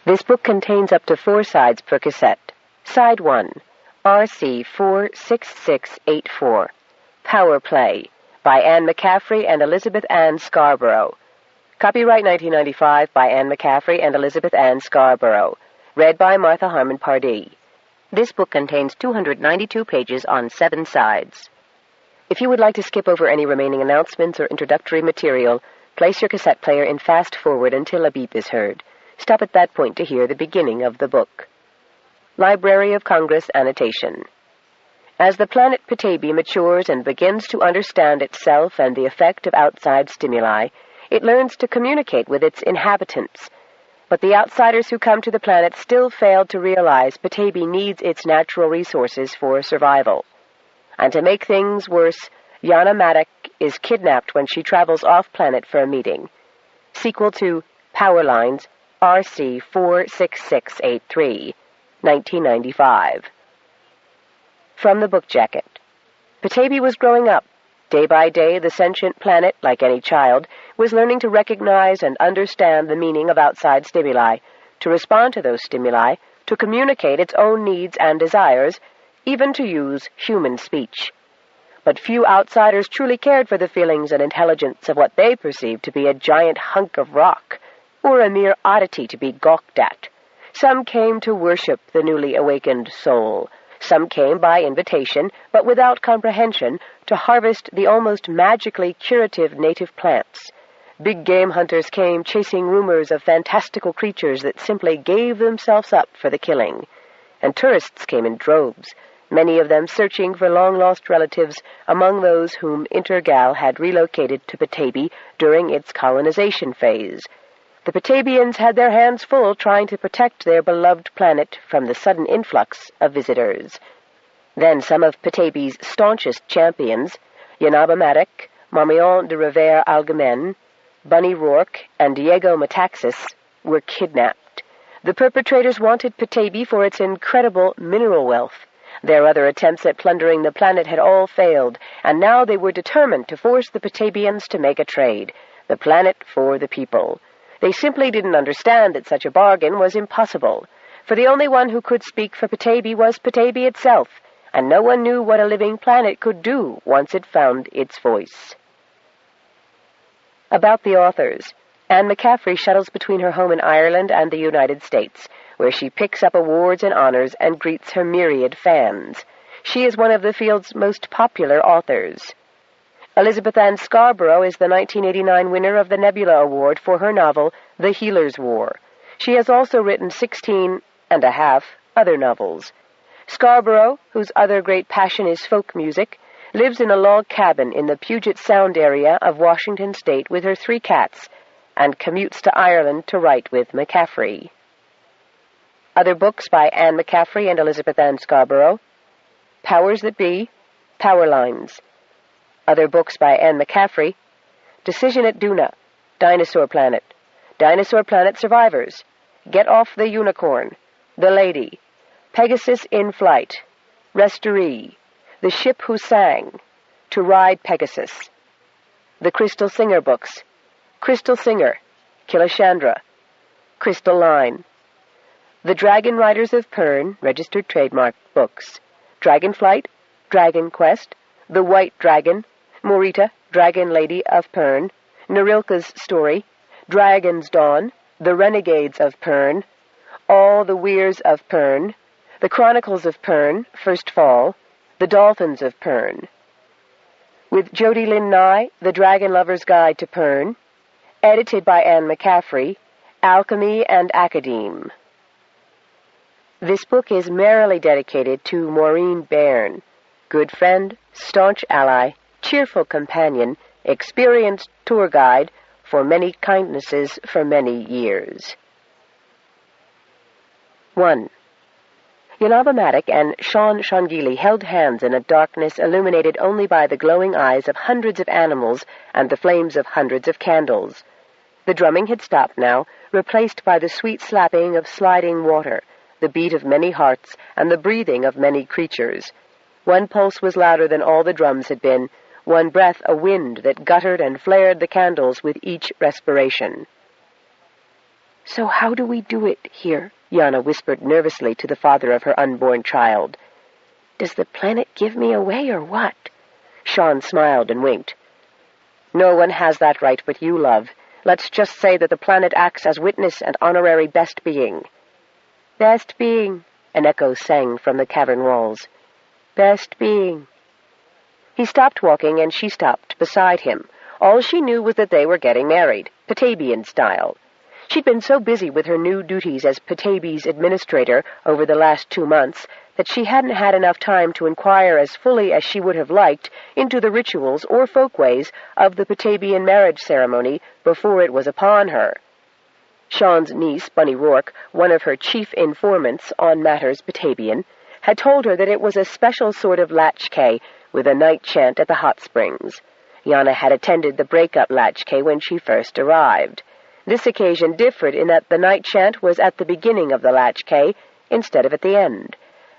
This book contains up to 4 sides per cassette. Side 1, RC 46684, Power Play, by Anne Mccaffrey and Elizabeth Ann Scarborough. Copyright 1995 by Anne Mccaffrey and Elizabeth Ann Scarborough. Read by Martha Harmon Pardee. This book contains 292 pages on 7 sides. If you would like to skip over any remaining announcements or introductory material, place your cassette player in fast forward until a beep is heard. Stop at that point to hear the beginning of the book. Library of Congress annotation. As the planet Petaybee matures and begins to understand itself and the effect of outside stimuli, it learns to communicate with its inhabitants. But the outsiders who come to the planet still fail to realize Petaybee needs its natural resources for survival. And to make things worse, Yana Maddock is kidnapped when she travels off-planet for a meeting. Sequel to Power Lines, RC 46683, 1995. From the book jacket. Petaybee was growing up. Day by day, the sentient planet, like any child, was learning to recognize and understand the meaning of outside stimuli, to respond to those stimuli, to communicate its own needs and desires, even to use human speech. But few outsiders truly cared for the feelings and intelligence of what they perceived to be a giant hunk of rock, or a mere oddity to be gawked at. Some came to worship the newly awakened soul. Some came by invitation, but without comprehension, to harvest the almost magically curative native plants. Big game hunters came chasing rumors of fantastical creatures that simply gave themselves up for the killing. And tourists came in droves, many of them searching for long-lost relatives among those whom Intergal had relocated to Petaybee during its colonization phase. The Petabians had their hands full trying to protect their beloved planet from the sudden influx of visitors. Then some of Petabye's staunchest champions, Yanaba Maddock, Marmion de Rivere Algemene, Bunny Rourke, and Diego Metaxas, were kidnapped. The perpetrators wanted Petaybee for its incredible mineral wealth. Their other attempts at plundering the planet had all failed, and now they were determined to force the Petabians to make a trade, the planet for the people. They simply didn't understand that such a bargain was impossible, for the only one who could speak for Petaybee was Petaybee itself, and no one knew what a living planet could do once it found its voice. About the authors. Anne Mccaffrey shuttles between her home in Ireland and the United States, where she picks up awards and honors and greets her myriad fans. She is one of the field's most popular authors. Elizabeth Ann Scarborough is the 1989 winner of the Nebula Award for her novel, The Healer's War. She has also written 16 and a half other novels. Scarborough, whose other great passion is folk music, lives in a log cabin in the Puget Sound area of Washington State with her 3 cats, and commutes to Ireland to write with Mccaffrey. Other books by Anne Mccaffrey and Elizabeth Ann Scarborough. Powers That Be, Power Lines. Other books by Anne Mccaffrey. Decision at Duna, Dinosaur Planet Survivors, Get Off the Unicorn, The Lady, Pegasus in Flight, Restoree, The Ship Who Sang, To Ride Pegasus. The Crystal Singer books, Crystal Singer, Kilishandra, Crystal Line. The Dragon Riders of Pern, registered trademark books, Dragonflight, Dragon Quest, The White Dragon, Morita, Dragon Lady of Pern, Narilka's Story, Dragon's Dawn, The Renegades of Pern, All the Weirs of Pern, The Chronicles of Pern, First Fall, The Dolphins of Pern. With Jody Lynn Nye, The Dragon Lover's Guide to Pern, edited by Anne Mccaffrey, Alchemy and Academe. This book is merrily dedicated to Maureen Bairn, good friend, staunch ally, cheerful companion, experienced tour guide for many kindnesses for many years. 1. Yanaba Maddock and Sean Shangili held hands in a darkness illuminated only by the glowing eyes of hundreds of animals and the flames of hundreds of candles. The drumming had stopped now, replaced by the sweet slapping of sliding water, the beat of many hearts, and the breathing of many creatures. One pulse was louder than all the drums had been, one breath a wind that guttered and flared the candles with each respiration. "So how do we do it here?" Yana whispered nervously to the father of her unborn child. "Does the planet give me away or what?" Sean smiled and winked. "No one has that right but you, love. Let's just say that the planet acts as witness and honorary best being." "Best being," an echo sang from the cavern walls. "Best being." He stopped walking, and she stopped beside him. All she knew was that they were getting married, Petaybee style. She'd been so busy with her new duties as Petaybee's administrator over the last 2 months that she hadn't had enough time to inquire as fully as she would have liked into the rituals or folkways of the Petaybee marriage ceremony before it was upon her. Sean's niece, Bunny Rourke, one of her chief informants on matters Petaybee, had told her that it was a special sort of latchkey with a night chant at the hot springs. Yana had attended the break-up latchkey when she first arrived. This occasion differed in that the night chant was at the beginning of the latchkey instead of at the end.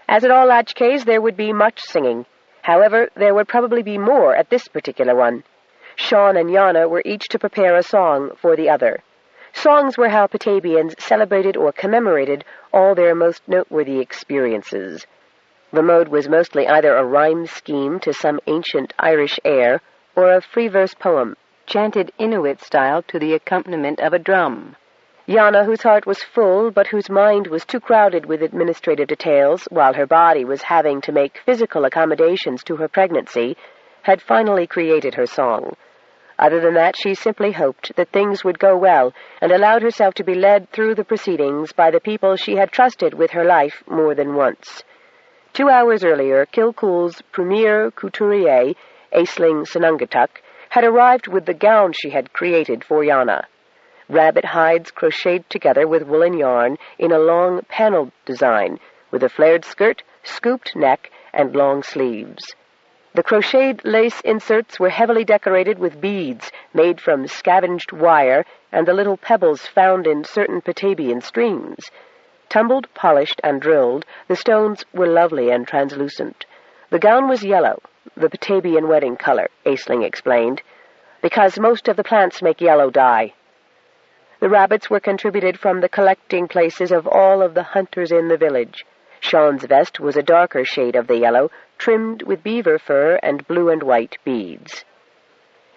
As at all latchkeys, there would be much singing. However, there would probably be more at this particular one. Sean and Yana were each to prepare a song for the other. Songs were how Petabeans celebrated or commemorated all their most noteworthy experiences. The mode was mostly either a rhyme scheme to some ancient Irish air or a free-verse poem, chanted Inuit style to the accompaniment of a drum. Yana, whose heart was full but whose mind was too crowded with administrative details while her body was having to make physical accommodations to her pregnancy, had finally created her song. Other than that, she simply hoped that things would go well and allowed herself to be led through the proceedings by the people she had trusted with her life more than once. 2 hours earlier, Kilcool's premier couturier, Aisling Sanungatuk, had arrived with the gown she had created for Yana. Rabbit hides crocheted together with woolen yarn in a long paneled design, with a flared skirt, scooped neck, and long sleeves. The crocheted lace inserts were heavily decorated with beads made from scavenged wire and the little pebbles found in certain Petabean streams. Tumbled, polished, and drilled, the stones were lovely and translucent. The gown was yellow, the Petabean wedding color, Aisling explained, because most of the plants make yellow dye. The rabbits were contributed from the collecting places of all of the hunters in the village. Sean's vest was a darker shade of the yellow, trimmed with beaver fur and blue and white beads.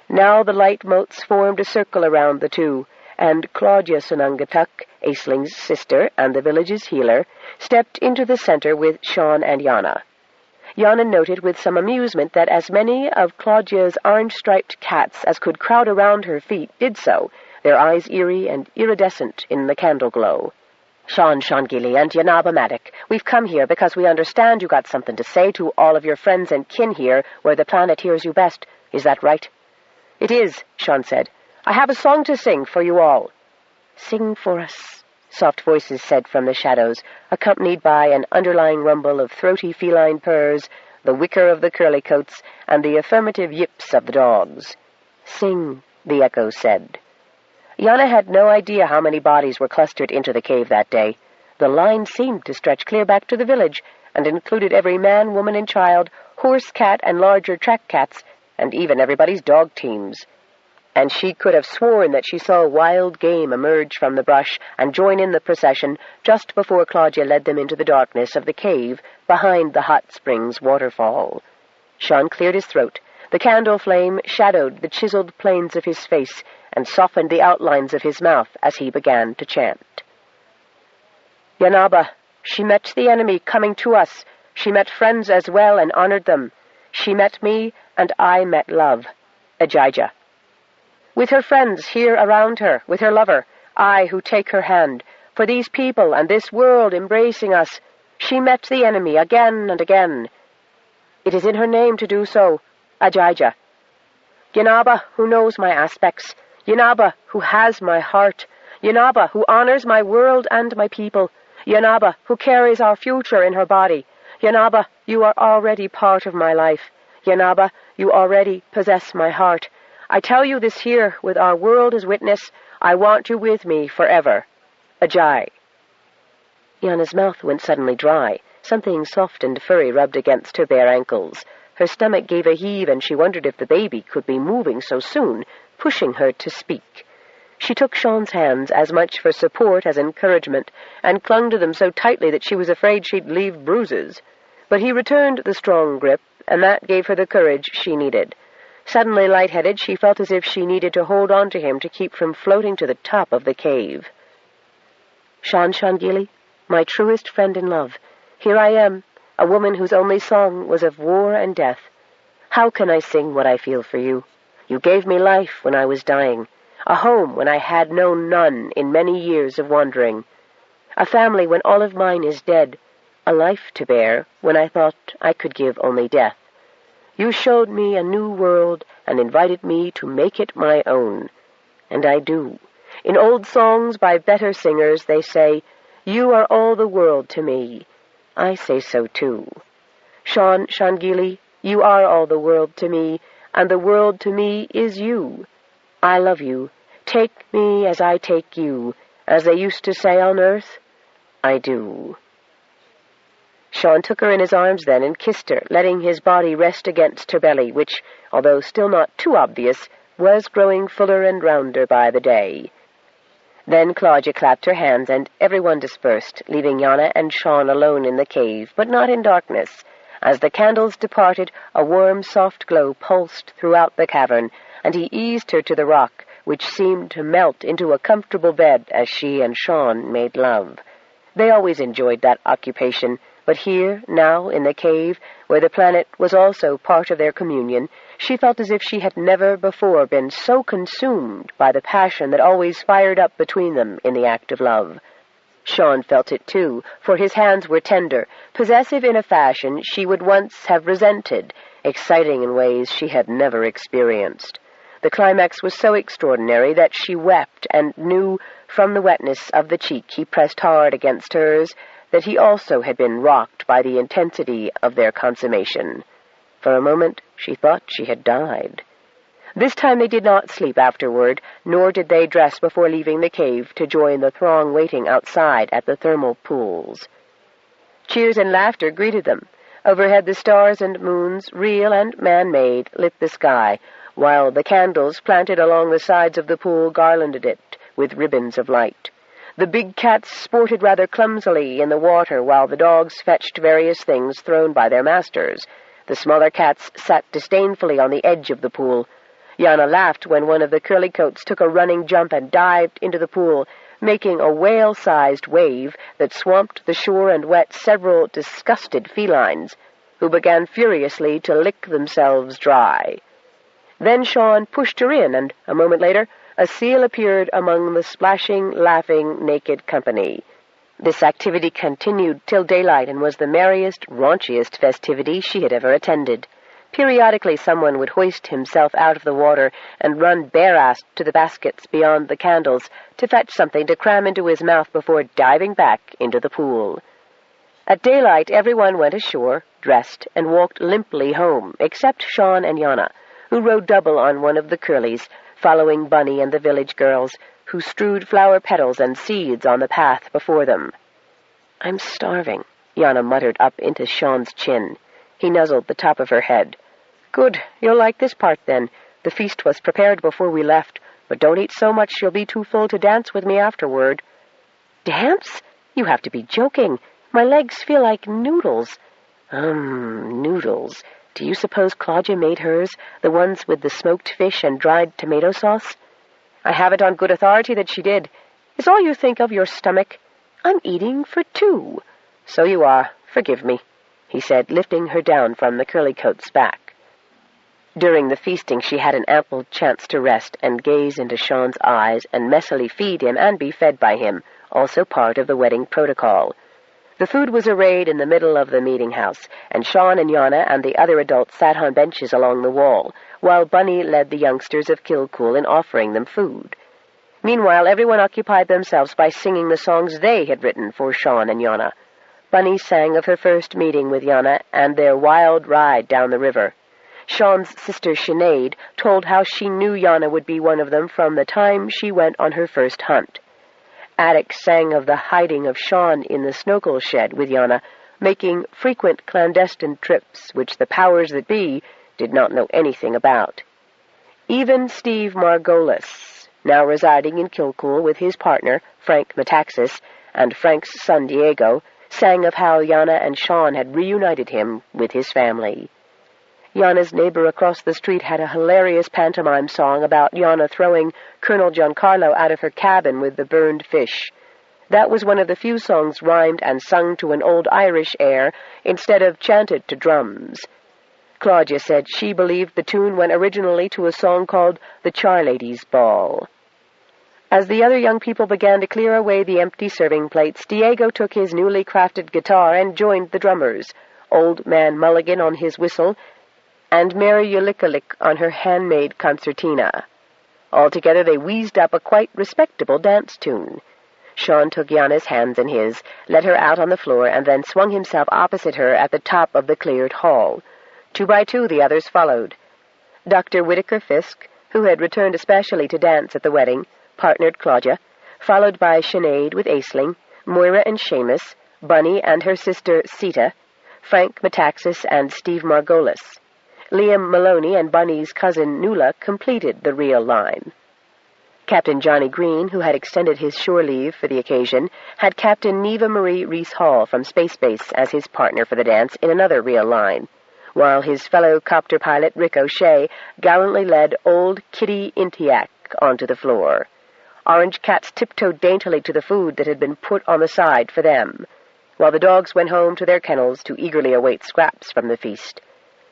Now the light motes formed a circle around the two, and Claudia Sanungatuk, Aisling's sister and the village's healer, stepped into the center with Sean and Yana. Yana noted with some amusement that as many of Claudia's orange-striped cats as could crowd around her feet did so, their eyes eerie and iridescent in the candle glow. "Sean Gilly and Yanaba Maddock, we've come here because we understand you got something to say to all of your friends and kin here where the planet hears you best. Is that right?" "It is," Sean said. "I have a song to sing for you all." "Sing for us," soft voices said from the shadows, accompanied by an underlying rumble of throaty feline purrs, the whicker of the curlycoats, and the affirmative yips of the dogs. "Sing," the echoes said. Yana had no idea how many bodies were clustered into the cave that day. The line seemed to stretch clear back to the village, and included every man, woman, and child, horse, cat, and larger track cats, and even everybody's dog teams. And she could have sworn that she saw wild game emerge from the brush and join in the procession just before Claudia led them into the darkness of the cave behind the hot springs waterfall. Sean cleared his throat. The candle flame shadowed the chiseled planes of his face and softened the outlines of his mouth as he began to chant. "Yanaba, she met the enemy coming to us. She met friends as well and honored them. She met me, and I met love. Ajija. With her friends here around her, with her lover, I who take her hand, for these people and this world embracing us, she met the enemy again and again. It is in her name to do so, Ajija. Yanaba, who knows my aspects, Yanaba, who has my heart, Yanaba, who honors my world and my people, Yanaba, who carries our future in her body. Yanaba, you are already part of my life. Yanaba, you already possess my heart. I tell you this here, with our world as witness, I want you with me forever. Ajay." Yana's mouth went suddenly dry. Something soft and furry rubbed against her bare ankles. Her stomach gave a heave, and she wondered if the baby could be moving so soon, pushing her to speak. She took Sean's hands as much for support as encouragement, and clung to them so tightly that she was afraid she'd leave bruises. But he returned the strong grip, and that gave her the courage she needed. Suddenly lightheaded, she felt as if she needed to hold on to him to keep from floating to the top of the cave. "Sean Shangili, my truest friend in love, here I am, a woman whose only song was of war and death. How can I sing what I feel for you? You gave me life when I was dying, a home when I had known none in many years of wandering, a family when all of mine is dead, a life to bear when I thought I could give only death. You showed me a new world and invited me to make it my own. And I do. In old songs by better singers they say, 'You are all the world to me.' I say so too. Sean Shangili, you are all the world to me, and the world to me is you. I love you. Take me as I take you, as they used to say on earth. I do." Sean took her in his arms then and kissed her, letting his body rest against her belly, which, although still not too obvious, was growing fuller and rounder by the day. Then Claudia clapped her hands, and everyone dispersed, leaving Yana and Sean alone in the cave, but not in darkness. As the candles departed, a warm, soft glow pulsed throughout the cavern, and he eased her to the rock, which seemed to melt into a comfortable bed as she and Sean made love. They always enjoyed that occupation, but here, now, in the cave, where the planet was also part of their communion, she felt as if she had never before been so consumed by the passion that always fired up between them in the act of love. Sean felt it too, for his hands were tender, possessive in a fashion she would once have resented, exciting in ways she had never experienced. The climax was so extraordinary that she wept and knew, from the wetness of the cheek he pressed hard against hers, that he also had been rocked by the intensity of their consummation. For a moment she thought she had died. This time they did not sleep afterward, nor did they dress before leaving the cave to join the throng waiting outside at the thermal pools. Cheers and laughter greeted them. Overhead the stars and moons, real and man-made, lit the sky, while the candles planted along the sides of the pool garlanded it with ribbons of light. The big cats sported rather clumsily in the water, while the dogs fetched various things thrown by their masters. The smaller cats sat disdainfully on the edge of the pool. Yana laughed when one of the curly-coats took a running jump and dived into the pool, making a whale-sized wave that swamped the shore and wet several disgusted felines, who began furiously to lick themselves dry. Then Sean pushed her in, and a moment later a seal appeared among the splashing, laughing, naked company. This activity continued till daylight and was the merriest, raunchiest festivity she had ever attended. Periodically someone would hoist himself out of the water and run bare-assed to the baskets beyond the candles to fetch something to cram into his mouth before diving back into the pool. At daylight everyone went ashore, dressed, and walked limply home, except Sean and Yana, who rode double on one of the curlies, following Bunny and the village girls, who strewed flower petals and seeds on the path before them. "I'm starving," Yana muttered up into Sean's chin. He nuzzled the top of her head. "Good, you'll like this part then. The feast was prepared before we left, but don't eat so much you'll be too full to dance with me afterward." "Dance? You have to be joking. My legs feel like noodles." Noodles. Do you suppose Claudia made hers, the ones with the smoked fish and dried tomato sauce?" "I have it on good authority that she did. Is all you think of your stomach?" "I'm eating for two." "So you are. Forgive me," he said, lifting her down from the curly-coat's back. During the feasting she had an ample chance to rest and gaze into Sean's eyes and messily feed him and be fed by him, also part of the wedding protocol. The food was arrayed in the middle of the meeting-house, and Sean and Yana and the other adults sat on benches along the wall, while Bunny led the youngsters of Kilcool in offering them food. Meanwhile, everyone occupied themselves by singing the songs they had written for Sean and Yana. Bunny sang of her first meeting with Yana and their wild ride down the river. Sean's sister Sinead told how she knew Yana would be one of them from the time she went on her first hunt. Attic sang of the hiding of Sean in the snow shed with Yana, making frequent clandestine trips which the powers that be did not know anything about. Even Steve Margolis, now residing in Kilcool with his partner, Frank Metaxas, and Frank's son Diego, sang of how Yana and Sean had reunited him with his family. Yana's neighbor across the street had a hilarious pantomime song about Yana throwing Colonel Giancarlo out of her cabin with the burned fish. That was one of the few songs rhymed and sung to an old Irish air instead of chanted to drums. Claudia said she believed the tune went originally to a song called The Charladies' Ball. As the other young people began to clear away the empty serving plates, Diego took his newly crafted guitar and joined the drummers, Old Man Mulligan on his whistle, and Mary Ulicalick on her handmade concertina. Altogether they wheezed up a quite respectable dance tune. Sean took Yana's hands in his, led her out on the floor, and then swung himself opposite her at the top of the cleared hall. 2 by 2 the others followed. Dr. Whittaker Fisk, who had returned especially to dance at the wedding, partnered Claudia, followed by Sinead with Aisling, Moira and Seamus, Bunny and her sister Sita, Frank Metaxas and Steve Margolis. Liam Maloney and Bunny's cousin Nuala completed the real line. Captain Johnny Green, who had extended his shore leave for the occasion, had Captain Neva Marie Rees-Hall from Space Base as his partner for the dance in another real line, while his fellow copter pilot Rick O'Shea gallantly led old Kitty Intiac onto the floor. Orange cats tiptoed daintily to the food that had been put on the side for them, while the dogs went home to their kennels to eagerly await scraps from the feast.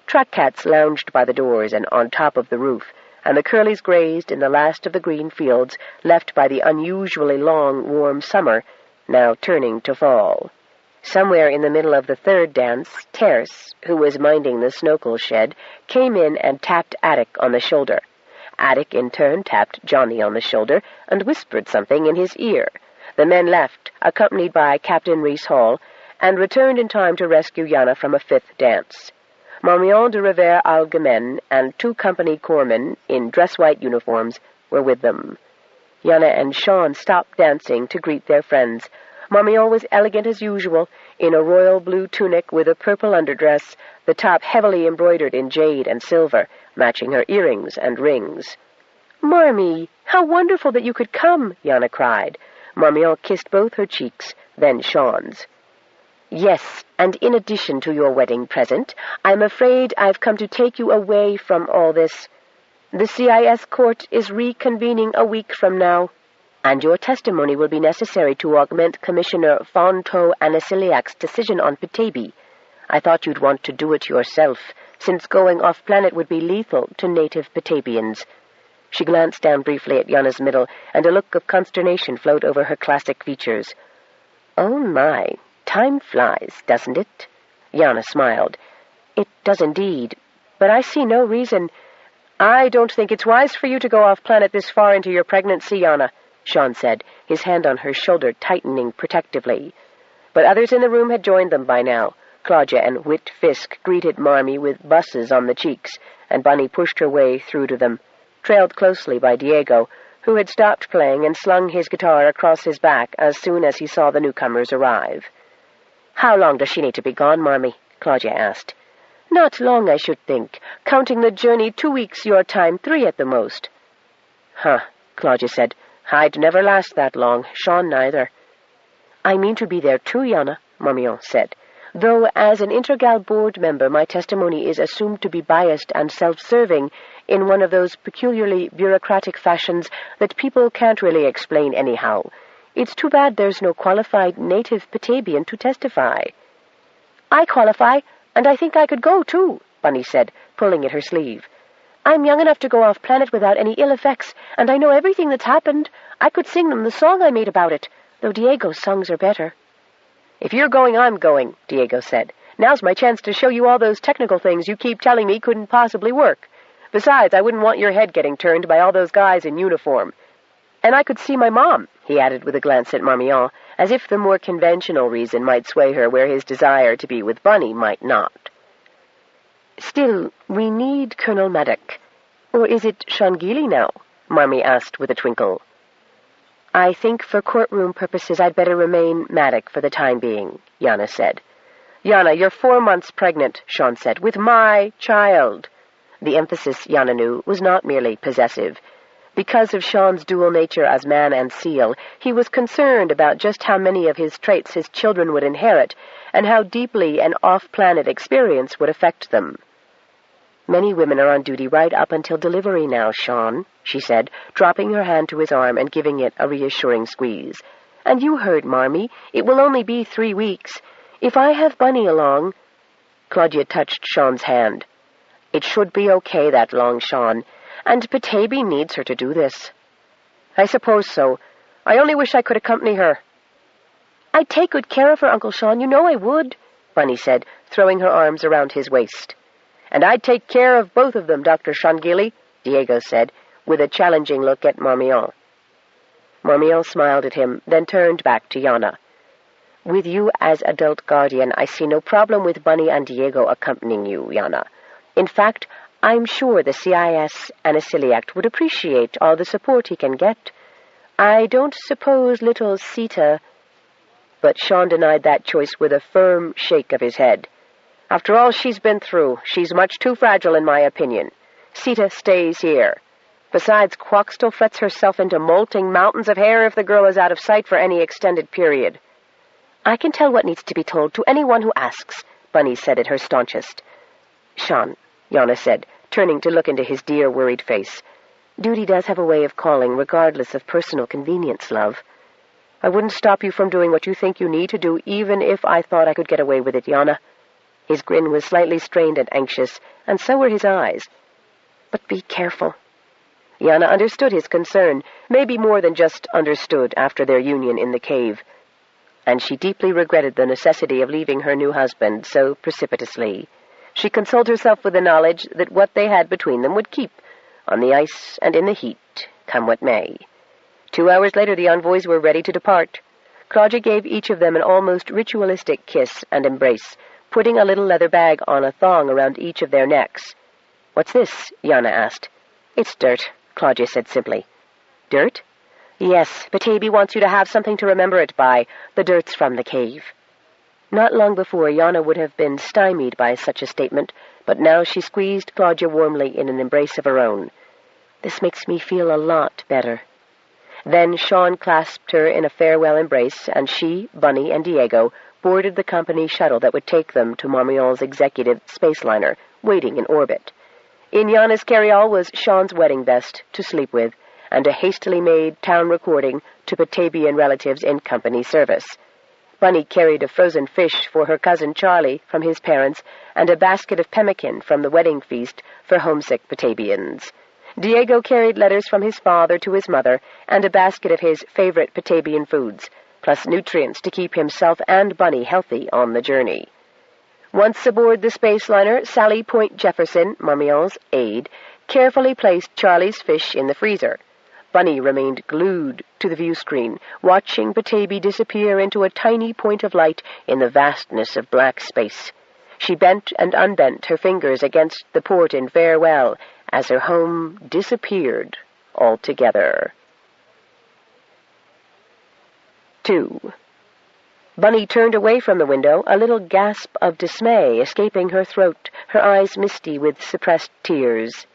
Track cats lounged by the doors and on top of the roof, and the curlies grazed in the last of the green fields left by the unusually long, warm summer, now turning to fall. Somewhere in the middle of the third dance, Terce, who was minding the snokel shed, came in and tapped Attic on the shoulder. Attic, in turn, tapped Johnny on the shoulder and whispered something in his ear. The men left, accompanied by Captain Rees-Hall, and returned in time to rescue Yana from a 5th dance. Marmion de Revers Algemen and 2 company corpsmen in dress-white uniforms were with them. Yana and Sean stopped dancing to greet their friends. Marmion was elegant as usual, in a royal blue tunic with a purple underdress, the top heavily embroidered in jade and silver, matching her earrings and rings. "Marmee, how wonderful that you could come!" Yana cried. Marmion kissed both her cheeks, then Sean's. "Yes, and in addition to your wedding present, I'm afraid I've come to take you away from all this. The CIS court is reconvening a week from now, and your testimony will be necessary to augment Commissioner Fonto Anasiliak's decision on Petaybee. I thought you'd want to do it yourself, since going off-planet would be lethal to native Petabians." She glanced down briefly at Yana's middle, and a look of consternation flowed over her classic features. "Oh my, time flies, doesn't it?" Yana smiled. "It does indeed, but I see no reason—" "I don't think it's wise for you to go off-planet this far into your pregnancy, Yana," Sean said, his hand on her shoulder tightening protectively. But others in the room had joined them by now. Claudia and Whit Fisk greeted Marmee with busses on the cheeks, and Bunny pushed her way through to them, trailed closely by Diego, who had stopped playing and slung his guitar across his back as soon as he saw the newcomers arrive. "How long does she need to be gone, Marmee?" Claudia asked. "Not long, I should think. Counting the journey, 2 weeks your time, 3 at the most." "Huh," Claudia said. "I'd never last that long. Sean neither." "I mean to be there too, Yana," Marmion said. "Though as an Intergal board member my testimony is assumed to be biased and self-serving in one of those peculiarly bureaucratic fashions that people can't really explain anyhow. It's too bad there's no qualified native Petabian to testify." "I qualify, and I think I could go too," Bunny said, pulling at her sleeve. "I'm young enough to go off-planet without any ill effects, and I know everything that's happened. I could sing them the song I made about it, though Diego's songs are better." "If you're going, I'm going," Diego said. "Now's my chance to show you all those technical things you keep telling me couldn't possibly work. Besides, I wouldn't want your head getting turned by all those guys in uniform. And I could see my mom," he added with a glance at Marmion, as if the more conventional reason might sway her where his desire to be with Bunny might not. "Still, we need Colonel Maddock. Or is it Shangili now?" Marmee asked with a twinkle. "I think for courtroom purposes I'd better remain Maddock for the time being," Yana said. "Yana, you're 4 months pregnant," Sean said, "with my child." The emphasis, Yana knew, was not merely possessive. Because of Sean's dual nature as man and seal, he was concerned about just how many of his traits his children would inherit, and how deeply an off-planet experience would affect them. "Many women are on duty right up until delivery now, Sean," she said, dropping her hand to his arm and giving it a reassuring squeeze. "And you heard, Marmee, it will only be 3 weeks. If I have Bunny along—" Claudia touched Sean's hand. "It should be okay that long, Sean, and Petaybee needs her to do this." "I suppose so. I only wish I could accompany her." "I'd take good care of her, Uncle Sean, you know I would," Bunny said, throwing her arms around his waist. "And I'd take care of both of them, Dr. Shangili," Diego said, with a challenging look at Marmion. Marmion smiled at him, then turned back to Yana. "With you as adult guardian, I see no problem with Bunny and Diego accompanying you, Yana. In fact, I'm sure the CIS anesthesiac would appreciate all the support he can get. I don't suppose little Sita—" But Sean denied that choice with a firm shake of his head. "After all she's been through, she's much too fragile in my opinion. Sita stays here. Besides, Quock still frets herself into molting mountains of hair if the girl is out of sight for any extended period." "I can tell what needs to be told to anyone who asks," Bunny said at her staunchest. "Sean," Yana said, turning to look into his dear, worried face, "duty does have a way of calling, regardless of personal convenience, love. I wouldn't stop you from doing what you think you need to do, even if I thought I could get away with it, Yana." His grin was slightly strained and anxious, and so were his eyes. "But be careful." Yana understood his concern, maybe more than just understood after their union in the cave, and she deeply regretted the necessity of leaving her new husband so precipitously. She consoled herself with the knowledge that what they had between them would keep, on the ice and in the heat, come what may. 2 hours later the envoys were ready to depart. Claudia gave each of them an almost ritualistic kiss and embrace, putting a little leather bag on a thong around each of their necks. "What's this?" Yana asked. "It's dirt," Claudia said simply. "Dirt?" "Yes, Petaybee wants you to have something to remember it by. The dirt's from the cave." Not long before, Yana would have been stymied by such a statement, but now she squeezed Claudia warmly in an embrace of her own. "This makes me feel a lot better." Then Sean clasped her in a farewell embrace, and she, Bunny, and Diego boarded the company shuttle that would take them to Marmion's executive space liner, waiting in orbit. In Yana's carry-all was Sean's wedding vest to sleep with, and a hastily made town recording to Petaybee and relatives in company service. Bunny carried a frozen fish for her cousin Charlie from his parents, and a basket of pemmican from the wedding feast for homesick Petabeans. Diego carried letters from his father to his mother, and a basket of his favorite Petabean foods, plus nutrients to keep himself and Bunny healthy on the journey. Once aboard the space liner, Sally Point Jefferson, Marmion's aide, carefully placed Charlie's fish in the freezer. Bunny remained glued to the view screen, watching Petaybee disappear into a tiny point of light in the vastness of black space. She bent and unbent her fingers against the port in farewell as her home disappeared altogether. 2. Bunny turned away from the window, a little gasp of dismay escaping her throat, her eyes misty with suppressed tears.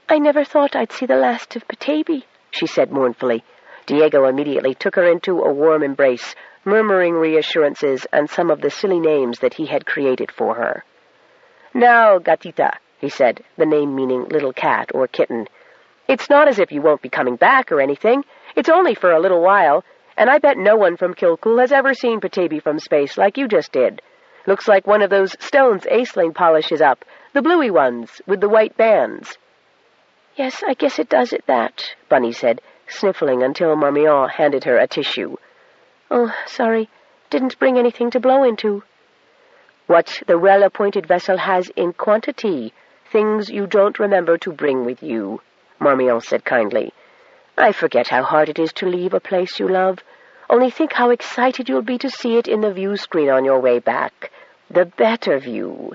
"I never thought I'd see the last of Petaybee," she said mournfully. Diego immediately took her into a warm embrace, murmuring reassurances and some of the silly names that he had created for her. "Now, gatita," he said, the name meaning little cat or kitten. "It's not as if you won't be coming back or anything. It's only for a little while, and I bet no one from Kilcool has ever seen Petaybee from space like you just did. Looks like one of those stones Aisling polishes up, the bluey ones with the white bands." "Yes, I guess it does at that," Bunny said, sniffling until Marmion handed her a tissue. "Oh, sorry, didn't bring anything to blow into." "What the well-appointed vessel has in quantity, things you don't remember to bring with you," Marmion said kindly. "I forget how hard it is to leave a place you love. Only think how excited you'll be to see it in the view screen on your way back. The better view."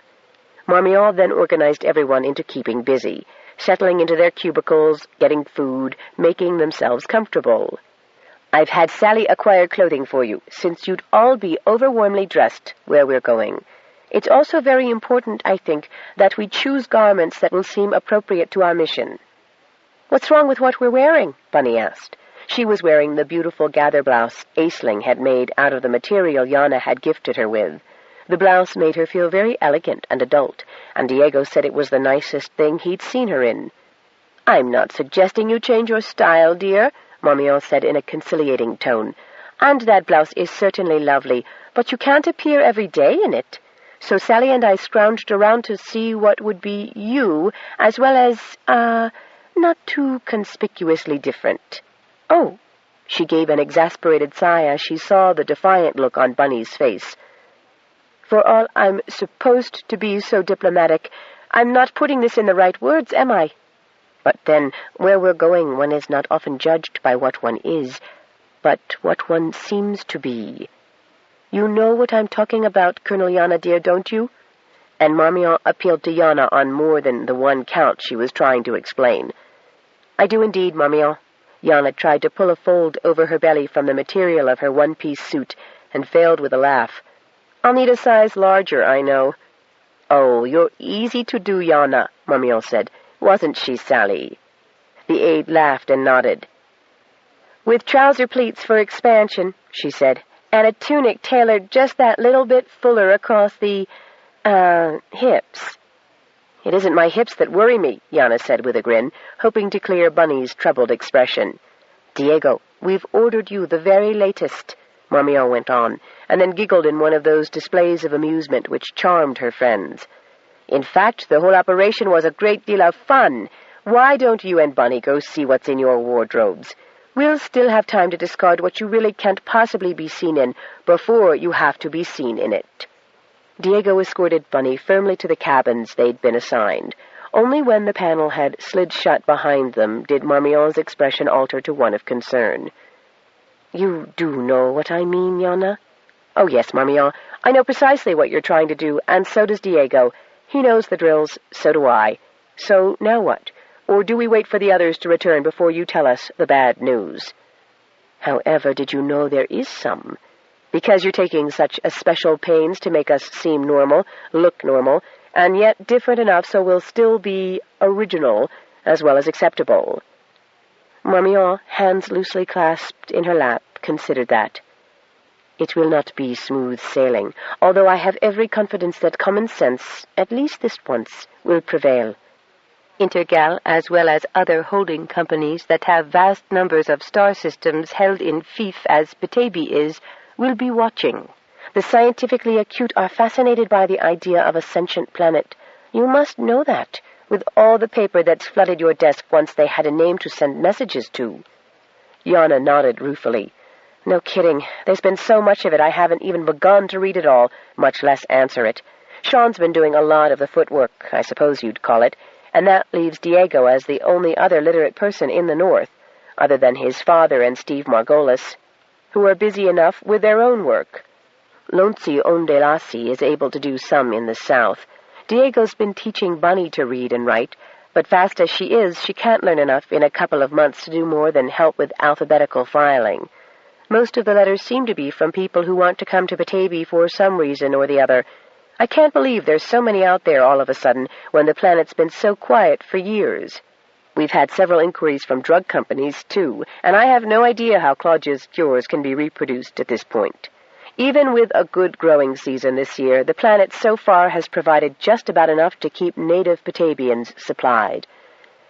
Marmion then organized everyone into keeping busy, settling into their cubicles, getting food, making themselves comfortable. "I've had Sally acquire clothing for you, since you'd all be over-warmly dressed where we're going. It's also very important, I think, that we choose garments that will seem appropriate to our mission." "What's wrong with what we're wearing?" Bunny asked. She was wearing the beautiful gather blouse Aisling had made out of the material Yana had gifted her with. The blouse made her feel very elegant and adult, and Diego said it was the nicest thing he'd seen her in. "I'm not suggesting you change your style, dear," Marmion said in a conciliating tone. "And that blouse is certainly lovely, but you can't appear every day in it. So Sally and I scrounged around to see what would be you, as well as, not too conspicuously different." "Oh," she gave an exasperated sigh as she saw the defiant look on Bunny's face. "For all I'm supposed to be so diplomatic, I'm not putting this in the right words, am I? But then, where we're going, one is not often judged by what one is, but what one seems to be. You know what I'm talking about, Colonel Yana, dear, don't you?" And Marmion appealed to Yana on more than the one count she was trying to explain. "I do indeed, Marmion." Yana tried to pull a fold over her belly from the material of her one-piece suit, and failed with a laugh. "I'll need a size larger, I know." "Oh, you're easy to do, Yana," Marmion said. "Wasn't she, Sally?" The aide laughed and nodded. "With trouser pleats for expansion," she said, "and a tunic tailored just that little bit fuller across the, hips." "It isn't my hips that worry me," Yana said with a grin, hoping to clear Bunny's troubled expression. "Diego, we've ordered you the very latest," Marmion went on, and then giggled in one of those displays of amusement which charmed her friends. "In fact, the whole operation was a great deal of fun. Why don't you and Bunny go see what's in your wardrobes? We'll still have time to discard what you really can't possibly be seen in before you have to be seen in it." Diego escorted Bunny firmly to the cabins they'd been assigned. Only when the panel had slid shut behind them did Marmion's expression alter to one of concern. "You do know what I mean, Yana?" "Oh, yes, Marmion. I know precisely what you're trying to do, and so does Diego. He knows the drills, so do I. So now what? Or do we wait for the others to return before you tell us the bad news?" "However did you know there is some?" "Because you're taking such especial pains to make us seem normal, look normal, and yet different enough so we'll still be original as well as acceptable." Marmion, hands loosely clasped in her lap, considered that. "It will not be smooth sailing, although I have every confidence that common sense, at least this once, will prevail. Intergal, as well as other holding companies that have vast numbers of star systems held in fief as Petaybee is, will be watching. The scientifically acute are fascinated by the idea of a sentient planet. You must know that, with all the paper that's flooded your desk once they had a name to send messages to." Yana nodded ruefully. "No kidding. There's been so much of it I haven't even begun to read it all, much less answer it. Sean's been doing a lot of the footwork, I suppose you'd call it, and that leaves Diego as the only other literate person in the North, other than his father and Steve Margolis, who are busy enough with their own work. Lonzi Ondelasi is able to do some in the South. Diego's been teaching Bunny to read and write, but fast as she is, she can't learn enough in a couple of months to do more than help with alphabetical filing. Most of the letters seem to be from people who want to come to Petaybee for some reason or the other. I can't believe there's so many out there all of a sudden when the planet's been so quiet for years. We've had several inquiries from drug companies, too, and I have no idea how Claudia's cures can be reproduced at this point. Even with a good growing season this year, the planet so far has provided just about enough to keep native Petabians supplied.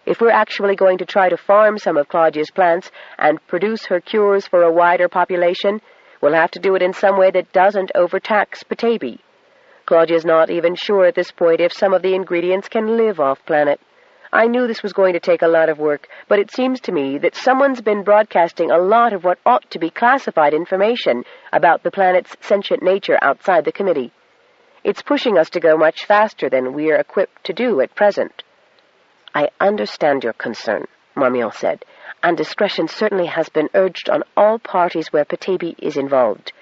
If we're actually going to try to farm some of Claudia's plants and produce her cures for a wider population, we'll have to do it in some way that doesn't overtax Petaybee. Claudia's not even sure at this point if some of the ingredients can live off-planet. I knew this was going to take a lot of work, but it seems to me that someone's been broadcasting a lot of what ought to be classified information about the planet's sentient nature outside the committee. It's pushing us to go much faster than we're equipped to do at present." "I understand your concern," Marmion said, "and discretion certainly has been urged on all parties where Petaybee is involved.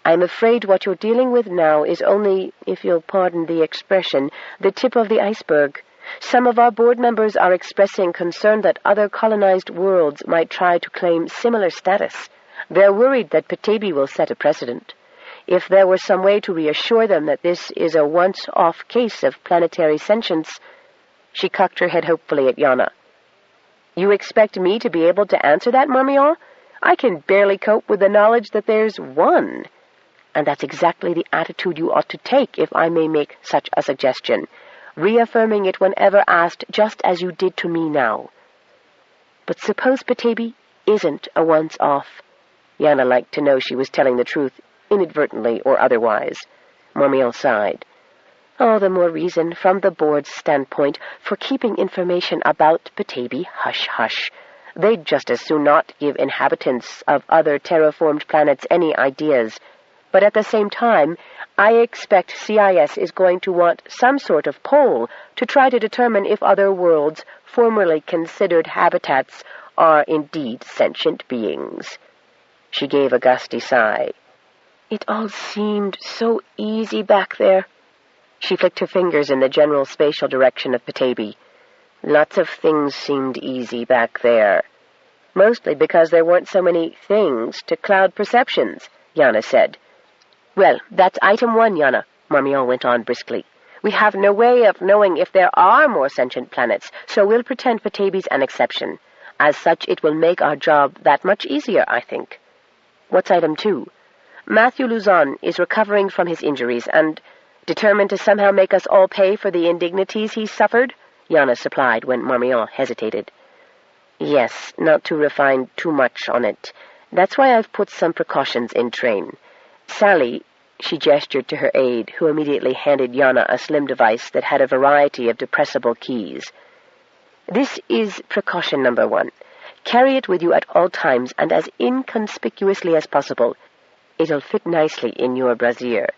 I'm afraid what you're dealing with now is only, if you'll pardon the expression, the tip of the iceberg. Some of our board members are expressing concern that other colonized worlds might try to claim similar status. They're worried that Petaybee will set a precedent. If there were some way to reassure them that this is a once-off case of planetary sentience—" She cocked her head hopefully at Yana. You expect me to be able to answer that, Marmion? I can barely cope with the knowledge that there's one. And that's exactly the attitude you ought to take, if I may make such a suggestion, reaffirming it whenever asked, just as you did to me now. But suppose Petaybee isn't a once-off. Yana liked to know she was telling the truth, inadvertently or otherwise. Marmion sighed. All the more reason, from the board's standpoint, for keeping information about Petaybee hush-hush. They'd just as soon not give inhabitants of other terraformed planets any ideas. But at the same time, I expect CIS is going to want some sort of poll to try to determine if other worlds, formerly considered habitats, are indeed sentient beings. She gave a gusty sigh. It all seemed so easy back there. She flicked her fingers in the general spatial direction of Petaybee. Lots of things seemed easy back there. Mostly because there weren't so many things to cloud perceptions, Yana said. Well, that's item 1, Yana, Marmion went on briskly. We have no way of knowing if there are more sentient planets, so we'll pretend Petaybee's an exception. As such, it will make our job that much easier, I think. What's item 2? Matthew Luzon is recovering from his injuries and determined to somehow make us all pay for the indignities he suffered, Yana supplied when Marmion hesitated. Yes, not to refine too much on it. That's why I've put some precautions in train. Sally, she gestured to her aide, who immediately handed Yana a slim device that had a variety of depressible keys. This is precaution number 1. Carry it with you at all times and as inconspicuously as possible. It'll fit nicely in your brassiere.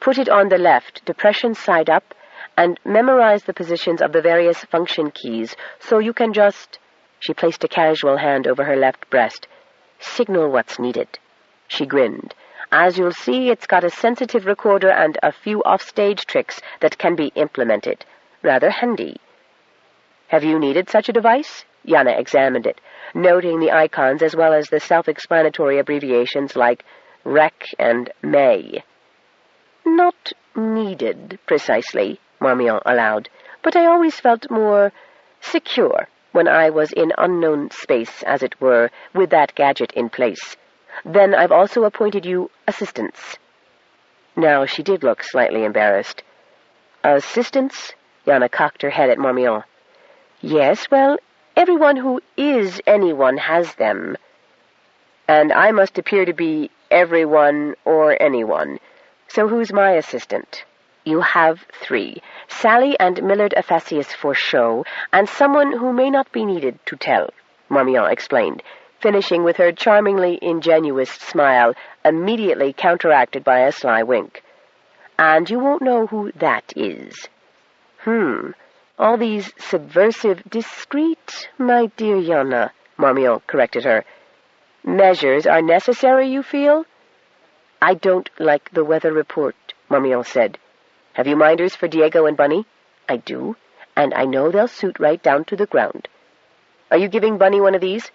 Put it on the left, depression side up, and memorize the positions of the various function keys so you can just... She placed a casual hand over her left breast. Signal what's needed. She grinned. As you'll see, it's got a sensitive recorder and a few off-stage tricks that can be implemented. Rather handy. Have you needed such a device? Yana examined it, noting the icons as well as the self-explanatory abbreviations like REC and MAY. Not needed, precisely, Marmion allowed, but I always felt more secure when I was in unknown space, as it were, with that gadget in place. Then I've also appointed you assistants. Now she did look slightly embarrassed. Assistants? Yana cocked her head at Marmion. Yes, well, everyone who is anyone has them. And I must appear to be everyone or anyone. So who's my assistant? You have 3. Sally and Millard Aphasius for show, and someone who may not be needed to tell, Marmion explained, finishing with her charmingly ingenuous smile, immediately counteracted by a sly wink. And you won't know who that is. All these subversive, discreet, my dear Yana, Marmion corrected her. Measures are necessary, you feel? I don't like the weather report, Marmion said. Have you minders for Diego and Bunny? I do, and I know they'll suit right down to the ground. Are you giving Bunny one of these?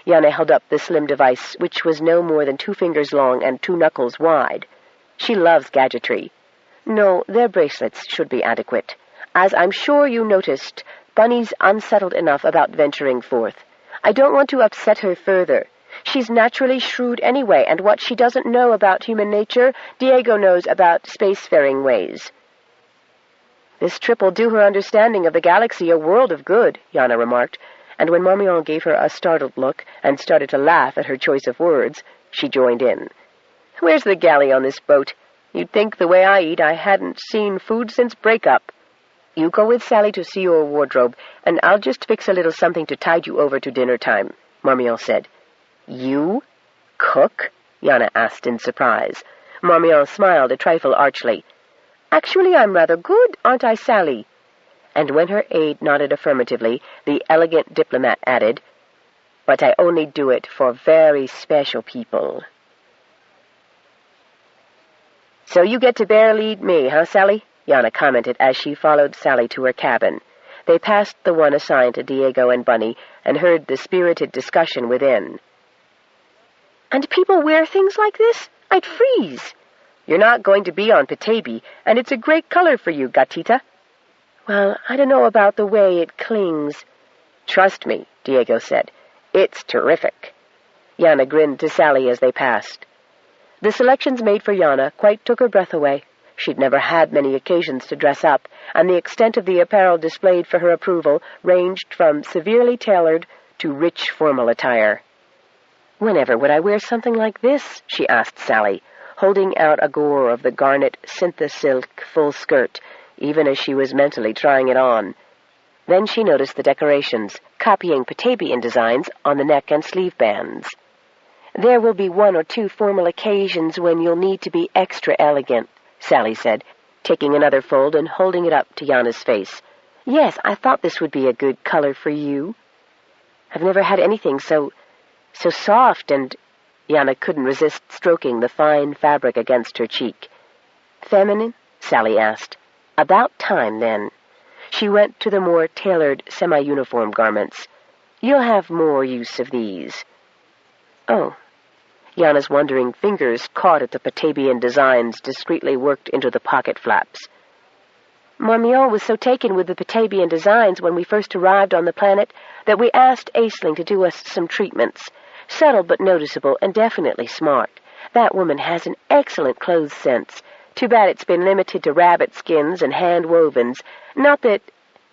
Yana held up the slim device, which was no more than 2 fingers long and 2 knuckles wide. She loves gadgetry. No, their bracelets should be adequate. As I'm sure you noticed, Bunny's unsettled enough about venturing forth. I don't want to upset her further. She's naturally shrewd anyway, and what she doesn't know about human nature, Diego knows about spacefaring ways. This trip will do her understanding of the galaxy a world of good, Yana remarked, and when Marmion gave her a startled look and started to laugh at her choice of words, she joined in. Where's the galley on this boat? You'd think the way I eat I hadn't seen food since breakup. You go with Sally to see your wardrobe, and I'll just fix a little something to tide you over to dinner time, Marmion said. You? Cook? Yana asked in surprise. Marmion smiled a trifle archly. Actually, I'm rather good, aren't I, Sally? And when her aide nodded affirmatively, the elegant diplomat added, But I only do it for very special people. So you get to bear lead me, huh, Sally? Yana commented as she followed Sally to her cabin. They passed the one assigned to Diego and Bunny and heard the spirited discussion within. And people wear things like this? I'd freeze. You're not going to be on Petaybee, and it's a great color for you, Gatita. Well, I don't know about the way it clings. "Trust me," Diego said. "It's terrific." Yana grinned to Sally as they passed. The selections made for Yana quite took her breath away. She'd never had many occasions to dress up, and the extent of the apparel displayed for her approval ranged from severely tailored to rich formal attire. "Whenever would I wear something like this?" she asked Sally, holding out a gore of the garnet syntha-silk full skirt, even as she was mentally trying it on. Then she noticed the decorations, copying Petaybee designs on the neck and sleeve bands. "There will be 1 or 2 formal occasions when you'll need to be extra elegant," Sally said, taking another fold and holding it up to Yana's face. "Yes, I thought this would be a good color for you. I've never had anything so soft and—" Yana couldn't resist stroking the fine fabric against her cheek. "Feminine?" Sally asked. "About time, then." She went to the more tailored semi-uniform garments. "You'll have more use of these." "Oh." Yana's wondering fingers caught at the Petaybee designs discreetly worked into the pocket flaps. "Marmion was so taken with the Petaybee designs when we first arrived on the planet that we asked Aisling to do us some treatments. Subtle but noticeable and definitely smart. That woman has an excellent clothes sense. Too bad it's been limited to rabbit skins and hand-wovens. Not that,"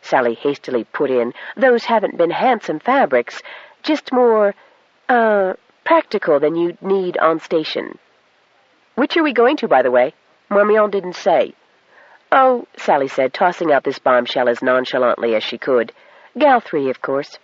Sally hastily put in, "those haven't been handsome fabrics, just more, practical than you'd need on station." "Which are we going to, by the way?" Marmion didn't say. "Oh," Sally said, tossing out this bombshell as nonchalantly as she could. "Gal 3, of course."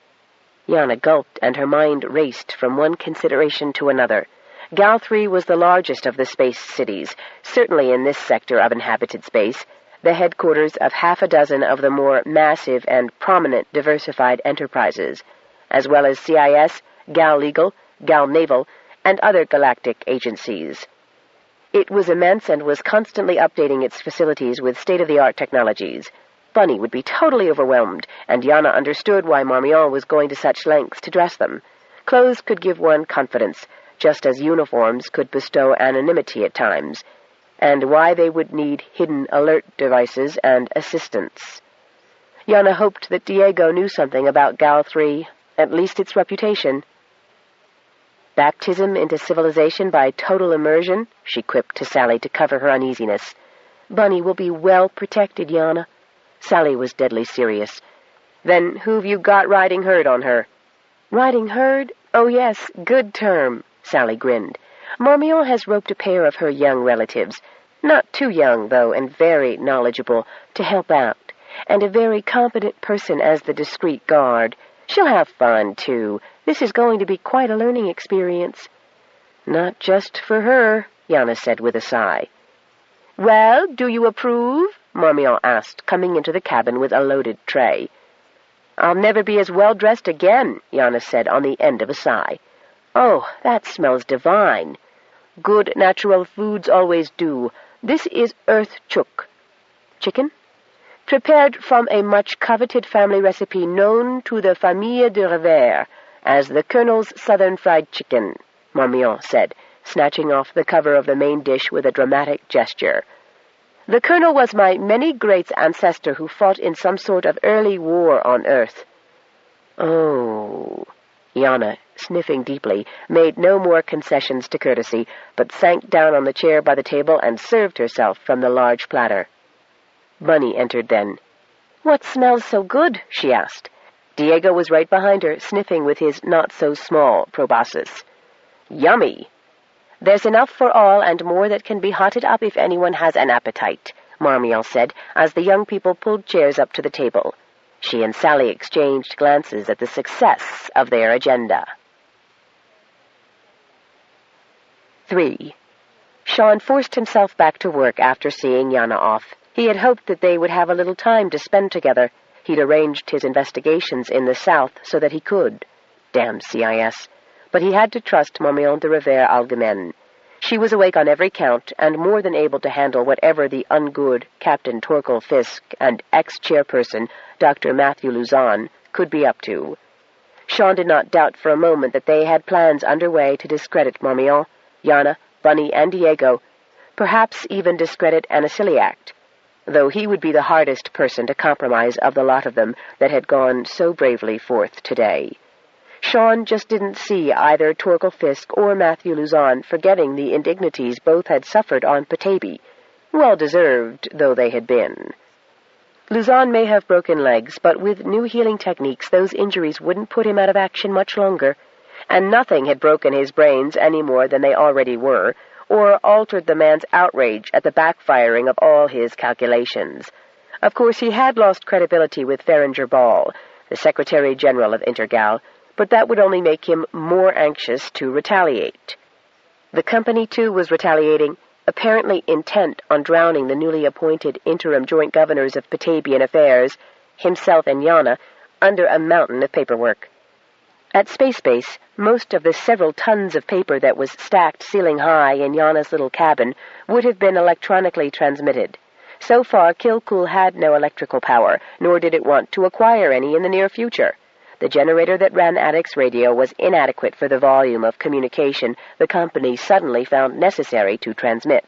Yana gulped, and her mind raced from one consideration to another. Gal 3 was the largest of the space cities, certainly in this sector of inhabited space, the headquarters of 6 of the more massive and prominent diversified enterprises, as well as CIS, Gal Legal, Gal Naval, and other galactic agencies. It was immense and was constantly updating its facilities with state-of-the-art technologies. Bunny would be totally overwhelmed, and Yana understood why Marmion was going to such lengths to dress them. Clothes could give one confidence, just as uniforms could bestow anonymity at times, and why they would need hidden alert devices and assistants. Yana hoped that Diego knew something about Gal 3, at least its reputation. "Baptism into civilization by total immersion," she quipped to Sally to cover her uneasiness. "Bunny will be well protected, Yana." Sally was deadly serious. "Then who've you got riding herd on her?" "Riding herd? Oh, yes, good term," Sally grinned. "Marmion has roped a pair of her young relatives, not too young, though, and very knowledgeable, to help out, and a very competent person as the discreet guard. She'll have fun, too. This is going to be quite a learning experience." "Not just for her," Yana said with a sigh. "Well, do you approve?" Marmion asked, coming into the cabin with a loaded tray. "I'll never be as well-dressed again," Yana said on the end of a sigh. "Oh, that smells divine. Good natural foods always do. This is earth chook." "Chicken?" "Prepared from a much-coveted family recipe known to the famille de Revers as the Colonel's Southern Fried Chicken," Marmion said, snatching off the cover of the main dish with a dramatic gesture. "The Colonel was my many greats ancestor who fought in some sort of early war on Earth." "Oh." Yana, sniffing deeply, made no more concessions to courtesy, but sank down on the chair by the table and served herself from the large platter. Bunny entered then. "What smells so good?" she asked. Diego was right behind her, sniffing with his not-so-small proboscis. "Yummy!" "There's enough for all and more that can be hotted up if anyone has an appetite," Marmion said, as the young people pulled chairs up to the table. She and Sally exchanged glances at the success of their agenda. 3. Sean forced himself back to work after seeing Yana off. He had hoped that they would have a little time to spend together. He'd arranged his investigations in the south so that he could. Damn CIS. But he had to trust Marmion de Revers Algemen. She was awake on every count, and more than able to handle whatever the ungood Captain Torkel Fisk and ex-chairperson Dr. Matthew Luzon could be up to. Sean did not doubt for a moment that they had plans underway to discredit Marmion, Yana, Bunny, and Diego, perhaps even discredit Anisiliac. though he would be the hardest person to compromise of the lot of them that had gone so bravely forth today. Sean just didn't see either Torkel Fisk or Matthew Luzon forgetting the indignities both had suffered on Petaybee, well-deserved though they had been. Luzon may have broken legs, but with new healing techniques those injuries wouldn't put him out of action much longer, and nothing had broken his brains any more than they already were, or altered the man's outrage at the backfiring of all his calculations. Of course, he had lost credibility with Feringer Ball, the Secretary-General of Intergal, but that would only make him more anxious to retaliate. The company, too, was retaliating, apparently intent on drowning the newly appointed interim joint governors of Petabian Affairs, himself and Yana, under a mountain of paperwork. At Space Base, most of the several tons of paper that was stacked ceiling high in Yana's little cabin would have been electronically transmitted. So far, Kilcool had no electrical power, nor did it want to acquire any in the near future. The generator that ran Attic's radio was inadequate for the volume of communication the company suddenly found necessary to transmit.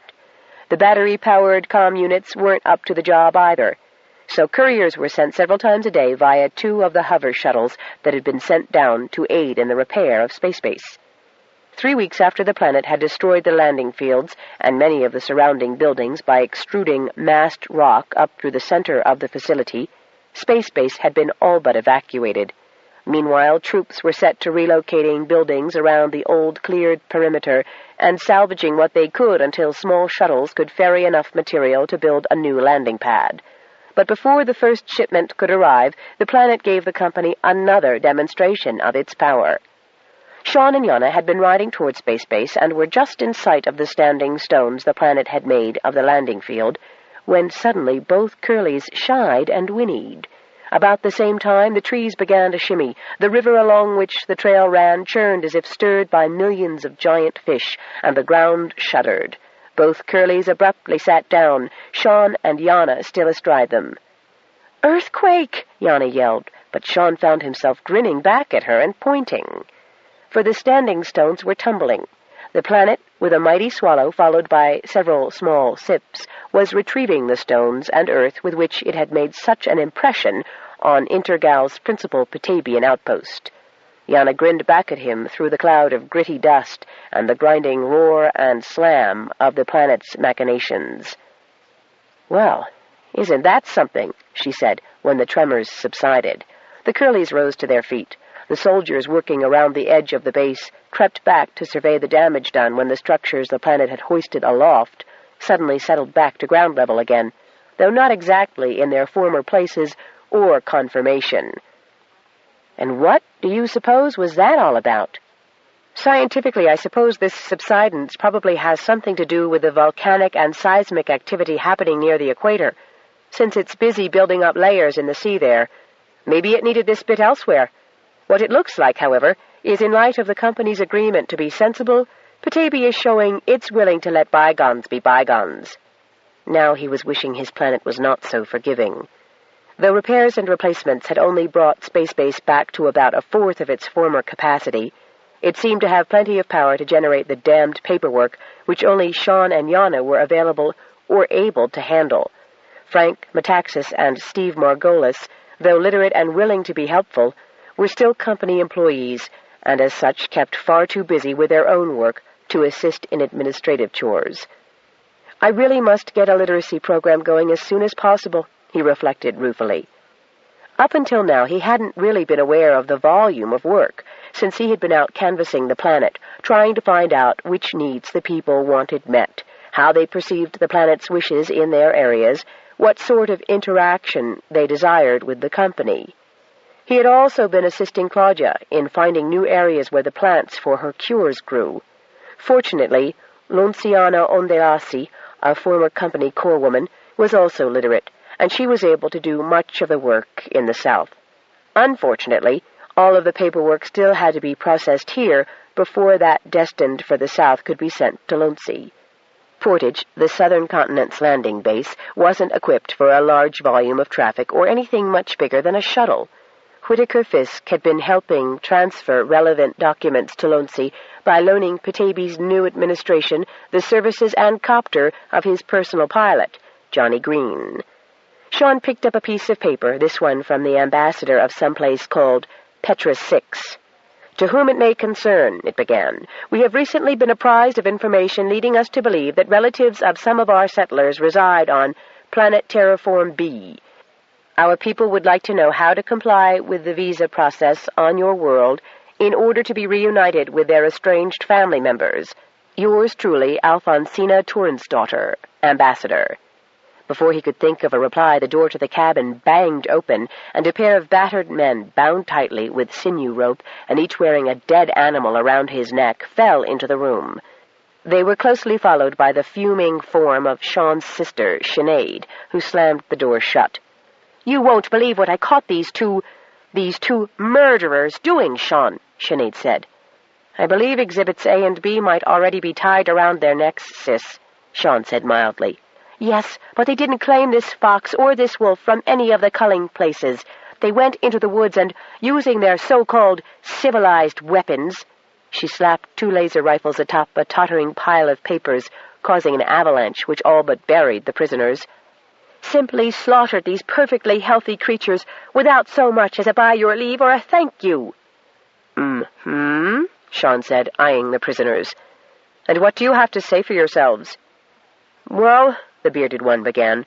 The battery-powered comm units weren't up to the job either, so couriers were sent several times a day via 2 of the hover shuttles that had been sent down to aid in the repair of Space Base. 3 weeks after the planet had destroyed the landing fields and many of the surrounding buildings by extruding massed rock up through the center of the facility, Space Base had been all but evacuated. Meanwhile, troops were set to relocating buildings around the old cleared perimeter and salvaging what they could until small shuttles could ferry enough material to build a new landing pad. But before the first shipment could arrive, the planet gave the company another demonstration of its power. Sean and Yana had been riding toward Space Base and were just in sight of the standing stones the planet had made of the landing field, when suddenly both Curlies shied and whinnied. About the same time, the trees began to shimmy. The river along which the trail ran churned as if stirred by millions of giant fish, and the ground shuddered. Both Curlies abruptly sat down, Sean and Yana still astride them. "Earthquake!" Yana yelled, but Sean found himself grinning back at her and pointing. For the standing stones were tumbling. The planet, with a mighty swallow followed by several small sips, was retrieving the stones and earth with which it had made such an impression on Intergal's principal Petabian outpost. Yana grinned back at him through the cloud of gritty dust and the grinding roar and slam of the planet's machinations. "Well, isn't that something?" she said when the tremors subsided. The Curlies rose to their feet. The soldiers working around the edge of the base crept back to survey the damage done when the structures the planet had hoisted aloft suddenly settled back to ground level again, though not exactly in their former places or conformation. "And what do you suppose was that all about?" "Scientifically, I suppose this subsidence probably has something to do with the volcanic and seismic activity happening near the equator, since it's busy building up layers in the sea there. Maybe it needed this bit elsewhere. What it looks like, however, is in light of the company's agreement to be sensible, Petaybee is showing it's willing to let bygones be bygones." Now he was wishing his planet was not so forgiving. Though repairs and replacements had only brought Space Base back to about 1/4 of its former capacity, it seemed to have plenty of power to generate the damned paperwork which only Sean and Yana were available or able to handle. Frank Metaxas and Steve Margolis, though literate and willing to be helpful, were still company employees, and as such kept far too busy with their own work to assist in administrative chores. "I really must get a literacy program going as soon as possible," he reflected ruefully. Up until now, he hadn't really been aware of the volume of work, since he had been out canvassing the planet, trying to find out which needs the people wanted met, how they perceived the planet's wishes in their areas, what sort of interaction they desired with the company. He had also been assisting Claudia in finding new areas where the plants for her cures grew. Fortunately, Lonciana Ondeasi, a former company corpswoman, was also literate, and she was able to do much of the work in the South. Unfortunately, all of the paperwork still had to be processed here before that destined for the South could be sent to Lonci. Portage, the southern continent's landing base, wasn't equipped for a large volume of traffic or anything much bigger than a shuttle. Whitaker Fisk had been helping transfer relevant documents to Lonci by loaning Petabye's new administration the services and copter of his personal pilot, Johnny Green. Sean picked up a piece of paper, this one from the ambassador of some place called Petra 6. "To whom it may concern," it began, "we have recently been apprised of information leading us to believe that relatives of some of our settlers reside on planet Terraform B. Our people would like to know how to comply with the visa process on your world in order to be reunited with their estranged family members. Yours truly, Alfonsina Torrensdaughter, Ambassador." Before he could think of a reply, the door to the cabin banged open, and a pair of battered men, bound tightly with sinew rope, and each wearing a dead animal around his neck, fell into the room. They were closely followed by the fuming form of Sean's sister, Sinead, who slammed the door shut. "You won't believe what I caught these two murderers doing, Sean," Sinead said. "I believe Exhibits A and B might already be tied around their necks, sis," Sean said mildly. "Yes, but they didn't claim this fox or this wolf from any of the culling places. They went into the woods and, using their so-called civilized weapons—" She slapped 2 laser rifles atop a tottering pile of papers, causing an avalanche which all but buried the prisoners. "Simply slaughtered these perfectly healthy creatures without so much as a by your leave or a thank you." "Mm-hmm," Sean said, eyeing the prisoners. "And what do you have to say for yourselves?" "Well," the bearded one began,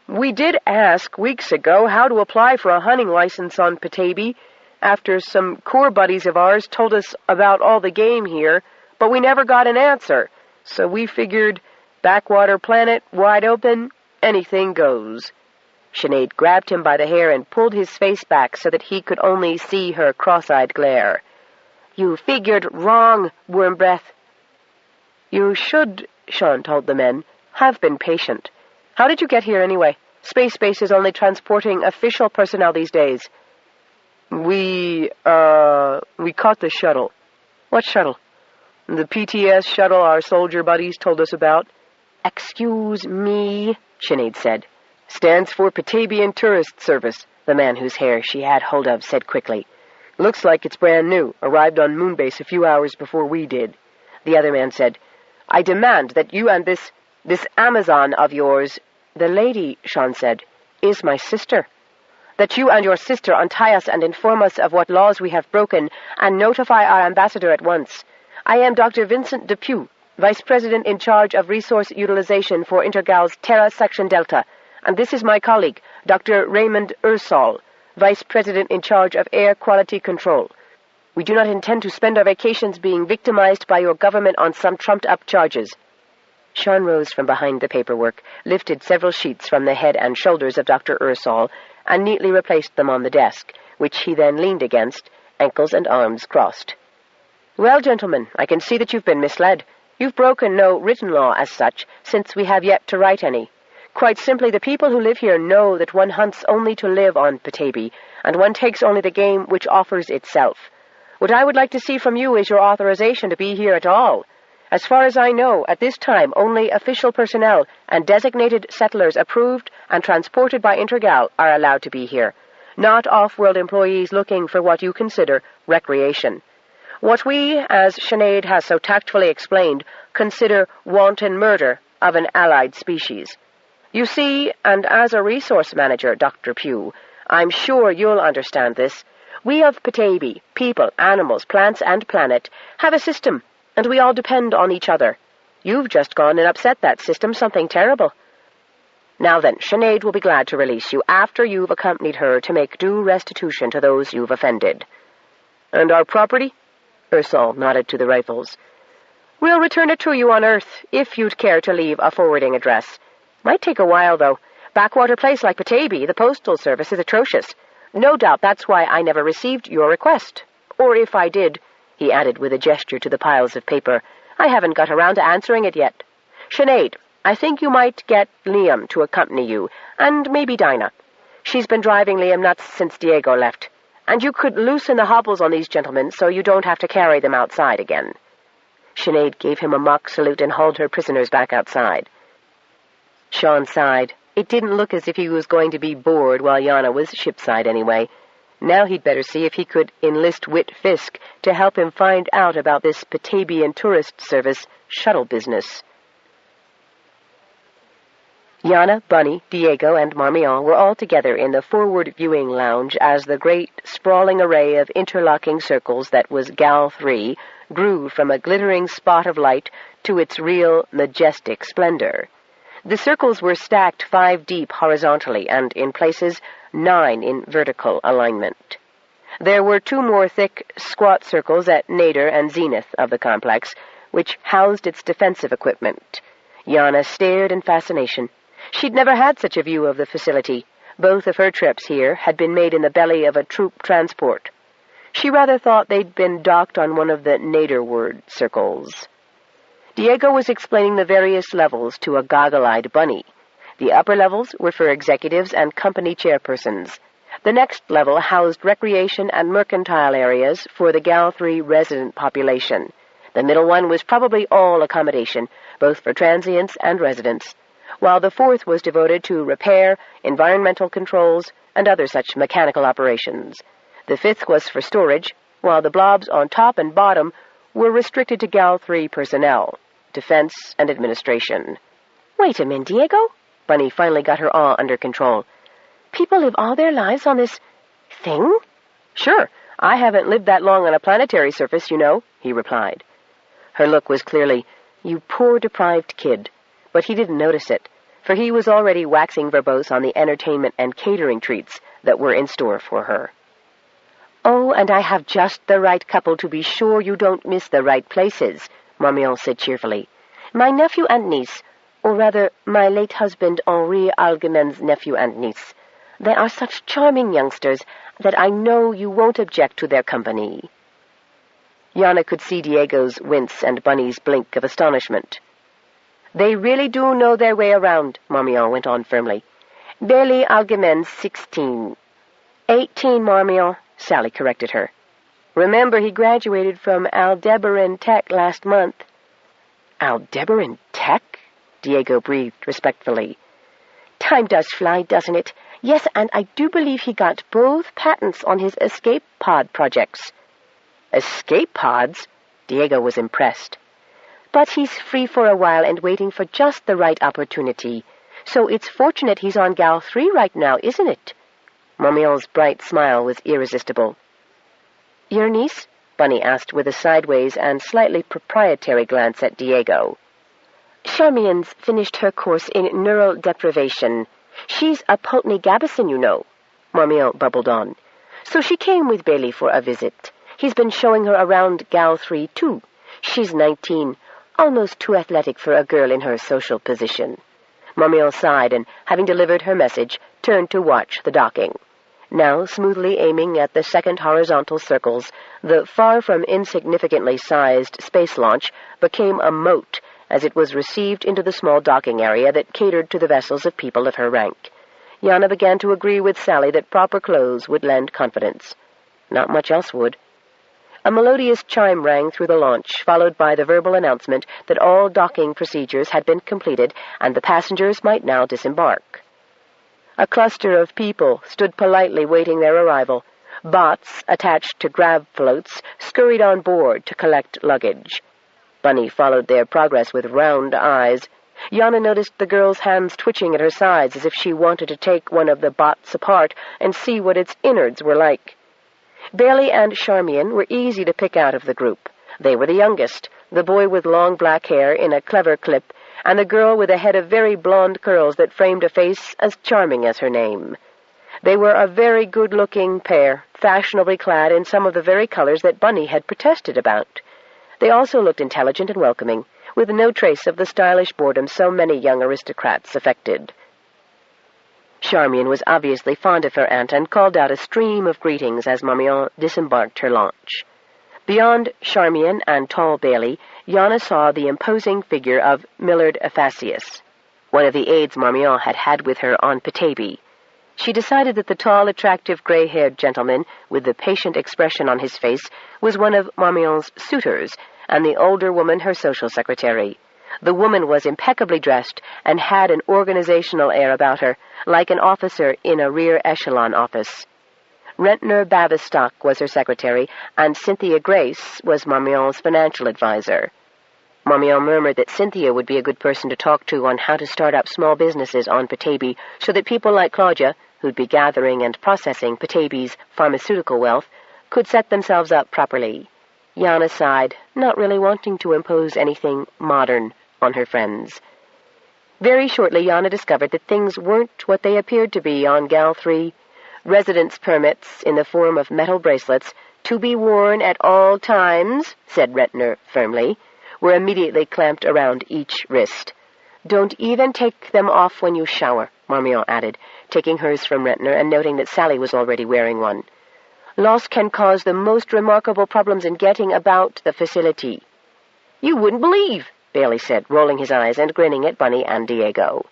"we did ask weeks ago how to apply for a hunting license on Petaybee, after some Corps buddies of ours told us about all the game here, but we never got an answer, so we figured backwater planet, wide open, anything goes." Sinead grabbed him by the hair and pulled his face back so that he could only see her cross-eyed glare. "You figured wrong, worm breath." "You should," Sean told the men, "have been patient. How did you get here anyway? Space Base is only transporting official personnel these days." We caught the shuttle." "What shuttle?" "The PTS shuttle our soldier buddies told us about." "Excuse me," Sinead said. "Stands for Petaybee Tourist Service," the man whose hair she had hold of said quickly. "Looks like it's brand new. Arrived on Moonbase a few hours before we did." The other man said, "I demand that you and this Amazon of yours—" "The lady," Sean said, "is my sister." "That you and your sister untie us and inform us of what laws we have broken, and notify our ambassador at once. I am Dr. Vincent Depew, Vice President in charge of Resource Utilization for Intergal's Terra Section Delta, and this is my colleague, Dr. Raymond Ursol, Vice President in charge of Air Quality Control. We do not intend to spend our vacations being victimized by your government on some trumped-up charges." Sean rose from behind the paperwork, lifted several sheets from the head and shoulders of Dr. Ursol, and neatly replaced them on the desk, which he then leaned against, ankles and arms crossed. "Well, gentlemen, I can see that you've been misled. You've broken no written law as such, since we have yet to write any. Quite simply, the people who live here know that one hunts only to live on Petaybee, and one takes only the game which offers itself. What I would like to see from you is your authorization to be here at all. As far as I know, at this time, only official personnel and designated settlers approved and transported by Intergal are allowed to be here, not off-world employees looking for what you consider recreation. What we, as Sinead has so tactfully explained, consider wanton murder of an allied species. You see, and as a resource manager, Dr. Pugh, I'm sure you'll understand this, we of Petaybee, people, animals, plants, and planet, have a system, and we all depend on each other. You've just gone and upset that system, something terrible. Now then, Sinead will be glad to release you after you've accompanied her to make due restitution to those you've offended." "And our property?" Ursol nodded to the rifles. "We'll return it to you on Earth, if you'd care to leave a forwarding address. Might take a while, though. Backwater place like Petaybee, the postal service is atrocious. No doubt that's why I never received your request. Or if I did," he added with a gesture to the piles of paper, "I haven't got around to answering it yet. Sinead, I think you might get Liam to accompany you, and maybe Dinah. She's been driving Liam nuts since Diego left. And you could loosen the hobbles on these gentlemen so you don't have to carry them outside again." Sinead gave him a mock salute and hauled her prisoners back outside. Sean sighed. It didn't look as if he was going to be bored while Yana was shipside anyway. Now he'd better see if he could enlist Whit Fisk to help him find out about this Petaybee Tourist Service shuttle business. Yana, Bunny, Diego, and Marmion were all together in the forward viewing lounge as the great, sprawling array of interlocking circles that was Gal 3 grew from a glittering spot of light to its real, majestic splendor. The circles were stacked 5 deep horizontally and, in places, 9 in vertical alignment. There were 2 more thick, squat circles at nadir and zenith of the complex, which housed its defensive equipment. Yana stared in fascination. She'd never had such a view of the facility. Both of her trips here had been made in the belly of a troop transport. She rather thought they'd been docked on one of the nadirward circles. Diego was explaining the various levels to a goggle-eyed Bunny. The upper levels were for executives and company chairpersons. The next level housed recreation and mercantile areas for the Gal 3 resident population. The middle one was probably all accommodation, both for transients and residents, while the 4th was devoted to repair, environmental controls, and other such mechanical operations. The 5th was for storage, while the blobs on top and bottom were restricted to Gal 3 personnel, defense, and administration. Wait a minute, Diego. Bunny finally got her awe under control. People live all their lives on this thing? Sure. I haven't lived that long on a planetary surface, you know, he replied. Her look was clearly, "You poor deprived kid," but he didn't notice it, for he was already waxing verbose on the entertainment and catering treats that were in store for her. "Oh, and I have just the right couple to be sure you don't miss the right places," Marmion said cheerfully. "My nephew and niece, or rather, my late husband Henri Algemen's nephew and niece. They are such charming youngsters that I know you won't object to their company." Yana could see Diego's wince and Bunny's blink of astonishment. "They really do know their way around," Marmion went on firmly. "Bailey Algemen's 16. 18, Marmion," Sally corrected her. "Remember, he graduated from Aldebaran Tech last month." "Aldebaran Tech?" Diego breathed respectfully. "Time does fly, doesn't it? Yes, and I do believe he got both patents on his escape pod projects." "Escape pods?" Diego was impressed. "But he's free for a while and waiting for just the right opportunity. So it's fortunate he's on Gal 3 right now, isn't it?" Marmion's bright smile was irresistible. "Your niece?" Bunny asked with a sideways and slightly proprietary glance at Diego. "Charmian's finished her course in neural deprivation. She's a Pulteney Gabison, you know," Marmion bubbled on. "So she came with Bailey for a visit. He's been showing her around Gal 3, too. She's 19, almost too athletic for a girl in her social position." Marmion sighed and, having delivered her message, turned to watch the docking. Now, smoothly aiming at the second horizontal circles, the far from insignificantly sized space launch became a moat as it was received into the small docking area that catered to the vessels of people of her rank. Yana began to agree with Sally that proper clothes would lend confidence. Not much else would. A melodious chime rang through the launch, followed by the verbal announcement that all docking procedures had been completed and the passengers might now disembark. A cluster of people stood politely waiting their arrival. Bots, attached to grab floats, scurried on board to collect luggage. Bunny followed their progress with round eyes. Yana noticed the girl's hands twitching at her sides as if she wanted to take one of the bots apart and see what its innards were like. Bailey and Charmian were easy to pick out of the group. They were the youngest, the boy with long black hair in a clever clip, and the girl with a head of very blonde curls that framed a face as charming as her name. They were a very good-looking pair, fashionably clad in some of the very colors that Bunny had protested about. They also looked intelligent and welcoming, with no trace of the stylish boredom so many young aristocrats affected. Charmian was obviously fond of her aunt and called out a stream of greetings as Marmion disembarked her launch. Beyond Charmian and tall Bailey, Yana saw the imposing figure of Millard Aphasius, one of the aides Marmion had had with her on Petaybee. She decided that the tall, attractive, gray-haired gentleman with the patient expression on his face was one of Marmion's suitors, and the older woman her social secretary. The woman was impeccably dressed and had an organizational air about her, like an officer in a rear echelon office. Rentner Bavistock was her secretary, and Cynthia Grace was Marmion's financial advisor. Marmion murmured that Cynthia would be a good person to talk to on how to start up small businesses on Petaybee so that people like Claudia, who'd be gathering and processing Petaybee's pharmaceutical wealth, could set themselves up properly. Yana sighed, not really wanting to impose anything modern on her friends. Very shortly, Yana discovered that things weren't what they appeared to be on Gal 3. Residence permits in the form of metal bracelets, to be worn at all times, said Rentner firmly, were immediately clamped around each wrist. Don't even take them off when you shower, Marmion added, taking hers from Rentner and noting that Sally was already wearing one. Loss can cause the most remarkable problems in getting about the facility. You wouldn't believe, Bailey said, rolling his eyes and grinning at Bunny and Diego.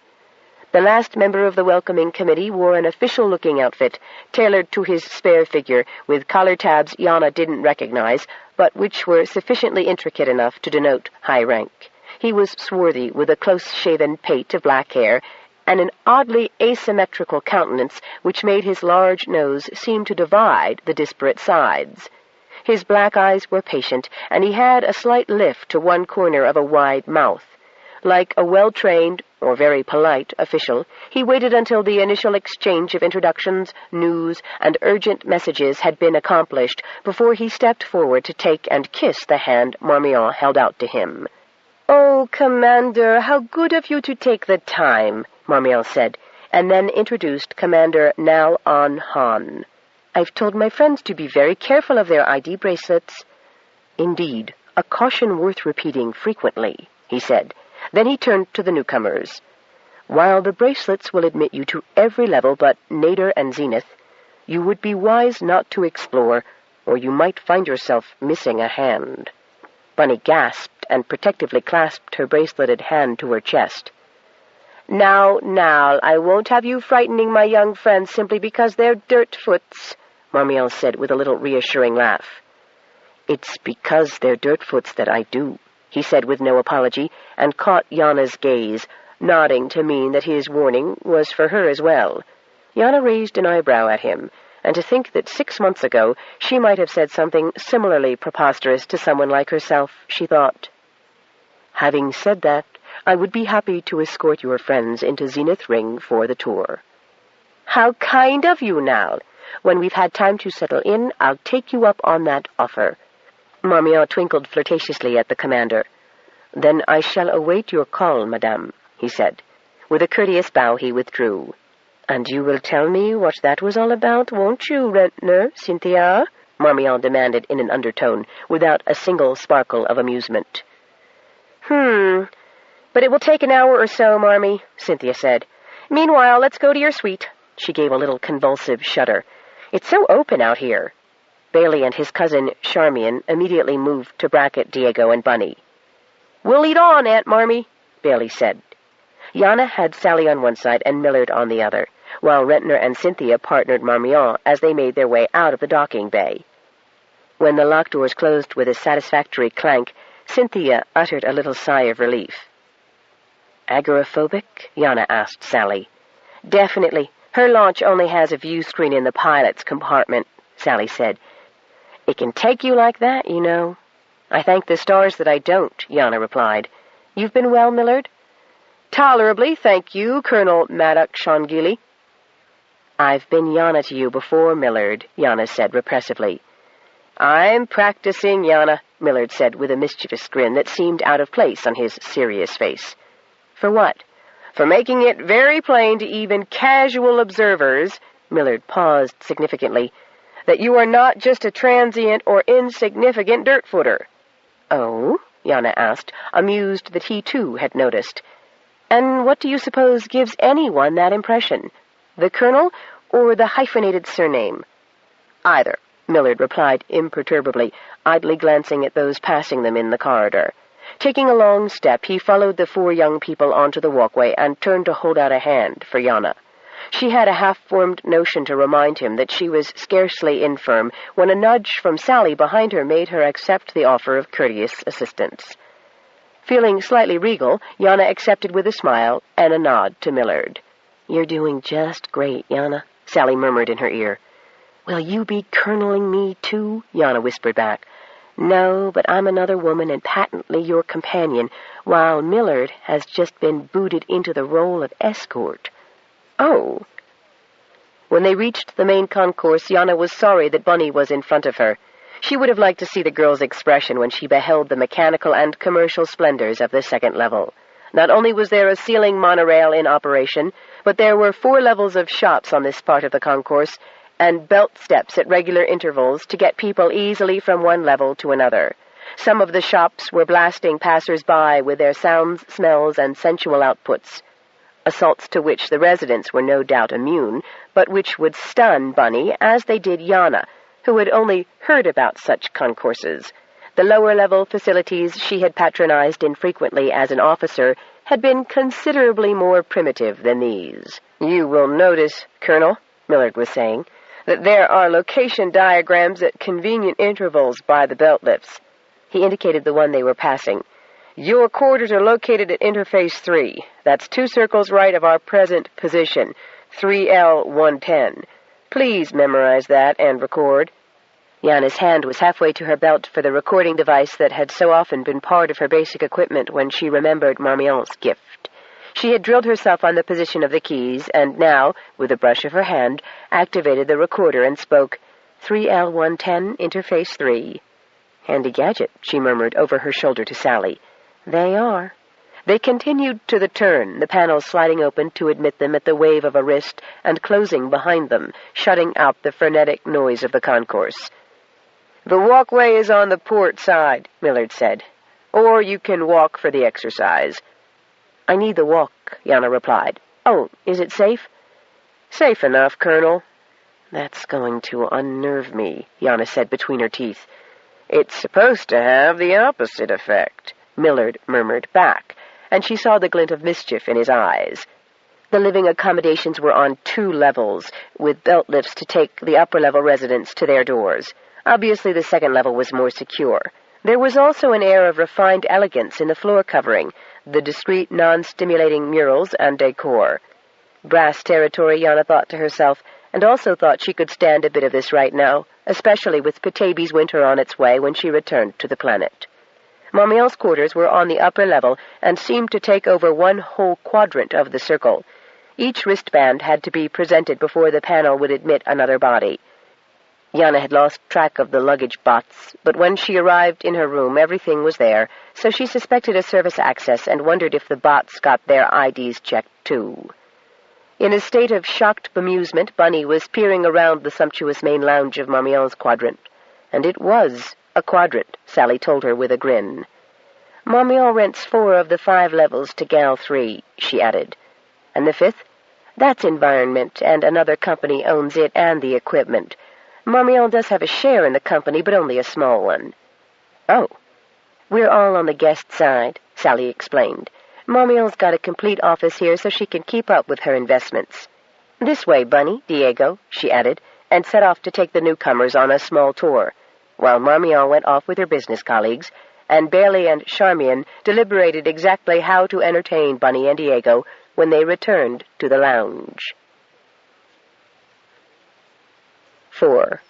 The last member of the welcoming committee wore an official-looking outfit, tailored to his spare figure, with collar tabs Yana didn't recognize, but which were sufficiently intricate enough to denote high rank. He was swarthy, with a close-shaven pate of black hair, and an oddly asymmetrical countenance which made his large nose seem to divide the disparate sides. His black eyes were patient, and he had a slight lift to one corner of a wide mouth. Like a well-trained, or very polite, official, he waited until the initial exchange of introductions, news, and urgent messages had been accomplished before he stepped forward to take and kiss the hand Marmion held out to him. "Oh, Commander, how good of you to take the time," Marmion said, and then introduced Commander Nal An Han. "I've told my friends to be very careful of their ID bracelets." "Indeed, a caution worth repeating frequently," he said. Then he turned to the newcomers. "While the bracelets will admit you to every level but Nadir and Zenith, you would be wise not to explore, or you might find yourself missing a hand." Bunny gasped and protectively clasped her braceleted hand to her chest. Now, I won't have you frightening my young friends simply because they're dirtfoots," Marmion said with a little reassuring laugh. "It's because they're dirtfoots that I do," he said with no apology, and caught Yana's gaze, nodding to mean that his warning was for her as well. Yana raised an eyebrow at him, and to think that 6 months ago she might have said something similarly preposterous to someone like herself, she thought. "Having said that, I would be happy to escort your friends into Zenith Ring for the tour." "How kind of you, Nal. When we've had time to settle in, I'll take you up on that offer." Marmion twinkled flirtatiously at the commander. "Then I shall await your call, madame," he said. With a courteous bow he withdrew. "And you will tell me what that was all about, won't you, Rentner, Cynthia?" Marmion demanded in an undertone, without a single sparkle of amusement. But it will take an hour or so, Marmee," Cynthia said. "Meanwhile, let's go to your suite." She gave a little convulsive shudder. "It's so open out here." Bailey and his cousin, Charmian, immediately moved to bracket Diego and Bunny. "We'll lead on, Aunt Marmee," Bailey said. Yana had Sally on one side and Millard on the other, while Rentner and Cynthia partnered Marmion as they made their way out of the docking bay. When the lock doors closed with a satisfactory clank, Cynthia uttered a little sigh of relief. "Agoraphobic?" Yana asked Sally. "Definitely. Her launch only has a view screen in the pilot's compartment," Sally said. "It can take you like that, you know." "I thank the stars that I don't," Yana replied. "You've been well, Millard?" "Tolerably, thank you, Colonel Maddox Shangili." "I've been Yana to you before, Millard," Yana said repressively. "I'm practicing, Yana," Millard said with a mischievous grin that seemed out of place on his serious face. "For what?" "For making it very plain to even casual observers," Millard paused significantly, "that you are not just a transient or insignificant dirtfooter." "Oh?" Yana asked, amused that he too had noticed. "And what do you suppose gives anyone that impression? The Colonel or the hyphenated surname?" "Either," Millard replied imperturbably, idly glancing at those passing them in the corridor. Taking a long step, he followed the 4 young people onto the walkway and turned to hold out a hand for Yana. She had a half-formed notion to remind him that she was scarcely infirm when a nudge from Sally behind her made her accept the offer of courteous assistance. Feeling slightly regal, Yana accepted with a smile and a nod to Millard. "You're doing just great, Yana," Sally murmured in her ear. "Will you be colonelling me, too?" Yana whispered back. No, but I'm another woman and patently your companion, while Millard has just been booted into the role of escort. Oh. When they reached the main concourse, Yana was sorry that Bunny was in front of her. She would have liked to see the girl's expression when she beheld the mechanical and commercial splendors of the second level. Not only was there a ceiling monorail in operation, but there were 4 levels of shops on this part of the concourse, and belt steps at regular intervals to get people easily from one level to another. Some of the shops were blasting passers-by with their sounds, smells, and sensual outputs, assaults to which the residents were no doubt immune, but which would stun Bunny, as they did Yana, who had only heard about such concourses. The lower-level facilities she had patronized infrequently as an officer had been considerably more primitive than these. "You will notice, Colonel," Millard was saying, "that there are location diagrams at convenient intervals by the belt lifts." He indicated the one they were passing. "Your quarters are located at Interface 3. That's 2 circles right of our present position, 3L110. Please memorize that and record." Yana's hand was halfway to her belt for the recording device that had so often been part of her basic equipment when she remembered Marmion's gift. She had drilled herself on the position of the keys, and now, with a brush of her hand, activated the recorder and spoke, "3L110, Interface 3. "Handy gadget," she murmured over her shoulder to Sally. "They are." They continued to the turn, the panels sliding open to admit them at the wave of a wrist and closing behind them, shutting out the frenetic noise of the concourse. "The walkway is on the port side," Millard said. "Or you can walk for the exercise." "I need the walk," Yana replied. "Oh, is it safe?" "Safe enough, Colonel." "That's going to unnerve me," Yana said between her teeth. "It's supposed to have the opposite effect," Millard murmured back, and she saw the glint of mischief in his eyes. The living accommodations were on 2 levels, with belt lifts to take the upper-level residents to their doors. Obviously, the second level was more secure. There was also an air of refined elegance in the floor covering, the discreet, non-stimulating murals and decor. Brass territory, Yana thought to herself, and also thought she could stand a bit of this right now, especially with Petaybee's winter on its way when she returned to the planet. Marmion's quarters were on the upper level and seemed to take over one whole quadrant of the circle. Each wristband had to be presented before the panel would admit another body. Yana had lost track of the luggage bots, but when she arrived in her room, everything was there, so she suspected a service access and wondered if the bots got their IDs checked, too. In a state of shocked bemusement, Bunny was peering around the sumptuous main lounge of Marmion's quadrant. And it was a quadrant, Sally told her with a grin. "Marmion rents 4 of the 5 levels to Gal 3, she added. "And the 5th? That's Environment, and another company owns it and the equipment. Marmion does have a share in the company, but only a small one." "Oh." "We're all on the guest side," Sally explained. "Marmion's got a complete office here so she can keep up with her investments. This way, Bunny, Diego," she added, and set off to take the newcomers on a small tour, while Marmion went off with her business colleagues, and Bailey and Charmian deliberated exactly how to entertain Bunny and Diego when they returned to the lounge. 4.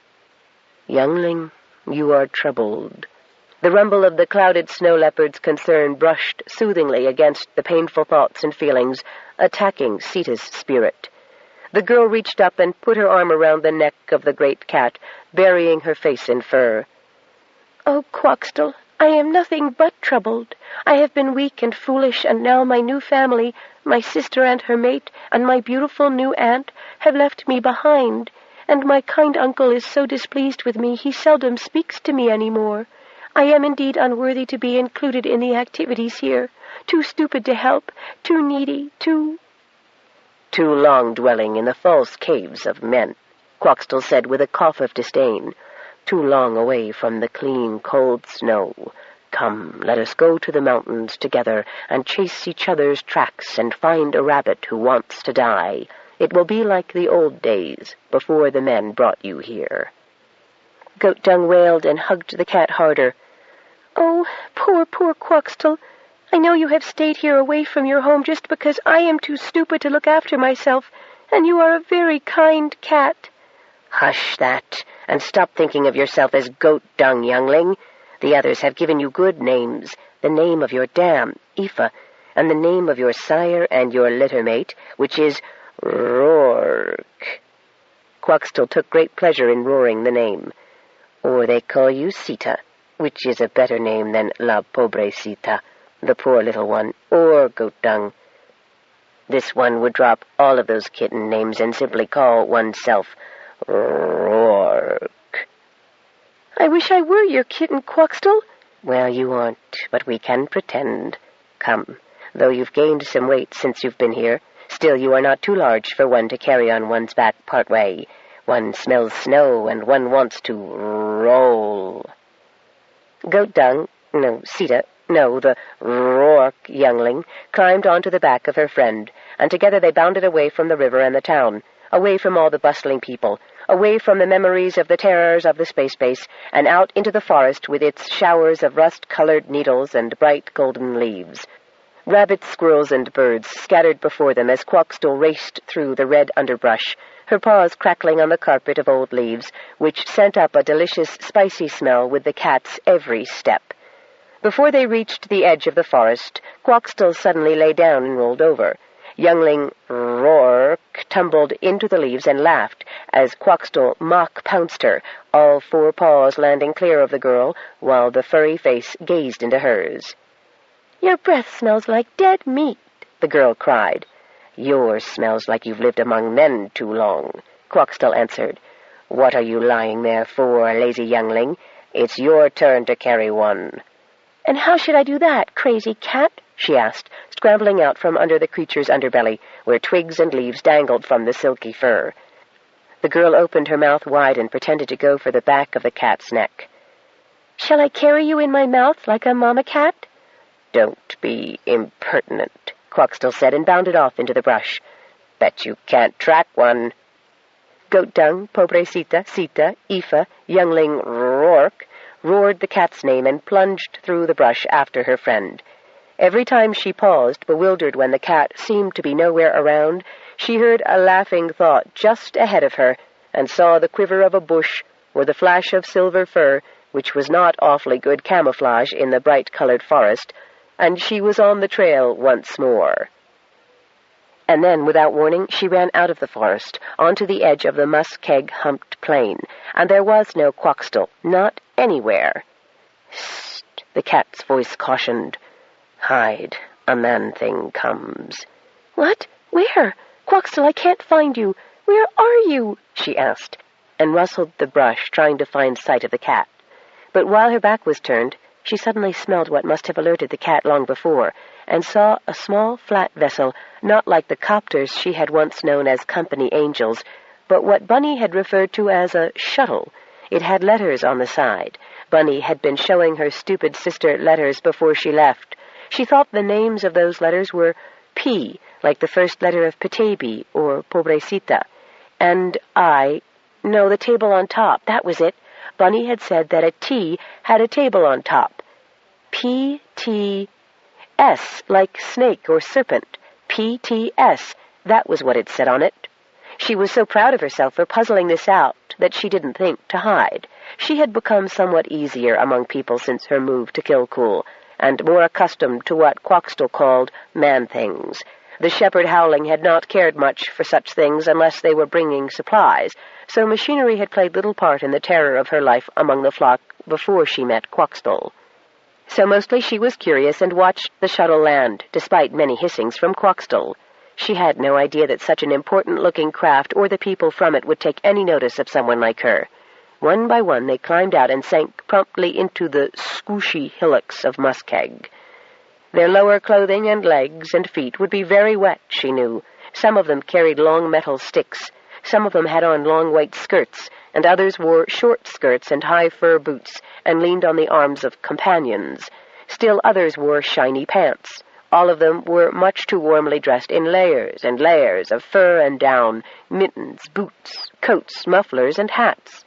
"Youngling, you are troubled." The rumble of the clouded snow leopard's concern brushed soothingly against the painful thoughts and feelings attacking Sita's spirit. The girl reached up and put her arm around the neck of the great cat, burying her face in fur. "Oh, Quoxtall, I am nothing but troubled. I have been weak and foolish, and now my new family, my sister and her mate, and my beautiful new aunt, have left me behind, and my kind uncle is so displeased with me he seldom speaks to me any more. I am indeed unworthy to be included in the activities here, too stupid to help, too needy, too long dwelling in the false caves of men," Quoxtall said with a cough of disdain. "Too long away from the clean, cold snow. Come, let us go to the mountains together and chase each other's tracks and find a rabbit who wants to die. It will be like the old days, before the men brought you here." Goat Dung wailed and hugged the cat harder. "Oh, poor, poor Quoxtall. I know you have stayed here away from your home just because I am too stupid to look after myself, and you are a very kind cat." "Hush that, and stop thinking of yourself as Goat Dung, youngling. The others have given you good names, the name of your dam, Aoife, and the name of your sire and your littermate, which is Rourke. Quoxtall took great pleasure in roaring the name. Or they call you Sita, which is a better name than La Pobrecita, the poor little one, or Goat Dung. This one would drop all of those kitten names and simply call oneself Rourke. I wish I were your kitten, Quoxtall. Well, you aren't, but we can pretend. Come, though you've gained some weight since you've been here, still you are not too large for one to carry on one's back part way. One smells snow, and one wants to roll. Goat Dung, no, Sita, no, the Rourke youngling, climbed onto the back of her friend, and together they bounded away from the river and the town, away from all the bustling people, away from the memories of the terrors of the space base, and out into the forest with its showers of rust-colored needles and bright golden leaves. Rabbits, squirrels, and birds scattered before them as Quoxtall raced through the red underbrush, her paws crackling on the carpet of old leaves, which sent up a delicious, spicy smell with the cat's every step. Before they reached the edge of the forest, Quoxtall suddenly lay down and rolled over. Youngling Rourke tumbled into the leaves and laughed as Quoxtall mock-pounced her, all four paws landing clear of the girl, while the furry face gazed into hers. Your breath smells like dead meat, the girl cried. Yours smells like you've lived among men too long, Quoxtall answered. What are you lying there for, lazy youngling? It's your turn to carry one. And how should I do that, crazy cat? She asked, scrambling out from under the creature's underbelly, where twigs and leaves dangled from the silky fur. The girl opened her mouth wide and pretended to go for the back of the cat's neck. Shall I carry you in my mouth like a mama cat? Don't be impertinent, Quoxtall said, and bounded off into the brush. Bet you can't track one. Goat Dung, Pobrecita, Sita, Aoife, youngling Rourke, roared the cat's name and plunged through the brush after her friend. Every time she paused, bewildered when the cat seemed to be nowhere around, she heard a laughing thought just ahead of her, and saw the quiver of a bush or the flash of silver fur, which was not awfully good camouflage in the bright-colored forest, and she was on the trail once more. And then, without warning, she ran out of the forest, onto the edge of the muskeg-humped plain, and there was no Quoxtall, not anywhere. "Sst," the cat's voice cautioned. "Hide, a man-thing comes." "What? Where? Quoxtall, I can't find you. Where are you?" she asked, and rustled the brush, trying to find sight of the cat. But while her back was turned, she suddenly smelled what must have alerted the cat long before, and saw a small, flat vessel, not like the copters she had once known as company angels, but what Bunny had referred to as a shuttle. It had letters on the side. Bunny had been showing her stupid sister letters before she left. She thought the names of those letters were P, like the first letter of Petaybee or Pobrecita, and I. No, the table on top, that was it. Bunny had said that a T had a table on top. P-T-S, like snake or serpent. P-T-S, that was what it said on it. She was so proud of herself for puzzling this out that she didn't think to hide. She had become somewhat easier among people since her move to Kilcool, and more accustomed to what Quoxtall called man-things. The shepherd howling had not cared much for such things unless they were bringing supplies, so machinery had played little part in the terror of her life among the flock before she met Quoxtall. So mostly she was curious and watched the shuttle land, despite many hissings from Quoxtall. She had no idea that such an important-looking craft or the people from it would take any notice of someone like her. One by one they climbed out and sank promptly into the squishy hillocks of muskeg. Their lower clothing and legs and feet would be very wet, she knew. Some of them carried long metal sticks. Some of them had on long white skirts, and others wore short skirts and high fur boots and leaned on the arms of companions. Still others wore shiny pants. All of them were much too warmly dressed in layers and layers of fur and down, mittens, boots, coats, mufflers, and hats.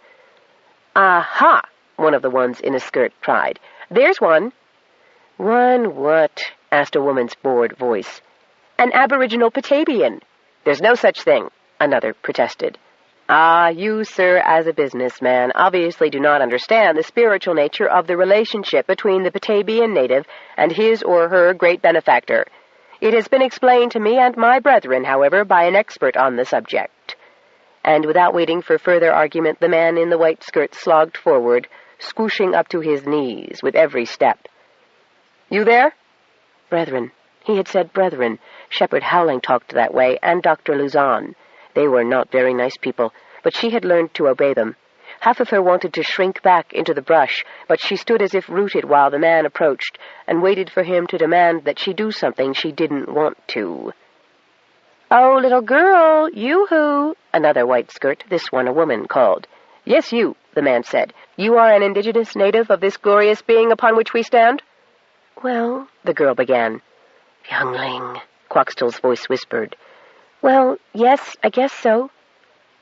"Aha!" one of the ones in a skirt cried. "There's one." "One what?" asked a woman's bored voice. "An aboriginal Petabean." "There's no such thing," another protested. Ah, you, sir, as a businessman, obviously do not understand the spiritual nature of the relationship between the Petaybee native and his or her great benefactor. It has been explained to me and my brethren, however, by an expert on the subject." And without waiting for further argument, the man in the white skirt slogged forward, swooshing up to his knees with every step. "You there?" Brethren. He had said brethren. Shepherd Howling talked that way, and Dr. Luzon. They were not very nice people, but she had learned to obey them. Half of her wanted to shrink back into the brush, but she stood as if rooted while the man approached, and waited for him to demand that she do something she didn't want to. "Oh, little girl, you-hoo," another white skirt, this one a woman, called. "Yes, you," the man said. "You are an indigenous native of this glorious being upon which we stand?" "Well," the girl began. "Youngling," Quaxtle's voice whispered. "Well, yes, I guess so."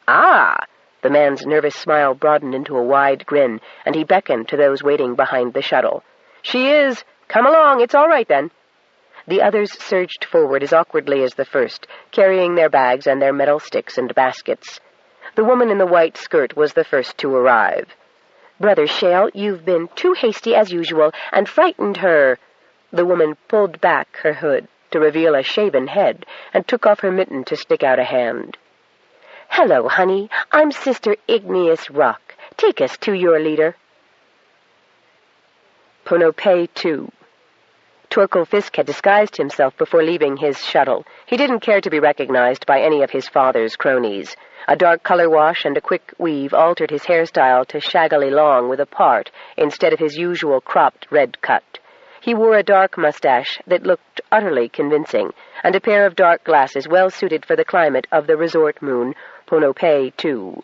"Ah!" The man's nervous smile broadened into a wide grin, and he beckoned to those waiting behind the shuttle. "She is! Come along, it's all right then." The others surged forward as awkwardly as the first, carrying their bags and their metal sticks and baskets. The woman in the white skirt was the first to arrive. "Brother Shale, you've been too hasty as usual, and frightened her." The woman pulled back her hood to reveal a shaven head, and took off her mitten to stick out a hand. "Hello, honey. I'm Sister Igneous Rock. Take us to your leader." Pohnpei 2. Torkel Fisk had disguised himself before leaving his shuttle. He didn't care to be recognized by any of his father's cronies. A dark color wash and a quick weave altered his hairstyle to shaggily long with a part instead of his usual cropped red cut. He wore a dark mustache that looked utterly convincing, and a pair of dark glasses well suited for the climate of the resort moon, Pohnpei 2.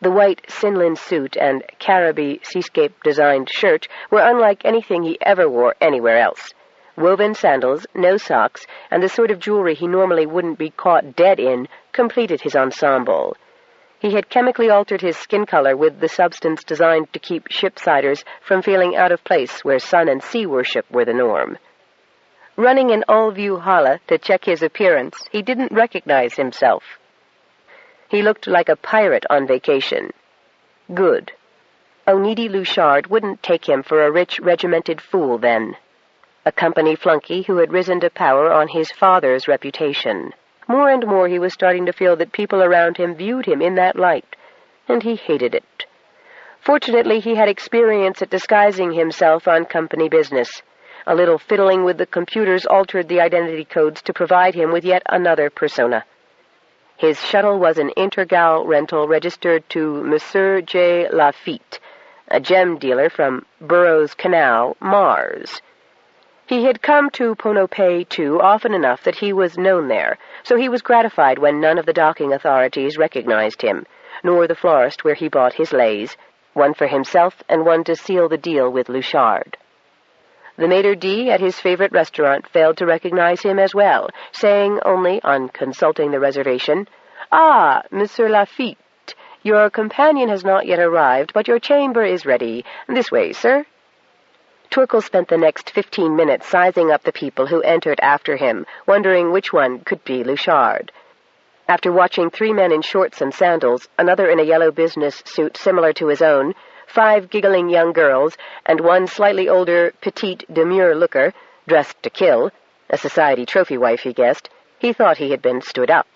The white Sinlin suit and Caribbee seascape-designed shirt were unlike anything he ever wore anywhere else. Woven sandals, no socks, and the sort of jewelry he normally wouldn't be caught dead in completed his ensemble. He had chemically altered his skin color with the substance designed to keep shipsiders from feeling out of place where sun and sea worship were the norm. Running an all-view holla to check his appearance, he didn't recognize himself. He looked like a pirate on vacation. Good. Oneidi Luchard wouldn't take him for a rich, regimented fool, then. A company flunky who had risen to power on his father's reputation. More and more he was starting to feel that people around him viewed him in that light, and he hated it. Fortunately, he had experience at disguising himself on company business. A little fiddling with the computers altered the identity codes to provide him with yet another persona. His shuttle was an Intergal rental registered to Monsieur J. Lafitte, a gem dealer from Burroughs Canal, Mars. He had come to Pohnpei 2 often enough that he was known there, so he was gratified when none of the docking authorities recognized him, nor the florist where he bought his leis, one for himself and one to seal the deal with Luchard. The maitre d' at his favorite restaurant failed to recognize him as well, saying only, on consulting the reservation, "Ah, Monsieur Lafitte, your companion has not yet arrived, but your chamber is ready. This way, sir." Torkel spent the next 15 minutes sizing up the people who entered after him, wondering which one could be Luchard. After watching 3 men in shorts and sandals, another in a yellow business suit similar to his own, 5 giggling young girls, and one slightly older, petite, demure looker, dressed to kill, a society trophy wife, he guessed, he thought he had been stood up.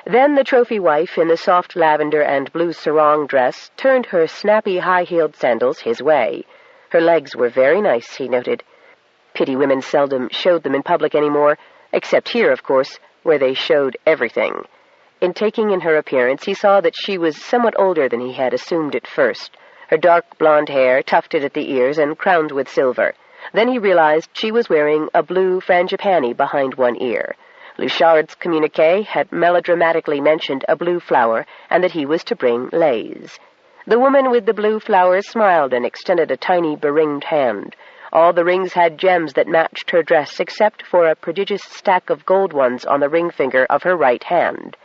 Then the trophy wife in the soft lavender and blue sarong dress turned her snappy high-heeled sandals his way. Her legs were very nice, he noted. Pity women seldom showed them in public anymore, except here, of course, where they showed everything. In taking in her appearance, he saw that she was somewhat older than he had assumed at first, her dark blonde hair tufted at the ears and crowned with silver. Then he realized she was wearing a blue frangipani behind one ear. Luchard's communiqué had melodramatically mentioned a blue flower, and that he was to bring leis. The woman with the blue flowers smiled and extended a tiny beringed hand. All the rings had gems that matched her dress, except for a prodigious stack of gold ones on the ring finger of her right hand.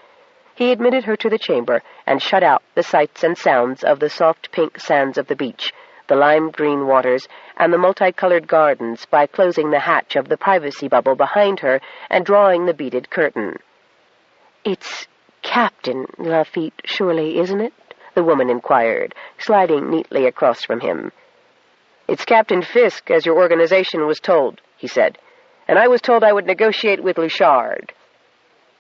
He admitted her to the chamber and shut out the sights and sounds of the soft pink sands of the beach, the lime-green waters, and the multicolored gardens by closing the hatch of the privacy bubble behind her and drawing the beaded curtain. "It's Captain Lafitte, surely, isn't it? The woman inquired, sliding neatly across from him. It's Captain Fisk, as your organization was told, he said, and I was told I would negotiate with Louchard.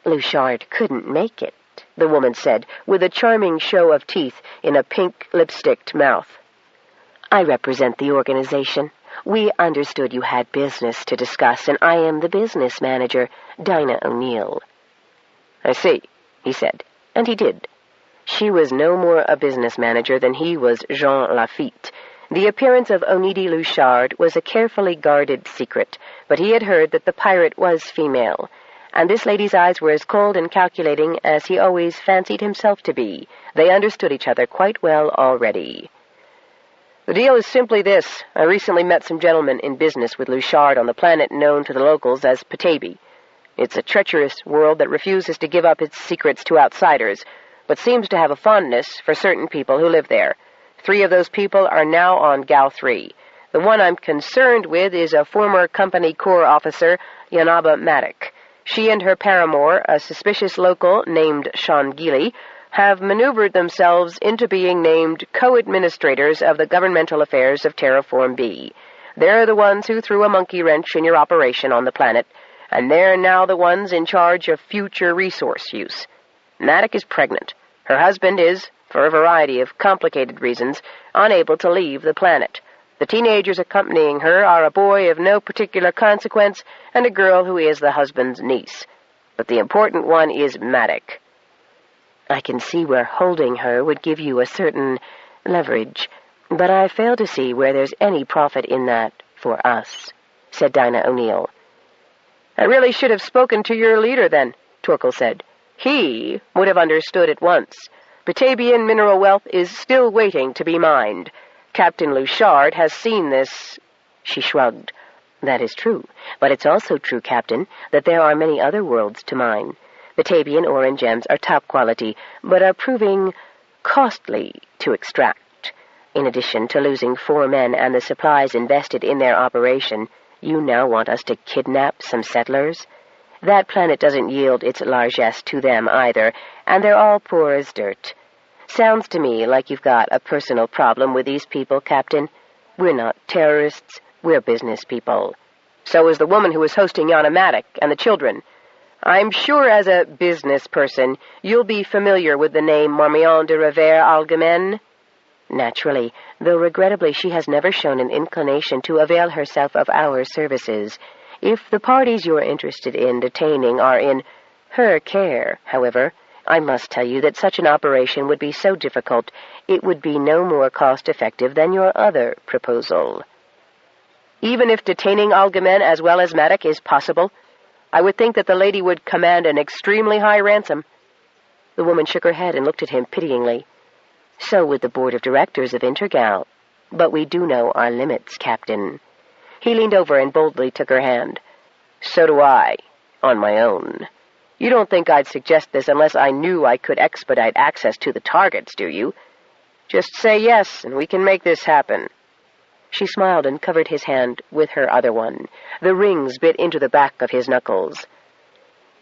Louchard couldn't make it, the woman said, with a charming show of teeth in a pink lipsticked mouth. I represent the organization. We understood you had business to discuss, and I am the business manager, Dinah O'Neill. I see, he said, and he did. She was no more a business manager than he was Jean Lafitte. The appearance of Onidi Louchard was a carefully guarded secret, but he had heard that the pirate was female, and this lady's eyes were as cold and calculating as he always fancied himself to be. They understood each other quite well already. The deal is simply this. I recently met some gentlemen in business with Louchard on the planet known to the locals as Petaybee. It's a treacherous world that refuses to give up its secrets to outsiders, but seems to have a fondness for certain people who live there. 3 of those people are now on Gal 3. The one I'm concerned with is a former Company Corps officer, Yanaba Maddock. She and her paramour, a suspicious local named Shangili, have maneuvered themselves into being named co-administrators of the governmental affairs of Terraform B. They're the ones who threw a monkey wrench in your operation on the planet, and they're now the ones in charge of future resource use. Maddock is pregnant. Her husband is, for a variety of complicated reasons, unable to leave the planet. The teenagers accompanying her are a boy of no particular consequence and a girl who is the husband's niece. But the important one is Maddock. I can see where holding her would give you a certain leverage, but I fail to see where there's any profit in that for us, said Dinah O'Neill. I really should have spoken to your leader then, Torkel said. He would have understood at once. Batavian mineral wealth is still waiting to be mined. Captain Louchard has seen this. She shrugged. That is true, but it's also true, Captain, that there are many other worlds to mine. Batavian ore and gems are top quality, but are proving costly to extract. In addition to losing 4 men and the supplies invested in their operation, you now want us to kidnap some settlers? That planet doesn't yield its largesse to them either, and they're all poor as dirt. Sounds to me like you've got a personal problem with these people, Captain. We're not terrorists, we're business people. So is the woman who was hosting Yana Maddock and the children. I'm sure as a business person you'll be familiar with the name Marmion de Revers Algemen. Naturally, though regrettably she has never shown an inclination to avail herself of our services. If the parties you're interested in detaining are in her care, however, I must tell you that such an operation would be so difficult it would be no more cost-effective than your other proposal. Even if detaining Algemen as well as Maddock is possible, I would think that the lady would command an extremely high ransom. The woman shook her head and looked at him pityingly. So would the board of directors of Intergal. But we do know our limits, Captain. He leaned over and boldly took her hand. So do I, on my own. You don't think I'd suggest this unless I knew I could expedite access to the targets, do you? Just say yes, and we can make this happen. She smiled and covered his hand with her other one. The rings bit into the back of his knuckles.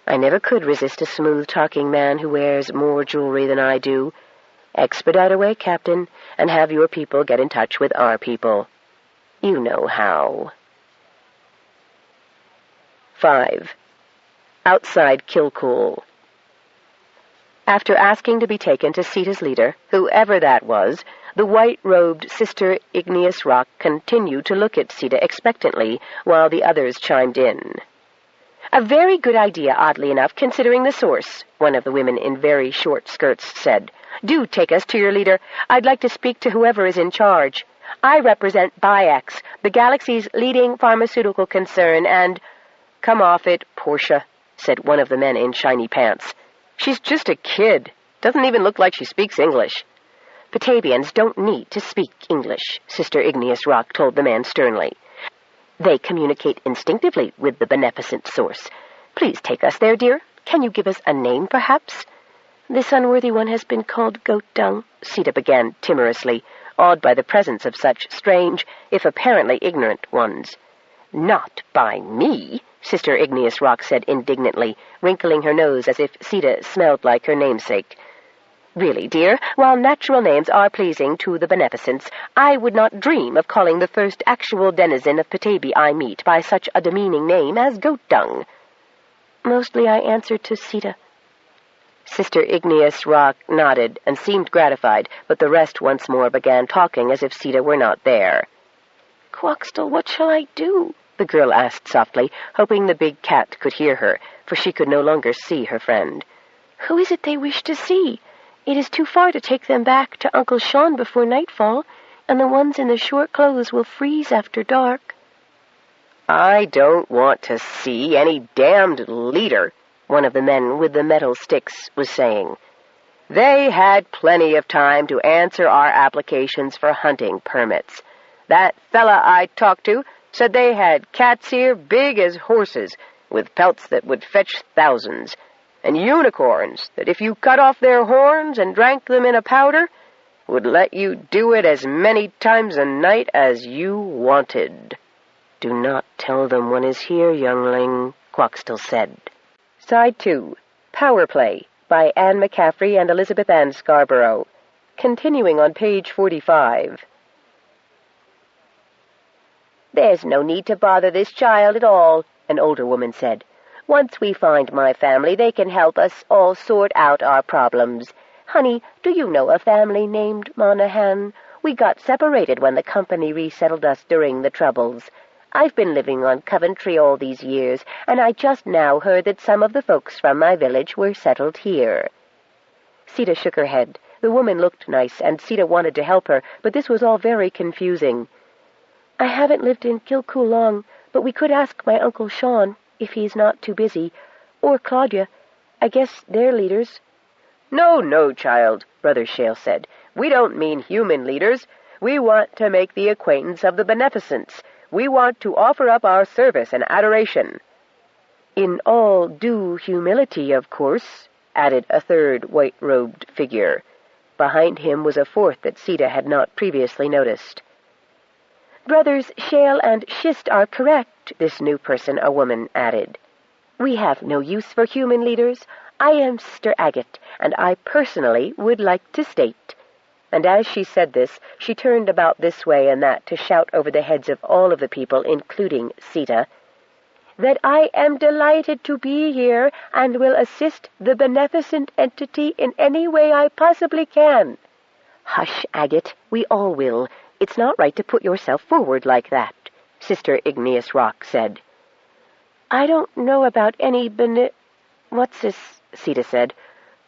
I never could resist a smooth-talking man who wears more jewelry than I do. Expedite away, Captain, and have your people get in touch with our people. You know how. 5. Outside Kilcool. After asking to be taken to Sita's leader, whoever that was, the white-robed Sister Igneous Rock continued to look at Sita expectantly while the others chimed in. A very good idea, oddly enough, considering the source, one of the women in very short skirts said. Do take us to your leader. I'd like to speak to whoever is in charge. I represent Biax, the galaxy's leading pharmaceutical concern, and... Come off it, Portia, said one of the men in shiny pants. She's just a kid. Doesn't even look like she speaks English. Petabians don't need to speak English, Sister Igneous Rock told the man sternly. They communicate instinctively with the beneficent source. Please take us there, dear. Can you give us a name, perhaps? This unworthy one has been called Goat Dung, Sita began timorously, awed by the presence of such strange, if apparently ignorant, ones. Not by me, Sister Igneous Rock said indignantly, wrinkling her nose as if Sita smelled like her namesake. Really, dear, while natural names are pleasing to the beneficents, I would not dream of calling the first actual denizen of Petaybee I meet by such a demeaning name as goat dung. Mostly I answered to Sita. Sister Igneous Rock nodded and seemed gratified, but the rest once more began talking as if Sita were not there. "Quoxtall, what shall I do?" the girl asked softly, hoping the big cat could hear her, for she could no longer see her friend. "Who is it they wish to see? It is too far to take them back to Uncle Sean before nightfall, and the ones in the short clothes will freeze after dark." "I don't want to see any damned leader," one of the men with the metal sticks was saying. "They had plenty of time to answer our applications for hunting permits. That fella I talked to said they had cats here big as horses, with pelts that would fetch thousands, and unicorns that if you cut off their horns and drank them in a powder, would let you do it as many times a night as you wanted." "Do not tell them one is here, youngling," Quoxtall said. Side 2, Power Play, by Anne Mccaffrey and Elizabeth Ann Scarborough. Continuing on page 45. "There's no need to bother this child at all," an older woman said. "Once we find my family, they can help us all sort out our problems. Honey, do you know a family named Monahan? We got separated when the company resettled us during the Troubles. I've been living on Coventry all these years, and I just now heard that some of the folks from my village were settled here." Sita shook her head. The woman looked nice, and Sita wanted to help her, but this was all very confusing. "I haven't lived in Kilcool long, but we could ask my Uncle Sean, if he's not too busy, or Claudia. I guess they're leaders." "No, no, child," Brother Shale said. "We don't mean human leaders. We want to make the acquaintance of the beneficents. We want to offer up our service and adoration." "In all due humility, of course," added a third white-robed figure. Behind him was a fourth that Sita had not previously noticed. "Brothers Shale and Schist are correct," this new person, a woman, added. "We have no use for human leaders. I am Sister Agate, and I personally would like to state," and as she said this, she turned about this way and that to shout over the heads of all of the people, including Sita, "that I am delighted to be here and will assist the beneficent entity in any way I possibly can." "Hush, Agate, we all will. It's not right to put yourself forward like that," Sister Igneous Rock said. "I don't know about any what's this?" Sita said,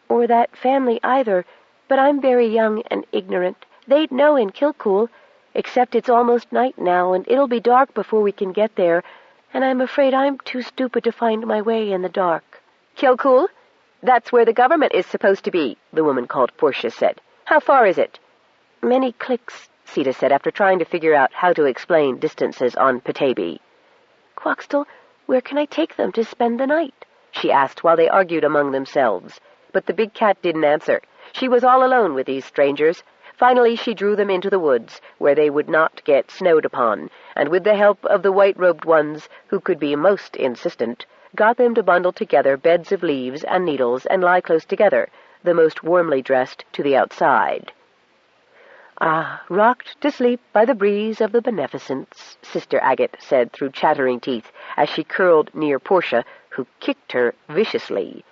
"or that family either, but I'm very young and ignorant. They'd know in Kilcool, except it's almost night now, and it'll be dark before we can get there, and I'm afraid I'm too stupid to find my way in the dark." "Kilcool? That's where the government is supposed to be," the woman called Portia said. "How far is it?" "Many clicks," Sita said after trying to figure out how to explain distances on Petaybee. "Quoxtall, where can I take them to spend the night?" she asked while they argued among themselves. But the big cat didn't answer. She was all alone with these strangers. Finally she drew them into the woods, where they would not get snowed upon, and with the help of the white-robed ones, who could be most insistent, got them to bundle together beds of leaves and needles and lie close together, the most warmly dressed to the outside. "Ah, rocked to sleep by the breeze of the beneficence," Sister Agate said through chattering teeth, as she curled near Portia, who kicked her viciously.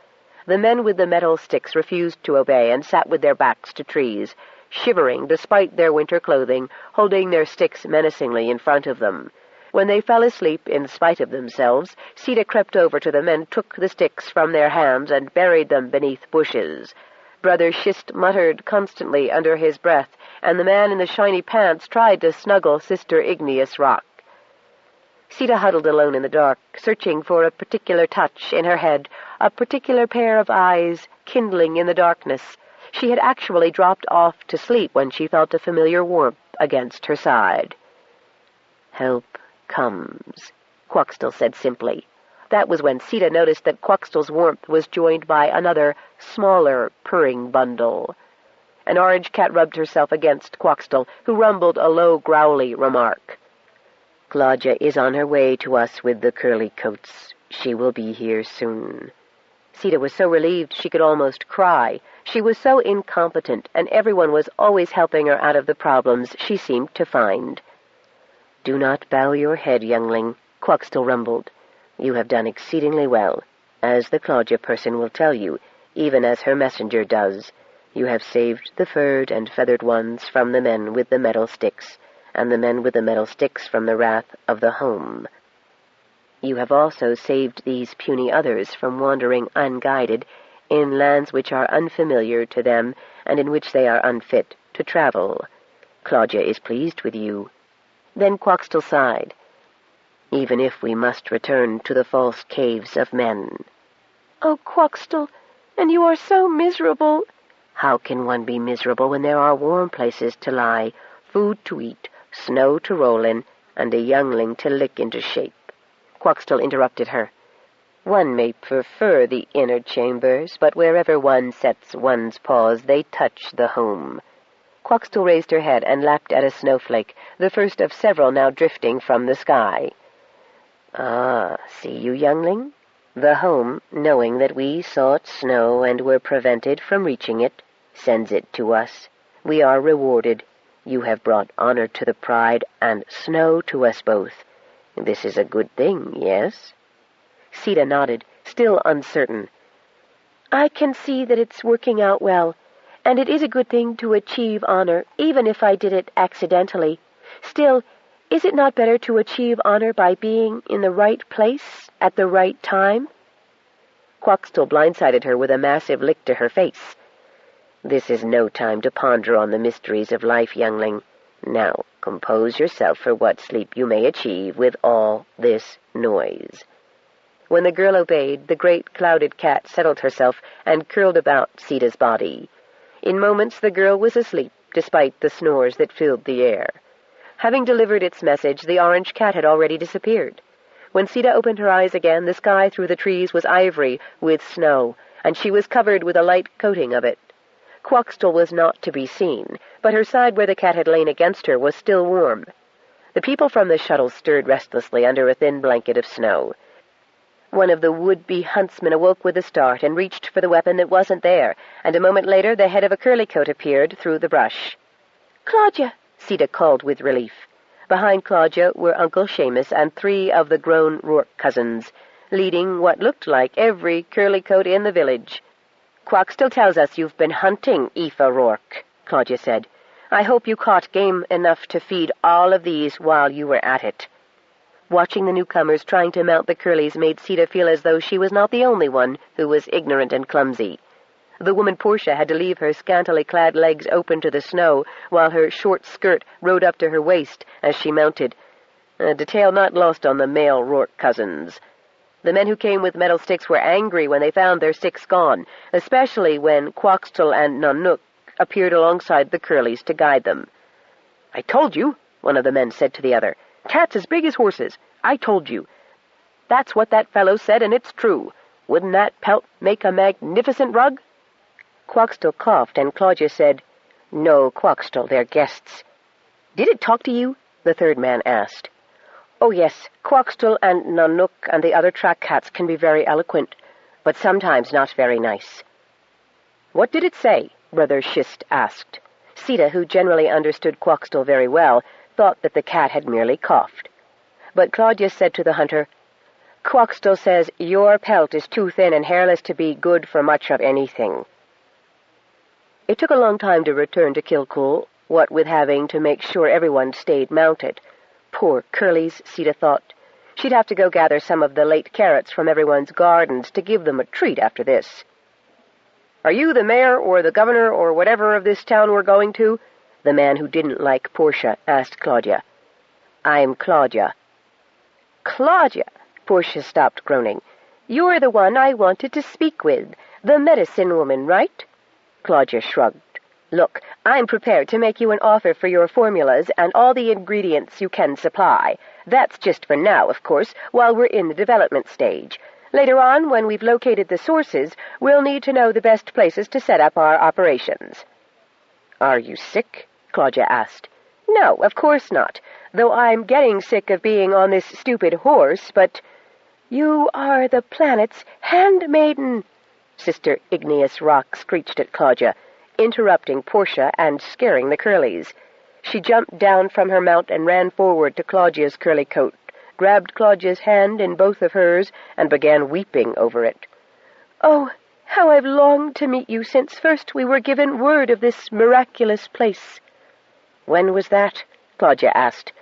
The men with the metal sticks refused to obey and sat with their backs to trees, shivering despite their winter clothing, holding their sticks menacingly in front of them. When they fell asleep in spite of themselves, Sita crept over to them and took the sticks from their hands and buried them beneath bushes. Brother Schist muttered constantly under his breath, and the man in the shiny pants tried to snuggle Sister Igneous Rock. Sita huddled alone in the dark, searching for a particular touch in her head, a particular pair of eyes kindling in the darkness. She had actually dropped off to sleep when she felt a familiar warmth against her side. "Help comes," Quoxtall said simply. That was when Sita noticed that Quoxtall's warmth was joined by another, smaller, purring bundle. An orange cat rubbed herself against Quoxtall, who rumbled a low, growly remark. Claudia is on her way to us with the curly coats. She will be here soon." Sita was so relieved she could almost cry. She was so incompetent, and everyone was always helping her out of the problems she seemed to find. "Do not bow your head, youngling," Quaxtell rumbled. "You have done exceedingly well, as the Claudia person will tell you, even as her messenger does. You have saved the furred and feathered ones from the men with the metal sticks, and the men with the metal sticks from the wrath of the home. You have also saved these puny others from wandering unguided in lands which are unfamiliar to them and in which they are unfit to travel. Claudia is pleased with you." Then Quaxtell sighed. "Even if we must return to the false caves of men." "Oh, Quaxtell, and you are so miserable." "How can one be miserable when there are warm places to lie, food to eat, snow to roll in, and a youngling to lick into shape?" Quaxtell interrupted her. "One may prefer the inner chambers, but wherever one sets one's paws, they touch the home." Quaxtell raised her head and lapped at a snowflake, the first of several now drifting from the sky. "Ah, see you, youngling? The home, knowing that we sought snow and were prevented from reaching it, sends it to us. We are rewarded. You have brought honor to the pride and snow to us both. This is a good thing, yes?" Sita nodded, still uncertain. "I can see that it's working out well, and it is a good thing to achieve honor, even if I did it accidentally. Still, is it not better to achieve honor by being in the right place at the right time?" Quaxtell blindsided her with a massive lick to her face. "This is no time to ponder on the mysteries of life, youngling. Now, compose yourself for what sleep you may achieve with all this noise." When the girl obeyed, the great clouded cat settled herself and curled about Sita's body. In moments the girl was asleep, despite the snores that filled the air. Having delivered its message, the orange cat had already disappeared. When Sita opened her eyes again, the sky through the trees was ivory with snow, and she was covered with a light coating of it. Quaxtell was not to be seen, but her side where the cat had lain against her was still warm. The people from the shuttle stirred restlessly under a thin blanket of snow. One of the would-be huntsmen awoke with a start and reached for the weapon that wasn't there, and a moment later the head of a curly-coat appeared through the brush. "Claudia!" Sita called with relief. Behind Claudia were Uncle Seamus and 3 of the grown Rourke cousins, leading what looked like every curly-coat in the village. "Quaxtell tells us you've been hunting, Aoife Rourke," Claudia said. "I hope you caught game enough to feed all of these while you were at it." Watching the newcomers trying to mount the curlies made Sita feel as though she was not the only one who was ignorant and clumsy. The woman Portia had to leave her scantily clad legs open to the snow, while her short skirt rode up to her waist as she mounted, a detail not lost on the male Rourke cousins. The men who came with metal sticks were angry when they found their sticks gone, especially when Quaxtell and Nanook appeared alongside the curlies to guide them. "I told you," one of the men said to the other. "Cats as big as horses. I told you. That's what that fellow said, and it's true. Wouldn't that pelt make a magnificent rug?" Quaxtell coughed, and Claudia said, "No, Quaxtell, they're guests." "Did it talk to you?" the third man asked. "Oh, yes, Quaxtell and Nanook and the other track cats can be very eloquent, but sometimes not very nice." "What did it say?" Brother Schist asked. Sita, who generally understood Quaxtell very well, thought that the cat had merely coughed. But Claudia said to the hunter, "Quaxtell says your pelt is too thin and hairless to be good for much of anything." It took a long time to return to Kilcool, what with having to make sure everyone stayed mounted. Poor curlies, Sita thought. She'd have to go gather some of the late carrots from everyone's gardens to give them a treat after this. "Are you the mayor or the governor or whatever of this town we're going to?" the man who didn't like Portia asked Claudia. "I'm Claudia." "Claudia!" Portia stopped groaning. "You're the one I wanted to speak with, the medicine woman, right?" Claudia shrugged. "Look, I'm prepared to make you an offer for your formulas and all the ingredients you can supply. That's just for now, of course, while we're in the development stage. Later on, when we've located the sources, we'll need to know the best places to set up our operations." "Are you sick?" Claudia asked. No, of course not, though I'm getting sick of being on this stupid horse, but— You are the planet's handmaiden, Sister Igneous Rock screeched at Claudia, interrupting Portia and scaring the Curlies. She jumped down from her mount and ran forward to Claudia's curly coat, grabbed Claudia's hand in both of hers, and began weeping over it. "Oh, how I've longed to meet you since first we were given word of this miraculous place." "When was that?" Claudia asked.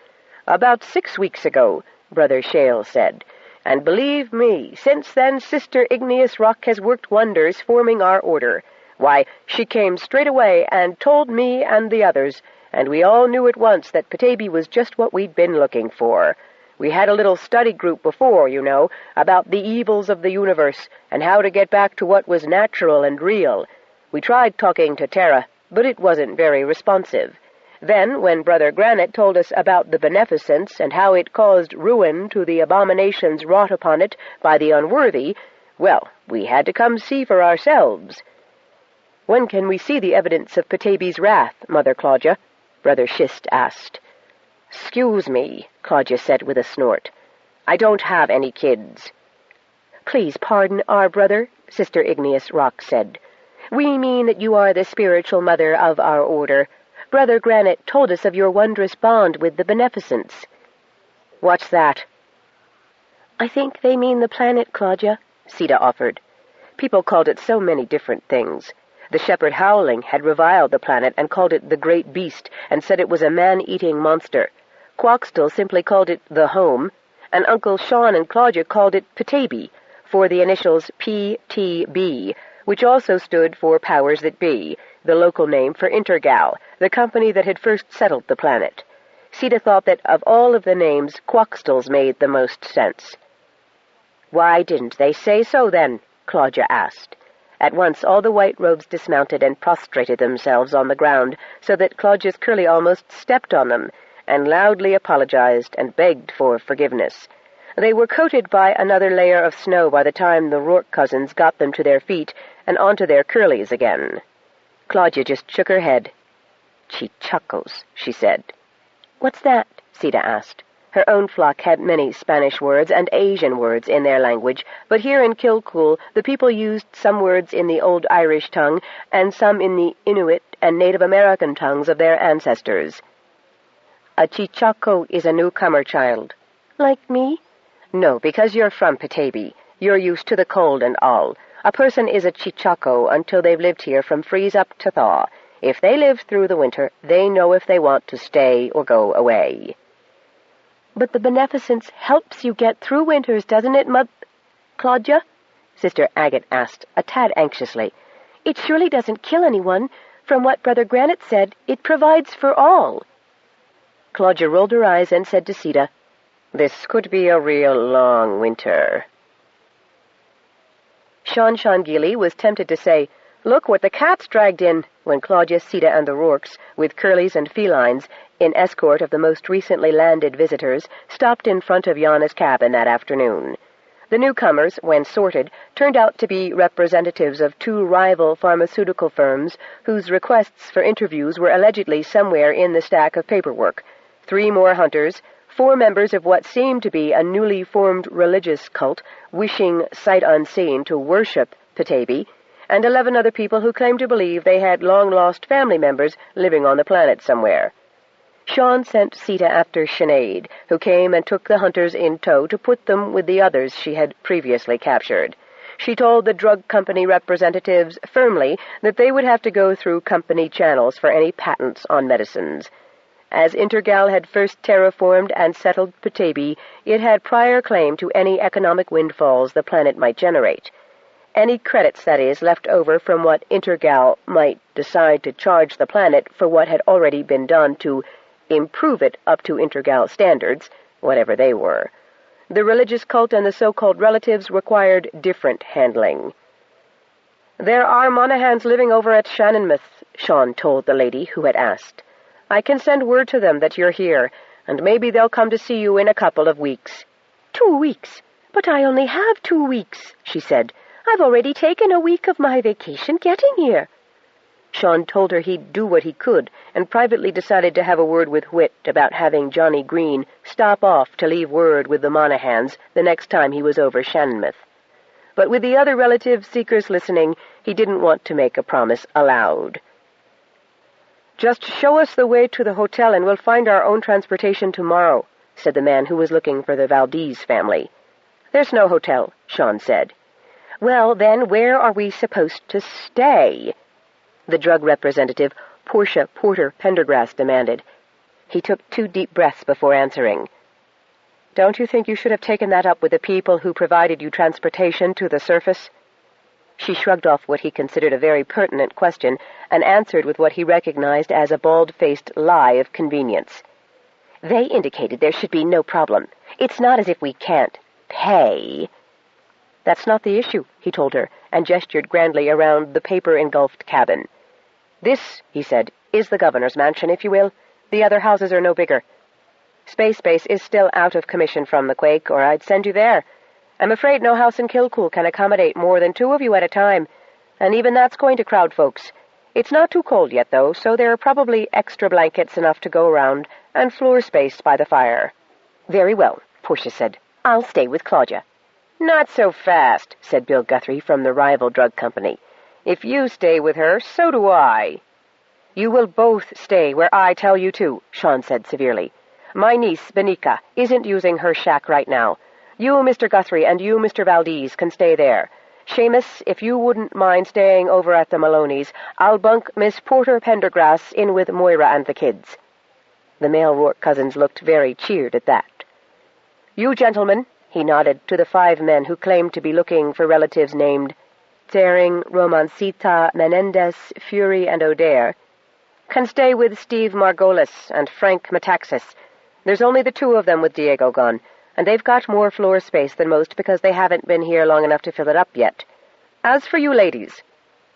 "About 6 weeks ago," Brother Shale said. "And believe me, since then Sister Igneous Rock has worked wonders forming our order. Why, she came straight away and told me and the others, and we all knew at once that Petaybee was just what we'd been looking for. We had a little study group before, you know, about the evils of the universe and how to get back to what was natural and real. We tried talking to Terra, but it wasn't very responsive. Then, when Brother Granite told us about the beneficence and how it caused ruin to the abominations wrought upon it by the unworthy, well, we had to come see for ourselves." "When can we see the evidence of Petaybee's wrath, Mother Claudia?" Brother Schist asked. "'Scuse me," Claudia said with a snort. "I don't have any kids." "Please pardon our brother," Sister Igneous Rock said. "We mean that you are the spiritual mother of our order. Brother Granite told us of your wondrous bond with the beneficence." "What's that?" "I think they mean the planet, Claudia," Sita offered. People called it so many different things. The shepherd Howling had reviled the planet and called it the Great Beast and said it was a man-eating monster. Quaxtell simply called it the Home, and Uncle Sean and Claudia called it Petaybee, for the initials P.T.B., which also stood for Powers That Be, the local name for Intergal, the company that had first settled the planet. Sita thought that of all of the names, Quaxtell's made the most sense. "Why didn't they say so, then?" Claudia asked. At once all the white robes dismounted and prostrated themselves on the ground, so that Claudia's Curly almost stepped on them, and loudly apologized and begged for forgiveness. They were coated by another layer of snow by the time the Rourke cousins got them to their feet and onto their Curlies again. Claudia just shook her head. "Chichacos," she said. "What's that?" Sita asked. Her own flock had many Spanish words and Asian words in their language, but here in Kilcool the people used some words in the Old Irish tongue and some in the Inuit and Native American tongues of their ancestors. "A Chichaco is a newcomer, child." "Like me?" "No, because you're from Petaybee. You're used to the cold and all. A person is a Chichaco until they've lived here from freeze up to thaw. If they live through the winter, they know if they want to stay or go away." "But the beneficence helps you get through winters, doesn't it, Claudia?" Sister Agate asked, a tad anxiously. "It surely doesn't kill anyone. From what Brother Granite said, it provides for all." Claudia rolled her eyes and said to Sita, "This could be a real long winter." Sean Shangili was tempted to say, "Look what the cat's dragged in," when Claudia, Sita, and the Rourkes, with Curlies and felines, in escort of the most recently landed visitors, stopped in front of Jana's cabin that afternoon. The newcomers, when sorted, turned out to be representatives of 2 rival pharmaceutical firms whose requests for interviews were allegedly somewhere in the stack of paperwork, 3 more hunters, 4 members of what seemed to be a newly formed religious cult wishing, sight unseen, to worship Petaybee, and 11 other people who claimed to believe they had long-lost family members living on the planet somewhere. Sean sent Sita after Sinead, who came and took the hunters in tow to put them with the others she had previously captured. She told the drug company representatives firmly that they would have to go through company channels for any patents on medicines. As Intergal had first terraformed and settled Petaybee, it had prior claim to any economic windfalls the planet might generate. Any credits, that is, left over from what Intergal might decide to charge the planet for what had already been done to improve it up to Intergal standards, whatever they were. The religious cult and the so-called relatives required different handling. "There are Monahans living over at Shannonmouth," Sean told the lady who had asked. "I can send word to them that you're here, and maybe they'll come to see you in a couple of weeks." 2 weeks? But I only have 2 weeks, she said. I've already taken a week of my vacation getting here." Sean told her he'd do what he could, and privately decided to have a word with Whit about having Johnny Green stop off to leave word with the Monahans the next time he was over Shanmouth. But with the other relative seekers listening, he didn't want to make a promise aloud. "Just show us the way to the hotel and we'll find our own transportation tomorrow," said the man who was looking for the Valdez family. "There's no hotel," Sean said. "Well, then, where are we supposed to stay?" the drug representative, Portia Porter Pendergrass, demanded. He took 2 deep breaths before answering. "Don't you think you should have taken that up with the people who provided you transportation to the surface?" She shrugged off what he considered a very pertinent question and answered with what he recognized as a bald-faced lie of convenience. "They indicated there should be no problem. It's not as if we can't pay." "That's not the issue," he told her, and gestured grandly around the paper-engulfed cabin. "This," he said, "is the governor's mansion, if you will. The other houses are no bigger. Space Base is still out of commission from the quake, or I'd send you there. I'm afraid no house in Kilcool can accommodate more than 2 of you at a time, and even that's going to crowd folks. It's not too cold yet, though, so there are probably extra blankets enough to go around, and floor space by the fire." "Very well," Portia said. "I'll stay with Claudia." "Not so fast," said Bill Guthrie from the rival drug company. "If you stay with her, so do I." "You will both stay where I tell you to," Sean said severely. "My niece, Benica, isn't using her shack right now. You, Mr. Guthrie, and you, Mr. Valdez, can stay there. Seamus, if you wouldn't mind staying over at the Maloney's, I'll bunk Miss Porter Pendergrass in with Moira and the kids." The male Rourke cousins looked very cheered at that. "You gentlemen," he nodded to the 5 men who claimed to be looking for relatives named Tsering, Romancita, Menendez, Fury, and O'Dare, "can stay with Steve Margolis and Frank Metaxas. There's only the 2 of them with Diego gone, and they've got more floor space than most because they haven't been here long enough to fill it up yet. As for you ladies,"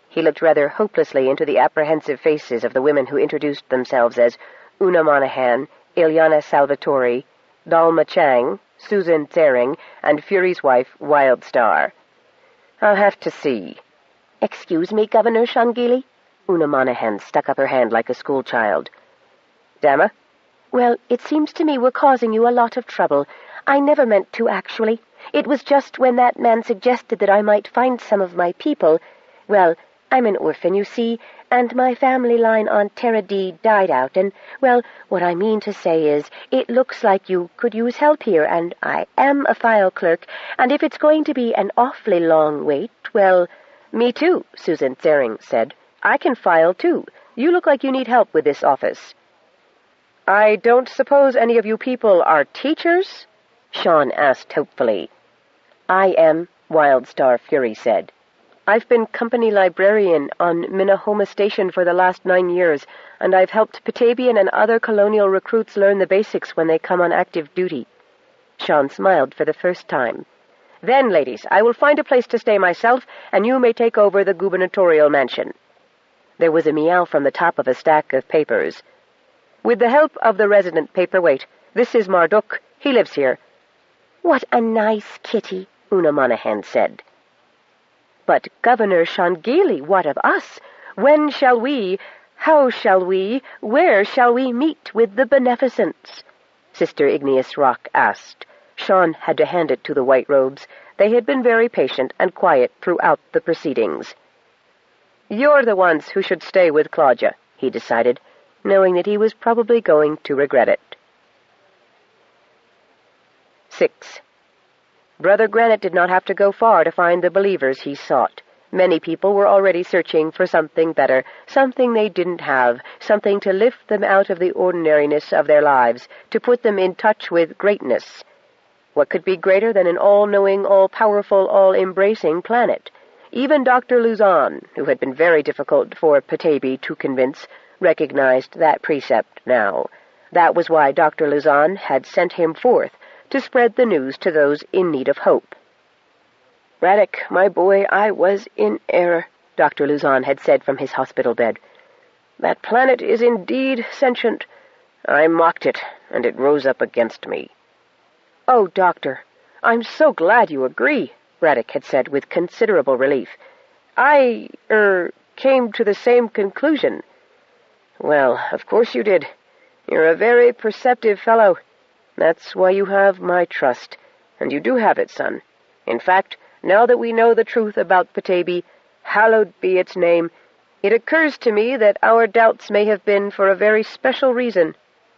he looked rather hopelessly into the apprehensive faces of the women who introduced themselves as Una Monahan, Ilyana Salvatore, Dalma Chang, Susan Tsering, and Fury's wife, Wildstar. "I'll have to see." "Excuse me, Governor Shangili?" Una Monahan stuck up her hand like a schoolchild. "Damma?" "Well, it seems to me we're causing you a lot of trouble. I never meant to, actually. It was just when that man suggested that I might find some of my people. Well, I'm an orphan, you see, and my family line on Terra D died out, and, well, what I mean to say is, it looks like you could use help here, and I am a file clerk, and if it's going to be an awfully long wait, well—" "Me too," Susan Tsering said. "I can file, too. You look like you need help with this office." "I don't suppose any of you people are teachers?" Sean asked hopefully. "I am," Wildstar Fury said. "I've been company librarian on Minnahoma Station for the last 9 years, and I've helped Petaybee and other colonial recruits learn the basics when they come on active duty." Sean smiled for the first time. "Then, ladies, I will find a place to stay myself, and you may take over the gubernatorial mansion." There was a meow from the top of a stack of papers. "With the help of the resident paperweight, this is Marduk. He lives here." "What a nice kitty," Una Monahan said. "But, Governor Shangili, what of us? When shall we, how shall we, where shall we meet with the beneficents?" Sister Igneous Rock asked. Sean had to hand it to the white robes. They had been very patient and quiet throughout the proceedings. "You're the ones who should stay with Claudia," he decided, knowing that he was probably going to regret it. 6. Brother Granite did not have to go far to find the believers he sought. Many people were already searching for something better, something they didn't have, something to lift them out of the ordinariness of their lives, to put them in touch with greatness. What could be greater than an all-knowing, all-powerful, all-embracing planet? Even Dr. Luzon, who had been very difficult for Petaybee to convince, recognized that precept now. That was why Dr. Luzon had sent him forth, to spread the news to those in need of hope. "Braddock, my boy, I was in error," Dr. Luzon had said from his hospital bed. "That planet is indeed sentient. I mocked it, and it rose up against me." "Oh, Doctor, I'm so glad you agree," Braddock had said with considerable relief. came to the same conclusion." "Well, of course you did. You're a very perceptive fellow. That's why you have my trust, and you do have it, son. In fact, now that we know the truth about Petaybee, hallowed be its name, it occurs to me that our doubts may have been for a very special reason,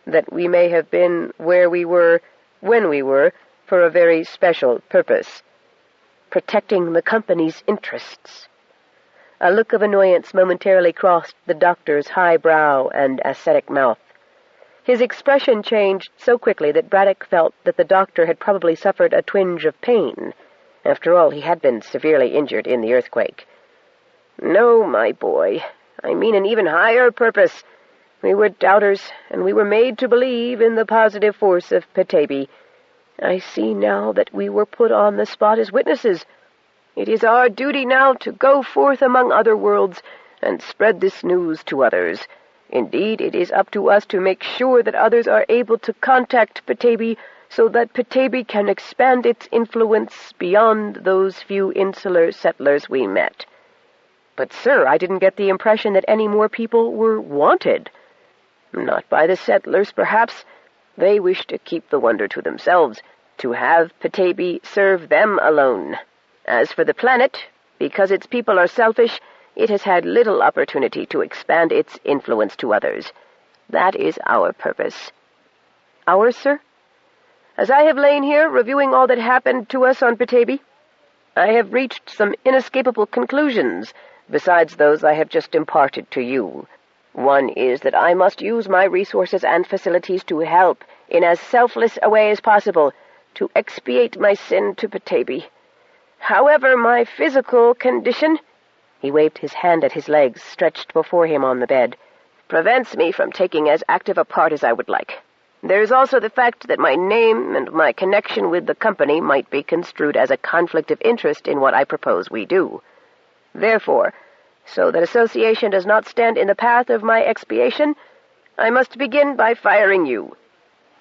that we may have been where we were, when we were, for a very special purpose. Protecting the company's interests." A look of annoyance momentarily crossed the doctor's high brow and ascetic mouth. His expression changed so quickly that Braddock felt that the doctor had probably suffered a twinge of pain. After all, he had been severely injured in the earthquake. "No, my boy, I mean an even higher purpose. We were doubters, and we were made to believe in the positive force of Petaybee. I see now that we were put on the spot as witnesses. It is our duty now to go forth among other worlds and spread this news to others. Indeed, it is up to us to make sure that others are able to contact Petaybee so that Petaybee can expand its influence beyond those few insular settlers we met." "But, sir, I didn't get the impression that any more people were wanted." "Not by the settlers, perhaps. They wish to keep the wonder to themselves, to have Petaybee serve them alone. As for the planet, because its people are selfish, it has had little opportunity to expand its influence to others. That is our purpose." "Ours, sir?" "As I have lain here, reviewing all that happened to us on Petaybee, I have reached some inescapable conclusions, besides those I have just imparted to you. One is that I must use my resources and facilities to help, in as selfless a way as possible, to expiate my sin to Petaybee. However, my physical condition," he waved his hand at his legs, stretched before him on the bed, "prevents me from taking as active a part as I would like. There is also the fact that my name and my connection with the company might be construed as a conflict of interest in what I propose we do. Therefore, so that association does not stand in the path of my expiation, I must begin by firing you."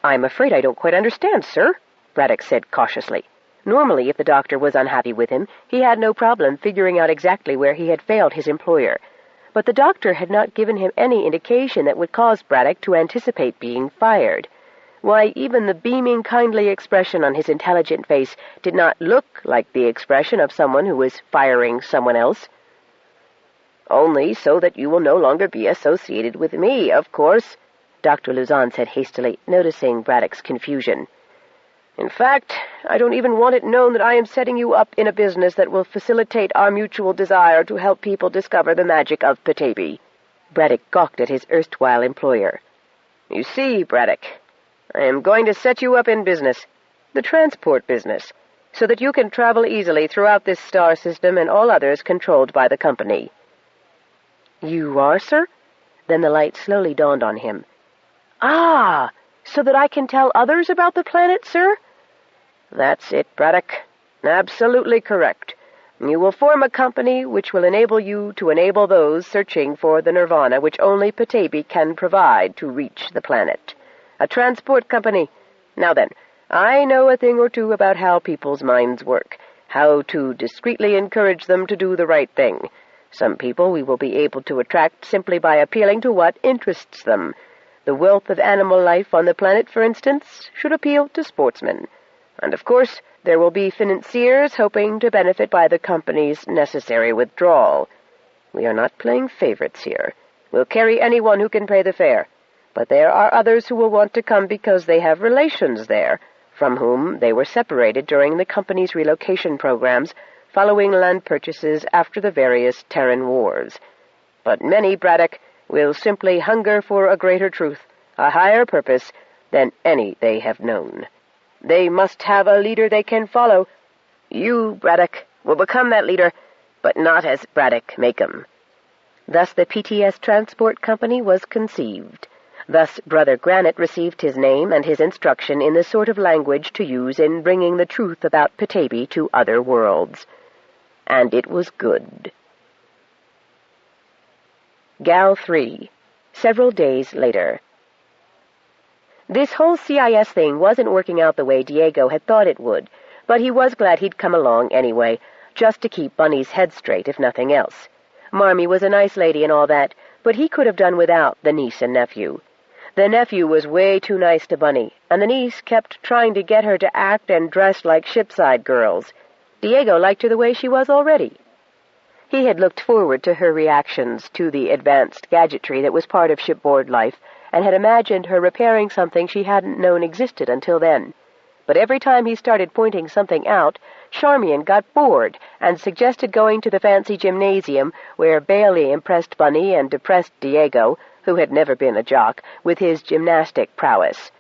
"I'm afraid I don't quite understand, sir," Braddock said cautiously. Normally, if the doctor was unhappy with him, he had no problem figuring out exactly where he had failed his employer. But the doctor had not given him any indication that would cause Braddock to anticipate being fired. Why, even the beaming, kindly expression on his intelligent face did not look like the expression of someone who was firing someone else. "Only so that you will no longer be associated with me, of course," Dr. Luzon said hastily, noticing Braddock's confusion. "In fact, I don't even want it known that I am setting you up in a business that will facilitate our mutual desire to help people discover the magic of Petaybee." Braddock gawked at his erstwhile employer. "You see, Braddock, I am going to set you up in business, the transport business, so that you can travel easily throughout this star system and all others controlled by the company." "You are, sir?" Then the light slowly dawned on him. "Ah, so that I can tell others about the planet, sir?" "That's it, Braddock. Absolutely correct. You will form a company which will enable you to enable those searching for the nirvana which only Petaybee can provide to reach the planet. A transport company. Now then, I know a thing or two about how people's minds work, how to discreetly encourage them to do the right thing. Some people we will be able to attract simply by appealing to what interests them. The wealth of animal life on the planet, for instance, should appeal to sportsmen. And, of course, there will be financiers hoping to benefit by the company's necessary withdrawal. We are not playing favorites here. We'll carry anyone who can pay the fare. But there are others who will want to come because they have relations there, from whom they were separated during the company's relocation programs following land purchases after the various Terran wars. But many, Braddock, will simply hunger for a greater truth, a higher purpose, than any they have known. They must have a leader they can follow. You, Braddock, will become that leader, but not as Braddock Makem." Thus the PTS Transport Company was conceived. Thus Brother Granite received his name and his instruction in the sort of language to use in bringing the truth about Petaybee to other worlds. And it was good. Gal 3, several days later. This whole CIS thing wasn't working out the way Diego had thought it would, but he was glad he'd come along anyway, just to keep Bunny's head straight if nothing else. Marmee was a nice lady and all that, but he could have done without the niece and nephew. The nephew was way too nice to Bunny, and the niece kept trying to get her to act and dress like shipside girls. Diego liked her the way she was already. He had looked forward to her reactions to the advanced gadgetry that was part of shipboard life, and had imagined her repairing something she hadn't known existed until then. But every time he started pointing something out, Charmian got bored and suggested going to the fancy gymnasium where Bailey impressed Bunny and depressed Diego, who had never been a jock, with his gymnastic prowess.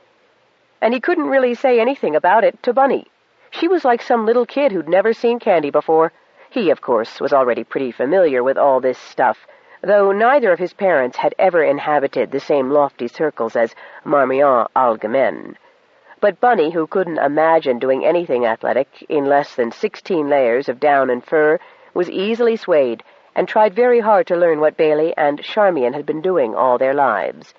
And he couldn't really say anything about it to Bunny. She was like some little kid who'd never seen candy before. He, of course, was already pretty familiar with all this stuff, though neither of his parents had ever inhabited the same lofty circles as Marmion Algemen. But Bunny, who couldn't imagine doing anything athletic in less than 16 layers of down and fur, was easily swayed, and tried very hard to learn what Bailey and Charmian had been doing all their lives.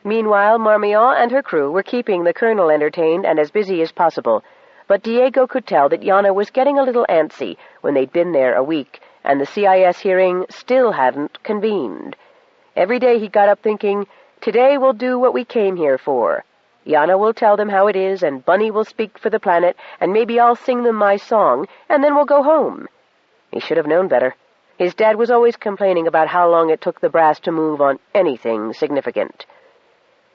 Meanwhile, Marmion and her crew were keeping the Colonel entertained and as busy as possible, but Diego could tell that Yana was getting a little antsy when they'd been there a week, and the CIS hearing still hadn't convened. Every day he got up thinking, "Today we'll do what we came here for. Yana will tell them how it is, and Bunny will speak for the planet, and maybe I'll sing them my song, and then we'll go home." He should have known better. His dad was always complaining about how long it took the brass to move on anything significant.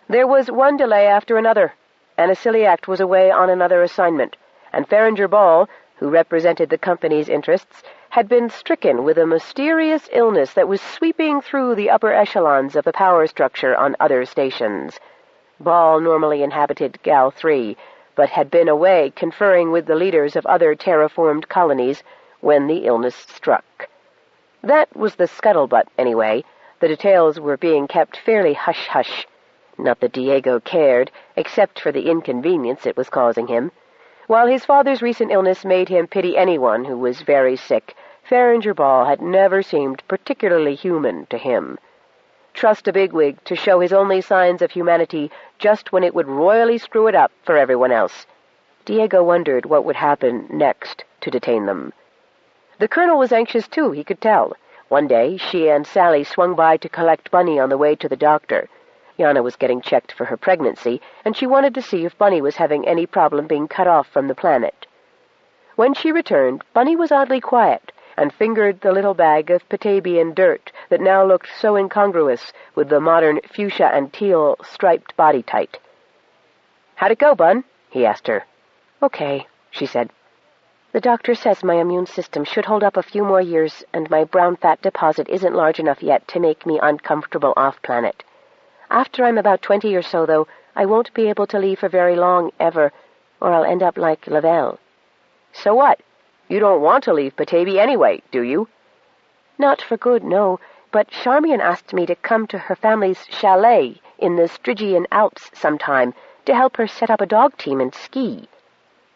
There was one delay after another. Anisiliac was away on another assignment, and Farringer Ball, who represented the company's interests, had been stricken with a mysterious illness that was sweeping through the upper echelons of the power structure on other stations. Ball normally inhabited Gal 3, but had been away conferring with the leaders of other terraformed colonies when the illness struck. That was the scuttlebutt, anyway. The details were being kept fairly hush-hush. Not that Diego cared, except for the inconvenience it was causing him. While his father's recent illness made him pity anyone who was very sick, Farringer Ball had never seemed particularly human to him. Trust a bigwig to show his only signs of humanity just when it would royally screw it up for everyone else. Diego wondered what would happen next to detain them. The Colonel was anxious, too, he could tell. One day, she and Sally swung by to collect Bunny on the way to the doctor. Yana was getting checked for her pregnancy, and she wanted to see if Bunny was having any problem being cut off from the planet. When she returned, Bunny was oddly quiet, and fingered the little bag of Petaybee dirt that now looked so incongruous with the modern fuchsia and teal striped body tight. "How'd it go, Bun?" he asked her. "Okay," she said. "The doctor says my immune system should hold up a few more years, and my brown fat deposit isn't large enough yet to make me uncomfortable off-planet. After I'm about 20 or so, though, I won't be able to leave for very long, ever, or I'll end up like Lavelle." "So what? You don't want to leave Petaybee anyway, do you?" "Not for good, no, but Charmian asked me to come to her family's chalet in the Stygian Alps sometime to help her set up a dog team and ski.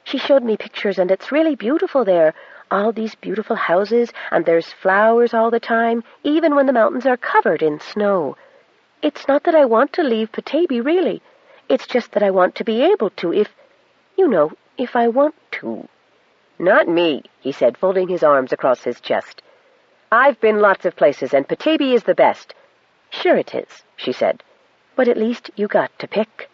She showed me pictures, and it's really beautiful there, all these beautiful houses, and there's flowers all the time, even when the mountains are covered in snow. It's not that I want to leave Petaybee, really. It's just that I want to be able to if I want to." "Not me," he said, folding his arms across his chest. "I've been lots of places, and Petaybee is the best." "Sure it is," she said, "but at least you got to pick."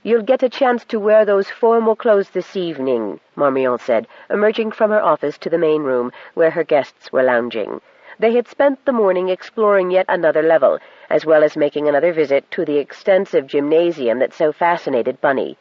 "You'll get a chance to wear those formal clothes this evening," Marmion said, emerging from her office to the main room where her guests were lounging. They had spent the morning exploring yet another level, as well as making another visit to the extensive gymnasium that so fascinated Bunny.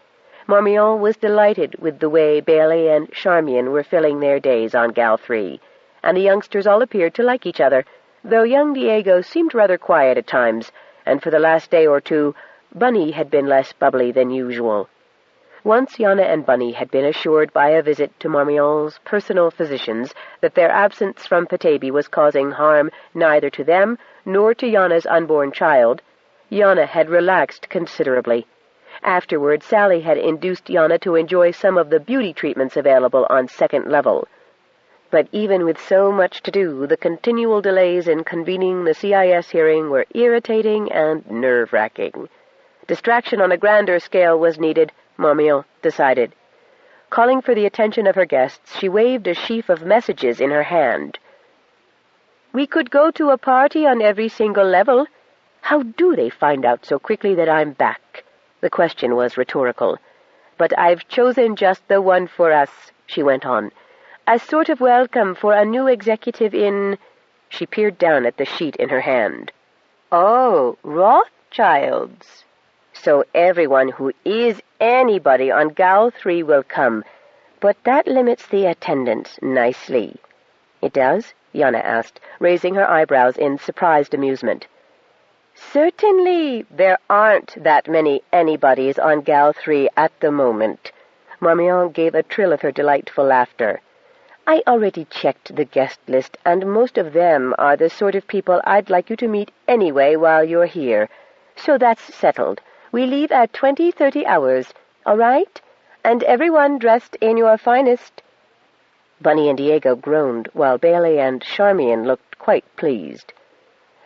Marmion was delighted with the way Bailey and Charmian were filling their days on Gal 3, and the youngsters all appeared to like each other, though young Diego seemed rather quiet at times, and for the last day or two, Bunny had been less bubbly than usual. Once Yana and Bunny had been assured by a visit to Marmion's personal physicians that their absence from Petaybee was causing harm neither to them nor to Yana's unborn child, Yana had relaxed considerably. Afterward, Sally had induced Yana to enjoy some of the beauty treatments available on second level. But even with so much to do, the continual delays in convening the CIS hearing were irritating and nerve-wracking. Distraction on a grander scale was needed, Marmion decided. Calling for the attention of her guests, she waved a sheaf of messages in her hand. We could go to a party on every single level. How do they find out so quickly that I'm back? The question was rhetorical. But I've chosen just the one for us, she went on. A sort of welcome for a new executive in... She peered down at the sheet in her hand. Oh, Rothschilds. So everyone who is anybody on Gal 3 will come, but that limits the attendance nicely. It does? Yana asked, raising her eyebrows in surprised amusement. Certainly, there aren't that many anybodies on Gal 3 at the moment. Marmion gave a trill of her delightful laughter. I already checked the guest list, and most of them are the sort of people I'd like you to meet anyway while you're here. So that's settled. We leave at 20:30 hours, all right? And everyone dressed in your finest. Bunny and Diego groaned, while Bailey and Charmian looked quite pleased.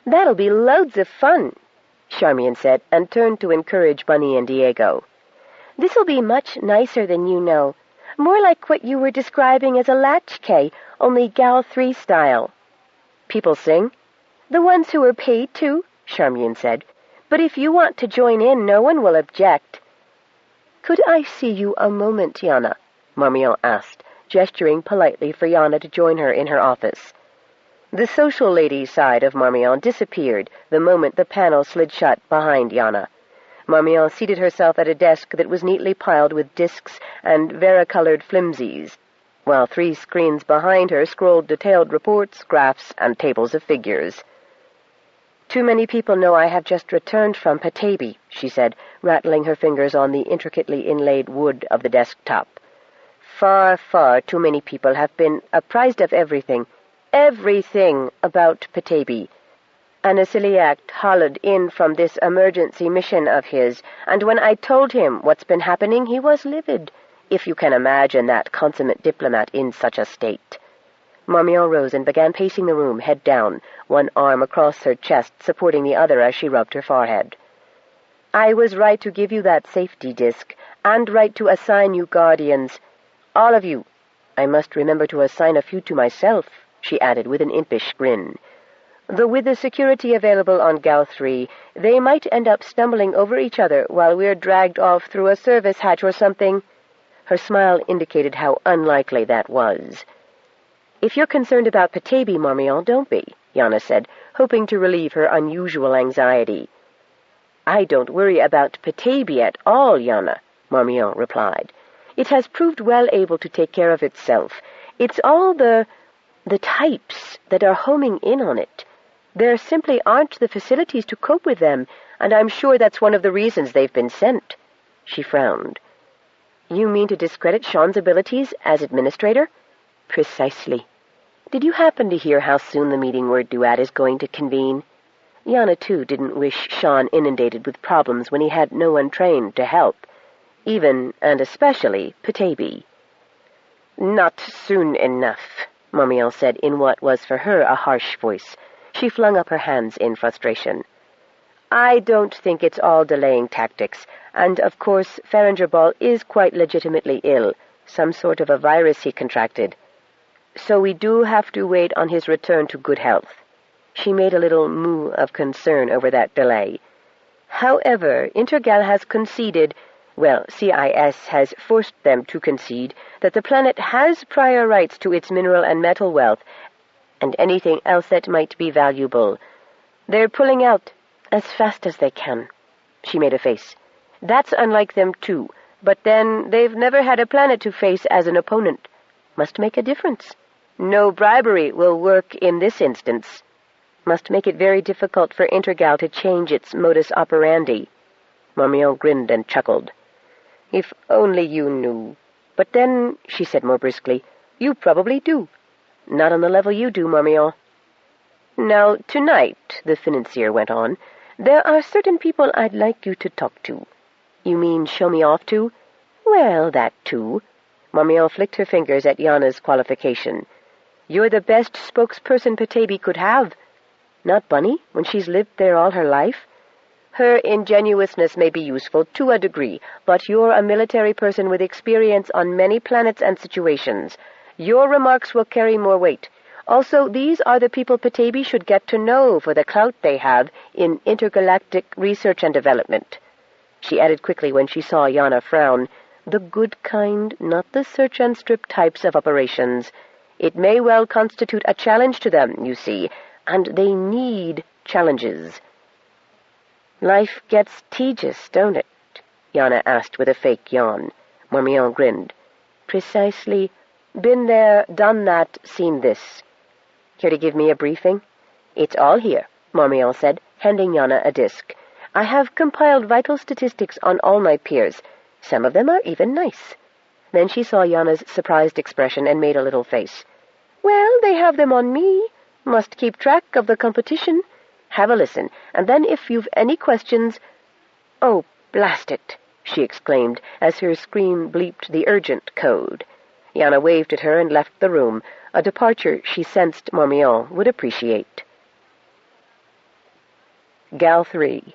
That'll be loads of fun, Charmian said, and turned to encourage Bunny and Diego. This'll be much nicer than you know. More like what you were describing as a latchkey, only Gal 3 style. People sing? The ones who are paid to, Charmian said. But if you want to join in, no one will object. Could I see you a moment, Yana? Marmion asked, gesturing politely for Yana to join her in her office. The social lady side of Marmion disappeared the moment the panel slid shut behind Yana. Marmion seated herself at a desk that was neatly piled with discs and varicolored flimsies, while 3 screens behind her scrolled detailed reports, graphs, and tables of figures. Too many people know I have just returned from Petaybee, she said, rattling her fingers on the intricately inlaid wood of the desktop. Far, far too many people have been apprised of everything about Petaybee. Anosiliac hollered in from this emergency mission of his, and when I told him what's been happening, he was livid, if you can imagine that consummate diplomat in such a state. Marmion rose and began pacing the room, head down, one arm across her chest, supporting the other as she rubbed her forehead. I was right to give you that safety disk, and right to assign you guardians. All of you. I must remember to assign a few to myself, she added with an impish grin. Though with the security available on Gal 3, they might end up stumbling over each other while we're dragged off through a service hatch or something. Her smile indicated how unlikely that was. If you're concerned about Petaybee, Marmion, don't be, Yana said, hoping to relieve her unusual anxiety. I don't worry about Petaybee at all, Yana, Marmion replied. It has proved well able to take care of itself. It's all the types that are homing in on it. There simply aren't the facilities to cope with them, and I'm sure that's one of the reasons they've been sent. She frowned. You mean to discredit Sean's abilities as administrator? Precisely. Did you happen to hear how soon the meeting word duet is going to convene? Yana, too, didn't wish Sean inundated with problems when he had no one trained to help, even, and especially, Petaybee. Not soon enough, Marmion said in what was for her a harsh voice. She flung up her hands in frustration. I don't think it's all delaying tactics, and of course Farringer Ball is quite legitimately ill, some sort of a virus he contracted. So we do have to wait on his return to good health. She made a little moue of concern over that delay. However, Intergal has conceded, CIS has forced them to concede, that the planet has prior rights to its mineral and metal wealth, and anything else that might be valuable. They're pulling out as fast as they can. She made a face. That's unlike them, too, but then they've never had a planet to face as an opponent. Must make a difference. No bribery will work in this instance. Must make it very difficult for Intergal to change its modus operandi. Marmion grinned and chuckled. If only you knew. But then, she said more briskly, you probably do. Not on the level you do, Marmion. Now, tonight, the financier went on, there are certain people I'd like you to talk to. You mean show me off to? Well, that too. Marmion flicked her fingers at Yana's qualification. You're the best spokesperson Petaybee could have. Not Bunny, when she's lived there all her life. Her ingenuousness may be useful to a degree, but you're a military person with experience on many planets and situations. Your remarks will carry more weight. Also, these are the people Petaybee should get to know for the clout they have in intergalactic research and development. She added quickly when she saw Yana frown, the good kind, not the search-and-strip types of operations. It may well constitute a challenge to them, you see, and they need challenges. Life gets tedious, don't it? Yana asked with a fake yawn. Marmion grinned. Precisely. Been there, done that, seen this. Care to give me a briefing? It's all here, Marmion said, handing Yana a disc. I have compiled vital statistics on all my peers. Some of them are even nice. Then she saw Yana's surprised expression and made a little face. Well, they have them on me. Must keep track of the competition. Have a listen, and then if you've any questions— Oh, blast it, she exclaimed as her scream bleeped the urgent code. Yana waved at her and left the room, a departure she sensed Marmion would appreciate. Gal 3.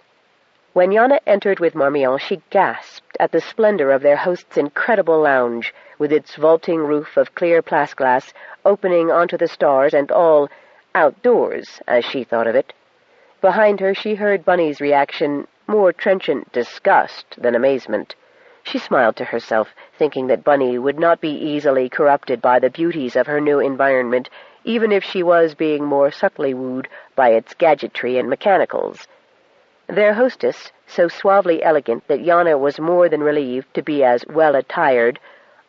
When Yana entered with Marmion, she gasped at the splendor of their host's incredible lounge, with its vaulting roof of clear plexiglass opening onto the stars and all outdoors, as she thought of it. Behind her she heard Bunny's reaction, more trenchant disgust than amazement. She smiled to herself, thinking that Bunny would not be easily corrupted by the beauties of her new environment, even if she was being more subtly wooed by its gadgetry and mechanicals. Their hostess, so suavely elegant that Yana was more than relieved to be as well attired,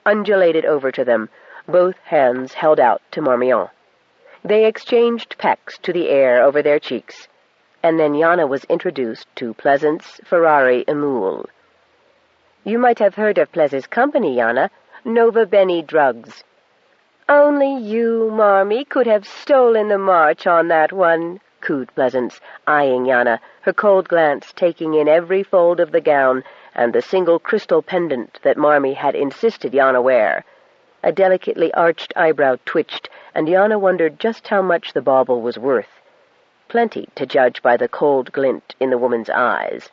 undulated over to them, both hands held out to Marmion. They exchanged pecks to the air over their cheeks, and then Yana was introduced to Pleasance Ferrari Emule. You might have heard of Pleasant's company, Yana. Nova Bene Drugs. Only you, Marmee, could have stolen the march on that one, cooed Pleasance, eyeing Yana, her cold glance taking in every fold of the gown and the single crystal pendant that Marmee had insisted Yana wear. A delicately arched eyebrow twitched, and Yana wondered just how much the bauble was worth. Plenty, to judge by the cold glint in the woman's eyes.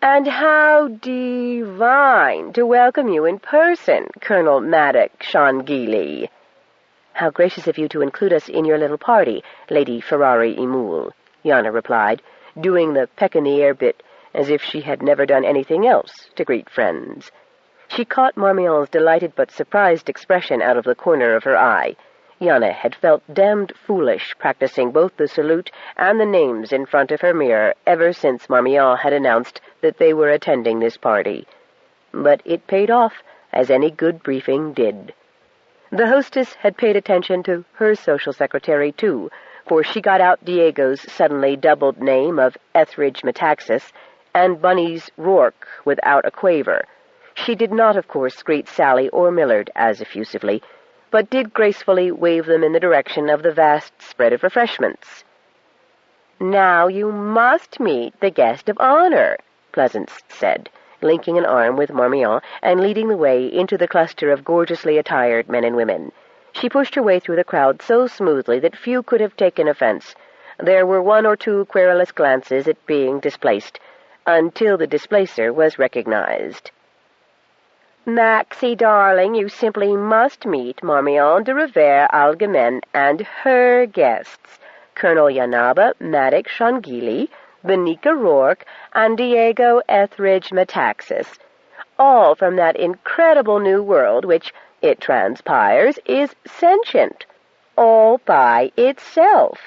And how divine to welcome you in person, Colonel Maddock Shangili. How gracious of you to include us in your little party, Lady Ferrari Emule, Yana replied, doing the peck-in-the-air bit as if she had never done anything else to greet friends. She caught Marmion's delighted but surprised expression out of the corner of her eye. Yana had felt damned foolish practicing both the salute and the names in front of her mirror ever since Marmion had announced that they were attending this party. But it paid off, as any good briefing did. The hostess had paid attention to her social secretary, too, for she got out Diego's suddenly doubled name of Etheridge Metaxas and Bunny's Rourke without a quaver. She did not, of course, greet Sally or Millard as effusively, but did gracefully wave them in the direction of the vast spread of refreshments. Now you must meet the guest of honor, Pleasance said, linking an arm with Marmion and leading the way into the cluster of gorgeously attired men and women. She pushed her way through the crowd so smoothly that few could have taken offense. There were one or two querulous glances at being displaced, until the displacer was recognized. Maxie, darling, you simply must meet Marmion de Rivere Algemen and her guests, Colonel Yanaba Maddock Shangili, Benica Rourke, and Diego Etheridge Metaxas, all from that incredible new world which, it transpires, is sentient, all by itself.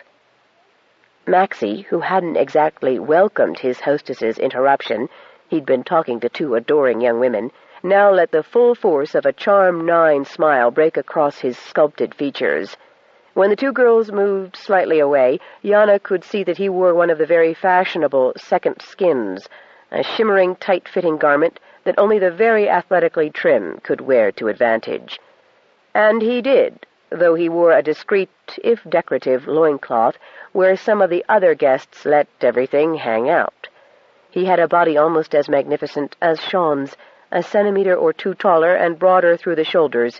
Maxie, who hadn't exactly welcomed his hostess's interruption, he'd been talking to two adoring young women, now let the full force of a charm 9 smile break across his sculpted features. When the two girls moved slightly away, Yana could see that he wore one of the very fashionable second skins, a shimmering, tight-fitting garment that only the very athletically trim could wear to advantage. And he did, though he wore a discreet, if decorative, loincloth where some of the other guests let everything hang out. He had a body almost as magnificent as Sean's, a centimeter or two taller and broader through the shoulders.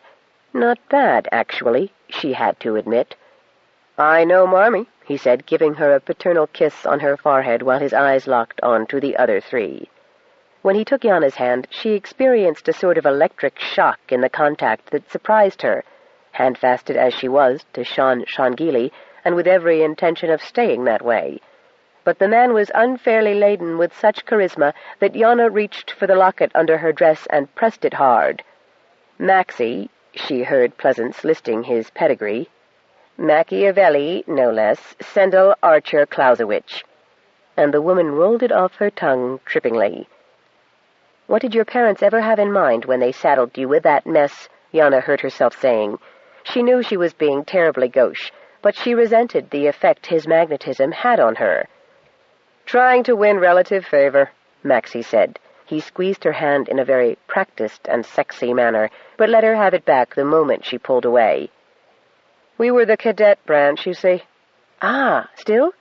Not bad, actually, she had to admit. I know, Marmee, he said, giving her a paternal kiss on her forehead while his eyes locked on to the other three. When he took Yana's hand, she experienced a sort of electric shock in the contact that surprised her. handfasted as she was to Sean Shangili, and with every intention of staying that way. But the man was unfairly laden with such charisma that Yana reached for the locket under her dress and pressed it hard. Maxie, she heard Pleasance listing his pedigree. Machiavelli, no less, Sendel Archer Clausewitz. And the woman rolled it off her tongue trippingly. "What did your parents ever have in mind when they saddled you with that mess?" Yana heard herself saying. She knew she was being terribly gauche, but she resented the effect his magnetism had on her. "Trying to win relative favor," Maxie said. He squeezed her hand in a very practiced and sexy manner, but let her have it back the moment she pulled away. "We were the cadet branch, you see." "Ah, still?"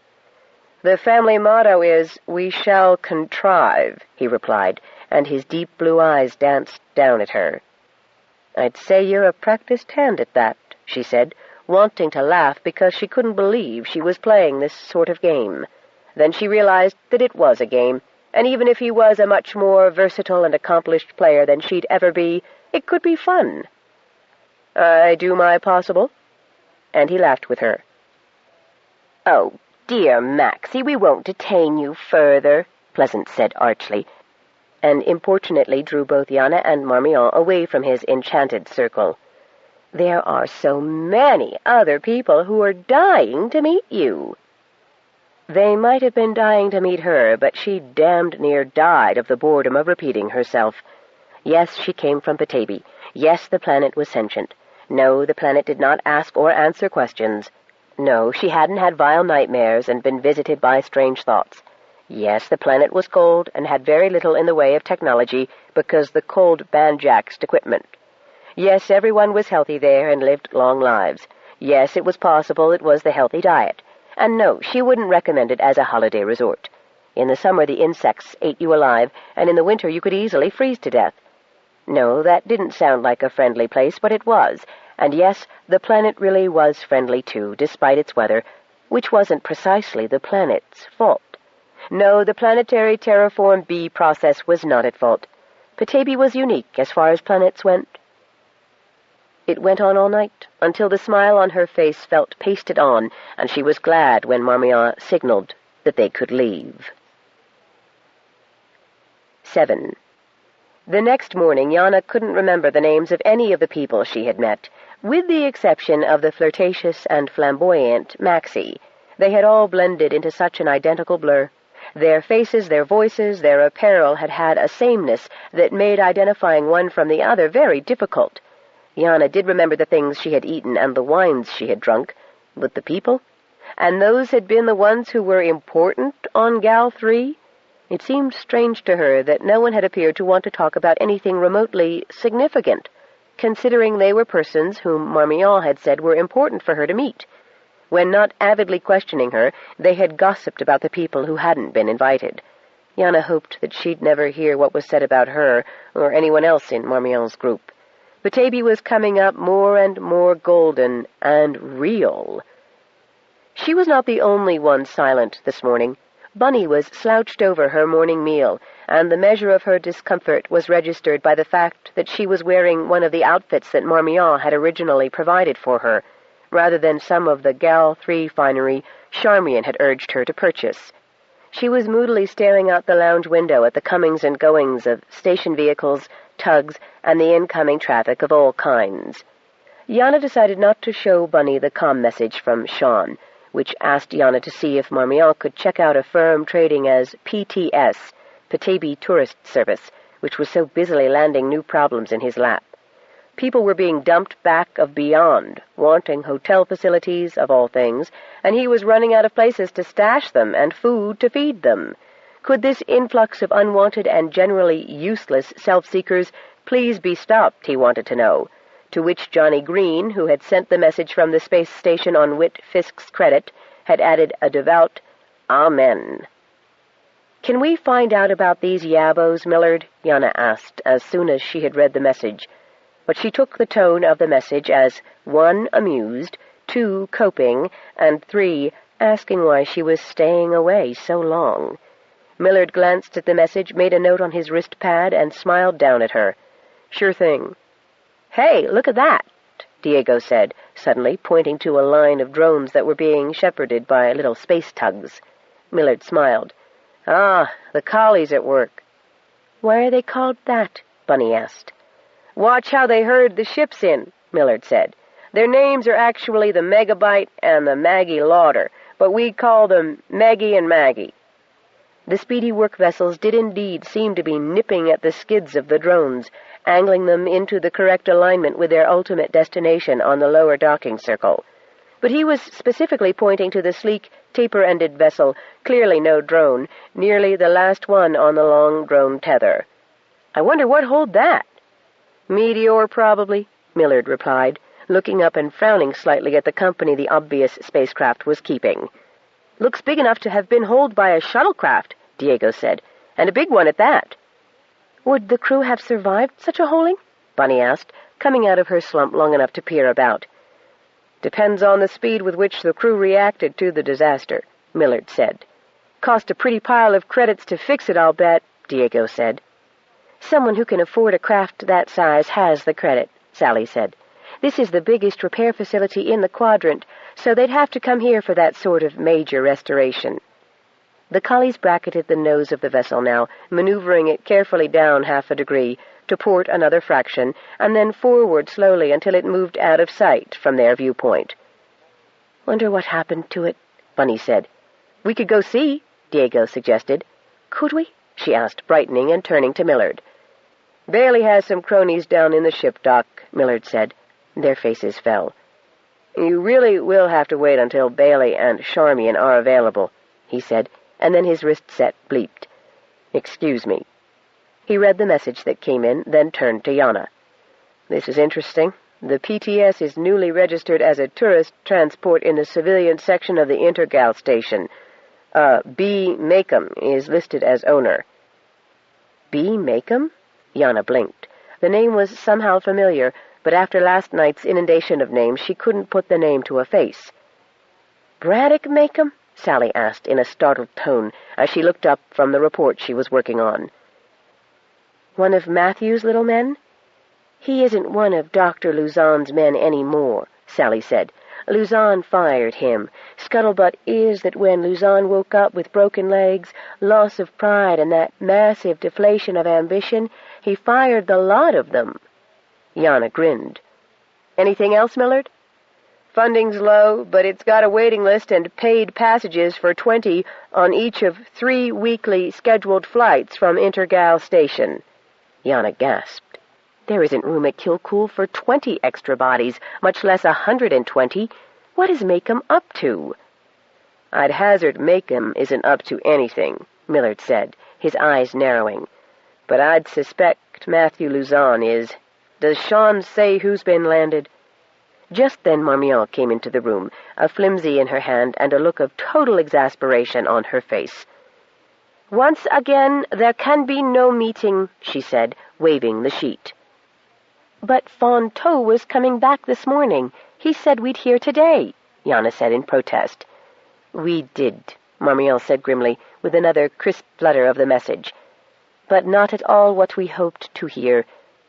"The family motto is, 'We shall contrive,'" he replied, and his deep blue eyes danced down at her. "I'd say you're a practiced hand at that," she said, wanting to laugh because she couldn't believe she was playing this sort of game. Then she realized that it was a game, and even if he was a much more versatile and accomplished player than she'd ever be, it could be fun. "I do my possible." And he laughed with her. "Oh, dear Maxie, we won't detain you further," Pleasance said archly, and importunately drew both Yana and Marmion away from his enchanted circle. "There are so many other people who are dying to meet you." They might have been dying to meet her, but she damned near died of the boredom of repeating herself. Yes, she came from Petaybee. Yes, the planet was sentient. No, the planet did not ask or answer questions. No, she hadn't had vile nightmares and been visited by strange thoughts. Yes, the planet was cold and had very little in the way of technology because the cold banjaxed equipment. Yes, everyone was healthy there and lived long lives. Yes, it was possible it was the healthy diet. And no, she wouldn't recommend it as a holiday resort. In the summer the insects ate you alive, and in the winter you could easily freeze to death. No, that didn't sound like a friendly place, but it was. And yes, the planet really was friendly too, despite its weather, which wasn't precisely the planet's fault. No, the planetary terraform B process was not at fault. Petaybee was unique as far as planets went. It went on all night, until the smile on her face felt pasted on, and she was glad when Marmion signaled that they could leave. 7. The next morning, Yana couldn't remember the names of any of the people she had met, with the exception of the flirtatious and flamboyant Maxie. They had all blended into such an identical blur. Their faces, their voices, their apparel had had a sameness that made identifying one from the other very difficult. Yana did remember the things she had eaten and the wines she had drunk, but the people? And those had been the ones who were important on Gal 3? It seemed strange to her that no one had appeared to want to talk about anything remotely significant, considering they were persons whom Marmion had said were important for her to meet. When not avidly questioning her, they had gossiped about the people who hadn't been invited. Yana hoped that she'd never hear what was said about her or anyone else in Marmion's group. Petaybee was coming up more and more golden and real. She was not the only one silent this morning. Bunny was slouched over her morning meal, and the measure of her discomfort was registered by the fact that she was wearing one of the outfits that Marmion had originally provided for her, rather than some of the Gal 3 finery Charmian had urged her to purchase. She was moodily staring out the lounge window at the comings and goings of station vehicles, tugs, and the incoming traffic of all kinds. Yana decided not to show Bunny the comm message from Sean, which asked Yana to see if Marmion could check out a firm trading as PTS, Petaybee Tourist Service, which was so busily landing new problems in his lap. People were being dumped back of beyond, wanting hotel facilities, of all things, and he was running out of places to stash them and food to feed them. Could this influx of unwanted and generally useless self-seekers please be stopped, he wanted to know, to which Johnny Green, who had sent the message from the space station on Whit Fisk's credit, had added a devout Amen. "Can we find out about these yabos, Millard?" Yana asked as soon as she had read the message. But she took the tone of the message as 1, amused, 2, coping, and 3, asking why she was staying away so long. Millard glanced at the message, made a note on his wrist pad, and smiled down at her. "Sure thing." "Hey, look at that!" Diego said, suddenly pointing to a line of drones that were being shepherded by little space tugs. Millard smiled. "Ah, the collies at work." "Why are they called that?" Bunny asked. "Watch how they herd the ships in," Millard said. "Their names are actually the Megabyte and the Maggie Lauder, but we call them Maggie and Maggie." The speedy work vessels did indeed seem to be nipping at the skids of the drones, angling them into the correct alignment with their ultimate destination on the lower docking circle. But he was specifically pointing to the sleek, taper-ended vessel, clearly no drone, nearly the last one on the long drone tether. "I wonder what hold that?" "Meteor, probably," Millard replied, looking up and frowning slightly at the company the obvious spacecraft was keeping. "Looks big enough to have been holed by a shuttlecraft," Diego said, "and a big one at that." "Would the crew have survived such a holing?" Bunny asked, coming out of her slump long enough to peer about. "Depends on the speed with which the crew reacted to the disaster," Millard said. "Cost a pretty pile of credits to fix it, I'll bet," Diego said. "Someone who can afford a craft that size has the credit," Sally said. "This is the biggest repair facility in the quadrant, so they'd have to come here for that sort of major restoration." The collies bracketed the nose of the vessel now, maneuvering it carefully down 1/2 degree, to port another fraction, and then forward slowly until it moved out of sight from their viewpoint. "Wonder what happened to it," Bunny said. "We could go see," Diego suggested. "Could we?" she asked, brightening and turning to Millard. "Bailey has some cronies down in the ship dock," Millard said. Their faces fell. "You really will have to wait until Bailey and Charmian are available," he said, and then his wrist set bleeped. "Excuse me." He read the message that came in, then turned to Yana. "This is interesting. The PTS is newly registered as a tourist transport in the civilian section of the Intergal station. B. Macomb is listed as owner." B. Macomb? Yana blinked. The name was somehow familiar, but after last night's inundation of names, she couldn't put the name to a face. "Braddock Macomb?" Sally asked in a startled tone as she looked up from the report she was working on. "One of Matthew's little men?" "He isn't one of Dr. Luzon's men any more," Sally said. "Luzon fired him. Scuttlebutt is that when Luzon woke up with broken legs, loss of pride, and that massive deflation of ambition, he fired the lot of them." Yana grinned. "Anything else, Millard?" "Funding's low, but it's got a waiting list and paid passages for 20 on each of 3 weekly scheduled flights from Intergal Station." Yana gasped. "There isn't room at Kilcool for 20 extra bodies, much less 120. What is Macomb up to?" "I'd hazard Macomb isn't up to anything," Millard said, his eyes narrowing. "But I'd suspect Matthew Luzon is. Does Sean say who's been landed?" Just then Marmion came into the room, a flimsy in her hand and a look of total exasperation on her face. "Once again, there can be no meeting," she said, waving the sheet. "But Fonto was coming back this morning. He said we'd hear today," Yana said in protest. "We did," Marmion said grimly, with another crisp flutter of the message. "But not at all what we hoped to hear.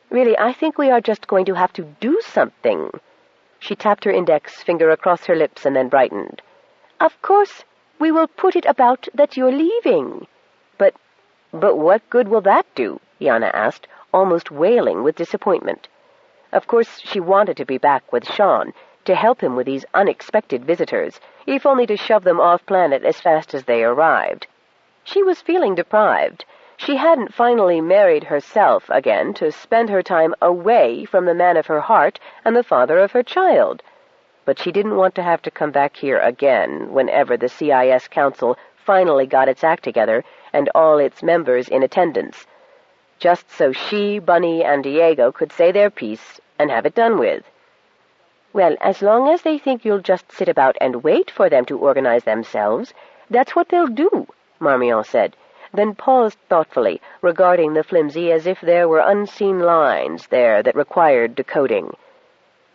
Really, I think we are just going to have to do something." She tapped her index finger across her lips and then brightened. "Of course, we will put it about that you're leaving." But what good will that do?" Yana asked, almost wailing with disappointment. Of course, she wanted to be back with Sean, to help him with these unexpected visitors, if only to shove them off-planet as fast as they arrived. She was feeling deprived. She hadn't finally married herself again to spend her time away from the man of her heart and the father of her child. But she didn't want to have to come back here again whenever the CIS Council finally got its act together and all its members in attendance, just so she, Bunny, and Diego could say their piece and have it done with. "Well, as long as they think you'll just sit about and wait for them to organize themselves, that's what they'll do," Marmion said, then paused thoughtfully, regarding the flimsy as if there were unseen lines there that required decoding.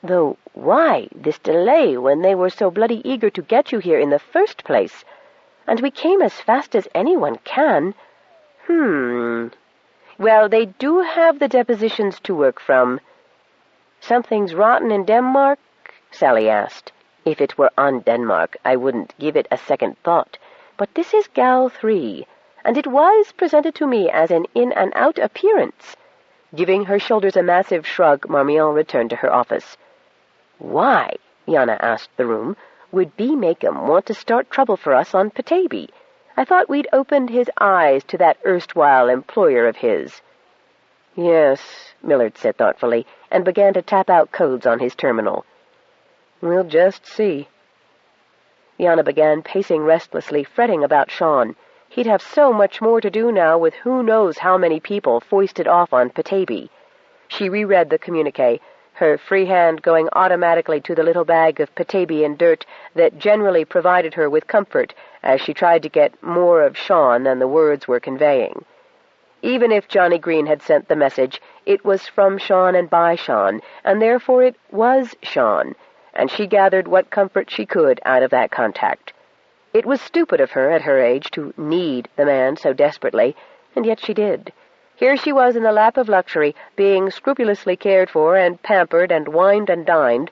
"Though why this delay when they were so bloody eager to get you here in the first place? And we came as fast as anyone can. Well, they do have the depositions to work from." "Something's rotten in Denmark?" Sally asked. If it were on Denmark, I wouldn't give it a second thought. But this is Gal 3, and it was presented to me as an in-and-out appearance. Giving her shoulders a massive shrug, Marmion returned to her office. "Why," Yana asked the room, "would B. Maycomb want to start trouble for us on Petaybee? I thought we'd opened his eyes to that erstwhile employer of his." "Yes," Millard said thoughtfully, and began to tap out codes on his terminal. "We'll just see." Yana began pacing restlessly, fretting about Sean. He'd have so much more to do now with who knows how many people foisted off on Petaybee. She reread the communiqué, her free hand going automatically to the little bag of Petabian dirt that generally provided her with comfort as she tried to get more of Sean than the words were conveying. Even if Johnny Green had sent the message, it was from Sean and by Sean, and therefore it was Sean, and she gathered what comfort she could out of that contact. It was stupid of her, at her age, to need the man so desperately, and yet she did. Here she was in the lap of luxury, being scrupulously cared for and pampered and wined and dined,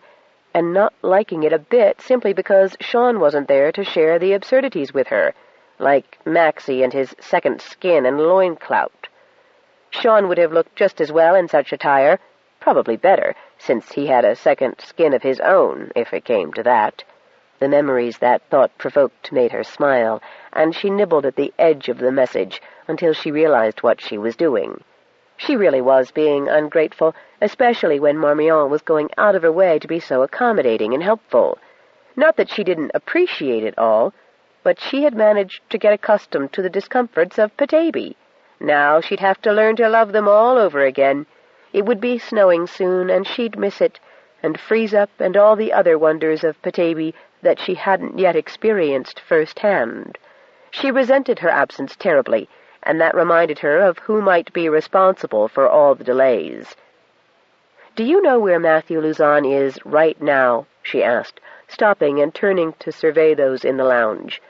and not liking it a bit simply because Sean wasn't there to share the absurdities with her, like Maxie and his second skin and loinclout. Sean would have looked just as well in such attire, probably better, since he had a second skin of his own, if it came to that. The memories that thought provoked made her smile, and she nibbled at the edge of the message until she realized what she was doing. She really was being ungrateful, especially when Marmion was going out of her way to be so accommodating and helpful. Not that she didn't appreciate it all, but she had managed to get accustomed to the discomforts of Petaybee. Now she'd have to learn to love them all over again. It would be snowing soon, and she'd miss it, and freeze up and all the other wonders of Petaybee that she hadn't yet experienced firsthand. She resented her absence terribly, and that reminded her of who might be responsible for all the delays. "Do you know where Matthew Luzon is right now?" she asked, stopping and turning to survey those in the lounge.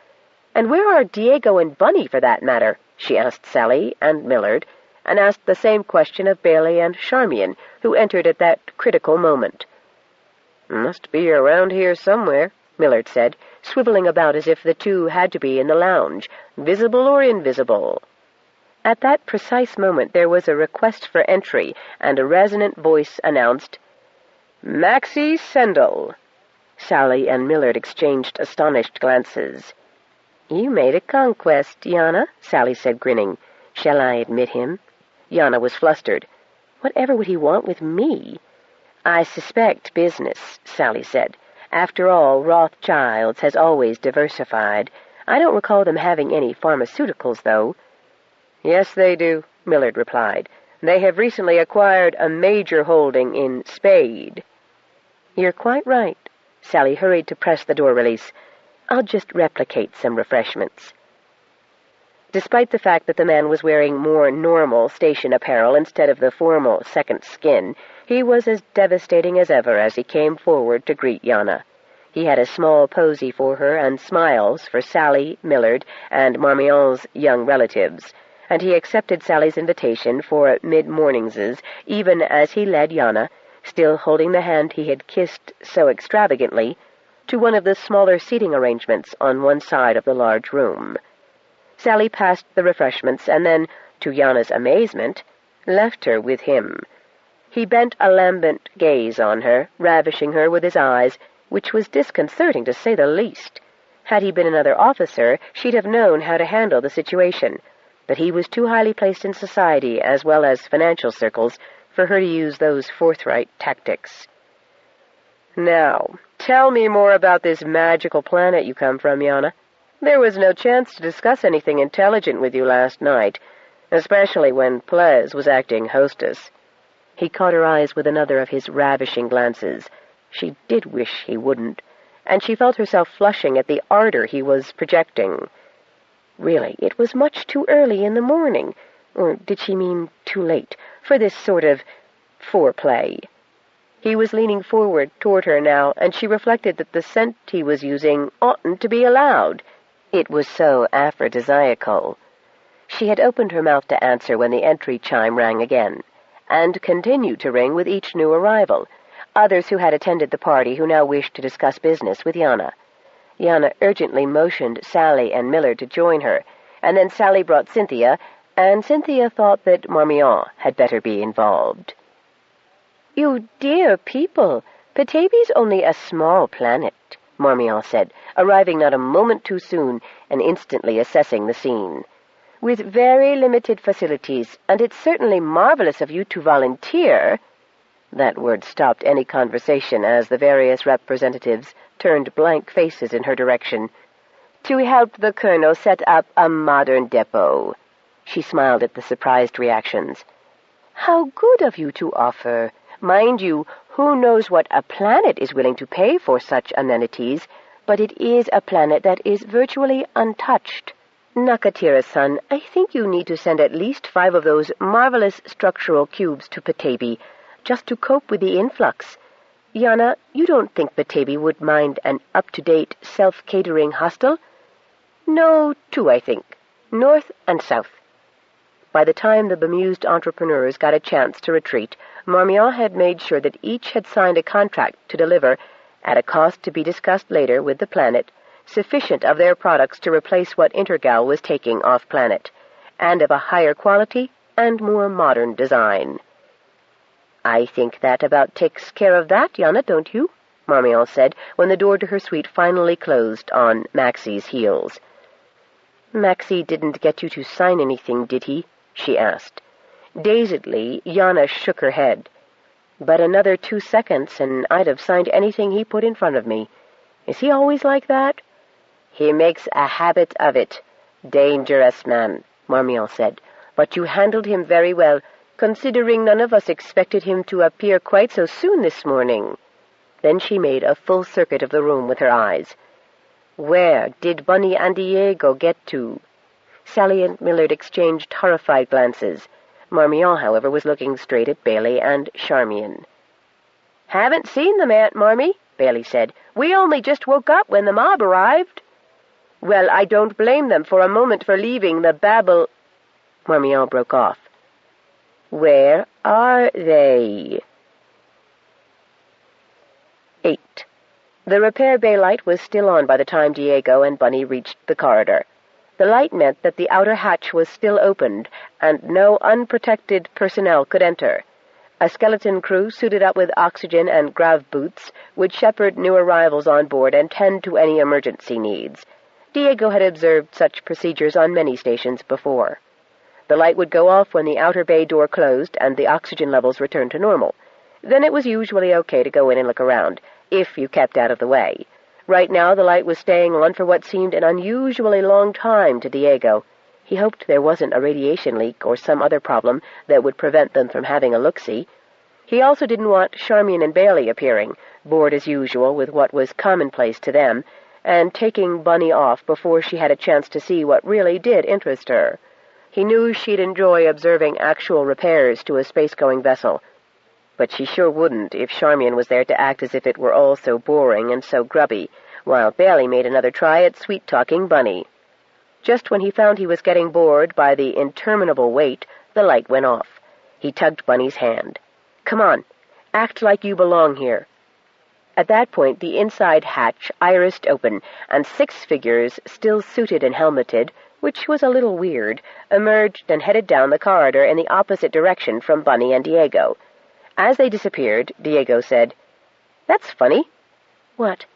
"And where are Diego and Bunny, for that matter?" she asked Sally and Millard, and asked the same question of Bailey and Charmian, who entered at that critical moment. "Must be around here somewhere," Millard said, swiveling about as if the two had to be in the lounge, visible or invisible. At that precise moment there was a request for entry, and a resonant voice announced, "Maxie Sendell." Sally and Millard exchanged astonished glances. "You made a conquest, Yana," Sally said, grinning. "Shall I admit him?" Yana was flustered. "Whatever would he want with me?" "I suspect business," Sally said. "After all, Rothschild's has always diversified. I don't recall them having any pharmaceuticals, though." "Yes, they do," Millard replied. "They have recently acquired a major holding in Spade." "You're quite right." Sally hurried to press the door release. "I'll just replicate some refreshments." Despite the fact that the man was wearing more normal station apparel instead of the formal second skin, he was as devastating as ever as he came forward to greet Yana. He had a small posy for her and smiles for Sally, Millard, and Marmion's young relatives, and he accepted Sally's invitation for mid-morningses even as he led Yana, still holding the hand he had kissed so extravagantly, to one of the smaller seating arrangements on one side of the large room. Sally passed the refreshments and then, to Yana's amazement, left her with him. He bent a lambent gaze on her, ravishing her with his eyes, which was disconcerting to say the least. Had he been another officer, she'd have known how to handle the situation, but he was too highly placed in society as well as financial circles for her to use those forthright tactics. "Now, tell me more about this magical planet you come from, Yana. There was no chance to discuss anything intelligent with you last night, especially when Plez was acting hostess." He caught her eyes with another of his ravishing glances. She did wish he wouldn't, and she felt herself flushing at the ardor he was projecting. Really, it was much too early in the morning, or did she mean too late, for this sort of foreplay. He was leaning forward toward her now, and she reflected that the scent he was using oughtn't to be allowed. It was so aphrodisiacal. She had opened her mouth to answer when the entry chime rang again, and continued to ring with each new arrival, others who had attended the party who now wished to discuss business with Yana. Yana urgently motioned Sally and Miller to join her, and then Sally brought Cynthia, and Cynthia thought that Marmion had better be involved. "You dear people, Petaybee's only a small planet," Marmion said, arriving not a moment too soon and instantly assessing the scene. "With very limited facilities, and it's certainly marvelous of you to volunteer." That word stopped any conversation as the various representatives turned blank faces in her direction. "To help the Colonel set up a modern depot." She smiled at the surprised reactions. "How good of you to offer. Mind you, who knows what a planet is willing to pay for such amenities, but it is a planet that is virtually untouched. Nakatira-san, I think you need to send at least 5 of those marvelous structural cubes to Petaybee, just to cope with the influx. Yana, you don't think Petaybee would mind an up-to-date, self-catering hostel? No, 2, I think. North and south." By the time the bemused entrepreneurs got a chance to retreat, Marmion had made sure that each had signed a contract to deliver, at a cost to be discussed later with the planet, sufficient of their products to replace what Intergal was taking off-planet, and of a higher quality and more modern design. "I think that about takes care of that, Yana, don't you?" Marmion said, when the door to her suite finally closed on Maxie's heels. "Maxie didn't get you to sign anything, did he?" she asked. Dazedly, Yana shook her head. "But another 2 seconds, and I'd have signed anything he put in front of me. Is he always like that?" "He makes a habit of it. Dangerous man," Marmion said. "But you handled him very well, considering none of us expected him to appear quite so soon this morning." Then she made a full circuit of the room with her eyes. "Where did Bunny and Diego get to?" Sally and Millard exchanged horrified glances. Marmion, however, was looking straight at Bailey and Charmian. "Haven't seen them, Aunt Marmee," Bailey said. "We only just woke up when the mob arrived." "Well, I don't blame them for a moment for leaving the Babel—" Marmion broke off. "Where are they?" 8. The repair bay light was still on by the time Diego and Bunny reached the corridor. The light meant that the outer hatch was still opened, and no unprotected personnel could enter. A skeleton crew suited up with oxygen and grav boots would shepherd new arrivals on board and tend to any emergency needs. Diego had observed such procedures on many stations before. The light would go off when the outer bay door closed and the oxygen levels returned to normal. Then it was usually okay to go in and look around, if you kept out of the way. Right now the light was staying on for what seemed an unusually long time to Diego. He hoped there wasn't a radiation leak or some other problem that would prevent them from having a look-see. He also didn't want Charmian and Bailey appearing, bored as usual with what was commonplace to them, and taking Bunny off before she had a chance to see what really did interest her. He knew she'd enjoy observing actual repairs to a space-going vessel, but she sure wouldn't if Charmian was there to act as if it were all so boring and so grubby, while Bailey made another try at sweet-talking Bunny. Just when he found he was getting bored by the interminable wait, the light went off. He tugged Bunny's hand. "Come on, act like you belong here." At that point, the inside hatch irised open, and 6 figures, still suited and helmeted, which was a little weird, emerged and headed down the corridor in the opposite direction from Bunny and Diego. As they disappeared, Diego said, "That's funny." "What?"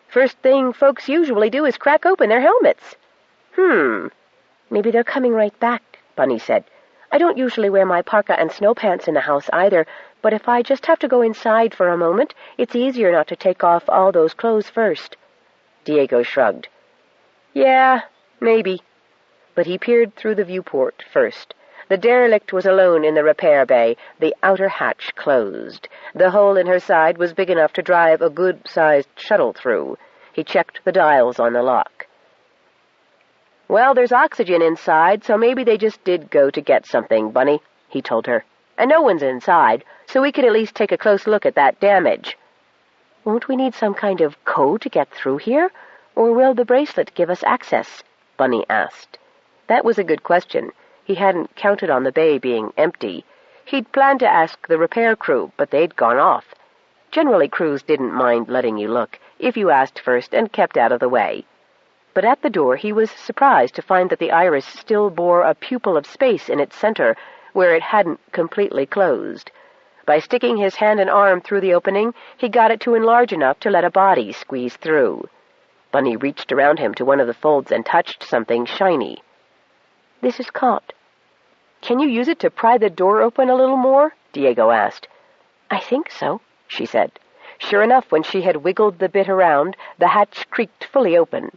"First thing folks usually do is crack open their helmets." "Maybe they're coming right back," Bunny said. "I don't usually wear my parka and snow pants in the house either, but if I just have to go inside for a moment, it's easier not to take off all those clothes first." Diego shrugged. "Yeah, maybe." But he peered through the viewport first. The derelict was alone in the repair bay, the outer hatch closed. The hole in her side was big enough to drive a good-sized shuttle through. He checked the dials on the lock. "Well, there's oxygen inside, so maybe they just did go to get something, Bunny," he told her. "And no one's inside, so we could at least take a close look at that damage." "Won't we need some kind of code to get through here, or will the bracelet give us access?" Bunny asked. That was a good question. He hadn't counted on the bay being empty. He'd planned to ask the repair crew, but they'd gone off. Generally, crews didn't mind letting you look, if you asked first and kept out of the way. But at the door he was surprised to find that the iris still bore a pupil of space in its center, where it hadn't completely closed. By sticking his hand and arm through the opening, he got it to enlarge enough to let a body squeeze through. Bunny reached around him to one of the folds and touched something shiny. "This is caught." "Can you use it to pry the door open a little more?" Diego asked. "I think so," she said. Sure enough, when she had wiggled the bit around, the hatch creaked fully open.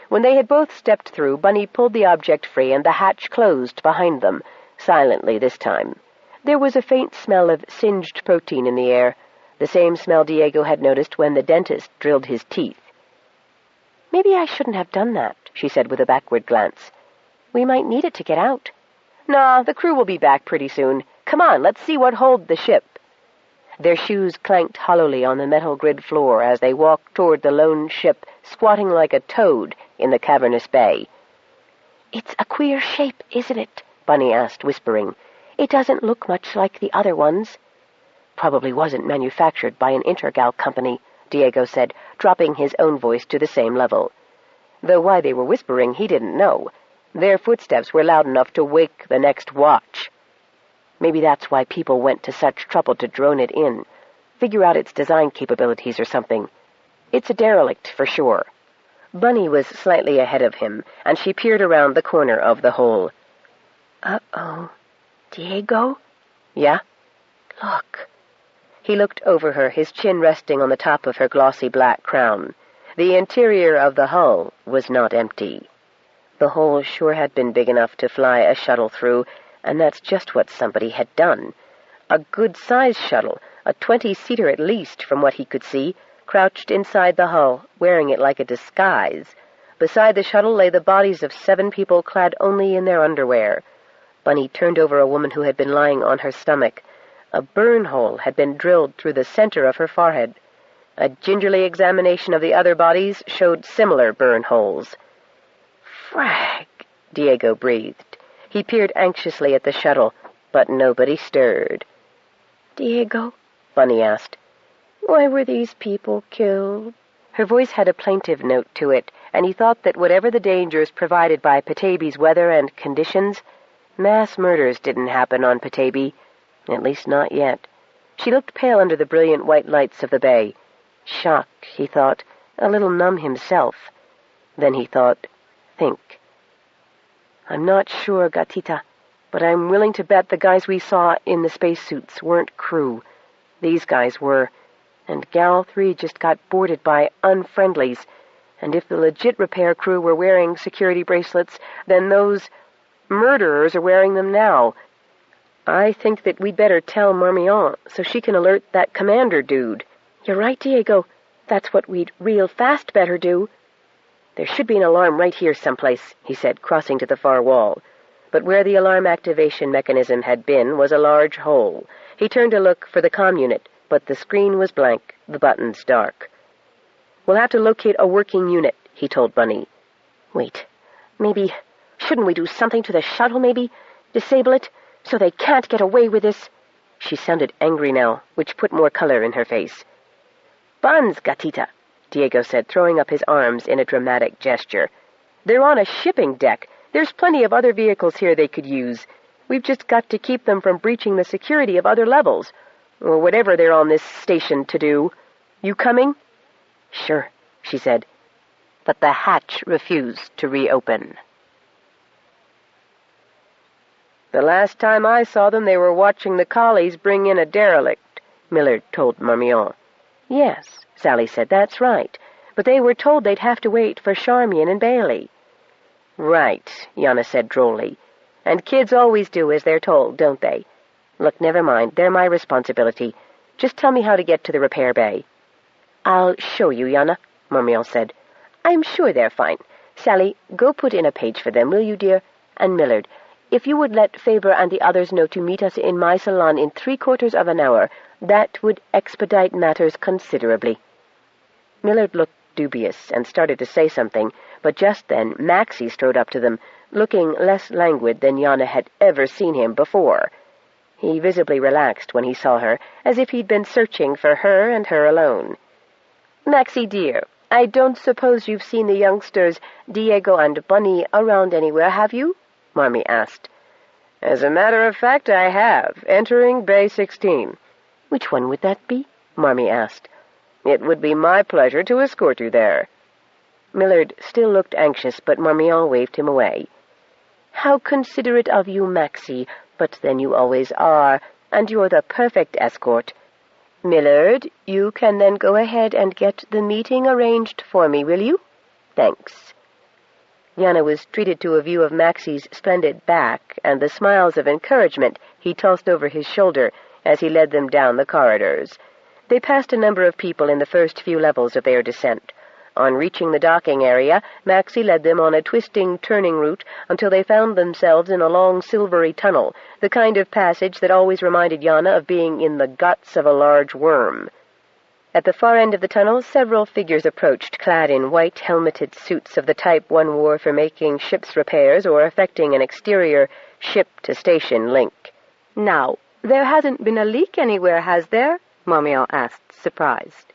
When they had both stepped through, Bunny pulled the object free, and the hatch closed behind them, silently this time. There was a faint smell of singed protein in the air, the same smell Diego had noticed when the dentist drilled his teeth. "Maybe I shouldn't have done that," she said with a backward glance. "We might need it to get out." "Nah, the crew will be back pretty soon. Come on, let's see what holds the ship." Their shoes clanked hollowly on the metal grid floor as they walked toward the lone ship, squatting like a toad in the cavernous bay. "It's a queer shape, isn't it?" Bunny asked, whispering. "It doesn't look much like the other ones." "Probably wasn't manufactured by an Intergal company," Diego said, dropping his own voice to the same level. Though why they were whispering he didn't know. Their footsteps were loud enough to wake the next watch. Maybe that's why people went to such trouble to drone it in. Figure out its design capabilities or something. It's a derelict, for sure. Bunny was slightly ahead of him, and she peered around the corner of the hole. "Uh-oh. Diego?" "Yeah?" "Look." He looked over her, his chin resting on the top of her glossy black crown. The interior of the hull was not empty. The hole sure had been big enough to fly a shuttle through, and that's just what somebody had done. A good-sized shuttle, a 20-seater at least, from what he could see, crouched inside the hull, wearing it like a disguise. Beside the shuttle lay the bodies of 7 people clad only in their underwear. Bunny turned over a woman who had been lying on her stomach. A burn hole had been drilled through the center of her forehead. A gingerly examination of the other bodies showed similar burn holes. "Frag," Diego breathed. He peered anxiously at the shuttle, but nobody stirred. "Diego," Bunny asked, "why were these people killed?" Her voice had a plaintive note to it, and he thought that whatever the dangers provided by Petaybee's weather and conditions, mass murders didn't happen on Petaybee, at least not yet. She looked pale under the brilliant white lights of the bay. Shocked, he thought, a little numb himself. Then he thought, think. "I'm not sure, Gatita, but I'm willing to bet the guys we saw in the spacesuits weren't crew. These guys were, and Gal 3 just got boarded by unfriendlies, and if the legit repair crew were wearing security bracelets, then those murderers are wearing them now. I think that we'd better tell Marmion so she can alert that commander dude." "You're right, Diego. That's what we'd real fast better do." "There should be an alarm right here someplace," he said, crossing to the far wall. But where the alarm activation mechanism had been was a large hole. He turned to look for the comm unit, but the screen was blank, the buttons dark. "We'll have to locate a working unit," he told Bunny. "Wait, maybe... shouldn't we do something to the shuttle, maybe? Disable it, so they can't get away with this?" She sounded angry now, which put more color in her face. "Buns, Gatita," Diego said, throwing up his arms in a dramatic gesture. "They're on a shipping deck. There's plenty of other vehicles here they could use. We've just got to keep them from breaching the security of other levels, or whatever they're on this station to do. You coming?" "Sure," she said. But the hatch refused to reopen. "The last time I saw them, they were watching the collies bring in a derelict," Millard told Marmion. "Yes," Sally said, "that's right. But they were told they'd have to wait for Charmian and Bailey." "Right," Yana said drolly. "And kids always do as they're told, don't they? Look, never mind. They're my responsibility. Just tell me how to get to the repair bay." "I'll show you, Yana," Marmion said. "I'm sure they're fine. Sally, go put in a page for them, will you, dear? And Millard, if you would let Faber and the others know to meet us in my salon in 3/4 of an hour, that would expedite matters considerably." Millard looked dubious and started to say something, but just then Maxie strode up to them, looking less languid than Yana had ever seen him before. He visibly relaxed when he saw her, as if he'd been searching for her and her alone. "Maxie, dear, I don't suppose you've seen the youngsters, Diego and Bunny, around anywhere, have you?" Marmee asked. "As a matter of fact, I have, entering Bay 16. "Which one would that be?" Marmee asked. "It would be my pleasure to escort you there." Millard still looked anxious, but Marmion waved him away. "How considerate of you, Maxie, but then you always are, and you're the perfect escort. Millard, you can then go ahead and get the meeting arranged for me, will you? Thanks." Yana was treated to a view of Maxie's splendid back and the smiles of encouragement he tossed over his shoulder as he led them down the corridors. They passed a number of people in the first few levels of their descent. On reaching the docking area, Maxie led them on a twisting, turning route until they found themselves in a long silvery tunnel, the kind of passage that always reminded Yana of being in the guts of a large worm. At the far end of the tunnel, several figures approached, clad in white helmeted suits of the type one wore for making ship's repairs or effecting an exterior ship-to-station link. "Now, there hasn't been a leak anywhere, has there?" Marmion asked, surprised.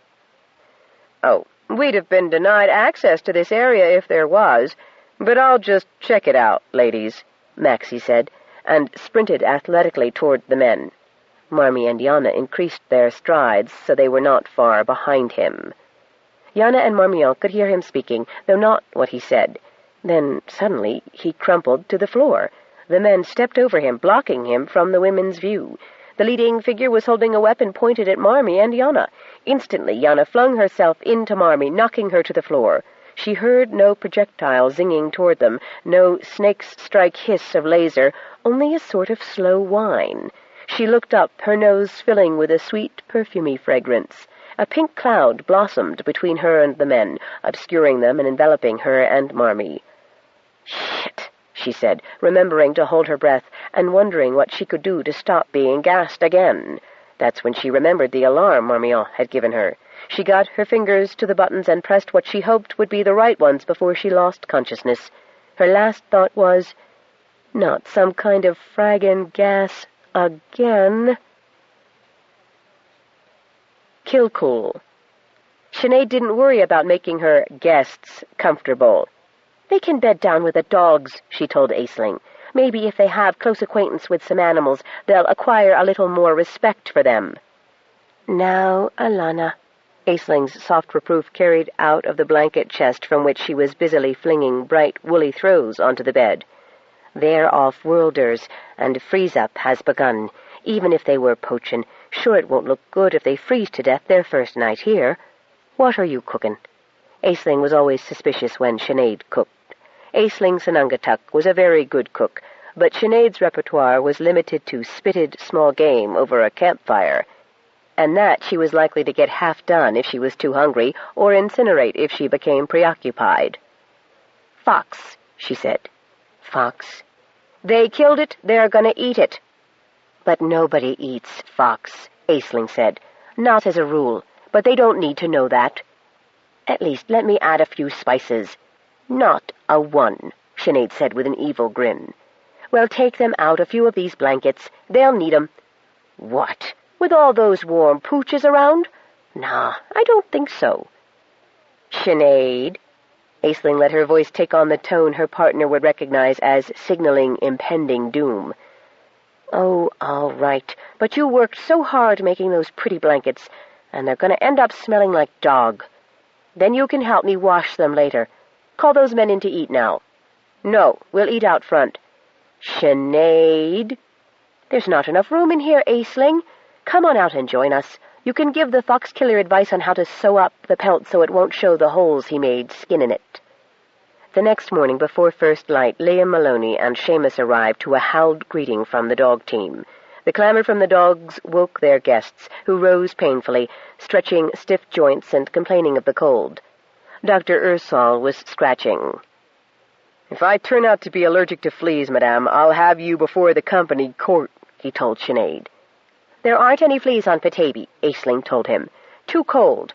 "Oh, we'd have been denied access to this area if there was, but I'll just check it out, ladies," Maxie said, and sprinted athletically toward the men. Marmee and Yana increased their strides so they were not far behind him. Yana and Marmion could hear him speaking, though not what he said. Then, suddenly, he crumpled to the floor. The men stepped over him, blocking him from the women's view. The leading figure was holding a weapon pointed at Marmee and Yana. Instantly, Yana flung herself into Marmee, knocking her to the floor. She heard no projectile zinging toward them, no snake's strike hiss of laser, only a sort of slow whine. She looked up, her nose filling with a sweet, perfumey fragrance. A pink cloud blossomed between her and the men, obscuring them and enveloping her and Marmee. "Shit," she said, remembering to hold her breath and wondering what she could do to stop being gassed again. That's when she remembered the alarm Marmion had given her. She got her fingers to the buttons and pressed what she hoped would be the right ones before she lost consciousness. Her last thought was, "Not some kind of fraggin' gas again." Kilcool. Sinead didn't worry about making her guests comfortable. "They can bed down with the dogs," she told Aisling. "Maybe if they have close acquaintance with some animals, they'll acquire a little more respect for them." "Now, Alana," Aisling's soft reproof carried out of the blanket chest from which she was busily flinging bright woolly throws onto the bed. "They're off-worlders, and freeze-up has begun. Even if they were poachin', sure it won't look good if they freeze to death their first night here. What are you cookin'?" Aisling was always suspicious when Sinead cooked. Aisling Sanungatuk was a very good cook, but Sinead's repertoire was limited to spitted small game over a campfire, and that she was likely to get half done if she was too hungry, or incinerate if she became preoccupied. "Fox," she said. "Fox? They killed it, they're gonna eat it." "But nobody eats fox," Aisling said. "Not as a rule, but they don't need to know that. At least let me add a few spices." "Not a one," Sinead said with an evil grin. "Well, take them out a few of these blankets. They'll need 'em." "What? With all those warm pooches around? Nah, I don't think so." "Sinead," Aisling let her voice take on the tone her partner would recognize as signaling impending doom. "Oh, all right, but you worked so hard making those pretty blankets, and they're going to end up smelling like dog. Then you can help me wash them later. Call those men in to eat now." "No, we'll eat out front." "Sinead." "There's not enough room in here, Aisling. Come on out and join us. You can give the fox killer advice on how to sew up the pelt so it won't show the holes he made skinning it." The next morning, before first light, Liam Maloney and Seamus arrived to a howled greeting from the dog team. The clamor from the dogs woke their guests, who rose painfully, stretching stiff joints and complaining of the cold. Dr. Ursal was scratching. "If I turn out to be allergic to fleas, madame, I'll have you before the company court," he told Sinead. "There aren't any fleas on Petaybee," Aisling told him. "Too cold.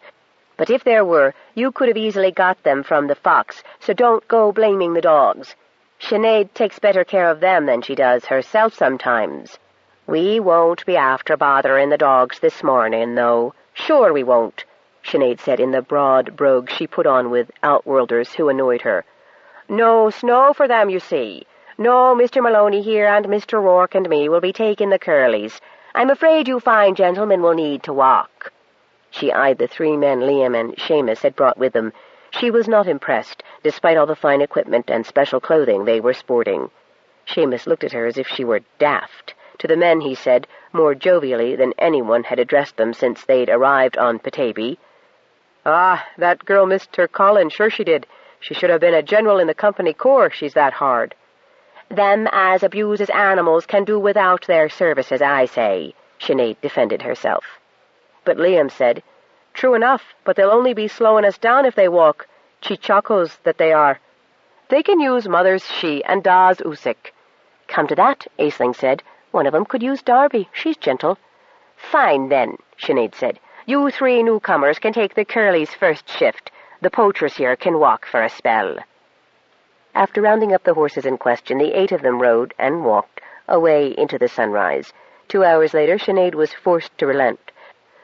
But if there were, you could have easily got them from the fox, so don't go blaming the dogs. Sinead takes better care of them than she does herself sometimes." "We won't be after bothering the dogs this morning, though. Sure we won't," Sinead said in the broad brogue she put on with outworlders who annoyed her. "No snow for them, you see. No, Mr. Maloney here and Mr. Rourke and me will be taking the curlies. I'm afraid you fine gentlemen will need to walk." She eyed the 3 men Liam and Seamus had brought with them. She was not impressed, despite all the fine equipment and special clothing they were sporting. Seamus looked at her as if she were daft. To the men he said, more jovially than anyone had addressed them since they'd arrived on Petaybee, "Ah, that girl missed her calling, sure she did. She should have been a general in the company corps, she's that hard." "Them as abuses animals can do without their services, I say," Sinead defended herself. But Liam said, "True enough, but they'll only be slowing us down if they walk, chichacos that they are. They can use Mother's she and Da's Usik." "Come to that," Aisling said, "one of 'em could use Darby. She's gentle." "Fine, then," Sinead said. "You 3 newcomers can take the curlies first shift. The poachers here can walk for a spell." After rounding up the horses in question, the 8 of them rode and walked away into the sunrise. 2 hours later, Sinead was forced to relent.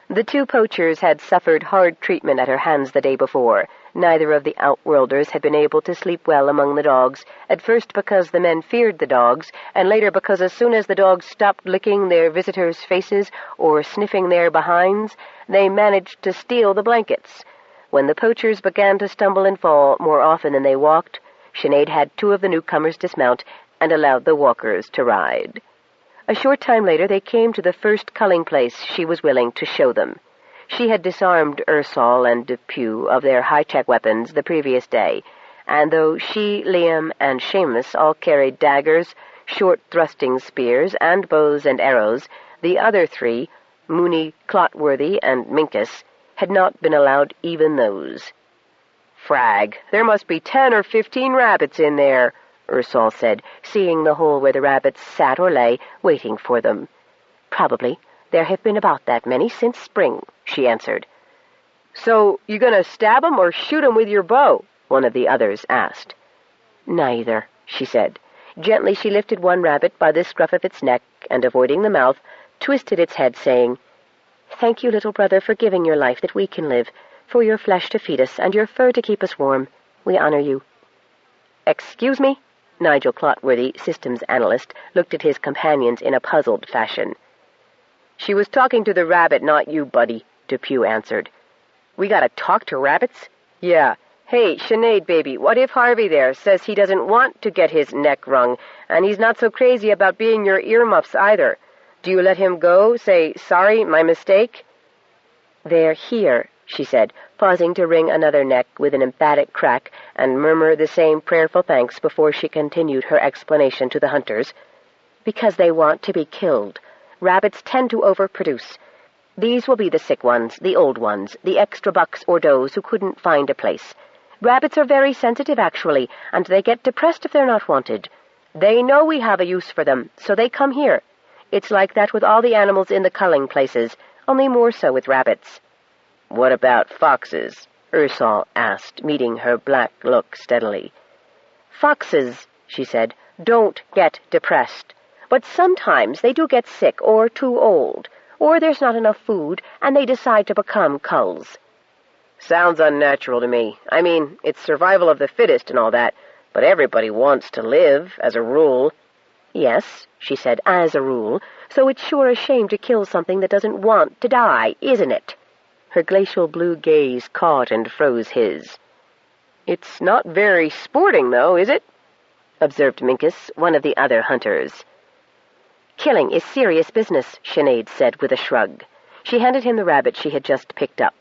The 2 poachers had suffered hard treatment at her hands the day before. Neither of the outworlders had been able to sleep well among the dogs, at first because the men feared the dogs, and later because as soon as the dogs stopped licking their visitors' faces or sniffing their behinds, they managed to steal the blankets. When the poachers began to stumble and fall more often than they walked, Sinead had 2 of the newcomers dismount and allowed the walkers to ride. A short time later they came to the first culling place she was willing to show them. She had disarmed Ursal and Depew of their high-tech weapons the previous day, and though she, Liam, and Seamus all carried daggers, short-thrusting spears, and bows and arrows, the other 3, Mooney, Clotworthy, and Minkus, had not been allowed even those. "Frag, there must be 10 or 15 rabbits in there," Ursal said, seeing the hole where the rabbits sat or lay, waiting for them. "Probably. There have been about that many since spring," she answered. "So, you gonna stab 'em or shoot 'em with your bow?" one of the others asked. "Neither," she said. Gently she lifted one rabbit by the scruff of its neck, and, avoiding the mouth, twisted its head, saying, "Thank you, little brother, for giving your life that we can live, for your flesh to feed us, and your fur to keep us warm. We honor you." "Excuse me?" Nigel Clotworthy, systems analyst, looked at his companions in a puzzled fashion. "She was talking to the rabbit, not you, buddy," Depew answered. "We gotta talk to rabbits?" "Yeah. Hey, Sinead, baby, what if Harvey there says he doesn't want to get his neck wrung, and he's not so crazy about being your earmuffs either? Do you let him go, say, 'Sorry, my mistake'?" "They're here," she said, pausing to wring another neck with an emphatic crack and murmur the same prayerful thanks before she continued her explanation to the hunters. "Because they want to be killed. Rabbits tend to overproduce. These will be the sick ones, the old ones, the extra bucks or does who couldn't find a place. Rabbits are very sensitive, actually, and they get depressed if they're not wanted. They know we have a use for them, so they come here. It's like that with all the animals in the culling places, only more so with rabbits." "What about foxes?" Ursal asked, meeting her black look steadily. "Foxes," she said, "don't get depressed. But sometimes they do get sick or too old, or there's not enough food, and they decide to become culls." "Sounds unnatural to me. I mean, it's survival of the fittest and all that, but everybody wants to live, as a rule." "Yes," she said, "as a rule, so it's sure a shame to kill something that doesn't want to die, isn't it?" Her glacial blue gaze caught and froze his. "It's not very sporting, though, is it?" observed Minkus, one of the other hunters. "Killing is serious business," Sinead said with a shrug. She handed him the rabbit she had just picked up.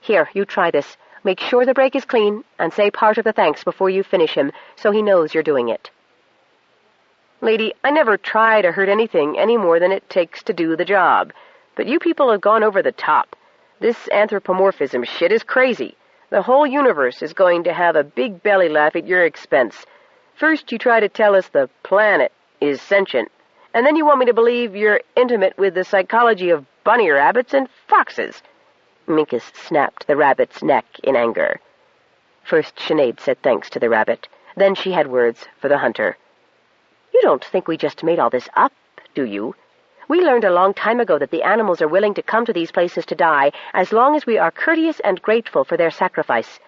"Here, you try this. Make sure the break is clean, and say part of the thanks before you finish him, so he knows you're doing it." "Lady, I never try to hurt anything any more than it takes to do the job. But you people have gone over the top. This anthropomorphism shit is crazy. The whole universe is going to have a big belly laugh at your expense. First you try to tell us the planet is sentient, and then you want me to believe you're intimate with the psychology of bunny rabbits and foxes." Minkus snapped the rabbit's neck in anger. First Sinead said thanks to the rabbit. Then she had words for the hunter. "You don't think we just made all this up, do you? We learned a long time ago that the animals are willing to come to these places to die as long as we are courteous and grateful for their sacrifice.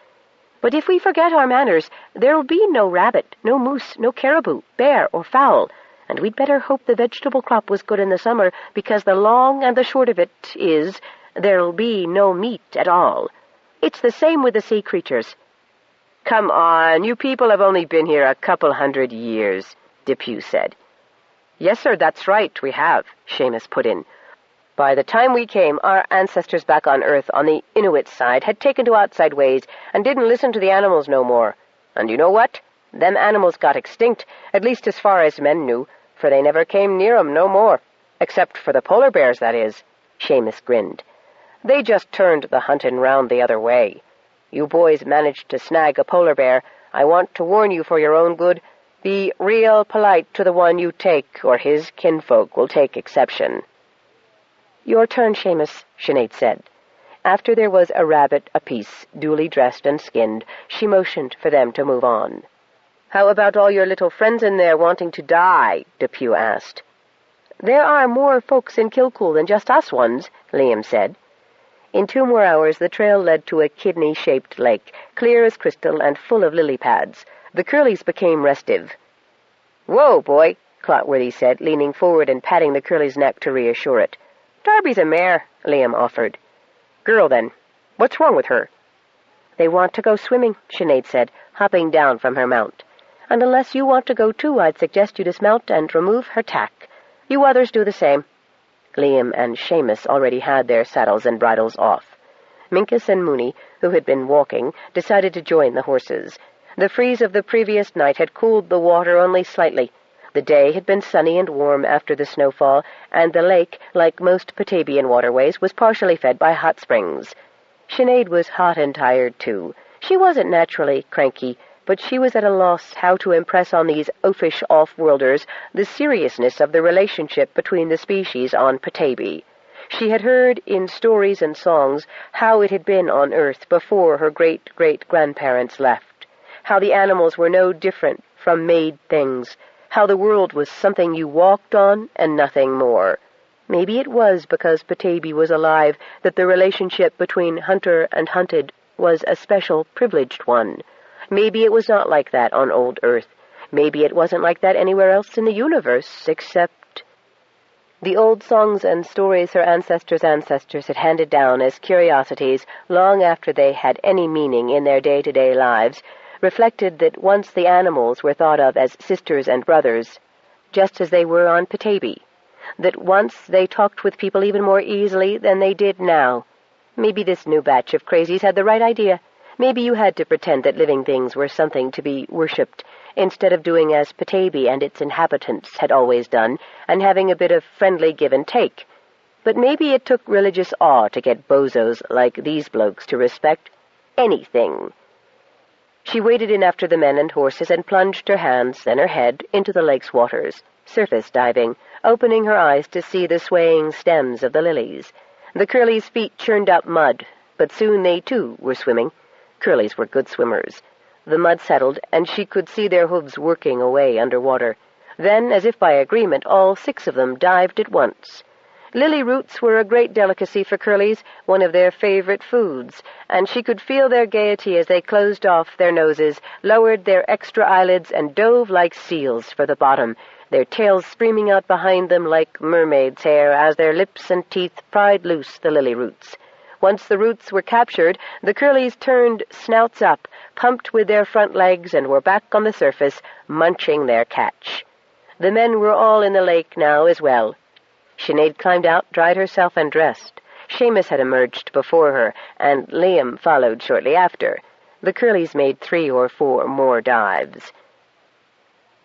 But if we forget our manners, there will be no rabbit, no moose, no caribou, bear, or fowl, and we'd better hope the vegetable crop was good in the summer, because the long and the short of it is there'll be no meat at all. It's the same with the sea creatures." "Come on, you people have only been here a couple 100 years," Depew said. "Yes, sir, that's right, we have," Seamus put in. "By the time we came, our ancestors back on Earth on the Inuit side had taken to outside ways and didn't listen to the animals no more. And you know what? Them animals got extinct, at least as far as men knew, for they never came near 'em no more. Except for the polar bears, that is." Seamus grinned. "They just turned the huntin' round the other way. You boys managed to snag a polar bear. I want to warn you for your own good. Be real polite to the one you take, or his kinfolk will take exception." "Your turn, Seamus," Sinead said. After there was a rabbit apiece, duly dressed and skinned, she motioned for them to move on. "How about all your little friends in there wanting to die?" Depew asked. "There are more folks in Kilcool than just us ones," Liam said. In 2 more hours the trail led to a kidney-shaped lake, clear as crystal and full of lily pads. The Curleys became restive. "Whoa, boy," Clotworthy said, leaning forward and patting the Curley's neck to reassure it. "Darby's a mare," Liam offered. "Girl, then. What's wrong with her?" "They want to go swimming," Sinead said, hopping down from her mount. "And unless you want to go too, I'd suggest you dismount and remove her tack. You others do the same." Liam and Seamus already had their saddles and bridles off. Minkus and Mooney, who had been walking, decided to join the horses. The freeze of the previous night had cooled the water only slightly. The day had been sunny and warm after the snowfall, and the lake, like most Petabean waterways, was partially fed by hot springs. Sinead was hot and tired, too. She wasn't naturally cranky, but she was at a loss how to impress on these oafish off-worlders the seriousness of the relationship between the species on Petaybee. She had heard in stories and songs how it had been on Earth before her great-great-grandparents left, how the animals were no different from made things, how the world was something you walked on and nothing more. Maybe it was because Petaybee was alive that the relationship between hunter and hunted was a special, privileged one. Maybe it was not like that on old Earth. Maybe it wasn't like that anywhere else in the universe, except... The old songs and stories her ancestors' ancestors had handed down as curiosities long after they had any meaning in their day-to-day lives reflected that once the animals were thought of as sisters and brothers, just as they were on Petaybee, that once they talked with people even more easily than they did now. Maybe this new batch of crazies had the right idea. Maybe you had to pretend that living things were something to be worshipped, instead of doing as Petaybee and its inhabitants had always done, and having a bit of friendly give and take. But maybe it took religious awe to get bozos like these blokes to respect anything. She waded in after the men and horses and plunged her hands, then her head, into the lake's waters, surface diving, opening her eyes to see the swaying stems of the lilies. The Curleys' feet churned up mud, but soon they, too, were swimming. Curleys were good swimmers. The mud settled, and she could see their hooves working away underwater. Then, as if by agreement, all 6 of them dived at once. Lily roots were a great delicacy for Curleys, one of their favorite foods, and she could feel their gaiety as they closed off their noses, lowered their extra eyelids, and dove like seals for the bottom, their tails streaming out behind them like mermaids' hair as their lips and teeth pried loose the lily roots. Once the roots were captured, the Curleys turned snouts up, pumped with their front legs, and were back on the surface, munching their catch. The men were all in the lake now as well. Sinead climbed out, dried herself, and dressed. Seamus had emerged before her, and Liam followed shortly after. The Curleys made 3 or 4 more dives.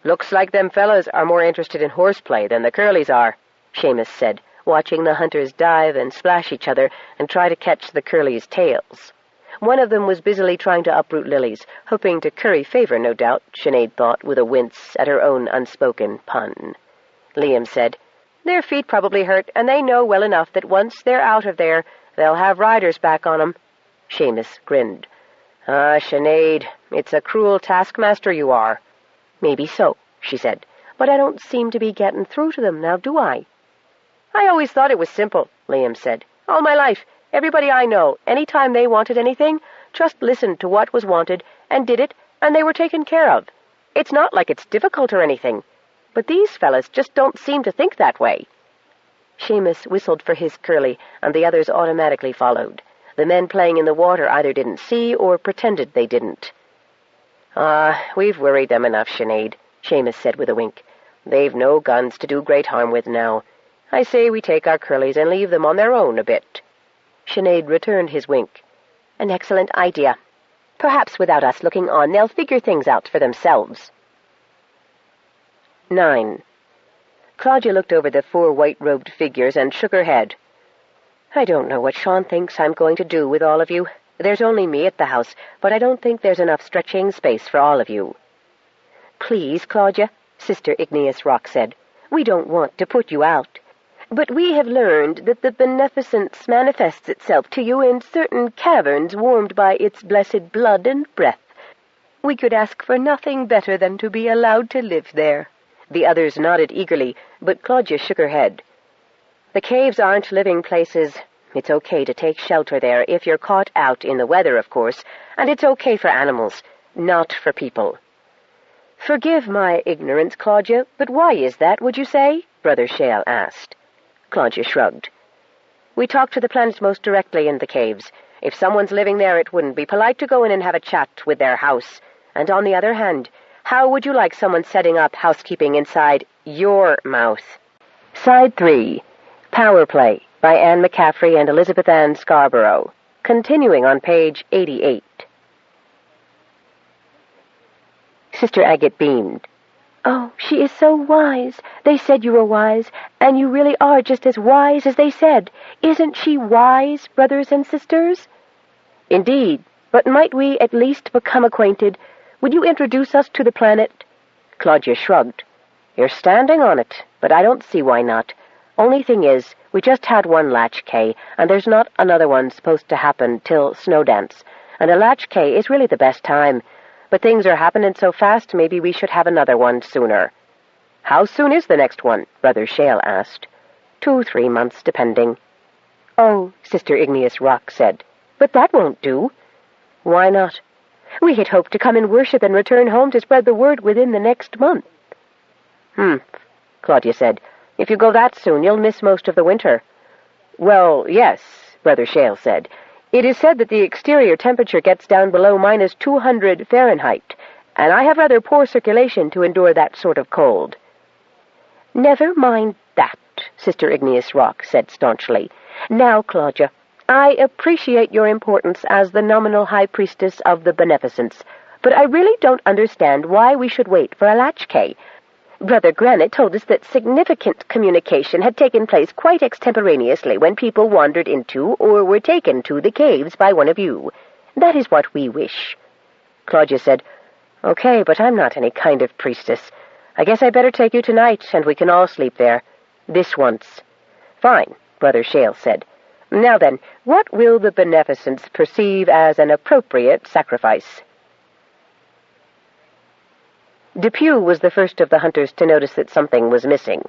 "Looks like them fellows are more interested in horseplay than the Curleys are," Seamus said, watching the hunters dive and splash each other and try to catch the Curleys' tails. One of them was busily trying to uproot lilies, hoping to curry favor, no doubt, Sinead thought, with a wince at her own unspoken pun. Liam said, "Their feet probably hurt, and they know well enough that once they're out of there, they'll have riders back on 'em." Seamus grinned. "Ah, Sinead, it's a cruel taskmaster you are." "Maybe so," she said, "but I don't seem to be getting through to them now, do I?" I always thought it was simple, Liam said. All my life, everybody I know, any time they wanted anything, just listened to what was wanted and did it, and they were taken care of. It's not like it's difficult or anything. But these fellas just don't seem to think that way. Seamus whistled for his curly, and the others automatically followed. The men playing in the water either didn't see or pretended they didn't. We've worried them enough, Sinead, Seamus said with a wink. They've no guns to do great harm with now. I say we take our curlies and leave them on their own a bit. Sinead returned his wink. An excellent idea. Perhaps without us looking on, they'll figure things out for themselves. 9. Claudia looked over the 4 white-robed figures and shook her head. I don't know what Sean thinks I'm going to do with all of you. There's only me at the house, but I don't think there's enough stretching space for all of you. Please, Claudia, Sister Igneous Rock said. We don't want to put you out. But we have learned that the beneficence manifests itself to you in certain caverns warmed by its blessed blood and breath. We could ask for nothing better than to be allowed to live there. The others nodded eagerly, but Claudia shook her head. The caves aren't living places. It's okay to take shelter there if you're caught out in the weather, of course, and it's okay for animals, not for people. Forgive my ignorance, Claudia, but why is that, would you say? Brother Shale asked. Claudia shrugged. We talk to the planets most directly in the caves. If someone's living there, it wouldn't be polite to go in and have a chat with their house. And on the other hand, how would you like someone setting up housekeeping inside your mouth? Side 3. Power Play by Anne Mccaffrey and Elizabeth Ann Scarborough. Continuing on page 88. Sister Agate beamed. Oh, she is so wise. They said you were wise, and you really are just as wise as they said. Isn't she wise, brothers and sisters? Indeed, but might we at least become acquainted? Would you introduce us to the planet? Claudia shrugged. You're standing on it, but I don't see why not. Only thing is, we just had one latchkey, and there's not another one supposed to happen till snow dance, and a latchkey is really the best time. But things are happening so fast, maybe we should have another one sooner. How soon is the next one? Brother Shale asked. 2-3 months, depending. Oh, Sister Igneous Rock said. But that won't do. Why not? We had hoped to come and worship and return home to spread the word within the next month. Claudia said. If you go that soon, you'll miss most of the winter. Well, yes, Brother Shale said. It is said that the exterior temperature gets down below -200 Fahrenheit, and I have rather poor circulation to endure that sort of cold. Never mind that, Sister Igneous Rock said staunchly. Now, Claudia, I appreciate your importance as the nominal high priestess of the beneficence, but I really don't understand why we should wait for a latchkey. Brother Granite told us that significant communication had taken place quite extemporaneously when people wandered into or were taken to the caves by one of you. That is what we wish. Claudia said, Okay, but I'm not any kind of priestess. I guess I better take you tonight, and we can all sleep there. This once. Fine, Brother Shale said. Now then, what will the beneficence perceive as an appropriate sacrifice? Depew was the first of the hunters to notice that something was missing.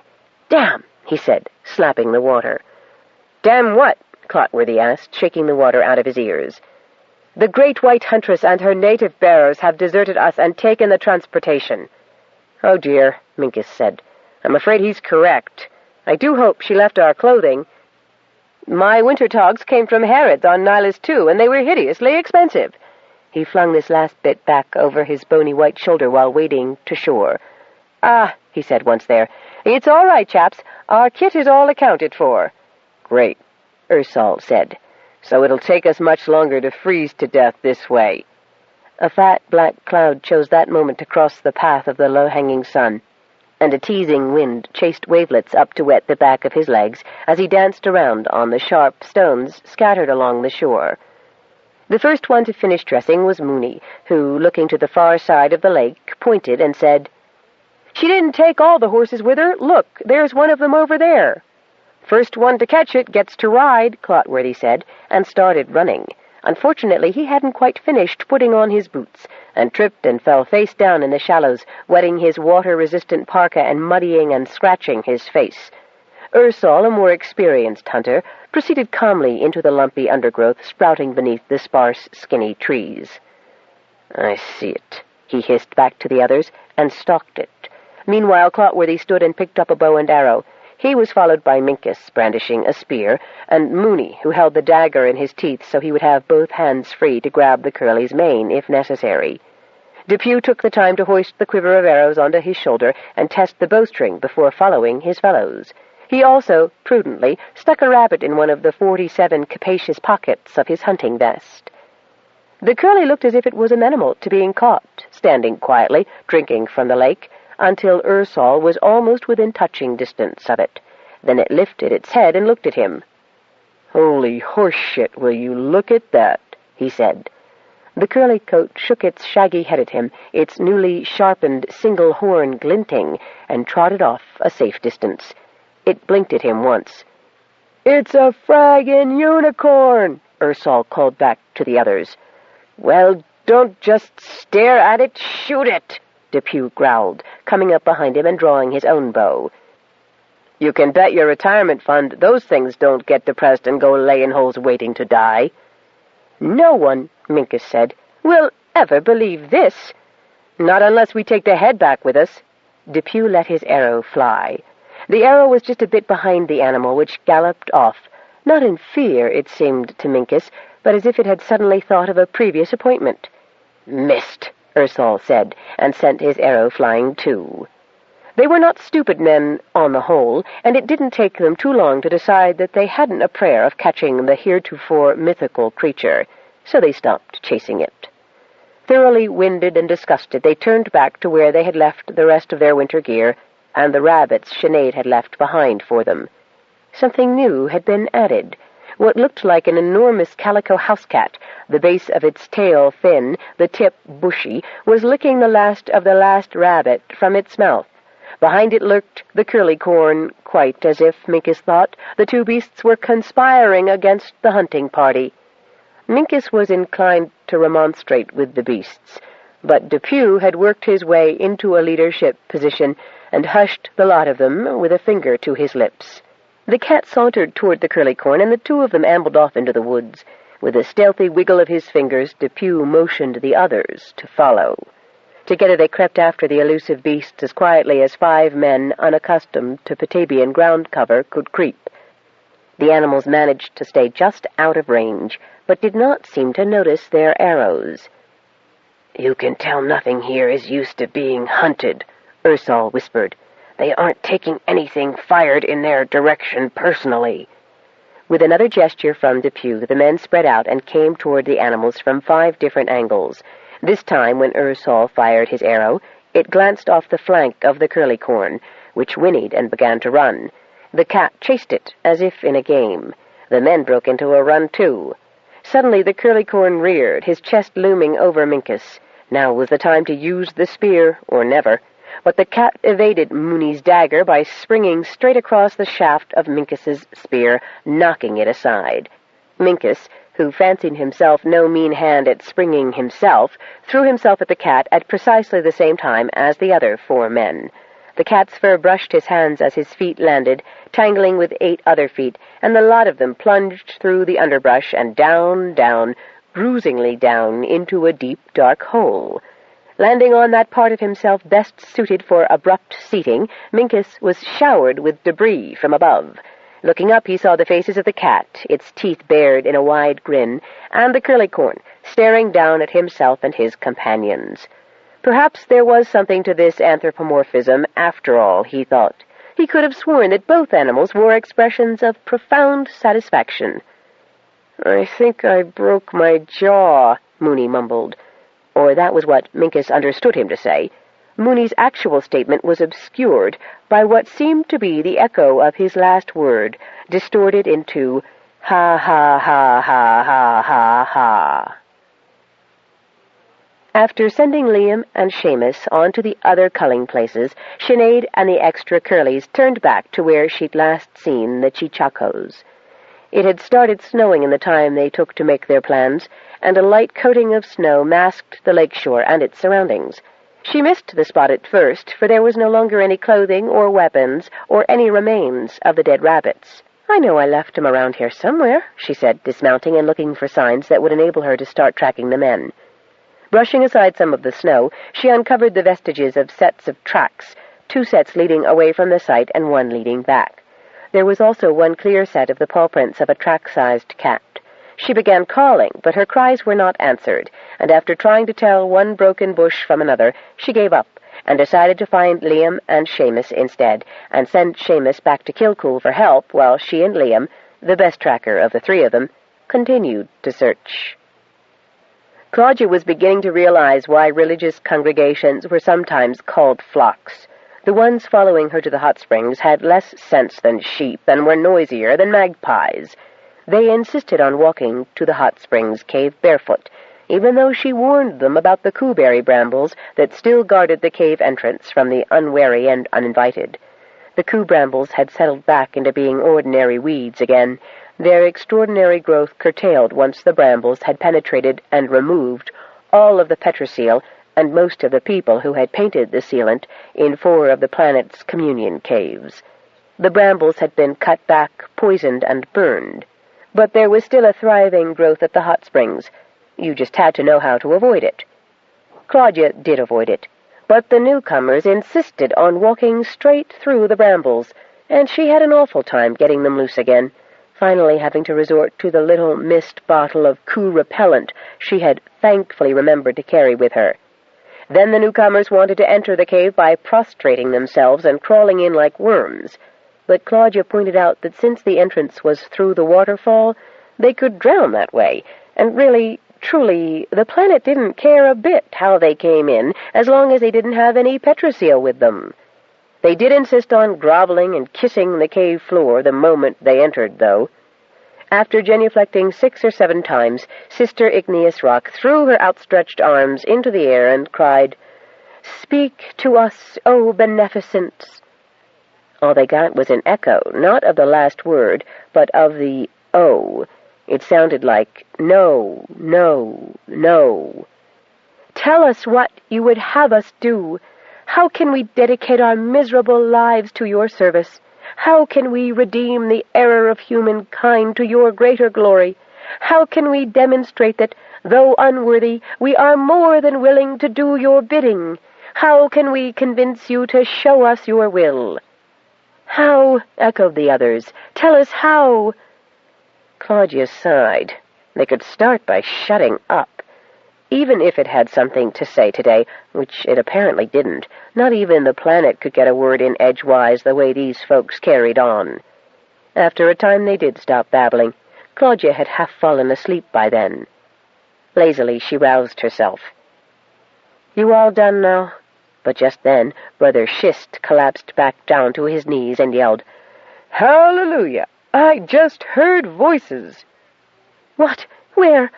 Damn, he said, slapping the water. Damn what? Clotworthy asked, shaking the water out of his ears. The great white huntress and her native bearers have deserted us and taken the transportation. Oh dear, Minkus said. I'm afraid he's correct. I do hope she left our clothing. My winter togs came from Harrods on Nilus too, and they were hideously expensive. He flung this last bit back over his bony white shoulder while wading to shore. Ah, he said once there, it's all right, chaps. Our kit is all accounted for. Great, Ursal said. So it'll take us much longer to freeze to death this way. A fat black cloud chose that moment to cross the path of the low-hanging sun, and a teasing wind chased wavelets up to wet the back of his legs as he danced around on the sharp stones scattered along the shore. The first one to finish dressing was Mooney, who, looking to the far side of the lake, pointed and said, She didn't take all the horses with her. Look, there's one of them over there. First one to catch it gets to ride, Clotworthy said, and started running. Unfortunately, he hadn't quite finished putting on his boots, and tripped and fell face down in the shallows, wetting his water-resistant parka and muddying and scratching his face. Ursol, a more experienced hunter, proceeded calmly into the lumpy undergrowth sprouting beneath the sparse, skinny trees. "I see it," he hissed back to the others, and stalked it. Meanwhile, Clotworthy stood and picked up a bow and arrow. He was followed by Minkus, brandishing a spear, and Mooney, who held the dagger in his teeth so he would have both hands free to grab the curly's mane, if necessary. Depew took the time to hoist the quiver of arrows onto his shoulder and test the bowstring before following his fellows. He also, prudently, stuck a rabbit in one of the 47 capacious pockets of his hunting vest. The curly looked as if it was amenable to being caught, standing quietly, drinking from the lake, until Ursol was almost within touching distance of it. Then it lifted its head and looked at him. "Holy horseshit, will you look at that," he said. The curly coat shook its shaggy head at him, its newly sharpened single horn glinting, and trotted off a safe distance. It blinked at him once. "It's a fraggin' unicorn!" Ursol called back to the others. "Well, don't just stare at it, shoot it!" Depew growled, coming up behind him and drawing his own bow. "You can bet your retirement fund those things don't get depressed and go lay in holes waiting to die." "No one," Minkus said, "will ever believe this." "Not unless we take the head back with us." Depew let his arrow fly. The arrow was just a bit behind the animal, which galloped off, not in fear, it seemed to Minkus, but as if it had suddenly thought of a previous appointment. "Missed," Ursol said, and sent his arrow flying too. They were not stupid men, on the whole, and it didn't take them too long to decide that they hadn't a prayer of catching the heretofore mythical creature, so they stopped chasing it. Thoroughly winded and disgusted, they turned back to where they had left the rest of their winter gear, and the rabbits Sinead had left behind for them. Something new had been added. What looked like an enormous calico house-cat, the base of its tail thin, the tip bushy, was licking the last of the last rabbit from its mouth. Behind it lurked the curly-corn, quite as if, Minkus thought, the two beasts were conspiring against the hunting party. Minkus was inclined to remonstrate with the beasts, but Depew had worked his way into a leadership position and hushed the lot of them with a finger to his lips. The cat sauntered toward the curly-corn, and the two of them ambled off into the woods. With a stealthy wiggle of his fingers, Depew motioned the others to follow. Together they crept after the elusive beasts as quietly as 5 men unaccustomed to Petabean ground cover could creep. The animals managed to stay just out of range, but did not seem to notice their arrows. "You can tell nothing here is used to being hunted," Ursol whispered. "They aren't taking anything fired in their direction personally." With another gesture from Depew, the men spread out and came toward the animals from 5 different angles. This time, when Ursol fired his arrow, it glanced off the flank of the curly-corn, which whinnied and began to run. The cat chased it, as if in a game. The men broke into a run, too. Suddenly the curly-corn reared, his chest looming over Minkus. Now was the time to use the spear, or never. But the cat evaded Mooney's dagger by springing straight across the shaft of Minkus's spear, knocking it aside. Minkus, who fancied himself no mean hand at springing himself, threw himself at the cat at precisely the same time as the other 4 men. The cat's fur brushed his hands as his feet landed, tangling with 8 other feet, and the lot of them plunged through the underbrush and down, bruisingly down into a deep, dark hole. Landing on that part of himself best suited for abrupt seating, Minkus was showered with debris from above. Looking up, he saw the faces of the cat, its teeth bared in a wide grin, and the curly-corn, staring down at himself and his companions. Perhaps there was something to this anthropomorphism, after all, he thought. He could have sworn that both animals wore expressions of profound satisfaction. "I think I broke my jaw," Mooney mumbled. Or that was what Minkus understood him to say. Mooney's actual statement was obscured by what seemed to be the echo of his last word, distorted into ha ha ha ha ha ha ha. After sending Liam and Seamus on to the other culling places, Sinead and the extra curlies turned back to where she'd last seen the Chichacos. It had started snowing in the time they took to make their plans, and a light coating of snow masked the lakeshore and its surroundings. She missed the spot at first, for there was no longer any clothing or weapons or any remains of the dead rabbits. "I know I left 'em around here somewhere," she said, dismounting and looking for signs that would enable her to start tracking the men. Brushing aside some of the snow, she uncovered the vestiges of sets of tracks, 2 sets leading away from the site and 1 leading back. There was also 1 clear set of the paw prints of a track-sized cat. She began calling, but her cries were not answered, and after trying to tell one broken bush from another, she gave up and decided to find Liam and Seamus instead, and send Seamus back to Kilcool for help while she and Liam, the best tracker of the 3 of them, continued to search. Claudia was beginning to realize why religious congregations were sometimes called flocks. The ones following her to the hot springs had less sense than sheep and were noisier than magpies. They insisted on walking to the hot springs cave barefoot, even though she warned them about the cooberry brambles that still guarded the cave entrance from the unwary and uninvited. The coo brambles had settled back into being ordinary weeds again, their extraordinary growth curtailed once the brambles had penetrated and removed all of the petroseal and most of the people who had painted the sealant in 4 of the planet's communion caves. The brambles had been cut back, poisoned, and burned, but there was still a thriving growth at the hot springs. You just had to know how to avoid it. Claudia did avoid it, but the newcomers insisted on walking straight through the brambles, and she had an awful time getting them loose again, finally having to resort to the little mist bottle of coo repellent she had thankfully remembered to carry with her. Then the newcomers wanted to enter the cave by prostrating themselves and crawling in like worms, but Claudia pointed out that since the entrance was through the waterfall, they could drown that way, and really, truly, the planet didn't care a bit how they came in, as long as they didn't have any petroseal with them. They did insist on groveling and kissing the cave floor the moment they entered, though. After genuflecting 6 or 7 times, Sister Igneous Rock threw her outstretched arms into the air and cried, "Speak to us, O beneficence." All they got was an echo, not of the last word, but of the O. It sounded like, "No, no, no." "Tell us what you would have us do. How can we dedicate our miserable lives to your service? How can we redeem the error of humankind to your greater glory? How can we demonstrate that, though unworthy, we are more than willing to do your bidding? How can we convince you to show us your will?" "How?" echoed the others. "Tell us how." Claudia sighed. They could start by shutting up. Even if it had something to say today, which it apparently didn't, not even the planet could get a word in edgewise the way these folks carried on. After a time they did stop babbling. Claudia had half fallen asleep by then. Lazily she roused herself. "You all done now?" But just then Brother Schist collapsed back down to his knees and yelled, "Hallelujah! I just heard voices." "What? Where?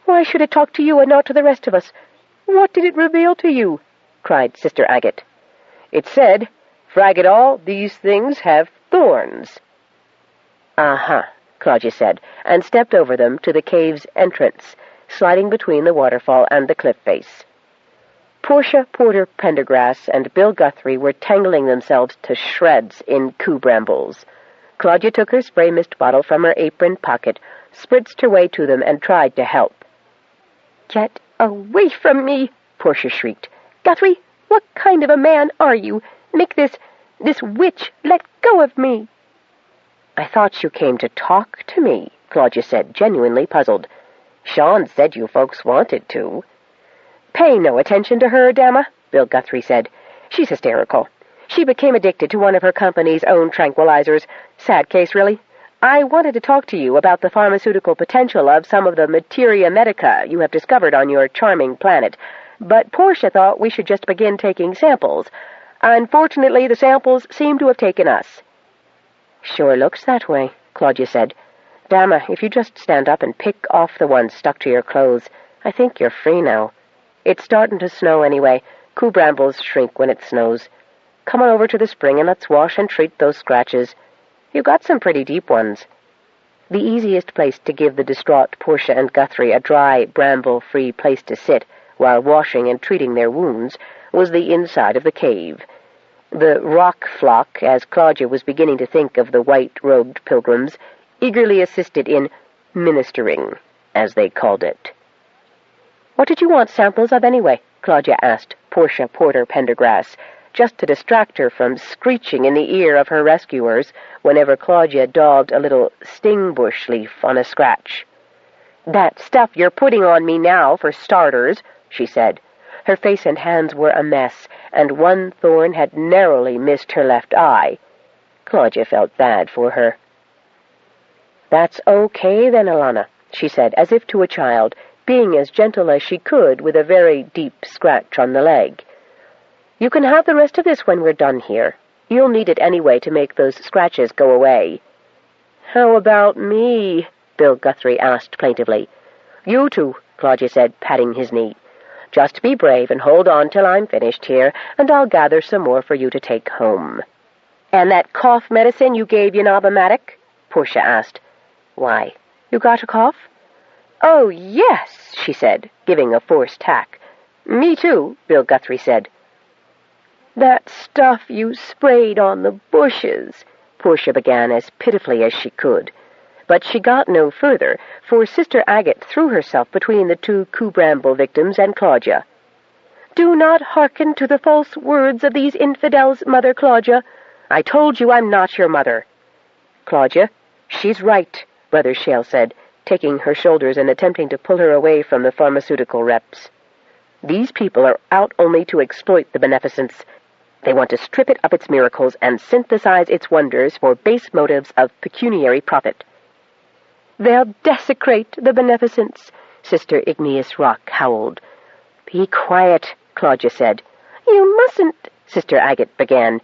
Why should it talk to you and not to the rest of us? What did it reveal to you?" cried Sister Agate. "It said, 'Frag it all, these things have thorns.'" "Uh-huh," Claudia said, and stepped over them to the cave's entrance, sliding between the waterfall and the cliff face. Portia Porter Pendergrass and Bill Guthrie were tangling themselves to shreds in coo brambles. Claudia took her spray mist bottle from her apron pocket, spritzed her way to them, and tried to help. "Get away from me!" Portia shrieked. "Guthrie, what kind of a man are you? Make this witch let go of me!" "I thought you came to talk to me," Claudia said, genuinely puzzled. "Sean said you folks wanted to." "Pay no attention to her, Damma," Bill Guthrie said. "She's hysterical. She became addicted to one of her company's own tranquilizers. Sad case, really. I wanted to talk to you about the pharmaceutical potential of some of the materia medica you have discovered on your charming planet, but Portia thought we should just begin taking samples. Unfortunately, the samples seem to have taken us." "Sure looks that way," Claudia said. "Damma, if you just stand up and pick off the ones stuck to your clothes, I think you're free now. It's starting to snow anyway. Coo brambles shrink when it snows. Come on over to the spring and let's wash and treat those scratches. You got some pretty deep ones." The easiest place to give the distraught Portia and Guthrie a dry, bramble-free place to sit while washing and treating their wounds was the inside of the cave. The rock flock, as Claudia was beginning to think of the white-robed pilgrims, eagerly assisted in ministering, as they called it. "What did you want samples of anyway?" Claudia asked Portia Porter Pendergrass, just to distract her from screeching in the ear of her rescuers whenever Claudia dogged a little sting bush leaf on a scratch. "That stuff you're putting on me now, for starters," she said. Her face and hands were a mess, and one thorn had narrowly missed her left eye. Claudia felt bad for her. "That's okay then, Alana," she said, as if to a child, being as gentle as she could with a very deep scratch on the leg. "You can have the rest of this when we're done here. You'll need it anyway to make those scratches go away." "How about me?" Bill Guthrie asked plaintively. "You too," Claudia said, patting his knee. "Just be brave and hold on till I'm finished here, and I'll gather some more for you to take home." "And that cough medicine you gave Yanob-o-matic?" Portia asked. "Why, you got a cough?" "Oh, yes," she said, giving a forced tack. "Me too," Bill Guthrie said. "That stuff you sprayed on the bushes," Portia began as pitifully as she could. But she got no further, for Sister Agate threw herself between the two Kubramble victims and Claudia. "Do not hearken to the false words of these infidels, Mother Claudia. I told you I'm not your mother." "Claudia, she's right," Brother Shale said, taking her shoulders and attempting to pull her away from the pharmaceutical reps. "These people are out only to exploit the beneficence. They want to strip it of its miracles and synthesize its wonders for base motives of pecuniary profit." "They'll desecrate the beneficence," Sister Igneous Rock howled. "Be quiet," Claudia said. "You mustn't," Sister Agate began.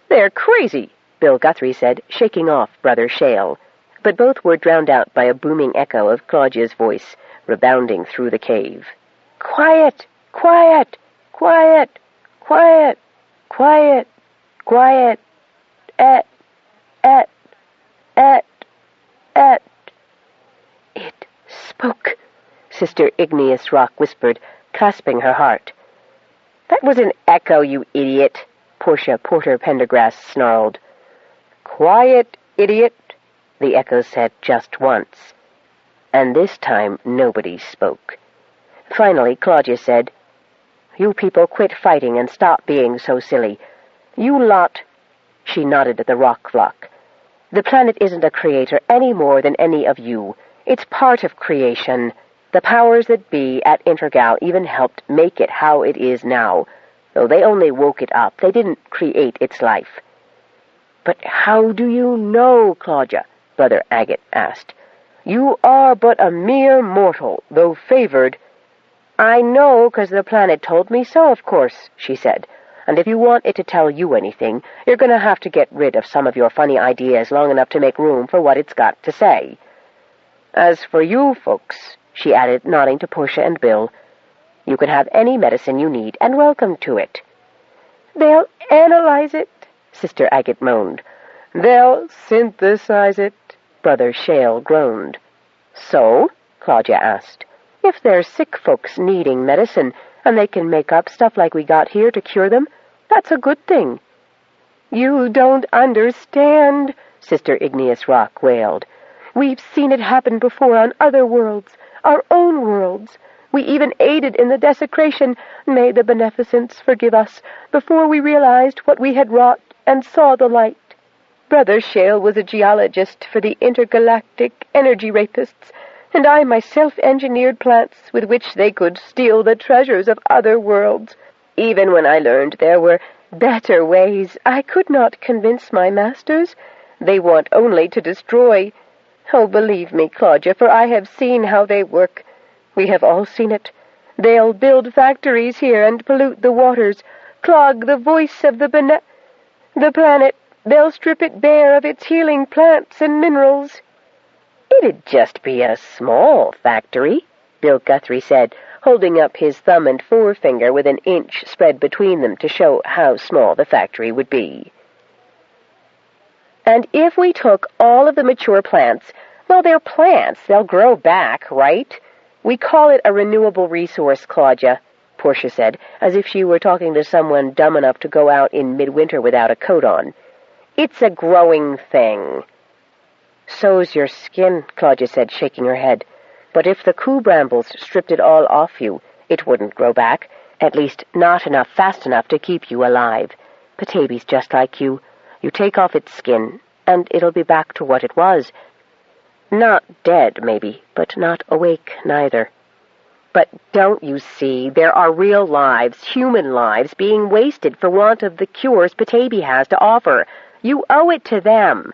"They're crazy," Bill Guthrie said, shaking off Brother Shale. But both were drowned out by a booming echo of Claudia's voice, rebounding through the cave. "Quiet! Quiet! Quiet! Quiet! Quiet! Quiet! Et! Et! Et! Et!" "It spoke," Sister Igneous Rock whispered, clasping her heart. "That was an echo, you idiot," Portia Porter Pendergrass snarled. "Quiet, idiot," the echo said just once. And this time nobody spoke. Finally Claudia said, "You people quit fighting and stop being so silly. You lot—" She nodded at the rock flock. "The planet isn't a creator any more than any of you. It's part of creation. The powers that be at Intergal even helped make it how it is now. Though they only woke it up, they didn't create its life." "But how do you know, Claudia?" Brother Agate asked. "You are but a mere mortal, though favored." "I know, 'cause the planet told me so, of course," she said. "And if you want it to tell you anything, you're going to have to get rid of some of your funny ideas long enough to make room for what it's got to say. As for you folks," she added, nodding to Portia and Bill, "you can have any medicine you need, and welcome to it." "They'll analyze it," Sister Agate moaned. "They'll synthesize it," Brother Shale groaned. "So?" Claudia asked. "If there's sick folks needing medicine, and they can make up stuff like we got here to cure them, that's a good thing." "You don't understand," Sister Igneous Rock wailed. "We've seen it happen before on other worlds, our own worlds. We even aided in the desecration, may the beneficence forgive us, before we realized what we had wrought and saw the light. Brother Shale was a geologist for the intergalactic energy rapists, and I myself engineered plants with which they could steal the treasures of other worlds. Even when I learned there were better ways, I could not convince my masters. They want only to destroy. Oh, believe me, Claudia, for I have seen how they work. We have all seen it. They'll build factories here and pollute the waters, clog the voice of the planet. They'll strip it bare of its healing plants and minerals." "It'd just be a small factory," Bill Guthrie said, holding up his thumb and forefinger with an inch spread between them to show how small the factory would be. "And if we took all of the mature plants, well, they're plants. They'll grow back, right? We call it a renewable resource, Claudia. Portia said, as if she were talking to someone dumb enough to go out in midwinter without a coat on. "It's a growing thing." "So's your skin," Claudia said, shaking her head. "But if the coo brambles stripped it all off you, it wouldn't grow back. At least not fast enough to keep you alive. Petabee's just like you. You take off its skin, and it'll be back to what it was. Not dead, maybe, but not awake neither." "But don't you see, there are real lives, human lives, being wasted for want of the cures Petaybee has to offer. You owe it to them."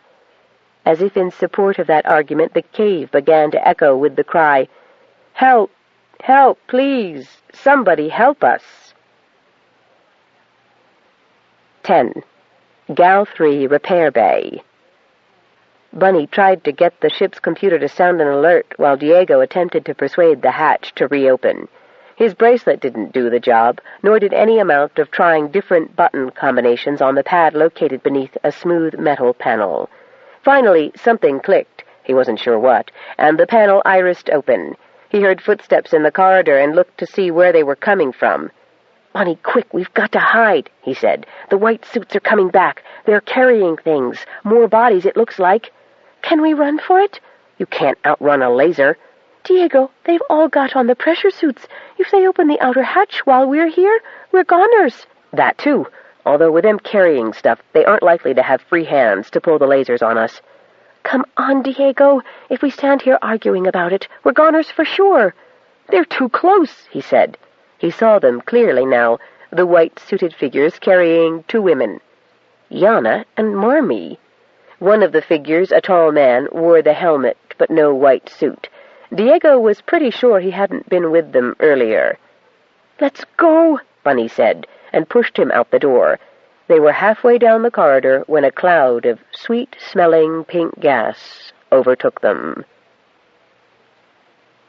As if in support of that argument, the cave began to echo with the cry, "Help! Help, please! Somebody help us!" 10. Gal 3 Repair Bay. Bunny tried to get the ship's computer to sound an alert while Diego attempted to persuade the hatch to reopen. His bracelet didn't do the job, nor did any amount of trying different button combinations on the pad located beneath a smooth metal panel. Finally, something clicked, he wasn't sure what, and the panel irised open. He heard footsteps in the corridor and looked to see where they were coming from. "Bunny, quick, we've got to hide," he said. "The white suits are coming back. They're carrying things. More bodies, it looks like." "Can we run for it?" "You can't outrun a laser." "Diego, they've all got on the pressure suits. If they open the outer hatch while we're here, we're goners." "That, too. Although with them carrying stuff, they aren't likely to have free hands to pull the lasers on us." "Come on, Diego. If we stand here arguing about it, we're goners for sure." "They're too close," he said. He saw them clearly now, the white-suited figures carrying 2 women. Yana and Marmee. One of the figures, a tall man, wore the helmet but no white suit. Diego was pretty sure he hadn't been with them earlier. "Let's go," Bunny said, and pushed him out the door. They were halfway down the corridor when a cloud of sweet-smelling pink gas overtook them.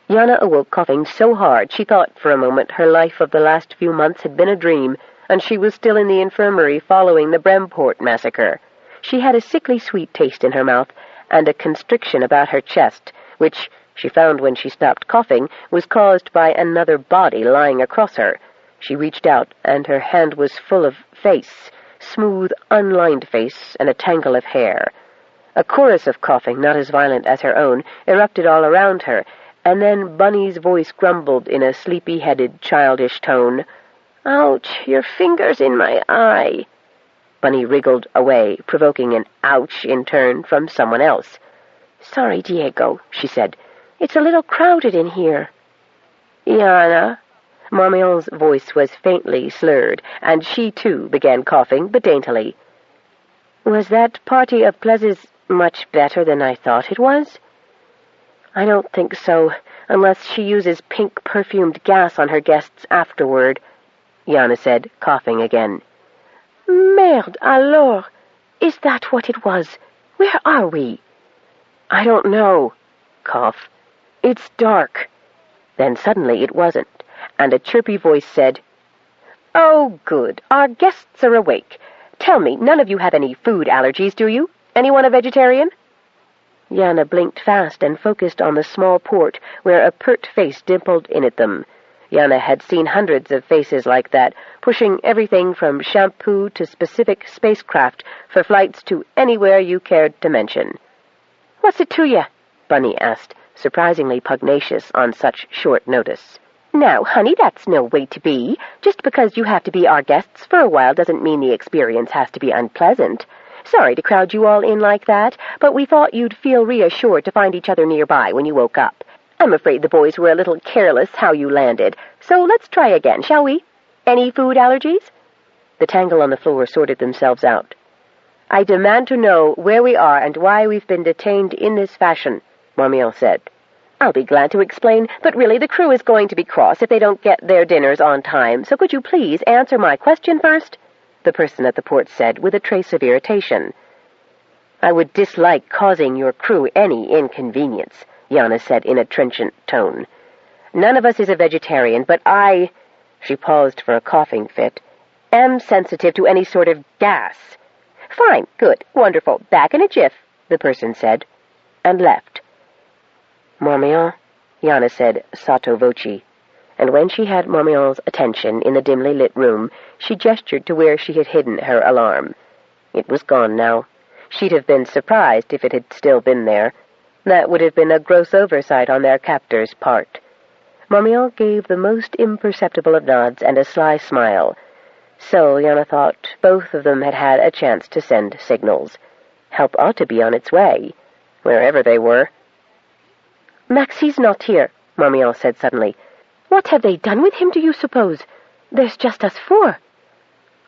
Yana awoke coughing so hard she thought for a moment her life of the last few months had been a dream, and she was still in the infirmary following the Bremport massacre. She had a sickly sweet taste in her mouth and a constriction about her chest, which, she found when she stopped coughing, was caused by another body lying across her. She reached out, and her hand was full of face, smooth, unlined face, and a tangle of hair. A chorus of coughing, not as violent as her own, erupted all around her, and then Bunny's voice grumbled in a sleepy-headed, childish tone. "Ouch, your finger's in my eye." Bunny wriggled away, provoking an ouch in turn from someone else. "Sorry, Diego," she said. "It's a little crowded in here." "Yana?" Marmion's voice was faintly slurred, and she, too, began coughing, but daintily. "Was that party of Plez's much better than I thought it was?" "I don't think so, unless she uses pink perfumed gas on her guests afterward," Yana said, coughing again. "Merde, alors! Is that what it was? Where are we?" "I don't know." Cough. "It's dark." Then suddenly it wasn't, and a chirpy voice said, "Oh, good. Our guests are awake. Tell me, none of you have any food allergies, do you? Anyone a vegetarian?" Yana blinked fast and focused on the small port where a pert face dimpled in at them. Yana had seen hundreds of faces like that, pushing everything from shampoo to specific spacecraft for flights to anywhere you cared to mention. "What's it to ya?" Bunny asked, surprisingly pugnacious on such short notice. "Now, honey, that's no way to be. Just because you have to be our guests for a while doesn't mean the experience has to be unpleasant. Sorry to crowd you all in like that, but we thought you'd feel reassured to find each other nearby when you woke up. I'm afraid the boys were a little careless how you landed, so let's try again, shall we? Any food allergies?" The tangle on the floor sorted themselves out. "I demand to know where we are and why we've been detained in this fashion," Marmion said. "I'll be glad to explain, but really the crew is going to be cross if they don't get their dinners on time, so could you please answer my question first?" the person at the port said with a trace of irritation. "I would dislike causing your crew any inconvenience," Yana said in a trenchant tone. "None of us is a vegetarian, but I," she paused for a coughing fit, "am sensitive to any sort of gas." "Fine, good, wonderful, back in a jiff," the person said, and left. "Marmion," Yana said sotto voce, and when she had Marmion's attention in the dimly lit room, she gestured to where she had hidden her alarm. It was gone now. She'd have been surprised if it had still been there. That would have been a gross oversight on their captor's part. Marmion gave the most imperceptible of nods and a sly smile. So, Yana thought, both of them had had a chance to send signals. Help ought to be on its way, wherever they were. "Maxie's not here," Marmion said suddenly. "What have they done with him, do you suppose? There's just us 4.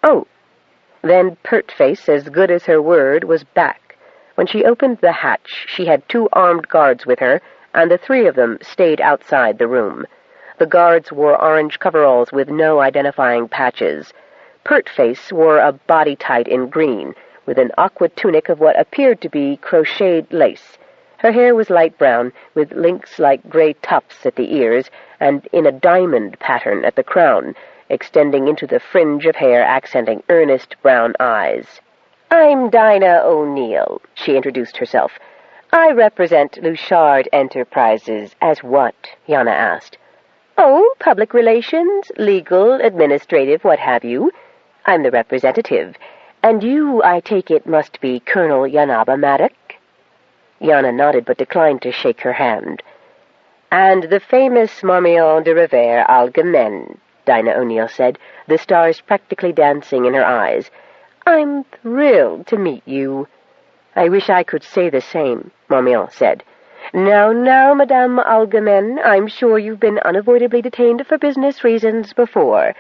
Oh. Then Pert-Face, as good as her word, was back. When she opened the hatch, she had 2 armed guards with her, and the 3 of them stayed outside the room. The guards wore orange coveralls with no identifying patches. Pert-Face wore a body-tight in green, with an aqua tunic of what appeared to be crocheted lace. Her hair was light brown, with lynx-like gray tufts at the ears, and in a diamond pattern at the crown, extending into the fringe of hair accenting earnest brown eyes. "I'm Dinah O'Neill," she introduced herself. "I represent Luchard Enterprises." "As what?" Yana asked. "Oh, public relations, legal, administrative, what have you. I'm the representative. And you, I take it, must be Colonel Yanaba Maddock?" Yana nodded but declined to shake her hand. "And the famous Marmion de Revers Algemen," Dinah O'Neill said, the stars practically dancing in her eyes. "I'm thrilled to meet you." "I wish I could say the same," Marmion said. Now, Madame Algemen, I'm sure you've been unavoidably detained for business reasons before.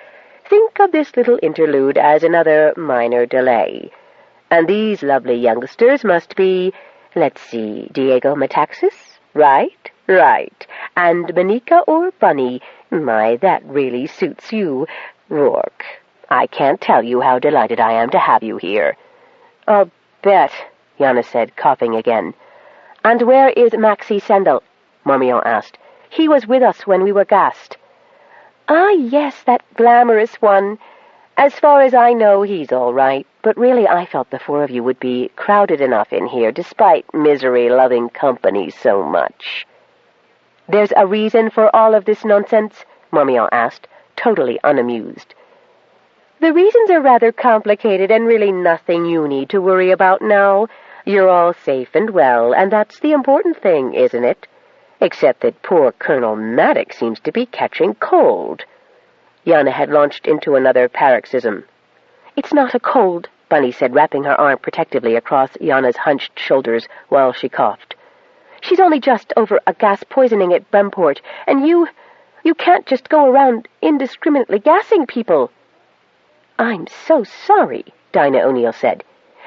Think of this little interlude as another minor delay. And these lovely youngsters must be, let's see, Diego Metaxas? Right. And Monica or Bunny? My, that really suits you. Rourke, I can't tell you how delighted I am to have you here. I'll bet, Yana said, coughing again. And where is Maxie Sendel? Marmion asked. He was with us when we were gassed. Ah, yes, that glamorous one. As far as I know, he's all right. But really, I felt the 4 of you would be crowded enough in here, despite misery loving company so much. There's a reason for all of this nonsense? Marmion asked, totally unamused. The reasons are rather complicated and really nothing you need to worry about now. You're all safe and well, and that's the important thing, isn't it? Except that poor Colonel Maddox seems to be catching cold. Yana had launched into another paroxysm. It's not a cold, Bunny said, wrapping her arm protectively across Yana's hunched shoulders while she coughed. She's only just over a gas poisoning at Bremport, and you can't just go around indiscriminately gassing people. I'm so sorry, Dinah O'Neill said.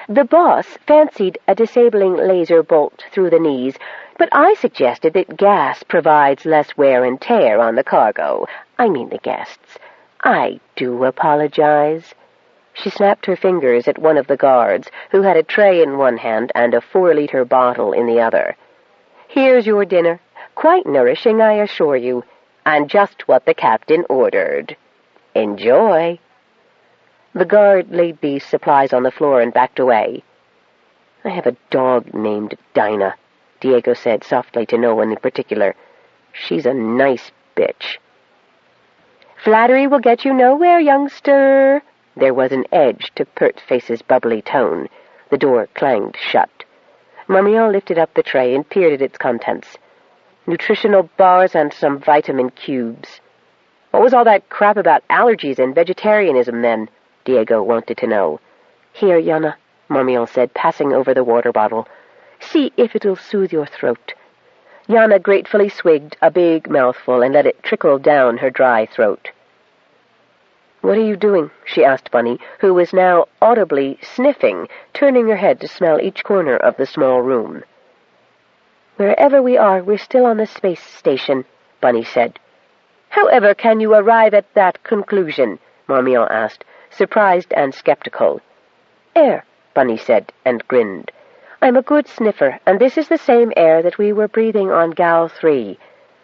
The boss fancied a disabling laser bolt through the knees, but I suggested that gas provides less wear and tear on the cargo. I mean the guests. I do apologize. She snapped her fingers at one of the guards, who had a tray in one hand and a 4-liter bottle in the other. Here's your dinner. Quite nourishing, I assure you, and just what the captain ordered. Enjoy. The guard laid these supplies on the floor and backed away. I have a dog named Dinah, Diego said softly to no one in particular. She's a nice bitch. Flattery will get you nowhere, youngster. There was an edge to Pert-Face's bubbly tone. The door clanged shut. Marmion lifted up the tray and peered at its contents. Nutritional bars and some vitamin cubes. What was all that crap about allergies and vegetarianism then? Diego wanted to know. Here, Yana, Marmion said, passing over the water bottle. See if it'll soothe your throat. Yana gratefully swigged a big mouthful and let it trickle down her dry throat. What are you doing? She asked Bunny, who was now audibly sniffing, turning her head to smell each corner of the small room. Wherever we are, we're still on the space station, Bunny said. However can you arrive at that conclusion? Marmion asked, surprised and skeptical. Air, Bunny said, and grinned. I'm a good sniffer, and this is the same air that we were breathing on Gal 3.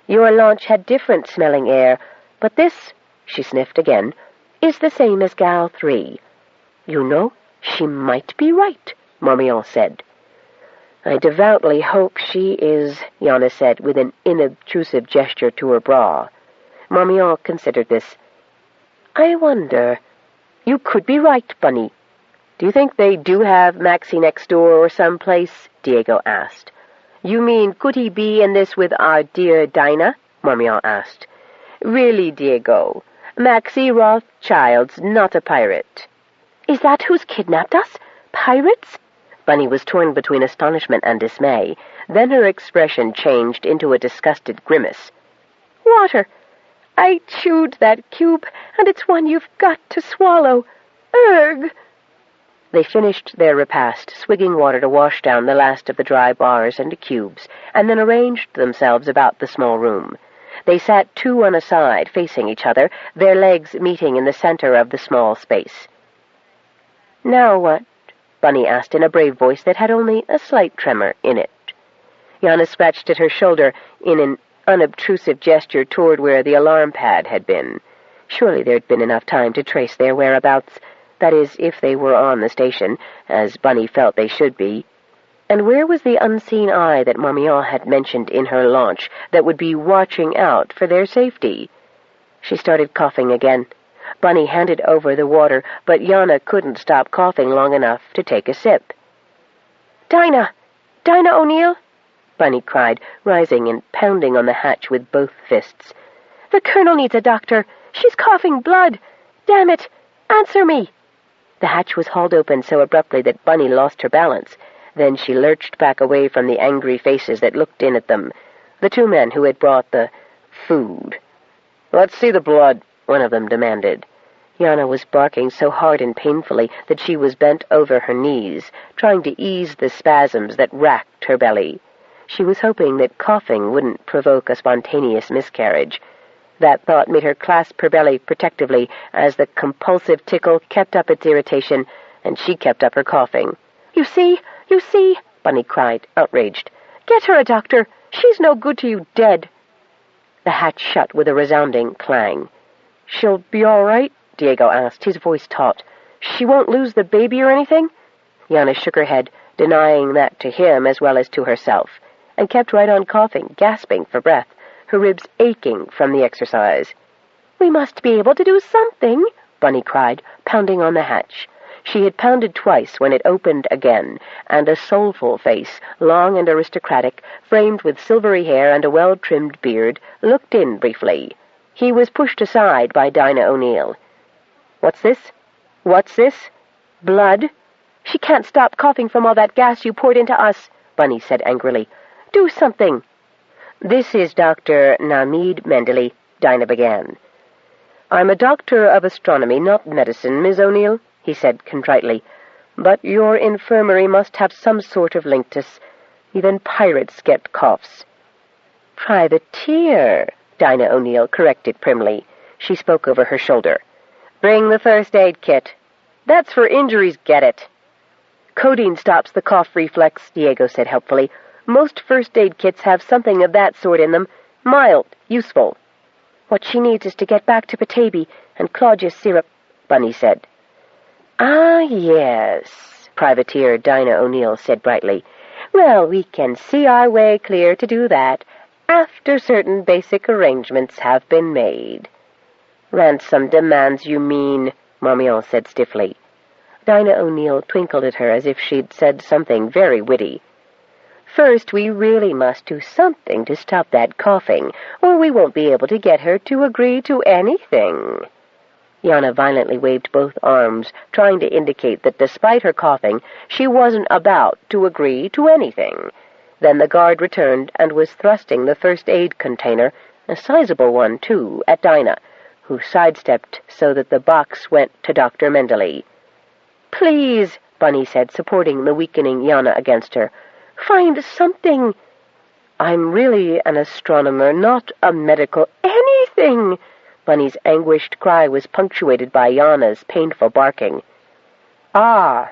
Your launch had different smelling air, but this, she sniffed again, is the same as Gal 3. You know, she might be right, Marmion said. I devoutly hope she is, Yana said, with an inobtrusive gesture to her bra. Marmion considered this. "I wonder. You could be right, Bunny." "Do you think they do have Maxie next door or someplace?" Diego asked. "You mean, could he be in this with our dear Dinah?" Marmion asked. "Really, Diego, Maxie Rothschild's not a pirate." "Is that who's kidnapped us? Pirates?" Bunny was torn between astonishment and dismay. Then her expression changed into a disgusted grimace. "Water! I chewed that cube, and it's one you've got to swallow. Ugh!" They finished their repast, swigging water to wash down the last of the dry bars and cubes, and then arranged themselves about the small room. They sat two on a side, facing each other, their legs meeting in the center of the small space. "Now what?" Bunny asked in a brave voice that had only a slight tremor in it. Yana scratched at her shoulder in an unobtrusive gesture toward where the alarm pad had been. Surely there'd been enough time to trace their whereabouts, that is, if they were on the station, as Bunny felt they should be. And where was the unseen eye that Marmion had mentioned in her launch that would be watching out for their safety? She started coughing again. Bunny handed over the water, but Yana couldn't stop coughing long enough to take a sip. "Dinah! Dinah O'Neill!" Bunny cried, rising and pounding on the hatch with both fists. "The Colonel needs a doctor. She's coughing blood. Damn it! Answer me!" The hatch was hauled open so abruptly that Bunny lost her balance. Then she lurched back away from the angry faces that looked in at them, the two men who had brought the food. "Let's see the blood," one of them demanded. Yana was barking so hard and painfully that she was bent over her knees, trying to ease the spasms that racked her belly. She was hoping that coughing wouldn't provoke a spontaneous miscarriage. That thought made her clasp her belly protectively as the compulsive tickle kept up its irritation, and she kept up her coughing. You see, Bunny cried, outraged. "Get her a doctor. She's no good to you dead." The hatch shut with a resounding clang. "She'll be all right?" Diego asked, his voice taut. "She won't lose the baby or anything?" Yana shook her head, denying that to him as well as to herself, and kept right on coughing, gasping for breath, her ribs aching from the exercise. "We must be able to do something," Bunny cried, pounding on the hatch. She had pounded twice when it opened again, and a soulful face, long and aristocratic, framed with silvery hair and a well-trimmed beard, looked in briefly. He was pushed aside by Dinah O'Neill. "What's this? What's this? Blood?" "She can't stop coughing from all that gas you poured into us," Bunny said angrily. "Do something." "This is Dr. Nameed Mendeley," Dinah began. "I'm a doctor of astronomy, not medicine, Miss O'Neill," he said contritely. "But your infirmary must have some sort of link to even pirates get coughs." "Privateer," Dinah O'Neill corrected primly. She spoke over her shoulder. "Bring the first aid kit. That's for injuries, get it." "Codeine stops the cough reflex," Diego said helpfully. "Most first aid kits have something of that sort in them. Mild, useful." "What she needs is to get back to Petaybee and Claudius syrup," Bunny said. "Ah, yes," Privateer Dinah O'Neill said brightly. "Well, we can see our way clear to do that, after certain basic arrangements have been made." "Ransom demands, you mean," Marmion said stiffly. Dinah O'Neill twinkled at her as if she'd said something very witty. "First, we really must do something to stop that coughing, or we won't be able to get her to agree to anything." Yana violently waved both arms, trying to indicate that despite her coughing, she wasn't about to agree to anything. Then the guard returned and was thrusting the first aid container, a sizable one, too, at Dinah, who sidestepped so that the box went to Dr. Mendeley. "Please," Bunny said, supporting the weakening Yana against her, "find something." "I'm really an astronomer, not a medical—" "Anything!" Bunny's anguished cry was punctuated by Yana's painful barking. "Ah,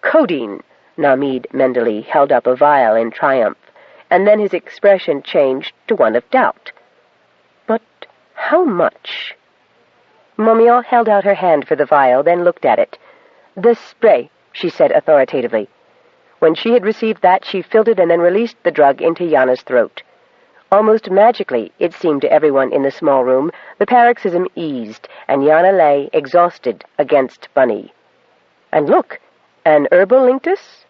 codeine!" Nameed Mendeley held up a vial in triumph, and then his expression changed to one of doubt. "But how much?" Marmion held out her hand for the vial, then looked at it. "The spray," she said authoritatively. When she had received that, she filled it and then released the drug into Yana's throat. Almost magically, it seemed to everyone in the small room, the paroxysm eased, and Yana lay, exhausted, against Bunny. "And look, an herbal linctus?"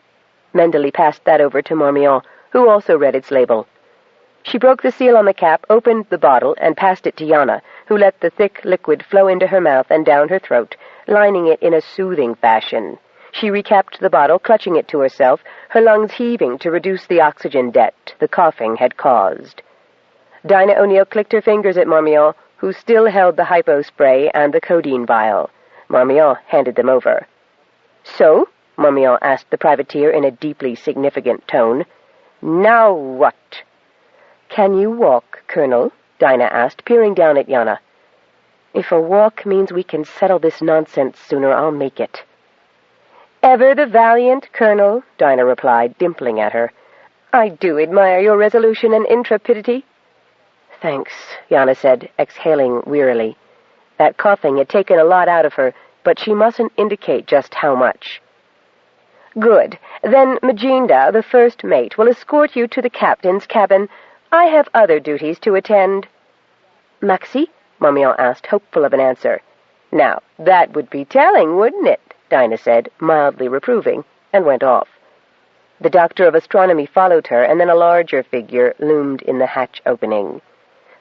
Mendeley passed that over to Marmion, who also read its label. She broke the seal on the cap, opened the bottle, and passed it to Yana, who let the thick liquid flow into her mouth and down her throat, lining it in a soothing fashion. She recapped the bottle, clutching it to herself, her lungs heaving to reduce the oxygen debt the coughing had caused. Dinah O'Neill clicked her fingers at Marmion, who still held the hypo spray and the codeine vial. Marmion handed them over. "So?" Marmion asked the privateer in a deeply significant tone. "Now what?" "Can you walk, Colonel?" Dinah asked, peering down at Yana. "If a walk means we can settle this nonsense sooner, I'll make it." "Ever the valiant, Colonel," Dinah replied, dimpling at her. "I do admire your resolution and intrepidity." "Thanks," Yana said, exhaling wearily. That coughing had taken a lot out of her, but she mustn't indicate just how much. "Good. Then Majinda, the first mate, will escort you to the captain's cabin. I have other duties to attend." "Maxie?" Marmion asked, hopeful of an answer. "Now, that would be telling, wouldn't it?" Dinah said, mildly reproving, and went off. The doctor of astronomy followed her, and then a larger figure loomed in the hatch opening.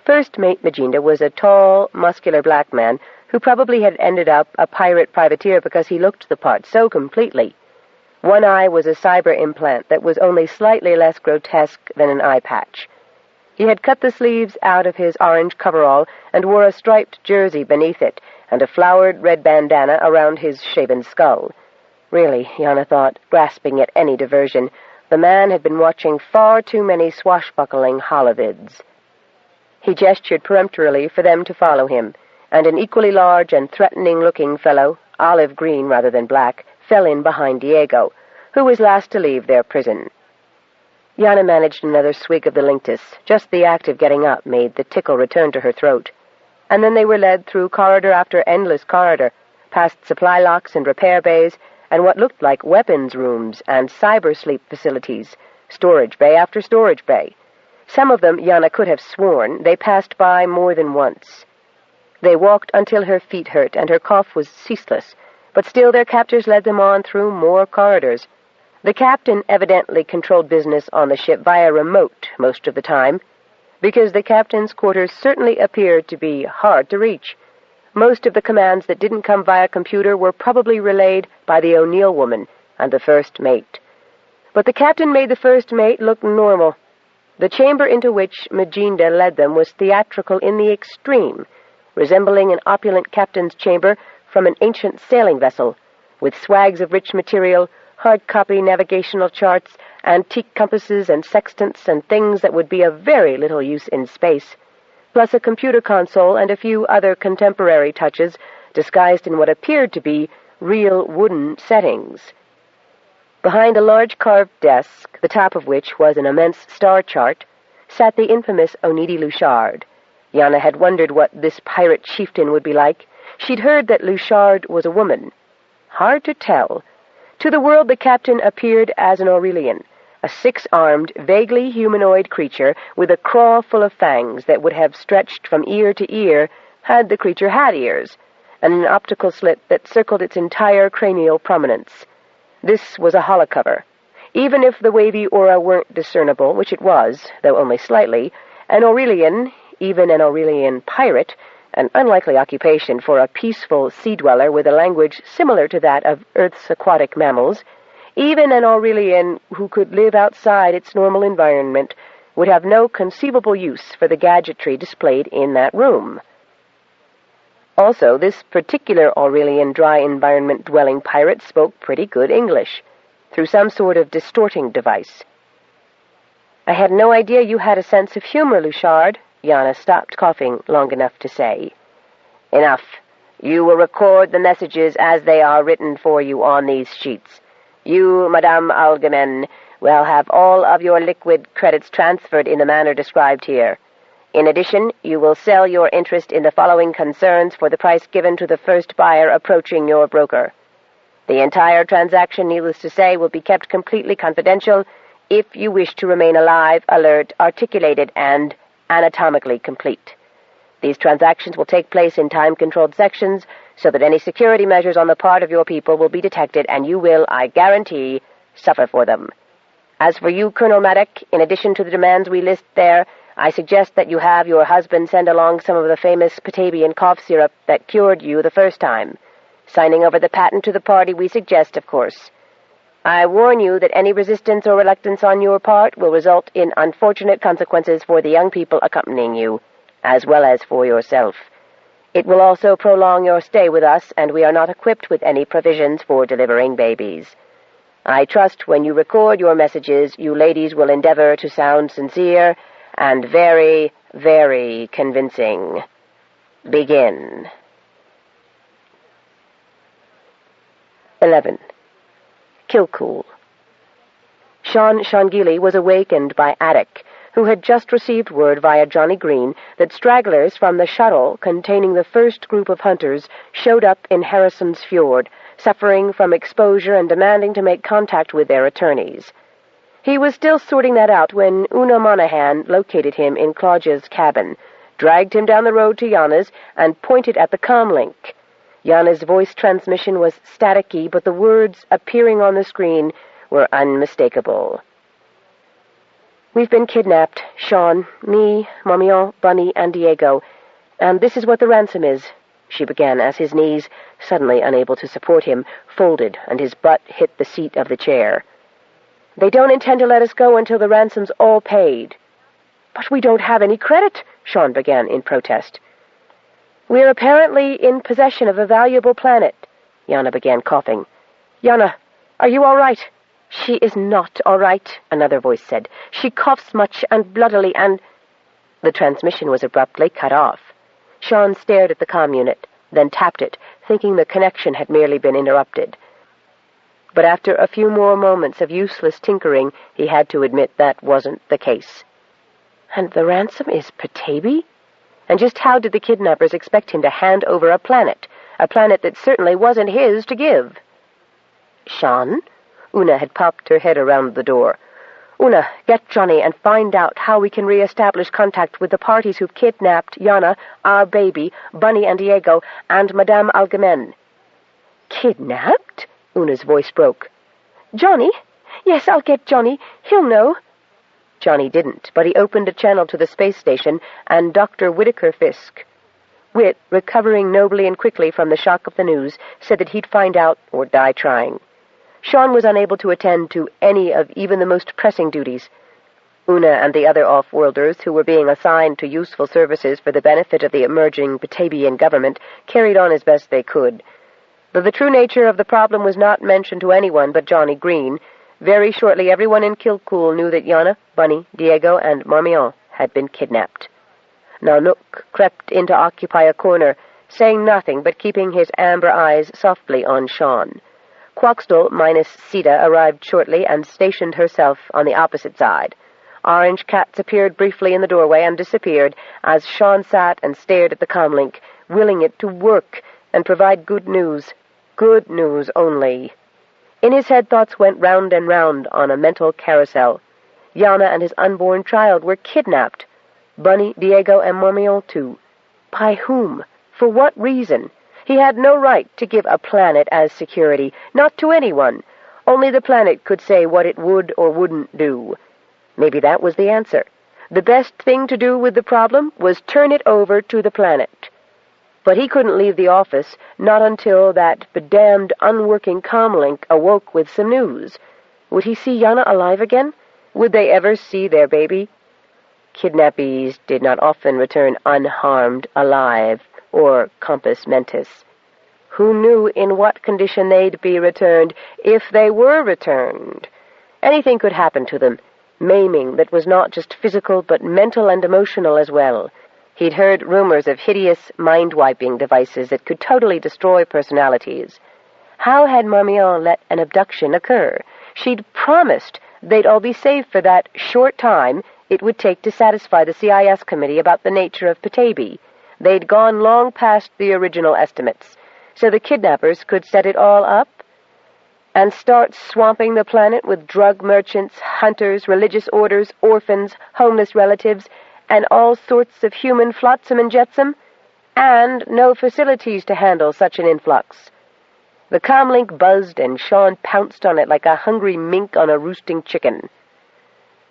First Mate Majinda was a tall, muscular black man who probably had ended up a pirate privateer because he looked the part so completely. One eye was a cyber implant that was only slightly less grotesque than an eye patch. He had cut the sleeves out of his orange coverall and wore a striped jersey beneath it, and a flowered red bandana around his shaven skull. Really, Yana thought, grasping at any diversion, the man had been watching far too many swashbuckling Holovids. He gestured peremptorily for them to follow him, and an equally large and threatening-looking fellow, olive green rather than black, fell in behind Diego, who was last to leave their prison. Yana managed another swig of the linctus. Just the act of getting up made the tickle return to her throat. And then they were led through corridor after endless corridor, past supply locks and repair bays, and what looked like weapons rooms and cyber-sleep facilities, storage bay after storage bay. Some of them, Yana could have sworn, they passed by more than once. They walked until her feet hurt and her cough was ceaseless, but still their captors led them on through more corridors. The captain evidently controlled business on the ship via remote most of the time, because the captain's quarters certainly appeared to be hard to reach. Most of the commands that didn't come via computer were probably relayed by the O'Neill woman and the first mate. But the captain made the first mate look normal. The chamber into which Majinda led them was theatrical in the extreme, resembling an opulent captain's chamber from an ancient sailing vessel, with swags of rich material, hard-copy navigational charts, antique compasses and sextants and things that would be of very little use in space, plus a computer console and a few other contemporary touches disguised in what appeared to be real wooden settings. Behind a large carved desk, the top of which was an immense star chart, sat the infamous Onidi Luchard. Yana had wondered what this pirate chieftain would be like. She'd heard that Luchard was a woman. Hard to tell. To the world the captain appeared as an Aurelian, a six-armed, vaguely humanoid creature with a craw full of fangs that would have stretched from ear to ear had the creature had ears, and an optical slit that circled its entire cranial prominence. This was a holocover. Even if the wavy aura weren't discernible, which it was, though only slightly, an Aurelian, even an Aurelian pirate, an unlikely occupation for a peaceful sea-dweller with a language similar to that of Earth's aquatic mammals, even an Aurelian who could live outside its normal environment would have no conceivable use for the gadgetry displayed in that room. Also, this particular Aurelian dry environment-dwelling pirate spoke pretty good English, through some sort of distorting device. "I had no idea you had a sense of humor, Luchard," Yana stopped coughing long enough to say. "Enough. You will record the messages as they are written for you on these sheets. You, Madame Algemen, will have all of your liquid credits transferred in the manner described here. In addition, you will sell your interest in the following concerns for the price given to the first buyer approaching your broker. The entire transaction, needless to say, will be kept completely confidential if you wish to remain alive, alert, articulated, and anatomically complete. These transactions will take place in time-controlled sections so that any security measures on the part of your people will be detected, and you will, I guarantee, suffer for them. As for you, Colonel Maddock, in addition to the demands we list there, I suggest that you have your husband send along some of the famous Petaybee and cough syrup that cured you the first time, signing over the patent to the party we suggest, of course. I warn you that any resistance or reluctance on your part will result in unfortunate consequences for the young people accompanying you, as well as for yourself. It will also prolong your stay with us, and we are not equipped with any provisions for delivering babies. I trust when you record your messages, you ladies will endeavor to sound sincere and very, very convincing. Begin. 11. Kilcool. Sean Shangili was awakened by Attic, who had just received word via Johnny Green that stragglers from the shuttle containing the first group of hunters showed up in Harrison's Fjord, suffering from exposure and demanding to make contact with their attorneys. He was still sorting that out when Una Monahan located him in Claudia's cabin, dragged him down the road to Yana's, and pointed at the comlink. Yana's voice transmission was staticky, but the words appearing on the screen were unmistakable. We've been kidnapped, Sean, me, Marmion, Bunny, and Diego, and this is what the ransom is, she began as his knees, suddenly unable to support him, folded and his butt hit the seat of the chair. They don't intend to let us go until the ransom's all paid. But we don't have any credit, Sean began in protest. We're apparently in possession of a valuable planet, Yana began coughing. Yana, are you all right? She is not all right, another voice said. She coughs much and bloodily and... The transmission was abruptly cut off. Sean stared at the comm unit, then tapped it, thinking the connection had merely been interrupted. But after a few more moments of useless tinkering, he had to admit that wasn't the case. And the ransom is Petaybee? And just how did the kidnappers expect him to hand over a planet that certainly wasn't his to give? Sean? Una had popped her head around the door. Una, get Johnny and find out how we can re-establish contact with the parties who've kidnapped Yana, our baby, Bunny and Diego, and Madame Algemen. Kidnapped? Una's voice broke. Johnny? Yes, I'll get Johnny. He'll know. Johnny didn't, but he opened a channel to the space station and Dr. Whittaker Fisk. Whit, recovering nobly and quickly from the shock of the news, said that he'd find out or die trying. Sean was unable to attend to any of even the most pressing duties. Una and the other off-worlders who were being assigned to useful services for the benefit of the emerging Batavian government carried on as best they could. Though the true nature of the problem was not mentioned to anyone but Johnny Green, very shortly everyone in Kilcool knew that Yana, Bunny, Diego, and Marmion had been kidnapped. Nanook crept in to occupy a corner, saying nothing but keeping his amber eyes softly on Sean. Quoxtall, minus Sita, arrived shortly and stationed herself on the opposite side. Orange Cats appeared briefly in the doorway and disappeared as Sean sat and stared at the comlink, willing it to work and provide good news only. In his head, thoughts went round and round on a mental carousel. Yana and his unborn child were kidnapped. Bunny, Diego, and Marmion, too. By whom? For what reason? He had no right to give a planet as security, not to anyone. Only the planet could say what it would or wouldn't do. Maybe that was the answer. The best thing to do with the problem was turn it over to the planet. But he couldn't leave the office, not until that bedamned, unworking comlink awoke with some news. Would he see Yana alive again? Would they ever see their baby? Kidnappees did not often return unharmed, alive, or compos mentis. Who knew in what condition they'd be returned, if they were returned? Anything could happen to them, maiming that was not just physical but mental and emotional as well. He'd heard rumors of hideous mind-wiping devices that could totally destroy personalities. How had Marmion let an abduction occur? She'd promised they'd all be safe for that short time it would take to satisfy the CIS committee about the nature of Petaybee. They'd gone long past the original estimates, so the kidnappers could set it all up and start swamping the planet with drug merchants, hunters, religious orders, orphans, homeless relatives, and all sorts of human flotsam and jetsam, and no facilities to handle such an influx. The comlink buzzed, and Sean pounced on it like a hungry mink on a roosting chicken.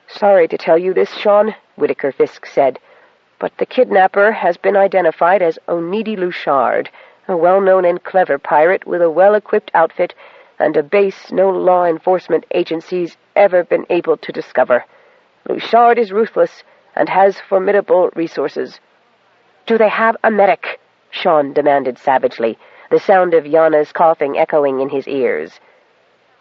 "Sorry to tell you this, Sean," Whitaker Fisk said, "but the kidnapper has been identified as Oneidi Luchard, a well-known and clever pirate with a well-equipped outfit and a base no law enforcement agency's ever been able to discover. Luchard is ruthless and has formidable resources." "Do they have a medic?" Sean demanded savagely, the sound of Yana's coughing echoing in his ears.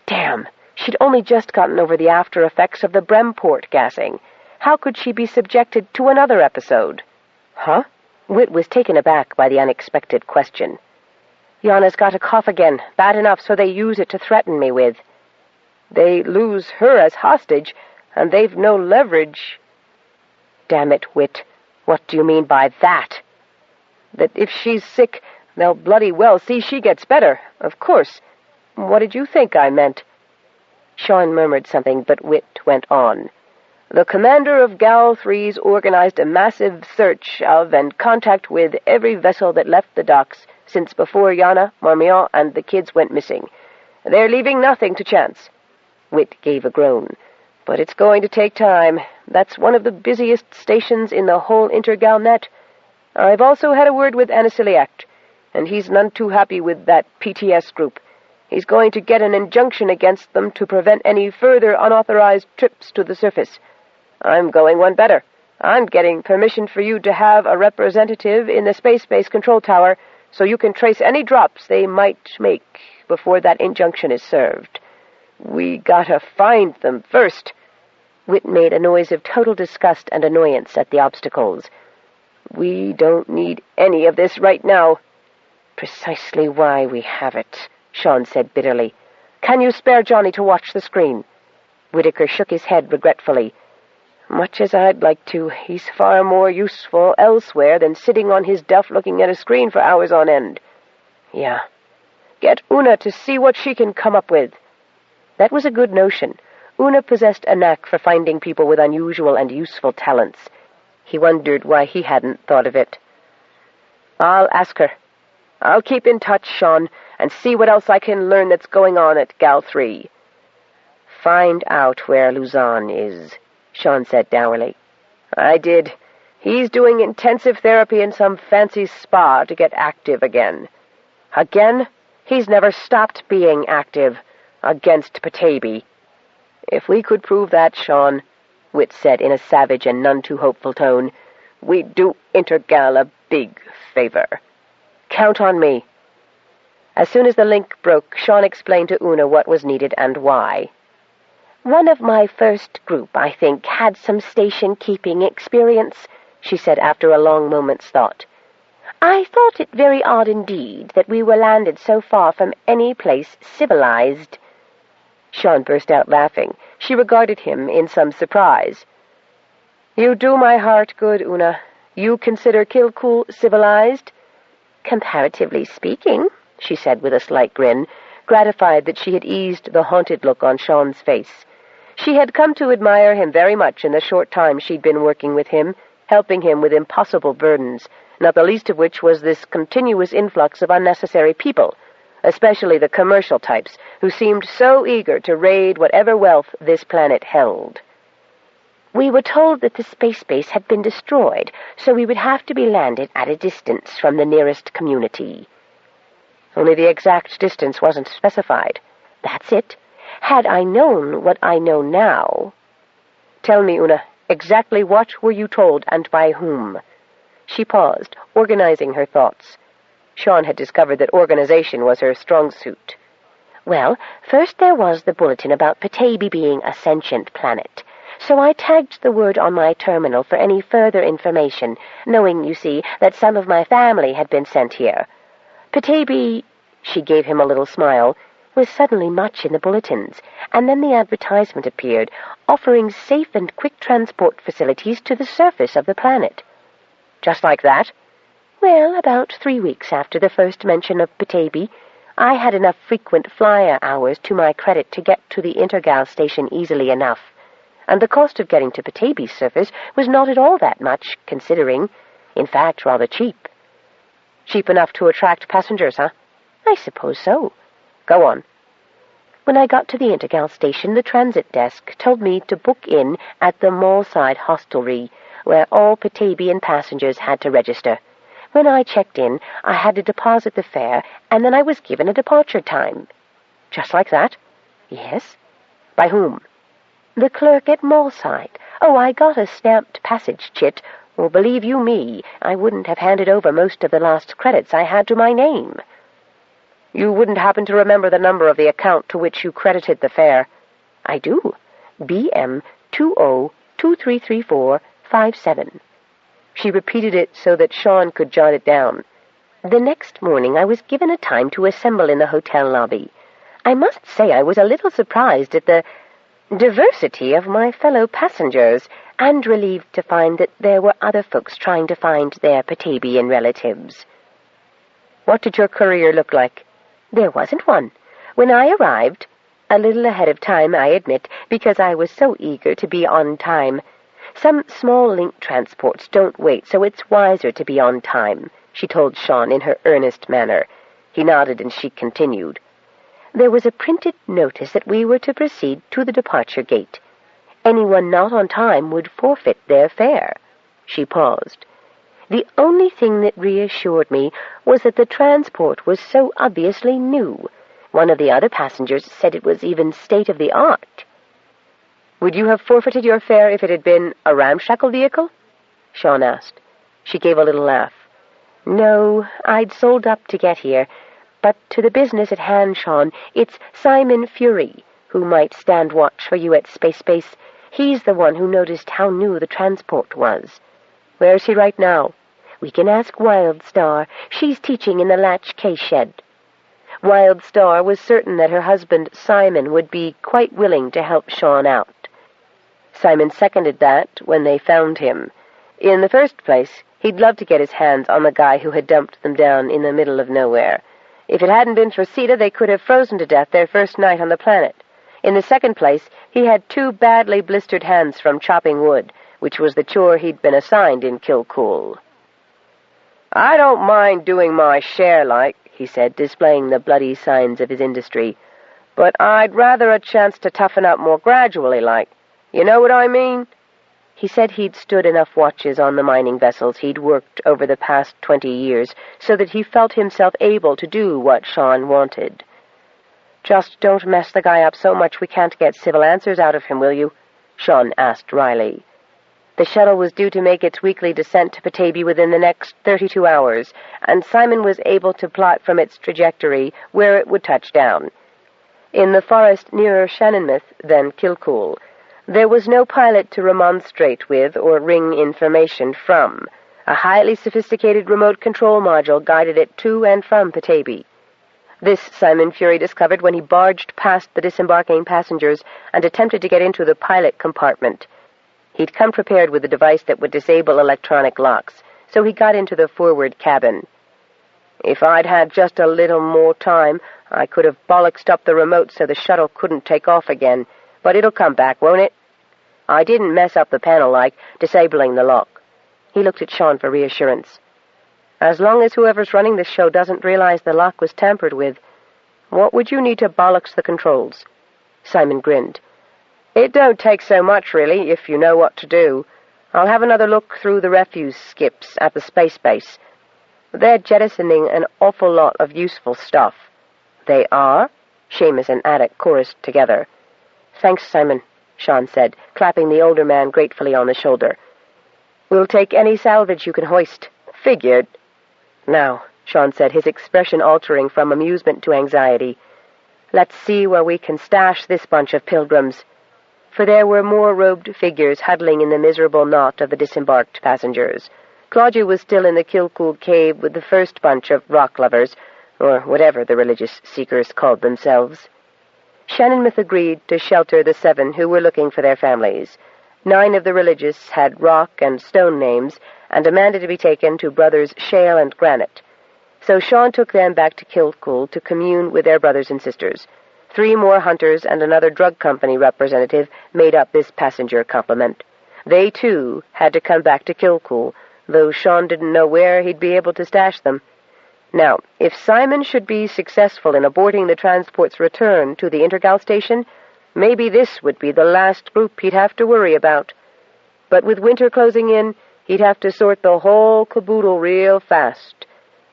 Damn, she'd only just gotten over the after-effects of the Bremport gassing. How could she be subjected to another episode? Huh? Whit was taken aback by the unexpected question. "Yana's got a cough again, bad enough so they use it to threaten me with." "They lose her as hostage, and they've no leverage." "Damn it, Whit, what do you mean by that?" "That if she's sick, they'll bloody well see she gets better, of course. What did you think I meant?" Sean murmured something, but Whit went on. "The commander of Gal 3's organized a massive search of and contact with every vessel that left the docks since before Yana, Marmion, and the kids went missing. They're leaving nothing to chance." Whit gave a groan. "But it's going to take time. That's one of the busiest stations in the whole Intergal net. I've also had a word with Anisiliac, and he's none too happy with that PTS group. He's going to get an injunction against them to prevent any further unauthorized trips to the surface. I'm going one better. I'm getting permission for you to have a representative in the space-based control tower so you can trace any drops they might make before that injunction is served. We gotta find them first." Whit made a noise of total disgust and annoyance at the obstacles. "We don't need any of this right now." "Precisely why we have it," Sean said bitterly. "Can you spare Johnny to watch the screen?" Whitaker shook his head regretfully. "Much as I'd like to, he's far more useful elsewhere than sitting on his duff looking at a screen for hours on end." "Yeah. Get Una to see what she can come up with." That was a good notion. Una possessed a knack for finding people with unusual and useful talents. He wondered why he hadn't thought of it. "I'll ask her. I'll keep in touch, Sean, and see what else I can learn that's going on at Gal 3. "Find out where Luzon is," Sean said dourly. "I did. He's doing intensive therapy in some fancy spa to get active again." "Again? He's never stopped being active. Against Petaybee." "If we could prove that, Sean," Whit said in a savage and none too hopeful tone, "we'd do Intergal a big favor." "Count on me." As soon as the link broke, Sean explained to Una what was needed and why. "One of my first group, I think, had some station-keeping experience," she said after a long moment's thought. "I thought it very odd indeed that we were landed so far from any place civilized." Sean burst out laughing. She regarded him in some surprise. "You do my heart good, Una. You consider Kilcool civilized?" "Comparatively speaking," she said with a slight grin, gratified that she had eased the haunted look on Sean's face. She had come to admire him very much in the short time she'd been working with him, helping him with impossible burdens, not the least of which was this continuous influx of unnecessary people, especially the commercial types, who seemed so eager to raid whatever wealth this planet held. "We were told that the space base had been destroyed, so we would have to be landed at a distance from the nearest community." Only the exact distance wasn't specified. "That's it. Had I known what I know now—" "Tell me, Una, exactly what were you told and by whom?" She paused, organizing her thoughts. Sean had discovered that organization was her strong suit. "Well, first there was the bulletin about Petaybee being a sentient planet. So I tagged the word on my terminal for any further information, knowing, you see, that some of my family had been sent here. Petaybee," she gave him a little smile, "was suddenly much in the bulletins, and then the advertisement appeared, offering safe and quick transport facilities to the surface of the planet." "Just like that?" "Well, about 3 weeks after the first mention of Petaybee, I had enough frequent flyer hours to my credit to get to the Intergal station easily enough. and the cost of getting to Petaybee surface was not at all that much, considering. In fact, rather cheap. Cheap enough to attract passengers, huh? I suppose so. Go on. When I got to the Intergal station, the transit desk told me to book in at the Mallside hostelry, where all Petaybee passengers had to register. When I checked in, I had to deposit the fare, and then I was given a departure time. Just like that? Yes. By whom? The clerk at Mallside. Oh, I got a stamped passage chit. Well, believe you me, I wouldn't have handed over most of the last credits I had to my name. You wouldn't happen to remember the number of the account to which you credited the fare? I do. BM 20233457. She repeated it so that Sean could jot it down. The next morning I was given a time to assemble in the hotel lobby. I must say I was a little surprised at the diversity of my fellow passengers, and relieved to find that there were other folks trying to find their Petaybee relatives. What did your courier look like? There wasn't one. When I arrived, a little ahead of time, I admit, because I was so eager to be on time. Some small link transports don't wait, so it's wiser to be on time, she told Sean in her earnest manner. He nodded, and she continued. There was a printed notice that we were to proceed to the departure gate. Anyone not on time would forfeit their fare. She paused. The only thing that reassured me was that the transport was so obviously new. One of the other passengers said it was even state-of-the-art. Would you have forfeited your fare if it had been a ramshackle vehicle? Sean asked. She gave a little laugh. No, I'd sold up to get here. But to the business at hand, Sean, it's Simon Fury who might stand watch for you at Space Base. He's the one who noticed how new the transport was. Where's he right now? We can ask Wildstar. She's teaching in the latchkey shed. Wildstar was certain that her husband, Simon, would be quite willing to help Sean out. Simon seconded that when they found him. In the first place, he'd love to get his hands on the guy who had dumped them down in the middle of nowhere. If it hadn't been for Sita, they could have frozen to death their first night on the planet. In the second place, he had 2 badly blistered hands from chopping wood, which was the chore he'd been assigned in Kilcool. I don't mind doing my share, like, he said, displaying the bloody signs of his industry, but I'd rather a chance to toughen up more gradually, like. You know what I mean? He said he'd stood enough watches on the mining vessels he'd worked over the past 20 years so that he felt himself able to do what Sean wanted. Just don't mess the guy up so much we can't get civil answers out of him, will you? Sean asked wryly. The shuttle was due to make its weekly descent to Petaybee within the next 32 hours, and Simon was able to plot from its trajectory where it would touch down. In the forest nearer Shannonmouth than Kilcool, there was no pilot to remonstrate with or wring information from. A highly sophisticated remote control module guided it to and from Petaybee. This Simon Fury discovered when he barged past the disembarking passengers and attempted to get into the pilot compartment. He'd come prepared with a device that would disable electronic locks, so he got into the forward cabin. If I'd had just a little more time, I could have bollocksed up the remote so the shuttle couldn't take off again, but it'll come back, won't it? I didn't mess up the panel like disabling the lock. He looked at Sean for reassurance. As long as whoever's running this show doesn't realize the lock was tampered with, what would you need to bollocks the controls? Simon grinned. It don't take so much, really, if you know what to do. I'll have another look through the refuse skips at the space base. They're jettisoning an awful lot of useful stuff. They are? Seamus and Attic chorused together. Thanks, Simon, Sean said, clapping the older man gratefully on the shoulder. We'll take any salvage you can hoist. Figured. Now, Sean said, his expression altering from amusement to anxiety, let's see where we can stash this bunch of pilgrims. For there were more robed figures huddling in the miserable knot of the disembarked passengers. Claudia was still in the Kilcool cave with the first bunch of rock lovers, or whatever the religious seekers called themselves. Shannonmouth agreed to shelter the 7 who were looking for their families. 9 of the religious had rock and stone names, and demanded to be taken to brothers Shale and Granite. So Sean took them back to Kilcool to commune with their brothers and sisters. 3 more hunters and another drug company representative made up this passenger complement. They, too, had to come back to Kilcool, though Sean didn't know where he'd be able to stash them. Now, if Simon should be successful in aborting the transport's return to the Intergal station, maybe this would be the last group he'd have to worry about. But with winter closing in, he'd have to sort the whole caboodle real fast.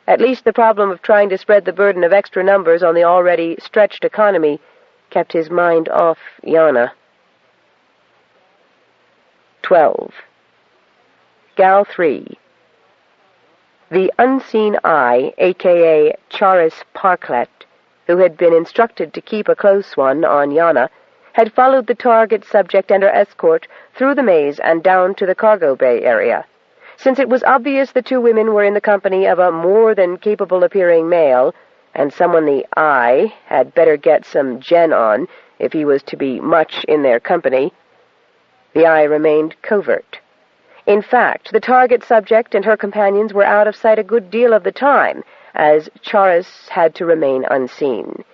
At least the problem of trying to spread the burden of extra numbers on the already stretched economy kept his mind off Yana. 12. Gal 3. The unseen eye, a.k.a. Charis Parklet, who had been instructed to keep a close one on Yana, had followed the target subject and her escort through the maze and down to the cargo bay area. Since it was obvious the 2 women were in the company of a more than capable-appearing male, and someone the eye had better get some gen on if he was to be much in their company, the eye remained covert. In fact, the target subject and her companions were out of sight a good deal of the time, as Charis had to remain unseen.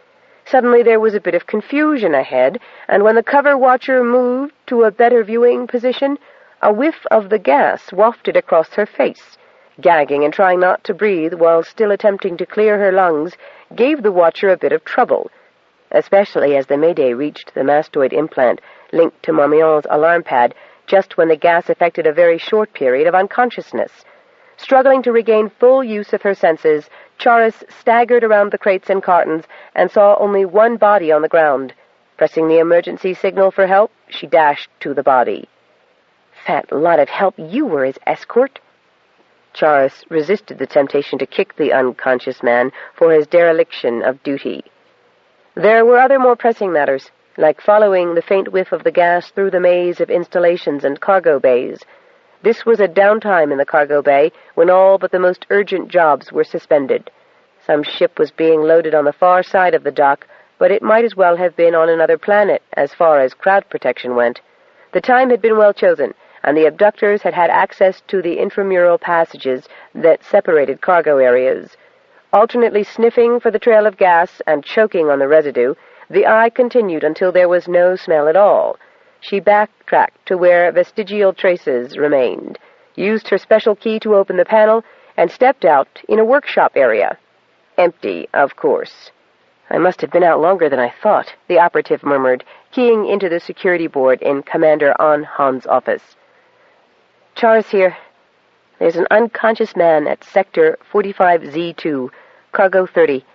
Suddenly there was a bit of confusion ahead, and when the cover watcher moved to a better viewing position, a whiff of the gas wafted across her face. Gagging and trying not to breathe while still attempting to clear her lungs gave the watcher a bit of trouble, especially as the Mayday reached the mastoid implant linked to Marmion's alarm pad just when the gas affected a very short period of unconsciousness. Struggling to regain full use of her senses, Charis staggered around the crates and cartons and saw only one body on the ground. Pressing the emergency signal for help, she dashed to the body. "Fat lot of help you were as escort." Charis resisted the temptation to kick the unconscious man for his dereliction of duty. There were other more pressing matters, like following the faint whiff of the gas through the maze of installations and cargo bays. This was a downtime in the cargo bay when all but the most urgent jobs were suspended. Some ship was being loaded on the far side of the dock, but it might as well have been on another planet as far as crowd protection went. The time had been well chosen, and the abductors had had access to the intramural passages that separated cargo areas. Alternately sniffing for the trail of gas and choking on the residue, the eye continued until there was no smell at all. She backtracked to where vestigial traces remained, used her special key to open the panel, and stepped out in a workshop area. Empty, of course. "I must have been out longer than I thought," the operative murmured, keying into the security board in Commander An Han's office. "Charis here. There's an unconscious man at Sector 45Z2, Cargo 30,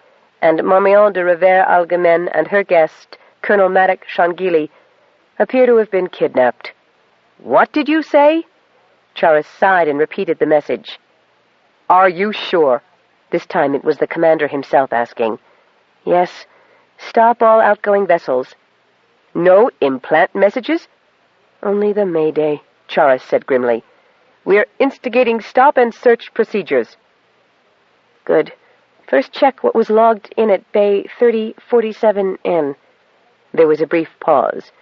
and Marmion de Revers Algemen and her guest, Colonel Maddock Shangili, appear to have been kidnapped." "What did you say?" Charis sighed and repeated the message. "Are you sure?" This time it was the commander himself asking. "Yes. Stop all outgoing vessels." "No implant messages?" "Only the Mayday," Charis said grimly. "We're instigating stop-and-search procedures." "Good. First check what was logged in at Bay 3047N. There was a brief pause.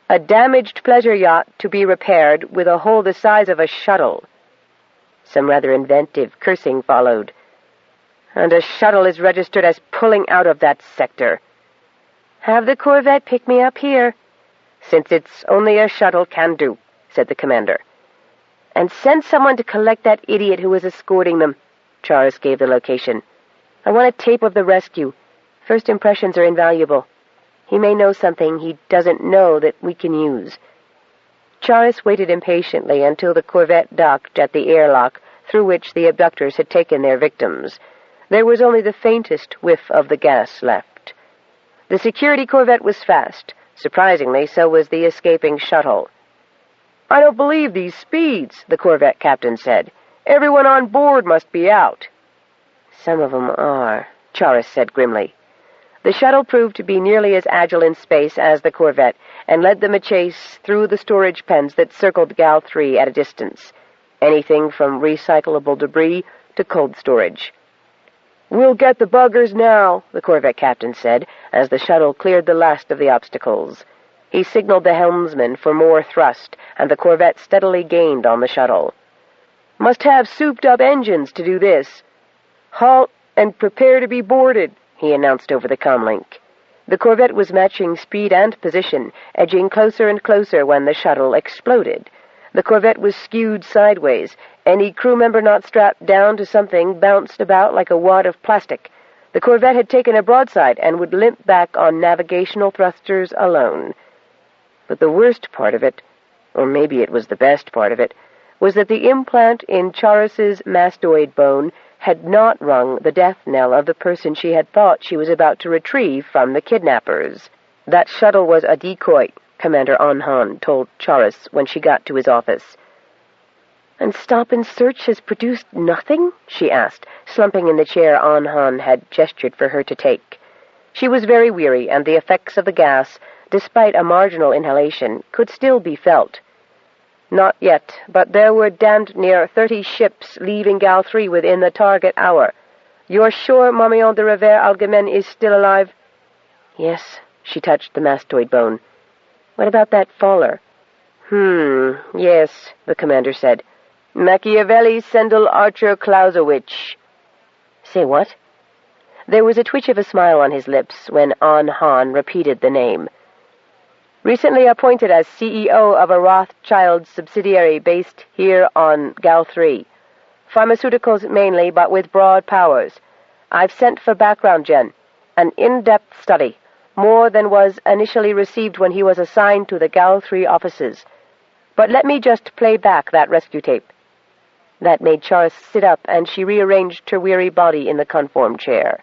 "A damaged pleasure yacht to be repaired with a hole the size of a shuttle." Some rather inventive cursing followed. "And a shuttle is registered as pulling out of that sector." "Have the corvette pick me up here." "Since it's only a shuttle, can do," said the commander. "And send someone to collect that idiot who was escorting them." Charis gave the location. "I want a tape of the rescue. First impressions are invaluable. He may know something he doesn't know that we can use." Charis waited impatiently until the corvette docked at the airlock through which the abductors had taken their victims. There was only the faintest whiff of the gas left. The security corvette was fast. Surprisingly, so was the escaping shuttle. "I don't believe these speeds," the corvette captain said. "Everyone on board must be out." "Some of them are," Charis said grimly. The shuttle proved to be nearly as agile in space as the corvette, and led them a chase through the storage pens that circled Gal 3 at a distance. Anything from recyclable debris to cold storage. "We'll get the buggers now," the corvette captain said, as the shuttle cleared the last of the obstacles. He signaled the helmsman for more thrust, and the corvette steadily gained on the shuttle. "Must have souped-up engines to do this." "Halt and prepare to be boarded," he announced over the comlink. The corvette was matching speed and position, edging closer and closer when the shuttle exploded. The corvette was skewed sideways. Any crew member not strapped down to something bounced about like a wad of plastic. The corvette had taken a broadside and would limp back on navigational thrusters alone. But the worst part of it, or maybe it was the best part of it, was that the implant in Charis's mastoid bone had not rung the death knell of the person she had thought she was about to retrieve from the kidnappers. That shuttle was a decoy, Commander Onhan told Charis when she got to his office. "And stop and search has produced nothing?" she asked, slumping in the chair Onhan had gestured for her to take. She was very weary, and the effects of the gas, despite a marginal inhalation, could still be felt. "Not yet, but there were damned near 30 ships leaving Gal 3 within the target hour. You're sure Marmion de Revers Algemen is still alive?" "Yes," she touched the mastoid bone. "What about that faller?" Yes," the commander said. "Machiavelli, Sendel, Archer, Clausewitz." "Say what?" There was a twitch of a smile on his lips when Onhan repeated the name. "Recently appointed as CEO of a Rothschild subsidiary based here on Gal 3. Pharmaceuticals mainly, but with broad powers. I've sent for background gen, an in-depth study, more than was initially received when he was assigned to the Gal 3 offices. But let me just play back that rescue tape." That made Charis sit up, and she rearranged her weary body in the conform chair.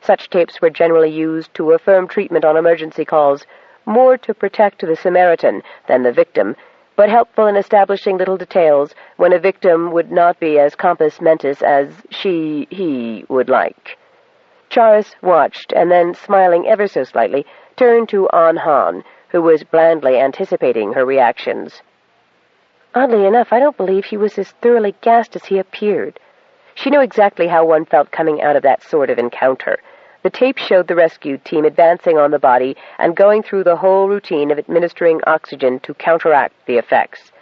Such tapes were generally used to affirm treatment on emergency calls, more to protect the Samaritan than the victim, but helpful in establishing little details when a victim would not be as compos mentis as he would like. Charis watched, and then, smiling ever so slightly, turned to Onhan, who was blandly anticipating her reactions. "Oddly enough, I don't believe he was as thoroughly gassed as he appeared." She knew exactly how one felt coming out of that sort of encounter. The tape showed the rescue team advancing on the body and going through the whole routine of administering oxygen to counteract the effects.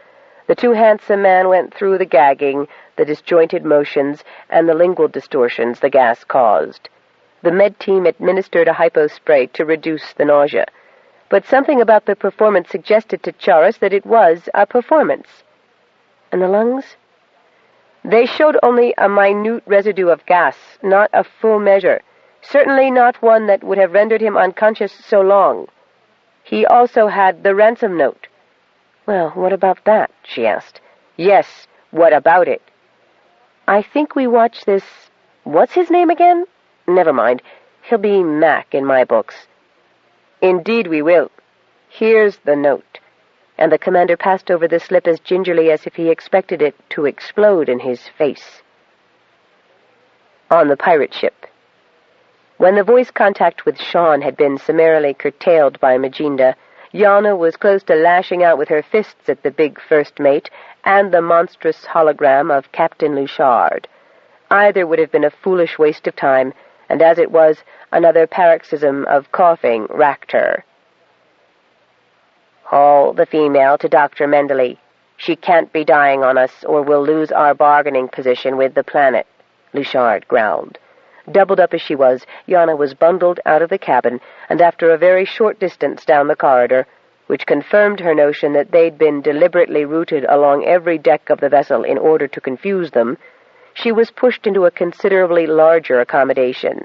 The too handsome man went through the gagging, the disjointed motions, and the lingual distortions the gas caused. The med team administered a hypospray to reduce the nausea. But something about the performance suggested to Charis that it was a performance. And the lungs? They showed only a minute residue of gas, not a full measure. Certainly not one that would have rendered him unconscious so long. He also had the ransom note. "Well, what about that?" she asked. "Yes, what about it?" "I think we watch this... What's his name again? Never mind. He'll be Mac in my books." "Indeed we will. Here's the note." And the commander passed over the slip as gingerly as if he expected it to explode in his face. On the pirate ship. When the voice contact with Sean had been summarily curtailed by Maginda, Yana was close to lashing out with her fists at the big first mate and the monstrous hologram of Captain Luchard. Either would have been a foolish waste of time, and as it was, another paroxysm of coughing racked her. "Haul the female to Dr. Mendeley. She can't be dying on us, or we'll lose our bargaining position with the planet," Luchard growled. Doubled up as she was, Yana was bundled out of the cabin, and after a very short distance down the corridor, which confirmed her notion that they'd been deliberately routed along every deck of the vessel in order to confuse them, she was pushed into a considerably larger accommodation.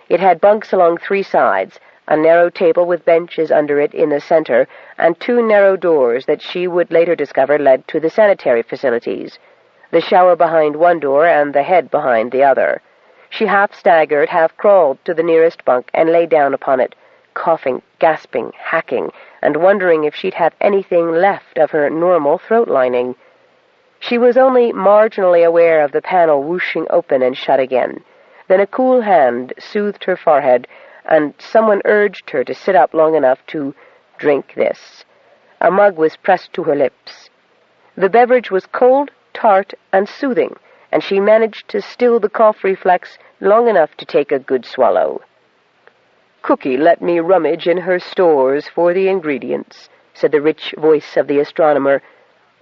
It had bunks along 3 sides, a narrow table with benches under it in the center, and 2 narrow doors that she would later discover led to the sanitary facilities, the shower behind one door and the head behind the other. She half staggered, half crawled to the nearest bunk and lay down upon it, coughing, gasping, hacking, and wondering if she'd have anything left of her normal throat lining. She was only marginally aware of the panel whooshing open and shut again. Then a cool hand soothed her forehead, and someone urged her to sit up long enough to drink this. A mug was pressed to her lips. The beverage was cold, tart, and soothing, and she managed to still the cough reflex long enough to take a good swallow. "Cookie let me rummage in her stores for the ingredients," said the rich voice of the astronomer,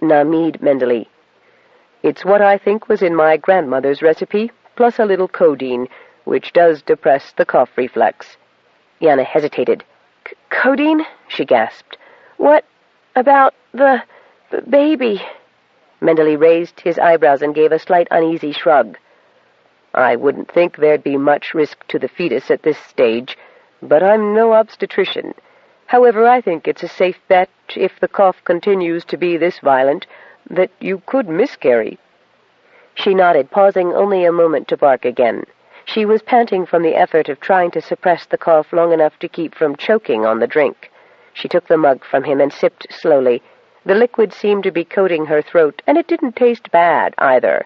Namid Mendeley. "It's what I think was in my grandmother's recipe, plus a little codeine, which does depress the cough reflex." Yana hesitated. Codeine? She gasped. What about the baby? Mendeley raised his eyebrows and gave a slight uneasy shrug. I wouldn't think there'd be much risk to the fetus at this stage, but I'm no obstetrician. However, I think it's a safe bet, if the cough continues to be this violent, that you could miscarry. She nodded, pausing only a moment to bark again. She was panting from the effort of trying to suppress the cough long enough to keep from choking on the drink. She took the mug from him and sipped slowly. The liquid seemed to be coating her throat, and it didn't taste bad, either.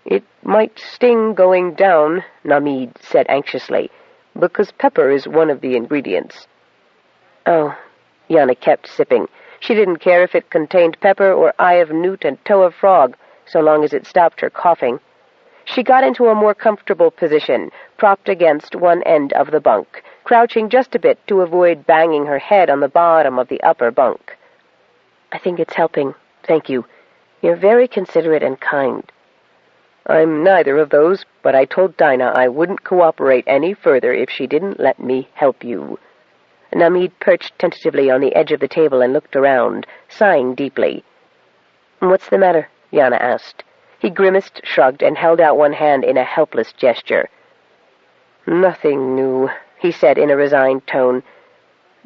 It might sting going down, Namid said anxiously, because pepper is one of the ingredients. Oh, Yana kept sipping. She didn't care if it contained pepper or eye of newt and toe of frog, so long as it stopped her coughing. She got into a more comfortable position, propped against one end of the bunk, crouching just a bit to avoid banging her head on the bottom of the upper bunk. I think it's helping. Thank you. You're very considerate and kind. I'm neither of those, but I told Dinah I wouldn't cooperate any further if she didn't let me help you. Namid perched tentatively on the edge of the table and looked around, sighing deeply. What's the matter? Yana asked. He grimaced, shrugged, and held out one hand in a helpless gesture. Nothing new, he said in a resigned tone.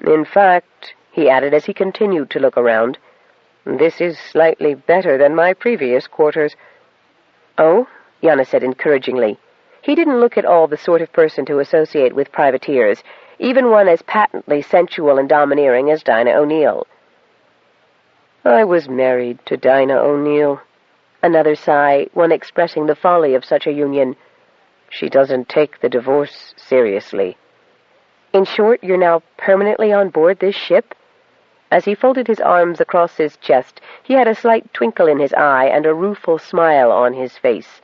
In fact, he added as he continued to look around, this is slightly better than my previous quarters. Oh, Yana said encouragingly. He didn't look at all the sort of person to associate with privateers, even one as patently sensual and domineering as Dinah O'Neill. I was married to Dinah O'Neill. Another sigh, one expressing the folly of such a union. She doesn't take the divorce seriously. In short, you're now permanently on board this ship? As he folded his arms across his chest, he had a slight twinkle in his eye and a rueful smile on his face.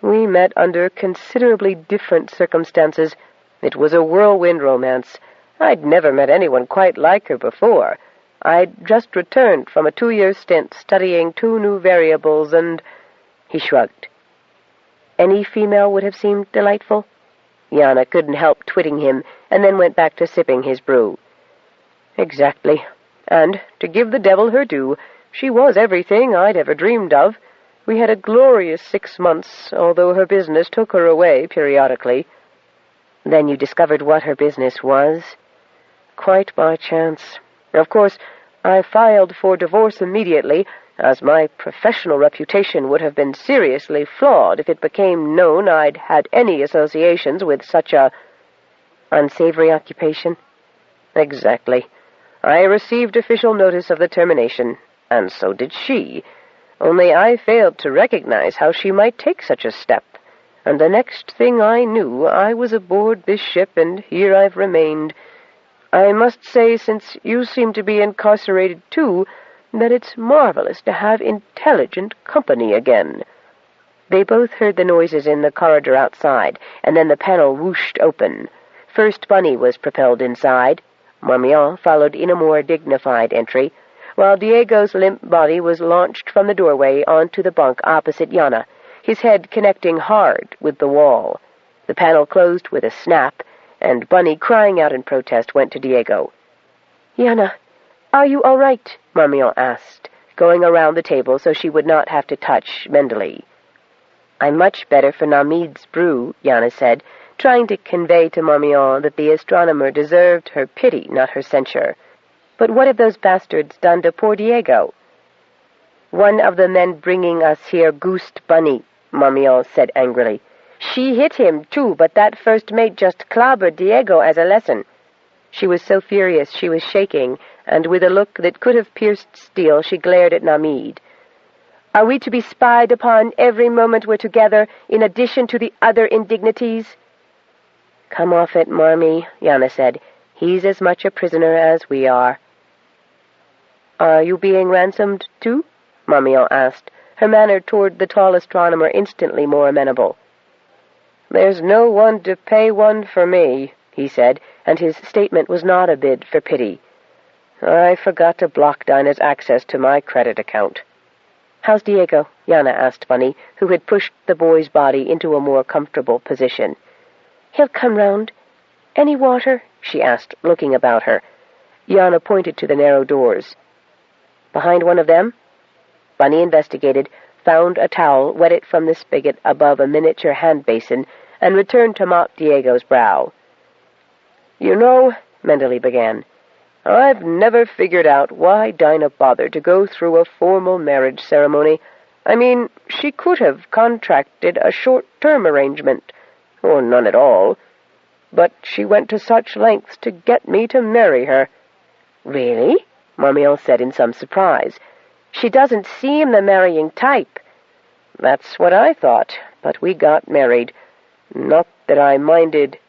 We met under considerably different circumstances. It was a whirlwind romance. I'd never met anyone quite like her before. I'd just returned from a 2-year stint studying 2 new variables and... He shrugged. Any female would have seemed delightful? Yana couldn't help twitting him, and then went back to sipping his brew. Exactly. And, to give the devil her due, she was everything I'd ever dreamed of. We had a glorious 6 months, although her business took her away periodically. Then you discovered what her business was? Quite by chance. Of course, I filed for divorce immediately, as my professional reputation would have been seriously flawed if it became known I'd had any associations with such a unsavory occupation. Exactly. I received official notice of the termination, and so did she. Only I failed to recognize how she might take such a step, and the next thing I knew, I was aboard this ship, and here I've remained. I must say, since you seem to be incarcerated too, that it's marvelous to have intelligent company again. They both heard the noises in the corridor outside, and then the panel whooshed open. First Bunny was propelled inside. Marmion followed in a more dignified entry, while Diego's limp body was launched from the doorway onto the bunk opposite Yana, his head connecting hard with the wall. The panel closed with a snap, and Bunny, crying out in protest, went to Diego. Yana, are you all right? Marmion asked, going around the table so she would not have to touch Mendeley. I'm much better for Namid's brew, Yana said, trying to convey to Marmion that the astronomer deserved her pity, not her censure. But what have those bastards done to poor Diego? One of the men bringing us here goosed Bunny, Marmion said angrily. She hit him, too, but that first mate just clobbered Diego as a lesson. She was so furious she was shaking, and with a look that could have pierced steel, she glared at Namid. Are we to be spied upon every moment we're together, in addition to the other indignities? Come off it, Marmee, Yana said. He's as much a prisoner as we are. Are you being ransomed, too? Marmion asked, her manner toward the tall astronomer instantly more amenable. There's no one to pay one for me, he said, and his statement was not a bid for pity. I forgot to block Dinah's access to my credit account. How's Diego? Yana asked Bunny, who had pushed the boy's body into a more comfortable position. He'll come round. "Any water?" she asked, looking about her. Yana pointed to the narrow doors. "Behind one of them?" Bunny investigated, found a towel, wet it from the spigot above a miniature hand basin, and returned to mop Diego's brow. "You know," Mendeley began, "I've never figured out why Dinah bothered to go through a formal marriage ceremony. I mean, she could have contracted a short-term arrangement, or none at all. But she went to such lengths to get me to marry her." "Really?" Marmion said in some surprise. "She doesn't seem the marrying type." "That's what I thought, but we got married. Not that I minded."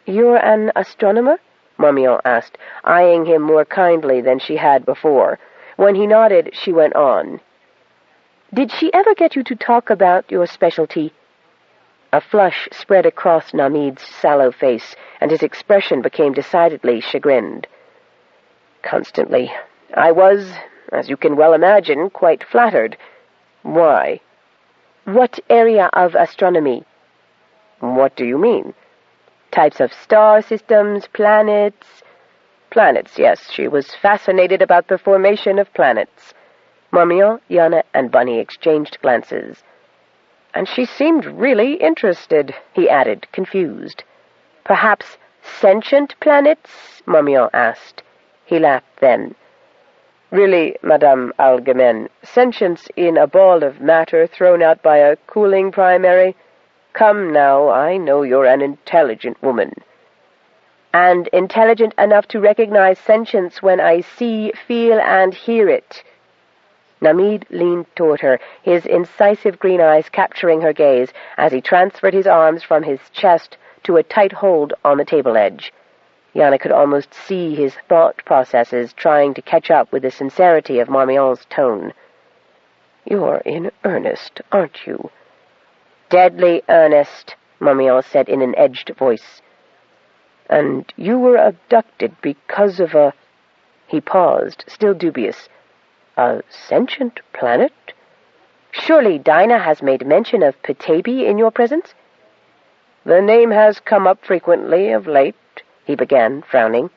"You're an astronomer?" Marmion asked, eyeing him more kindly than she had before. When he nodded, she went on. "Did she ever get you to talk about your specialty?" A flush spread across Namid's sallow face, and his expression became decidedly chagrined. "Constantly. I was, as you can well imagine, quite flattered." "Why?" "What area of astronomy?" "What do you mean?" "Types of star systems, planets." "Planets, yes. She was fascinated about the formation of planets." Marmion, Yana, and Bunny exchanged glances. "And she seemed really interested," he added, confused. "Perhaps sentient planets?" Marmion asked. He laughed then. "Really, Madame Algemene, sentience in a ball of matter thrown out by a cooling primary? Come now, I know you're an intelligent woman." "And intelligent enough to recognize sentience when I see, feel, and hear it." Namid leaned toward her, his incisive green eyes capturing her gaze as he transferred his arms from his chest to a tight hold on the table edge. Yana could almost see his thought processes trying to catch up with the sincerity of Marmion's tone. "You're in earnest, aren't you?" "Deadly earnest," Marmion said in an edged voice. "And you were abducted because of a—" He paused, still dubious. "A sentient planet?" "Surely Dinah has made mention of Petaybee in your presence?" "The name has come up frequently of late," he began, frowning.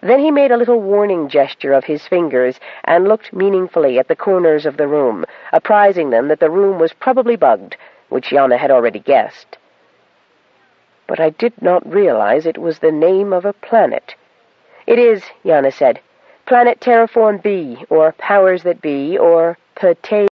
Then he made a little warning gesture of his fingers and looked meaningfully at the corners of the room, apprising them that the room was probably bugged, which Yana had already guessed. "But I did not realize it was the name of a planet." "It is," Yana said. "Planet Terraform B, or Powers That Be, or Petaybee."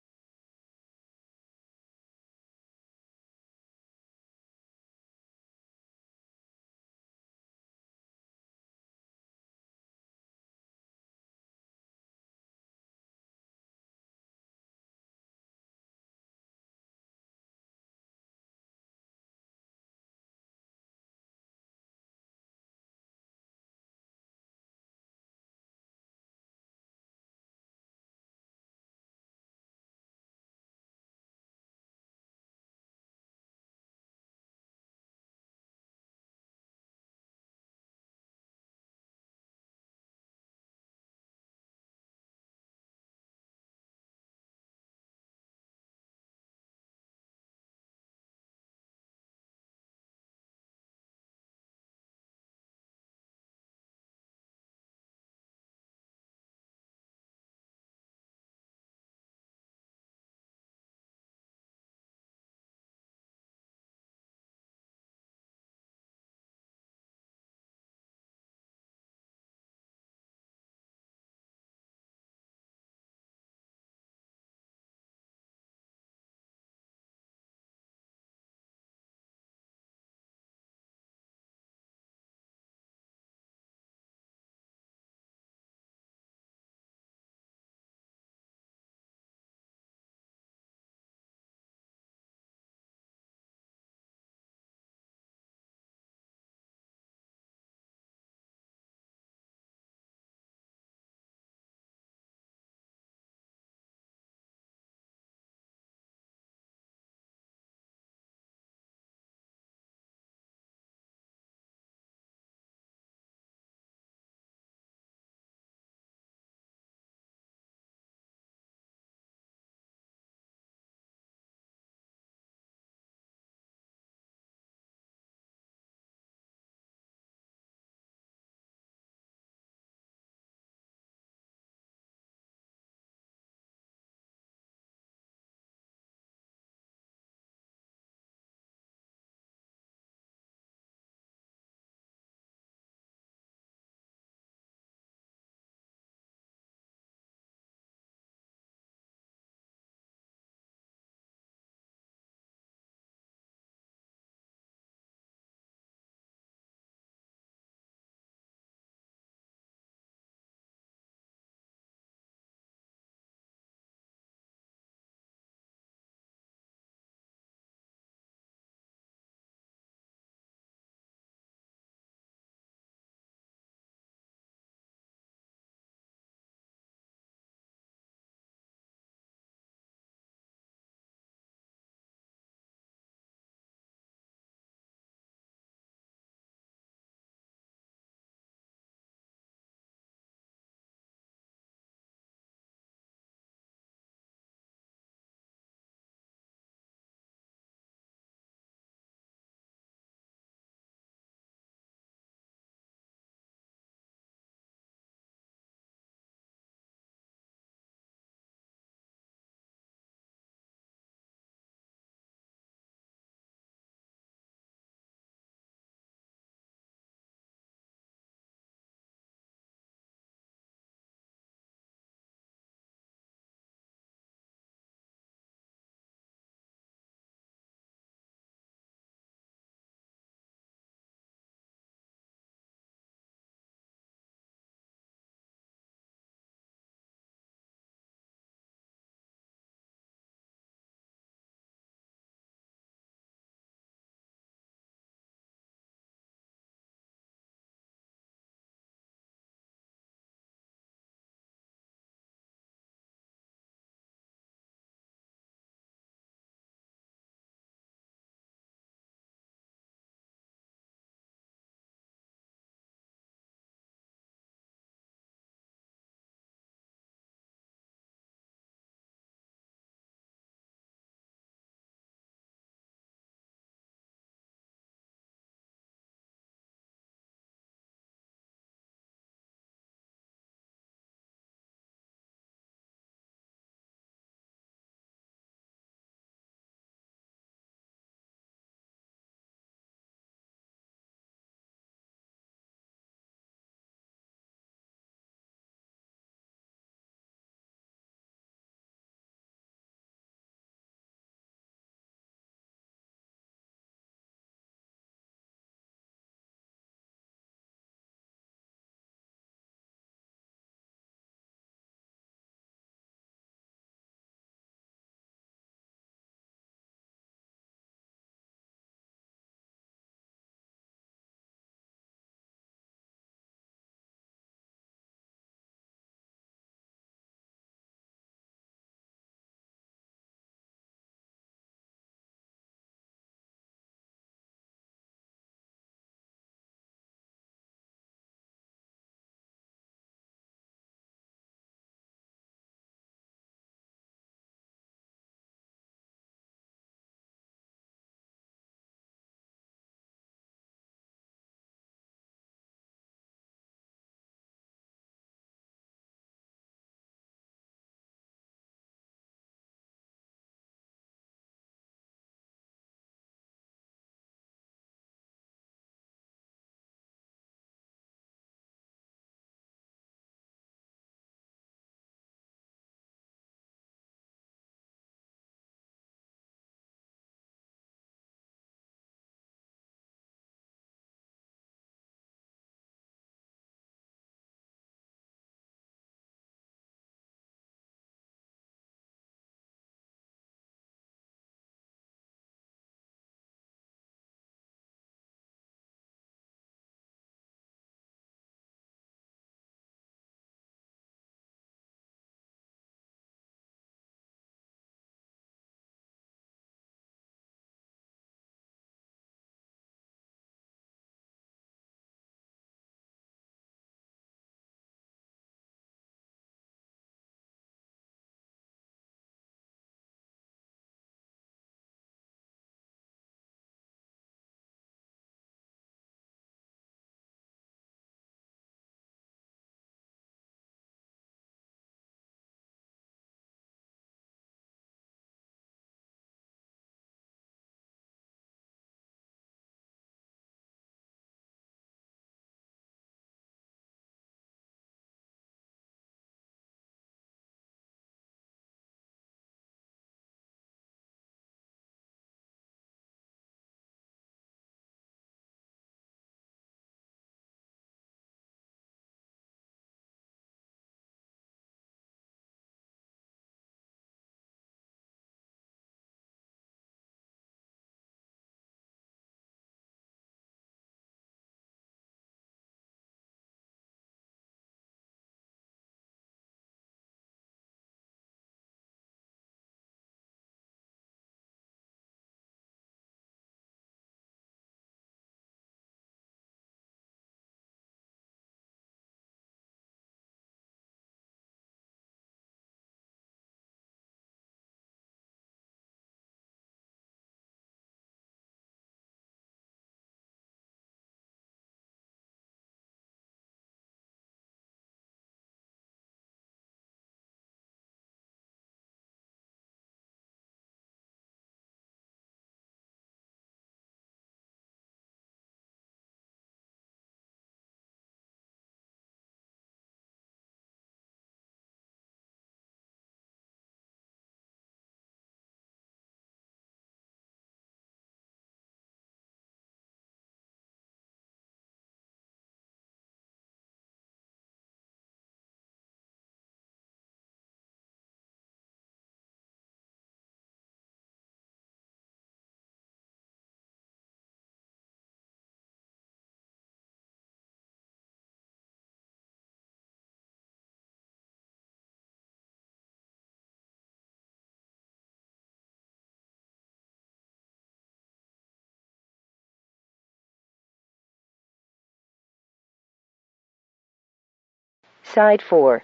Side 4.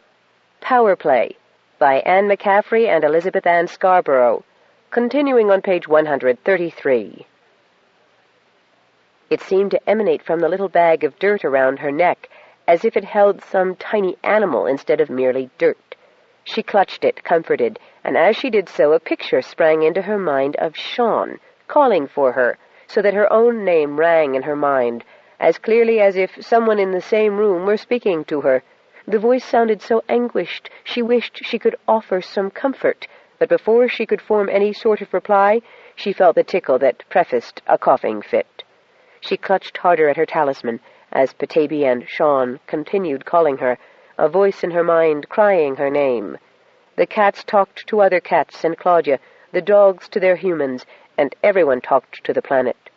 Power Play by Anne Mccaffrey and Elizabeth Ann Scarborough, continuing on page 133. It seemed to emanate from the little bag of dirt around her neck, as if it held some tiny animal instead of merely dirt. She clutched it, comforted, and as she did so, a picture sprang into her mind of Sean, calling for her, so that her own name rang in her mind, as clearly as if someone in the same room were speaking to her. The voice sounded so anguished, she wished she could offer some comfort, but before she could form any sort of reply, she felt the tickle that prefaced a coughing fit. She clutched harder at her talisman, as Petaybee and Sean continued calling her, a voice in her mind crying her name. The cats talked to other cats and Claudia, the dogs to their humans, and everyone talked to the planet.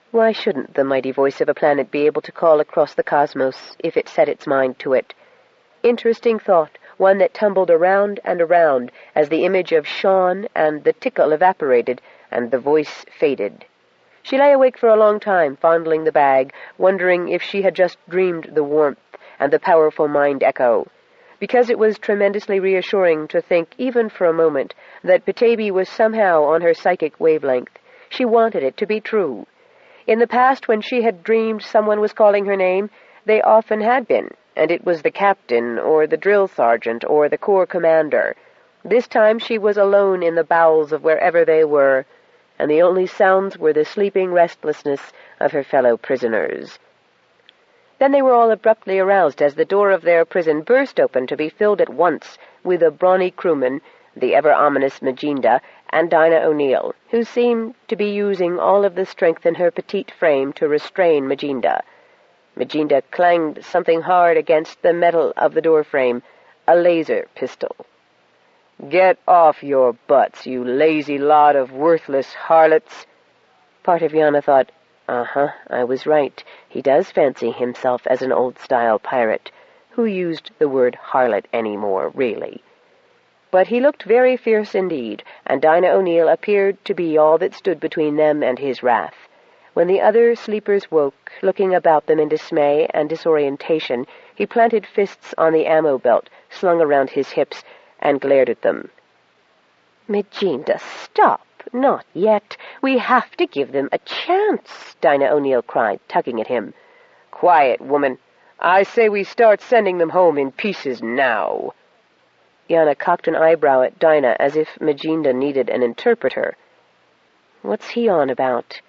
Why shouldn't the mighty voice of a planet be able to call across the cosmos if it set its mind to it? Interesting thought, one that tumbled around and around as the image of Sean and the tickle evaporated and the voice faded. She lay awake for a long time, fondling the bag, wondering if she had just dreamed the warmth and the powerful mind echo. Because it was tremendously reassuring to think, even for a moment, that Petaybee was somehow on her psychic wavelength, she wanted it to be true. In the past, when she had dreamed someone was calling her name, they often had been, and it was the captain or the drill sergeant or the corps commander. This time she was alone in the bowels of wherever they were, and the only sounds were the sleeping restlessness of her fellow prisoners. Then they were all abruptly aroused as the door of their prison burst open to be filled at once with a brawny crewman, the ever-ominous Maginda, and Dinah O'Neill, who seemed to be using all of the strength in her petite frame to restrain Maginda. Maginda clanged something hard against the metal of the doorframe, a laser pistol. "Get off your butts, you lazy lot of worthless harlots." Part of Yana thought, I was right. He does fancy himself as an old-style pirate. Who used the word harlot anymore, really? But he looked very fierce indeed, and Dinah O'Neill appeared to be all that stood between them and his wrath. When the other sleepers woke, looking about them in dismay and disorientation, he planted fists on the ammo belt slung around his hips and glared at them. "Maginda, stop! Not yet. We have to give them a chance," Dinah O'Neill cried, tugging at him. "Quiet, woman. I say we start sending them home in pieces now." Yana cocked an eyebrow at Dinah as if Maginda needed an interpreter. "What's he on about?"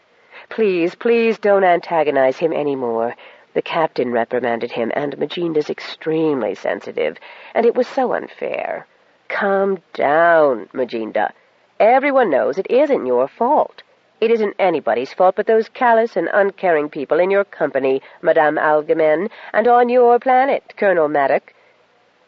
Please don't antagonize him any more. The captain reprimanded him, and Maginda's extremely sensitive, and it was so unfair." "Calm down, Maginda. Everyone knows it isn't your fault. It isn't anybody's fault but those callous and uncaring people in your company, Madame Algemen, and on your planet, Colonel Maddock.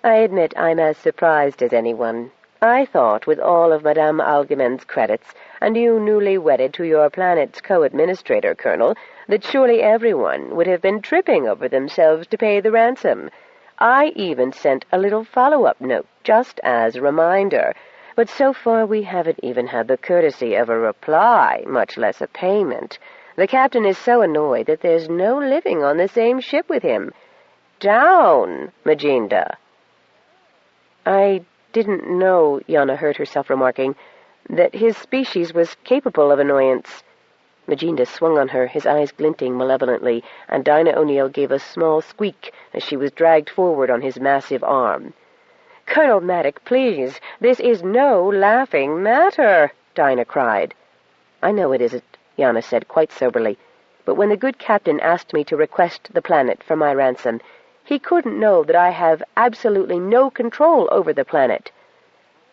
I admit I'm as surprised as anyone. I thought, with all of Madame Algemen's credits, and you newly wedded to your planet's co-administrator, Colonel, that surely everyone would have been tripping over themselves to pay the ransom. I even sent a little follow-up note, just as a reminder, but so far we haven't even had the courtesy of a reply, much less a payment. The captain is so annoyed that there's no living on the same ship with him. Down, Maginda." "I didn't know," Yana heard herself remarking, "that his species was capable of annoyance." Maginda swung on her, his eyes glinting malevolently, and Dinah O'Neill gave a small squeak as she was dragged forward on his massive arm. "Colonel Maddock, please, this is no laughing matter," Dinah cried. "I know it isn't," Yana said quite soberly, "but when the good captain asked me to request the planet for my ransom, he couldn't know that I have absolutely no control over the planet."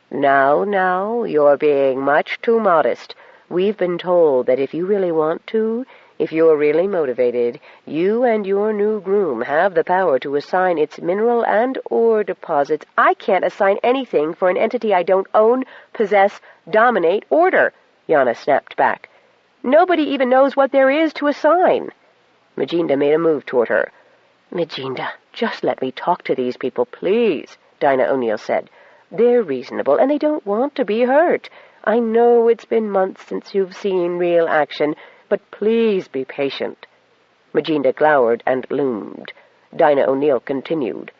Now, you're being much too modest. We've been told that if you really want to, if you're really motivated, you and your new groom have the power to assign its mineral and ore deposits. "I can't assign anything for an entity I don't own, possess, dominate, order," Yana snapped back. "Nobody even knows what there is to assign." Maginda made a move toward her. "Maginda, just let me talk to these people, please," Dinah O'Neill said. "They're reasonable, and they don't want to be hurt. I know it's been months since you've seen real action, but please be patient." Maginda glowered and loomed. Dinah O'Neill continued.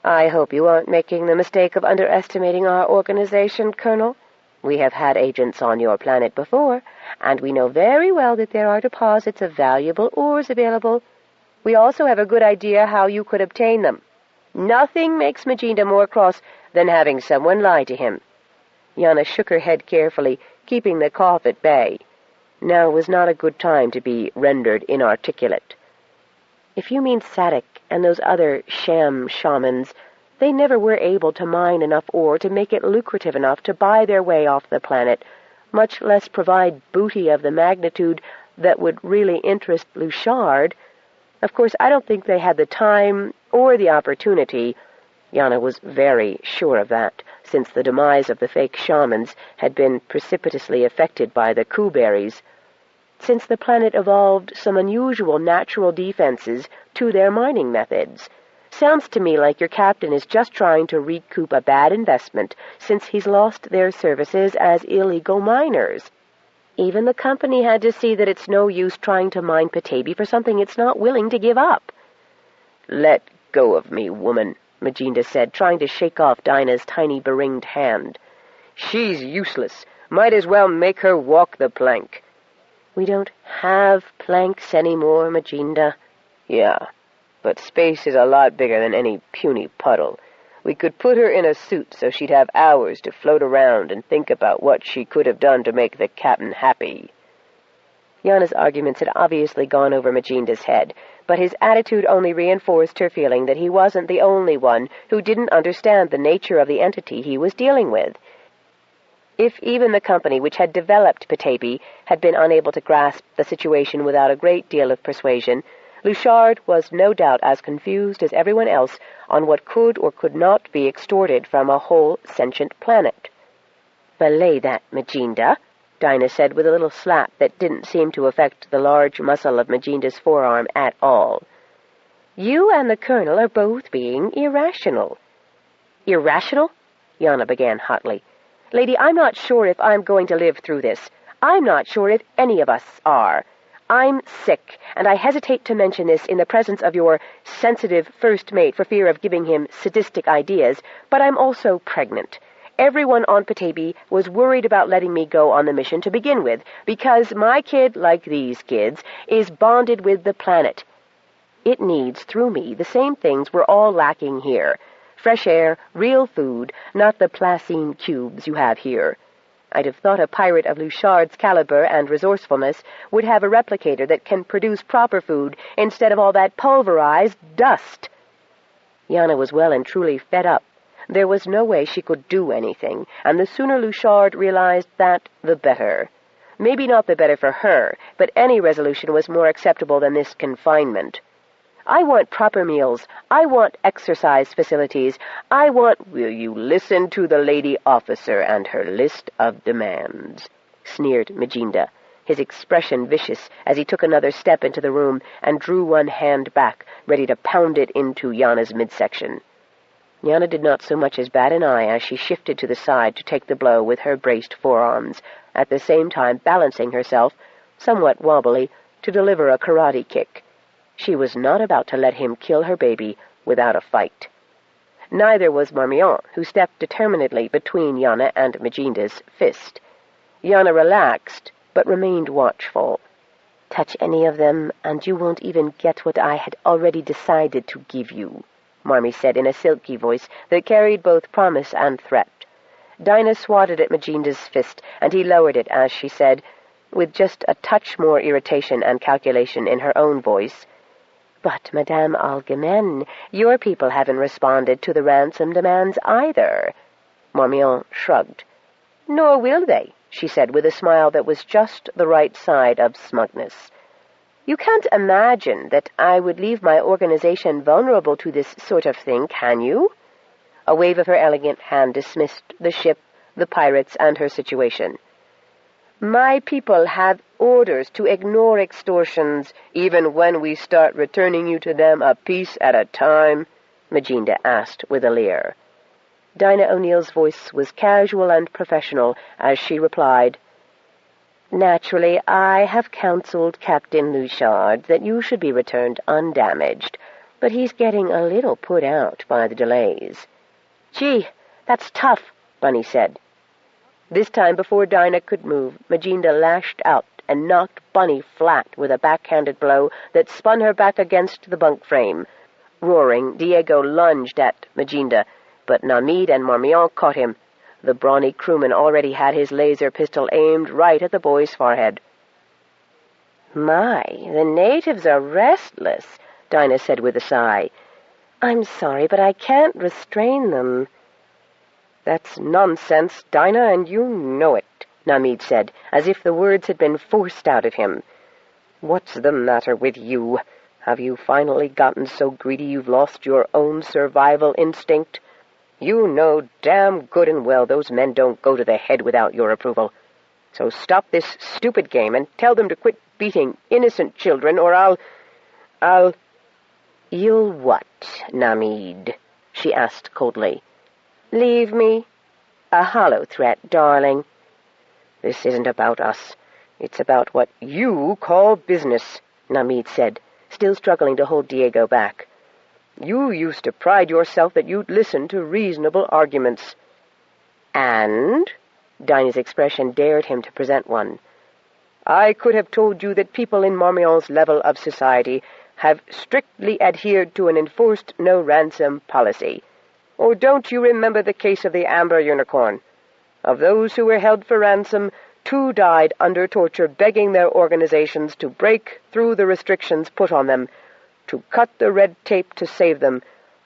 I hope you aren't making the mistake of underestimating our organization, Colonel. We have had agents on your planet before, and we know very well that there are deposits of valuable ores available. We also have a good idea how you could obtain them. Nothing makes Majinda more cross than having someone lie to him." Yana shook her head carefully, keeping the cough at bay. Now was not a good time to be rendered inarticulate. "If you mean Sadik and those other sham shamans, they never were able to mine enough ore to make it lucrative enough to buy their way off the planet, much less provide booty of the magnitude that would really interest Luchard. Of course, I don't think they had the time or the opportunity." Yana was very sure of that, since the demise of the fake shamans had been precipitously affected by the Kuberries. "Since the planet evolved some unusual natural defenses to their mining methods. Sounds to me like your captain is just trying to recoup a bad investment since he's lost their services as illegal miners. Even the company had to see that it's no use trying to mine Petaybee for something it's not willing to give up." "Let go of me, woman," Majinda said, trying to shake off Dinah's tiny beringed hand. "She's useless. Might as well make her walk the plank." "We don't have planks anymore, Majinda." "Yeah, but space is a lot bigger than any puny puddle. We could put her in a suit so she'd have hours to float around and think about what she could have done to make the captain happy." Yana's arguments had obviously gone over Majinda's head, but his attitude only reinforced her feeling that he wasn't the only one who didn't understand the nature of the entity he was dealing with. If even the company which had developed Petaybee had been unable to grasp the situation without a great deal of persuasion, Luchard was no doubt as confused as everyone else on what could or could not be extorted from a whole sentient planet. "Belay that, Majinda," Dinah said with a little slap that didn't seem to affect the large muscle of Majinda's forearm at all. "You and the Colonel are both being irrational." "Irrational?" Yana began hotly. "Lady, I'm not sure if I'm going to live through this. I'm not sure if any of us are. I'm sick, and I hesitate to mention this in the presence of your sensitive first mate for fear of giving him sadistic ideas, but I'm also pregnant. Everyone on Petaybee was worried about letting me go on the mission to begin with, because my kid, like these kids, is bonded with the planet. It needs, through me, the same things we're all lacking here. Fresh air, real food, not the Placine cubes you have here. I'd have thought a pirate of Luchard's caliber and resourcefulness would have a replicator that can produce proper food instead of all that pulverized dust." Yana was well and truly fed up. There was no way she could do anything, and the sooner Luchard realized that, the better. Maybe not the better for her, but any resolution was more acceptable than this confinement. "I want proper meals. I want exercise facilities. I want—" "Will you listen to the lady officer and her list of demands?" sneered Majinda, his expression vicious as he took another step into the room and drew one hand back, ready to pound it into Yana's midsection. Yana did not so much as bat an eye as she shifted to the side to take the blow with her braced forearms, at the same time balancing herself, somewhat wobbly, to deliver a karate kick. She was not about to let him kill her baby without a fight. Neither was Marmion, who stepped determinedly between Yana and Majinda's fist. Yana relaxed, but remained watchful. "Touch any of them, and you won't even get what I had already decided to give you," Marmee said in a silky voice that carried both promise and threat. Dinah swatted at Majinda's fist, and he lowered it as she said, with just a touch more irritation and calculation in her own voice, "But, Madame Algemene, your people haven't responded to the ransom demands either." Marmion shrugged. "Nor will they," she said with a smile that was just the right side of smugness. "You can't imagine that I would leave my organization vulnerable to this sort of thing, can you?" A wave of her elegant hand dismissed the ship, the pirates, and her situation. "My people have orders to ignore extortions, even when we start returning you to them a piece at a time?" Majinda asked with a leer. Dinah O'Neill's voice was casual and professional as she replied, "Naturally, I have counseled Captain Luchard that you should be returned undamaged, but he's getting a little put out by the delays. "Gee, that's tough," Bunny said. This time, before Dinah could move, Magenta lashed out and knocked Bunny flat with a backhanded blow that spun her back against the bunk frame. Roaring, Diego lunged at Magenta, but Namid and Marmion caught him. The brawny crewman already had his laser pistol aimed right at the boy's forehead. "My, the natives are restless," Dinah said with a sigh. "I'm sorry, but I can't restrain them." "That's nonsense, Dinah, and you know it," Namid said, as if the words had been forced out of him. "What's the matter with you? Have you finally gotten so greedy you've lost your own survival instinct? You know damn good and well those men don't go to the head without your approval. So stop this stupid game and tell them to quit beating innocent children, or I'll... "You'll what, Namid?" she asked coldly. "Leave me? A hollow threat, darling." "This isn't about us. It's about what you call business," Namid said, still struggling to hold Diego back. "You used to pride yourself that you'd listen to reasonable arguments." "And?" Dinah's expression dared him to present one. "I could have told you that people in Marmion's level of society have strictly adhered to an enforced no-ransom policy. Or don't you remember the case of the Amber Unicorn? Of those who were held for ransom, 2 died under torture, begging their organizations to break through the restrictions put on them, to cut the red tape to save them,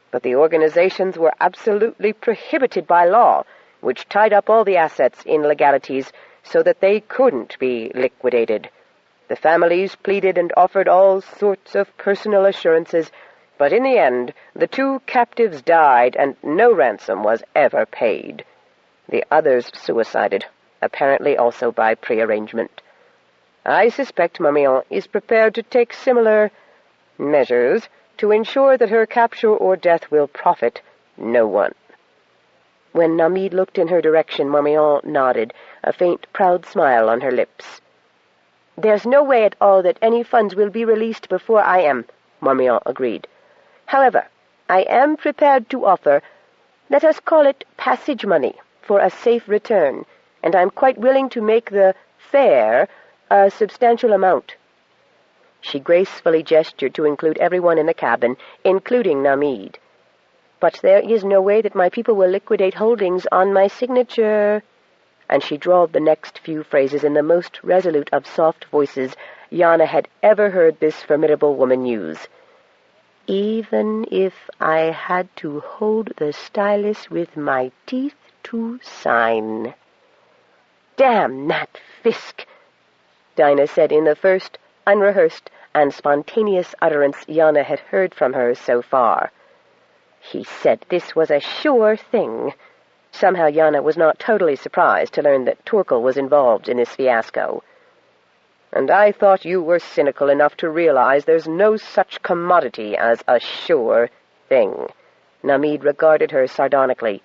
but the organizations were absolutely prohibited by law, which tied up all the assets in legalities so that they couldn't be liquidated. The families pleaded and offered all sorts of personal assurances, but in the end, the 2 captives died and no ransom was ever paid. The others suicided, apparently also by prearrangement. I suspect Marmion is prepared to take similar measures to ensure that her capture or death will profit no one." When Namid looked in her direction, Marmion nodded, a faint, proud smile on her lips. "There's no way at all that any funds will be released before I am," Marmion agreed. "However, I am prepared to offer, let us call it passage money, for a safe return, and I'm quite willing to make the fare a substantial amount." She gracefully gestured to include everyone in the cabin, including Namid. "But there is no way that my people will liquidate holdings on my signature," and she drawled the next few phrases in the most resolute of soft voices Yana had ever heard this formidable woman use. "Even if I had to hold the stylus with my teeth to sign." "Damn that Fisk," Dinah said in the first unrehearsed and spontaneous utterance Yana had heard from her so far. "He said this was a sure thing." Somehow Yana was not totally surprised to learn that Torkel was involved in this fiasco. "And I thought you were cynical enough to realize there's no such commodity as a sure thing." Namid regarded her sardonically.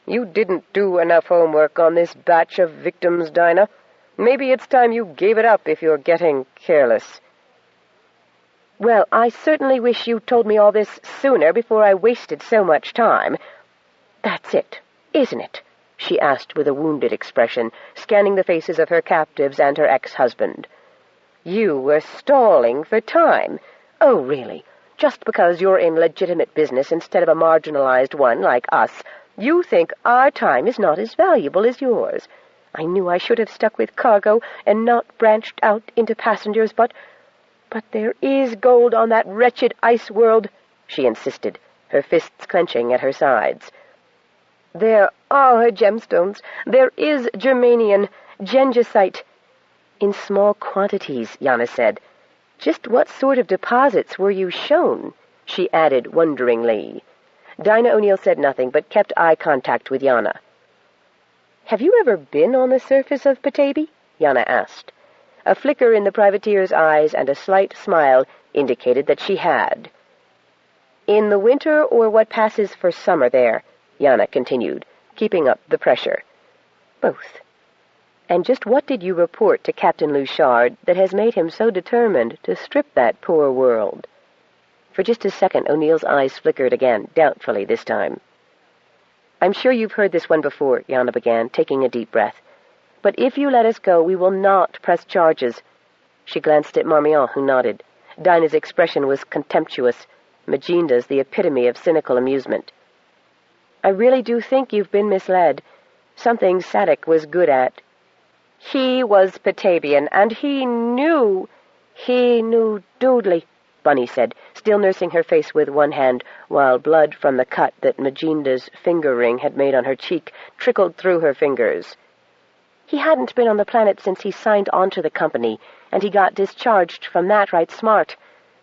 "You didn't do enough homework on this batch of victims, Dinah. Maybe it's time you gave it up if you're getting careless." "Well, I certainly wish you told me all this sooner before I wasted so much time. That's it, isn't it?" she asked with a wounded expression, scanning the faces of her captives and her ex-husband. "You were stalling for time. Oh, really? Just because you're in legitimate business instead of a marginalized one like us, you think our time is not as valuable as yours. I knew I should have stuck with cargo and not branched out into passengers, but there is gold on that wretched ice world," she insisted, her fists clenching at her sides. "There are gemstones. There is germanium, gengisite." "In small quantities," Yana said. "Just what sort of deposits were you shown?" she added wonderingly. Dinah O'Neill said nothing, but kept eye contact with Yana. "Have you ever been on the surface of Petaybee?" Yana asked. A flicker in the privateer's eyes and a slight smile indicated that she had. "In the winter or what passes for summer there?" Yana continued, keeping up the pressure. "Both. And just what did you report to Captain Luchard that has made him so determined to strip that poor world?" For just a second, O'Neill's eyes flickered again, doubtfully this time. "I'm sure you've heard this one before," Yana began, taking a deep breath. "But if you let us go, we will not press charges." She glanced at Marmion, who nodded. Dinah's expression was contemptuous, Maginda's the epitome of cynical amusement. "I really do think you've been misled. Something Sadek was good at." "He was Petabian, and he knew Doodly," Bunny said, still nursing her face with one hand, while blood from the cut that Maginda's finger ring had made on her cheek trickled through her fingers. "He hadn't been on the planet since he signed on to the company, and he got discharged from that right smart.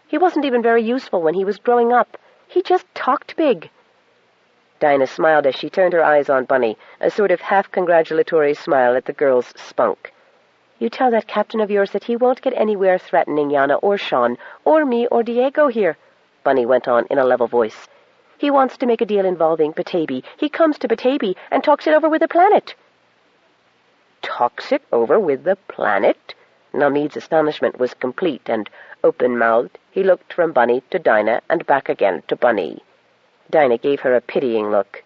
He wasn't even very useful when he was growing up. He just talked big." Dinah smiled as she turned her eyes on Bunny, a sort of half-congratulatory smile at the girl's spunk. "You tell that captain of yours that he won't get anywhere threatening Yana or Sean, or me or Diego here," Bunny went on in a level voice. "He wants to make a deal involving Petaybee. He comes to Petaybee and talks it over with the planet." "Talks it over with the planet?" Namid's astonishment was complete, and, open-mouthed, he looked from Bunny to Dinah and back again to Bunny. Dinah gave her a pitying look.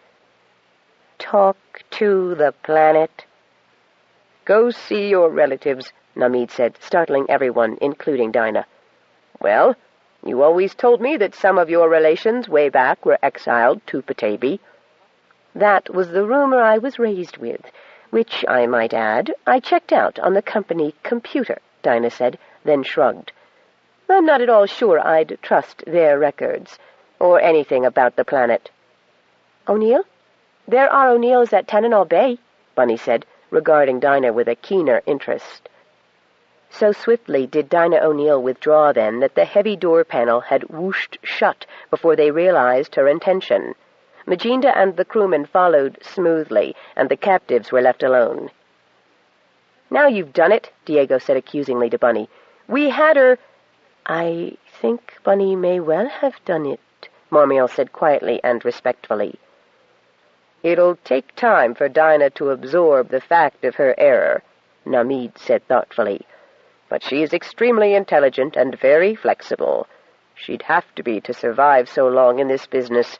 "Talk to the planet?" "Go see your relatives," Namid said, startling everyone, including Dinah. "Well, you always told me that some of your relations way back were exiled to Petaybee." "That was the rumor I was raised with, which, I might add, I checked out on the company computer," Dinah said, then shrugged. "I'm not at all sure I'd trust their records, or anything about the planet." "O'Neill? There are O'Neills at Tananal Bay," Bunny said, regarding Dinah with a keener interest. So swiftly did Dinah O'Neill withdraw then that the heavy door panel had whooshed shut before they realized her intention. Maginda and the crewmen followed smoothly, and the captives were left alone. "Now you've done it," Diego said accusingly to Bunny. "We had her—" "I think Bunny may well have done it," Marmion said quietly and respectfully. "It'll take time for Dinah to absorb the fact of her error," Namid said thoughtfully. "But she is extremely intelligent and very flexible. She'd have to be to survive so long in this business.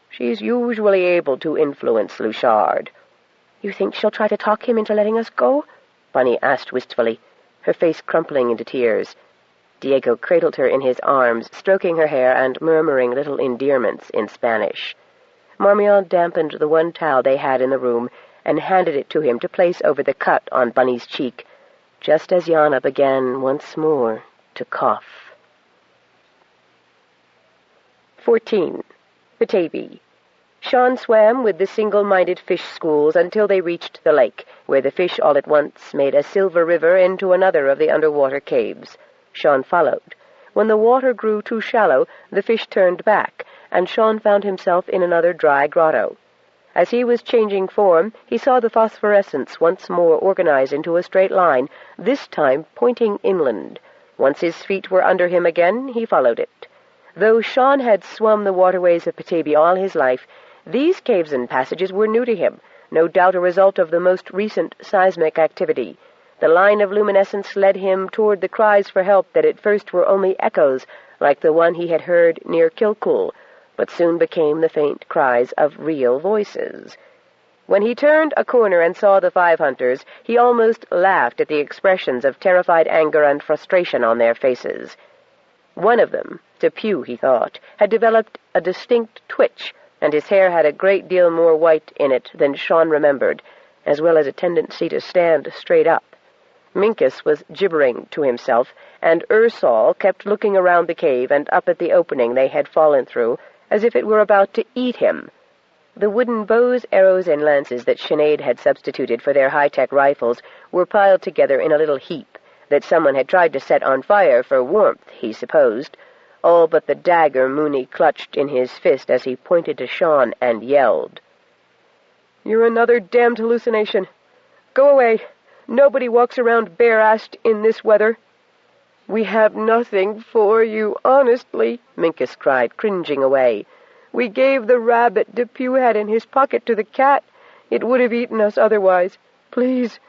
She's usually able to influence Luchard." "You think she'll try to talk him into letting us go?" Bunny asked wistfully, her face crumpling into tears. Diego cradled her in his arms, stroking her hair and murmuring little endearments in Spanish. Marmion dampened the one towel they had in the room and handed it to him to place over the cut on Bunny's cheek, just as Yana began once more to cough. 14. Petaybee. Sean swam with the single-minded fish schools until they reached the lake, where the fish all at once made a silver river into another of the underwater caves. Sean followed. When the water grew too shallow, the fish turned back, and Sean found himself in another dry grotto. As he was changing form, he saw the phosphorescence once more organized into a straight line, this time pointing inland. Once his feet were under him again, he followed it. Though Sean had swum the waterways of Petaybee all his life, these caves and passages were new to him, no doubt a result of the most recent seismic activity. The line of luminescence led him toward the cries for help that at first were only echoes, like the one he had heard near Kilcool, but soon became the faint cries of real voices. When he turned a corner and saw the 5 hunters, he almost laughed at the expressions of terrified anger and frustration on their faces. One of them, Depew, he thought, had developed a distinct twitch, and his hair had a great deal more white in it than Sean remembered, as well as a tendency to stand straight up. Minkus was gibbering to himself, and Ursal kept looking around the cave and up at the opening they had fallen through, as if it were about to eat him. The wooden bows, arrows, and lances that Sinead had substituted for their high-tech rifles were piled together in a little heap that someone had tried to set on fire for warmth, he supposed, all but the dagger Mooney clutched in his fist as he pointed to Sean and yelled. "You're another damned hallucination. Go away. Nobody walks around bare-assed in this weather." "We have nothing for you, honestly," Minkus cried, cringing away. "We gave the rabbit Depew had in his pocket to the cat. It would have eaten us otherwise. Please,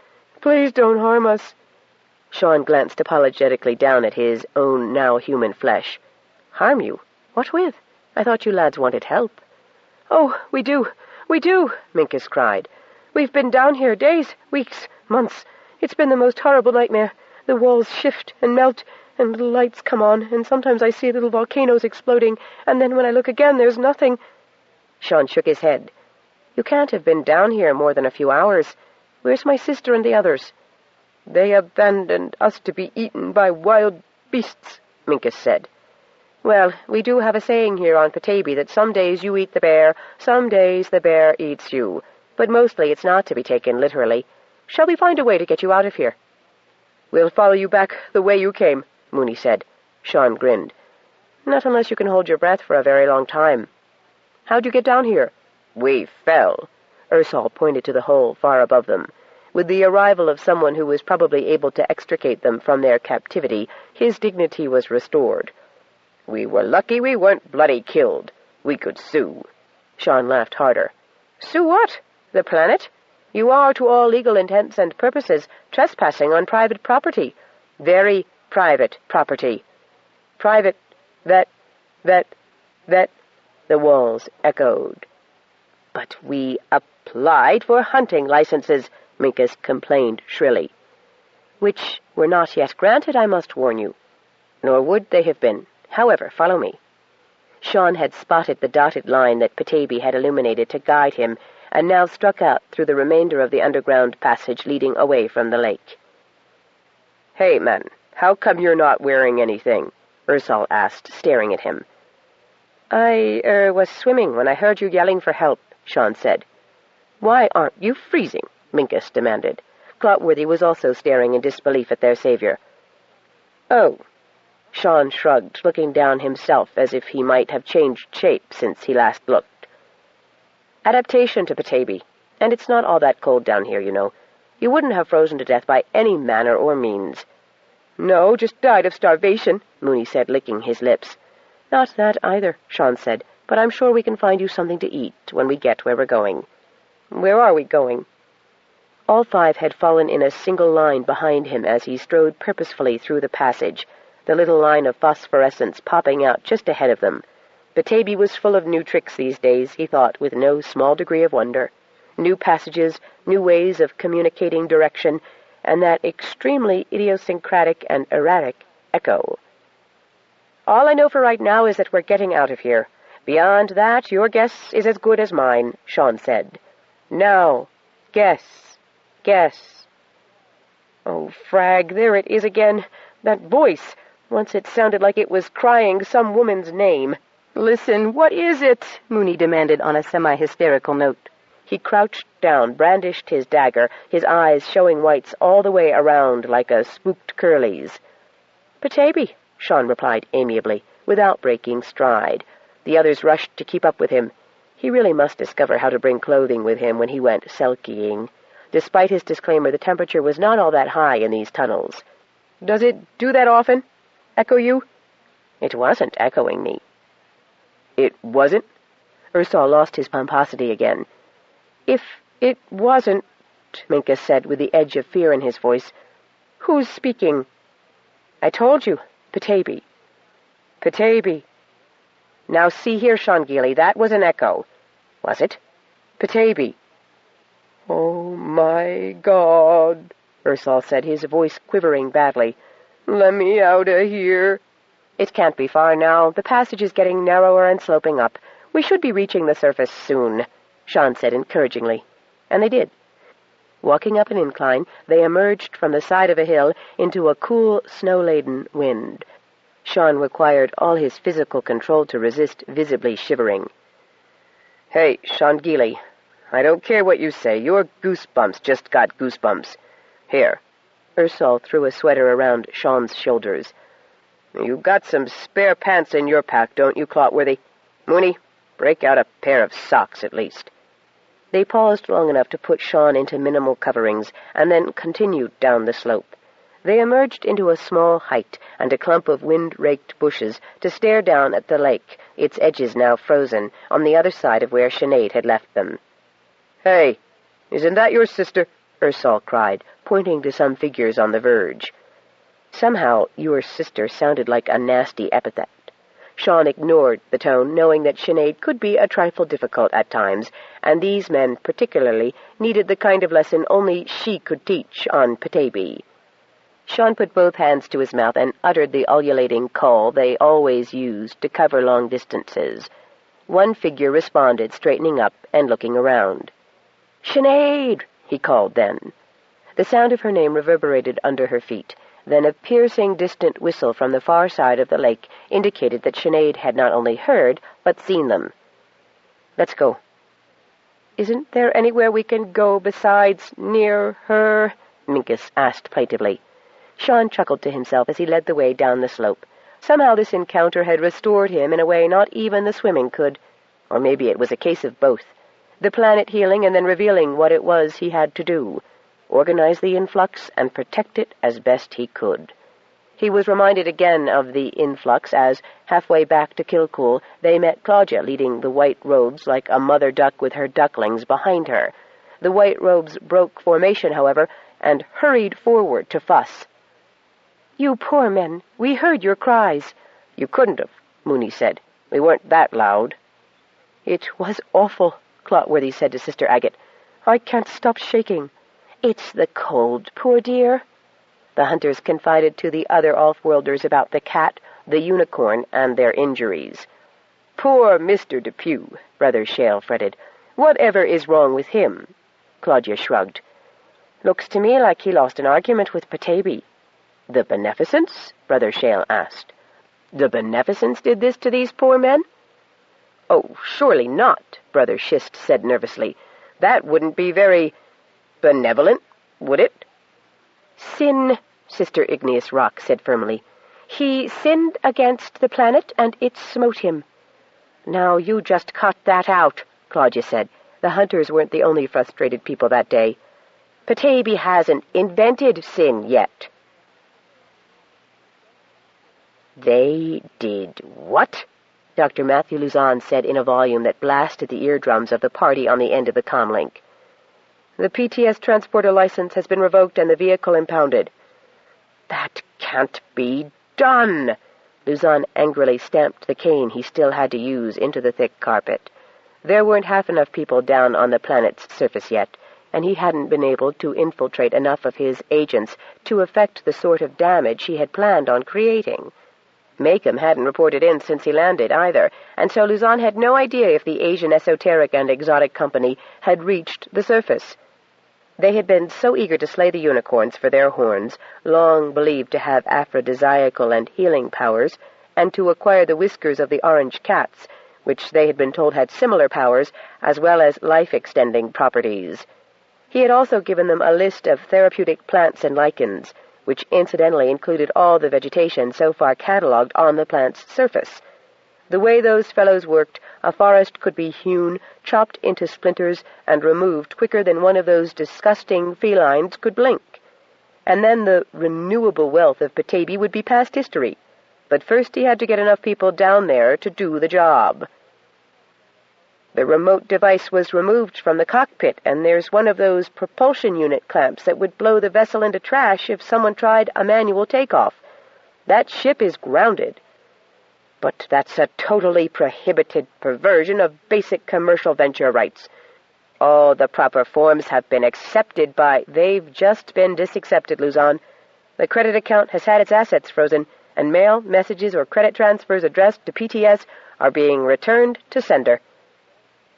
please don't harm us." Sean glanced apologetically down at his own now human flesh. "Harm you? What with? I thought you lads wanted help. Oh, we do, Minkus cried. We've been down here days, weeks, months. It's been the most horrible nightmare. The walls shift and melt, and little lights come on, and sometimes I see little volcanoes exploding, and then when I look again, there's nothing. Sean shook his head. You can't have been down here more than a few hours. Where's my sister and the others? They abandoned us to be eaten by wild beasts, Minkus said. Well, we do have a saying here on Petaybee that some days you eat the bear, some days the bear eats you. But mostly it's not to be taken literally. Shall we find a way to get you out of here? We'll follow you back the way you came, Mooney said. Sean grinned. Not unless you can hold your breath for a very long time. How'd you get down here? We fell. Ursal pointed to the hole far above them. With the arrival of someone who was probably able to extricate them from their captivity, his dignity was restored. We were lucky we weren't bloody killed. We could sue. Sean laughed harder. Sue what? The planet? You are, to all legal intents and purposes, trespassing on private property. Very private property. Private, that, the walls echoed. But we applied for hunting licenses, Minkus complained shrilly. Which were not yet granted, I must warn you. Nor would they have been. However, follow me. Sean had spotted the dotted line that Petaybee had illuminated to guide him, and now struck out through the remainder of the underground passage leading away from the lake. Hey, man, how come you're not wearing anything? Ursal asked, staring at him. I was swimming when I heard you yelling for help, Sean said. Why aren't you freezing? Minkus demanded. Clotworthy was also staring in disbelief at their savior. Oh. Sean shrugged, looking down himself as if he might have changed shape since he last looked. Adaptation to Petaybee, and it's not all that cold down here, you know. You wouldn't have frozen to death by any manner or means. No, just died of starvation, Mooney said, licking his lips. Not that either, Sean said, but I'm sure we can find you something to eat when we get where we're going. Where are we going? All five had fallen in a single line behind him as he strode purposefully through the passage, the little line of phosphorescence popping out just ahead of them. Petaybee was full of new tricks these days, he thought, with no small degree of wonder. New passages, new ways of communicating direction, and that extremely idiosyncratic and erratic echo. All I know for right now is that we're getting out of here. Beyond that, your guess is as good as mine, Sean said. Now, guess. Oh, frag, there it is again. That voice. Once it sounded like it was crying some woman's name. Listen, what is it? Mooney demanded on a semi-hysterical note. He crouched down, brandished his dagger, his eyes showing whites all the way around like a spooked curly's. Petaybee, Sean replied amiably, without breaking stride. The others rushed to keep up with him. He really must discover how to bring clothing with him when he went selkieing. Despite his disclaimer, the temperature was not all that high in these tunnels. Does it do that often? Echo you? It wasn't echoing me. It wasn't? Ursal lost his pomposity again. If it wasn't, Minkus said with the edge of fear in his voice, who's speaking? I told you, Petaybee. Petaybee. Now see here, Sean Geely, that was an echo. Was it? Petaybee. Oh, my God, Ursal said, his voice quivering badly. Let me out of here. It can't be far now. The passage is getting narrower and sloping up. We should be reaching the surface soon, Sean said encouragingly. And they did. Walking up an incline, they emerged from the side of a hill into a cool, snow-laden wind. Sean required all his physical control to resist visibly shivering. Hey, Sean Geely, I don't care what you say. Your goosebumps just got goosebumps. Here. Ursal threw a sweater around Sean's shoulders. You've got some spare pants in your pack, don't you, Clotworthy? Mooney, break out a pair of socks at least. They paused long enough to put Sean into minimal coverings, and then continued down the slope. They emerged into a small height and a clump of wind-raked bushes to stare down at the lake, its edges now frozen, on the other side of where Sinead had left them. Hey, isn't that your sister? Ursal cried, pointing to some figures on the verge. Somehow, your sister sounded like a nasty epithet. Sean ignored the tone, knowing that Sinead could be a trifle difficult at times, and these men particularly needed the kind of lesson only she could teach on Petaybee. Sean put both hands to his mouth and uttered the ululating call they always used to cover long distances. One figure responded, straightening up and looking around. "Sinead!" he called then. The sound of her name reverberated under her feet. Then a piercing, distant whistle from the far side of the lake indicated that Sinead had not only heard, but seen them. "Let's go." "Isn't there anywhere we can go besides near her?" Minkus asked plaintively. Sean chuckled to himself as he led the way down the slope. Somehow this encounter had restored him in a way not even the swimming could. Or maybe it was a case of both. The planet healing and then revealing what it was he had to do. Organize the influx and protect it as best he could. He was reminded again of the influx as, halfway back to Kilcool, they met Claudia leading the white robes like a mother duck with her ducklings behind her. The white robes broke formation, however, and hurried forward to fuss. "You poor men, we heard your cries." "You couldn't have," Mooney said. "We weren't that loud." "It was awful," Clotworthy said to Sister Agate. "I can't stop shaking." "It's the cold, poor dear." The hunters confided to the other off-worlders about the cat, the unicorn, and their injuries. "Poor Mr. Depew," Brother Shale fretted. "Whatever is wrong with him?" Claudia shrugged. "Looks to me like he lost an argument with Petaybee." "The Beneficence?" Brother Shale asked. "The Beneficence did this to these poor men?" "Oh, surely not," Brother Schist said nervously. "That wouldn't be very benevolent, would it?" "Sin," Sister Igneous Rock said firmly. "He sinned against the planet, and it smote him." "Now you just cut that out," Claudia said. The hunters weren't the only frustrated people that day. "Petaybee hasn't invented sin yet." "They did what?" Dr. Matthew Luzon said in a volume that blasted the eardrums of the party on the end of the comlink. "The PTS transporter license has been revoked and the vehicle impounded." "That can't be done!" Luzon angrily stamped the cane he still had to use into the thick carpet. There weren't half enough people down on the planet's surface yet, and he hadn't been able to infiltrate enough of his agents to effect the sort of damage he had planned on creating. Maycomb hadn't reported in since he landed, either, and so Luzon had no idea if the Asian Esoteric and Exotic Company had reached the surface. They had been so eager to slay the unicorns for their horns, long believed to have aphrodisiacal and healing powers, and to acquire the whiskers of the orange cats, which they had been told had similar powers, as well as life-extending properties. He had also given them a list of therapeutic plants and lichens, which incidentally included all the vegetation so far catalogued on the plant's surface. The way those fellows worked, a forest could be hewn, chopped into splinters, and removed quicker than one of those disgusting felines could blink. And then the renewable wealth of Petaybee would be past history. But first he had to get enough people down there to do the job. The remote device was removed from the cockpit, and there's one of those propulsion unit clamps that would blow the vessel into trash if someone tried a manual takeoff. That ship is grounded. But that's a totally prohibited perversion of basic commercial venture rights. All the proper forms have been accepted by... They've just been disaccepted, Luzon. The credit account has had its assets frozen, and mail, messages, or credit transfers addressed to PTS are being returned to sender.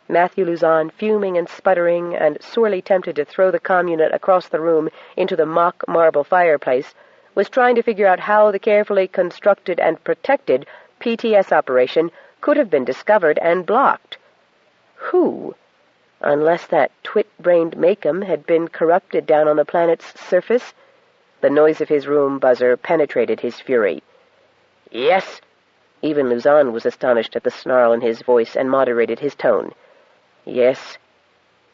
Matthew Luzon, fuming and sputtering and sorely tempted to throw the comm unit across the room into the mock marble fireplace, was trying to figure out how the carefully constructed and protected PTS operation could have been discovered and blocked. Who? Unless that twit-brained Maycomb had been corrupted down on the planet's surface? The noise of his room buzzer penetrated his fury. "Yes!" Even Luzon was astonished at the snarl in his voice and moderated his tone. "Yes."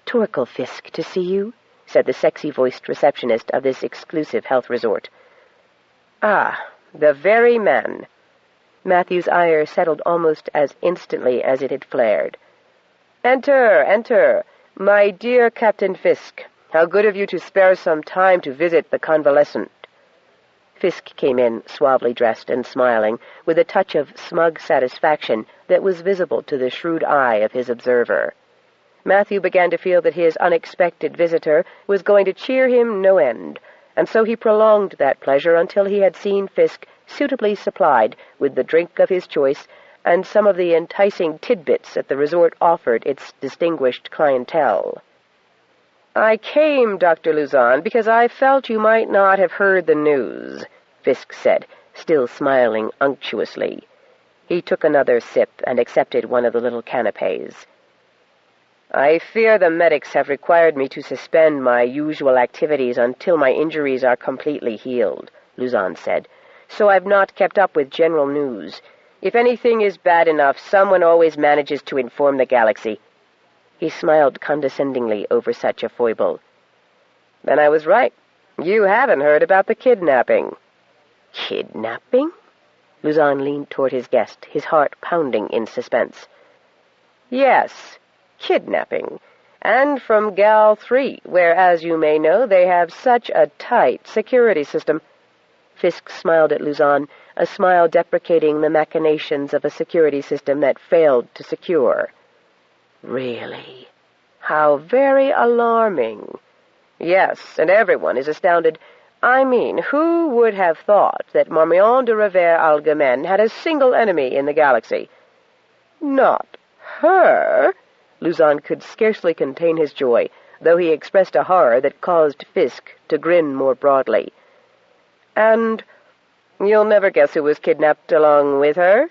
"Torkel Fisk to see you," said the sexy-voiced receptionist of this exclusive health resort. "Ah, the very man." Matthew's ire settled almost as instantly as it had flared. "Enter, enter. My dear Captain Fisk, how good of you to spare some time to visit the convalescent." Fisk came in, suavely dressed and smiling, with a touch of smug satisfaction that was visible to the shrewd eye of his observer. Matthew began to feel that his unexpected visitor was going to cheer him no end, and so he prolonged that pleasure until he had seen Fisk suitably supplied with the drink of his choice and some of the enticing tidbits that the resort offered its distinguished clientele. "I came, Dr. Luzon, because I felt you might not have heard the news," Fisk said, still smiling unctuously. He took another sip and accepted one of the little canapes. "I fear the medics have required me to suspend my usual activities until my injuries are completely healed," Luzon said, "so I've not kept up with general news. If anything is bad enough, someone always manages to inform the galaxy." He smiled condescendingly over such a foible. "Then I was right. You haven't heard about the kidnapping." "Kidnapping?" Luzon leaned toward his guest, his heart pounding in suspense. "Yes, kidnapping. And from Gal 3, where, as you may know, they have such a tight security system." Fisk smiled at Luzon, a smile deprecating the machinations of a security system that failed to secure. "Really? How very alarming." "Yes, and everyone is astounded. I mean, who would have thought that Marmion de Revers-Algemen had a single enemy in the galaxy?" "Not her?" Luzon could scarcely contain his joy, though he expressed a horror that caused Fisk to grin more broadly. "And you'll never guess who was kidnapped along with her?"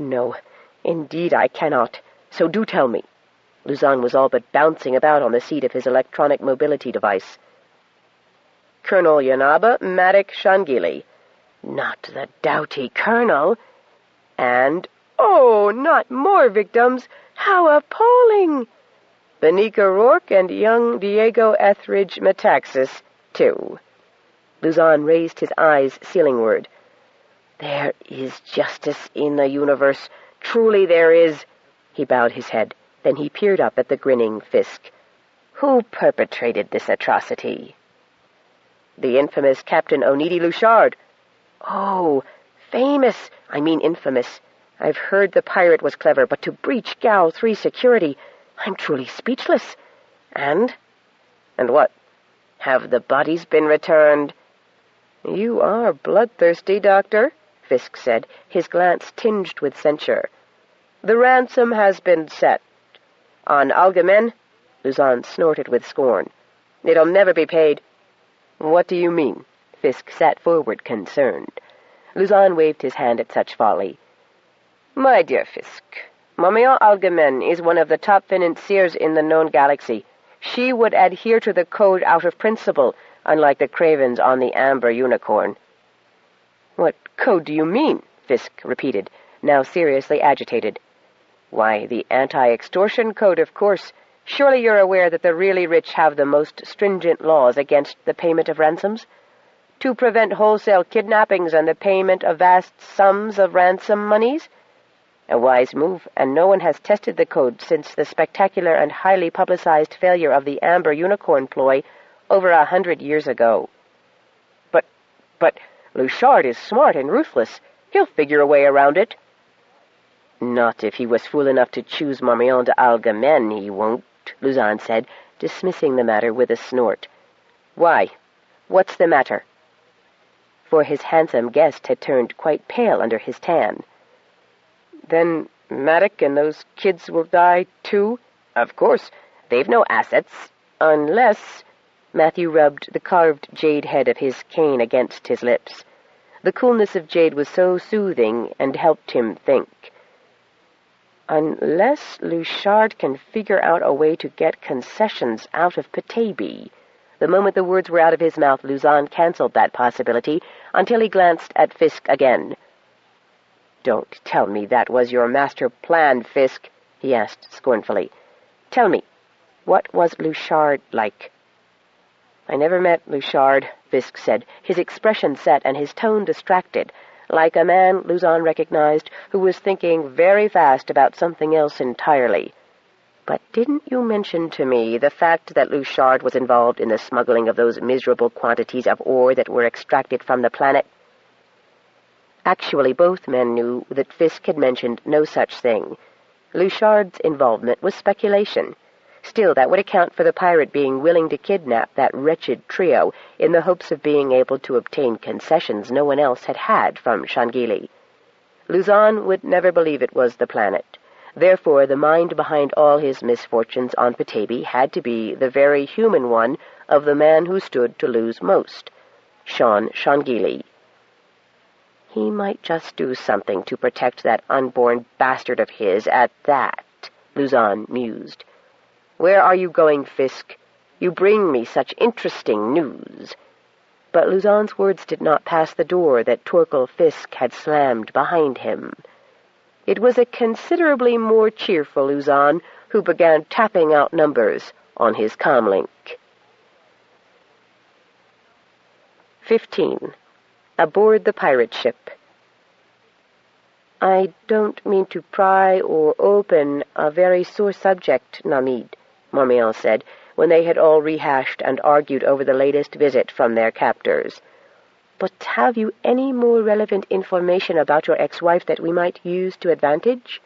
"No, indeed I cannot. So do tell me." Luzon was all but bouncing about on the seat of his electronic mobility device. "Colonel Yanaba Madik Shangili." "Not the doughty colonel?" "And, oh, not more victims! How appalling!" "Benica Rourke and young Diego Etheridge Metaxas, too." Luzon raised his eyes ceilingward. "There is justice in the universe. Truly there is." He bowed his head. Then he peered up at the grinning Fisk. "Who perpetrated this atrocity?" "The infamous Captain Onidi Luchard." "Oh, famous! I mean infamous. I've heard the pirate was clever, but to breach Gal 3 security, I'm truly speechless. And what? Have the bodies been returned?" "You are bloodthirsty, Doctor," Fisk said, his glance tinged with censure. "The ransom has been set. On Algemen?" Luzon snorted with scorn. "It'll never be paid." "What do you mean?" Fisk sat forward, concerned. Luzon waved his hand at such folly. "My dear Fisk, Marmion Algemen is one of the top financiers in the known galaxy. She would adhere to the code out of principle, unlike the cravens on the Amber Unicorn." "What code do you mean?" Fisk repeated, now seriously agitated. "Why, the anti-extortion code, of course. Surely you're aware that the really rich have the most stringent laws against the payment of ransoms? To prevent wholesale kidnappings and the payment of vast sums of ransom monies? A wise move, and no one has tested the code since the spectacular and highly publicized failure of the Amber Unicorn ploy over 100 years ago." But Luchard is smart and ruthless. He'll figure a way around it." "Not if he was fool enough to choose Marmion de Algemen, he won't," Luzon said, dismissing the matter with a snort. "Why? What's the matter?" For his handsome guest had turned quite pale under his tan. "Then Madik and those kids will die, too?" "Of course. They've no assets, unless—" Matthew rubbed the carved jade head of his cane against his lips. The coolness of jade was so soothing and helped him think. "Unless Luchard can figure out a way to get concessions out of Petaybee." The moment the words were out of his mouth, Luzon cancelled that possibility until he glanced at Fisk again. "Don't tell me that was your master plan, Fisk," he asked scornfully. "Tell me, what was Luchard like?" "I never met Luchard," Fisk said, his expression set and his tone distracted, like a man, Luzon recognized, who was thinking very fast about something else entirely. But didn't you mention to me the fact that Luchard was involved in the smuggling of those miserable quantities of ore that were extracted from the planet? Actually, both men knew that Fisk had mentioned no such thing. Luchard's involvement was speculation. Still, that would account for the pirate being willing to kidnap that wretched trio in the hopes of being able to obtain concessions no one else had had from Shangili. Luzon would never believe it was the planet. Therefore, the mind behind all his misfortunes on Petaybee had to be the very human one of the man who stood to lose most, Sean Shangili. He might just do something to protect that unborn bastard of his at that, Luzon mused. Where are you going, Fisk? You bring me such interesting news. But Luzon's words did not pass the door that Torkel Fisk had slammed behind him. It was a considerably more cheerful Luzon who began tapping out numbers on his comlink. 15. Aboard the pirate ship. I don't mean to pry or open a very sore subject, Namid, Marmion said, when they had all rehashed and argued over the latest visit from their captors. But have you any more relevant information about your ex-wife that we might use to advantage?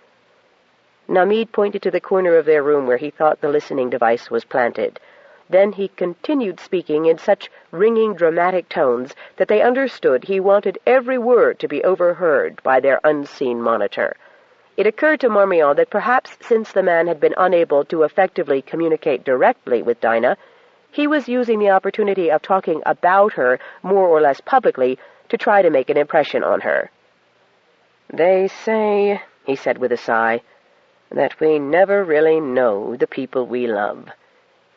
Namid pointed to the corner of their room where he thought the listening device was planted. Then he continued speaking in such ringing, dramatic tones that they understood he wanted every word to be overheard by their unseen monitor. It occurred to Marmion that perhaps since the man had been unable to effectively communicate directly with Dinah, he was using the opportunity of talking about her more or less publicly to try to make an impression on her. "They say," he said with a sigh, "that we never really know the people we love.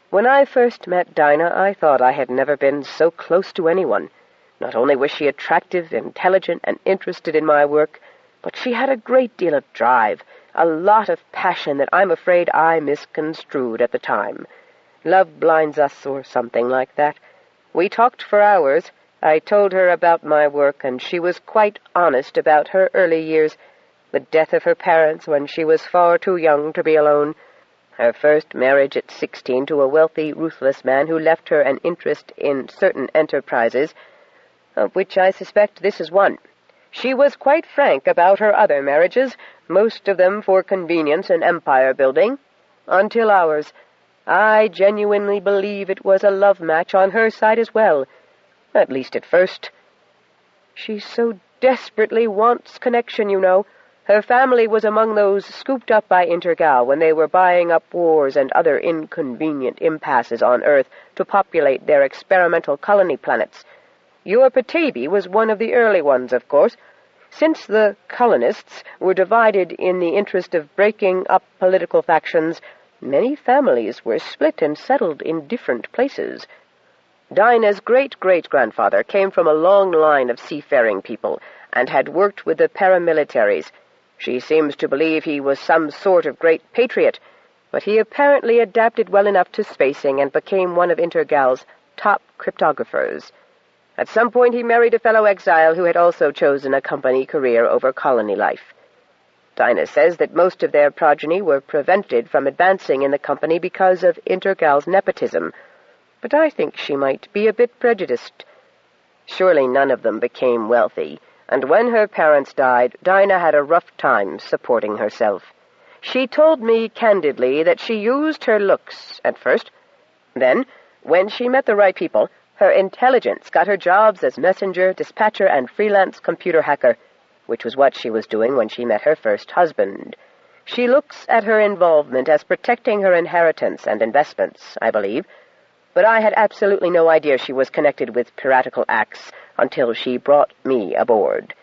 When I first met Dinah, I thought I had never been so close to anyone. Not only was she attractive, intelligent, and interested in my work, but she had a great deal of drive, a lot of passion that I'm afraid I misconstrued at the time. Love blinds us, or something like that. We talked for hours. I told her about my work, and she was quite honest about her early years, the death of her parents when she was far too young to be alone, her first marriage at 16 to a wealthy, ruthless man who left her an interest in certain enterprises, of which I suspect this is one. She was quite frank about her other marriages, most of them for convenience and empire-building, until ours. I genuinely believe it was a love match on her side as well, at least at first. She so desperately wants connection, you know. Her family was among those scooped up by Intergal when they were buying up wars and other inconvenient impasses on Earth to populate their experimental colony planets. Your Petaybee was one of the early ones, of course. Since the colonists were divided in the interest of breaking up political factions, many families were split and settled in different places. Dinah's great-great-grandfather came from a long line of seafaring people and had worked with the paramilitaries. She seems to believe he was some sort of great patriot, but he apparently adapted well enough to spacing and became one of Intergal's top cryptographers. At some point he married a fellow exile who had also chosen a company career over colony life. Dinah says that most of their progeny were prevented from advancing in the company because of Intergal's nepotism, but I think she might be a bit prejudiced. Surely none of them became wealthy, and when her parents died, Dinah had a rough time supporting herself. She told me candidly that she used her looks at first. Then, when she met the right people, her intelligence got her jobs as messenger, dispatcher, and freelance computer hacker, which was what she was doing when she met her first husband. She looks at her involvement as protecting her inheritance and investments, I believe, but I had absolutely no idea she was connected with piratical acts until she brought me aboard.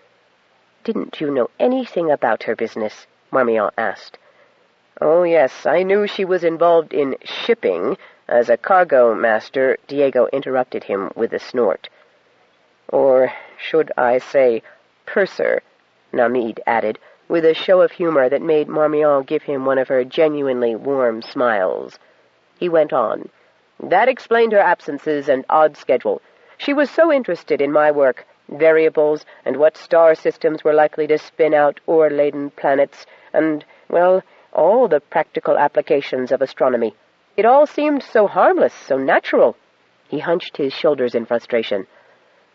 Didn't you know anything about her business? Marmion asked. Oh, yes, I knew she was involved in shipping. As a cargo master, Diego interrupted him with a snort. Or should I say purser, Namid added, with a show of humor that made Marmion give him one of her genuinely warm smiles. He went on. That explained her absences and odd schedule. She was so interested in my work, variables, and what star systems were likely to spin out ore-laden planets, and, well, all the practical applications of astronomy. It all seemed so harmless, so natural. He hunched his shoulders in frustration.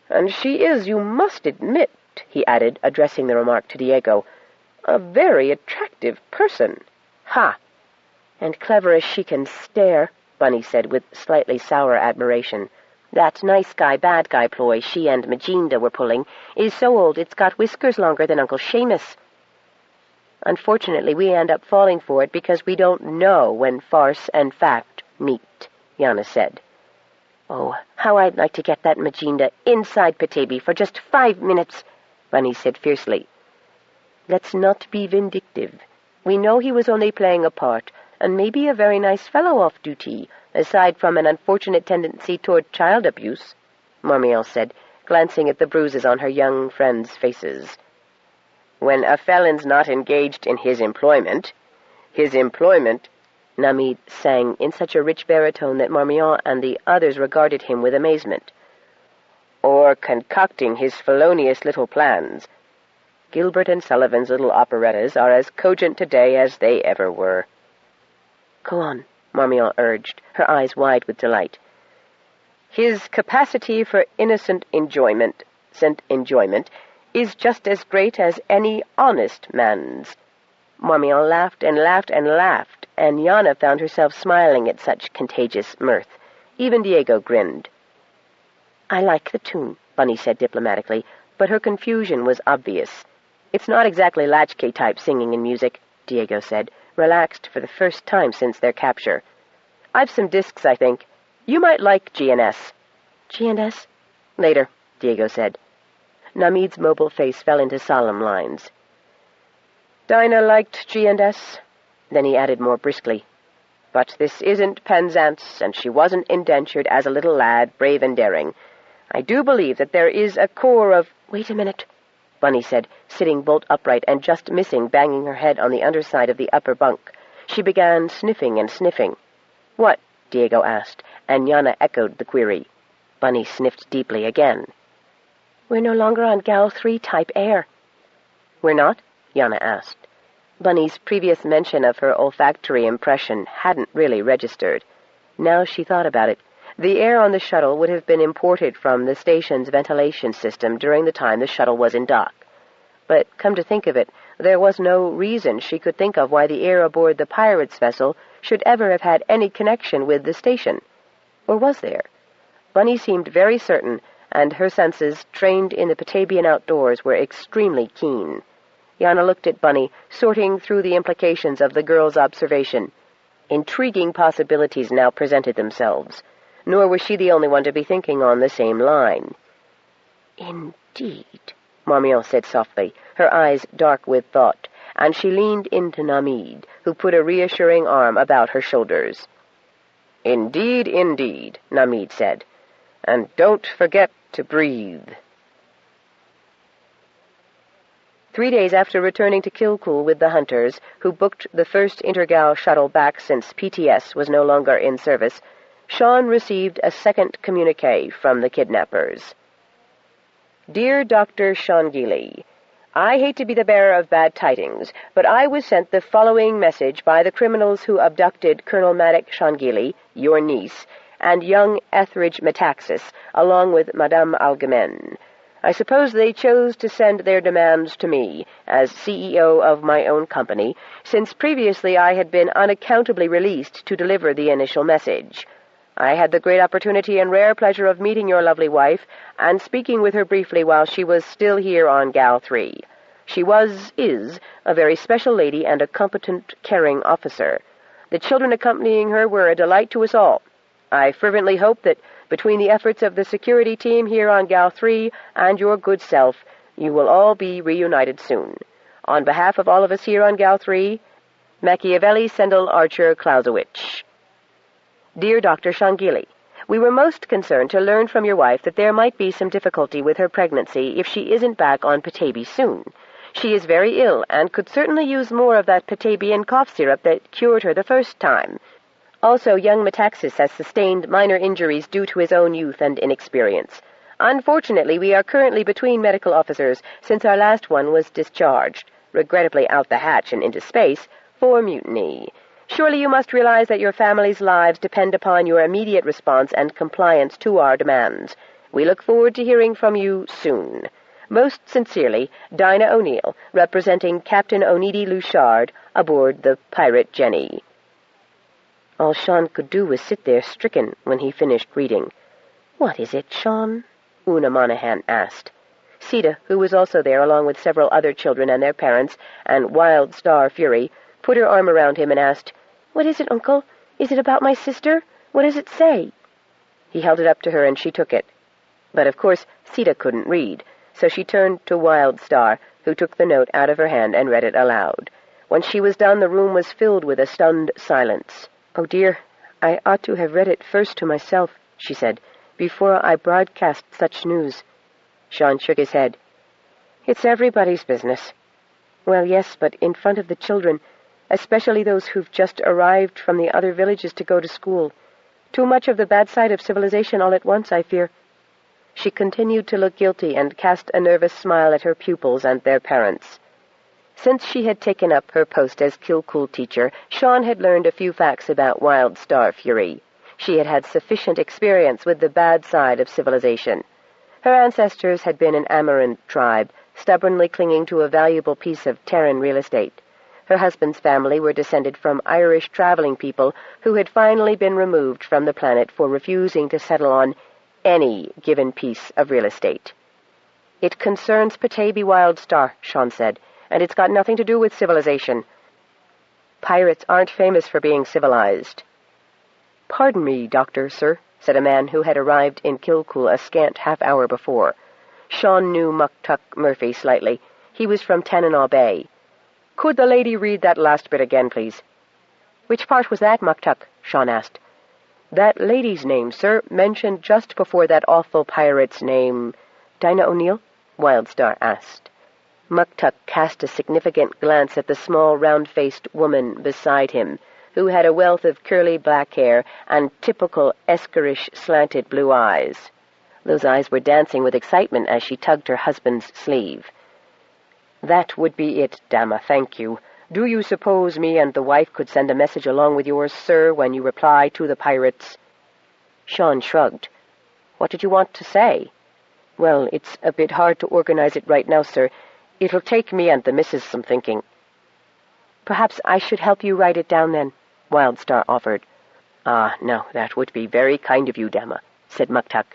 And she is, you must admit, he added, addressing the remark to Diego, a very attractive person. Ha! And clever as she can stare, Bunny said with slightly sour admiration. That nice guy, bad guy ploy she and Magenda were pulling is so old it's got whiskers longer than Uncle Seamus. Unfortunately, we end up falling for it because we don't know when farce and fact meet, Yana said. Oh, how I'd like to get that Magenda inside Petaybee for just 5 minutes, Bunny said fiercely. Let's not be vindictive. We know he was only playing a part, and maybe a very nice fellow off duty, aside from an unfortunate tendency toward child abuse, Marmion said, glancing at the bruises on her young friends' faces. When a felon's not engaged in his employment, Namid sang in such a rich baritone that Marmion and the others regarded him with amazement. Or concocting his felonious little plans. Gilbert and Sullivan's little operettas are as cogent today as they ever were. Go on, Marmion urged, her eyes wide with delight. His capacity for innocent enjoyment is just as great as any honest man's. Marmion laughed and laughed and laughed, and Yana found herself smiling at such contagious mirth. Even Diego grinned. I like the tune, Bunny said diplomatically, but her confusion was obvious. It's not exactly latchkey-type singing and music, Diego said, relaxed for the first time since their capture. I've some discs, I think. You might like G&S. G&S? Later, Diego said. Namid's mobile face fell into solemn lines. Dinah liked G&S. Then he added more briskly, but this isn't Penzance, and she wasn't indentured as a little lad, brave and daring. I do believe that there is a core of— Wait a minute, Bunny said, sitting bolt upright and just missing banging her head on the underside of the upper bunk. She began sniffing and sniffing. What? Diego asked, and Yana echoed the query. Bunny sniffed deeply again. We're no longer on Gal 3 type air. We're not? Yana asked. Bunny's previous mention of her olfactory impression hadn't really registered. Now she thought about it. The air on the shuttle would have been imported from the station's ventilation system during the time the shuttle was in dock. But, come to think of it, there was no reason she could think of why the air aboard the pirate's vessel should ever have had any connection with the station. Or was there? Bunny seemed very certain, and her senses, trained in the Petabian outdoors, were extremely keen. Yana looked at Bunny, sorting through the implications of the girl's observation. Intriguing possibilities now presented themselves, nor was she the only one to be thinking on the same line. Indeed, Marmion said softly, her eyes dark with thought, and she leaned into Namid, who put a reassuring arm about her shoulders. Indeed, indeed, Namid said, and don't forget to breathe. 3 days after returning to Kilcool with the hunters, who booked the first Intergal shuttle back since PTS was no longer in service, Sean received a second communiqué from the kidnappers. Dear Dr. Shangili, I hate to be the bearer of bad tidings, but I was sent the following message by the criminals who abducted Colonel Maddox Shangili, your niece, and young Etheridge Metaxas, along with Madame Algemen. I suppose they chose to send their demands to me, as CEO of my own company, since previously I had been unaccountably released to deliver the initial message. I had the great opportunity and rare pleasure of meeting your lovely wife, and speaking with her briefly while she was still here on Gal 3. She is, a very special lady and a competent, caring officer. The children accompanying her were a delight to us all. I fervently hope that between the efforts of the security team here on Gal 3 and your good self, you will all be reunited soon. On behalf of all of us here on Gal 3, Machiavelli Sendel Archer Clausewitz. Dear Dr. Shangili, we were most concerned to learn from your wife that there might be some difficulty with her pregnancy if she isn't back on Petaybee soon. She is very ill and could certainly use more of that Petabian cough syrup that cured her the first time. Also, young Metaxas has sustained minor injuries due to his own youth and inexperience. Unfortunately, we are currently between medical officers since our last one was discharged, regrettably out the hatch and into space, for mutiny. Surely you must realize that your family's lives depend upon your immediate response and compliance to our demands. We look forward to hearing from you soon. Most sincerely, Dinah O'Neill, representing Captain Onidi Luchard, aboard the pirate Jenny. All Sean could do was sit there stricken when he finished reading. "What is it, Sean?" Una Monaghan asked. Sita, who was also there along with several other children and their parents, and Wild Star Fury, put her arm around him and asked, "What is it, Uncle? Is it about my sister? What does it say?" He held it up to her and she took it. But of course Sita couldn't read, so she turned to Wild Star, who took the note out of her hand and read it aloud. When she was done, the room was filled with a stunned silence. "Oh dear, I ought to have read it first to myself," she said, "before I broadcast such news." Sean shook his head. "It's everybody's business." "Well, yes, but in front of the children, especially those who've just arrived from the other villages to go to school. Too much of the bad side of civilization all at once, I fear." She continued to look guilty and cast a nervous smile at her pupils and their parents. Since she had taken up her post as Kilcool teacher, Sean had learned a few facts about Wild Star Fury. She had had sufficient experience with the bad side of civilization. Her ancestors had been an Amarant tribe, stubbornly clinging to a valuable piece of Terran real estate. Her husband's family were descended from Irish traveling people who had finally been removed from the planet for refusing to settle on any given piece of real estate. "It concerns Petaybee Wild Star," Sean said, "and it's got nothing to do with civilization. Pirates aren't famous for being civilized." "Pardon me, Doctor, sir," said a man who had arrived in Kilcool a scant half-hour before. Sean knew Muktuk Murphy slightly. He was from Tananaw Bay. "Could the lady read that last bit again, please?" "Which part was that, Muktuk?" Sean asked. "That lady's name, sir, mentioned just before that awful pirate's name." "Dinah O'Neill?" Wild Star asked. Muktuk cast a significant glance at the small, round-faced woman beside him, who had a wealth of curly black hair and typical Eskerish slanted blue eyes. Those eyes were dancing with excitement as she tugged her husband's sleeve. "That would be it, Dama, thank you. Do you suppose me and the wife could send a message along with yours, sir, when you reply to the pirates?" Sean shrugged. "What did you want to say?" "Well, it's a bit hard to organize it right now, sir. It'll take me and the missus some thinking." "Perhaps I should help you write it down, then," Wild Star offered. "Ah, no, that would be very kind of you, Dama," said Muktuk.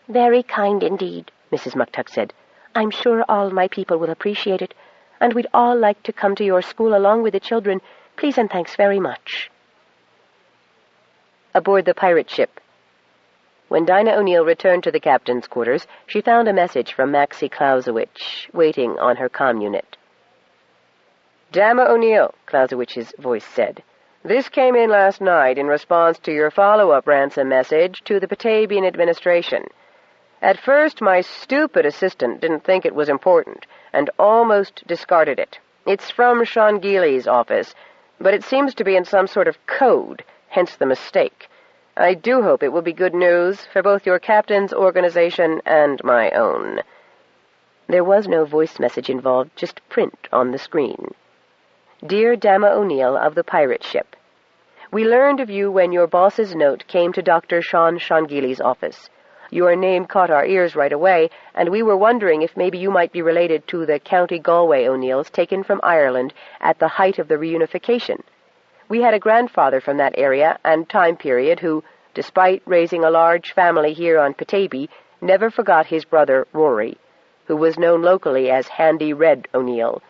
"Very kind indeed," Mrs. Muktuk said. "I'm sure all my people will appreciate it, and we'd all like to come to your school along with the children. Please and thanks very much." Aboard the pirate ship. When Dinah O'Neill returned to the captain's quarters, she found a message from Maxie Clausewitz, waiting on her comm unit. "Dama O'Neill," Clausewitz's voice said. "This came in last night in response to your follow-up ransom message to the Petaybee administration. At first, my stupid assistant didn't think it was important, and almost discarded it. It's from Shangili's office, but it seems to be in some sort of code, hence the mistake. I do hope it will be good news for both your captain's organization and my own." There was no voice message involved, just print on the screen. "Dear Dama O'Neill of the pirate ship, we learned of you when your boss's note came to Dr. Sean Shangili's office. Your name caught our ears right away, and we were wondering if maybe you might be related to the County Galway O'Neills taken from Ireland at the height of the reunification. We had a grandfather from that area and time period who, despite raising a large family here on Petaybee, never forgot his brother Rory, who was known locally as Handy Red O'Neill.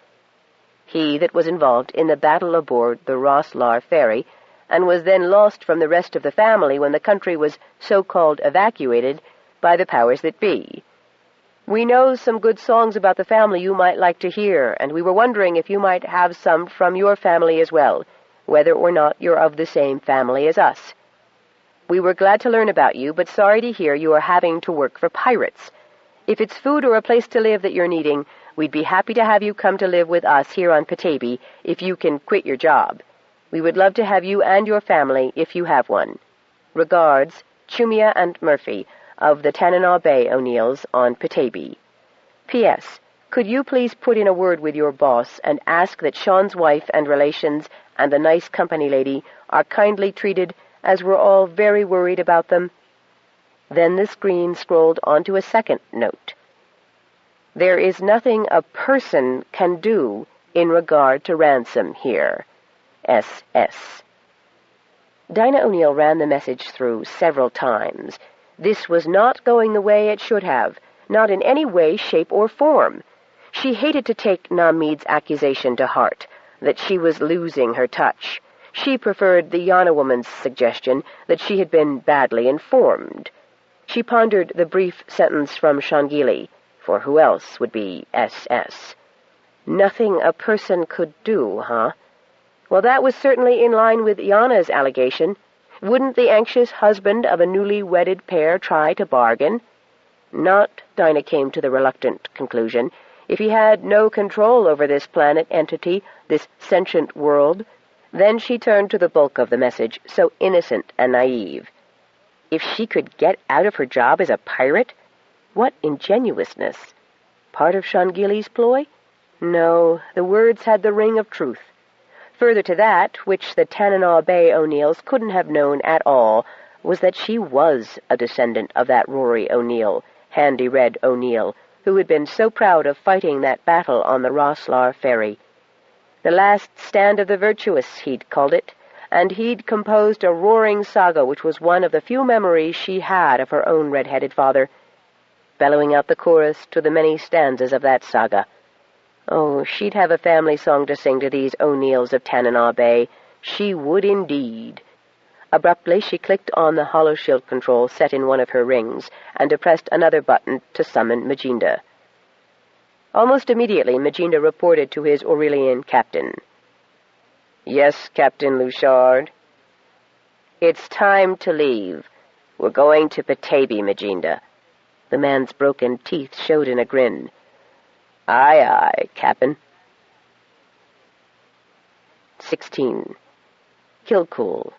He that was involved in the battle aboard the Rosslar ferry, and was then lost from the rest of the family when the country was so-called evacuated by the powers that be. We know some good songs about the family you might like to hear, and we were wondering if you might have some from your family as well, whether or not you're of the same family as us. We were glad to learn about you, but sorry to hear you are having to work for pirates. If it's food or a place to live that you're needing, we'd be happy to have you come to live with us here on Petaybee if you can quit your job. We would love to have you and your family if you have one. Regards, Chumia and Murphy of the Tananaw Bay O'Neills on Petaybee. P.S. Could you please put in a word with your boss and ask that Sean's wife and relations and the nice company lady are kindly treated, as we're all very worried about them." Then the screen scrolled onto a second note. "There is nothing a person can do in regard to ransom here. S.S." Dinah O'Neill ran the message through several times. This was not going the way it should have, not in any way, shape, or form. She hated to take Namid's accusation to heart, that she was losing her touch. She preferred the Yana woman's suggestion that she had been badly informed. She pondered the brief sentence from Shangili, for who else would be S.S.? Nothing a person could do, huh? Well, that was certainly in line with Yana's allegation. Wouldn't the anxious husband of a newly wedded pair try to bargain? Not, Dinah came to the reluctant conclusion, if he had no control over this planet entity, this sentient world. Then she turned to the bulk of the message, so innocent and naive. If she could get out of her job as a pirate? What ingenuousness! Part of Shangili's ploy? No, the words had the ring of truth. Further to that, which the Tanana Bay O'Neills couldn't have known at all, was that she was a descendant of that Rory O'Neill, Handy Red O'Neill, who had been so proud of fighting that battle on the Roslar ferry. The last stand of the virtuous, he'd called it, and he'd composed a roaring saga which was one of the few memories she had of her own red-headed father, bellowing out the chorus to the many stanzas of that saga. Oh, she'd have a family song to sing to these O'Neills of Tanana Bay. She would indeed. Abruptly, she clicked on the hollow shield control set in one of her rings and depressed another button to summon Majinda. Almost immediately, Majinda reported to his Aurelian captain. "Yes, Captain Luchard." "It's time to leave. We're going to Petaybee, Majinda." The man's broken teeth showed in a grin. "Aye, aye, Cap'n." 16. Kilcool.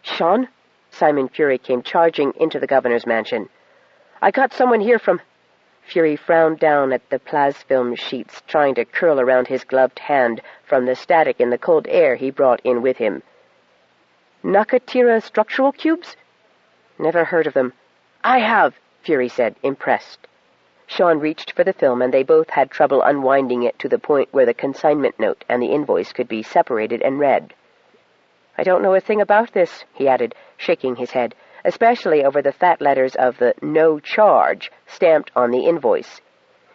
"Sean?" Simon Fury came charging into the governor's mansion. "I got someone here from—" Fury frowned down at the plasfilm sheets, trying to curl around his gloved hand from the static in the cold air he brought in with him. "Nakatira structural cubes?" "Never heard of them." "I have," Fury said, impressed. Sean reached for the film, and they both had trouble unwinding it to the point where the consignment note and the invoice could be separated and read. "I don't know a thing about this," he added, shaking his head, especially over the fat letters of the "No Charge" stamped on the invoice.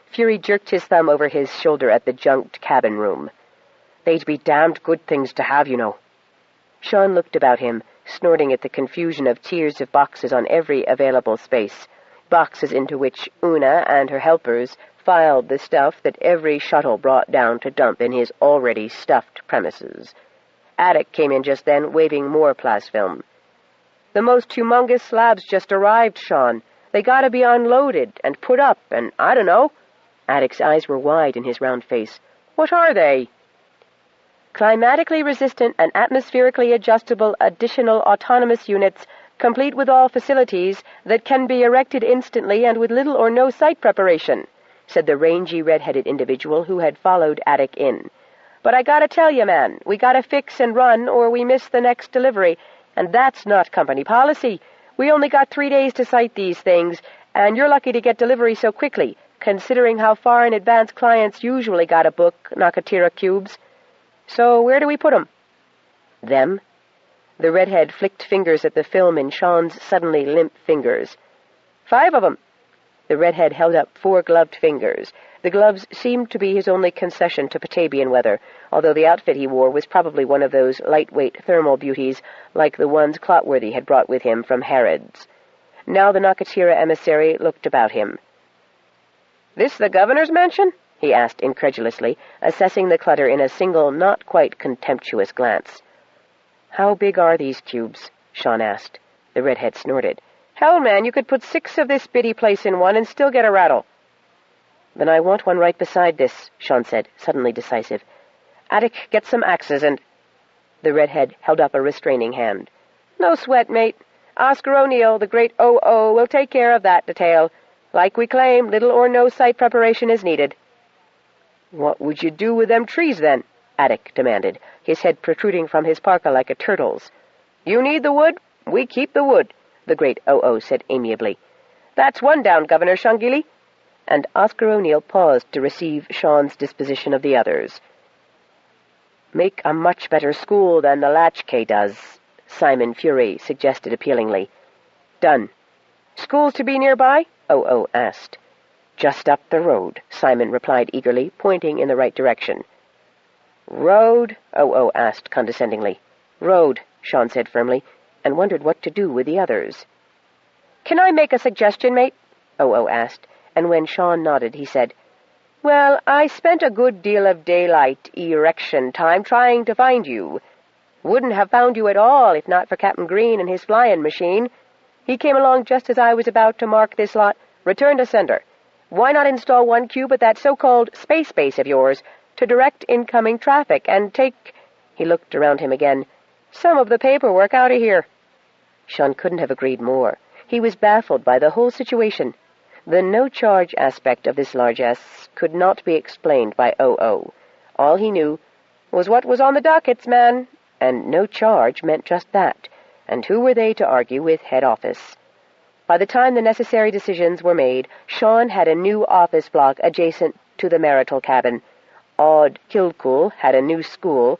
Fury jerked his thumb over his shoulder at the junked cabin room. "They'd be damned good things to have, you know." Sean looked about him, snorting at the confusion of tiers of boxes on every available space, boxes into which Una and her helpers filed the stuff that every shuttle brought down to dump in his already stuffed premises. Attic came in just then, waving more plasfilm. "The most humongous slabs just arrived, Sean. They gotta be unloaded and put up, and I don't know." Attic's eyes were wide in his round face. "What are they?" "Climatically resistant and atmospherically adjustable additional autonomous units, complete with all facilities, that can be erected instantly and with little or no site preparation," said the rangy red-headed individual who had followed Attic in. "But I gotta tell you, man, we gotta fix and run or we miss the next delivery, and that's not company policy. We only got 3 days to site these things, and you're lucky to get delivery so quickly, considering how far in advance clients usually gotta book Nakatira cubes. So where do we put 'em?" "Them?" The redhead flicked fingers at the film in Sean's suddenly limp fingers. 5 of 'em. The redhead held up 4 gloved fingers. The gloves seemed to be his only concession to Petabian weather, although the outfit he wore was probably one of those lightweight thermal beauties like the ones Clotworthy had brought with him from Harrods. Now the Nakatira emissary looked about him. "This the governor's mansion?" he asked incredulously, assessing the clutter in a single, not quite contemptuous glance. "How big are these cubes?" Sean asked. The redhead snorted. "Hell, man, you could put 6 of this bitty place in one and still get a rattle." "Then I want one right beside this," Sean said, suddenly decisive. "Attic, get some axes and—" The redhead held up a restraining hand. "No sweat, mate. Oscar O'Neill, the great O.O., will take care of that detail. Like we claim, little or no site preparation is needed." "What would you do with them trees, then?" Attic demanded, his head protruding from his parka like a turtle's. "You need the wood? We keep the wood," the great O.O. said amiably. "That's one down, Governor Shangili." And Oscar O'Neill paused to receive Sean's disposition of the others. "Make a much better school than the Latchkey does," Simon Fury suggested appealingly. "Done." "Schools to be nearby?" O.O. asked. "Just up the road," Simon replied eagerly, pointing in the right direction. "Road?" O.O. asked condescendingly. "Road," Sean said firmly, and wondered what to do with the others. "Can I make a suggestion, mate?" O.O. asked, and when Sean nodded, he said, "Well, I spent a good deal of daylight erection time trying to find you. Wouldn't have found you at all if not for Captain Green and his flying machine. He came along just as I was about to mark this lot, return to sender. Why not install one cube at that so-called space base of yours to direct incoming traffic and take," he looked around him again, "some of the paperwork out of here?" Sean couldn't have agreed more. He was baffled by the whole situation. The no-charge aspect of this largesse could not be explained by O.O. All he knew was what was on the dockets, man, and no charge meant just that, and who were they to argue with head office? By the time the necessary decisions were made, Sean had a new office block adjacent to the marital cabin. Aud Kilcool had a new school.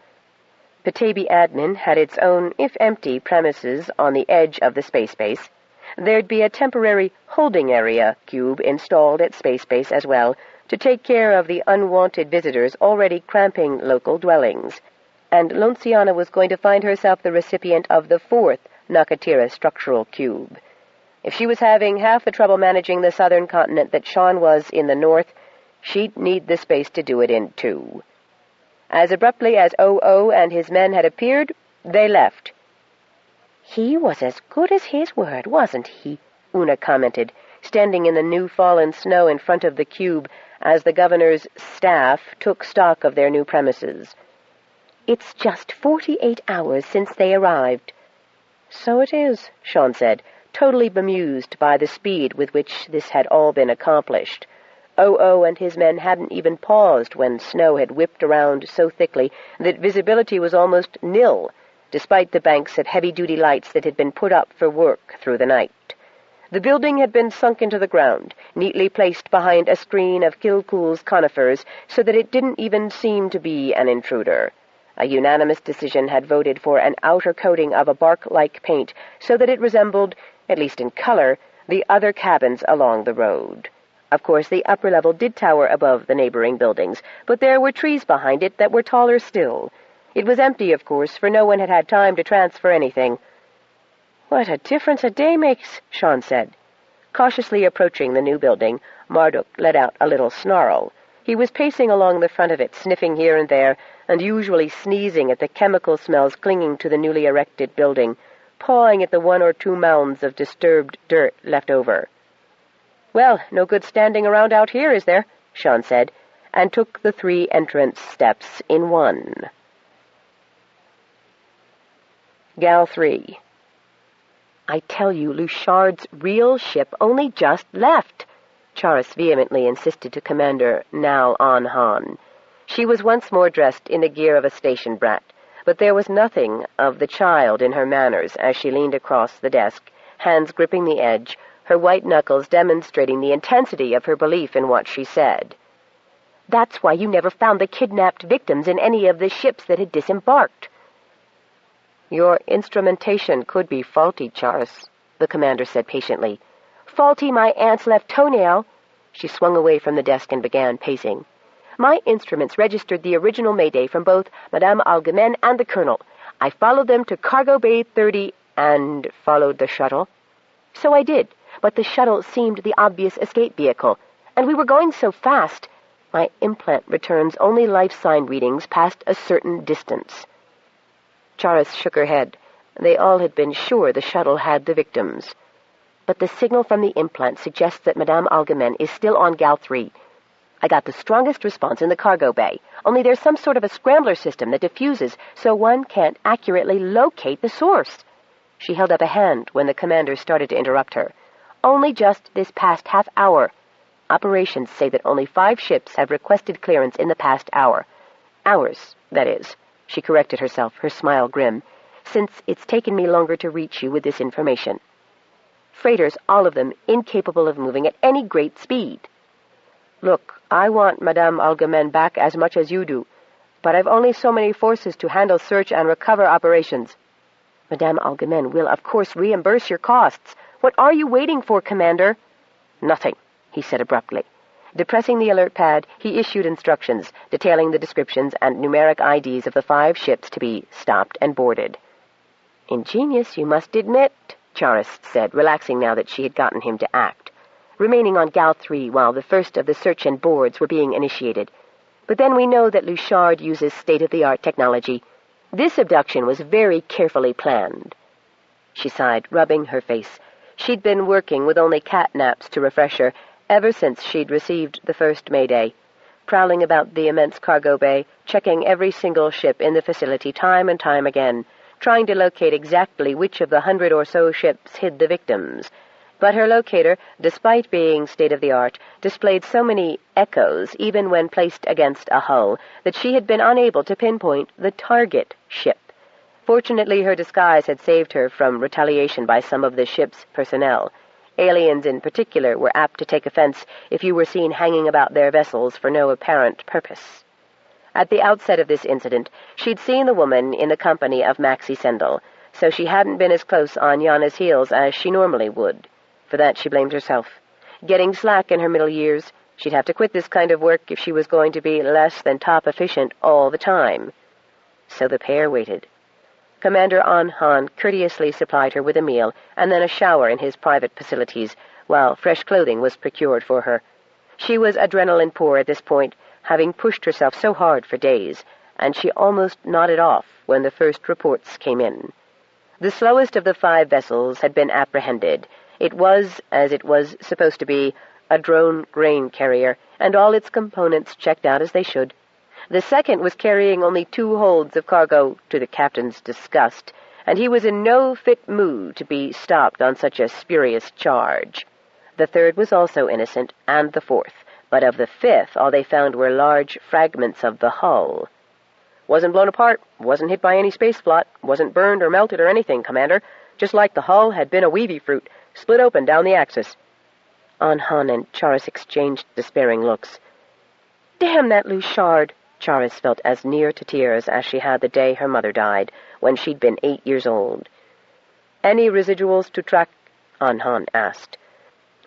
Petaybee Admin had its own, if empty, premises on the edge of the space base. There'd be a temporary holding area cube installed at space base as well to take care of the unwanted visitors already cramping local dwellings. And Lonciana was going to find herself the recipient of the 4th Nakatira structural cube. If she was having half the trouble managing the southern continent that Sean was in the north, she'd need the space to do it in, too. As abruptly as O.O. and his men had appeared, they left. "He was as good as his word, wasn't he?" Una commented, standing in the new-fallen snow in front of the cube as the governor's staff took stock of their new premises. "It's just 48 hours since they arrived." "So it is," Sean said, totally bemused by the speed with which this had all been accomplished. O.O. and his men hadn't even paused when snow had whipped around so thickly that visibility was almost nil, despite the banks of heavy-duty lights that had been put up for work through the night. The building had been sunk into the ground, neatly placed behind a screen of Kilcool's conifers so that it didn't even seem to be an intruder. A unanimous decision had voted for an outer coating of a bark-like paint so that it resembled, at least in color, the other cabins along the road. Of course, the upper level did tower above the neighboring buildings, but there were trees behind it that were taller still. It was empty, of course, for no one had had time to transfer anything. "What a difference a day makes," Sean said. Cautiously approaching the new building, Marduk let out a little snarl. He was pacing along the front of it, sniffing here and there, and usually sneezing at the chemical smells clinging to the newly erected building, pawing at the 1 or 2 mounds of disturbed dirt left over. "Well, no good standing around out here, is there?" Sean said, and took the 3 entrance steps in one. Gal 3. "I tell you, Luchard's real ship only just left," Charis vehemently insisted to Commander Nal Han. She was once more dressed in the gear of a station brat, but there was nothing of the child in her manners as she leaned across the desk, hands gripping the edge, her white knuckles demonstrating the intensity of her belief in what she said. "That's why you never found the kidnapped victims in any of the ships that had disembarked." "Your instrumentation could be faulty, Charis," the commander said patiently. "Faulty my aunt's left toenail." She swung away from the desk and began pacing. "My instruments registered the original Mayday from both Madame Algemen and the Colonel. I followed them to Cargo Bay 30 and followed the shuttle." "So I did, but the shuttle seemed the obvious escape vehicle, and we were going so fast. My implant returns only life sign readings past a certain distance." Charis shook her head. They all had been sure the shuttle had the victims. "But the signal from the implant suggests that Madame Algemen is still on Gal 3. I got the strongest response in the cargo bay, only there's some sort of a scrambler system that diffuses so one can't accurately locate the source." She held up a hand when the commander started to interrupt her. "Only just this past half hour. Operations say that only 5 ships have requested clearance in the past hour. Hours, that is, she corrected herself, her smile grim, since it's taken me longer to reach you with this information. Freighters, all of them, incapable of moving at any great speed. Look, I want Madame Algemene back as much as you do, but I've only so many forces to handle search and recover operations. Madame Algemene will, of course, reimburse your costs. What are you waiting for, Commander? Nothing, he said abruptly. Depressing the alert pad, he issued instructions, detailing the descriptions and numeric IDs of the 5 ships to be stopped and boarded. Ingenious, you must admit, Charis said, relaxing now that she had gotten him to act, remaining on Gal 3 while the first of the search and boards were being initiated. But then we know that Luchard uses state-of-the-art technology. This abduction was very carefully planned. She sighed, rubbing her face. She'd been working with only cat naps to refresh her ever since she'd received the first Mayday, prowling about the immense cargo bay, checking every single ship in the facility time and time again, trying to locate exactly which of the 100 or so ships hid the victims. But her locator, despite being state-of-the-art, displayed so many echoes, even when placed against a hull, that she had been unable to pinpoint the target ship. Fortunately, her disguise had saved her from retaliation by some of the ship's personnel. Aliens in particular were apt to take offense if you were seen hanging about their vessels for no apparent purpose. At the outset of this incident, she'd seen the woman in the company of Maxie Sendel, so she hadn't been as close on Yana's heels as she normally would. For that she blamed herself. Getting slack in her middle years, she'd have to quit this kind of work if she was going to be less than top efficient all the time. So the pair waited. Commander An-Han courteously supplied her with a meal and then a shower in his private facilities, while fresh clothing was procured for her. She was adrenaline poor at this point, having pushed herself so hard for days, and she almost nodded off when the first reports came in. The slowest of the 5 vessels had been apprehended. It was, as it was supposed to be, a drone grain carrier, and all its components checked out as they should. The second was carrying only 2 holds of cargo, to the captain's disgust, and he was in no fit mood to be stopped on such a spurious charge. The third was also innocent, and the 4th, but of the 5th all they found were large fragments of the hull. Wasn't blown apart, wasn't hit by any space flot, wasn't burned or melted or anything, Commander, just like the hull had been a weevy fruit, split open down the axis. An-Han and Charis exchanged despairing looks. Damn that Luchard! Charis felt as near to tears as she had the day her mother died, when she'd been 8 years old. Any residuals to track? An-Han asked.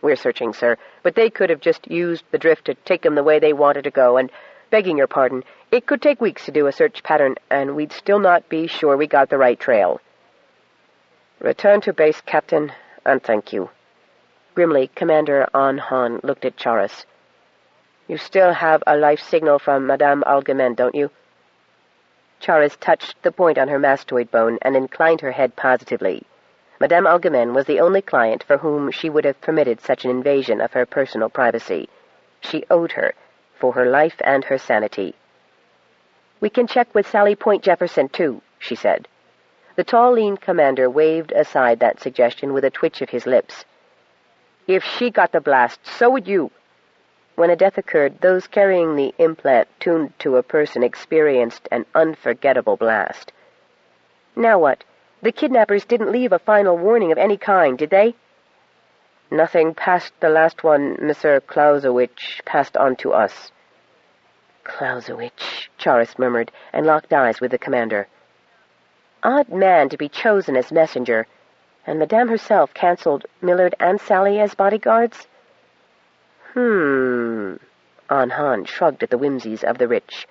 We're searching, sir, but they could have just used the drift to take them the way they wanted to go, and, begging your pardon, it could take weeks to do a search pattern, and we'd still not be sure we got the right trail. Return to base, Captain, and thank you. Grimly, Commander An-Han looked at Charis. You still have a life signal from Madame Algemene, don't you? Charis touched the point on her mastoid bone and inclined her head positively. Madame Algemene was the only client for whom she would have permitted such an invasion of her personal privacy. She owed her, for her life and her sanity. We can check with Sally Point Jefferson, too, she said. The tall, lean commander waved aside that suggestion with a twitch of his lips. If she got the blast, so would you. When a death occurred, those carrying the implant tuned to a person experienced an unforgettable blast. Now what? The kidnappers didn't leave a final warning of any kind, did they? Nothing past the last one Mr. Clausewitz passed on to us. Clausewitz, Charis murmured, and locked eyes with the commander. Odd man to be chosen as messenger, and Madame herself cancelled Millard and Sally as bodyguards? An-Han shrugged at the whimsies of the rich.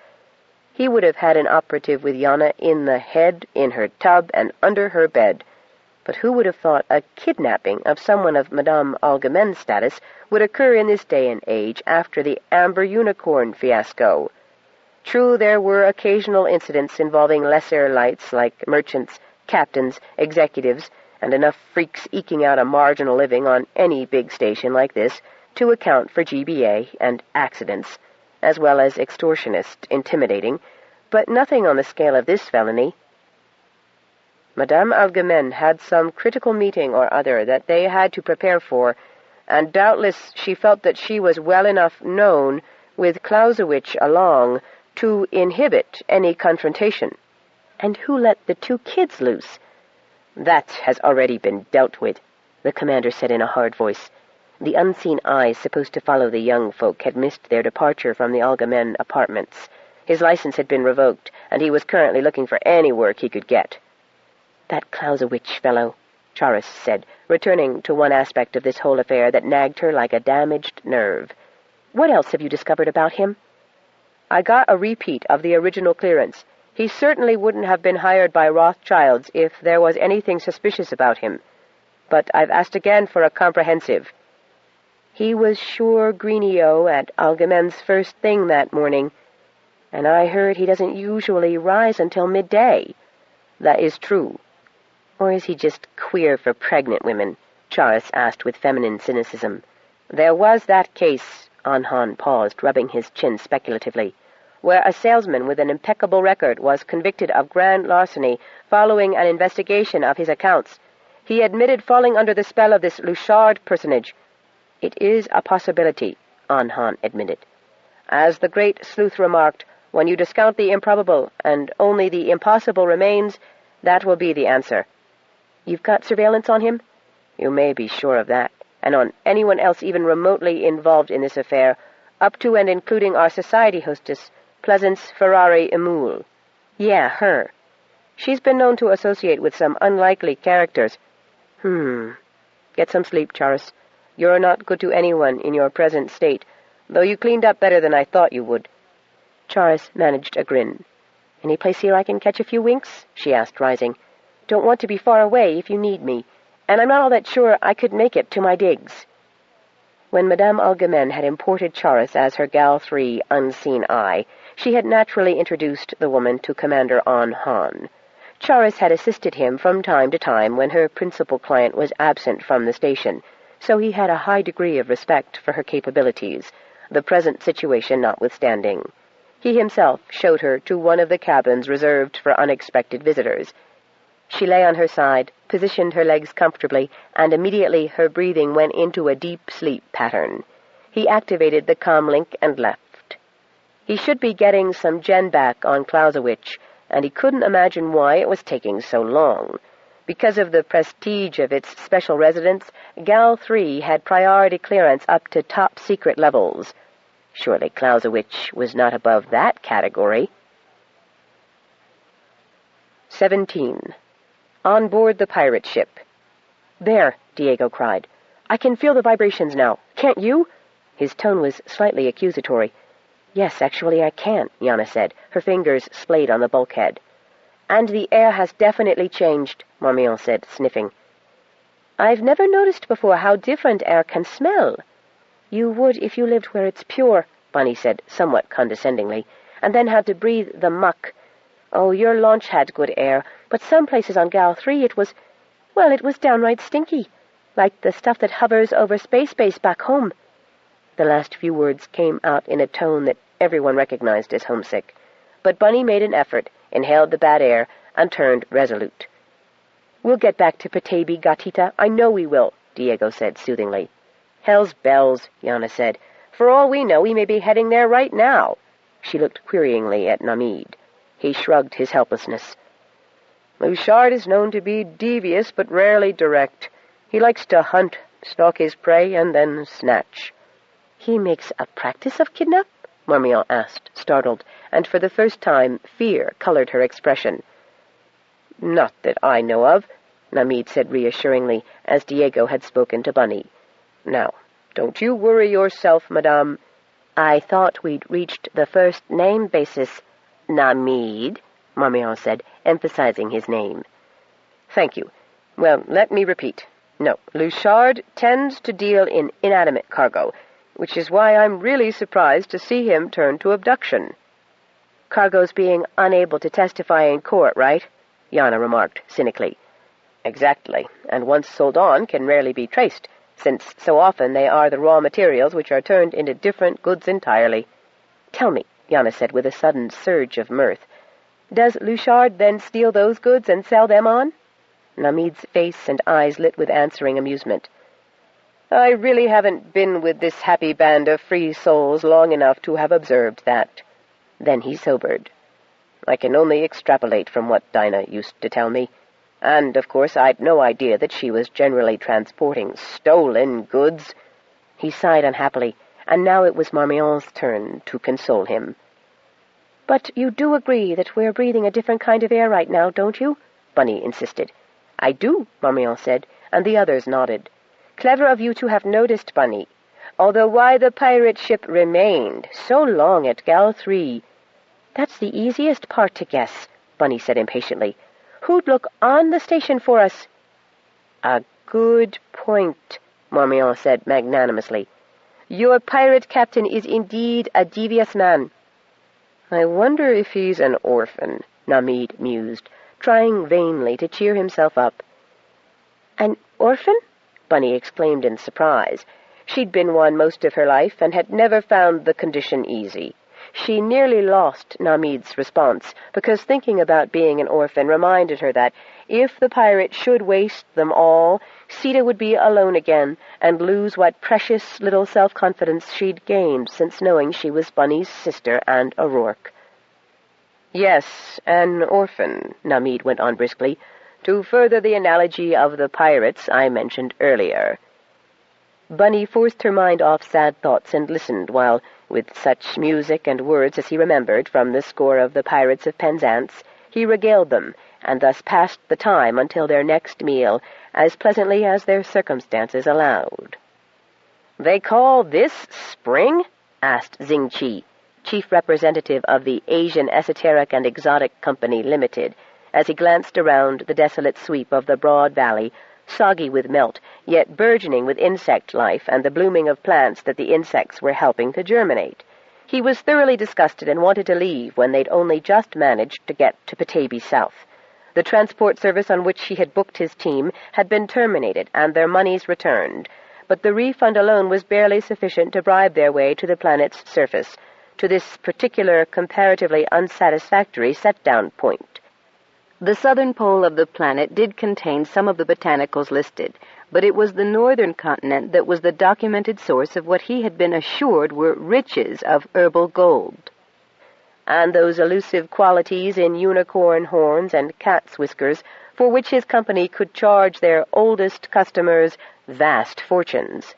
He would have had an operative with Yana in the head, in her tub, and under her bed. But who would have thought a kidnapping of someone of Madame Algemene's status would occur in this day and age after the Amber Unicorn fiasco? True, there were occasional incidents involving lesser lights like merchants, captains, executives, and enough freaks eking out a marginal living on any big station like this to account for GBA and accidents, as well as extortionist intimidating, but nothing on the scale of this felony. Madame Algemene had some critical meeting or other that they had to prepare for, and doubtless she felt that she was well enough known, with Clausewitz along, to inhibit any confrontation. And who let the 2 kids loose? That has already been dealt with, the commander said in a hard voice. The unseen eyes supposed to follow the young folk had missed their departure from the Algamen apartments. His license had been revoked, and he was currently looking for any work he could get. That Clausewitz fellow, Charis said, returning to one aspect of this whole affair that nagged her like a damaged nerve. What else have you discovered about him? I got a repeat of the original clearance. He certainly wouldn't have been hired by Rothschilds if there was anything suspicious about him. But I've asked again for a comprehensive. He was sure Greenio at Algamen's first thing that morning, and I heard he doesn't usually rise until midday. That is true. Or is he just queer for pregnant women? Charis asked with feminine cynicism. There was that case, Anhan paused, rubbing his chin speculatively, where a salesman with an impeccable record was convicted of grand larceny following an investigation of his accounts. He admitted falling under the spell of this Luchard personage. It is a possibility, Anhan admitted. As the great sleuth remarked, when you discount the improbable and only the impossible remains, that will be the answer. You've got surveillance on him? You may be sure of that, and on anyone else even remotely involved in this affair, up to and including our society hostess, Pleasance Ferrari Emule. Yeah, her. She's been known to associate with some unlikely characters. Get some sleep, Charis. You're not good to anyone in your present state, though you cleaned up better than I thought you would. Charis managed a grin. Any place here I can catch a few winks? She asked, rising. Don't want to be far away if you need me, and I'm not all that sure I could make it to my digs. When Madame Algamen had imported Charis as her Gal 3 unseen eye, she had naturally introduced the woman to Commander Anhan. Charis had assisted him from time to time when her principal client was absent from the station, so he had a high degree of respect for her capabilities, the present situation notwithstanding. He himself showed her to one of the cabins reserved for unexpected visitors. She lay on her side, positioned her legs comfortably, and immediately her breathing went into a deep sleep pattern. He activated the comlink and left. He should be getting some gen back on Clausewitz, and he couldn't imagine why it was taking so long. Because of the prestige of its special residence, Gal 3 had priority clearance up to top-secret levels. Surely Clausewitz was not above that category. 17. On board the pirate ship. There, Diego cried. I can feel the vibrations now. Can't you? His tone was slightly accusatory. Yes, actually I can, Yana said, her fingers splayed on the bulkhead. And the air has definitely changed, Marmion said, sniffing. I've never noticed before how different air can smell. You would if you lived where it's pure, Bunny said, somewhat condescendingly, and then had to breathe the muck. Oh, your launch had good air, but some places on Gal 3 it was downright stinky, like the stuff that hovers over space base back home. The last few words came out in a tone that everyone recognized as homesick, but Bunny made an effort, inhaled the bad air, and turned resolute. We'll get back to Petaybee, Gatita. I know we will, Diego said soothingly. Hell's bells, Yana said. For all we know, we may be heading there right now. She looked queryingly at Namid. He shrugged his helplessness. Luchard is known to be devious but rarely direct. He likes to hunt, stalk his prey, and then snatch. He makes a practice of kidnap? Marmion asked, startled, and for the first time fear colored her expression. Not that I know of, Namid said reassuringly, as Diego had spoken to Bunny. Now, don't you worry yourself, madame. I thought we'd reached the first name basis. Namid, Marmion said, emphasizing his name. Thank you. Well, let me repeat. No, Luchard tends to deal in inanimate cargo, which is why I'm really surprised to see him turn to abduction. Cargo's being unable to testify in court, right? Yana remarked cynically. Exactly, and once sold on can rarely be traced, since so often they are the raw materials which are turned into different goods entirely. Tell me, Yana said with a sudden surge of mirth, does Luchard then steal those goods and sell them on? Namid's face and eyes lit with answering amusement. I really haven't been with this happy band of free souls long enough to have observed that. Then he sobered. "I can only extrapolate from what Dinah used to tell me. And, of course, I'd no idea that she was generally transporting stolen goods." He sighed unhappily, and now it was Marmion's turn to console him. "But you do agree that we're breathing a different kind of air right now, don't you?" Bunny insisted. "I do," Marmion said, and the others nodded. "Clever of you to have noticed, Bunny. Although why the pirate ship remained so long at Gal 3... "That's the easiest part to guess," Bunny said impatiently. "Who'd look on the station for us?" "A good point," Marmion said magnanimously. "Your pirate captain is indeed a devious man." "I wonder if he's an orphan," Namid mused, trying vainly to cheer himself up. "An orphan?" Bunny exclaimed in surprise. She'd been one most of her life and had never found the condition easy. She nearly lost Namid's response, because thinking about being an orphan reminded her that, if the pirate should waste them all, Sita would be alone again and lose what precious little self-confidence she'd gained since knowing she was Bunny's sister and O'Rourke. "Yes, an orphan," Namid went on briskly, "to further the analogy of the pirates I mentioned earlier." Bunny forced her mind off sad thoughts and listened while, with such music and words as he remembered from the score of the Pirates of Penzance, he regaled them, and thus passed the time until their next meal, as pleasantly as their circumstances allowed. "They call this spring?" asked Xing Chi, chief representative of the Asian Esoteric and Exotic Company Limited, as he glanced around the desolate sweep of the broad valley, soggy with melt, yet burgeoning with insect life and the blooming of plants that the insects were helping to germinate. He was thoroughly disgusted and wanted to leave when they'd only just managed to get to Petaybee South. The transport service on which he had booked his team had been terminated and their monies returned, but the refund alone was barely sufficient to bribe their way to the planet's surface, to this particular, comparatively unsatisfactory set-down point. The southern pole of the planet did contain some of the botanicals listed, but it was the northern continent that was the documented source of what he had been assured were riches of herbal gold. And those elusive qualities in unicorn horns and cat's whiskers for which his company could charge their oldest customers vast fortunes.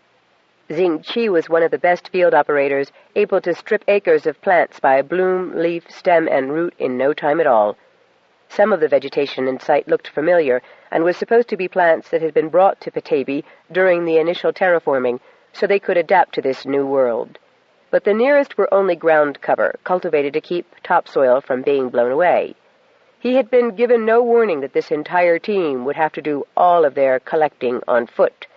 Xing Chi was one of the best field operators, able to strip acres of plants by bloom, leaf, stem, and root in no time at all. Some of the vegetation in sight looked familiar, and was supposed to be plants that had been brought to Petaybee during the initial terraforming, so they could adapt to this new world. But the nearest were only ground cover, cultivated to keep topsoil from being blown away. He had been given no warning that this entire team would have to do all of their collecting on foot.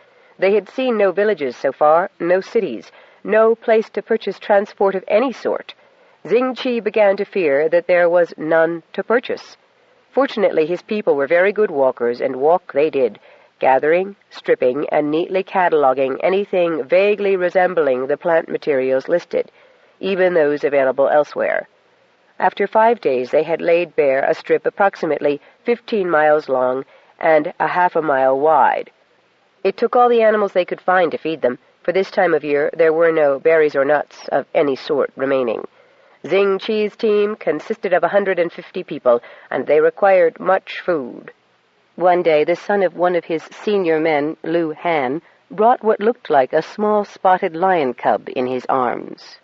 They had seen no villages so far, no cities, no place to purchase transport of any sort. Xing Chi began to fear that there was none to purchase. Fortunately, his people were very good walkers, and walk they did, gathering, stripping, and neatly cataloging anything vaguely resembling the plant materials listed, even those available elsewhere. After 5 days, they had laid bare a strip approximately 15 miles long and a half a mile wide. It took all the animals they could find to feed them. For this time of year, there were no berries or nuts of any sort remaining. Xing Chi's team consisted of 150 people, and they required much food. One day, the son of one of his senior men, Liu Han, brought what looked like a small spotted lion cub in his arms.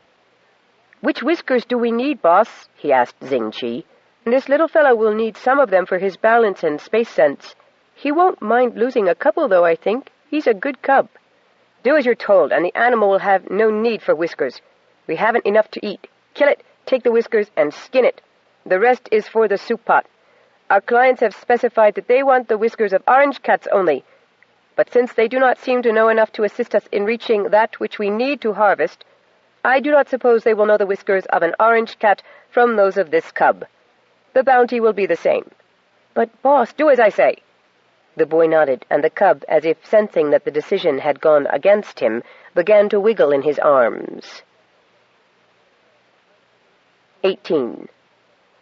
"Which whiskers do we need, boss?" he asked Xing Chi. "This little fellow will need some of them for his balance and space sense. He won't mind losing a couple, though, I think. He's a good cub." "Do as you're told, and the animal will have no need for whiskers. We haven't enough to eat. Kill it, take the whiskers, and skin it. The rest is for the soup pot. Our clients have specified that they want the whiskers of orange cats only. But since they do not seem to know enough to assist us in reaching that which we need to harvest, I do not suppose they will know the whiskers of an orange cat from those of this cub. The bounty will be the same." "But, boss, do as I say." The boy nodded, and the cub, as if sensing that the decision had gone against him, began to wiggle in his arms. 18.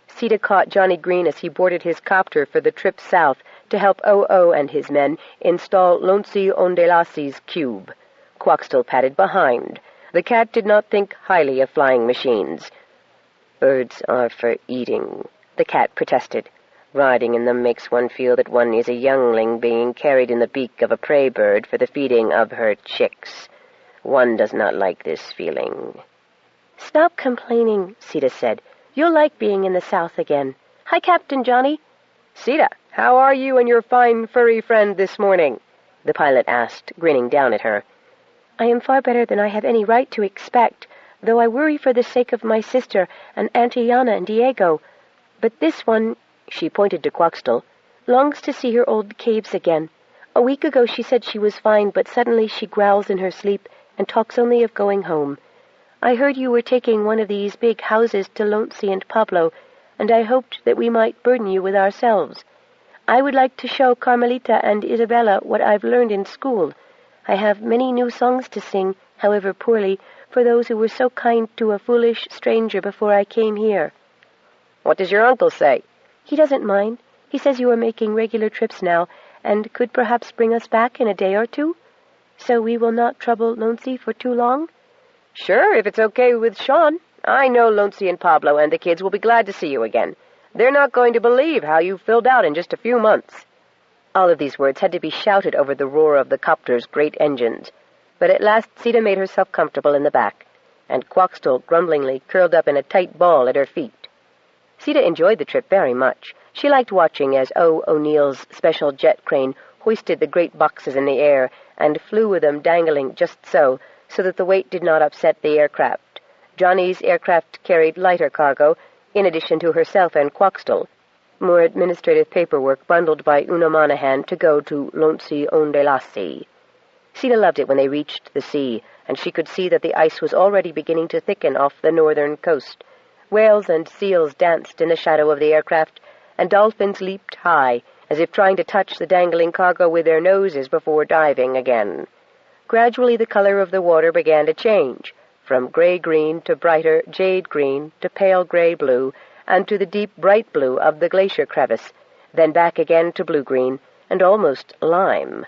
Sita caught Johnny Green as he boarded his copter for the trip south to help O.O. and his men install Lonsi Ondelasi's cube. Quaxtell padded behind. The cat did not think highly of flying machines. Birds are for eating, the cat protested. Riding in them makes one feel that one is a youngling being carried in the beak of a prey bird for the feeding of her chicks. One does not like this feeling. Stop complaining, Sita said. You'll like being in the South again. Hi, Captain Johnny. Sita, how are you and your fine furry friend this morning? The pilot asked, grinning down at her. I am far better than I have any right to expect, though I worry for the sake of my sister and Auntie Yana and Diego. But this one, she pointed to Quaxtell, longs to see her old caves again. A week ago she said she was fine, but suddenly she growls in her sleep and talks only of going home. I heard you were taking one of these big houses to Loncy and Pablo, and I hoped that we might burden you with ourselves. I would like to show Carmelita and Isabella what I've learned in school. I have many new songs to sing, however poorly, for those who were so kind to a foolish stranger before I came here. What does your uncle say? He doesn't mind. He says you are making regular trips now, and could perhaps bring us back in a day or two? So we will not trouble Loncy for too long? Sure, if it's okay with Sean. I know Loncy and Pablo and the kids will be glad to see you again. They're not going to believe how you filled out in just a few months. All of these words had to be shouted over the roar of the copter's great engines, but at last Sita made herself comfortable in the back, and Quaxtell grumblingly curled up in a tight ball at her feet. Sita enjoyed the trip very much. She liked watching as O'Neill's special jet crane hoisted the great boxes in the air and flew with them dangling just so that the weight did not upset the aircraft. Johnny's aircraft carried lighter cargo, in addition to herself and Quaxtell, more administrative paperwork bundled by Una Monaghan to go to Loncy onde Lassi. Sita loved it when they reached the sea, and she could see that the ice was already beginning to thicken off the northern coast. Whales and seals danced in the shadow of the aircraft, and dolphins leaped high, as if trying to touch the dangling cargo with their noses before diving again. Gradually the color of the water began to change, from gray-green to brighter jade-green to pale gray-blue, and to the deep bright blue of the glacier crevice, then back again to blue-green, and almost lime.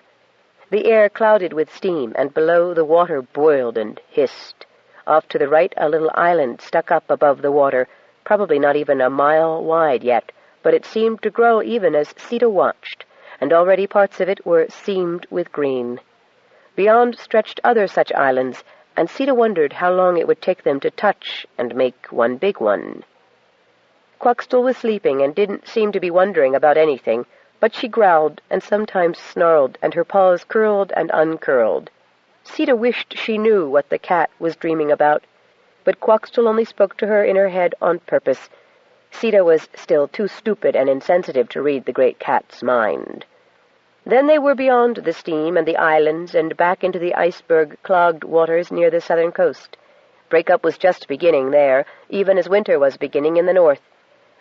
The air clouded with steam, and below the water boiled and hissed. Off to the right a little island stuck up above the water, probably not even a mile wide yet, but it seemed to grow even as Sita watched, and already parts of it were seamed with green. Beyond stretched other such islands, and Sita wondered how long it would take them to touch and make one big one. Quaxtell was sleeping and didn't seem to be wondering about anything, but she growled and sometimes snarled, and her paws curled and uncurled. Sita wished she knew what the cat was dreaming about, but Quaxtell only spoke to her in her head on purpose. Sita was still too stupid and insensitive to read the great cat's mind. Then they were beyond the steam and the islands and back into the iceberg-clogged waters near the southern coast. Breakup was just beginning there, even as winter was beginning in the north,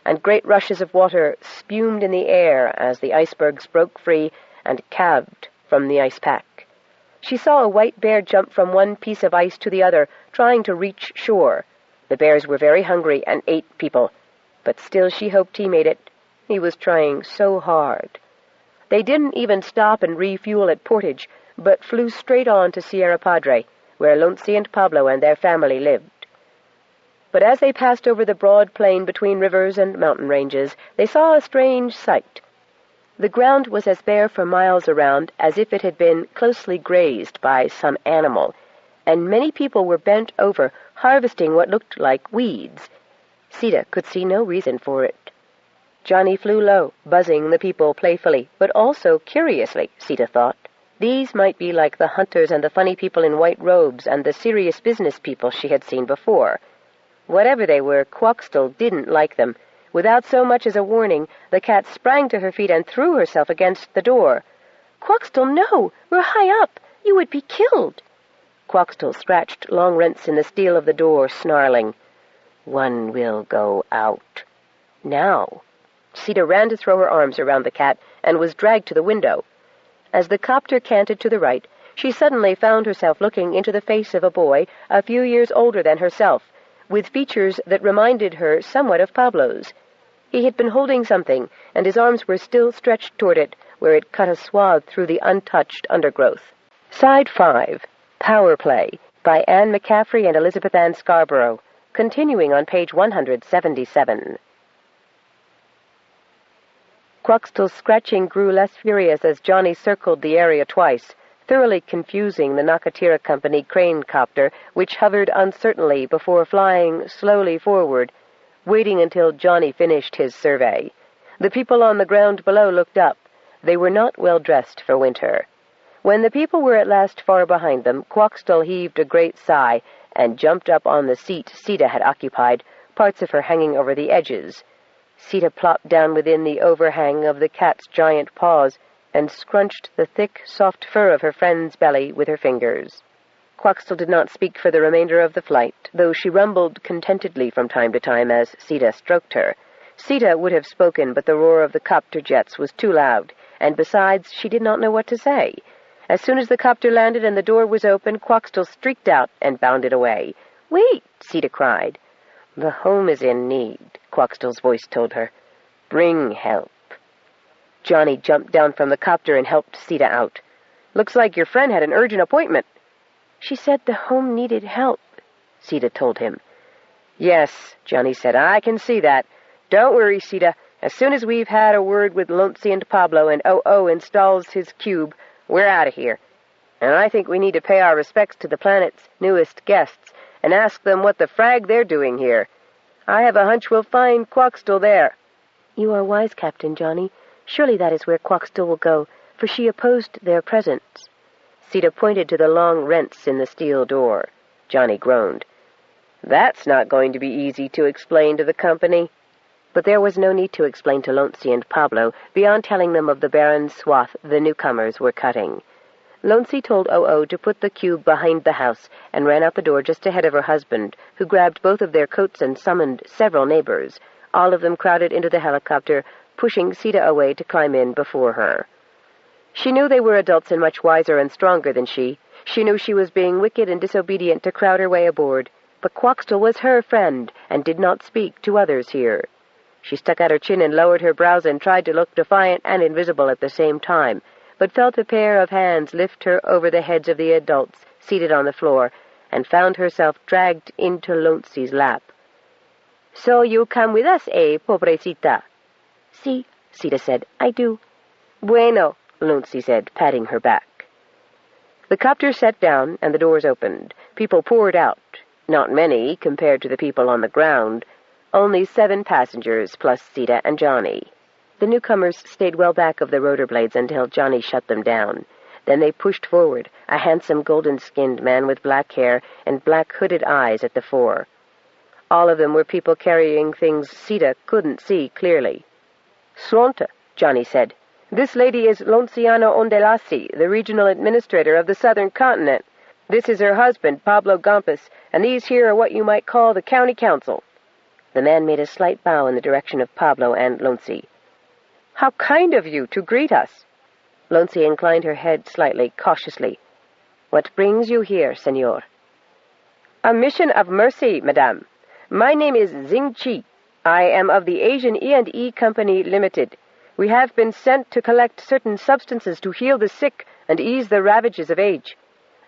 and great rushes of water spumed in the air as the icebergs broke free and calved from the ice pack. She saw a white bear jump from one piece of ice to the other, trying to reach shore. The bears were very hungry and ate people, but still she hoped he made it. He was trying so hard. They didn't even stop and refuel at Portage, but flew straight on to Sierra Padre, where Loncy and Pablo and their family lived. But as they passed over the broad plain between rivers and mountain ranges, they saw a strange sight. The ground was as bare for miles around as if it had been closely grazed by some animal, and many people were bent over, harvesting what looked like weeds. Sita could see no reason for it. Johnny flew low, buzzing the people playfully, but also curiously, Sita thought. These might be like the hunters and the funny people in white robes and the serious business people she had seen before. Whatever they were, Quaxtell didn't like them. Without so much as a warning, the cat sprang to her feet and threw herself against the door. "Quaxtell, no! We're high up! You would be killed!" Quaxtell scratched long rents in the steel of the door, snarling. "One will go out. Now." Sita ran to throw her arms around the cat and was dragged to the window. As the copter canted to the right, she suddenly found herself looking into the face of a boy a few years older than herself, with features that reminded her somewhat of Pablo's. He had been holding something, and his arms were still stretched toward it, where it cut a swath through the untouched undergrowth. Side 5, Power Play, by Anne Mccaffrey and Elizabeth Ann Scarborough. continuing on page 177. Quoxtle's scratching grew less furious as Johnny circled the area twice, thoroughly confusing the Nakatira Company crane copter, which hovered uncertainly before flying slowly forward, waiting until Johnny finished his survey. The people on the ground below looked up. They were not well dressed for winter. When the people were at last far behind them, Quoxtle heaved a great sigh and jumped up on the seat Sita had occupied, parts of her hanging over the edges. Sita plopped down within the overhang of the cat's giant paws and scrunched the thick, soft fur of her friend's belly with her fingers. Quoxtle did not speak for the remainder of the flight, though she rumbled contentedly from time to time as Sita stroked her. Sita would have spoken, but the roar of the copter jets was too loud, and besides, she did not know what to say. As soon as the copter landed and the door was open, Quoxtle streaked out and bounded away. "Wait!" Sita cried. "The home is in need," Quoxtle's voice told her. "Bring help." Johnny jumped down from the copter and helped Sita out. "Looks like your friend had an urgent appointment." "She said the home needed help," Sita told him. "Yes," Johnny said, "I can see that. Don't worry, Sita. As soon as we've had a word with Loncy and Pablo and O.O. installs his cube, we're out of here. And I think we need to pay our respects to the planet's newest guests and ask them what the frag they're doing here. I have a hunch we'll find Quoxtle there." "You are wise, Captain Johnny. Surely that is where Quoxtle will go, for she opposed their presence." Sita pointed to the long rents in the steel door. Johnny groaned. "That's not going to be easy to explain to the company." But there was no need to explain to Loncy and Pablo, beyond telling them of the barren swath the newcomers were cutting. Loncy told O.O. to put the cube behind the house and ran out the door just ahead of her husband, who grabbed both of their coats and summoned several neighbors. All of them crowded into the helicopter, pushing Sita away to climb in before her. She knew they were adults and much wiser and stronger than she. She knew she was being wicked and disobedient to crowd her way aboard, but Quoxtle was her friend and did not speak to others here. She stuck out her chin and lowered her brows and tried to look defiant and invisible at the same time, but felt a pair of hands lift her over the heads of the adults seated on the floor, and found herself dragged into Loncy's lap. "So you come with us, pobrecita?" "Si," Sita said. "I do." "Bueno," Loncy said, patting her back. The copter set down, and the doors opened. People poured out. Not many, compared to the people on the ground. Only 7 passengers, plus Sita and Johnny. The newcomers stayed well back of the rotor blades until Johnny shut them down. Then they pushed forward, a handsome golden-skinned man with black hair and black hooded eyes at the fore. All of them were people carrying things Sita couldn't see clearly. "Slonta," Johnny said. "This lady is Lonciano Ondelasi, the regional administrator of the southern continent. This is her husband, Pablo Gompis, and these here are what you might call the county council." The man made a slight bow in the direction of Pablo and Loncy. "How kind of you to greet us." Loncy inclined her head slightly, cautiously. "What brings you here, senor?" "A mission of mercy, madame. My name is Xing Chi. I am of the Asian E&E Company Limited. We have been sent to collect certain substances to heal the sick and ease the ravages of age.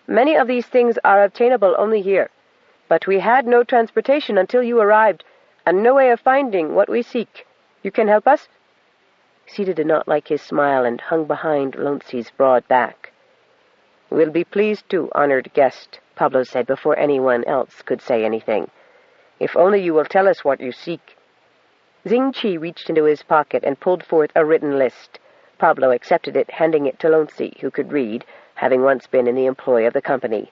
Many of these things are obtainable only here. But we had no transportation until you arrived, and no way of finding what we seek. You can help us?" Sita did not like his smile and hung behind Loncy's broad back. "We'll be pleased to, honored guest," Pablo said before anyone else could say anything. "If only you will tell us what you seek." Xing Chi reached into his pocket and pulled forth a written list. Pablo accepted it, handing it to Loncy, who could read, having once been in the employ of the company.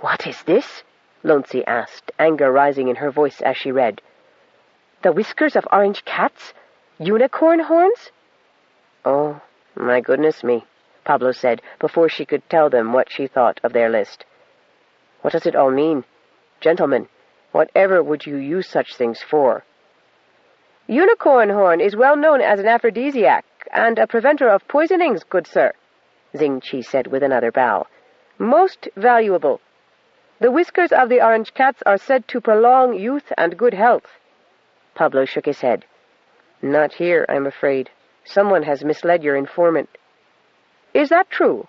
"What is this?" Loncy asked, anger rising in her voice as she read. "The whiskers of orange cats? Unicorn horns?" "Oh, my goodness me," Pablo said, before she could tell them what she thought of their list. "What does it all mean? Gentlemen, whatever would you use such things for?" "Unicorn horn is well known as an aphrodisiac and a preventer of poisonings, good sir," Xing Chi said with another bow. "Most valuable. The whiskers of the orange cats are said to prolong youth and good health." Pablo shook his head. "Not here, I'm afraid. Someone has misled your informant." "Is that true?"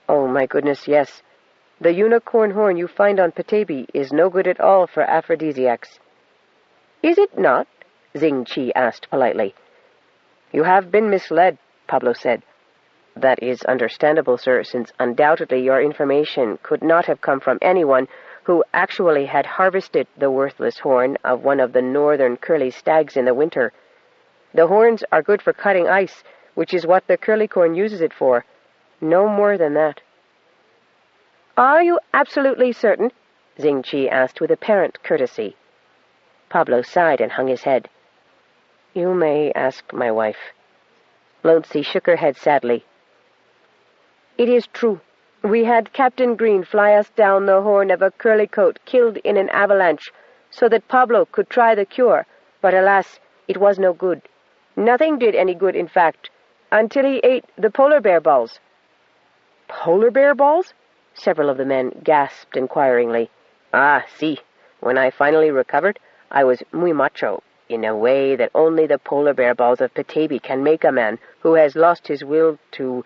"Oh, my goodness, yes. The unicorn horn you find on Petaybee is no good at all for aphrodisiacs." "Is it not?" Xing Qi asked politely. "You have been misled," Pablo said. "That is understandable, sir, since undoubtedly your information could not have come from anyone who actually had harvested the worthless horn of one of the northern curly stags in the winter. The horns are good for cutting ice, which is what the curlycorn uses it for. No more than that." "Are you absolutely certain?" Xing Qi asked with apparent courtesy. Pablo sighed and hung his head. "You may ask my wife." Loncy shook her head sadly. "It is true. We had Captain Green fly us down the horn of a curlycoat killed in an avalanche so that Pablo could try the cure, but alas, it was no good. Nothing did any good, in fact, until he ate the polar bear balls." "Polar bear balls?" Several of the men gasped inquiringly. "Ah, see, when I finally recovered, I was muy macho, in a way that only the polar bear balls of Petaybee can make a man who has lost his will to—"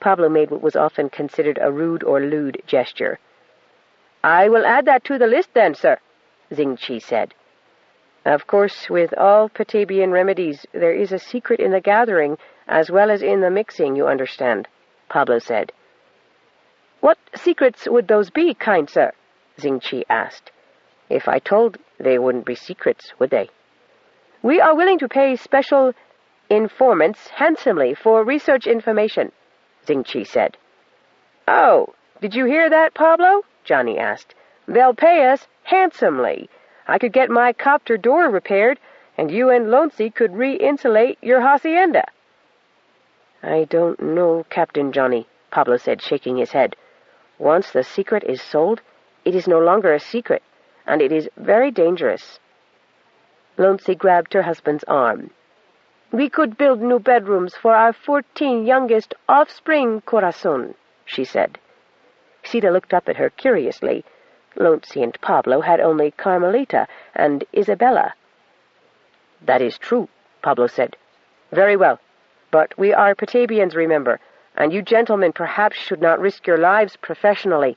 Pablo made what was often considered a rude or lewd gesture. "I will add that to the list then, sir," Xing Qi said. "Of course, with all Petabean remedies, there is a secret in the gathering as well as in the mixing, you understand," Pablo said. "What secrets would those be, kind sir?" Xing Qi asked. "If I told, they wouldn't be secrets, would they?" "We are willing to pay special informants handsomely for research information," Xing Qi said. "Oh, did you hear that, Pablo?" Johnny asked. "They'll pay us handsomely. I could get my copter door repaired, and you and Loncy could re-insulate your hacienda." "I don't know, Captain Johnny," Pablo said, shaking his head. "Once the secret is sold, it is no longer a secret, and it is very dangerous." Loncy grabbed her husband's arm. "We could build new bedrooms for our 14 youngest offspring, corazon," she said. Sita looked up at her curiously. Loncy and Pablo had only Carmelita and Isabella. "That is true," Pablo said. "Very well. But we are Petabians, remember, and you gentlemen perhaps should not risk your lives professionally.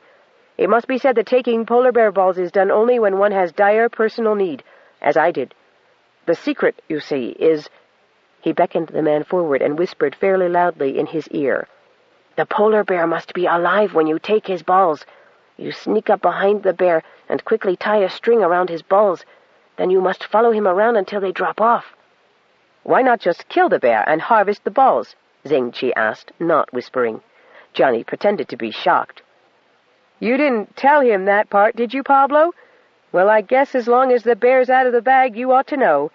It must be said that taking polar bear balls is done only when one has dire personal need, as I did. The secret, you see, is—" He beckoned the man forward and whispered fairly loudly in his ear. "The polar bear must be alive when you take his balls. You sneak up behind the bear and quickly tie a string around his balls. Then you must follow him around until they drop off." "Why not just kill the bear and harvest the balls?" Xing Qi asked, not whispering. Johnny pretended to be shocked. "You didn't tell him that part, did you, Pablo? Well, I guess as long as the bear's out of the bag, you ought to know.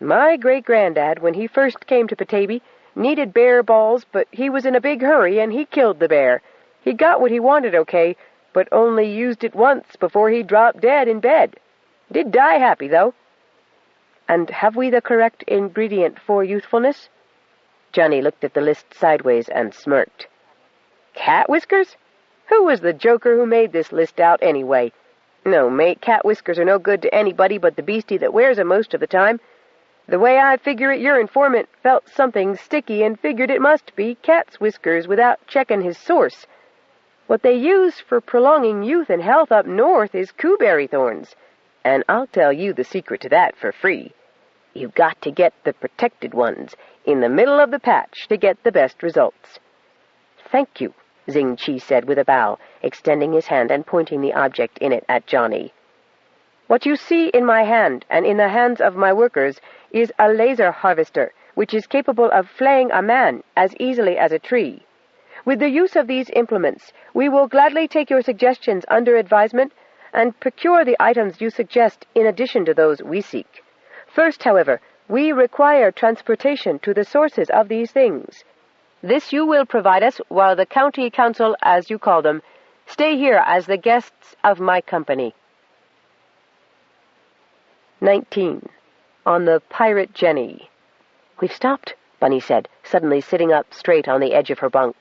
My great-granddad, when he first came to Petaybee, needed bear balls, but he was in a big hurry, and he killed the bear. He got what he wanted, okay, but only used it once before he dropped dead in bed. Did die happy, though." "And have we the correct ingredient for youthfulness?" Johnny looked at the list sideways and smirked. "Cat whiskers? Who was the joker who made this list out anyway? No, mate, cat whiskers are no good to anybody but the beastie that wears 'em most of the time. The way I figure it, your informant felt something sticky and figured it must be cat's whiskers without checking his source. What they use for prolonging youth and health up north is cooberry thorns. And I'll tell you the secret to that for free. You've got to get the protected ones in the middle of the patch to get the best results." "Thank you," Xing Qi said with a bow, extending his hand and pointing the object in it at Johnny. "What you see in my hand and in the hands of my workers is a laser harvester, which is capable of flaying a man as easily as a tree. With the use of these implements, we will gladly take your suggestions under advisement and procure the items you suggest in addition to those we seek. First, however, we require transportation to the sources of these things. This you will provide us while the county council, as you call them, stay here as the guests of my company." 19. On the Pirate Jenny. "We've stopped," Bunny said, suddenly sitting up straight on the edge of her bunk.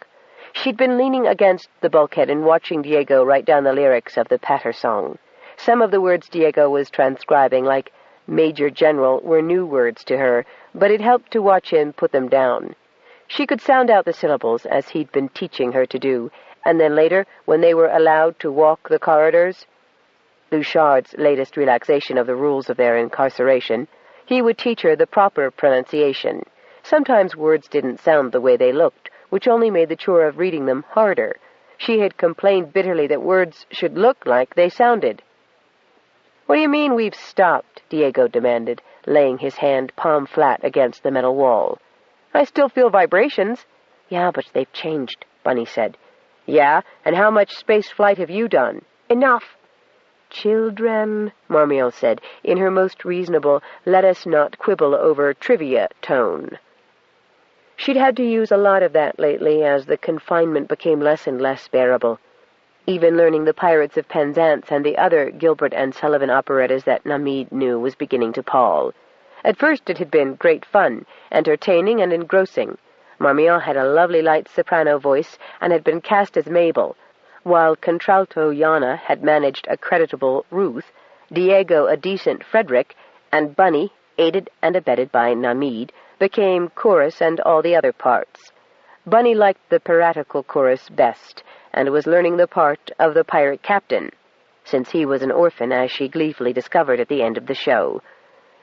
She'd been leaning against the bulkhead and watching Diego write down the lyrics of the patter song. Some of the words Diego was transcribing, like Major General, were new words to her, but it helped to watch him put them down. She could sound out the syllables, as he'd been teaching her to do, And then later, when they were allowed to walk the corridors, Luchard's latest relaxation of the rules of their incarceration, he would teach her the proper pronunciation. Sometimes words didn't sound the way they looked, which only made the chore of reading them harder. She had complained bitterly that words should look like they sounded. "What do you mean we've stopped?" Diego demanded, laying his hand palm flat against the metal wall. "I still feel vibrations." "Yeah, but they've changed," Bunny said. "Yeah, and how much space flight have you done?" "Enough." "Children," Marmion said, in her most reasonable, let-us-not-quibble-over-trivia tone. She'd had to use a lot of that lately as the confinement became less and less bearable. Even learning the Pirates of Penzance and the other Gilbert and Sullivan operettas that Namid knew was beginning to pall. At first it had been great fun, entertaining and engrossing. Marmion had a lovely light soprano voice and had been cast as Mabel, while contralto Yana had managed a creditable Ruth, Diego a decent Frederick, and Bunny, aided and abetted by Namid, became chorus and all the other parts. Bunny liked the piratical chorus best, and was learning the part of the pirate captain, since he was an orphan, as she gleefully discovered at the end of the show.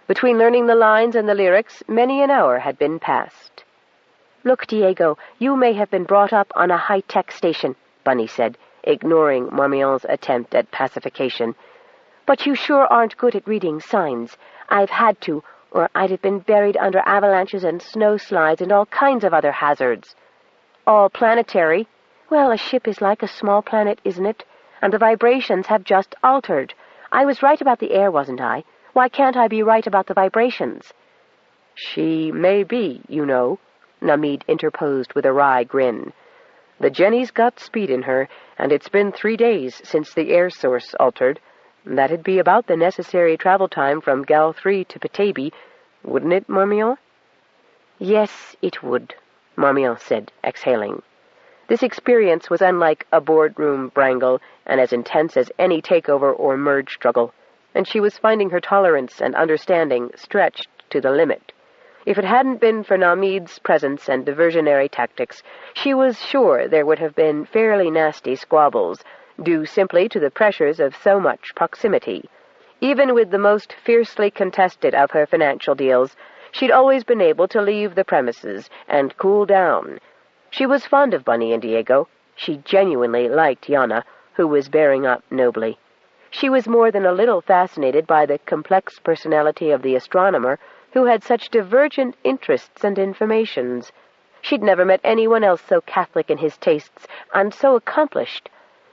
Between learning the lines and the lyrics, many an hour had been passed. "Look, Diego, you may have been brought up on a high-tech station," Bunny said, ignoring Marmion's attempt at pacification. "But you sure aren't good at reading signs. I've had to, or I'd have been buried under avalanches and snowslides and all kinds of other hazards." "All planetary." "Well, a ship is like a small planet, isn't it? And the vibrations have just altered. I was right about the air, wasn't I? Why can't I be right about the vibrations?" "She may be, you know," Namid interposed with a wry grin. "The Jenny's got speed in her, and it's been 3 days since the air source altered. That'd be about the necessary travel time from Gal 3 to Petaybee, wouldn't it, Marmion?" "Yes, it would," Marmion said, exhaling. This experience was unlike a boardroom wrangle and as intense as any takeover or merge struggle, and she was finding her tolerance and understanding stretched to the limit. If it hadn't been for Namid's presence and diversionary tactics, she was sure there would have been fairly nasty squabbles, due simply to the pressures of so much proximity. Even with the most fiercely contested of her financial deals, she'd always been able to leave the premises and cool down. She was fond of Bunny and Diego. She genuinely liked Yana, who was bearing up nobly. She was more than a little fascinated by the complex personality of the astronomer, who had such divergent interests and informations. She'd never met anyone else so catholic in his tastes and so accomplished.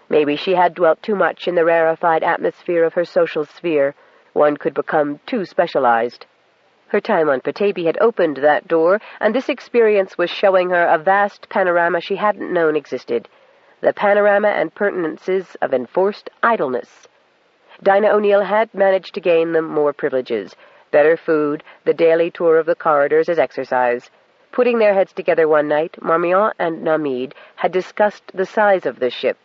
Maybe she had dwelt too much in the rarefied atmosphere of her social sphere. One could become too specialized. Her time on Petaybee had opened that door, and this experience was showing her a vast panorama she hadn't known existed, the panorama and pertinences of enforced idleness. Dinah O'Neill had managed to gain them more privileges, better food, the daily tour of the corridors as exercise. Putting their heads together one night, Marmion and Namid had discussed the size of the ship.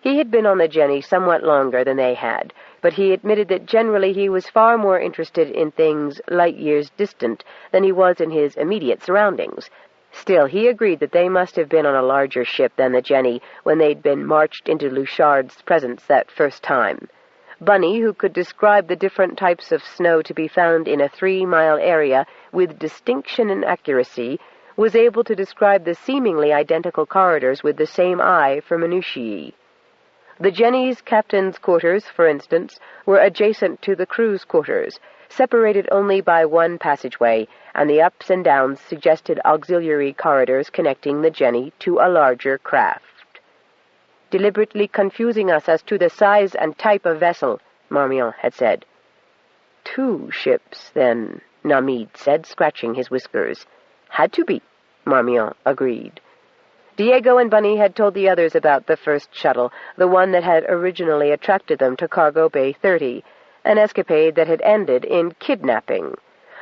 He had been on the Jenny somewhat longer than they had, but he admitted that generally he was far more interested in things light years distant than he was in his immediate surroundings. Still, he agreed that they must have been on a larger ship than the Jenny when they'd been marched into Luchard's presence that first time. Bunny, who could describe the different types of snow to be found in a 3-mile area with distinction and accuracy, was able to describe the seemingly identical corridors with the same eye for minutiae. The Jenny's captain's quarters, for instance, were adjacent to the crew's quarters, separated only by one passageway, and the ups and downs suggested auxiliary corridors connecting the Jenny to a larger craft. "Deliberately confusing us as to the size and type of vessel," Marmion had said. "2 ships, then," Namid said, scratching his whiskers. "Had to be," Marmion agreed. Diego and Bunny had told the others about the first shuttle, the one that had originally attracted them to Cargo Bay 30, an escapade that had ended in kidnapping.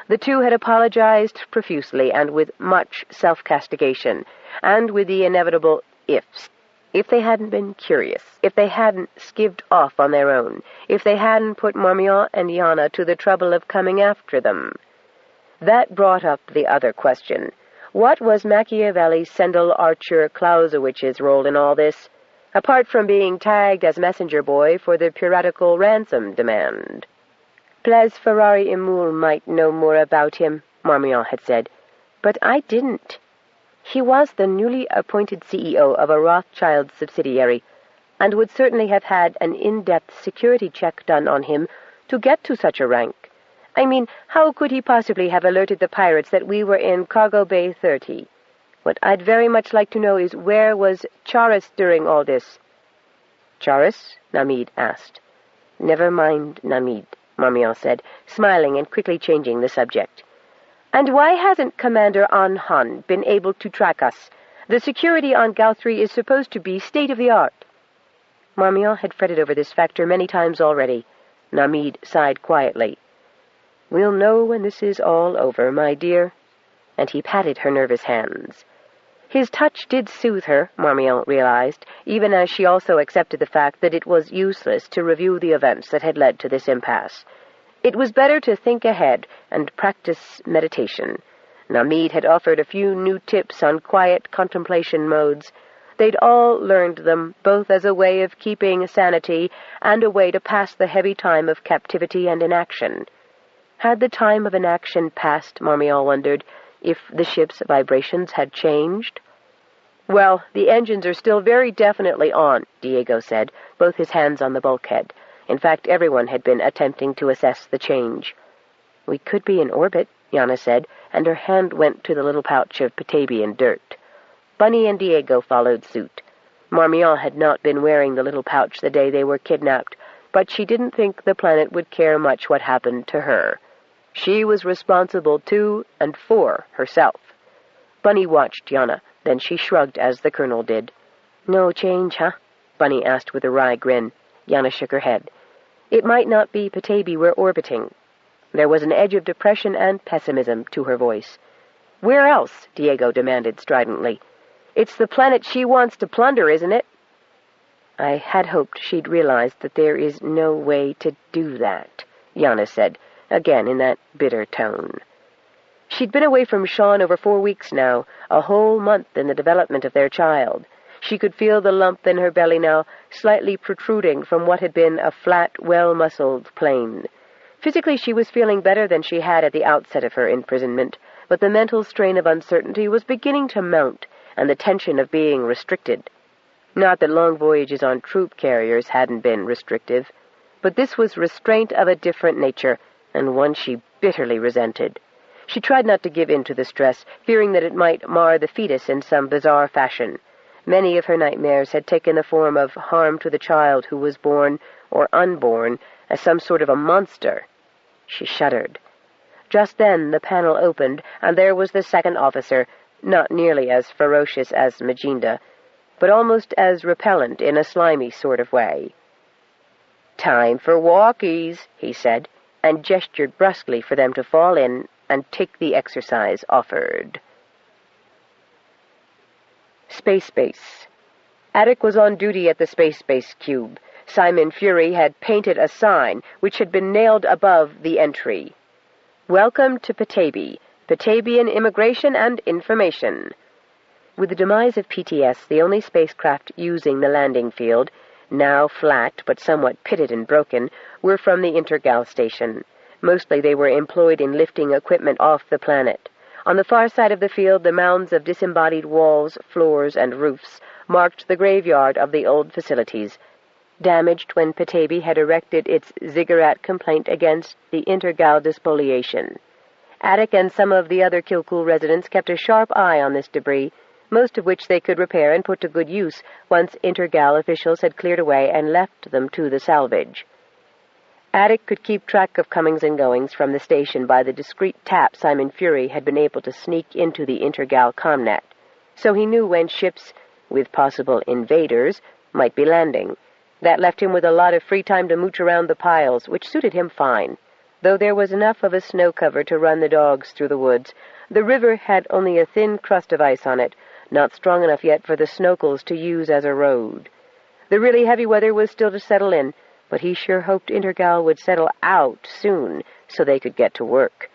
The two had apologized profusely and with much self-castigation, and with the inevitable ifs. If they hadn't been curious, if they hadn't skived off on their own, if they hadn't put Marmion and Yana to the trouble of coming after them. That brought up the other question. What was Machiavelli's Sendel Archer Clausewitz's role in all this? apart from being tagged as messenger boy for the piratical ransom demand. Blaise Ferrari Immoul might know more about him, Marmion had said, but I didn't. He was the newly appointed CEO of a Rothschild subsidiary, and would certainly have had an in-depth security check done on him to get to such a rank. I mean, how could he possibly have alerted the pirates that we were in Cargo Bay 30? What I'd very much like to know is where was Charis during all this? Charis? Namid asked. Never mind, Namid, Marmion said, smiling and quickly changing the subject. And why hasn't Commander An Han been able to track us? The security on Gauthry is supposed to be state-of-the-art. Marmion had fretted over this factor many times already. Namid sighed quietly. We'll know when this is all over, my dear. And he patted her nervous hands. His touch did soothe her, Marmion realized, even as she also accepted the fact that it was useless to review the events that had led to this impasse. It was better to think ahead and practice meditation. Namid had offered a few new tips on quiet contemplation modes. They'd all learned them, both as a way of keeping sanity and a way to pass the heavy time of captivity and inaction. Had the time of inaction passed, Marmion wondered, if the ship's vibrations had changed? Well, the engines are still very definitely on, Diego said, both his hands on the bulkhead. In fact, everyone had been attempting to assess the change. We could be in orbit, Yana said, and her hand went to the little pouch of Petaybee and dirt. Bunny and Diego followed suit. Marmion had not been wearing the little pouch the day they were kidnapped, but she didn't think the planet would care much what happened to her. She was responsible to and for herself. Bunny watched Yana, then she shrugged as the colonel did. No change, huh? Bunny asked with a wry grin. Yana shook her head. It might not be Petaybee we're orbiting. There was an edge of depression and pessimism to her voice. Where else? Diego demanded stridently. It's the planet she wants to plunder, isn't it? I had hoped she'd realized that there is no way to do that, Yana said, again in that bitter tone. She'd been away from Sean over 4 weeks now, a whole month in the development of their child. She could feel the lump in her belly now, slightly protruding from what had been a flat, well-muscled plane. Physically she was feeling better than she had at the outset of her imprisonment, but the mental strain of uncertainty was beginning to mount, and the tension of being restricted. Not that long voyages on troop carriers hadn't been restrictive, but this was restraint of a different nature, and one she bitterly resented. She tried not to give in to the stress, fearing that it might mar the fetus in some bizarre fashion. Many of her nightmares had taken the form of harm to the child who was born, or unborn, as some sort of a monster. She shuddered. Just then the panel opened, and there was the second officer, not nearly as ferocious as Majinda, but almost as repellent in a slimy sort of way. Time for walkies, he said, and gestured brusquely for them to fall in and take the exercise offered. Space Base. Attic was on duty at the Space Base cube. Simon Fury had painted a sign which had been nailed above the entry. Welcome to Petaybee, Petabian Immigration and Information. With the demise of PTS, the only spacecraft using the landing field, now flat but somewhat pitted and broken, were from the Intergal station. Mostly they were employed in lifting equipment off the planet. On the far side of the field, the mounds of disembodied walls, floors, and roofs marked the graveyard of the old facilities, damaged when Petaybee had erected its ziggurat complaint against the Intergal despoliation. Attic and some of the other Kilcool residents kept a sharp eye on this debris, most of which they could repair and put to good use once Intergal officials had cleared away and left them to the salvage. Attic could keep track of comings and goings from the station by the discreet tap Simon Fury had been able to sneak into the Intergal comnet, so he knew when ships, with possible invaders, might be landing. That left him with a lot of free time to mooch around the piles, which suited him fine. Though there was enough of a snow cover to run the dogs through the woods, the river had only a thin crust of ice on it, not strong enough yet for the snokels to use as a road. The really heavy weather was still to settle in, but he sure hoped Intergal would settle out soon so they could get to work.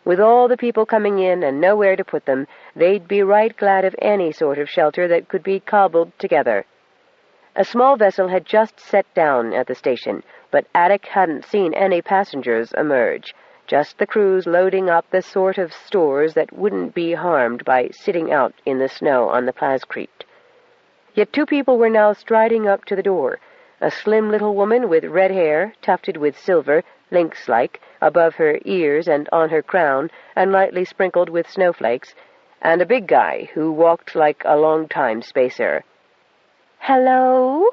With all the people coming in and nowhere to put them, they'd be right glad of any sort of shelter that could be cobbled together. A small vessel had just set down at the station, but Attic hadn't seen any passengers emerge, just the crews loading up the sort of stores that wouldn't be harmed by sitting out in the snow on the Plascrete. Yet 2 people were now striding up to the door, a slim little woman with red hair, tufted with silver, lynx-like, above her ears and on her crown, and lightly sprinkled with snowflakes, and a big guy who walked like a long-time spacer. "Hello?"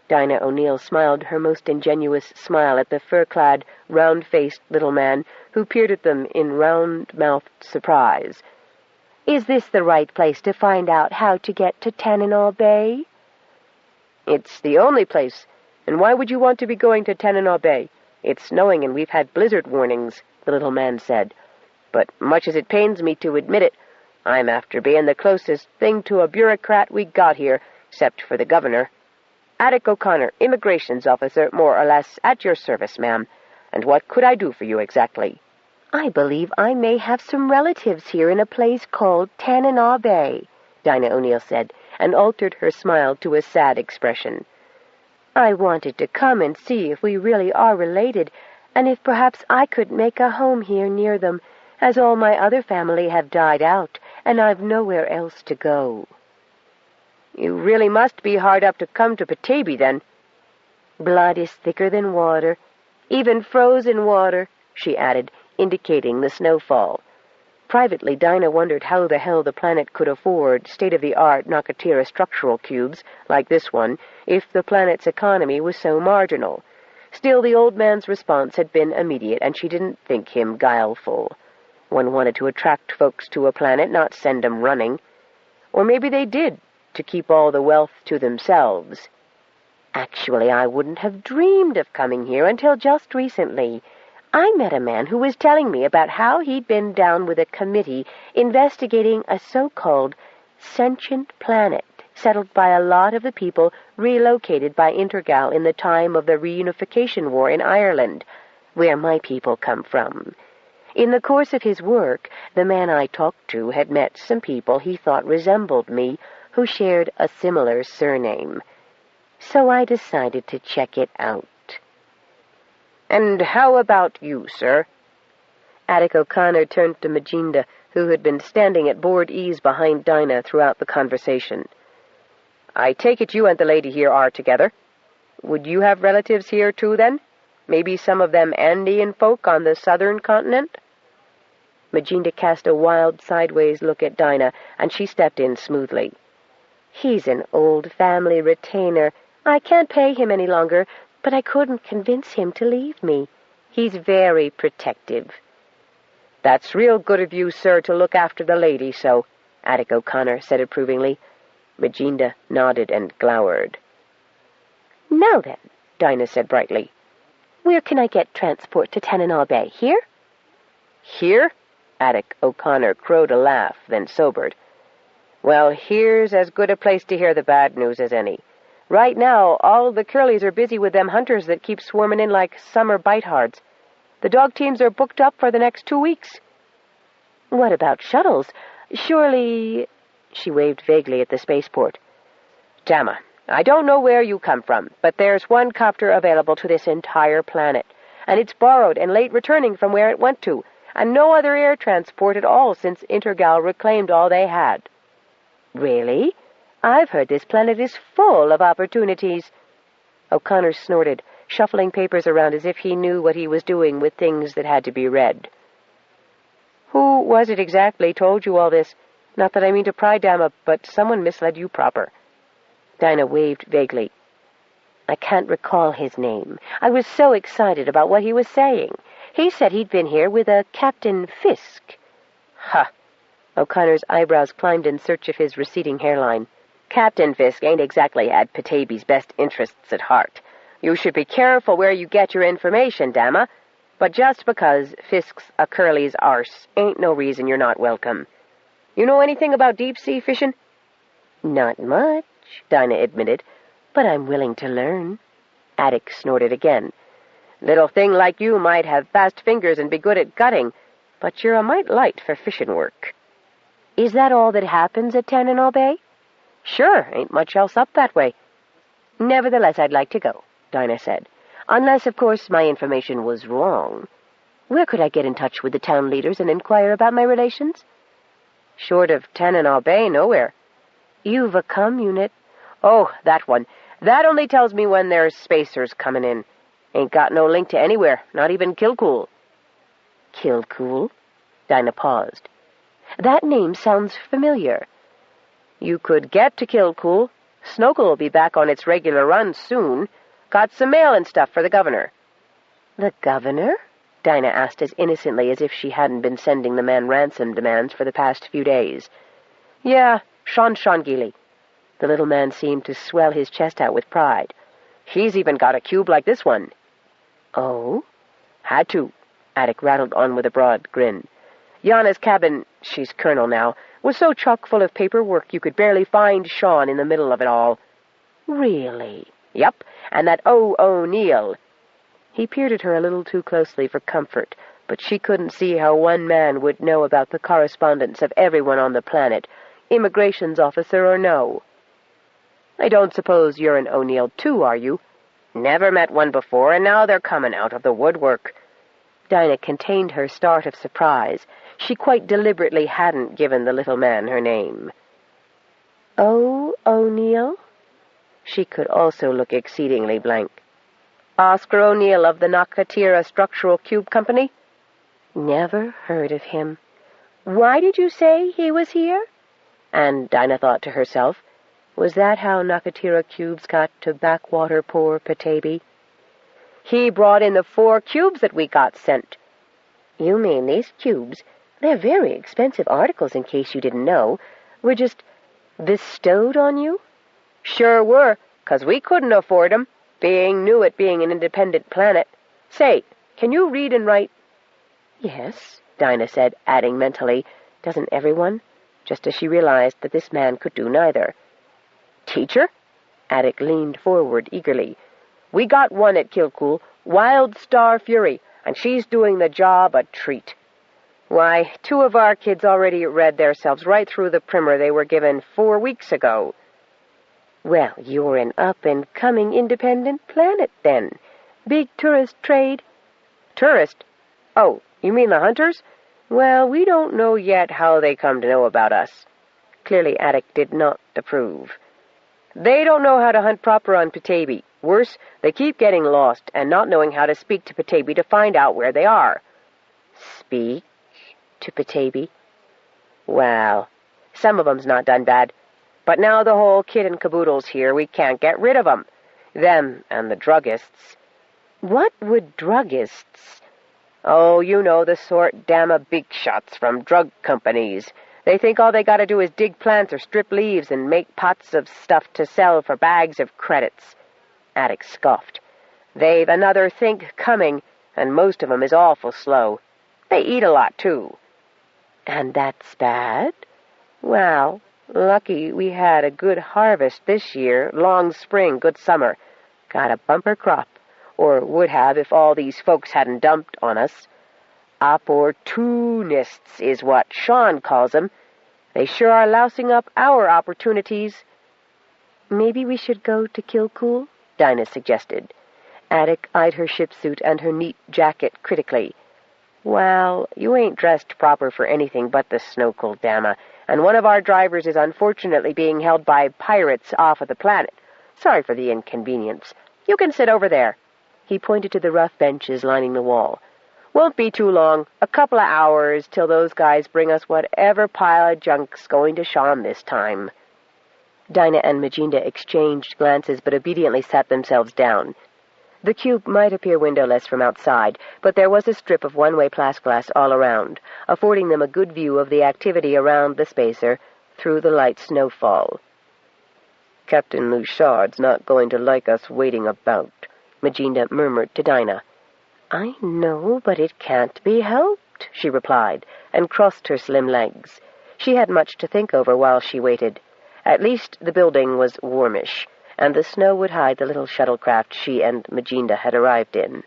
Dinah O'Neill smiled her most ingenuous smile at the fur-clad, round-faced little man who peered at them in round-mouthed surprise. "Is this the right place to find out how to get to Tananaw Bay?" "It's the only place. And why would you want to be going to Tananaw Bay? It's snowing and we've had blizzard warnings," the little man said. "But much as it pains me to admit it, I'm after being the closest thing to a bureaucrat we got here, except for the governor. Attic O'Connor, immigrations officer, more or less, at your service, ma'am. And what could I do for you exactly?" "I believe I may have some relatives here in a place called Tananaw Bay," Dinah O'Neill said, and altered her smile to a sad expression. "I wanted to come and see if we really are related, and if perhaps I could make a home here near them, as all my other family have died out, and I've nowhere else to go." "You really must be hard up to come to Petaybee, then." "Blood is thicker than water, even frozen water," she added, indicating the snowfall. Privately, Dinah wondered how the hell the planet could afford state-of-the-art Nakatira structural cubes like this one if the planet's economy was so marginal. Still, the old man's response had been immediate, and she didn't think him guileful. One wanted to attract folks to a planet, not send 'em running. Or maybe they did, to keep all the wealth to themselves. "Actually, I wouldn't have dreamed of coming here until just recently. I met a man who was telling me about how he'd been down with a committee investigating a so-called sentient planet settled by a lot of the people relocated by Intergal in the time of the reunification war in Ireland, where my people come from. In the course of his work, the man I talked to had met some people he thought resembled me who shared a similar surname. So I decided to check it out." "And how about you, sir?" Attic O'Connor turned to Majinda, who had been standing at bored ease behind Dinah throughout the conversation. "I take it you and the lady here are together. Would you have relatives here, too, then? Maybe some of them Andean folk on the southern continent?" Majinda cast a wild sideways look at Dinah, and she stepped in smoothly. "He's an old family retainer. I can't pay him any longer, but I couldn't convince him to leave me. He's very protective." "That's real good of you, sir, to look after the lady so," Attic O'Connor said approvingly. Majinda nodded and glowered. "Now then," Dinah said brightly, "where can I get transport to Tananaw Bay? Here?" "Here?" Attic O'Connor crowed a laugh, then sobered. "Well, here's as good a place to hear the bad news as any. Right now, all the Curlies are busy with them hunters that keep swarming in like summer bite-hards. The dog teams are booked up for the next 2 weeks." "What about shuttles? Surely—" She waved vaguely at the spaceport. "Damma, I don't know where you come from, but there's one copter available to this entire planet, and it's borrowed and late returning from where it went to, and no other air transport at all since Intergal reclaimed all they had." "Really? I've heard this planet is full of opportunities." O'Connor snorted, shuffling papers around as if he knew what he was doing with things that had to be read. "Who was it exactly told you all this? Not that I mean to pry, Damma, but someone misled you proper." Dinah waved vaguely. "I can't recall his name. I was so excited about what he was saying. He said he'd been here with a Captain Fisk." "Ha!" O'Connor's eyebrows climbed in search of his receding hairline. "Captain Fisk ain't exactly had Petaybee's best interests at heart. You should be careful where you get your information, Damma. But just because Fisk's a Curly's arse ain't no reason you're not welcome. You know anything about deep-sea fishing?" "Not much," Dinah admitted, "but I'm willing to learn." Attic snorted again. "Little thing like you might have fast fingers and be good at gutting, but you're a mite light for fishing work." "Is that all that happens at Tananaw Bay?" "Sure, ain't much else up that way." Nevertheless, I'd like to go, Dinah said. Unless, of course, my information was wrong. Where could I get in touch with the town leaders and inquire about my relations? Short of Tananaw Bay, nowhere. You've a comm unit. Oh, that one. That only tells me when there's spacers coming in. Ain't got no link to anywhere, not even Kilcool. Kilcool? Dinah paused. That name sounds familiar. You could get to Kilcool. Snokel will be back on its regular run soon. Got some mail and stuff for the governor. The governor? Dinah asked as innocently as if she hadn't been sending the man ransom demands for the past few days. Yeah, Sean Gilly. The little man seemed to swell his chest out with pride. He's even got a cube like this one. Oh? Had to. Attic rattled on with a broad grin. Yana's cabin, she's colonel now, was so chock full of paperwork you could barely find Sean in the middle of it all. Really? Yep, and that O'Neill. He peered at her a little too closely for comfort, but she couldn't see how one man would know about the correspondence of everyone on the planet, immigrations officer or no. I don't suppose you're an O'Neill too, are you? Never met one before, and now they're coming out of the woodwork. Dinah contained her start of surprise. She quite deliberately hadn't given the little man her name. O'Neill? She could also look exceedingly blank. Oscar O'Neill of the Nakatira Structural Cube Company? Never heard of him. Why did you say he was here? And Dinah thought to herself, was that how Nakatira cubes got to backwater poor Petaybee? He brought in the 4 cubes that we got sent. You mean these cubes? They're very expensive articles, in case you didn't know. Were just bestowed on you? Sure were, 'cause we couldn't afford 'em, being new at being an independent planet. Say, can you read and write? Yes, Dinah said, adding mentally, doesn't everyone? Just as she realized that this man could do neither. Teacher? Attic leaned forward eagerly. We got one at Kilcool, Wild Star Fury, and she's doing the job a treat. Why, 2 of our kids already read theirselves right through the primer they were given 4 weeks ago. Well, you're an up-and-coming independent planet, then. Big tourist trade. Tourist? Oh, you mean the hunters? Well, we don't know yet how they come to know about us. Clearly Attic did not approve. They don't know how to hunt proper on Petaybee. Worse, they keep getting lost and not knowing how to speak to Petaybee to find out where they are. Speak to Petaybee? Well, some of 'em's not done bad. But now the whole kit and caboodle's here, we can't get rid of 'em. Them and the druggists. What would druggists? Oh, you know the sort, damn big shots from drug companies. They think all they gotta do is dig plants or strip leaves and make pots of stuff to sell for bags of credits. Attic scoffed. They've another think coming, and most of 'em is awful slow. They eat a lot, too. And that's bad? Well, lucky we had a good harvest this year, long spring, good summer. Got a bumper crop, or would have if all these folks hadn't dumped on us. Opportunists is what Sean calls 'em. They sure are lousing up our opportunities. Maybe we should go to Kilcool, Dinah suggested. Attic eyed her ship suit and her neat jacket critically. Well, you ain't dressed proper for anything but the Snokel, damma, and one of our drivers is unfortunately being held by pirates off of the planet. Sorry for the inconvenience. You can sit over there. He pointed to the rough benches lining the wall. Won't be too long, a couple of hours, till those guys bring us whatever pile of junk's going to Sean this time. Dinah and Majinda exchanged glances, but obediently sat themselves down. The cube might appear windowless from outside, but there was a strip of one-way plexiglass all around, affording them a good view of the activity around the spacer through the light snowfall. Captain Luchard's not going to like us waiting about, Majinda murmured to Dinah. I know, but it can't be helped, she replied, and crossed her slim legs. She had much to think over while she waited. At least the building was warmish, and the snow would hide the little shuttlecraft she and Majinda had arrived in.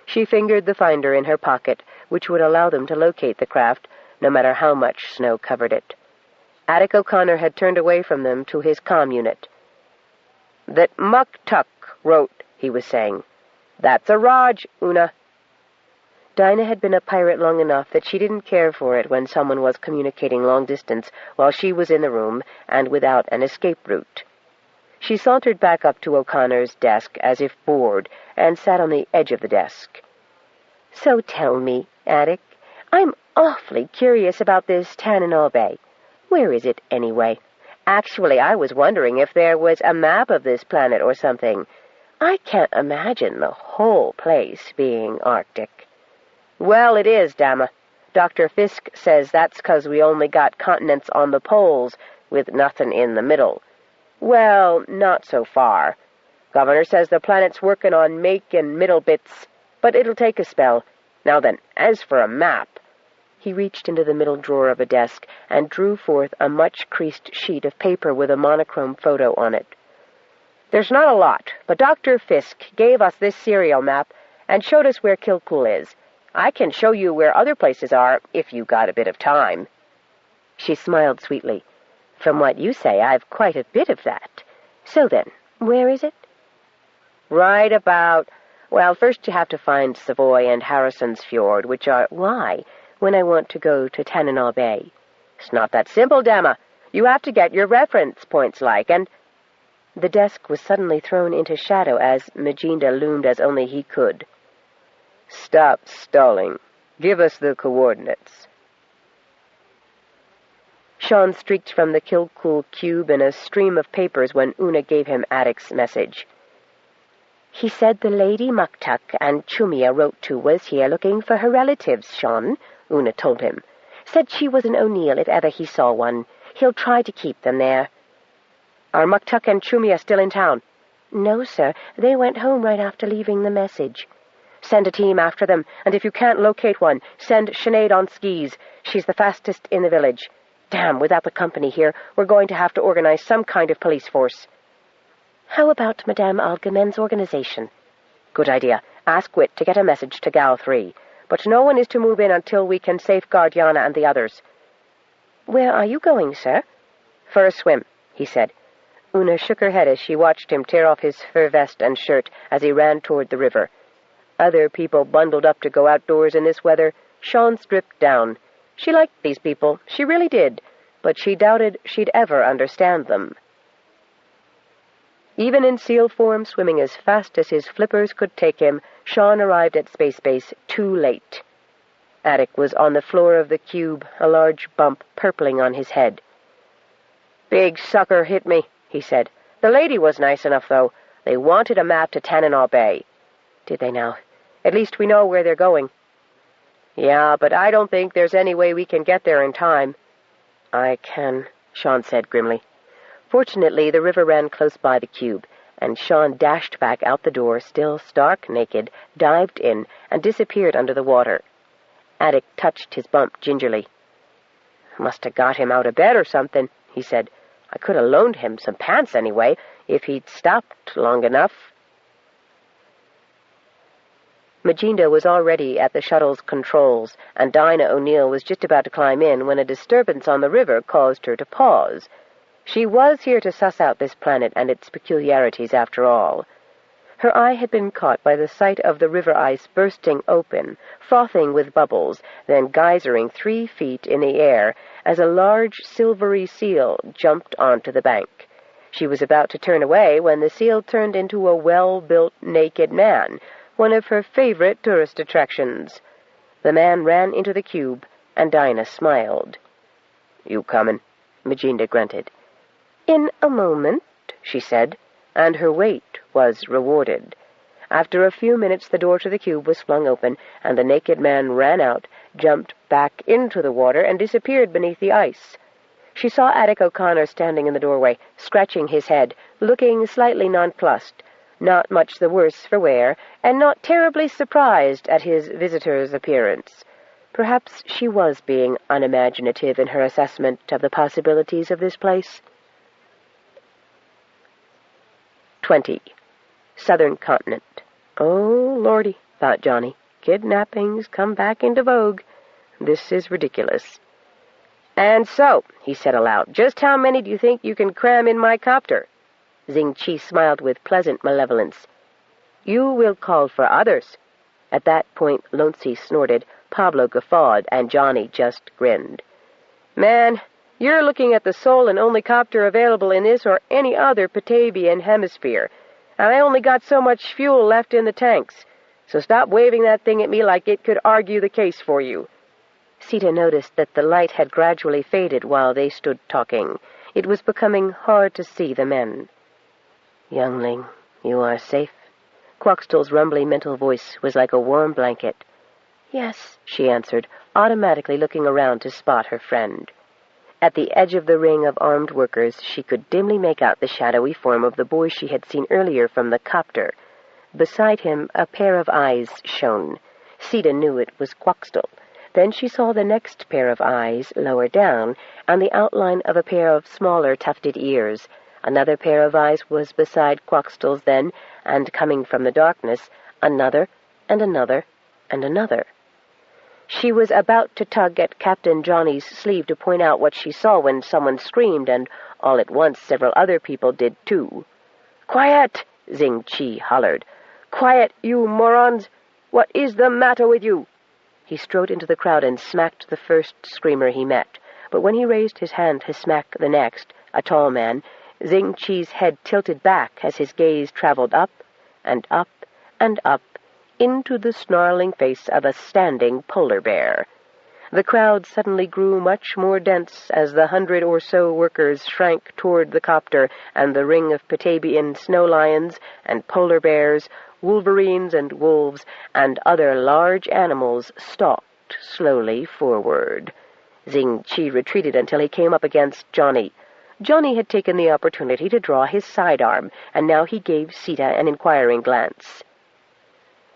She fingered the finder in her pocket, which would allow them to locate the craft, no matter how much snow covered it. Attic O'Connor had turned away from them to his comm unit. "That Muktuk wrote," he was saying. "That's a Raj, Una." Dinah had been a pirate long enough that she didn't care for it when someone was communicating long distance while she was in the room and without an escape route. She sauntered back up to O'Connor's desk as if bored and sat on the edge of the desk. "So tell me, Attic, I'm awfully curious about this Tananal Bay. Where is it, anyway? Actually, I was wondering if there was a map of this planet or something. I can't imagine the whole place being Arctic." "Well, it is, Dama. Dr. Fisk says that's 'cause we only got continents on the poles with nothing in the middle. Well, not so far. Governor says the planet's working on making middle bits, but it'll take a spell. Now then, as for a map..." He reached into the middle drawer of a desk and drew forth a much-creased sheet of paper with a monochrome photo on it. "There's not a lot, but Dr. Fisk gave us this serial map and showed us where Kilcool is. I can show you where other places are, if you got a bit of time." She smiled sweetly. "From what you say, I've quite a bit of that. So then, where is it?" "Right about... Well, first you have to find Savoy and Harrison's Fjord, which are..." "Why, when I want to go to Tananal Bay?" "It's not that simple, Dama. You have to get your reference points and..." The desk was suddenly thrown into shadow as Majinda loomed as only he could. "Stop stalling. Give us the coordinates." Sean streaked from the Kilcool cube in a stream of papers when Una gave him Attic's message. "He said the Lady Muktuk and Chumia wrote to was here looking for her relatives, Sean," Una told him. "Said she was an O'Neill if ever he saw one. He'll try to keep them there." "Are Muktuk and Chumia still in town?" "No, sir. They went home right after leaving the message." "Send a team after them, and if you can't locate one, send Sinead on skis. She's the fastest in the village. Damn, without the company here, we're going to have to organize some kind of police force." "How about Madame Algemen's organization?" "Good idea. Ask Wit to get a message to Gal 3. But no one is to move in until we can safeguard Yana and the others." "Where are you going, sir?" "For a swim," he said. Una shook her head as she watched him tear off his fur vest and shirt as he ran toward the river. Other people bundled up to go outdoors in this weather. Sean stripped down. She liked these people, she really did, but she doubted she'd ever understand them. Even in seal form, swimming as fast as his flippers could take him, Sean arrived at Space Base too late. Attic was on the floor of the cube, a large bump purpling on his head. "Big sucker hit me," he said. "The lady was nice enough, though. They wanted a map to Tananal Bay." "Did they now?" "At least we know where they're going." "Yeah, but I don't think there's any way we can get there in time." "I can," Sean said grimly. Fortunately, the river ran close by the cube, and Sean dashed back out the door, still stark naked, dived in, and disappeared under the water. Attic touched his bump gingerly. "Must have got him out of bed or something," he said. "I could have loaned him some pants anyway, if he'd stopped long enough." Majinda was already at the shuttle's controls, and Dinah O'Neill was just about to climb in when a disturbance on the river caused her to pause. She was here to suss out this planet and its peculiarities, after all. Her eye had been caught by the sight of the river ice bursting open, frothing with bubbles, then geysering 3 feet in the air as a large silvery seal jumped onto the bank. She was about to turn away when the seal turned into a well-built naked man, one of her favorite tourist attractions. The man ran into the cube, and Dinah smiled. "You comin'?" Majinda grunted. "In a moment," she said, and her wait was rewarded. After a few minutes, the door to the cube was flung open, and the naked man ran out, jumped back into the water, and disappeared beneath the ice. She saw Attic O'Connor standing in the doorway, scratching his head, looking slightly nonplussed, not much the worse for wear, and not terribly surprised at his visitor's appearance. Perhaps she was being unimaginative in her assessment of the possibilities of this place. 20. Southern Continent. "Oh, Lordy," thought Johnny. "Kidnappings come back into vogue. This is ridiculous." "And so," he said aloud, "just how many do you think you can cram in my copter?" Xing Qi smiled with pleasant malevolence. "You will call for others." At that point, Lonzi snorted, Pablo guffawed, and Johnny just grinned. "Man, you're looking at the sole and only copter available in this or any other Petaybee hemisphere. And I only got so much fuel left in the tanks. So stop waving that thing at me like it could argue the case for you." Sita noticed that the light had gradually faded while they stood talking. It was becoming hard to see the men. "Youngling, you are safe?" Quoxtall's rumbly mental voice was like a warm blanket. "Yes," she answered, automatically looking around to spot her friend. At the edge of the ring of armed workers, she could dimly make out the shadowy form of the boy she had seen earlier from the copter. Beside him, a pair of eyes shone. Sita knew it was Quoxtall. Then she saw the next pair of eyes lower down, and the outline of a pair of smaller tufted ears. Another pair of eyes was beside Quoxtall's then, and coming from the darkness, another, and another, and another. She was about to tug at Captain Johnny's sleeve to point out what she saw when someone screamed, and all at once several other people did too. "Quiet!" Xing Qi hollered. "Quiet, you morons! What is the matter with you?" He strode into the crowd and smacked the first screamer he met, but when he raised his hand to smack the next, a tall man, Xing Qi's head tilted back as his gaze traveled up and up and up into the snarling face of a standing polar bear. The crowd suddenly grew much more dense as the 100 or so workers shrank toward the copter and the ring of Petaybee snow lions and polar bears, wolverines and wolves, and other large animals stalked slowly forward. Xing Qi retreated until he came up against Johnny. Johnny had taken the opportunity to draw his sidearm, and now he gave Sita an inquiring glance.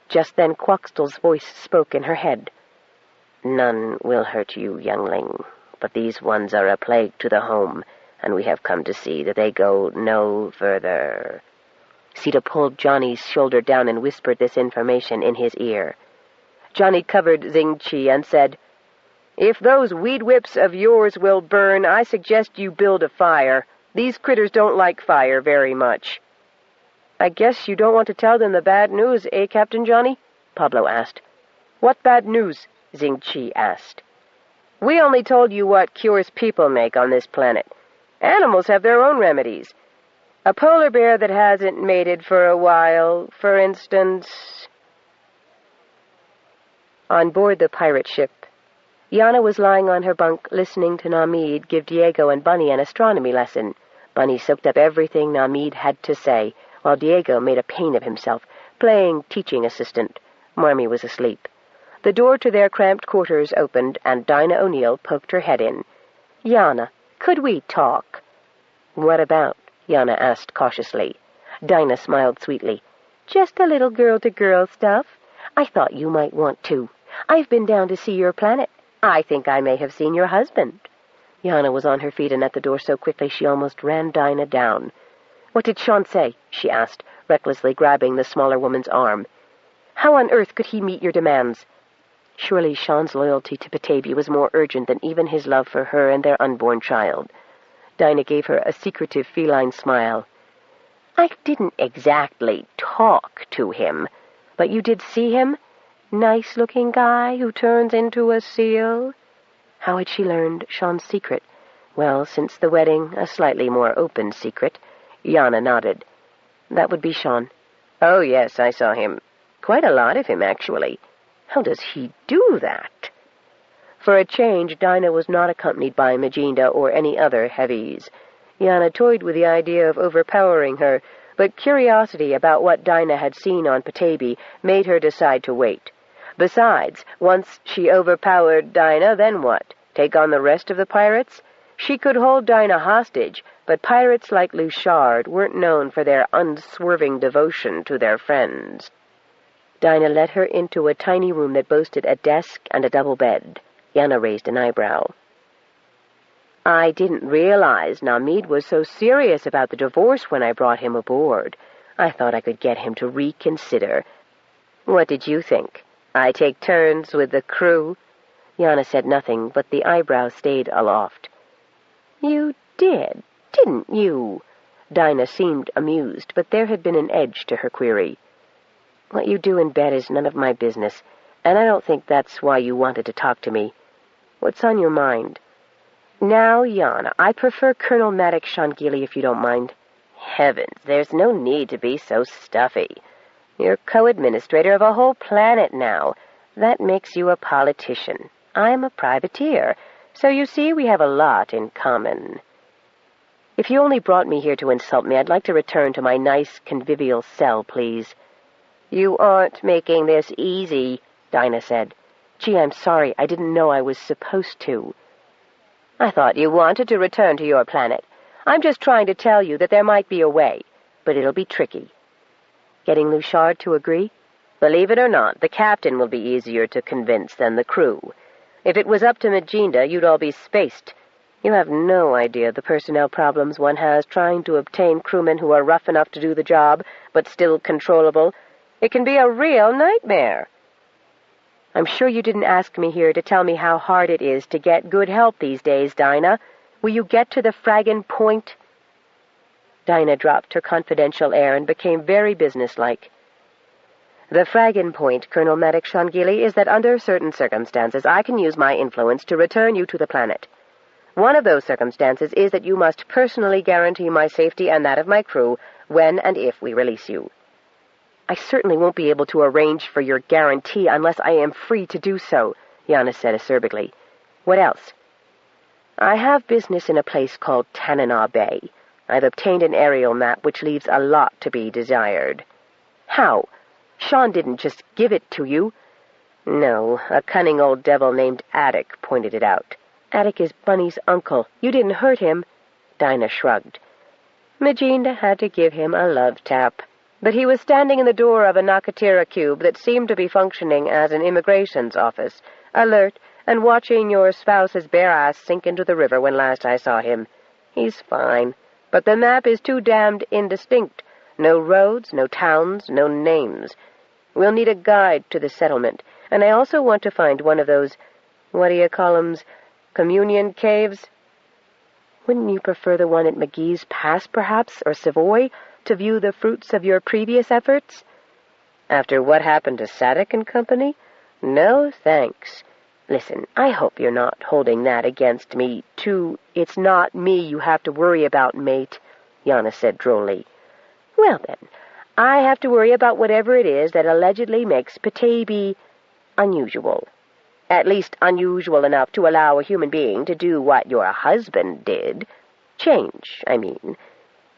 Just then Quoxtall's voice spoke in her head. "None will hurt you, youngling, but these ones are a plague to the home, and we have come to see that they go no further." Sita pulled Johnny's shoulder down and whispered this information in his ear. Johnny covered Xing Qi and said, "If those weed whips of yours will burn, I suggest you build a fire. These critters don't like fire very much." "I guess you don't want to tell them the bad news, eh, Captain Johnny?" Pablo asked. "What bad news?" Xing Qi asked. "We only told you what cures people make on this planet. Animals have their own remedies. A polar bear that hasn't mated for a while, for instance." On board the pirate ship, Yana was lying on her bunk listening to Namid give Diego and Bunny an astronomy lesson. Bunny soaked up everything Namid had to say, while Diego made a pain of himself, playing teaching assistant. Marmee was asleep. The door to their cramped quarters opened, and Dinah O'Neill poked her head in. "Yana, could we talk?" "What about?" Yana asked cautiously. Dinah smiled sweetly. "Just a little girl-to-girl stuff. I thought you might want to. I've been down to see your planet. I think I may have seen your husband." Yana was on her feet and at the door so quickly she almost ran Dinah down. "What did Sean say?" she asked, recklessly grabbing the smaller woman's arm. "How on earth could he meet your demands?" Surely Sean's loyalty to Petaybee was more urgent than even his love for her and their unborn child. Dinah gave her a secretive feline smile. "I didn't exactly talk to him, but you did see him? Nice-looking guy who turns into a seal?" How had she learned Sean's secret? Well, since the wedding, a slightly more open secret. Yana nodded. "That would be Sean." "Oh, yes, I saw him. Quite a lot of him, actually. How does he do that?" For a change, Dinah was not accompanied by Magenda or any other heavies. Yana toyed with the idea of overpowering her, but curiosity about what Dinah had seen on Petaybee made her decide to wait. Besides, once she overpowered Dinah, then what? Take on the rest of the pirates? She could hold Dinah hostage, but pirates like Luchard weren't known for their unswerving devotion to their friends. Dinah led her into a tiny room that boasted a desk and a double bed. Yana raised an eyebrow. "I didn't realize Namid was so serious about the divorce when I brought him aboard. I thought I could get him to reconsider. What did you think? I take turns with the crew?" Yana said nothing, but the eyebrow stayed aloft. "You did, didn't you?" Dinah seemed amused, but there had been an edge to her query. "What you do in bed is none of my business, and I don't think that's why you wanted to talk to me. What's on your mind?" "Now, Yana, I prefer Colonel Maddox Shangili, if you don't mind." "Heavens, there's no need to be so stuffy. You're co-administrator of a whole planet now. That makes you a politician. I'm a privateer, so you see we have a lot in common." "If you only brought me here to insult me, I'd like to return to my nice, convivial cell, please." "You aren't making this easy," Dinah said. "Gee, I'm sorry. I didn't know I was supposed to." "I thought you wanted to return to your planet. I'm just trying to tell you that there might be a way, but it'll be tricky." "Getting Luchard to agree?" "Believe it or not, the captain will be easier to convince than the crew. If it was up to Magenda, you'd all be spaced. You have no idea the personnel problems one has trying to obtain crewmen who are rough enough to do the job, but still controllable. It can be a real nightmare." "I'm sure you didn't ask me here to tell me how hard it is to get good help these days, Dinah. Will you get to the fraggin' point?" Dinah dropped her confidential air and became very businesslike. "The fraggin' point, Colonel Maddox Shangili, is that under certain circumstances I can use my influence to return you to the planet. One of those circumstances is that you must personally guarantee my safety and that of my crew when and if we release you." "I certainly won't be able to arrange for your guarantee unless I am free to do so," Yana said acerbically. "What else?" "I have business in a place called Tanana Bay. I've obtained an aerial map which leaves a lot to be desired." "How? Sean didn't just give it to you." "No, a cunning old devil named Attic pointed it out." "Attic is Bunny's uncle. You didn't hurt him." Dinah shrugged. "Magenda had to give him a love tap. But he was standing in the door of a Nakatira cube that seemed to be functioning as an immigrations office, alert and watching your spouse's bare ass sink into the river when last I saw him. He's fine, but the map is too damned indistinct. No roads, no towns, no names. We'll need a guide to the settlement, and I also want to find one of those, communion caves." "Wouldn't you prefer the one at McGee's Pass, perhaps, or Savoy, to view the fruits of your previous efforts?" "After what happened to Sadek and Company? No, thanks. Listen, I hope you're not holding that against me, too." "It's not me you have to worry about, mate," Yana said drolly. "Well, then, I have to worry about whatever it is that allegedly makes Petaybee unusual. At least unusual enough to allow a human being to do what your husband did. Change, I mean.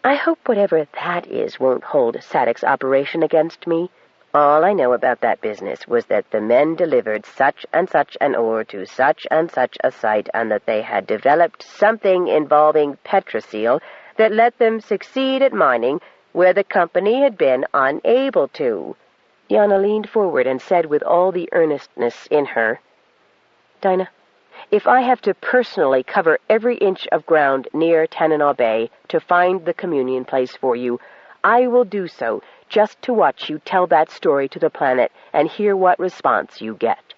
I hope whatever that is won't hold Sadek's operation against me. All I know about that business was that the men delivered such and such an ore to such and such a site, and that they had developed something involving petroseal that let them succeed at mining where the company had been unable to." Yana leaned forward and said with all the earnestness in her, "Dinah, if I have to personally cover every inch of ground near Tanana Bay to find the communion place for you, I will do so just to watch you tell that story to the planet and hear what response you get.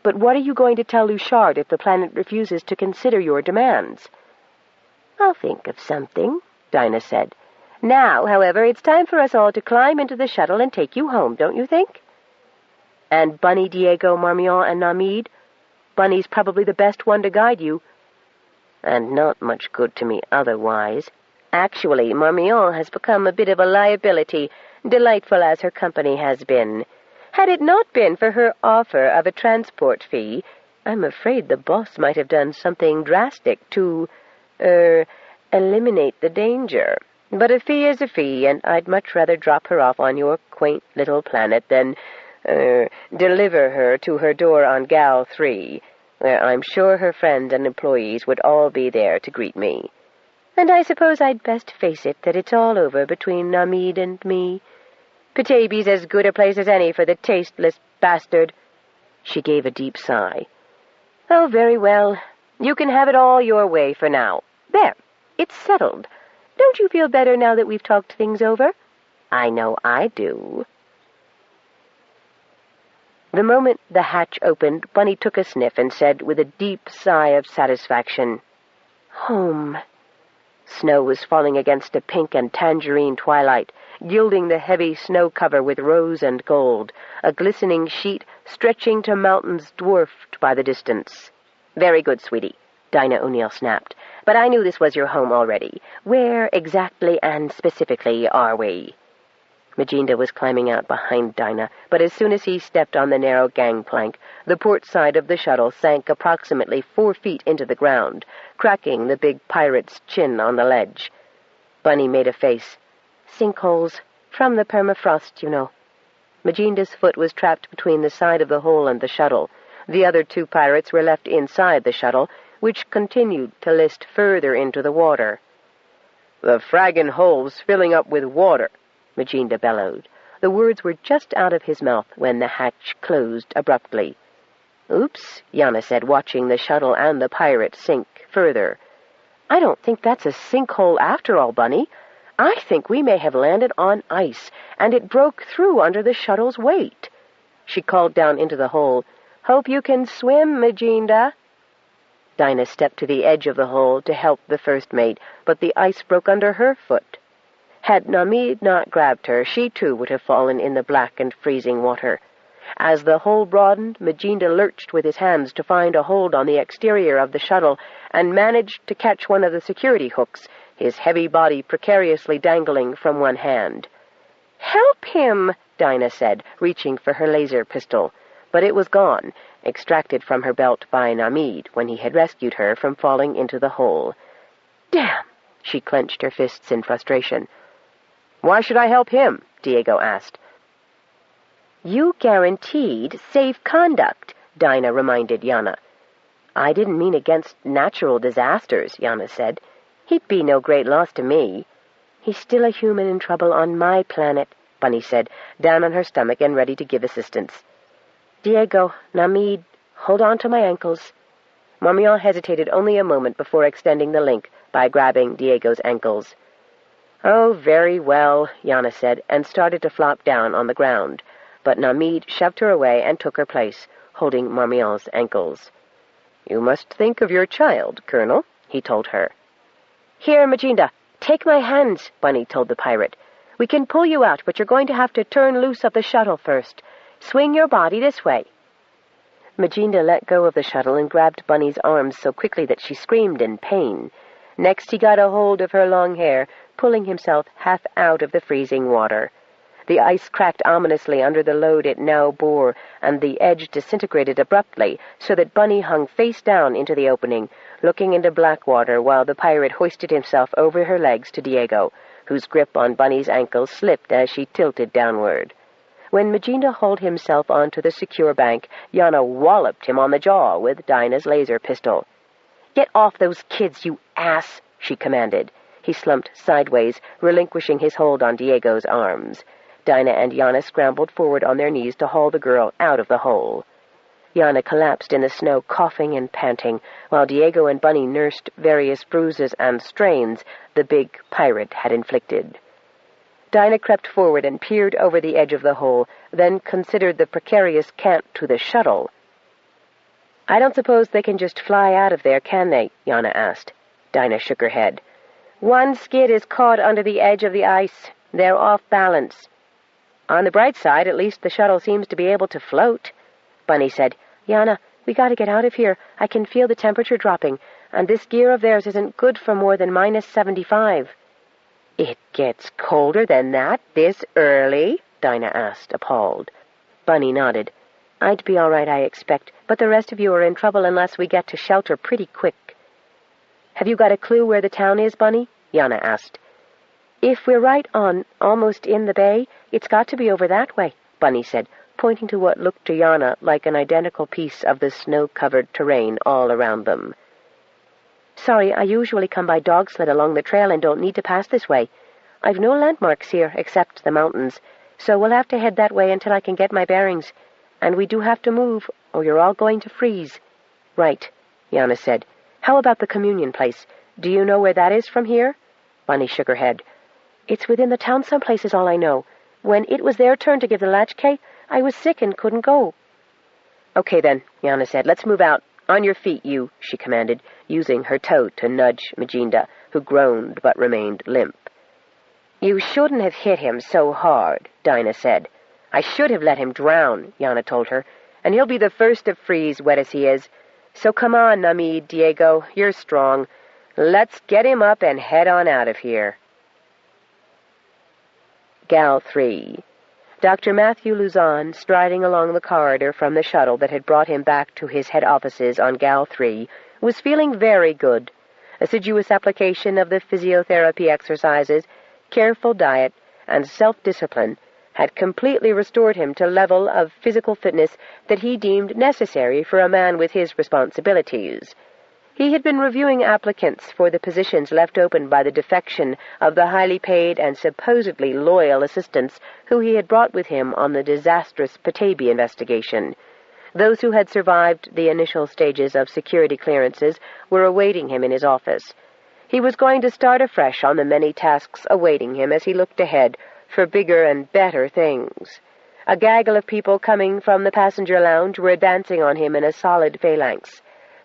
But what are you going to tell Luchard if the planet refuses to consider your demands?" "I'll think of something," Dinah said. "Now, however, it's time for us all to climb into the shuttle and take you home, don't you think?" "And Bunny, Diego, Marmion, and Namid? Bunny's probably the best one to guide you." "And not much good to me otherwise. Actually, Marmion has become a bit of a liability, delightful as her company has been. Had it not been for her offer of a transport fee, I'm afraid the boss might have done something drastic to, eliminate the danger. But a fee is a fee, and I'd much rather drop her off on your quaint little planet than, deliver her to her door on Gal 3, where I'm sure her friends and employees would all be there to greet me. And I suppose I'd best face it that it's all over between Namid and me. Petaybee's as good a place as any for the tasteless bastard." She gave a deep sigh. "Oh, very well. You can have it all your way for now. There, it's settled. Don't you feel better now that we've talked things over? I know I do." The moment the hatch opened, Bunny took a sniff and said with a deep sigh of satisfaction, "Home." Snow was falling against a pink and tangerine twilight, gilding the heavy snow cover with rose and gold, a glistening sheet stretching to mountains dwarfed by the distance. "Very good, sweetie," Dinah O'Neill snapped. "But I knew this was your home already. Where exactly and specifically are we?" Majinda was climbing out behind Dinah, but as soon as he stepped on the narrow gangplank, the port side of the shuttle sank approximately 4 feet into the ground, cracking the big pirate's chin on the ledge. Bunny made a face. "Sinkholes. From the permafrost, you know." Majinda's foot was trapped between the side of the hole and the shuttle. The other 2 pirates were left inside the shuttle, which continued to list further into the water. "The fraggin' hole's filling up with water," Majinda bellowed. The words were just out of his mouth when the hatch closed abruptly. "Oops," Yana said, watching the shuttle and the pirate sink further. "I don't think that's a sinkhole after all, Bunny. I think we may have landed on ice, and it broke through under the shuttle's weight." She called down into the hole, "Hope you can swim, Majinda." Dinah stepped to the edge of the hole to help the first mate, but the ice broke under her foot. Had Namid not grabbed her, she too would have fallen in the black and freezing water. As the hole broadened, Majinda lurched with his hands to find a hold on the exterior of the shuttle and managed to catch one of the security hooks, his heavy body precariously dangling from one hand. "Help him," Dinah said, reaching for her laser pistol. But it was gone, extracted from her belt by Namid when he had rescued her from falling into the hole. "Damn!" She clenched her fists in frustration. "Why should I help him?" Diego asked. "You guaranteed safe conduct," Dinah reminded Yana. "I didn't mean against natural disasters," Yana said. "He'd be no great loss to me." "He's still a human in trouble on my planet," Bunny said, down on her stomach and ready to give assistance. "Diego, Namid, hold on to my ankles." Marmion hesitated only a moment before extending the link by grabbing Diego's ankles. "Oh, very well," Yana said, and started to flop down on the ground. But Namid shoved her away and took her place, holding Marmion's ankles. "You must think of your child, Colonel," he told her. "Here, Majinda, take my hands," Bunny told the pirate. "We can pull you out, but you're going to have to turn loose of the shuttle first. Swing your body this way." Majinda let go of the shuttle and grabbed Bunny's arms so quickly that she screamed in pain. Next he got a hold of her long hair, pulling himself half out of the freezing water. The ice cracked ominously under the load it now bore, and the edge disintegrated abruptly, so that Bunny hung face down into the opening, looking into black water while the pirate hoisted himself over her legs to Diego, whose grip on Bunny's ankles slipped as she tilted downward. When Majinda hauled himself onto the secure bank, Yana walloped him on the jaw with Dinah's laser pistol. "Get off those kids, you ass!" she commanded. He slumped sideways, relinquishing his hold on Diego's arms. Dinah and Yana scrambled forward on their knees to haul the girl out of the hole. Yana collapsed in the snow, coughing and panting, while Diego and Bunny nursed various bruises and strains the big pirate had inflicted. Dinah crept forward and peered over the edge of the hole, then considered the precarious cant to the shuttle. "I don't suppose they can just fly out of there, can they?" Yana asked. Dinah shook her head. "One skid is caught under the edge of the ice. They're off balance." "On the bright side, at least the shuttle seems to be able to float." Bunny said, "Yana, we gotta get out of here. I can feel the temperature dropping, and this gear of theirs isn't good for more than -75. "It gets colder than that this early?" Dinah asked, appalled. Bunny nodded. "I'd be all right, I expect, but the rest of you are in trouble unless we get to shelter pretty quick." "Have you got a clue where the town is, Bunny?" Yana asked. "If we're right on, almost in the bay, it's got to be over that way," Bunny said, pointing to what looked to Yana like an identical piece of the snow-covered terrain all around them. "Sorry, I usually come by dog sled along the trail and don't need to pass this way. I've no landmarks here except the mountains, so we'll have to head that way until I can get my bearings. And we do have to move, or you're all going to freeze." "Right," Yana said. "How about the communion place? Do you know where that is from here?" Bunny shook her head. "It's within the town someplace is all I know. When it was their turn to give the latchkey, I was sick and couldn't go." "Okay then," Yana said. "Let's move out. On your feet, you," she commanded, using her toe to nudge Majinda, who groaned but remained limp. "You shouldn't have hit him so hard," Dinah said. "I should have let him drown," Yana told her, "and he'll be the first to freeze, wet as he is. So come on, Nami, Diego, you're strong. Let's get him up and head on out of here." Gal 3. Dr. Matthew Luzon, striding along the corridor from the shuttle that had brought him back to his head offices on Gal 3, was feeling very good. Assiduous application of the physiotherapy exercises, careful diet, and self-discipline had completely restored him to level of physical fitness that he deemed necessary for a man with his responsibilities. He had been reviewing applicants for the positions left open by the defection of the highly paid and supposedly loyal assistants who he had brought with him on the disastrous Petaybee investigation. Those who had survived the initial stages of security clearances were awaiting him in his office. He was going to start afresh on the many tasks awaiting him as he looked ahead for bigger and better things. A gaggle of people coming from the passenger lounge were advancing on him in a solid phalanx.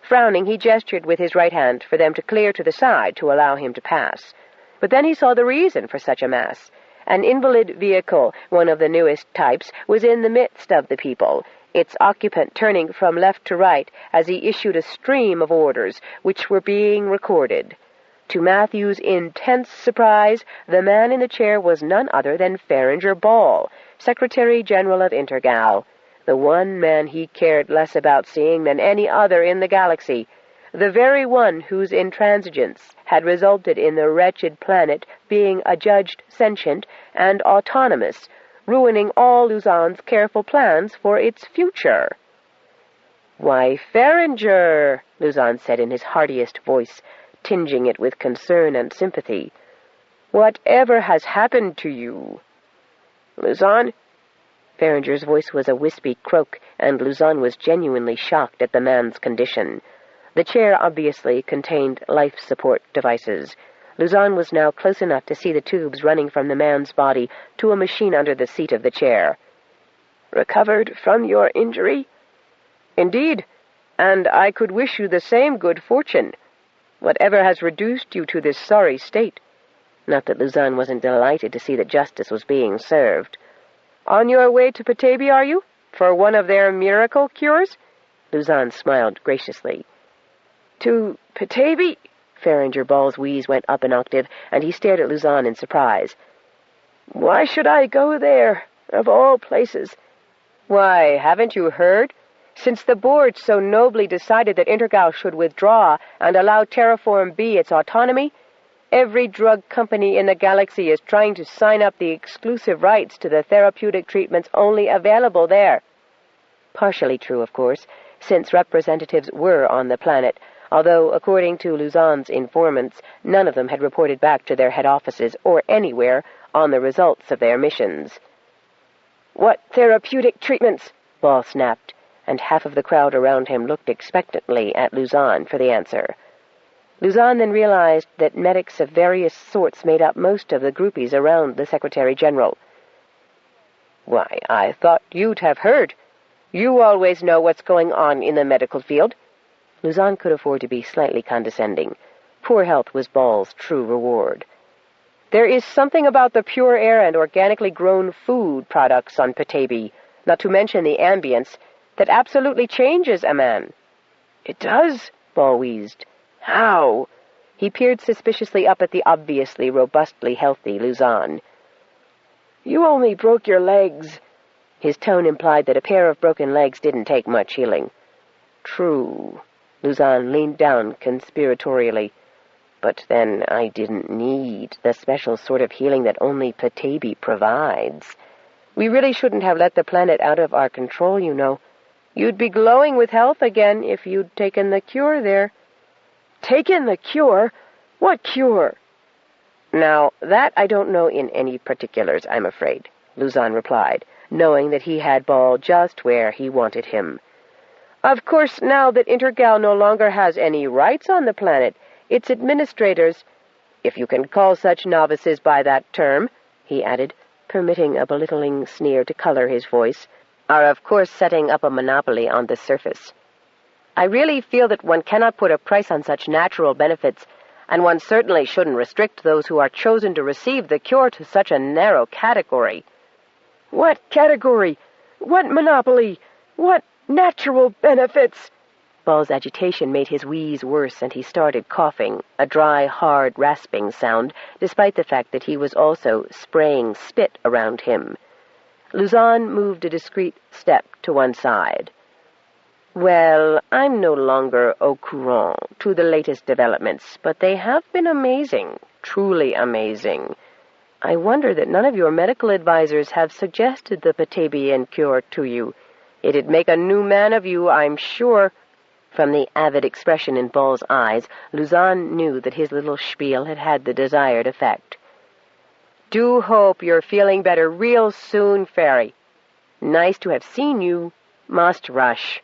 Frowning, he gestured with his right hand for them to clear to the side to allow him to pass. But then he saw the reason for such a mass. An invalid vehicle, one of the newest types, was in the midst of the people, its occupant turning from left to right as he issued a stream of orders, which were being recorded. To Matthew's intense surprise, the man in the chair was none other than Farringer Ball, Secretary General of Intergal, the one man he cared less about seeing than any other in the galaxy, the very one whose intransigence had resulted in the wretched planet being adjudged sentient and autonomous, ruining all Luzon's careful plans for its future. "Why, Farringer," Luzon said in his heartiest voice, tinging it with concern and sympathy, "whatever has happened to you?" "Luzon?" Farringer's voice was a wispy croak, and Luzon was genuinely shocked at the man's condition. The chair obviously contained life support devices. Luzon was now close enough to see the tubes running from the man's body to a machine under the seat of the chair. "Recovered from your injury?" "Indeed, and I could wish you the same good fortune. Whatever has reduced you to this sorry state?" Not that Luzon wasn't delighted to see that justice was being served. "On your way to Petaybee, are you? For one of their miracle cures?" Luzon smiled graciously. "To Petaybee?" Farringer Ball's wheeze went up an octave, and he stared at Luzon in surprise. "Why should I go there, of all places?" "Why, haven't you heard? Since the board so nobly decided that Intergal should withdraw and allow Terraform B its autonomy, every drug company in the galaxy is trying to sign up the exclusive rights to the therapeutic treatments only available there." Partially true, of course, since representatives were on the planet, although, according to Luzon's informants, none of them had reported back to their head offices or anywhere on the results of their missions. "What therapeutic treatments?" Ball snapped, and half of the crowd around him looked expectantly at Luzon for the answer. Luzon then realized that medics of various sorts made up most of the groupies around the Secretary General. "Why, I thought you'd have heard. You always know what's going on in the medical field." Luzon could afford to be slightly condescending. Poor health was Ball's true reward. "There is something about the pure air and organically grown food products on Petaybee, not to mention the ambience, that absolutely changes a man." "It does?" Ball wheezed. "How?" He peered suspiciously up at the obviously robustly healthy Luzon. "You only broke your legs." His tone implied that a pair of broken legs didn't take much healing. "True." Luzon leaned down conspiratorially. "But then I didn't need the special sort of healing that only Petaybee provides. We really shouldn't have let the planet out of our control, you know. You'd be glowing with health again if you'd taken the cure there." "Taken the cure? What cure?" "Now, that I don't know in any particulars, I'm afraid," Luzon replied, knowing that he had Ball just where he wanted him. "Of course, now that Intergal no longer has any rights on the planet, its administrators, if you can call such novices by that term," he added, permitting a belittling sneer to color his voice, "are of course setting up a monopoly on the surface. I really feel that one cannot put a price on such natural benefits and one certainly shouldn't restrict those who are chosen to receive the cure to such a narrow category." "What category? What monopoly? What natural benefits?" Ball's agitation made his wheeze worse, and he started coughing, a dry, hard, rasping sound, despite the fact that he was also spraying spit around him. Luzon moved a discreet step to one side. "Well, I'm no longer au courant to the latest developments, but they have been amazing, truly amazing. I wonder that none of your medical advisors have suggested the Petaybee cure to you. It'd make a new man of you, I'm sure." From the avid expression in Ball's eyes, Luzon knew that his little spiel had had the desired effect. "Do hope you're feeling better real soon, Fairy. Nice to have seen you. Must rush."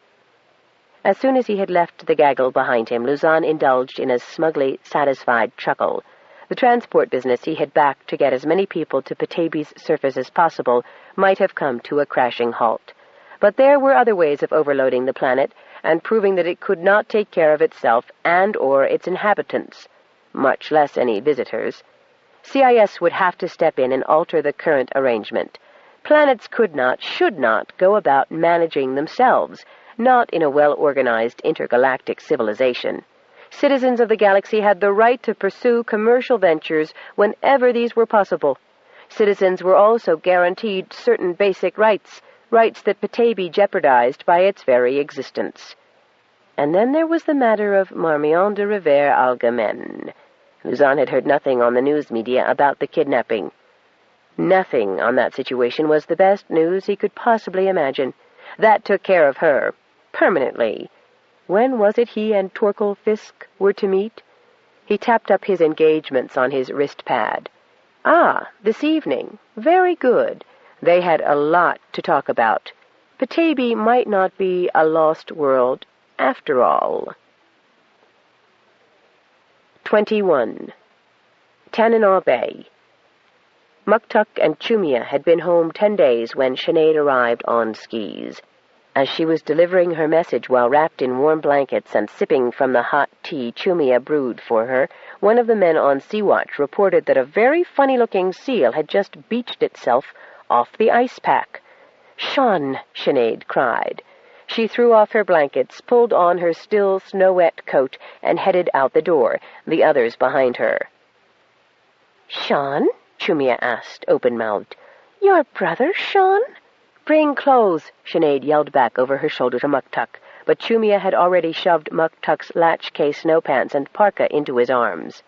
As soon as he had left the gaggle behind him, Luzon indulged in a smugly satisfied chuckle. The transport business he had backed to get as many people to Petaybee's surface as possible might have come to a crashing halt. But there were other ways of overloading the planet and proving that it could not take care of itself and/or its inhabitants, much less any visitors. CIS would have to step in and alter the current arrangement. Planets could not, should not, go about managing themselves, not in a well-organized intergalactic civilization. Citizens of the galaxy had the right to pursue commercial ventures whenever these were possible. Citizens were also guaranteed certain basic rights that Petaybee jeopardized by its very existence. And then there was the matter of Marmion de Rivers Algamen. Luzon had heard nothing on the news media about the kidnapping. Nothing on that situation was the best news he could possibly imagine. That took care of her, permanently. When was it he and Torkel Fisk were to meet? He tapped up his engagements on his wrist pad. This evening. Very good. They had a lot to talk about. Petaybee might not be a lost world after all. 21. Tananaw Bay. Muktuk and Chumia had been home 10 days when Sinead arrived on skis. As she was delivering her message while wrapped in warm blankets and sipping from the hot tea Chumia brewed for her, one of the men on Sea Watch reported that a very funny-looking seal had just beached itself off the ice pack. "Sean!" Sinead cried. She threw off her blankets, pulled on her still snow-wet coat, and headed out the door, the others behind her. "Sean?" Chumia asked, open-mouthed. "Your brother, Sean?" "Bring clothes," Sinead yelled back over her shoulder to Muktuk, but Chumia had already shoved Muktuk's latchkey snowpants and parka into his arms.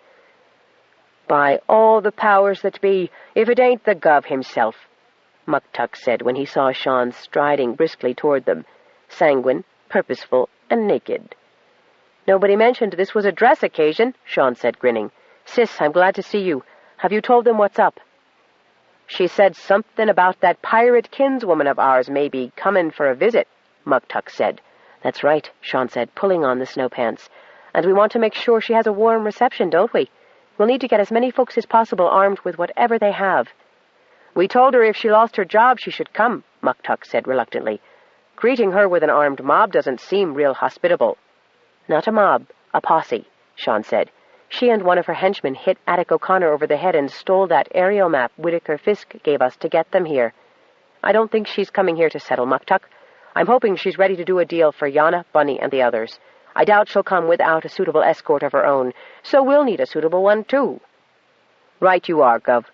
"By all the powers that be, if it ain't the Gov himself," Muktuk said when he saw Sean striding briskly toward them, sanguine, purposeful, and naked. "Nobody mentioned this was a dress occasion," Sean said, grinning. "Sis, I'm glad to see you. Have you told them what's up?" "She said something about that pirate kinswoman of ours maybe comin' for a visit," Muktuk said. "That's right," Sean said, pulling on the snowpants. "And we want to make sure she has a warm reception, don't we? We'll need to get as many folks as possible armed with whatever they have." "We told her if she lost her job she should come," Muktuk said reluctantly. "Greeting her with an armed mob doesn't seem real hospitable." "Not a mob, a posse," Sean said. "She and one of her henchmen hit Attic O'Connor over the head and stole that aerial map Whitaker Fisk gave us to get them here. I don't think she's coming here to settle, Muktuk. I'm hoping she's ready to do a deal for Yana, Bunny, and the others. I doubt she'll come without a suitable escort of her own, so we'll need a suitable one, too." "Right you are, Gov."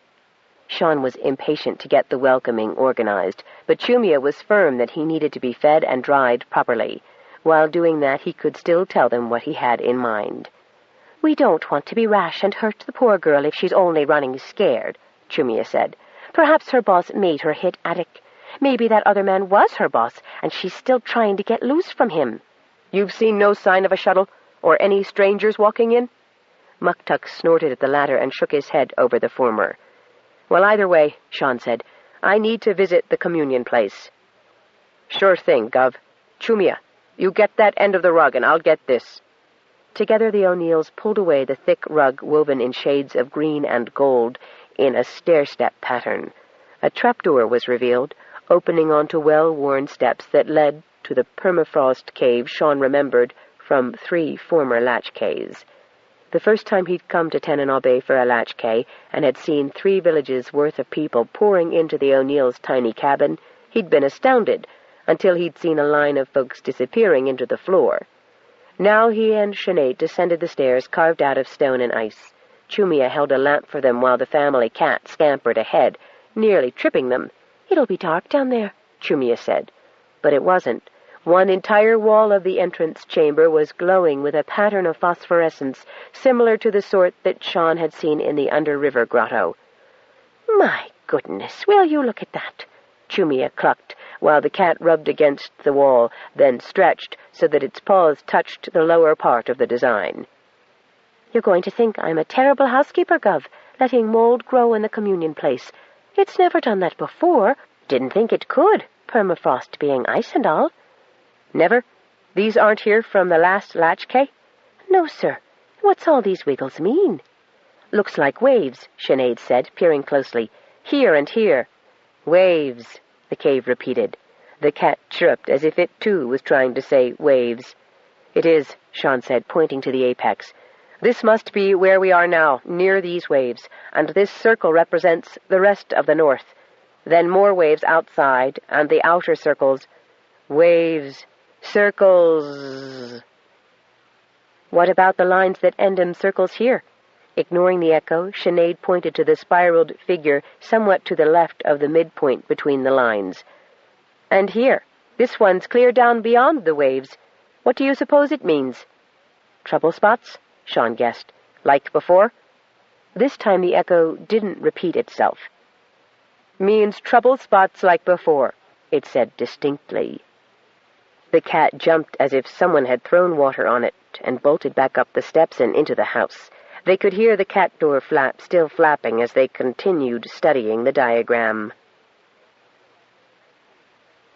Sean was impatient to get the welcoming organized, but Chumia was firm that he needed to be fed and dried properly. While doing that, he could still tell them what he had in mind. "We don't want to be rash and hurt the poor girl if she's only running scared," Chumia said. "Perhaps her boss made her hit Attic. Maybe that other man was her boss, and she's still trying to get loose from him." "You've seen no sign of a shuttle, or any strangers walking in?" Muktuk snorted at the latter and shook his head over the former. "Well, either way," Sean said, "I need to visit the communion place." "Sure thing, Gov. Chumia, you get that end of the rug and I'll get this." Together the O'Neills pulled away the thick rug woven in shades of green and gold in a stair-step pattern. A trapdoor was revealed, opening onto well-worn steps that led to the permafrost cave Sean remembered from 3 former latchkeys. The first time he'd come to Tanana Bay for a latchkay and had seen 3 villages worth of people pouring into the O'Neills' tiny cabin, he'd been astounded until he'd seen a line of folks disappearing into the floor. Now he and Sinead descended the stairs carved out of stone and ice. Chumia held a lamp for them while the family cat scampered ahead, nearly tripping them. "It'll be dark down there," Chumia said. But it wasn't. One entire wall of the entrance chamber was glowing with a pattern of phosphorescence similar to the sort that Sean had seen in the under-river grotto. "My goodness, will you look at that?" Chumia clucked, while the cat rubbed against the wall, then stretched so that its paws touched the lower part of the design. "You're going to think I'm a terrible housekeeper, Gov, letting mold grow in the communion place. It's never done that before. Didn't think it could, permafrost being ice and all." "Never? These aren't here from the last latchkay?" "No, sir. What's all these wiggles mean?" "Looks like waves," Sinead said, peering closely. "Here and here." "Waves," the cave repeated. The cat chirruped as if it, too, was trying to say waves. "It is," Sean said, pointing to the apex. "This must be where we are now, near these waves, and this circle represents the rest of the north. Then more waves outside, and the outer circles. Waves. Circles." "What about the lines that end in circles here?" Ignoring the echo, Sinead pointed to the spiraled figure somewhat to the left of the midpoint between the lines. "And here. This one's clear down beyond the waves. What do you suppose it means?" "Trouble spots?" Sean guessed. "Like before?" This time the echo didn't repeat itself. "Means trouble spots like before," it said distinctly. The cat jumped as if someone had thrown water on it and bolted back up the steps and into the house. They could hear the cat door flap still flapping as they continued studying the diagram.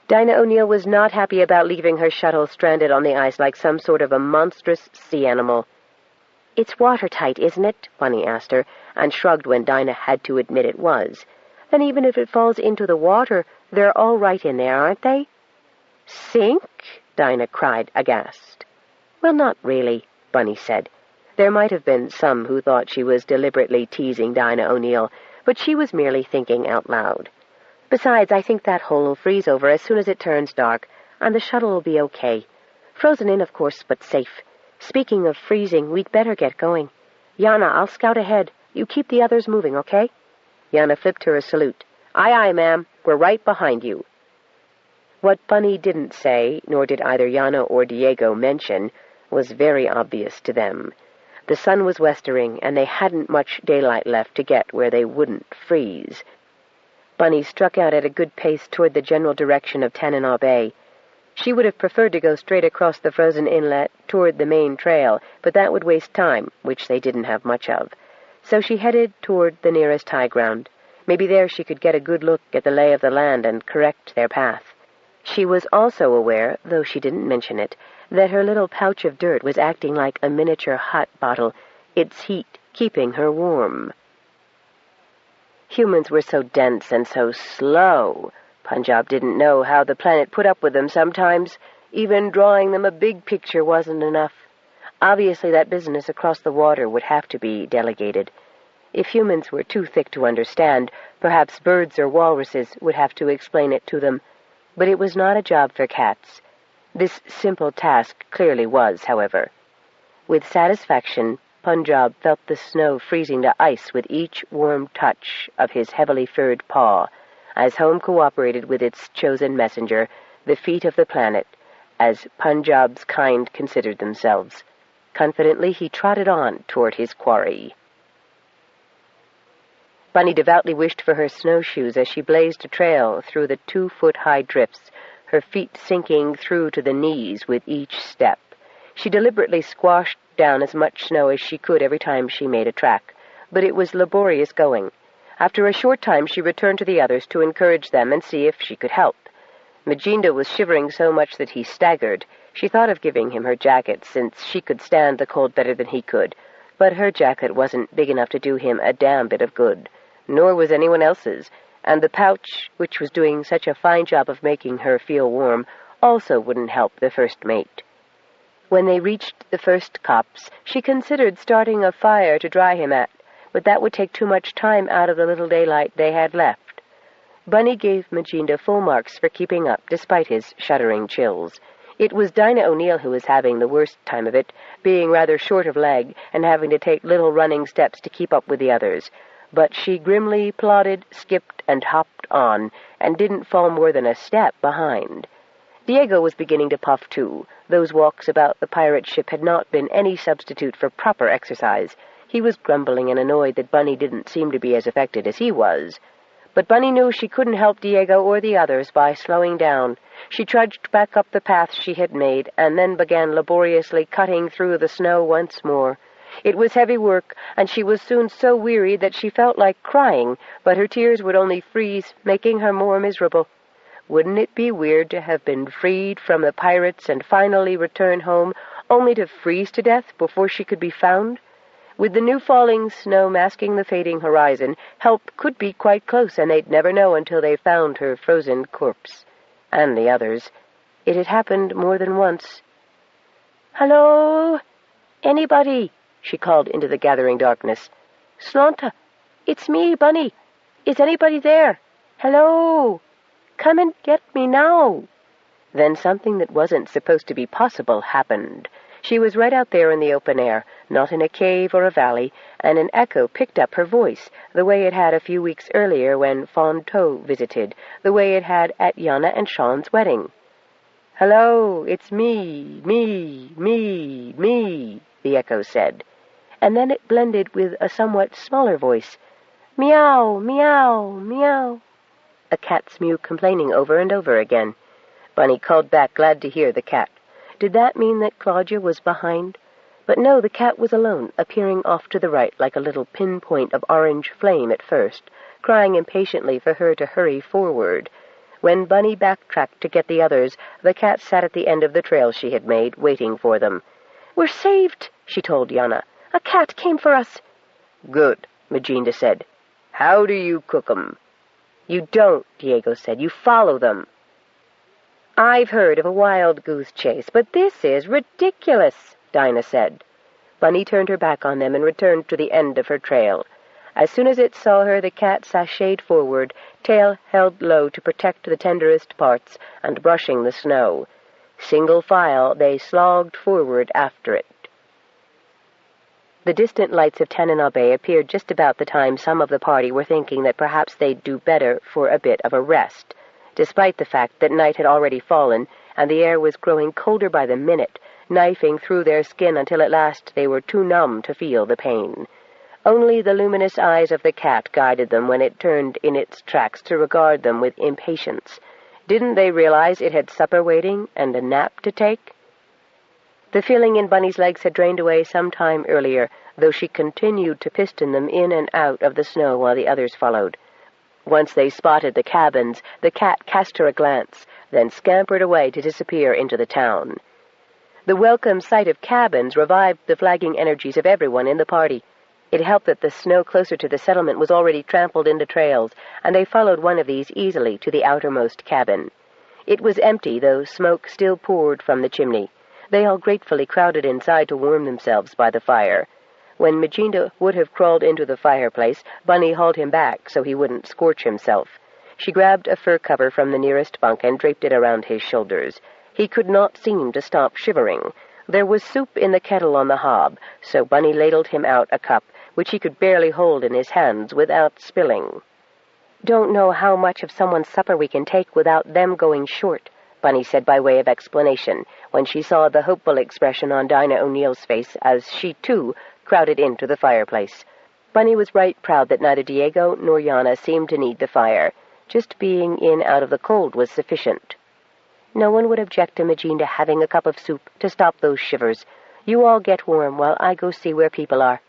Dinah O'Neill was not happy about leaving her shuttle stranded on the ice like some sort of a monstrous sea animal. "It's watertight, isn't it?" Bunny asked her, and shrugged when Dinah had to admit it was. "Then even if it falls into the water, they're all right in there, aren't they?" "Sink?" Dinah cried, aghast. "Well, not really," Bunny said. There might have been some who thought she was deliberately teasing Dinah O'Neill, but she was merely thinking out loud. "Besides, I think that hole will freeze over as soon as it turns dark, and the shuttle will be okay. Frozen in, of course, but safe. Speaking of freezing, we'd better get going. Yana, I'll scout ahead. You keep the others moving, okay?" Yana flipped her a salute. "Aye, aye, ma'am. We're right behind you." What Bunny didn't say, nor did either Yana or Diego mention, was very obvious to them. The sun was westering, and they hadn't much daylight left to get where they wouldn't freeze. Bunny struck out at a good pace toward the general direction of Tanana Bay. She would have preferred to go straight across the frozen inlet toward the main trail, but that would waste time, which they didn't have much of. So she headed toward the nearest high ground. Maybe there she could get a good look at the lay of the land and correct their path. She was also aware, though she didn't mention it, that her little pouch of dirt was acting like a miniature hot bottle, its heat keeping her warm. Humans were so dense and so slow. Punjab didn't know how the planet put up with them sometimes. Even drawing them a big picture wasn't enough. Obviously that business across the water would have to be delegated. If humans were too thick to understand, perhaps birds or walruses would have to explain it to them. But it was not a job for cats. This simple task clearly was, however. With satisfaction, Punjab felt the snow freezing to ice with each warm touch of his heavily furred paw, as home cooperated with its chosen messenger, the feet of the planet, as Punjab's kind considered themselves. Confidently he trotted on toward his quarry. Bunny devoutly wished for her snowshoes as she blazed a trail through the 2-foot-high drifts, her feet sinking through to the knees with each step. She deliberately squashed down as much snow as she could every time she made a track, but it was laborious going. After a short time she returned to the others to encourage them and see if she could help. Majinda was shivering so much that he staggered. She thought of giving him her jacket, since she could stand the cold better than he could, but her jacket wasn't big enough to do him a damn bit of good. Nor was anyone else's, and the pouch, which was doing such a fine job of making her feel warm, also wouldn't help the first mate. When they reached the first copse, she considered starting a fire to dry him at, but that would take too much time out of the little daylight they had left. Bunny gave Magenta full marks for keeping up, despite his shuddering chills. It was Dinah O'Neill who was having the worst time of it, being rather short of leg and having to take little running steps to keep up with the others. But she grimly plodded, skipped, and hopped on, and didn't fall more than a step behind. Diego was beginning to puff, too. Those walks about the pirate ship had not been any substitute for proper exercise. He was grumbling and annoyed that Bunny didn't seem to be as affected as he was. But Bunny knew she couldn't help Diego or the others by slowing down. She trudged back up the path she had made, and then began laboriously cutting through the snow once more. It was heavy work, and she was soon so weary that she felt like crying, but her tears would only freeze, making her more miserable. Wouldn't it be weird to have been freed from the pirates and finally return home, only to freeze to death before she could be found? With the new falling snow masking the fading horizon, help could be quite close, and they'd never know until they found her frozen corpse. And the others. It had happened more than once. "Hello? Anybody?" she called into the gathering darkness. "Slanta, it's me, Bunny. Is anybody there? Hello? Come and get me now." Then something that wasn't supposed to be possible happened. She was right out there in the open air, not in a cave or a valley, and an echo picked up her voice, the way it had a few weeks earlier when Fonto visited, the way it had at Yana and Sean's wedding. "Hello, it's me, the echo said. And then it blended with a somewhat smaller voice. "Meow, meow, meow." A cat's mew complaining over and over again. Bunny called back, glad to hear the cat. Did that mean that Claudia was behind? But no, the cat was alone, appearing off to the right like a little pinpoint of orange flame at first, crying impatiently for her to hurry forward. When Bunny backtracked to get the others, the cat sat at the end of the trail she had made, waiting for them. "We're saved," she told Yana. "A cat came for us." "Good," Magenta said. "How do you cook 'em?" "You don't," Diego said. "You follow them." "I've heard of a wild goose chase, but this is ridiculous," Dinah said. Bunny turned her back on them and returned to the end of her trail. As soon as it saw her, the cat sashayed forward, tail held low to protect the tenderest parts, and brushing the snow. Single file, they slogged forward after it. The distant lights of Tanana Bay appeared just about the time some of the party were thinking that perhaps they'd do better for a bit of a rest, despite the fact that night had already fallen, and the air was growing colder by the minute, knifing through their skin until at last they were too numb to feel the pain. Only the luminous eyes of the cat guided them when it turned in its tracks to regard them with impatience. Didn't they realize it had supper waiting and a nap to take? The feeling in Bunny's legs had drained away some time earlier, though she continued to piston them in and out of the snow while the others followed. Once they spotted the cabins, the cat cast her a glance, then scampered away to disappear into the town. The welcome sight of cabins revived the flagging energies of everyone in the party. It helped that the snow closer to the settlement was already trampled into trails, and they followed one of these easily to the outermost cabin. It was empty, though smoke still poured from the chimney. They all gratefully crowded inside to warm themselves by the fire. When Magenta would have crawled into the fireplace, Bunny hauled him back so he wouldn't scorch himself. She grabbed a fur cover from the nearest bunk and draped it around his shoulders. He could not seem to stop shivering. There was soup in the kettle on the hob, so Bunny ladled him out a cup, which he could barely hold in his hands without spilling. "Don't know how much of someone's supper we can take without them going short," Bunny said by way of explanation, when she saw the hopeful expression on Dinah O'Neill's face as she, too, crowded into the fireplace. Bunny was right proud that neither Diego nor Yana seemed to need the fire. Just being in out of the cold was sufficient. "No one would object to Magenta having a cup of soup to stop those shivers. You all get warm while I go see where people are."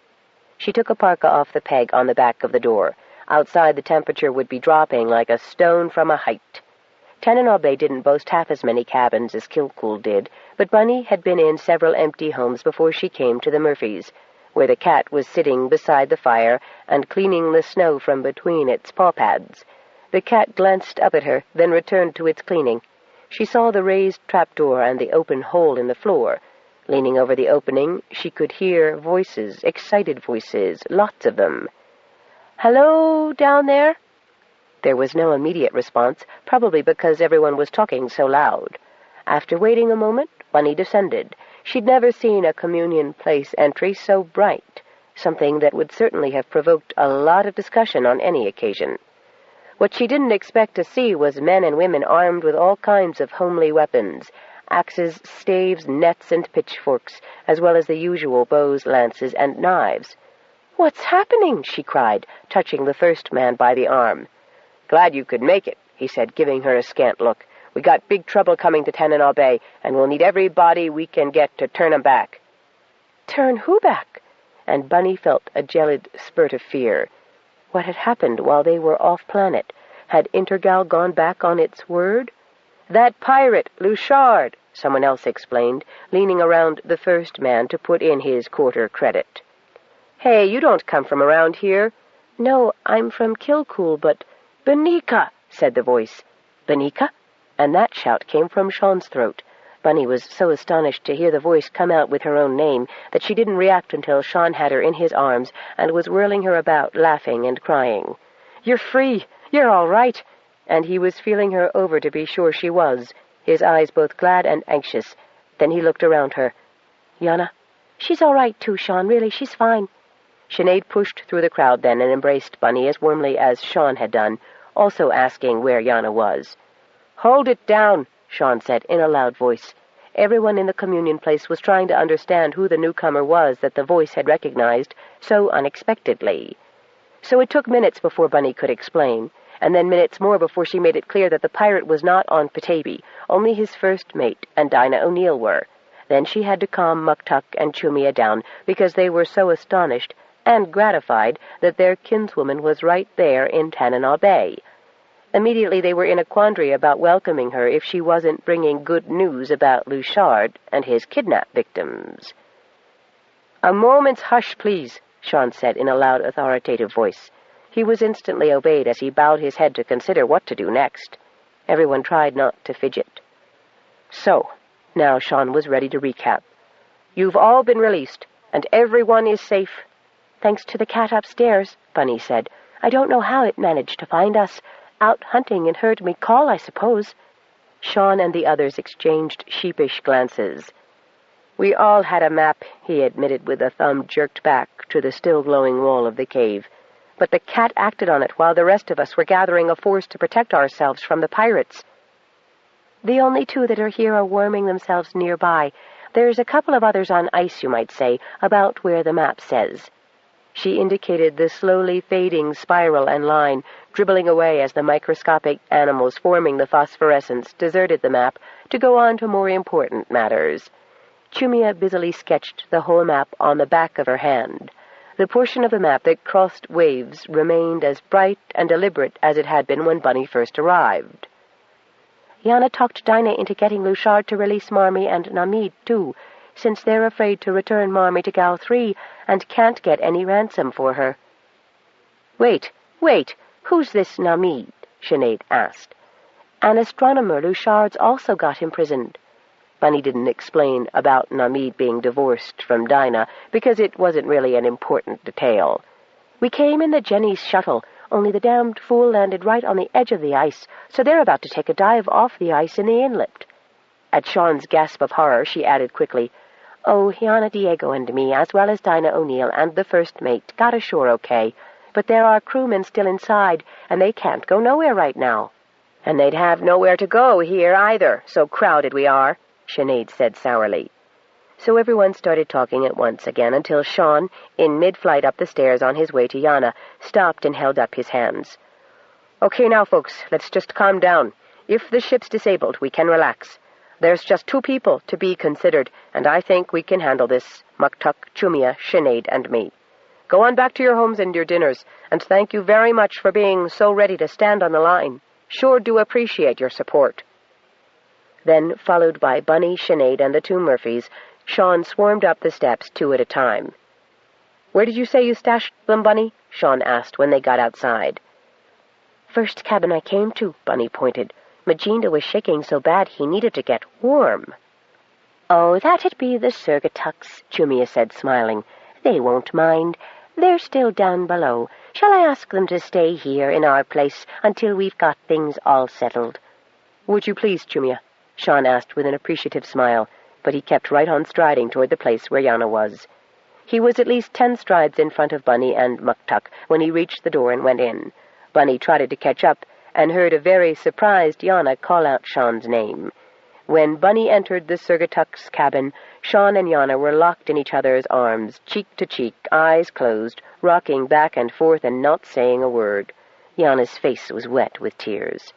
She took a parka off the peg on the back of the door. Outside, the temperature would be dropping like a stone from a height. Tanana Bay didn't boast half as many cabins as Kilcool did, but Bunny had been in several empty homes before she came to the Murphys, where the cat was sitting beside the fire and cleaning the snow from between its paw pads. The cat glanced up at her, then returned to its cleaning. She saw the raised trapdoor and the open hole in the floor. Leaning over the opening, she could hear voices, excited voices, lots of them. "Hello, down there?" There was no immediate response, probably because everyone was talking so loud. After waiting a moment, Bunny descended. She'd never seen a communion place entry so bright, something that would certainly have provoked a lot of discussion on any occasion. What she didn't expect to see was men and women armed with all kinds of homely weapons, axes, staves, nets, and pitchforks, as well as the usual bows, lances, and knives. "What's happening?" she cried, touching the first man by the arm. "Glad you could make it," he said, giving her a scant look. "We got big trouble coming to Tanana Bay, and we'll need everybody we can get to turn 'em back." "Turn who back?" And Bunny felt a gelid spurt of fear. What had happened while they were off-planet? Had Intergal gone back on its word? "That pirate, Luchard," someone else explained, leaning around the first man to put in his quarter credit. "Hey, you don't come from around here." "No, I'm from Kilcool, but—" "Benica," said the voice. "Benica?" And that shout came from Sean's throat. Bunny was so astonished to hear the voice come out with her own name that she didn't react until Sean had her in his arms and was whirling her about, laughing and crying. "You're free! You're all right!" And he was feeling her over to be sure she was, his eyes both glad and anxious. Then he looked around her. "Yana?" "She's all right, too, Sean. Really, she's fine." Sinead pushed through the crowd then and embraced Bunny as warmly as Sean had done, also asking where Yana was. "Hold it down," Sean said in a loud voice. Everyone in the communion place was trying to understand who the newcomer was that the voice had recognized so unexpectedly. So it took minutes before Bunny could explain, and then minutes more before she made it clear that the pirate was not on Petaybee. Only his first mate and Dinah O'Neill were. Then she had to calm Muktuk and Chumia down because they were so astonished and gratified that their kinswoman was right there in Tanana Bay. Immediately they were in a quandary about welcoming her if she wasn't bringing good news about Luchard and his kidnap victims. "A moment's hush, please," Sean said in a loud, authoritative voice. He was instantly obeyed as he bowed his head to consider what to do next. Everyone tried not to fidget. "So, now Sean was ready to recap. You've all been released, and everyone is safe." "Thanks to the cat upstairs," Bunny said. "I don't know how it managed to find us. Out hunting and heard me call, I suppose." Sean and the others exchanged sheepish glances. "We all had a map," he admitted with a thumb jerked back to the still glowing wall of the cave. "But the cat acted on it while the rest of us were gathering a force to protect ourselves from the pirates." "The only two that are here are warming themselves nearby. There's a couple of others on ice, you might say, about where the map says." She indicated the slowly fading spiral and line, dribbling away as the microscopic animals forming the phosphorescence deserted the map to go on to more important matters. Chumia busily sketched the whole map on the back of her hand. The portion of the map that crossed waves remained as bright and deliberate as it had been when Bunny first arrived. "Yana talked Dinah into getting Luchard to release Marmee and Namid, too, since they're afraid to return Marmee to Gal 3 and can't get any ransom for her." Wait, who's this Namid?" Sinead asked. "An astronomer Luchard's also got imprisoned." Bunny didn't explain about Namid being divorced from Dinah, because it wasn't really an important detail. "We came in the Jenny's shuttle, only the damned fool landed right on the edge of the ice, so they're about to take a dive off the ice in the inlet." At Sean's gasp of horror, she added quickly, "Oh, Yana Diego and me, as well as Dinah O'Neill and the first mate, got ashore okay, but there are crewmen still inside, and they can't go nowhere right now." "And they'd have nowhere to go here either, so crowded we are," Sinead said sourly. So everyone started talking at once again until Sean, in mid-flight up the stairs on his way to Yana, stopped and held up his hands. "Okay, now, folks, let's just calm down. If the ship's disabled, we can relax. There's just 2 people to be considered, and I think we can handle this, Muktuk, Chumia, Sinead, and me. Go on back to your homes and your dinners, and thank you very much for being so ready to stand on the line. Sure do appreciate your support." Then, followed by Bunny, Sinead, and the 2 Murphys, Sean swarmed up the steps 2 at a time. "Where did you say you stashed them, Bunny?" Sean asked when they got outside. "First cabin I came to," Bunny pointed. "Magenta was shaking so bad he needed to get warm." "Oh, that'd be the Surgatucks," Chumia said, smiling. "They won't mind. They're still down below. Shall I ask them to stay here in our place until we've got things all settled?" "Would you please, Chumia?" Sean asked with an appreciative smile, but he kept right on striding toward the place where Yana was. He was at least 10 strides in front of Bunny and Muktuk when he reached the door and went in. Bunny trotted to catch up and heard a very surprised Yana call out Sean's name. When Bunny entered the Surgatuck's cabin, Sean and Yana were locked in each other's arms, cheek to cheek, eyes closed, rocking back and forth and not saying a word. Yana's face was wet with tears.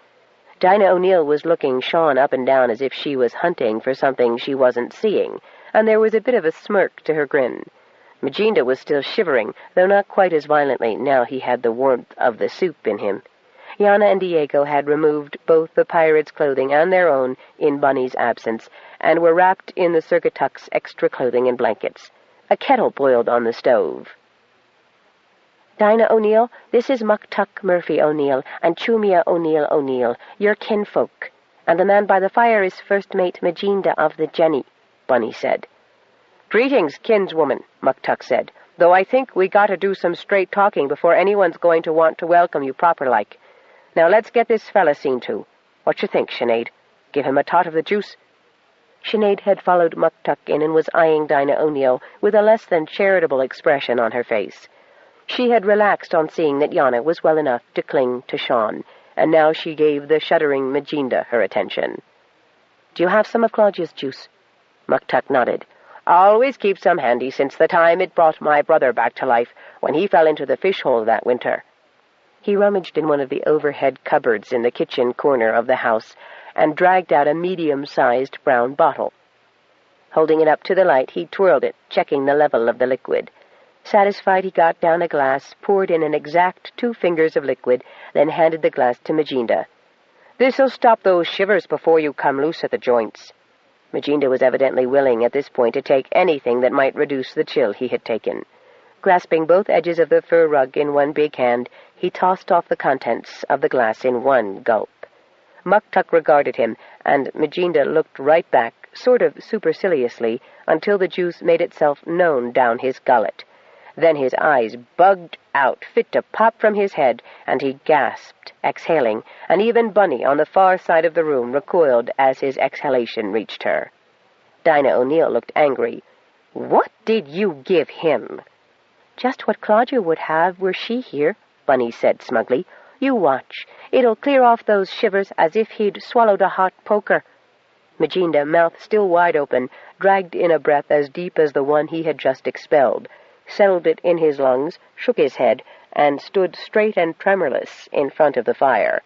Dinah O'Neill was looking Sean up and down as if she was hunting for something she wasn't seeing, and there was a bit of a smirk to her grin. Magenta was still shivering, though not quite as violently now he had the warmth of the soup in him. Yana and Diego had removed both the pirates' clothing and their own in Bunny's absence, and were wrapped in the Surgatuck's extra clothing and blankets. A kettle boiled on the stove. "Dinah O'Neill, this is Muktuk Murphy O'Neill and Chumia O'Neill, your kinfolk. And the man by the fire is First Mate Magenta of the Jenny," Bunny said. "Greetings, kinswoman," Muktuk said, "though I think we gotta do some straight talking before anyone's going to want to welcome you proper-like. Now let's get this fella seen to. What you think, Sinead? Give him a tot of the juice?" Sinead had followed Muktuk in and was eyeing Dinah O'Neill with a less than charitable expression on her face. She had relaxed on seeing that Yana was well enough to cling to Sean, and now she gave the shuddering Magenta her attention. "Do you have some of Claudia's juice?" Muktuk nodded. "Always keep some handy since the time it brought my brother back to life when he fell into the fish-hole that winter." He rummaged in one of the overhead cupboards in the kitchen corner of the house and dragged out a medium-sized brown bottle. Holding it up to the light, he twirled it, checking the level of the liquid. Satisfied, he got down a glass, poured in an exact 2 fingers of liquid, then handed the glass to Magenta. "This'll stop those shivers before you come loose at the joints." Magenta was evidently willing at this point to take anything that might reduce the chill he had taken. Grasping both edges of the fur rug in one big hand, he tossed off the contents of the glass in one gulp. Muktuk regarded him, and Magenta looked right back, sort of superciliously, until the juice made itself known down his gullet. Then his eyes bugged out, fit to pop from his head, and he gasped, exhaling, and even Bunny on the far side of the room recoiled as his exhalation reached her. Dinah O'Neill looked angry. "What did you give him?" "Just what Claudia would have were she here," Bunny said smugly. "You watch. It'll clear off those shivers as if he'd swallowed a hot poker." Magenta, mouth still wide open, dragged in a breath as deep as the one he had just expelled, settled it in his lungs, shook his head, and stood straight and tremorless in front of the fire.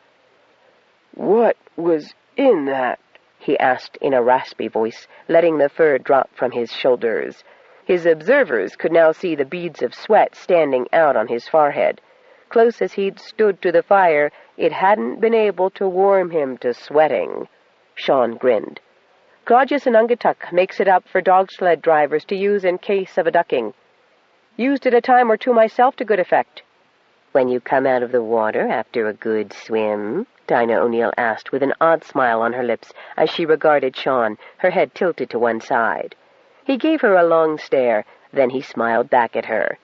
"What was in that?" he asked in a raspy voice, letting the fur drop from his shoulders. His observers could now see the beads of sweat standing out on his forehead. Close as he'd stood to the fire, it hadn't been able to warm him to sweating. Sean grinned. "Claudius and Ungatuck makes it up for dog-sled drivers to use in case of a ducking. Used it a time or two myself to good effect." "When you come out of the water after a good swim?" Dinah O'Neill asked with an odd smile on her lips as she regarded Sean, her head tilted to one side. He gave her a long stare, then he smiled back at her.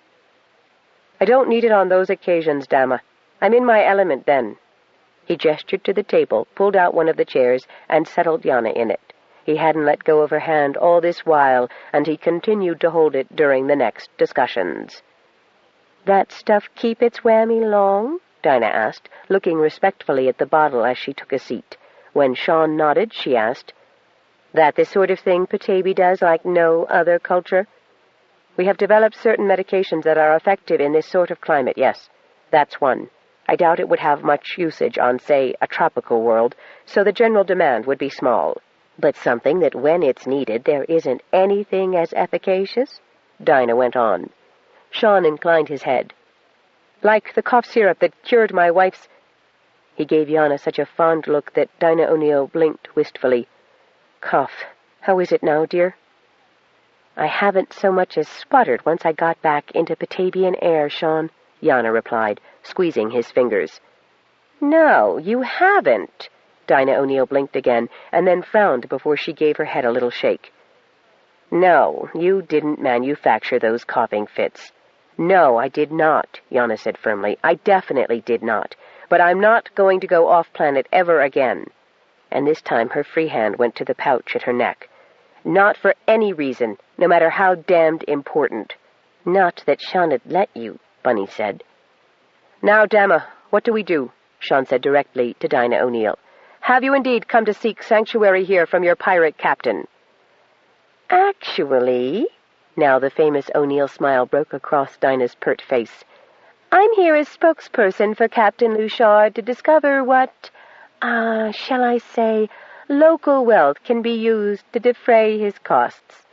"I don't need it on those occasions, Dama. I'm in my element then." He gestured to the table, pulled out one of the chairs, and settled Yana in it. He hadn't let go of her hand all this while, and he continued to hold it during the next discussions. "That stuff keep its whammy long?" Dinah asked, looking respectfully at the bottle as she took a seat. When Sean nodded, she asked, "That the sort of thing Petaybee does like no other culture?" "We have developed certain medications that are effective in this sort of climate, yes. That's one. I doubt it would have much usage on, say, a tropical world, so the general demand would be small." "But something that when it's needed there isn't anything as efficacious?" Dinah went on. Sean inclined his head. "Like the cough syrup that cured my wife's—" He gave Yana such a fond look that Dinah O'Neill blinked wistfully. "Cough. How is it now, dear?" "I haven't so much as sputtered once I got back into Petabian air, Sean," Yana replied, squeezing his fingers. "No, you haven't." Dinah O'Neill blinked again, and then frowned before she gave her head a little shake. No, you didn't manufacture those coughing fits. No, I did not, Yana said firmly. I definitely did not. But I'm not going to go off-planet ever again. And this time her free hand went to the pouch at her neck. Not for any reason, no matter how damned important. Not that Sean'd let you, Bunny said. Now, Dama, what do we do? Sean said directly to Dinah O'Neill. Have you indeed come to seek sanctuary here from your pirate captain? Actually, now the famous O'Neill smile broke across Dinah's pert face, I'm here as spokesperson for Captain Luchard to discover what, shall I say, local wealth can be used to defray his costs.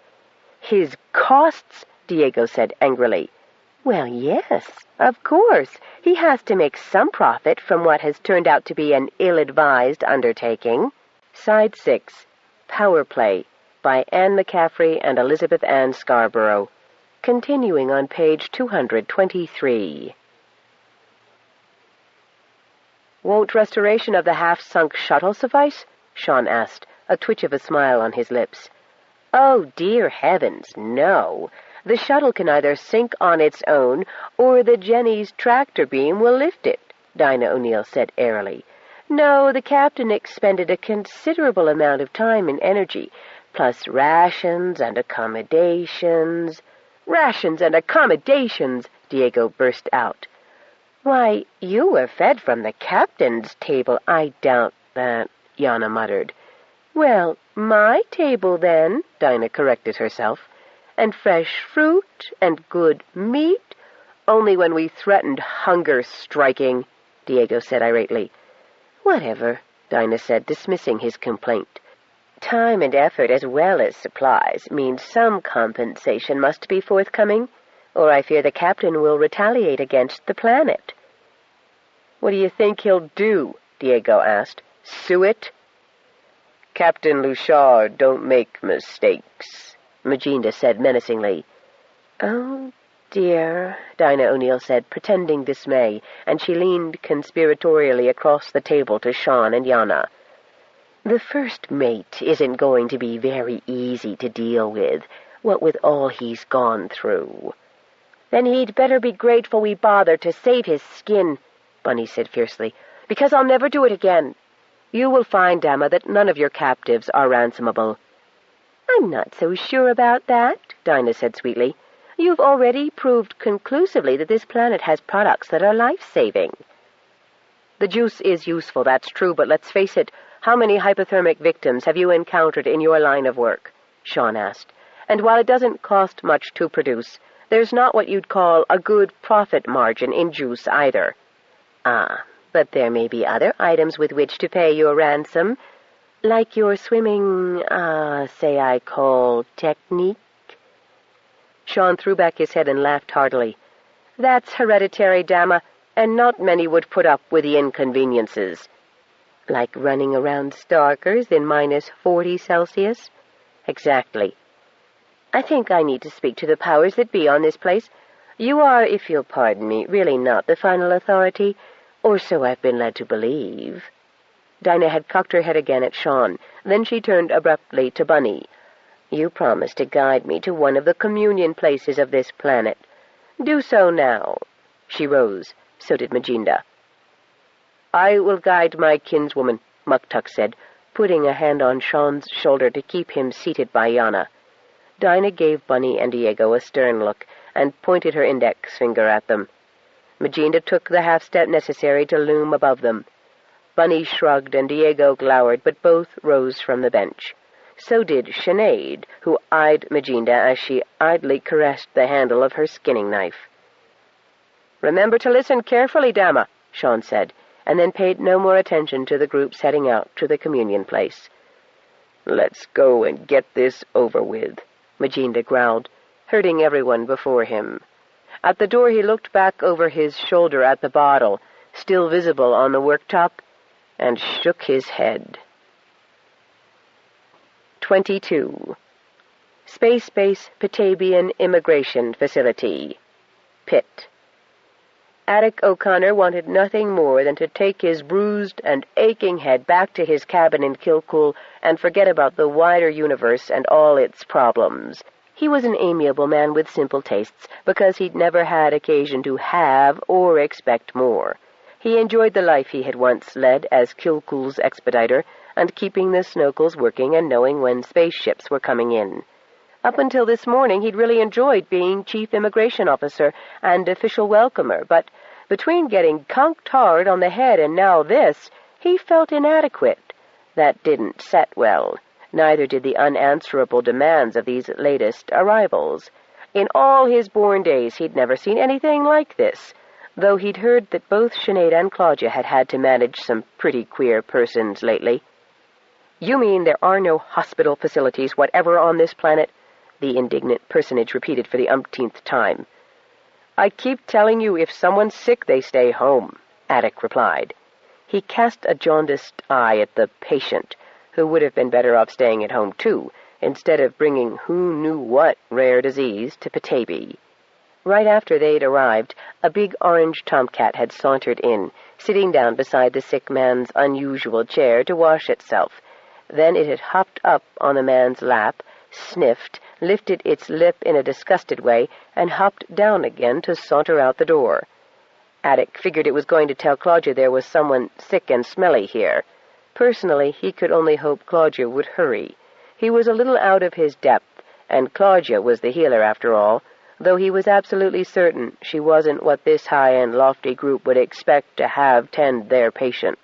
His costs? Diego said angrily. Well, yes, of course. He has to make some profit from what has turned out to be an ill-advised undertaking. Side 6, Power Play, by Anne Mccaffrey and Elizabeth Ann Scarborough. Continuing on page 223. Won't restoration of the half-sunk shuttle suffice? Sean asked, a twitch of a smile on his lips. Oh, dear heavens, no. The shuttle can either sink on its own, or the Jenny's tractor beam will lift it, Dinah O'Neill said airily. No, the captain expended a considerable amount of time and energy, plus rations and accommodations. Rations and accommodations, Diego burst out. Why, you were fed from the captain's table. I doubt that, Yana muttered. Well, my table, then, Dinah corrected herself. And fresh fruit and good meat, only when we threatened hunger striking, Diego said irately. Whatever, Dinah said, dismissing his complaint. Time and effort as well as supplies means some compensation must be forthcoming, or I fear the captain will retaliate against the planet. What do you think he'll do? Diego asked. Sue it? Captain Luchard don't make mistakes, Magenta said menacingly. Oh, dear, Dinah O'Neill said, pretending dismay, and she leaned conspiratorially across the table to Sean and Yana. The first mate isn't going to be very easy to deal with, what with all he's gone through. Then he'd better be grateful we bothered to save his skin, Bunny said fiercely, because I'll never do it again. You will find, Dama, that none of your captives are ransomable. I'm not so sure about that, Dinah said sweetly. You've already proved conclusively that this planet has products that are life-saving. The juice is useful, that's true, but let's face it, how many hypothermic victims have you encountered in your line of work? Sean asked. And while it doesn't cost much to produce, there's not what you'd call a good profit margin in juice either. Ah, but there may be other items with which to pay your ransom, like your swimming, technique. Sean threw back his head and laughed heartily. That's hereditary, Dama, and not many would put up with the inconveniences. Like running around Starkers in -40 Celsius? Exactly. I think I need to speak to the powers that be on this place. You are, if you'll pardon me, really not the final authority, or so I've been led to believe. Dinah had cocked her head again at Sean. Then she turned abruptly to Bunny. You promised to guide me to one of the communion places of this planet. Do so now. She rose. So did Magenta. I will guide my kinswoman, Muktuk said, putting a hand on Sean's shoulder to keep him seated by Yana. Dinah gave Bunny and Diego a stern look and pointed her index finger at them. Magenta took the half-step necessary to loom above them. Bunny shrugged and Diego glowered, but both rose from the bench. So did Sinead, who eyed Magenta as she idly caressed the handle of her skinning knife. Remember to listen carefully, Dama, Sean said, and then paid no more attention to the group setting out to the communion place. Let's go and get this over with, Magenta growled, herding everyone before him. At the door he looked back over his shoulder at the bottle, still visible on the worktop, and shook his head. 22. Space Base Petaybee Immigration Facility. Pit. Attic O'Connor wanted nothing more than to take his bruised and aching head back to his cabin in Kilcool and forget about the wider universe and all its problems. He was an amiable man with simple tastes because he'd never had occasion to have or expect more. He enjoyed the life he had once led as Kilcool's expediter and keeping the Snokels working and knowing when spaceships were coming in. Up until this morning, he'd really enjoyed being chief immigration officer and official welcomer, but between getting conked hard on the head and now this, he felt inadequate. That didn't set well. Neither did the unanswerable demands of these latest arrivals. In all his born days, he'd never seen anything like this, though he'd heard that both Sinead and Claudia had had to manage some pretty queer persons lately. "You mean there are no hospital facilities whatever on this planet?" the indignant personage repeated for the umpteenth time. "I keep telling you, if someone's sick, they stay home," Attic replied. He cast a jaundiced eye at the patient, who would have been better off staying at home, too, instead of bringing who knew what rare disease to Petaybee. Right after they'd arrived, a big orange tomcat had sauntered in, sitting down beside the sick man's unusual chair to wash itself. Then it had hopped up on the man's lap, sniffed, lifted its lip in a disgusted way, and hopped down again to saunter out the door. Attic figured it was going to tell Claudia there was someone sick and smelly here. Personally, he could only hope Claudia would hurry. He was a little out of his depth, and Claudia was the healer after all, though he was absolutely certain she wasn't what this high and lofty group would expect to have tend their patient.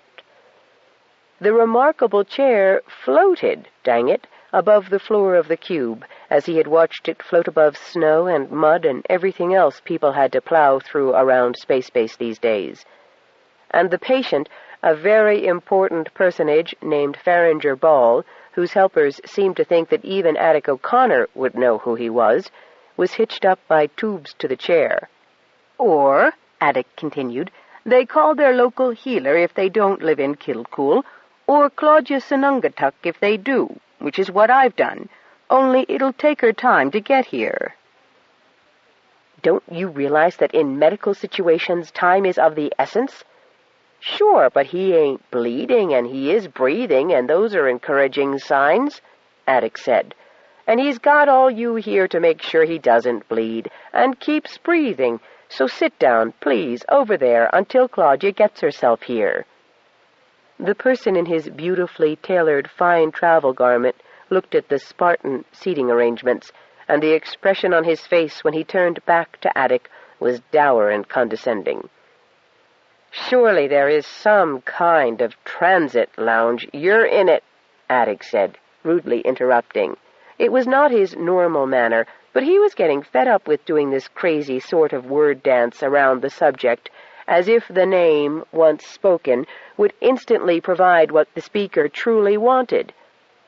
The remarkable chair floated, dang it, above the floor of the cube, as he had watched it float above snow and mud and everything else people had to plow through around space base these days. And the patient, a very important personage named Farringer Ball, whose helpers seemed to think that even Attic O'Connor would know who he was hitched up by tubes to the chair. "Or," Attic continued, "they call their local healer if they don't live in Kilcool, or Claudia Sanungatuck if they do, which is what I've done, only it'll take her time to get here." "Don't you realize that in medical situations time is of the essence?" "Sure, but he ain't bleeding, and he is breathing, and those are encouraging signs," Attic said. "And he's got all you here to make sure he doesn't bleed, and keeps breathing, so sit down, please, over there, until Claudia gets herself here." The person in his beautifully tailored fine travel garment looked at the Spartan seating arrangements, and the expression on his face when he turned back to Attic was dour and condescending. "Surely there is some kind of transit lounge. You're in it," Attic said, rudely interrupting. It was not his normal manner, but he was getting fed up with doing this crazy sort of word dance around the subject, as if the name, once spoken, would instantly provide what the speaker truly wanted.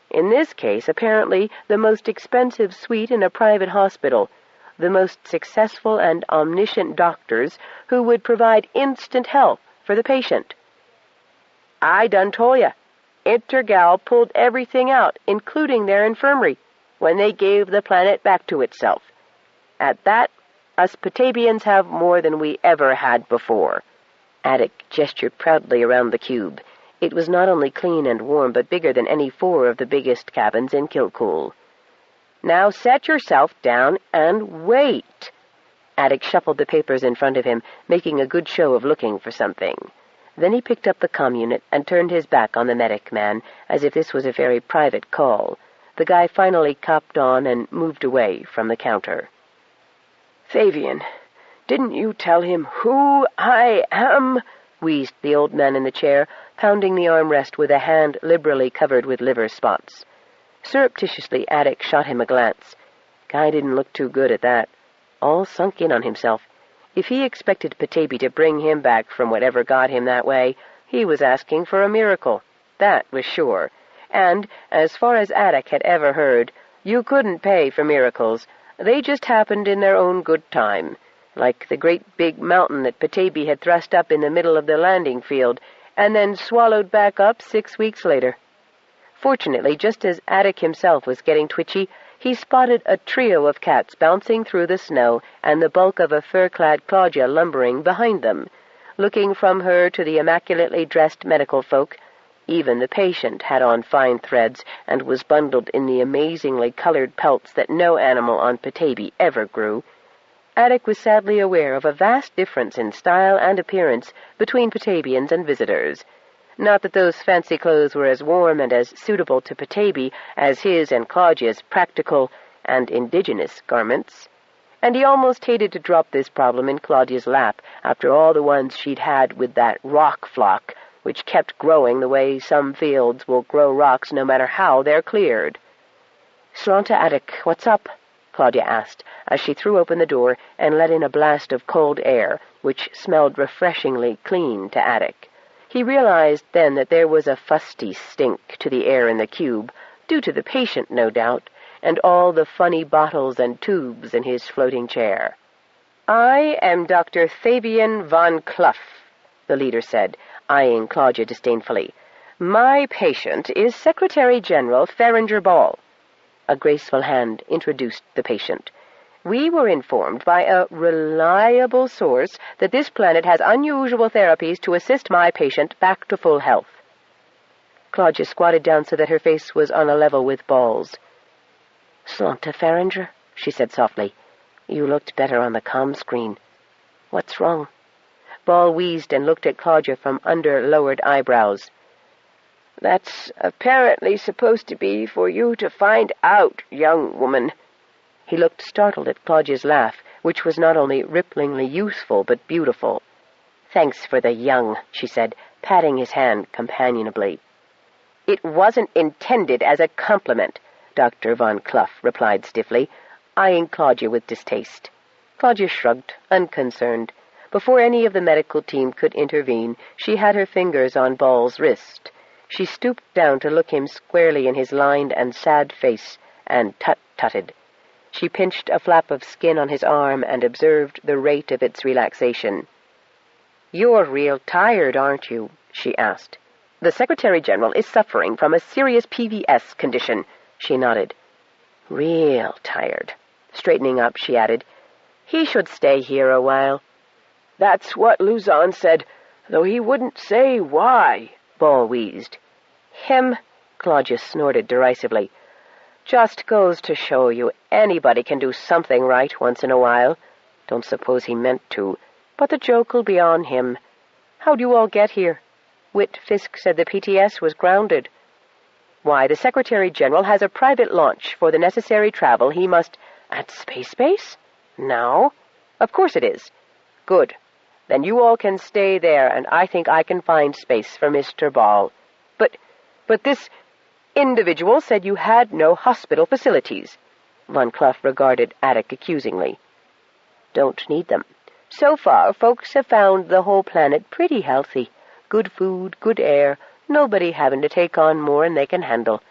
In this case, apparently, the most expensive suite in a private hospital, the most successful and omniscient doctors who would provide instant help for the patient. "I done told ya. Intergal pulled everything out, including their infirmary, when they gave the planet back to itself. At that, us Petabians have more than we ever had before." Attic gestured proudly around the cube. It was not only clean and warm, but bigger than any 4 of the biggest cabins in Kilcool. "Now set yourself down and wait." Attic shuffled the papers in front of him, making a good show of looking for something. Then he picked up the comm unit and turned his back on the medic man, as if this was a very private call. The guy finally copped on and moved away from the counter. "Fabian, didn't you tell him who I am?" wheezed the old man in the chair, pounding the armrest with a hand liberally covered with liver spots. Surreptitiously, Attic shot him a glance. Guy didn't look too good at that. All sunk in on himself. If he expected Petaybee to bring him back from whatever got him that way, he was asking for a miracle. That was sure. And, as far as Attic had ever heard, you couldn't pay for miracles. They just happened in their own good time, like the great big mountain that Petaybee had thrust up in the middle of the landing field, and then swallowed back up 6 weeks later. Fortunately, just as Attic himself was getting twitchy, he spotted a trio of cats bouncing through the snow and the bulk of a fur-clad Claudia lumbering behind them. Looking from her to the immaculately dressed medical folk, even the patient had on fine threads and was bundled in the amazingly colored pelts that no animal on Petaybee ever grew, Attic was sadly aware of a vast difference in style and appearance between Petabians and visitors. Not that those fancy clothes were as warm and as suitable to Petaybee as his and Claudia's practical and indigenous garments, and he almost hated to drop this problem in Claudia's lap after all the ones she'd had with that rock flock, which kept growing the way some fields will grow rocks no matter how they're cleared. "Slanta, Attic, what's up?" Claudia asked, as she threw open the door and let in a blast of cold air, which smelled refreshingly clean to Attic. He realized then that there was a fusty stink to the air in the cube, due to the patient, no doubt, and all the funny bottles and tubes in his floating chair. "I am Dr. Fabian von Clough," the leader said, eyeing Claudia disdainfully. "My patient is Secretary General Farringer Ball." A graceful hand introduced the patient. "We were informed by a reliable source that this planet has unusual therapies to assist my patient back to full health." Claudia squatted down so that her face was on a level with Ball's. "Slanta Farringer," she said softly, "you looked better on the comm screen. What's wrong?" Ball wheezed and looked at Claudia from under lowered eyebrows. "That's apparently supposed to be for you to find out, young woman." He looked startled at Claudia's laugh, which was not only ripplingly youthful but beautiful. "Thanks for the young," she said, patting his hand companionably. "It wasn't intended as a compliment," Dr. von Clough replied stiffly, eyeing Claudia with distaste. Claudia shrugged, unconcerned. Before any of the medical team could intervene, she had her fingers on Ball's wrist. She stooped down to look him squarely in his lined and sad face, and tut-tutted. She pinched a flap of skin on his arm and observed the rate of its relaxation. "You're real tired, aren't you?" she asked. "The Secretary General is suffering from a serious PVS condition." She nodded. "Real tired." Straightening up, she added, "He should stay here a while." "That's what Luzon said, though he wouldn't say why," Ball wheezed. "Him?" Claudia snorted derisively. "Just goes to show you anybody can do something right once in a while. Don't suppose he meant to, but the joke'll be on him. How'd you all get here?" Whit Fisk said the PTS was grounded. "Why, the Secretary General has a private launch for the necessary travel he must—" "At Space Base? Now?" "Of course it is." "Good. Then you all can stay there, and I think I can find space for Mr. Ball. But this individual said you had no hospital facilities." Von Clough regarded Attic accusingly. "Don't need them. So far, folks have found the whole planet pretty healthy. Good food, good air, nobody having to take on more'n they can handle.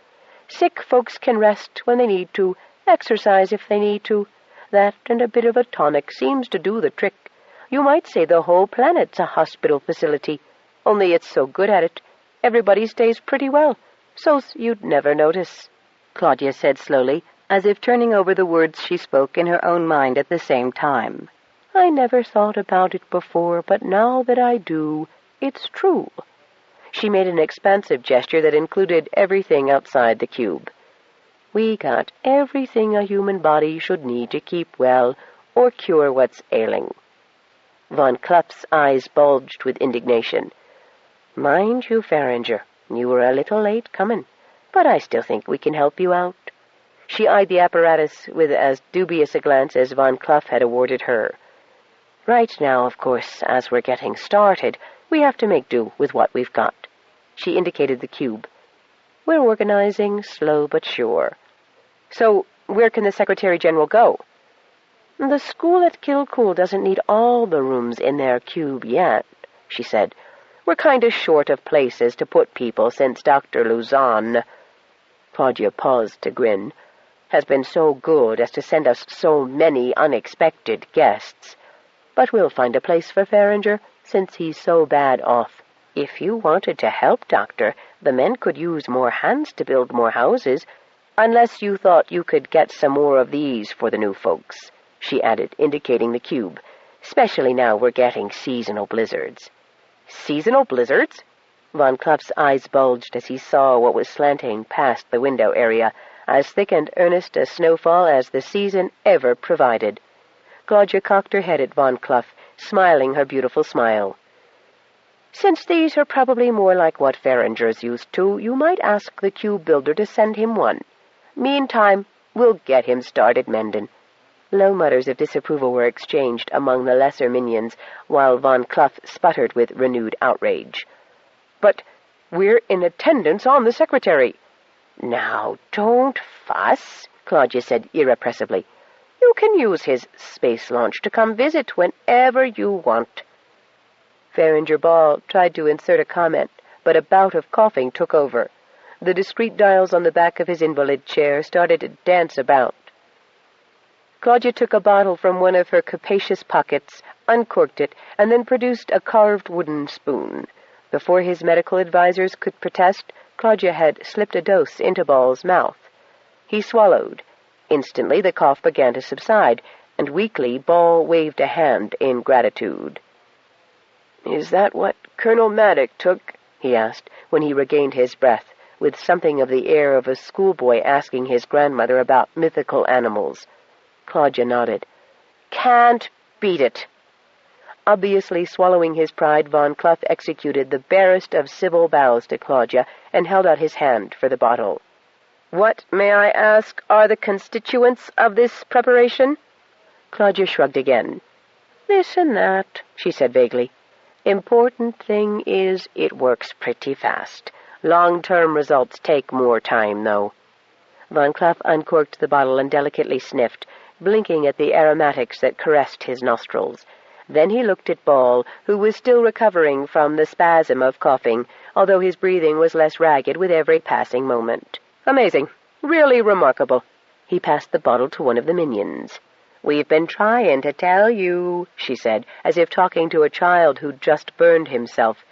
Sick folks can rest when they need to, exercise if they need to. That and a bit of a tonic seems to do the trick. You might say the whole planet's a hospital facility, only it's so good at it. Everybody stays pretty well, so's you'd never notice," Claudia said slowly, as if turning over the words she spoke in her own mind at the same time. "I never thought about it before, but now that I do, it's true." She made an expansive gesture that included everything outside the cube. "We got everything a human body should need to keep well or cure what's ailing." Von Clough's eyes bulged with indignation. "Mind you, Farringer, you were a little late comin', but I still think we can help you out." She eyed the apparatus with as dubious a glance as Von Clough had awarded her. "Right now, of course, as we're getting started, we have to make do with what we've got." She indicated the cube. "We're organizing, slow but sure." "So, where can the Secretary General go?" "The school at Kilcool doesn't need all the rooms in their cube yet," she said. "We're kind of short of places to put people since Dr. Luzon," Claudia paused to grin, "has been so good as to send us so many unexpected guests. But we'll find a place for Farringer, since he's so bad off. If you wanted to help, Doctor, the men could use more hands to build more houses. Unless you thought you could get some more of these for the new folks," she added, indicating the cube. "Especially now we're getting seasonal blizzards." "Seasonal blizzards?" Von Kluff's eyes bulged as he saw what was slanting past the window area, as thick and earnest a snowfall as the season ever provided. Claudia cocked her head at Von Kluff, smiling her beautiful smile. "Since these are probably more like what Feringer's used to, you might ask the cube builder to send him one. Meantime, we'll get him started mendin'." Low mutters of disapproval were exchanged among the lesser minions, while Von Kluff sputtered with renewed outrage. "But we're in attendance on the secretary." "Now, don't fuss," Claudia said irrepressibly. "You can use his space launch to come visit whenever you want." Feringer Ball tried to insert a comment, but a bout of coughing took over. The discreet dials on the back of his invalid chair started to dance about. Claudia took a bottle from one of her capacious pockets, uncorked it, and then produced a carved wooden spoon. Before his medical advisers could protest, Claudia had slipped a dose into Ball's mouth. He swallowed. Instantly the cough began to subside, and weakly Ball waved a hand in gratitude. "Is that what Colonel Maddock took?" he asked, when he regained his breath, with something of the air of a schoolboy asking his grandmother about mythical animals. Claudia nodded. "Can't beat it." Obviously swallowing his pride, Von Kluff executed the barest of civil bows to Claudia and held out his hand for the bottle. "What, may I ask, are the constituents of this preparation?" Claudia shrugged again. "This and that," she said vaguely. "Important thing is it works pretty fast. Long-term results take more time, though." Von Kluff uncorked the bottle and delicately sniffed, blinking at the aromatics that caressed his nostrils. Then he looked at Ball, who was still recovering from the spasm of coughing, although his breathing was less ragged with every passing moment. "Amazing. Really remarkable." He passed the bottle to one of the minions. "We've been trying to tell you," she said, as if talking to a child who'd just burned himself.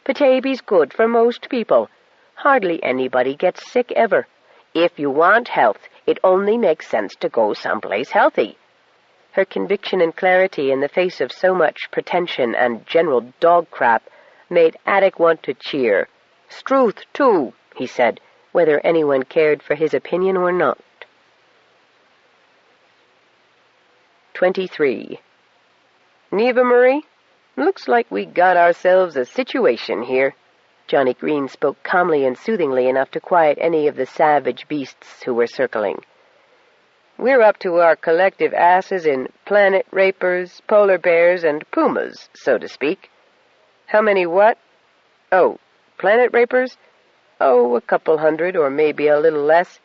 "Petaybee's good for most people. Hardly anybody gets sick ever. If you want health, it only makes sense to go someplace healthy." Her conviction and clarity in the face of so much pretension and general dog crap made Attic want to cheer. "'Struth, too," he said, whether anyone cared for his opinion or not. 23. "Neva Marie, looks like we got ourselves a situation here." Johnny Green spoke calmly and soothingly enough to quiet any of the savage beasts who were circling. "We're up to our collective asses in planet rapers, polar bears, and pumas, so to speak." "How many what?" "Oh, planet rapers? Oh, a couple hundred, or maybe a little less."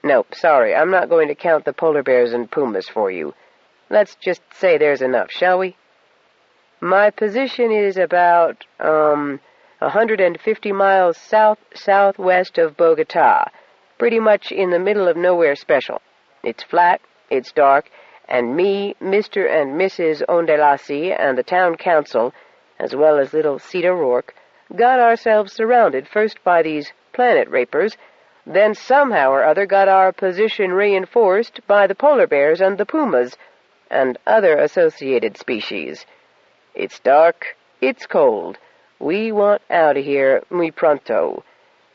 "Nope, sorry, I'm not going to count the polar bears and pumas for you. Let's just say there's enough, shall we? My position is about, 150 miles southwest of Bogota, pretty much in the middle of nowhere special. It's flat, it's dark, and me, Mr. and Mrs. Ondelasi, and the town council, as well as little Cedar Rourke, got ourselves surrounded first by these planet rapers, then somehow or other got our position reinforced by the polar bears and the pumas, and other associated species. It's dark, it's cold. We want out of here muy pronto.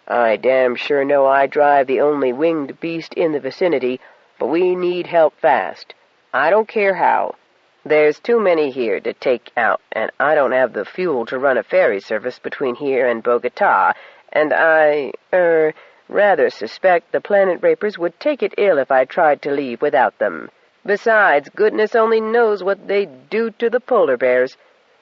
I damn sure know I drive the only winged beast in the vicinity, but we need help fast. I don't care how. There's too many here to take out, and I don't have the fuel to run a ferry service between here and Bogota, and I, rather suspect the planet rapers would take it ill if I tried to leave without them. Besides, goodness only knows what they'd do to the polar bears.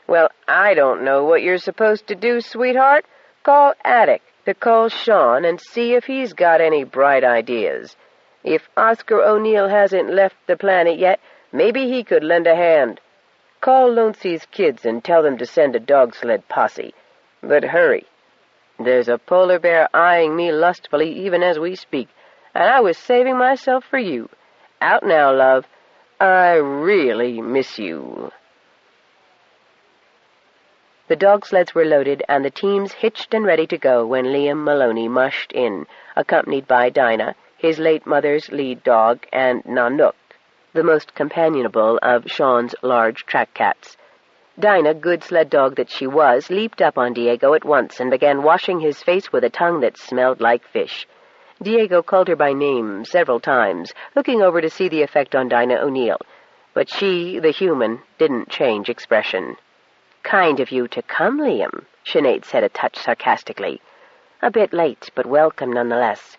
Well, I don't know what you're supposed to do, sweetheart. Call Attic to call Sean and see if he's got any bright ideas. If Oscar O'Neill hasn't left the planet yet, maybe he could lend a hand. Call Loncey's kids and tell them to send a dog sled posse. But hurry. There's a polar bear eyeing me lustfully even as we speak, and I was saving myself for you. Out now, love. I really miss you." The dog sleds were loaded, and the teams hitched and ready to go when Liam Maloney mushed in, accompanied by Dinah, his late mother's lead dog, and Nanook, the most companionable of Sean's large track cats. Dinah, good sled dog that she was, leaped up on Diego at once and began washing his face with a tongue that smelled like fish. Diego called her by name several times, looking over to see the effect on Dinah O'Neill, but she, the human, didn't change expression. "Kind of you to come, Liam," Sinead said a touch sarcastically. "A bit late, but welcome nonetheless."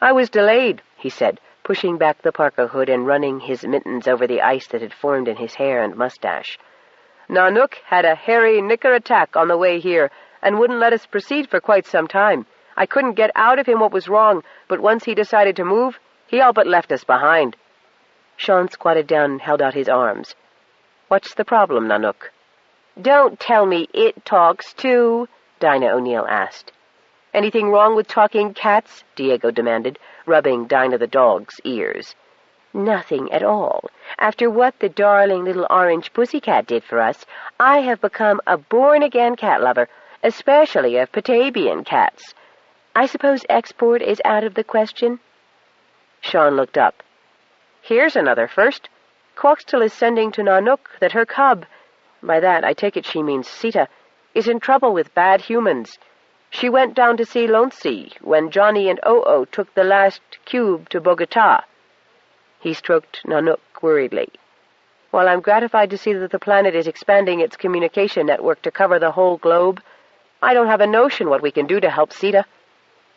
"I was delayed," he said, pushing back the parka hood and running his mittens over the ice that had formed in his hair and mustache. "Nanook had a hairy knicker attack on the way here and wouldn't let us proceed for quite some time. I couldn't get out of him what was wrong, but once he decided to move, he all but left us behind." Sean squatted down and held out his arms. "What's the problem, Nanook?" "Don't tell me it talks, too," Dinah O'Neill asked. "Anything wrong with talking cats?" Diego demanded, rubbing Dinah the dog's ears. "Nothing at all. After what the darling little orange pussycat did for us, I have become a born-again cat lover, especially of Petaybee cats. I suppose export is out of the question?" Sean looked up. "Here's another first. Quoxtall is sending to Nanook that her cub, by that I take it she means Sita, is in trouble with bad humans. She went down to see Lonsi when Johnny and Oo took the last cube to Bogota." He stroked Nanook worriedly. "While I'm gratified to see that the planet is expanding its communication network to cover the whole globe, I don't have a notion what we can do to help Sita."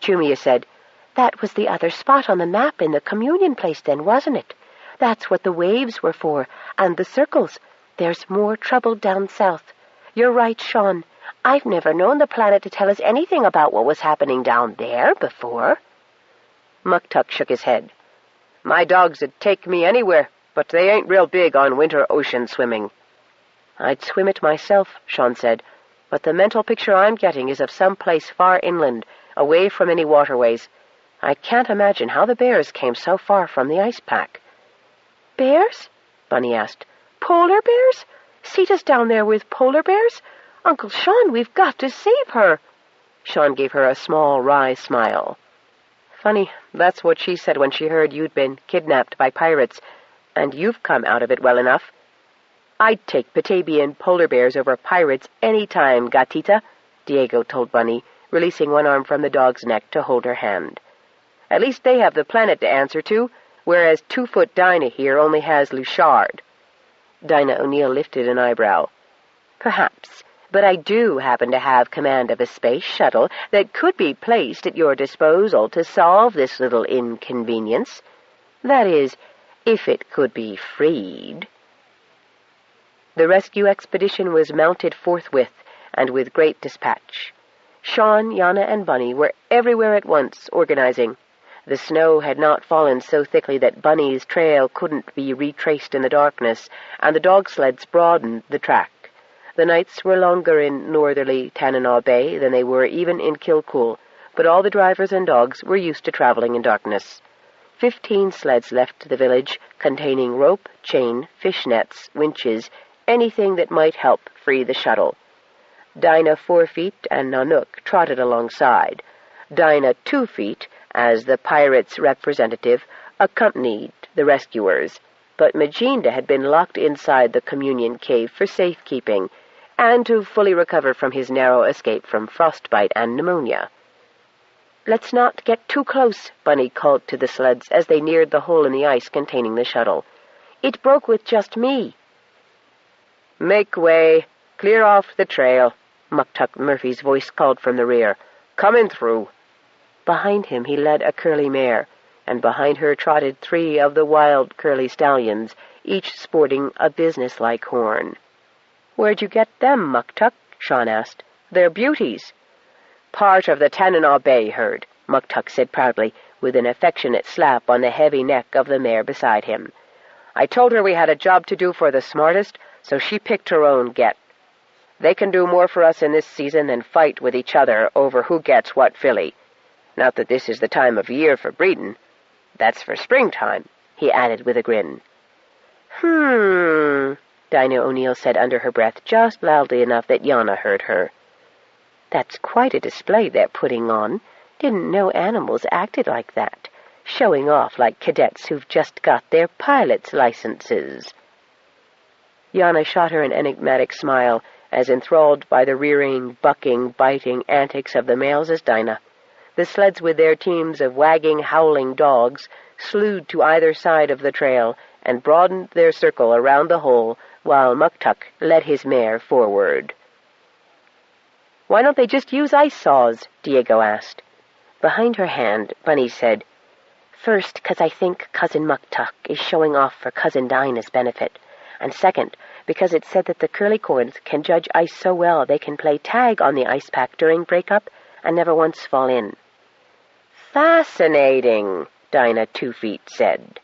Chumia said, "That was the other spot on the map in the communion place then, wasn't it? That's what the waves were for, and the circles. There's more trouble down south. You're right, Sean. I've never known the planet to tell us anything about what was happening down there before." Muktuk shook his head. "My dogs would take me anywhere, but they ain't real big on winter ocean swimming." "I'd swim it myself," Sean said, "but the mental picture I'm getting is of some place far inland, away from any waterways. I can't imagine how the bears came so far from the ice pack." "Bears?" Bunny asked. "Polar bears? Sita's down there with polar bears? Uncle Sean, we've got to save her." Sean gave her a small, wry smile. "Funny, that's what she said when she heard you'd been kidnapped by pirates, and you've come out of it well enough. I'd take Petaybee polar bears over pirates any time, gatita," Diego told Bunny, releasing one arm from the dog's neck to hold her hand. "At least they have the planet to answer to, whereas 2-foot Dinah here only has Luchard." Dinah O'Neill lifted an eyebrow. "Perhaps, but I do happen to have command of a space shuttle that could be placed at your disposal to solve this little inconvenience. That is, if it could be freed." The rescue expedition was mounted forthwith and with great dispatch. Sean, Yana, and Bunny were everywhere at once, organizing. The snow had not fallen so thickly that Bunny's trail couldn't be retraced in the darkness, and the dog sleds broadened the track. The nights were longer in northerly Tanana Bay than they were even in Kilcool, but all the drivers and dogs were used to traveling in darkness. 15 sleds left the village, containing rope, chain, fish nets, winches, anything that might help free the shuttle. Dinah 4 feet and Nanook trotted alongside. Dinah 2 feet, as the pirate's representative, accompanied the rescuers, but Majinda had been locked inside the communion cave for safekeeping, and to fully recover from his narrow escape from frostbite and pneumonia. "Let's not get too close," Bunny called to the sleds as they neared the hole in the ice containing the shuttle. "It broke with just me." "Make way. Clear off the trail," Muktuk Murphy's voice called from the rear. "Coming through." Behind him he led a curly mare, and behind her trotted 3 of the wild curly stallions, each sporting a businesslike horn. "Where'd you get them, Muktuk?" Sean asked. "They're beauties." "Part of the Tanana Bay herd," Muktuk said proudly, with an affectionate slap on the heavy neck of the mare beside him. "I told her we had a job to do for the smartest, so she picked her own get. They can do more for us in this season than fight with each other over who gets what filly. Not that this is the time of year for breedin'. That's for springtime," he added with a grin. Dinah O'Neill said under her breath, just loudly enough that Yana heard her. "That's quite a display they're putting on. Didn't know animals acted like that. showing off like cadets who've just got their pilot's licenses. Yana shot her an enigmatic smile, as enthralled by the rearing, bucking, biting antics of the males as Dinah. The sleds with their teams of wagging, howling dogs slewed to either side of the trail and broadened their circle around the hole while Muktuk led his mare forward. "Why don't they just use ice saws?" Diego asked. Behind her hand, Bunny said, "First, 'cause I think Cousin Muktuk is showing off for Cousin Dinah's benefit, and second, because it's said that the curly-corns can judge ice so well they can play tag on the ice pack during break-up and never once fall in." "Fascinating," Dinah 2 Feet said.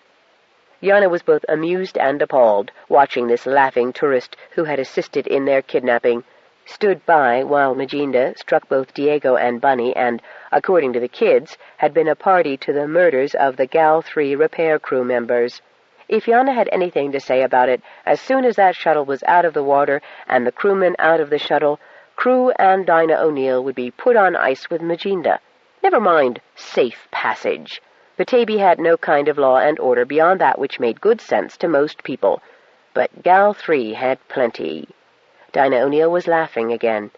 Yana was both amused and appalled, watching this laughing tourist who had assisted in their kidnapping, stood by while Majinda struck both Diego and Bunny and, according to the kids, had been a party to the murders of the Gal 3 repair crew members. If Yana had anything to say about it, as soon as that shuttle was out of the water and the crewmen out of the shuttle, Crew and Dinah O'Neill would be put on ice with Majinda. Never mind safe passage. Petaybee had no kind of law and order beyond that which made good sense to most people. But Gal 3 had plenty. Dinah O'Neill was laughing again.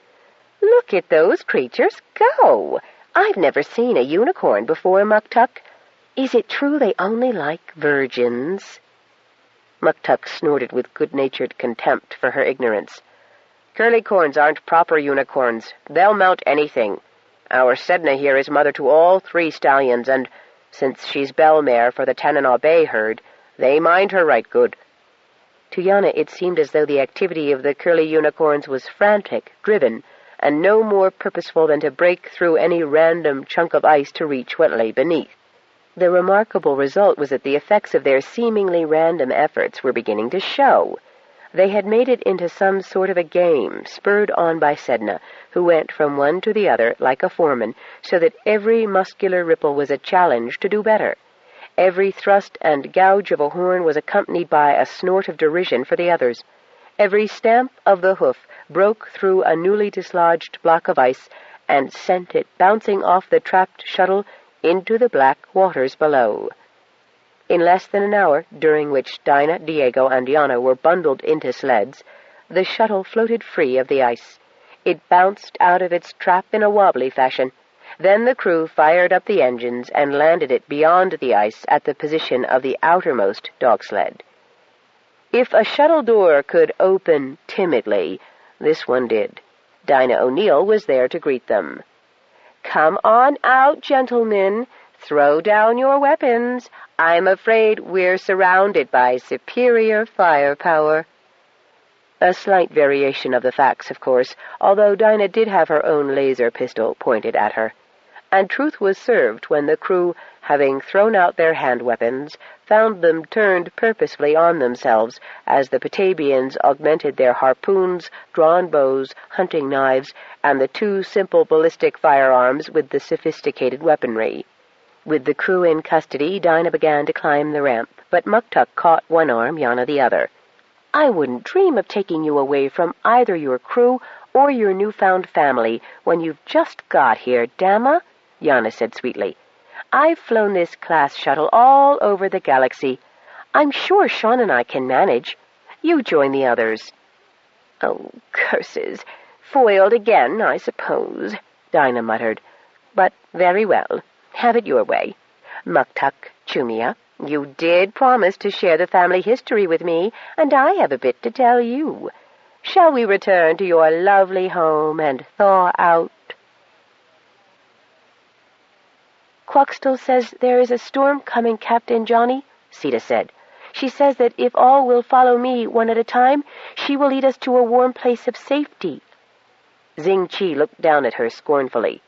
"Look at those creatures go! I've never seen a unicorn before, Muktuk. Is it true they only like virgins?" Muktuk snorted with good-natured contempt for her ignorance. "Curly-corns aren't proper unicorns. They'll mount anything. Our Sedna here is mother to all 3 stallions, and since she's bell mare for the Tanana Bay herd, they mind her right good." To Yana it seemed as though the activity of the curly unicorns was frantic, driven, and no more purposeful than to break through any random chunk of ice to reach what lay beneath. The remarkable result was that the effects of their seemingly random efforts were beginning to show. They had made it into some sort of a game, spurred on by Sedna, who went from one to the other like a foreman, so that every muscular ripple was a challenge to do better. Every thrust and gouge of a horn was accompanied by a snort of derision for the others. Every stamp of the hoof broke through a newly dislodged block of ice and sent it bouncing off the trapped shuttle into the black waters below. In less than an hour, during which Dinah, Diego, and Yana were bundled into sleds, the shuttle floated free of the ice. It bounced out of its trap in a wobbly fashion. Then the crew fired up the engines and landed it beyond the ice at the position of the outermost dog sled. If a shuttle door could open timidly, this one did. Dinah O'Neill was there to greet them. "Come on out, gentlemen. Throw down your weapons. I'm afraid we're surrounded by superior firepower." A slight variation of the facts, of course, although Dinah did have her own laser pistol pointed at her. And truth was served when the crew, having thrown out their hand weapons, found them turned purposefully on themselves as the Petabians augmented their harpoons, drawn bows, hunting knives, and the 2 simple ballistic firearms with the sophisticated weaponry. With the crew in custody, Dinah began to climb the ramp, but Muktuk caught one arm, Yana the other. "I wouldn't dream of taking you away from either your crew or your newfound family when you've just got here, Dama," Yana said sweetly. "I've flown this class shuttle all over the galaxy. I'm sure Sean and I can manage. You join the others." "Oh, curses. Foiled again, I suppose," Dinah muttered. "But very well. Have it your way. Muktuk, Chumia, you did promise to share the family history with me, and I have a bit to tell you. Shall we return to your lovely home and thaw out?" "Quaxtell says there is a storm coming, Captain Johnny," Sita said. "She says that if all will follow me one at a time, she will lead us to a warm place of safety." Xing Chi looked down at her scornfully.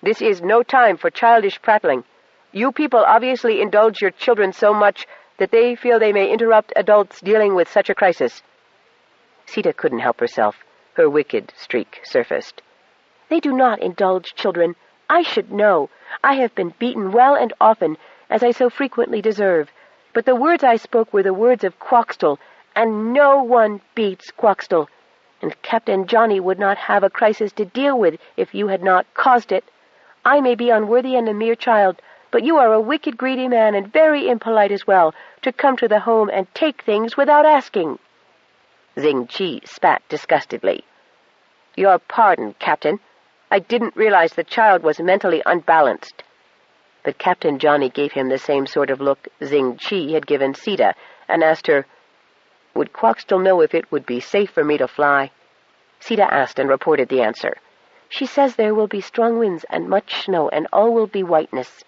"This is no time for childish prattling. You people obviously indulge your children so much that they feel they may interrupt adults dealing with such a crisis." Sita couldn't help herself. Her wicked streak surfaced. "They do not indulge children. I should know. I have been beaten well and often, as I so frequently deserve. But the words I spoke were the words of Quaxtell, and no one beats Quaxtell. And Captain Johnny would not have a crisis to deal with if you had not caused it. I may be unworthy and a mere child, but you are a wicked, greedy man and very impolite as well, to come to the home and take things without asking." Xing Qi spat disgustedly. "Your pardon, Captain. I didn't realize the child was mentally unbalanced." But Captain Johnny gave him the same sort of look Xing Qi had given Sita, and asked her, "Would Quoxtall know if it would be safe for me to fly?" Sita asked and reported the answer. "She says there will be strong winds and much snow, and all will be whiteness.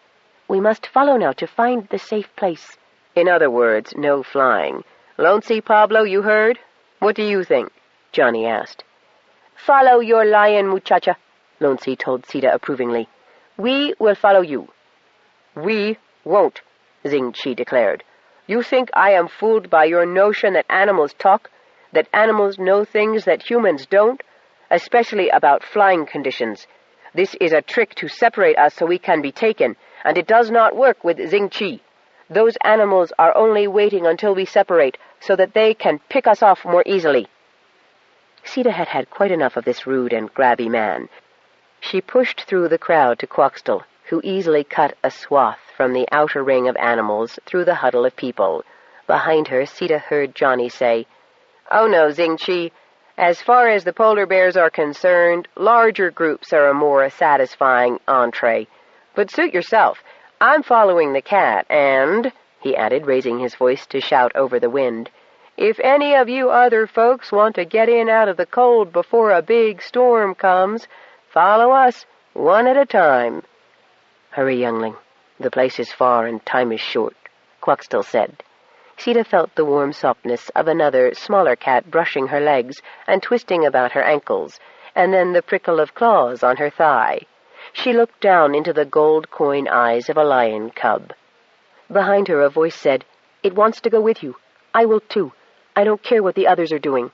We must follow now to find the safe place." In other words, no flying. "Loncy, Pablo, you heard? What do you think?" Johnny asked. "Follow your lion, muchacha," Loncy told Sita approvingly. "We will follow you." "We won't," Xing Qi declared. "You think I am fooled by your notion that animals talk, that animals know things that humans don't, especially about flying conditions. This is a trick to separate us so we can be taken, and it does not work with Xing Qi. Those animals are only waiting until we separate so that they can pick us off more easily." Sita had had quite enough of this rude and grabby man. She pushed through the crowd to Quoxtall, who easily cut a swath from the outer ring of animals through the huddle of people. Behind her, Sita heard Johnny say, "Oh no, Xing Qi. As far as the polar bears are concerned, larger groups are a more satisfying entree. But suit yourself. I'm following the cat, and," he added, raising his voice to shout over the wind, "if any of you other folks want to get in out of the cold before a big storm comes, follow us, one at a time." "Hurry, youngling. The place is far and time is short," Quoxtall said. Sita felt the warm softness of another, smaller cat brushing her legs and twisting about her ankles, and then the prickle of claws on her thigh. She looked down into the gold coin eyes of a lion cub. Behind her a voice said, "It wants to go with you. I will too. I don't care what the others are doing."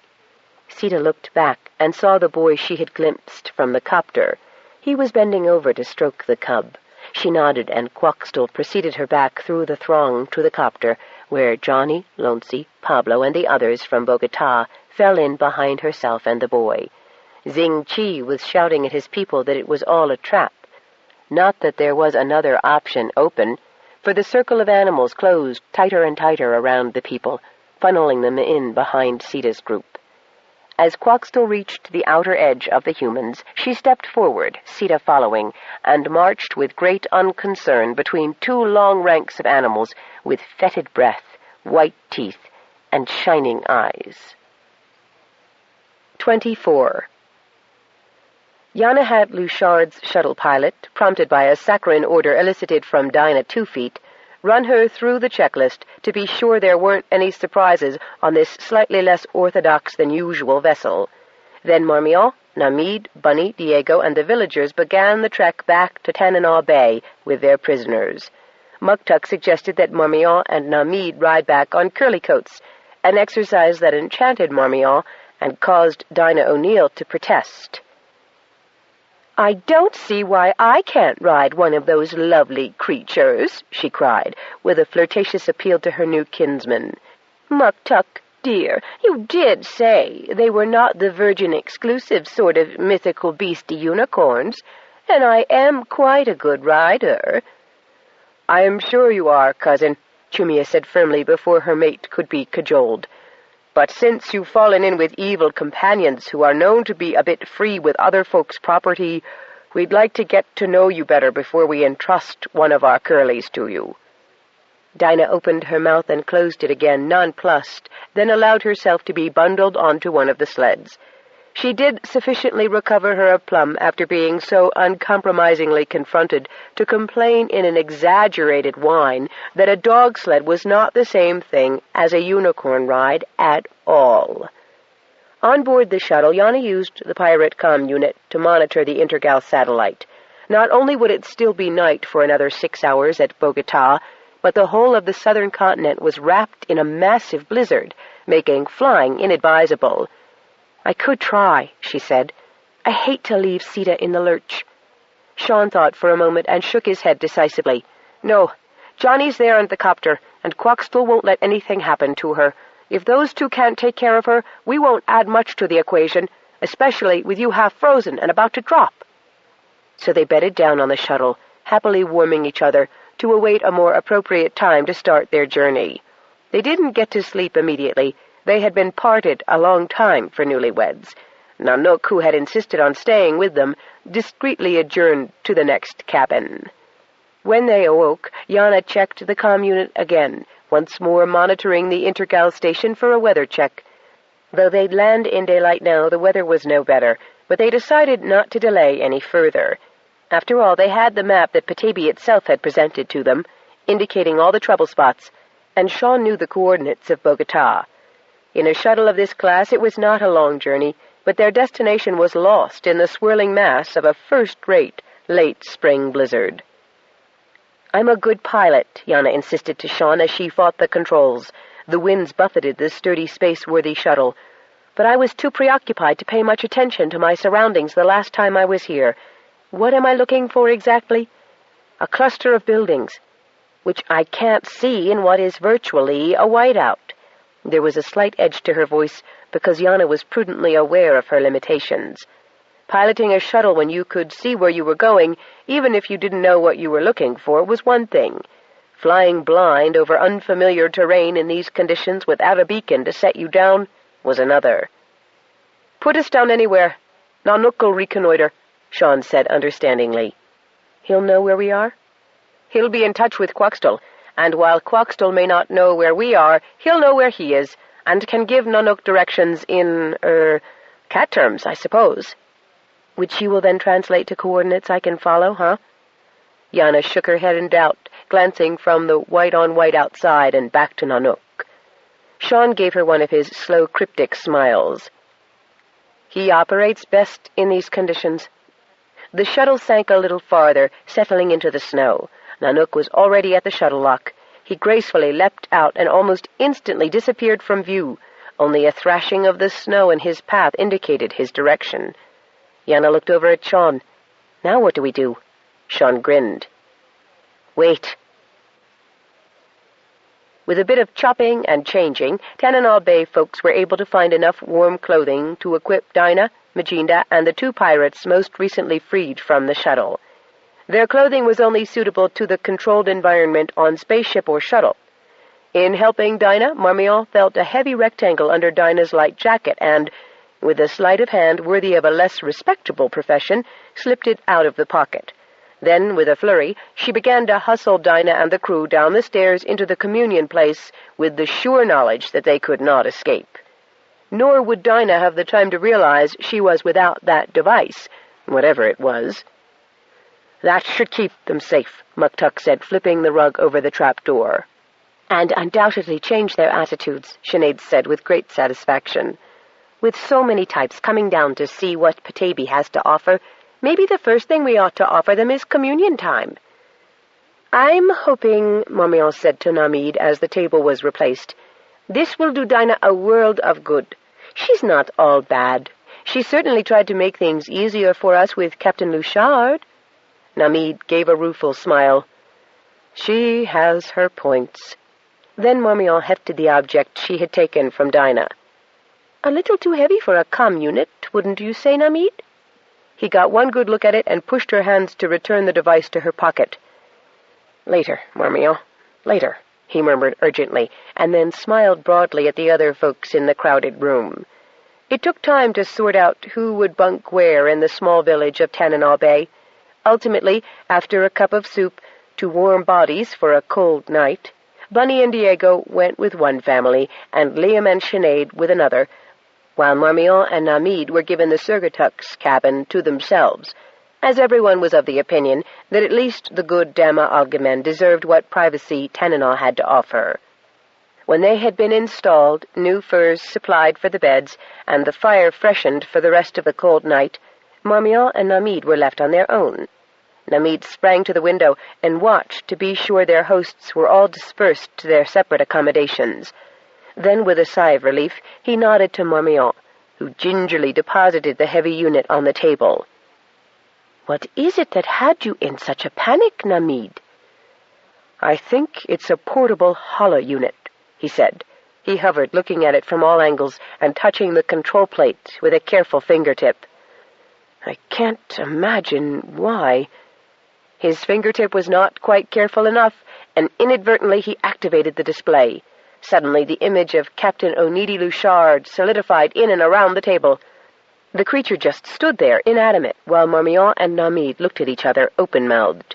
Sita looked back and saw the boy she had glimpsed from the copter. He was bending over to stroke the cub. She nodded, and Quoxtall preceded her back through the throng to the copter, where Johnny, Loncy, Pablo, and the others from Bogota fell in behind herself and the boy. Xing Qi was shouting at his people that it was all a trap. Not that there was another option open, for the circle of animals closed tighter and tighter around the people, funneling them in behind Sita's group. As Quoxtall reached the outer edge of the humans, she stepped forward, Sita following, and marched with great unconcern between two long ranks of animals with fetid breath, white teeth, and shining eyes. 24. Yana had Luchard's shuttle pilot, prompted by a saccharine order elicited from Dinah 2 Feet, run her through the checklist to be sure there weren't any surprises on this slightly less orthodox than usual vessel. Then Marmion, Namid, Bunny, Diego, and the villagers began the trek back to Tanana Bay with their prisoners. Muktuk suggested that Marmion and Namid ride back on curlycoats, an exercise that enchanted Marmion and caused Dinah O'Neill to protest. "I don't see why I can't ride one of those lovely creatures," she cried, with a flirtatious appeal to her new kinsman. "Muktuk, dear, you did say they were not the virgin-exclusive sort of mythical beastie unicorns, and I am quite a good rider." "I am sure you are, cousin," Chumia said firmly before her mate could be cajoled. "But since you've fallen in with evil companions who are known to be a bit free with other folks' property, we'd like to get to know you better before we entrust one of our curlies to you." Dinah opened her mouth and closed it again, nonplussed, then allowed herself to be bundled onto one of the sleds. She did sufficiently recover her aplomb after being so uncompromisingly confronted to complain in an exaggerated whine that a dog sled was not the same thing as a unicorn ride at all. On board the shuttle, Yana used the pirate comm unit to monitor the Intergal satellite. Not only would it still be night for another 6 hours at Bogota, but the whole of the southern continent was wrapped in a massive blizzard, making flying inadvisable. "I could try," she said. "I hate to leave Sita in the lurch." Sean thought for a moment and shook his head decisively. "No, Johnny's there in the copter, and Quoxtall won't let anything happen to her. If those two can't take care of her, we won't add much to the equation, especially with you half frozen and about to drop." So they bedded down on the shuttle, happily warming each other, to await a more appropriate time to start their journey. They didn't get to sleep immediately. They had been parted a long time for newlyweds. Nanook, who had insisted on staying with them, discreetly adjourned to the next cabin. When they awoke, Yana checked the comm unit again, once more monitoring the Intergal station for a weather check. Though they'd land in daylight now, the weather was no better, but they decided not to delay any further. After all, they had the map that Petaybee itself had presented to them, indicating all the trouble spots, and Sean knew the coordinates of Bogota. In a shuttle of this class, it was not a long journey, but their destination was lost in the swirling mass of a first-rate late spring blizzard. "I'm a good pilot," Yana insisted to Sean as she fought the controls. The winds buffeted the sturdy, space-worthy shuttle. "But I was too preoccupied to pay much attention to my surroundings the last time I was here. What am I looking for exactly? A cluster of buildings, which I can't see in what is virtually a whiteout." There was a slight edge to her voice, because Yana was prudently aware of her limitations. Piloting a shuttle when you could see where you were going, even if you didn't know what you were looking for, was one thing. Flying blind over unfamiliar terrain in these conditions without a beacon to set you down was another. "Put us down anywhere. Nanook will reconnoiter," Sean said understandingly. "He'll know where we are?" "He'll be in touch with Quaxtall, and while Quaxtall may not know where we are, he'll know where he is, and can give Nanook directions in, cat terms, I suppose." "Which you will then translate to coordinates I can follow, huh?" Yana shook her head in doubt, glancing from the white-on-white outside and back to Nanook. Sean gave her one of his slow, cryptic smiles. "He operates best in these conditions." The shuttle sank a little farther, settling into the snow. Nanook was already at the shuttle lock. He gracefully leapt out and almost instantly disappeared from view. Only a thrashing of the snow in his path indicated his direction. Yana looked over at Sean. "Now what do we do?" Sean grinned. "Wait." With a bit of chopping and changing, Tananal Bay folks were able to find enough warm clothing to equip Dinah, Majinda, and the two pirates most recently freed from the shuttle. Their clothing was only suitable to the controlled environment on spaceship or shuttle. In helping Dinah, Marmion felt a heavy rectangle under Dinah's light jacket and, with a sleight of hand worthy of a less respectable profession, slipped it out of the pocket. Then, with a flurry, she began to hustle Dinah and the crew down the stairs into the communion place with the sure knowledge that they could not escape. Nor would Dinah have the time to realize she was without that device, whatever it was. "That should keep them safe," Muktuk said, flipping the rug over the trap-door. "And undoubtedly change their attitudes," Sinead said with great satisfaction. "With so many types coming down to see what Petaybee has to offer, maybe the first thing we ought to offer them is communion time." "I'm hoping," Marmion said to Namid as the table was replaced, "this will do Dinah a world of good. She's not all bad. She certainly tried to make things easier for us with Captain Luchard." Namid gave a rueful smile. "She has her points." Then Marmion hefted the object she had taken from Dinah. "A little too heavy for a comm unit, wouldn't you say, Namid?" He got one good look at it and pushed her hands to return the device to her pocket. "Later, Marmion, later," he murmured urgently, and then smiled broadly at the other folks in the crowded room. It took time to sort out who would bunk where in the small village of Tananal Bay. Ultimately, after a cup of soup to warm bodies for a cold night, Bunny and Diego went with one family, and Liam and Sinead with another, while Marmion and Namid were given the Surgatuk's cabin to themselves, as everyone was of the opinion that at least the good Dama Algemen deserved what privacy Tananal had to offer. When they had been installed, new furs supplied for the beds, and the fire freshened for the rest of the cold night, Marmion and Namid were left on their own. Namid sprang to the window and watched to be sure their hosts were all dispersed to their separate accommodations. Then, with a sigh of relief, he nodded to Marmion, who gingerly deposited the heavy unit on the table. "What is it that had you in such a panic, Namid?" "I think it's a portable holo unit," he said. He hovered, looking at it from all angles and touching the control plate with a careful fingertip. "I can't imagine why." His fingertip was not quite careful enough, and inadvertently he activated the display. Suddenly the image of Captain Oneidi Louchard solidified in and around the table. The creature just stood there, inanimate, while Marmion and Namid looked at each other, open-mouthed.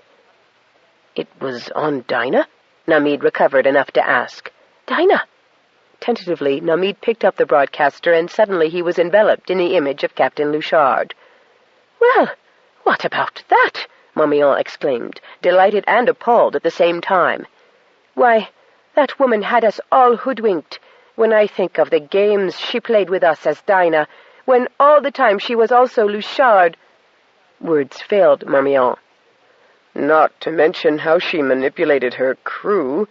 "It was on Dinah?" Namid recovered enough to ask. "Dinah!" Tentatively, Namid picked up the broadcaster, and suddenly he was enveloped in the image of Captain Louchard. "Well, what about that?" Marmion exclaimed, delighted and appalled at the same time. "Why, that woman had us all hoodwinked. When I think of the games she played with us as Dinah, when all the time she was also Louchard—" Words failed Marmion. "Not to mention how she manipulated her crew,"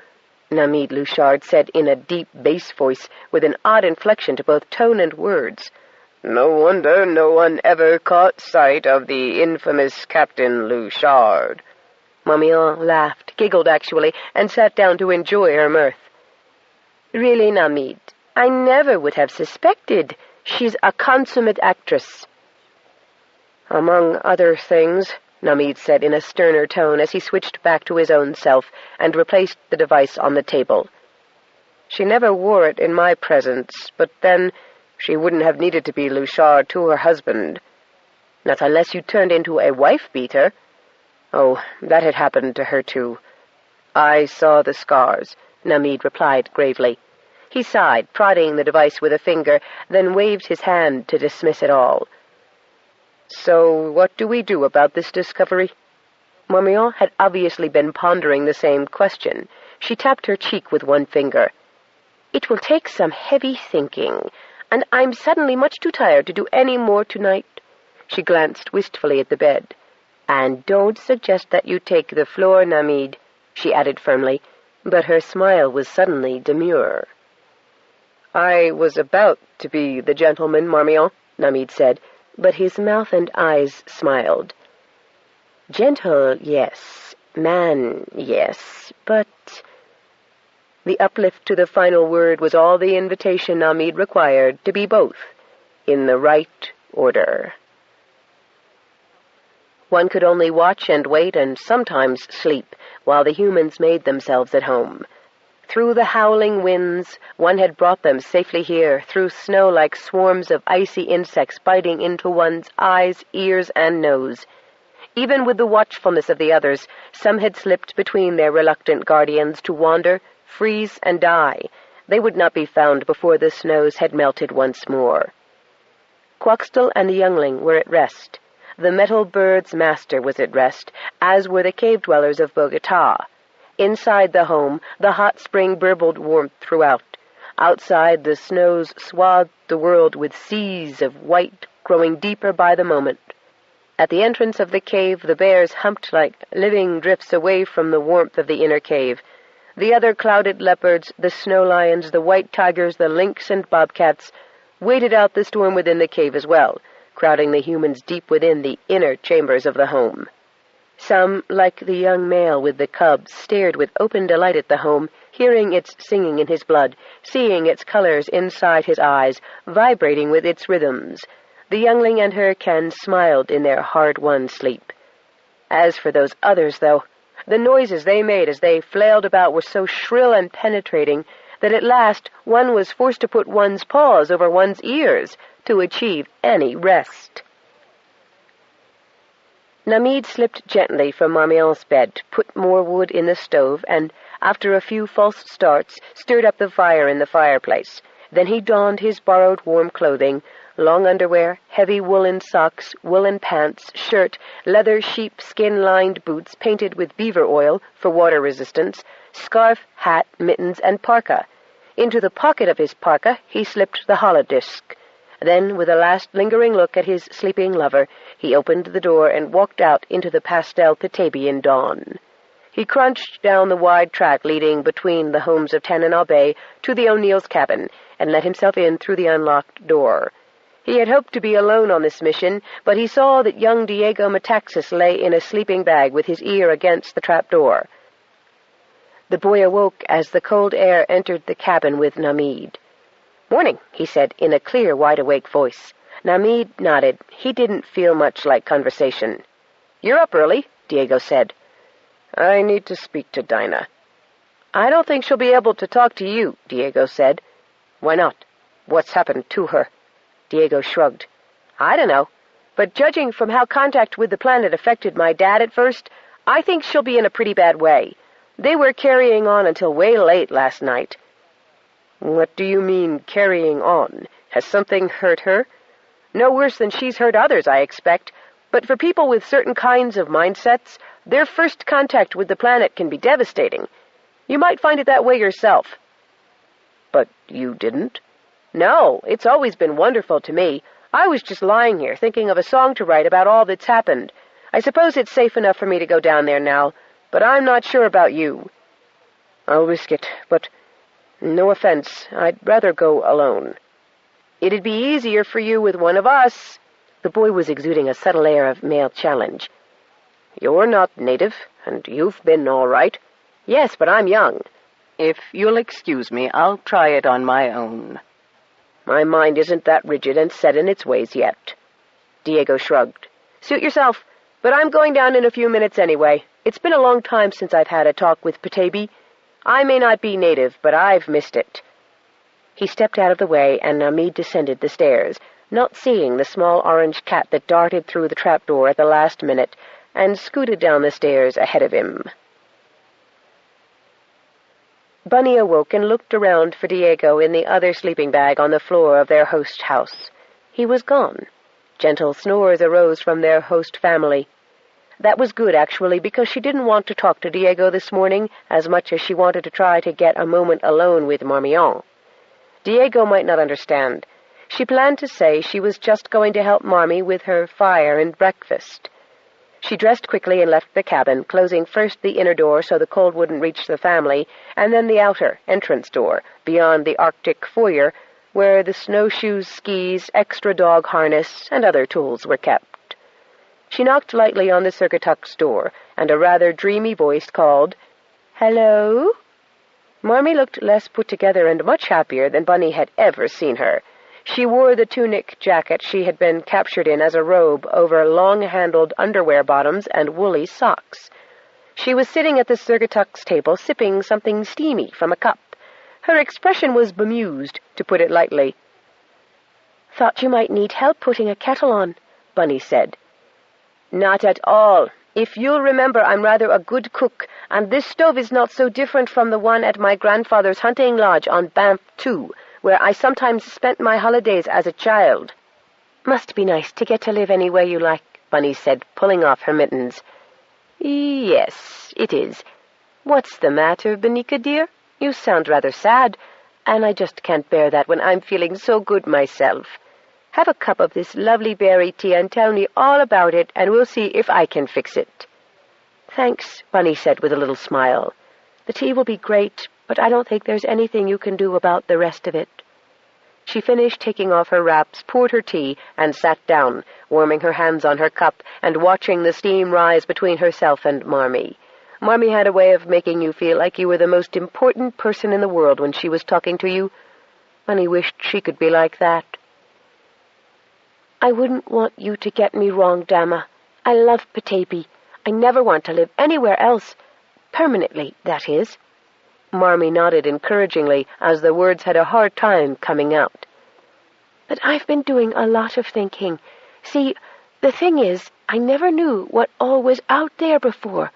Namid Louchard said in a deep bass voice, with an odd inflection to both tone and words. "No wonder no one ever caught sight of the infamous Captain Louchard." Marmion laughed, giggled actually, and sat down to enjoy her mirth. "Really, Namid, I never would have suspected. She's a consummate actress." "Among other things," Namid said in a sterner tone as he switched back to his own self and replaced the device on the table. "She never wore it in my presence, but then she wouldn't have needed to be Louchard to her husband. Not unless you turned into a wife-beater. Oh, that had happened to her too. I saw the scars," Namid replied gravely. He sighed, prodding the device with a finger, then waved his hand to dismiss it all. "So what do we do about this discovery?" Marmion had obviously been pondering the same question. She tapped her cheek with one finger. "It will take some heavy thinking, and I'm suddenly much too tired to do any more tonight." She glanced wistfully at the bed. "And don't suggest that you take the floor, Namid," she added firmly, but her smile was suddenly demure. "I was about to be the gentleman, Marmion," Namid said, but his mouth and eyes smiled. "Gentle, yes. Man, yes. But—" The uplift to the final word was all the invitation Namid required to be both, in the right order. One could only watch and wait and sometimes sleep while the humans made themselves at home. Through the howling winds, one had brought them safely here, through snow like swarms of icy insects biting into one's eyes, ears, and nose. Even with the watchfulness of the others, some had slipped between their reluctant guardians to wander, freeze, and die. They would not be found before the snows had melted once more. Quoxtell and the youngling were at rest. The metal bird's master was at rest, as were the cave-dwellers of Bogota. Inside the home, the hot spring burbled warmth throughout. Outside, the snows swathed the world with seas of white, growing deeper by the moment. At the entrance of the cave, the bears humped like living drifts away from the warmth of the inner cave. The other clouded leopards, the snow lions, the white tigers, the lynx and bobcats, waited out the storm within the cave as well, crowding the humans deep within the inner chambers of the home. Some, like the young male with the cubs, stared with open delight at the home, hearing its singing in his blood, seeing its colors inside his eyes, vibrating with its rhythms. The youngling and her kin smiled in their hard-won sleep. As for those others, though, the noises they made as they flailed about were so shrill and penetrating that at last one was forced to put one's paws over one's ears to achieve any rest. Namid slipped gently from Marmion's bed, put more wood in the stove, and, after a few false starts, stirred up the fire in the fireplace. Then he donned his borrowed warm clothing, long underwear, heavy woolen socks, woolen pants, shirt, leather sheepskin-lined boots painted with beaver oil for water resistance, scarf, hat, mittens, and parka. Into the pocket of his parka he slipped the holodisc. Then, with a last lingering look at his sleeping lover, he opened the door and walked out into the pastel Petaybee dawn. He crunched down the wide track leading between the homes of Tannenall Bay to the O'Neill's cabin, and let himself in through the unlocked door. He had hoped to be alone on this mission, but he saw that young Diego Metaxas lay in a sleeping bag with his ear against the trap-door. The boy awoke as the cold air entered the cabin with Namid. "Morning," he said in a clear, wide-awake voice. Namid nodded. He didn't feel much like conversation. "You're up early," Diego said. I need to speak to Dinah. I don't think she'll be able to talk to you, Diego said. Why not? What's happened to her? Diego shrugged. I don't know, but judging from how contact with the planet affected my dad at first, I think she'll be in a pretty bad way. They were carrying on until way late last night. What do you mean, carrying on? Has something hurt her? No worse than she's hurt others, I expect. But for people with certain kinds of mindsets, their first contact with the planet can be devastating. You might find it that way yourself. But you didn't? No, it's always been wonderful to me. I was just lying here, thinking of a song to write about all that's happened. I suppose it's safe enough for me to go down there now, but I'm not sure about you. I'll risk it, but no offense, I'd rather go alone. It'd be easier for you with one of us. The boy was exuding a subtle air of male challenge. You're not native, and you've been all right. Yes, but I'm young. If you'll excuse me, I'll try it on my own. My mind isn't that rigid and set in its ways yet. Diego shrugged. Suit yourself, but I'm going down in a few minutes anyway. It's been a long time since I've had a talk with Petaybee. I may not be native, but I've missed it. He stepped out of the way, and Namid descended the stairs, not seeing the small orange cat that darted through the trapdoor at the last minute and scooted down the stairs ahead of him. Bunny awoke and looked around for Diego in the other sleeping bag on the floor of their host house. He was gone. Gentle snores arose from their host family. That was good, actually, because she didn't want to talk to Diego this morning as much as she wanted to try to get a moment alone with Marmion. Diego might not understand. She planned to say she was just going to help Marmee with her fire and breakfast. She dressed quickly and left the cabin, closing first the inner door so the cold wouldn't reach the family, and then the outer entrance door, beyond the Arctic foyer, where the snowshoes, skis, extra dog harness, and other tools were kept. She knocked lightly on the Circuitux door, and a rather dreamy voice called, "Hello?" Marmee looked less put together and much happier than Bunny had ever seen her. She wore the tunic jacket she had been captured in as a robe over long-handled underwear bottoms and woolly socks. She was sitting at the Circuitux table sipping something steamy from a cup. Her expression was bemused, to put it lightly. "Thought you might need help putting a kettle on," Bunny said. "Not at all. If you'll remember, I'm rather a good cook, and this stove is not so different from the one at my grandfather's hunting lodge on Banff 2, where I sometimes spent my holidays as a child." "Must be nice to get to live any way you like," Bunny said, pulling off her mittens. "Yes, it is. What's the matter, Benica, dear? You sound rather sad, and I just can't bear that when I'm feeling so good myself. Have a cup of this lovely berry tea and tell me all about it, and we'll see if I can fix it." "Thanks," Bunny said with a little smile. "The tea will be great, but I don't think there's anything you can do about the rest of it." She finished taking off her wraps, poured her tea, and sat down, warming her hands on her cup and watching the steam rise between herself and Marmee. Marmee had a way of making you feel like you were the most important person in the world when she was talking to you. Bunny wished she could be like that. "I wouldn't want you to get me wrong, Dama. I love Petaybee. I never want to live anywhere else. Permanently, that is." Marmee nodded encouragingly, as the words had a hard time coming out. "But I've been doing a lot of thinking. See, the thing is, I never knew what all was out there before.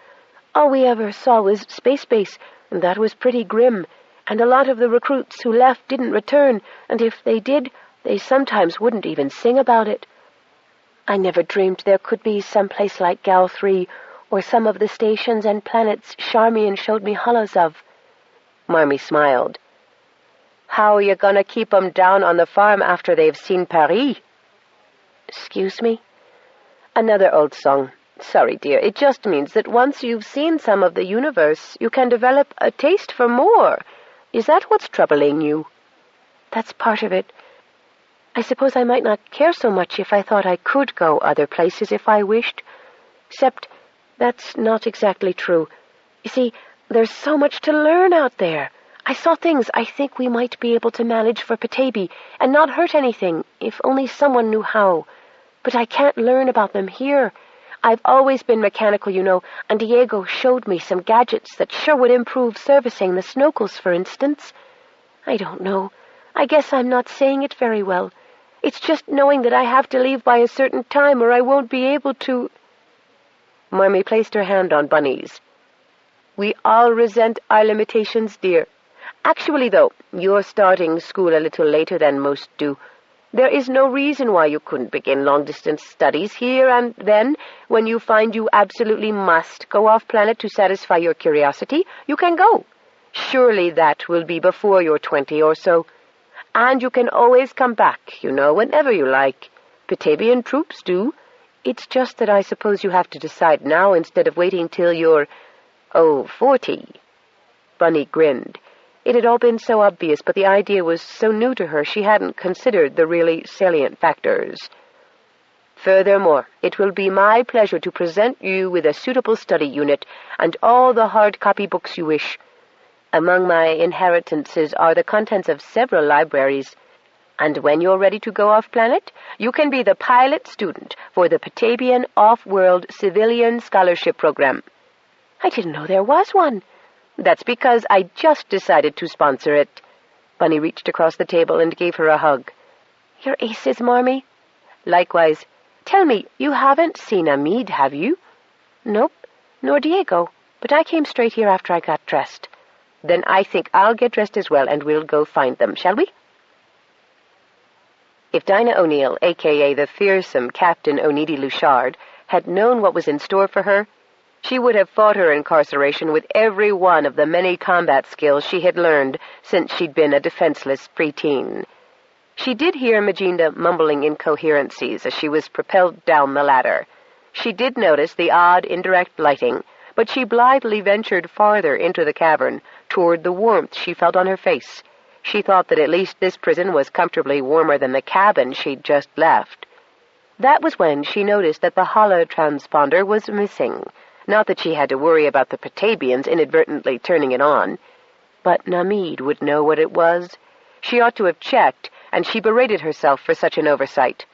All we ever saw was space base, and that was pretty grim, and a lot of the recruits who left didn't return, and if they did, they sometimes wouldn't even sing about it. I never dreamed there could be some place like Gal 3, or some of the stations and planets Charmian showed me hollows of." Marmee smiled. "How are you gonna keep 'em down on the farm after they've seen Paris?" "Excuse me?" "Another old song. Sorry, dear, it just means that once you've seen some of the universe, you can develop a taste for more. Is that what's troubling you?" "That's part of it. I suppose I might not care so much if I thought I could go other places if I wished. Except that's not exactly true. You see, there's so much to learn out there. I saw things I think we might be able to manage for Petaybee and not hurt anything if only someone knew how. But I can't learn about them here. I've always been mechanical, you know, and Diego showed me some gadgets that sure would improve servicing the snokels, for instance. I don't know. I guess I'm not saying it very well. It's just knowing that I have to leave by a certain time or I won't be able to—" Marmee placed her hand on Bunny's. "We all resent our limitations, dear. Actually, though, you're starting school a little later than most do. There is no reason why you couldn't begin long-distance studies here and then. When you find you absolutely must go off-planet to satisfy your curiosity, you can go. Surely that will be before you're 20 or so. And you can always come back, you know, whenever you like. Petabian troops do. It's just that I suppose you have to decide now instead of waiting till you're, 40. Bunny grinned. It had all been so obvious, but the idea was so new to her she hadn't considered the really salient factors. Furthermore, it will be my pleasure to present you with a suitable study unit and all the hard copy books you wish. Among my inheritances are the contents of several libraries, and when you're ready to go off-planet, you can be the pilot student for the Petabian Off-World Civilian Scholarship Program." I didn't know there was one. "That's because I just decided to sponsor it." Bunny reached across the table and gave her a hug. "You're aces, Marmee." "Likewise. Tell me, you haven't seen Amid, have you?" "Nope, nor Diego, but I came straight here after I got dressed." "Then I think I'll get dressed as well, and we'll go find them, shall we?" If Dinah O'Neill, a.k.a. the fearsome Captain Oneidi Luchard, had known what was in store for her, she would have fought her incarceration with every one of the many combat skills she had learned since she'd been a defenseless preteen. She did hear Majinda mumbling incoherencies as she was propelled down the ladder. She did notice the odd indirect lighting, but she blithely ventured farther into the cavern, toward the warmth she felt on her face. She thought that at least this prison was comfortably warmer than the cabin she'd just left. That was when she noticed that the holotransponder was missing. Not that she had to worry about the Petabians inadvertently turning it on. But Namid would know what it was. She ought to have checked, and she berated herself for such an oversight.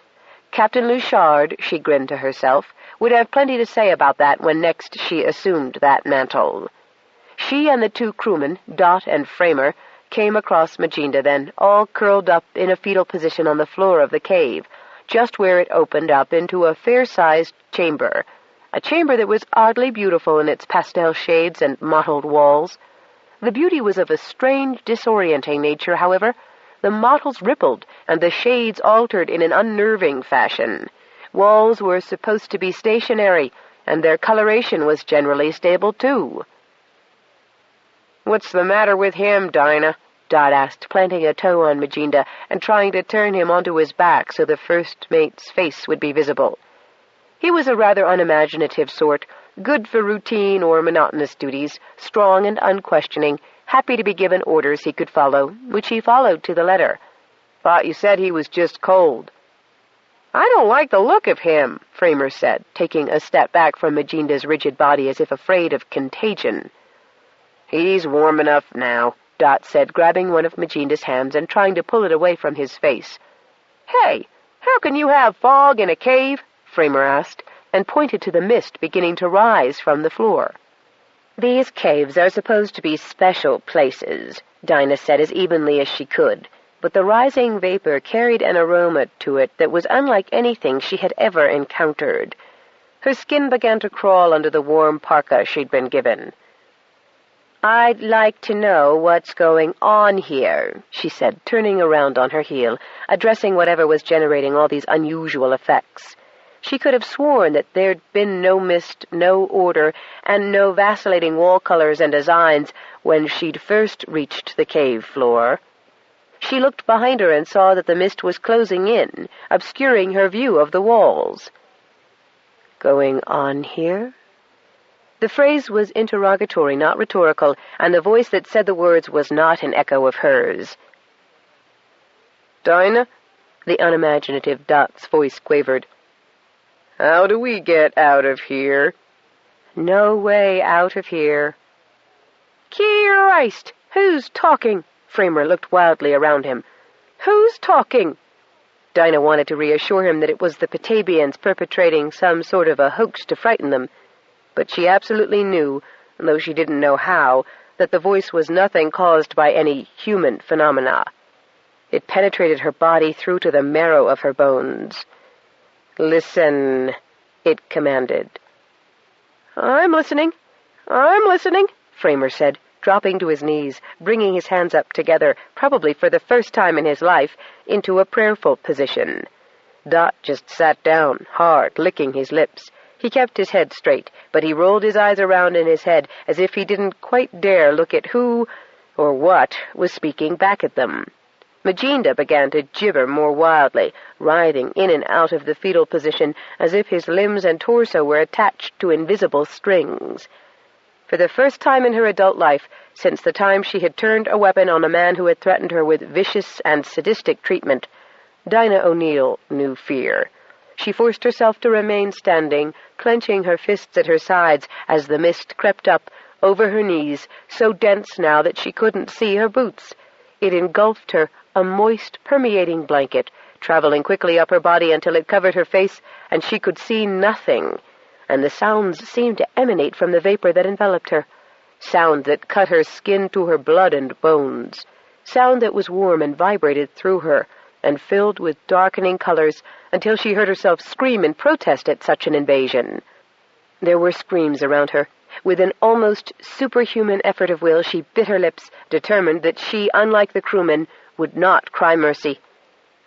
Captain Luchard, she grinned to herself, would have plenty to say about that when next she assumed that mantle. She and the two crewmen, Dot and Framer, came across Majinda then, all curled up in a fetal position on the floor of the cave, just where it opened up into a fair-sized chamber, a chamber that was oddly beautiful in its pastel shades and mottled walls. The beauty was of a strange, disorienting nature, however. The mottles rippled, and the shades altered in an unnerving fashion. Walls were supposed to be stationary, and their coloration was generally stable, too. "What's the matter with him, Dinah?" Dot asked, planting a toe on Majinda and trying to turn him onto his back so the first mate's face would be visible. He was a rather unimaginative sort, good for routine or monotonous duties, strong and unquestioning, happy to be given orders he could follow, which he followed to the letter. "Thought you said he was just cold." "I don't like the look of him," Framer said, taking a step back from Majinda's rigid body as if afraid of contagion. "He's warm enough now," Dot said, grabbing one of Majinda's hands and trying to pull it away from his face. "Hey, how can you have fog in a cave?" Framer asked, and pointed to the mist beginning to rise from the floor. "These caves are supposed to be special places," Dinah said as evenly as she could, but the rising vapor carried an aroma to it that was unlike anything she had ever encountered. Her skin began to crawl under the warm parka she'd been given. "I'd like to know what's going on here," she said, turning around on her heel, addressing whatever was generating all these unusual effects. She could have sworn that there'd been no mist, no order, and no vacillating wall colors and designs when she'd first reached the cave floor. She looked behind her and saw that the mist was closing in, obscuring her view of the walls. "Going on here?" The phrase was interrogatory, not rhetorical, and the voice that said the words was not an echo of hers. "Dinah?" The unimaginative Dot's voice quavered. "How do we get out of here?" "No way out of here." "Christ! Who's talking?" Framer looked wildly around him. "Who's talking?" Dinah wanted to reassure him that it was the Petabeans perpetrating some sort of a hoax to frighten them, but she absolutely knew, though she didn't know how, that the voice was nothing caused by any human phenomena. It penetrated her body through to the marrow of her bones. "Listen," it commanded. I'm listening, Framer said, dropping to his knees, bringing his hands up together, probably for the first time in his life, into a prayerful position. Dot just sat down, hard, licking his lips. He kept his head straight, but he rolled his eyes around in his head as if he didn't quite dare look at who, or what, was speaking back at them. Magenta began to gibber more wildly, writhing in and out of the fetal position as if his limbs and torso were attached to invisible strings. For the first time in her adult life, since the time she had turned a weapon on a man who had threatened her with vicious and sadistic treatment, Dinah O'Neill knew fear. She forced herself to remain standing, clenching her fists at her sides as the mist crept up over her knees, so dense now that she couldn't see her boots. It engulfed her, a moist, permeating blanket, traveling quickly up her body until it covered her face, and she could see nothing, and the sounds seemed to emanate from the vapor that enveloped her. Sound that cut her skin to her blood and bones. Sound that was warm and vibrated through her, and filled with darkening colors, until she heard herself scream in protest at such an invasion. There were screams around her. With an almost superhuman effort of will, she bit her lips, determined that she, unlike the crewmen, would not cry mercy.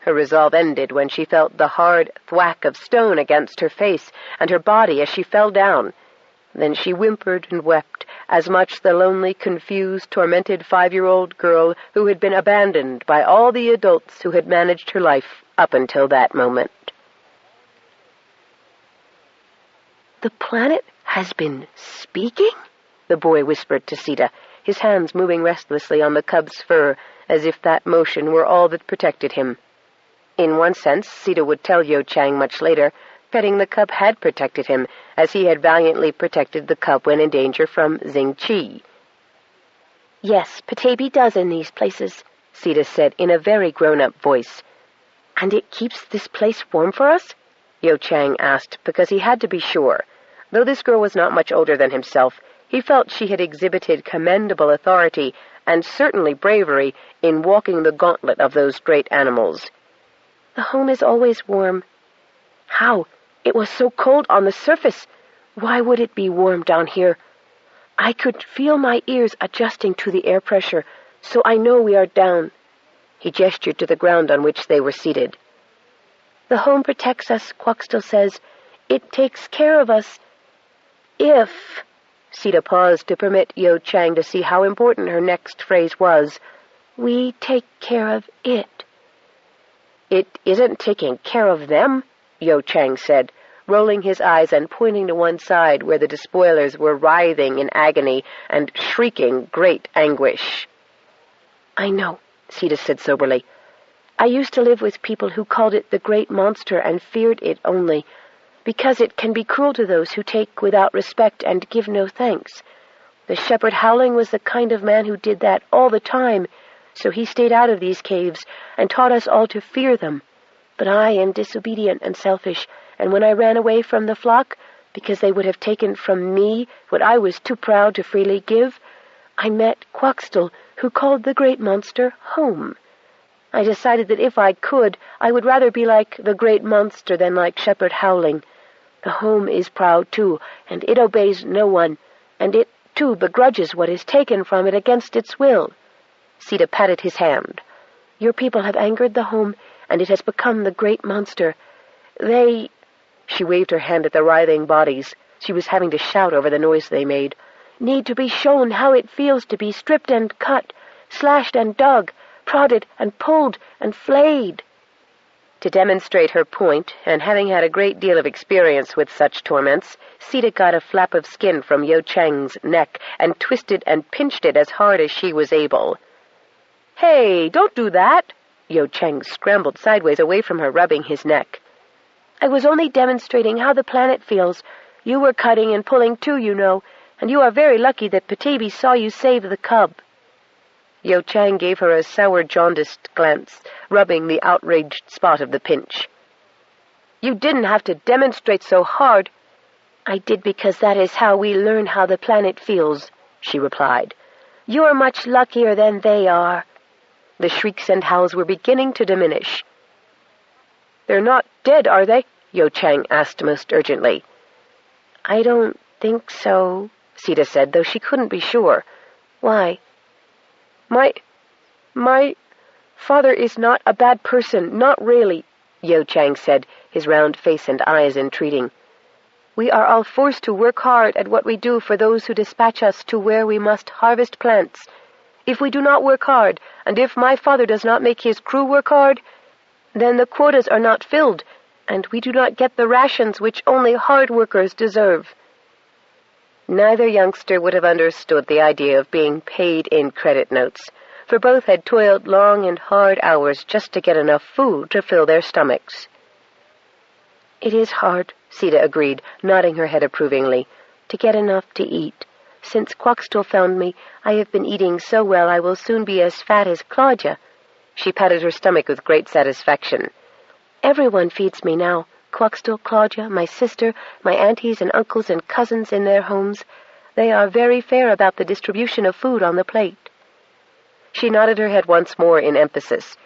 Her resolve ended when she felt the hard thwack of stone against her face and her body as she fell down. Then she whimpered and wept, as much the lonely, confused, tormented 5-year-old girl who had been abandoned by all the adults who had managed her life up until that moment. "The planet has been speaking?" the boy whispered to Sita, his hands moving restlessly on the cub's fur, as if that motion were all that protected him. In one sense, Sita would tell Yo Chang much later, petting the cub had protected him, as he had valiantly protected the cub when in danger from Xing Chi. "Yes, Petaybee does in these places," Sita said in a very grown-up voice. "And it keeps this place warm for us?" Yo Chang asked, because he had to be sure. Though this girl was not much older than himself, he felt she had exhibited commendable authority and certainly bravery in walking the gauntlet of those great animals. "The home is always warm." "How? It was so cold on the surface. Why would it be warm down here? I could feel my ears adjusting to the air pressure, so I know we are down." He gestured to the ground on which they were seated. "The home protects us, Quaxtell says. It takes care of us. If—" Sita paused to permit Yo Chang to see how important her next phrase was. "We take care of it." "It isn't taking care of them," Yo Chang said, rolling his eyes and pointing to one side where the despoilers were writhing in agony and shrieking great anguish. "I know," Sita said soberly. "I used to live with people who called it the great monster and feared it only, because it can be cruel to those who take without respect and give no thanks. The shepherd Howling was the kind of man who did that all the time, so he stayed out of these caves and taught us all to fear them. But I am disobedient and selfish, and when I ran away from the flock, because they would have taken from me what I was too proud to freely give, I met Quaxtell, who called the great monster home. I decided that if I could, I would rather be like the great monster than like Shepherd Howling. The home is proud, too, and it obeys no one, and it, too, begrudges what is taken from it against its will." Sita patted his hand. "Your people have angered the home, and it has become the great monster. They—" She waved her hand at the writhing bodies. She was having to shout over the noise they made. "Need to be shown how it feels to be stripped and cut, slashed and dug, prodded and pulled and flayed." To demonstrate her point, and having had a great deal of experience with such torments, Sita got a flap of skin from Yo Chang's neck and twisted and pinched it as hard as she was able. "Hey, don't do that!" Yo Chang scrambled sideways away from her, rubbing his neck. "I was only demonstrating how the planet feels. You were cutting and pulling too, you know, and you are very lucky that Petaybee saw you save the cub." Yo Chang gave her a sour, jaundiced glance, rubbing the outraged spot of the pinch. "You didn't have to demonstrate so hard." "I did because that is how we learn how the planet feels," she replied. "You're much luckier than they are." The shrieks and howls were beginning to diminish. "They're not dead, are they?" Yo Chang asked most urgently. "I don't think so," Sita said, though she couldn't be sure. "Why?" My father is not a bad person, not really," Yo Chang said, his round face and eyes entreating. "We are all forced to work hard at what we do for those who dispatch us to where we must harvest plants. If we do not work hard, and if my father does not make his crew work hard, then the quotas are not filled, and we do not get the rations which only hard workers deserve." Neither youngster would have understood the idea of being paid in credit notes, for both had toiled long and hard hours just to get enough food to fill their stomachs. "It is hard," Sita agreed, nodding her head approvingly, "to get enough to eat. Since Quaxtell found me, I have been eating so well I will soon be as fat as Claudia." She patted her stomach with great satisfaction. "Everyone feeds me now. Quaxtell, Claudia, my sister, my aunties and uncles and cousins in their homes. They are very fair about the distribution of food on the plate." She nodded her head once more in emphasis.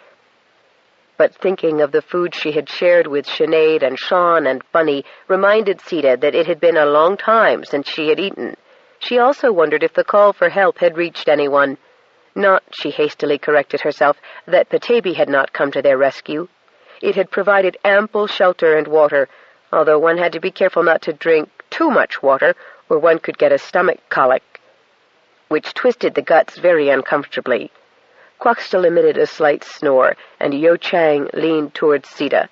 But thinking of the food she had shared with Sinead and Sean and Bunny reminded Sita that it had been a long time since she had eaten. She also wondered if the call for help had reached anyone. Not, she hastily corrected herself, that Petaybee had not come to their rescue. It had provided ample shelter and water, although one had to be careful not to drink too much water, or one could get a stomach colic, which twisted the guts very uncomfortably. Quaxtell emitted a slight snore, and Yo Chang leaned towards Sita.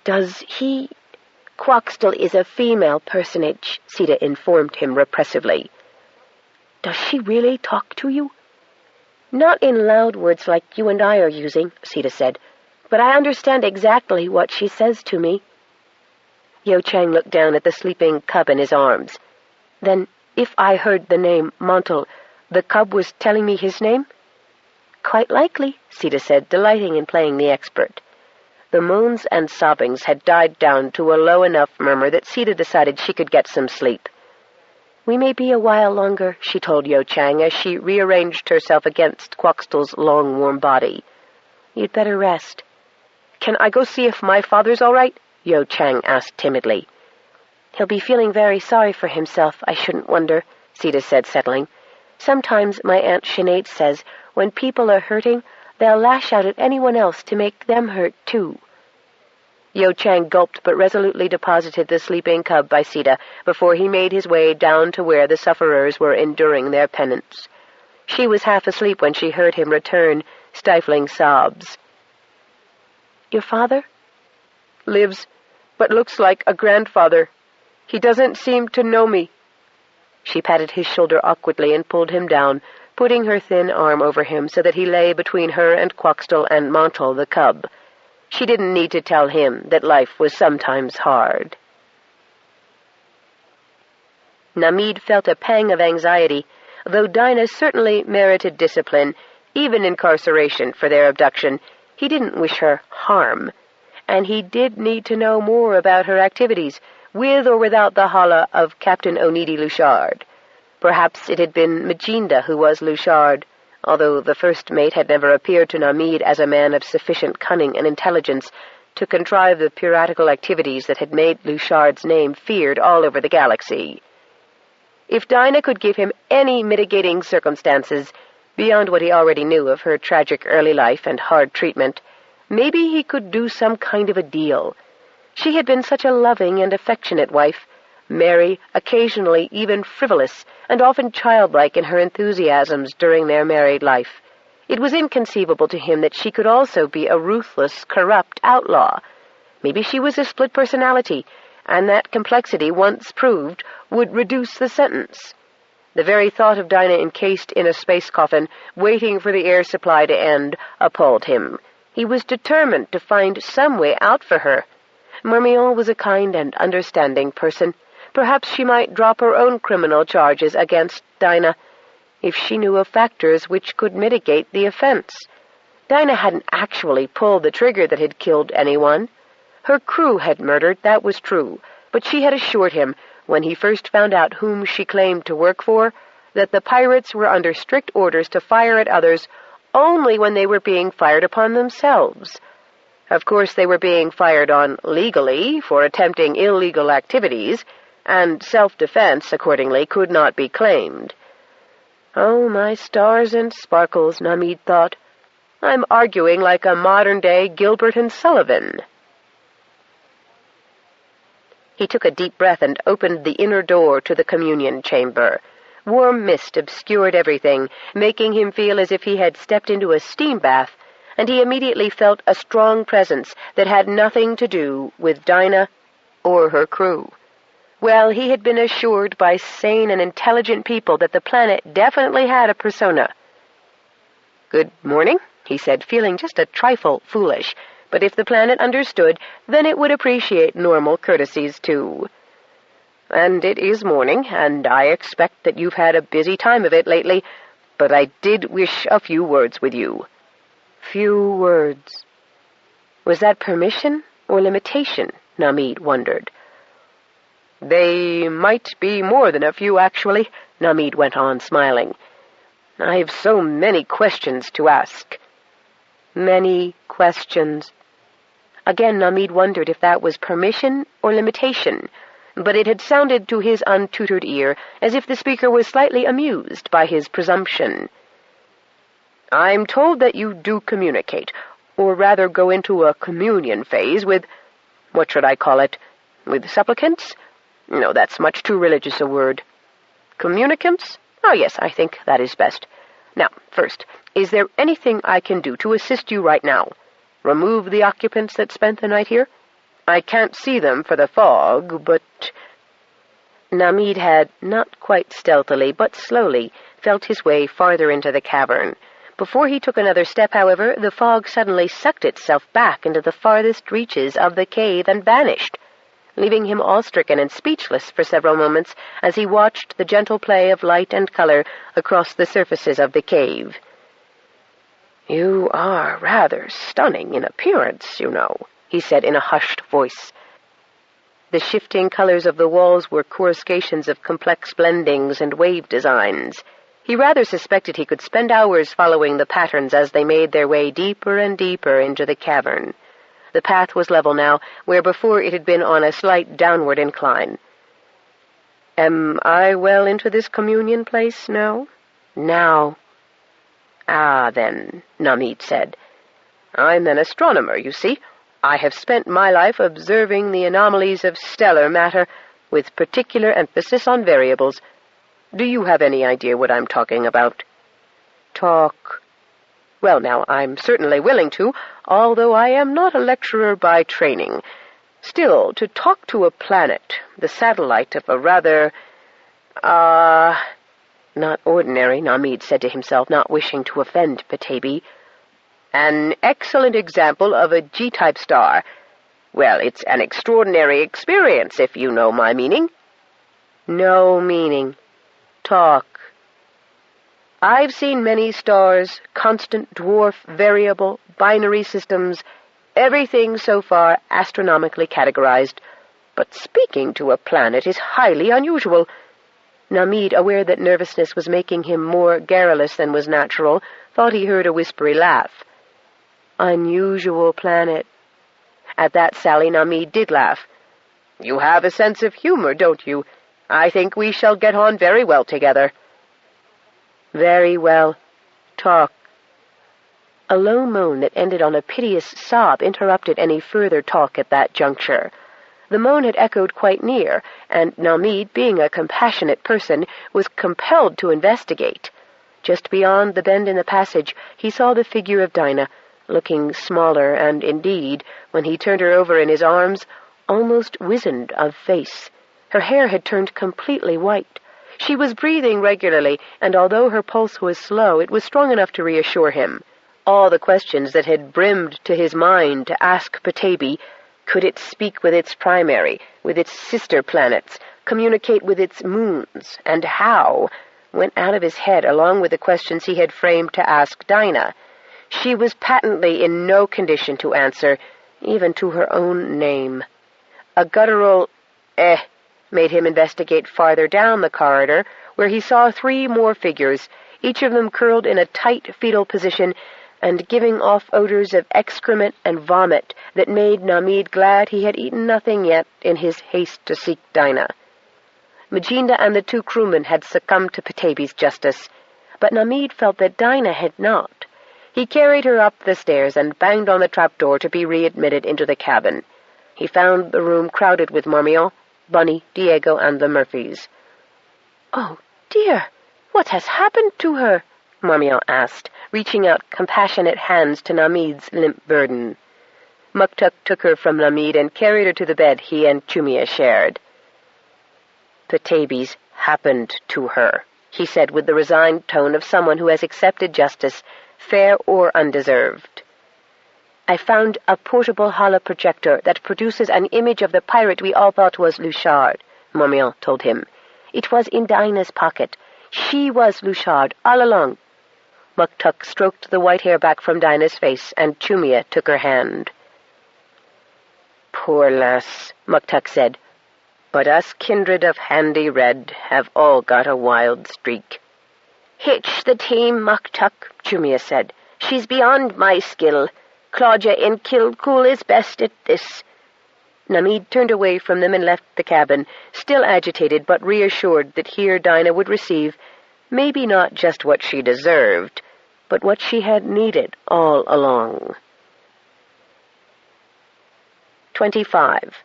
"Does he—" "Quaxtell is a female personage," Sita informed him repressively. "Does she really talk to you?" "Not in loud words like you and I are using," Sita said, "but I understand exactly what she says to me." Yo Chang looked down at the sleeping cub in his arms. "Then, if I heard the name Montel, the cub was telling me his name?" "Quite likely," Sita said, delighting in playing the expert. The moans and sobbings had died down to a low enough murmur that Sita decided she could get some sleep. "We may be a while longer," she told Yo Chang as she rearranged herself against Quaxtell's long, warm body. "You'd better rest." "Can I go see if my father's all right?" Yo Chang asked timidly. "He'll be feeling very sorry for himself, I shouldn't wonder," Sita said, settling. "Sometimes, my Aunt Sinead says, when people are hurting, they'll lash out at anyone else to make them hurt, too." Yo Chang gulped but resolutely deposited the sleeping cub by Sita before he made his way down to where the sufferers were enduring their penance. She was half asleep when she heard him return, stifling sobs. "Your father?" "Lives, but looks like a grandfather. He doesn't seem to know me." She patted his shoulder awkwardly and pulled him down, putting her thin arm over him so that he lay between her and Quaxtell and Montel the cub. She didn't need to tell him that life was sometimes hard. Namid felt a pang of anxiety, though Dinah certainly merited discipline, even incarceration for their abduction. He didn't wish her harm, and he did need to know more about her activities, with or without the holla of Captain Onidi Luchard. Perhaps it had been Majinda who was Luchard, although the first mate had never appeared to Namid as a man of sufficient cunning and intelligence to contrive the piratical activities that had made Luchard's name feared all over the galaxy. If Dinah could give him any mitigating circumstances beyond what he already knew of her tragic early life and hard treatment, maybe he could do some kind of a deal. She had been such a loving and affectionate wife, merry, occasionally even frivolous, and often childlike in her enthusiasms during their married life. It was inconceivable to him that she could also be a ruthless, corrupt outlaw. Maybe she was a split personality, and that complexity, once proved, would reduce the sentence. The very thought of Dinah encased in a space coffin, waiting for the air supply to end, appalled him. He was determined to find some way out for her. Marmion was a kind and understanding person. Perhaps she might drop her own criminal charges against Dinah. if she knew of factors which could mitigate the offense. Dinah hadn't actually pulled the trigger that had killed anyone. Her crew had murdered, that was true, but she had assured him, when he first found out whom she claimed to work for, that the pirates were under strict orders to fire at others only when they were being fired upon themselves. Of course, they were being fired on legally for attempting illegal activities, and self-defense, accordingly, could not be claimed. Oh, my stars and sparkles, Namid thought. I'm arguing like a modern-day Gilbert and Sullivan. He took a deep breath and opened the inner door to the communion chamber. Warm mist obscured everything, making him feel as if he had stepped into a steam bath, and he immediately felt a strong presence that had nothing to do with Dinah or her crew. Well, he had been assured by sane and intelligent people that the planet definitely had a persona. "Good morning," he said, feeling just a trifle foolish, but if the planet understood, then it would appreciate normal courtesies, too. "And it is morning, and I expect that you've had a busy time of it lately, but I did wish a few words with you." Few words. Was that permission or limitation? Namid wondered. "They might be more than a few, actually," Namid went on, smiling. "I've so many questions to ask." Many questions. Again, Namid wondered if that was permission or limitation, but it had sounded to his untutored ear as if the speaker was slightly amused by his presumption. "I'm told that you do communicate, or rather go into a communion phase with, what should I call it, with supplicants? No, that's much too religious a word. Communicants? Oh, yes, I think that is best. Now, first, is there anything I can do to assist you right now? Remove the occupants that spent the night here? I can't see them for the fog, but—" Namid had, not quite stealthily, but slowly, felt his way farther into the cavern. Before he took another step, however, the fog suddenly sucked itself back into the farthest reaches of the cave and vanished, leaving him awe-stricken and speechless for several moments as he watched the gentle play of light and color across the surfaces of the cave. "You are rather stunning in appearance, you know," he said in a hushed voice. The shifting colors of the walls were coruscations of complex blendings and wave designs. He rather suspected he could spend hours following the patterns as they made their way deeper and deeper into the cavern. The path was level now, where before it had been on a slight downward incline. "Am I well into this communion place now?" "Now." "Ah, then," Namid said. "I'm an astronomer, you see. I have spent my life observing the anomalies of stellar matter, with particular emphasis on variables. Do you have any idea what I'm talking about?" "Talk." "Well, now, I'm certainly willing to, although I am not a lecturer by training. Still, to talk to a planet, the satellite of a rather, not ordinary," Namid said to himself, not wishing to offend Petaybee. "An excellent example of a G-type star. Well, it's an extraordinary experience, if you know my meaning." "No meaning. Talk." "I've seen many stars, constant, dwarf, variable, binary systems, everything so far astronomically categorized. But speaking to a planet is highly unusual." Namid, aware that nervousness was making him more garrulous than was natural, thought he heard a whispery laugh. "Unusual planet." At that sally, Namid did laugh. "You have a sense of humor, don't you? I think we shall get on very well together." "Very well. Talk." A low moan that ended on a piteous sob interrupted any further talk at that juncture. The moan had echoed quite near, and Namid, being a compassionate person, was compelled to investigate. Just beyond the bend in the passage, he saw the figure of Dinah, looking smaller and, indeed, when he turned her over in his arms, almost wizened of face. Her hair had turned completely white. She was breathing regularly, and although her pulse was slow, it was strong enough to reassure him. All the questions that had brimmed to his mind to ask Petaybee, could it speak with its primary, with its sister planets, communicate with its moons, and how, went out of his head along with the questions he had framed to ask Dinah. She was patently in no condition to answer, even to her own name. A guttural made him investigate farther down the corridor, where he saw 3 more figures, each of them curled in a tight fetal position and giving off odors of excrement and vomit that made Namid glad he had eaten nothing yet in his haste to seek Dinah. Majinda and the 2 crewmen had succumbed to Petaybee's justice, but Namid felt that Dinah had not. He carried her up the stairs and banged on the trapdoor to be readmitted into the cabin. He found the room crowded with Marmion, Bunny, Diego, and the Murphys. "Oh, dear, what has happened to her?" Marmion asked, reaching out compassionate hands to Namid's limp burden. Muktuk took her from Namid and carried her to the bed he and Chumia shared. "Petaybee's happened to her," he said with the resigned tone of someone who has accepted justice, fair or undeserved. "I found a portable holoprojector that produces an image of the pirate we all thought was Luchard," Marmion told him. "It was in Dinah's pocket. She was Luchard all along." Muktuk stroked the white hair back from Dinah's face, and Chumia took her hand. "Poor lass," Muktuk said, "but us kindred of Handy Red have all got a wild streak." "Hitch the team, Muktuk," Chumia said. "She's beyond my skill. Claudia in Kilcool is best at this." Namid turned away from them and left the cabin, still agitated but reassured that here Dinah would receive maybe not just what she deserved, but what she had needed all along. 25.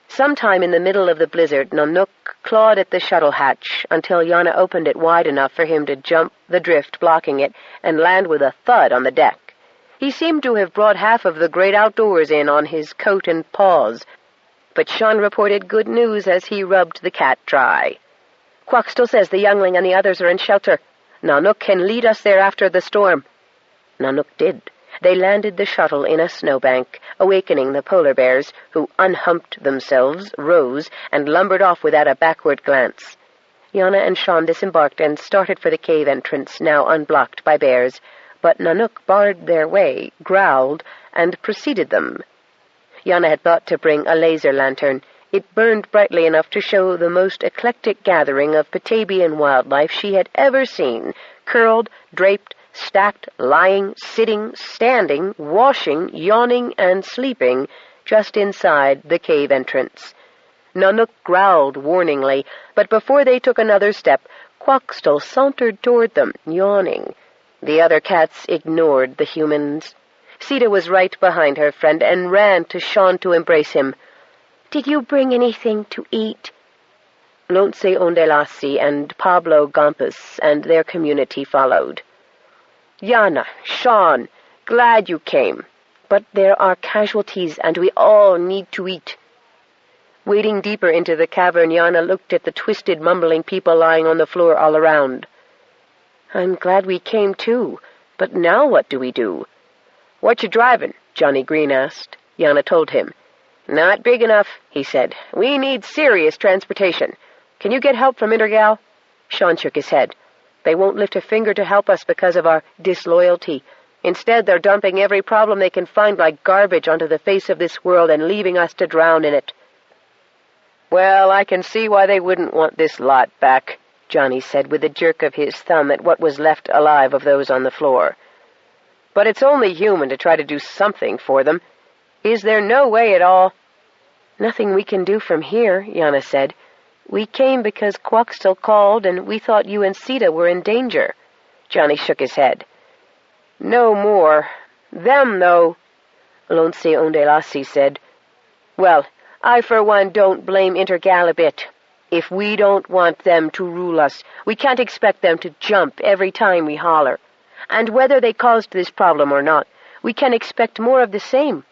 Sometime in the middle of the blizzard, Nanook clawed at the shuttle hatch until Yana opened it wide enough for him to jump the drift blocking it and land with a thud on the deck. He seemed to have brought half of the great outdoors in on his coat and paws, but Sean reported good news as he rubbed the cat dry. "Quaxtell says the youngling and the others are in shelter. Nanook can lead us there after the storm." Nanook did. They landed the shuttle in a snowbank, awakening the polar bears, who unhumped themselves, rose, and lumbered off without a backward glance. Yana and Sean disembarked and started for the cave entrance, now unblocked by bears, but Nanook barred their way, growled, and preceded them. Yana had thought to bring a laser lantern. It burned brightly enough to show the most eclectic gathering of Petaybee wildlife she had ever seen, curled, draped, stacked, lying, sitting, standing, washing, yawning, and sleeping just inside the cave entrance. Nanook growled warningly, but before they took another step, Quaxtell sauntered toward them, yawning. The other cats ignored the humans. Sita was right behind her friend and ran to Sean to embrace him. "Did you bring anything to eat?" Lonce Ondelasi and Pablo Gompus and their community followed. "Yana, Sean, glad you came, but there are casualties and we all need to eat." Wading deeper into the cavern, Yana looked at the twisted, mumbling people lying on the floor all around. "I'm glad we came too, but now what do we do?" "What you driving?" Johnny Green asked. Yana told him. "Not big enough," he said. "We need serious transportation. Can you get help from Intergal?" Sean shook his head. "They won't lift a finger to help us because of our disloyalty. Instead, they're dumping every problem they can find like garbage onto the face of this world and leaving us to drown in it." "Well, I can see why they wouldn't want this lot back," Johnny said with a jerk of his thumb at what was left alive of those on the floor. "But it's only human to try to do something for them. Is there no way at all?" "Nothing we can do from here," Yana said. "We came because Quaxtell called, and we thought you and Sita were in danger." Johnny shook his head. "No more. Them, though," Lonce Ondelasi said. "Well, I for one don't blame Intergal a bit. If we don't want them to rule us, we can't expect them to jump every time we holler. And whether they caused this problem or not, we can expect more of the same.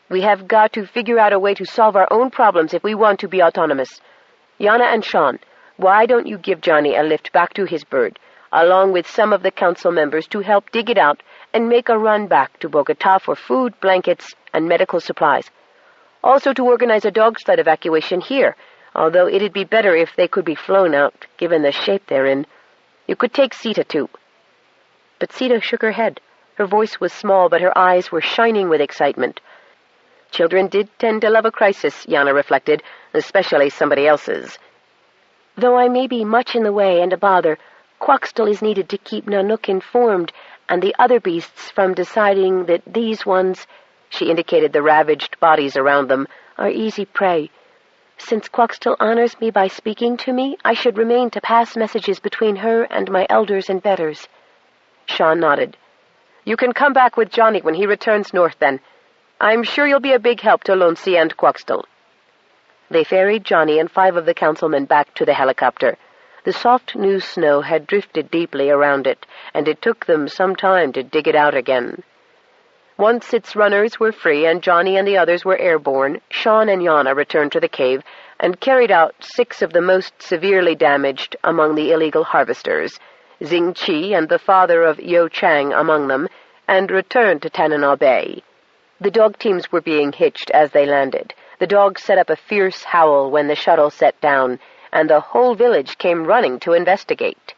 We have got to figure out a way to solve our own problems if we want to be autonomous. Yana and Sean, why don't you give Johnny a lift back to his bird, along with some of the council members to help dig it out and make a run back to Bogota for food, blankets, and medical supplies. Also to organize a dog sled evacuation here, although it'd be better if they could be flown out, given the shape they're in. You could take Sita, too." But Sita shook her head. Her voice was small, but her eyes were shining with excitement. Children did tend to love a crisis, Yana reflected, especially somebody else's. "Though I may be much in the way and a bother, Quaxtell is needed to keep Nanook informed and the other beasts from deciding that these ones," she indicated the ravaged bodies around them, "are easy prey. Since Quaxtell honors me by speaking to me, I should remain to pass messages between her and my elders and betters." Sean nodded. "You can come back with Johnny when he returns north, then. I'm sure you'll be a big help to Lonsi and Quaxtell." They ferried Johnny and 5 of the councilmen back to the helicopter. The soft new snow had drifted deeply around it, and it took them some time to dig it out again. Once its runners were free and Johnny and the others were airborne, Sean and Yana returned to the cave and carried out 6 of the most severely damaged among the illegal harvesters, Xing Qi and the father of Yo Chang among them, and returned to Tanana Bay. The dog teams were being hitched as they landed. The dogs set up a fierce howl when the shuttle set down, and the whole village came running to investigate.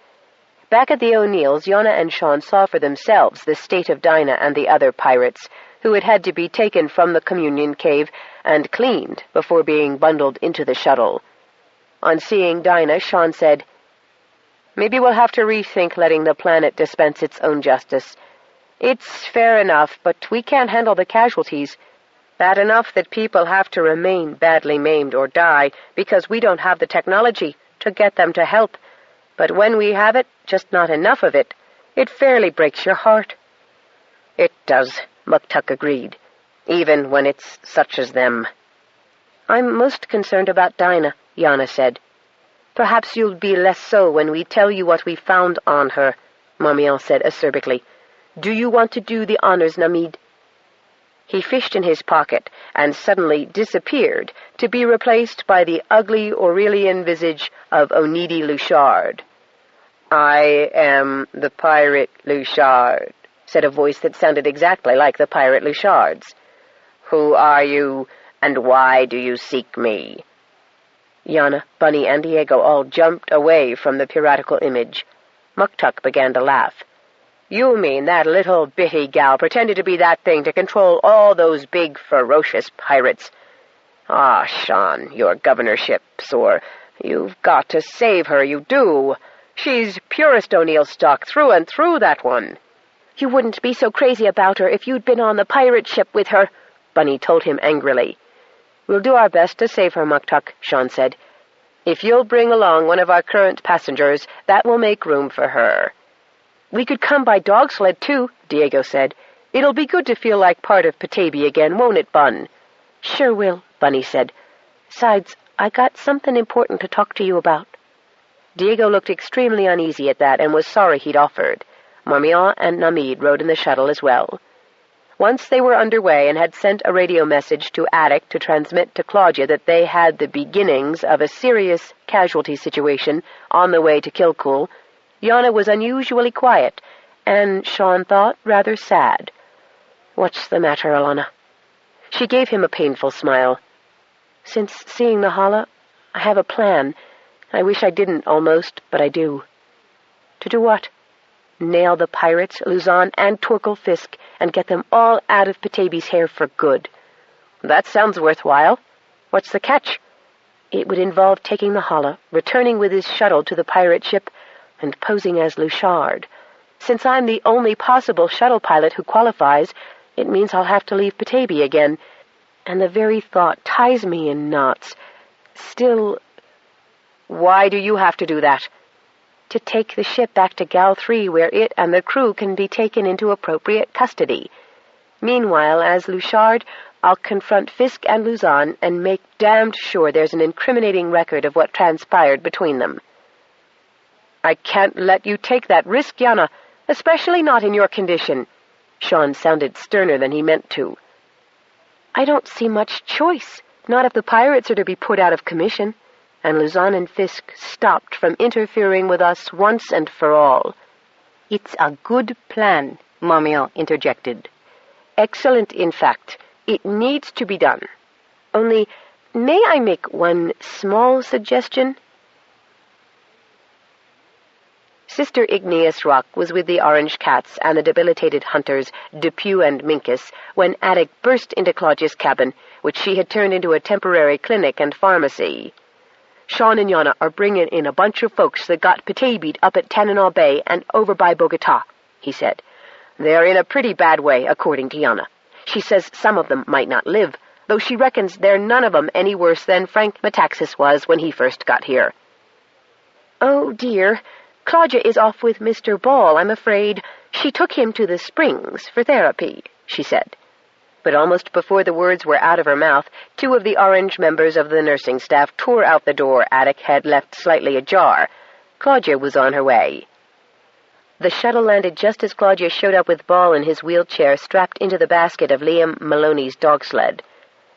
Back at the O'Neills, Yana and Sean saw for themselves the state of Dinah and the other pirates, who had to be taken from the communion cave and cleaned before being bundled into the shuttle. On seeing Dinah, Sean said, "Maybe we'll have to rethink letting the planet dispense its own justice. It's fair enough, but we can't handle the casualties. Bad enough that people have to remain badly maimed or die because we don't have the technology to get them to help. But when we have it, just not enough of it, it fairly breaks your heart." "It does," Muktuk agreed, "even when it's such as them." "I'm most concerned about Dinah," Yana said. "Perhaps you'll be less so when we tell you what we found on her," Marmion said acerbically. "Do you want to do the honors, Namid?" He fished in his pocket and suddenly disappeared, to be replaced by the ugly Aurelian visage of Onidi Luchard. "I am the pirate Luchard," said a voice that sounded exactly like the pirate Luchard's. "Who are you, and why do you seek me?" Yana, Bunny, and Diego all jumped away from the piratical image. Muktuk began to laugh. "You mean that little bitty gal pretended to be that thing to control all those big, ferocious pirates? Ah, Sean, your governorships, or you've got to save her, you do. She's purest O'Neill stock through and through, that one." "You wouldn't be so crazy about her if you'd been on the pirate ship with her," Bunny told him angrily. "We'll do our best to save her, Muktuk," Sean said. "If you'll bring along one of our current passengers, that will make room for her." "We could come by dog sled, too," Diego said. "It'll be good to feel like part of Petaybee again, won't it, Bun?" "Sure will," Bunny said. "Sides, I got something important to talk to you about." Diego looked extremely uneasy at that and was sorry he'd offered. Marmion and Namid rode in the shuttle as well. Once they were underway and had sent a radio message to Attic to transmit to Claudia that they had the beginnings of a serious casualty situation on the way to Kilcool, Yana was unusually quiet, and, Sean thought, rather sad. "What's the matter, Alana?" She gave him a painful smile. "Since seeing the Hala, I have a plan. I wish I didn't, almost, but I do." "To do what?" "Nail the pirates, Luzon, and Torkel Fisk, and get them all out of Petabye's hair for good." "That sounds worthwhile. What's the catch?" "It would involve taking the Hala, returning with his shuttle to the pirate ship, and posing as Luchard. Since I'm the only possible shuttle pilot who qualifies, it means I'll have to leave Petaybee again, and the very thought ties me in knots. Still—" "Why do you have to do that?" "To take the ship back to Gal 3, where it and the crew can be taken into appropriate custody. Meanwhile, as Luchard, I'll confront Fisk and Luzon and make damned sure there's an incriminating record of what transpired between them." "I can't let you take that risk, Yana, especially not in your condition." Sean sounded sterner than he meant to. "I don't see much choice, not if the pirates are to be put out of commission, and Luzon and Fisk stopped from interfering with us once and for all." "It's a good plan," Marmion interjected. "Excellent, in fact. It needs to be done. Only, may I make one small suggestion?" Sister Igneous Rock was with the orange cats and the debilitated hunters, Depew and Minkus, when Attic burst into Claudia's cabin, which she had turned into a temporary clinic and pharmacy. "Sean and Yana are bringing in a bunch of folks that got Petaybee up at Tanana Bay and over by Bogota," he said. "They're in a pretty bad way, according to Yana. She says some of them might not live, though she reckons they're none of 'em any worse than Frank Metaxas was when he first got here." "Oh, dear. Claudia is off with Mr. Ball, I'm afraid. She took him to the Springs for therapy," she said. But almost before the words were out of her mouth, 2 of the orange members of the nursing staff tore out the door Attic had left slightly ajar. Claudia was on her way. The shuttle landed just as Claudia showed up with Ball in his wheelchair strapped into the basket of Liam Maloney's dog sled.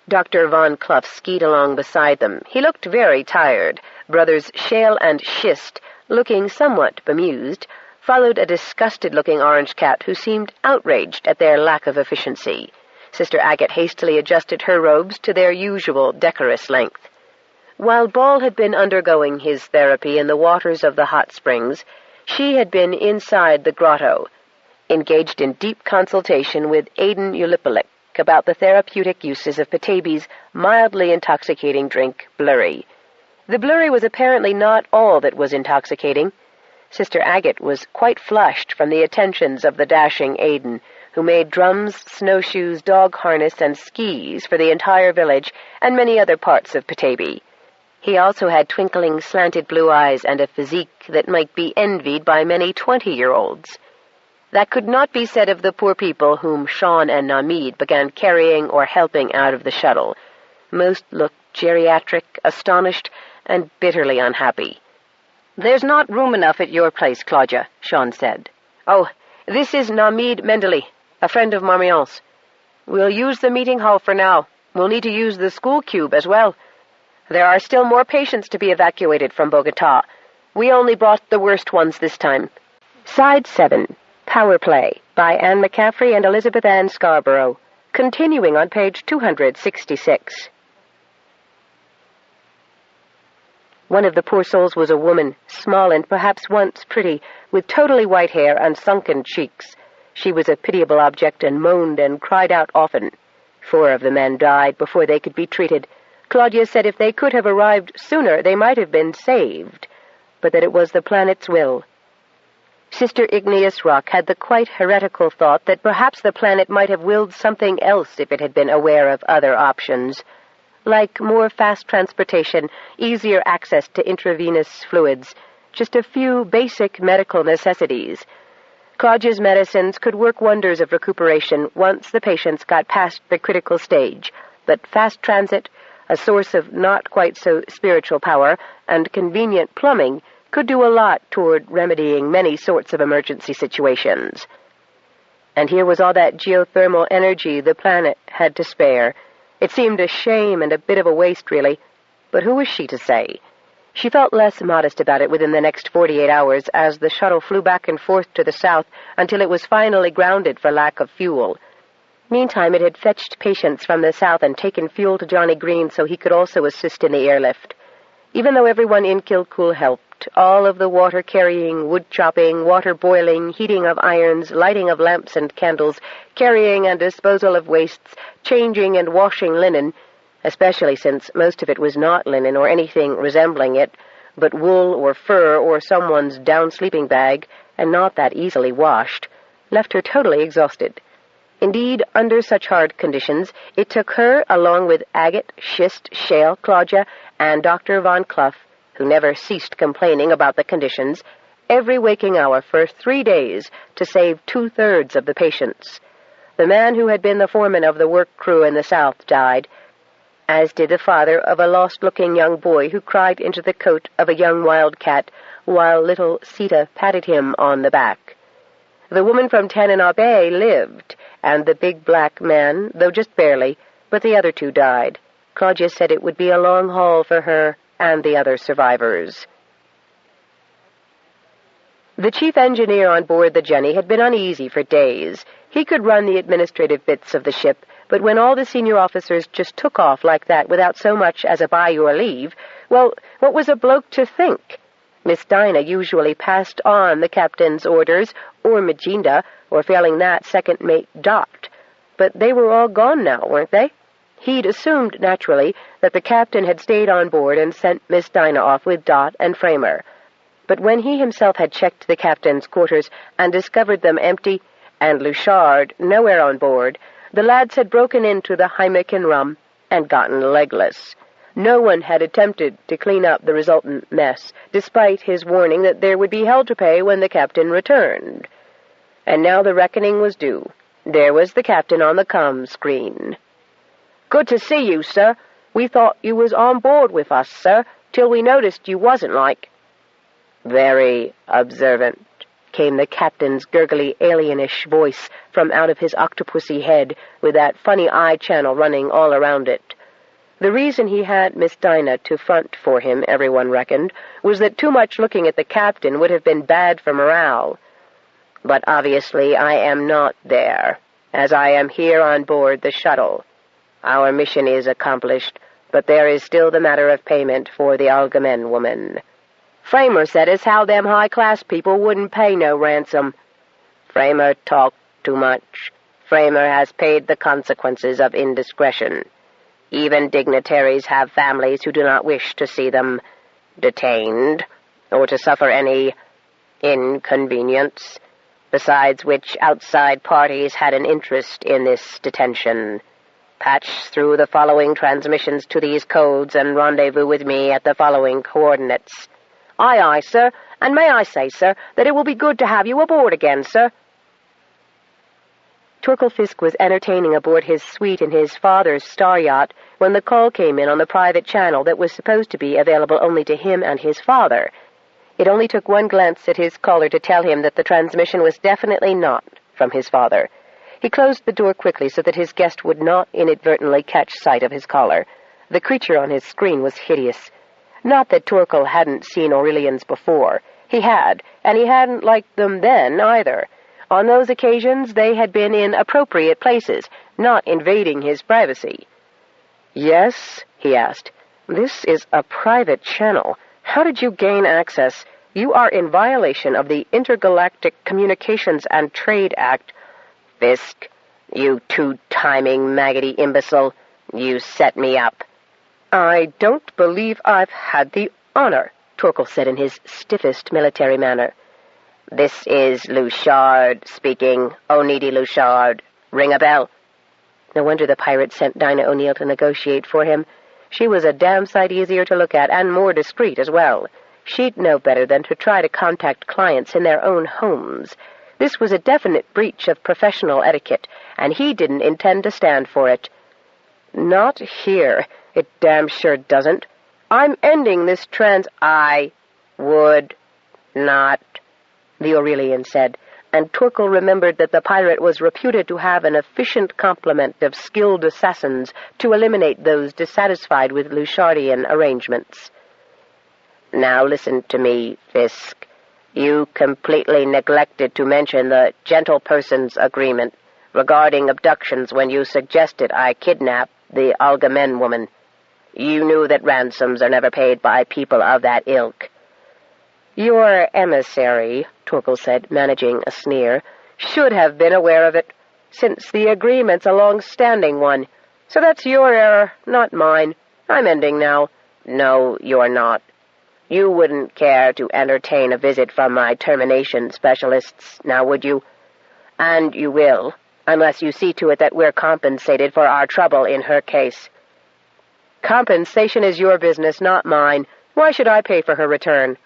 Dr. Von Clough skied along beside them. He looked very tired. Brothers Shale and Schist, looking somewhat bemused, followed a disgusted-looking orange cat who seemed outraged at their lack of efficiency. Sister Agate hastily adjusted her robes to their usual decorous length. While Ball had been undergoing his therapy in the waters of the hot springs, she had been inside the grotto, engaged in deep consultation with Aidan Ulipolik about the therapeutic uses of Petabye's mildly intoxicating drink, Blurry. The Blurry was apparently not all that was intoxicating. Sister Agate was quite flushed from the attentions of the dashing Aidan, who made drums, snowshoes, dog harness, and skis for the entire village and many other parts of Petaybee. He also had twinkling, slanted blue eyes and a physique that might be envied by many 20-year-olds. That could not be said of the poor people whom Sean and Namid began carrying or helping out of the shuttle. Most looked geriatric, astonished, and bitterly unhappy. "There's not room enough at your place, Claudia," Sean said. "Oh, this is Namid Mendele, a friend of Marmion's. We'll use the meeting hall for now. We'll need to use the school cube as well. There are still more patients to be evacuated from Bogota. We only brought the worst ones this time." Side 7, Power Play, by Anne Mccaffrey and Elizabeth Ann Scarborough, continuing on page 266. One of the poor souls was a woman, small and perhaps once pretty, with totally white hair and sunken cheeks. She was a pitiable object and moaned and cried out often. 4 of the men died before they could be treated. Claudia said if they could have arrived sooner, they might have been saved, but that it was the planet's will. Sister Igneous Rock had the quite heretical thought that perhaps the planet might have willed something else if it had been aware of other options, like more fast transportation, easier access to intravenous fluids, just a few basic medical necessities. Claudia's medicines could work wonders of recuperation once the patients got past the critical stage, but fast transit, a source of not quite so spiritual power, and convenient plumbing could do a lot toward remedying many sorts of emergency situations. And here was all that geothermal energy the planet had to spare. It seemed a shame and a bit of a waste, really, but who was she to say? She felt less modest about it within the next 48 hours as the shuttle flew back and forth to the south until it was finally grounded for lack of fuel. Meantime, it had fetched patients from the south and taken fuel to Johnny Green so he could also assist in the airlift. Even though everyone in Kilcool helped, all of the water-carrying, wood-chopping, water-boiling, heating of irons, lighting of lamps and candles, carrying and disposal of wastes, changing and washing linen, especially since most of it was not linen or anything resembling it, but wool or fur or someone's down sleeping bag, and not that easily washed, left her totally exhausted. Indeed, under such hard conditions, it took her, along with Agate, Schist, Shale, Claudia, and Dr. Von Clough, who never ceased complaining about the conditions, every waking hour for 3 days to save 2/3 of the patients. The man who had been the foreman of the work crew in the south died, as did the father of a lost-looking young boy who cried into the coat of a young wildcat while little Sita patted him on the back. The woman from Tanana Bay lived, and the big black man, though just barely, but the other 2 died. Claudia said it would be a long haul for her and the other survivors. The chief engineer on board the Jenny had been uneasy for days. He could run the administrative bits of the ship, but when all the senior officers just took off like that without so much as a by your leave, well, what was a bloke to think? Miss Dinah usually passed on the captain's orders, or Magenta, or failing that, second mate Dot. But they were all gone now, weren't they? He'd assumed, naturally, that the captain had stayed on board and sent Miss Dinah off with Dot and Framer. But when he himself had checked the captain's quarters and discovered them empty, and Luchard nowhere on board, the lads had broken into the Heineken rum and gotten legless. No one had attempted to clean up the resultant mess, despite his warning that there would be hell to pay when the captain returned. And now the reckoning was due. There was the captain on the comm screen. "Good to see you, sir. We thought you was on board with us, sir, till we noticed you wasn't, like." "Very observant," came the captain's gurgly, alienish voice from out of his octopusy head, with that funny eye channel running all around it. The reason he had Miss Dinah to front for him, everyone reckoned, was that too much looking at the captain would have been bad for morale. "But obviously I am not there, as I am here on board the shuttle. Our mission is accomplished, but there is still the matter of payment for the Algamen woman. Framer said as how them high-class people wouldn't pay no ransom." "Framer talked too much. Framer has paid the consequences of indiscretion. Even dignitaries have families who do not wish to see them detained, or to suffer any inconvenience, besides which outside parties had an interest in this detention. Patch through the following transmissions to these codes and rendezvous with me at the following coordinates." "Aye, aye, sir, and may I say, sir, that it will be good to have you aboard again, sir." Torkel Fisk was entertaining aboard his suite in his father's star yacht when the call came in on the private channel that was supposed to be available only to him and his father. It only took one glance at his caller to tell him that the transmission was definitely not from his father. He closed the door quickly so that his guest would not inadvertently catch sight of his caller. The creature on his screen was hideous. Not that Torkel hadn't seen Aurelians before. He had, and he hadn't liked them then either. On those occasions they had been in appropriate places, not invading his privacy. "Yes?" he asked. "This is a private channel. How did you gain access? You are in violation of the Intergalactic Communications and Trade Act." "Fisk, you two-timing maggoty imbecile, you set me up." "I don't believe I've had the honor," Torkel said in his stiffest military manner. "This is Luchard speaking. Oneidi Luchard. Ring a bell." No wonder the pirate sent Dinah O'Neill to negotiate for him. She was a damn sight easier to look at, and more discreet as well. She'd know better than to try to contact clients in their own homes. This was a definite breach of professional etiquette, and he didn't intend to stand for it. "Not here. It damn sure doesn't. I'm ending this I would not," the Aurelian said, and Torkel remembered that the pirate was reputed to have an efficient complement of skilled assassins to eliminate those dissatisfied with Luchardian arrangements. "Now listen to me, Fisk. You completely neglected to mention the Gentleperson's Agreement regarding abductions when you suggested I kidnap the Algamen woman. You knew that ransoms are never paid by people of that ilk." "Your emissary," Torkel said, managing a sneer, "should have been aware of it, since the agreement's a long-standing one. So that's your error, not mine. I'm ending now." "No, you're not. You wouldn't care to entertain a visit from my termination specialists, now would you? And you will, unless you see to it that we're compensated for our trouble in her case." "Compensation is your business, not mine. Why should I pay for her return?"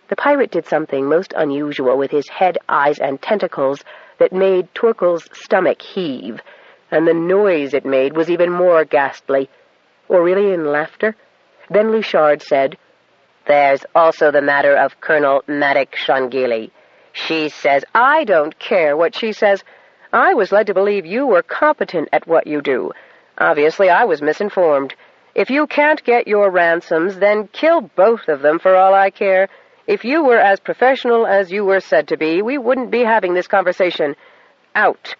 The pirate did something most unusual with his head, eyes, and tentacles that made Torkel's stomach heave, and the noise it made was even more ghastly. Aurelian laughter. Then Luchard said, "There's also the matter of Colonel Madik Shangili. She says—" "I don't care what she says. I was led to believe you were competent at what you do. Obviously, I was misinformed. If you can't get your ransoms, then kill both of them for all I care. If you were as professional as you were said to be, we wouldn't be having this conversation. Out."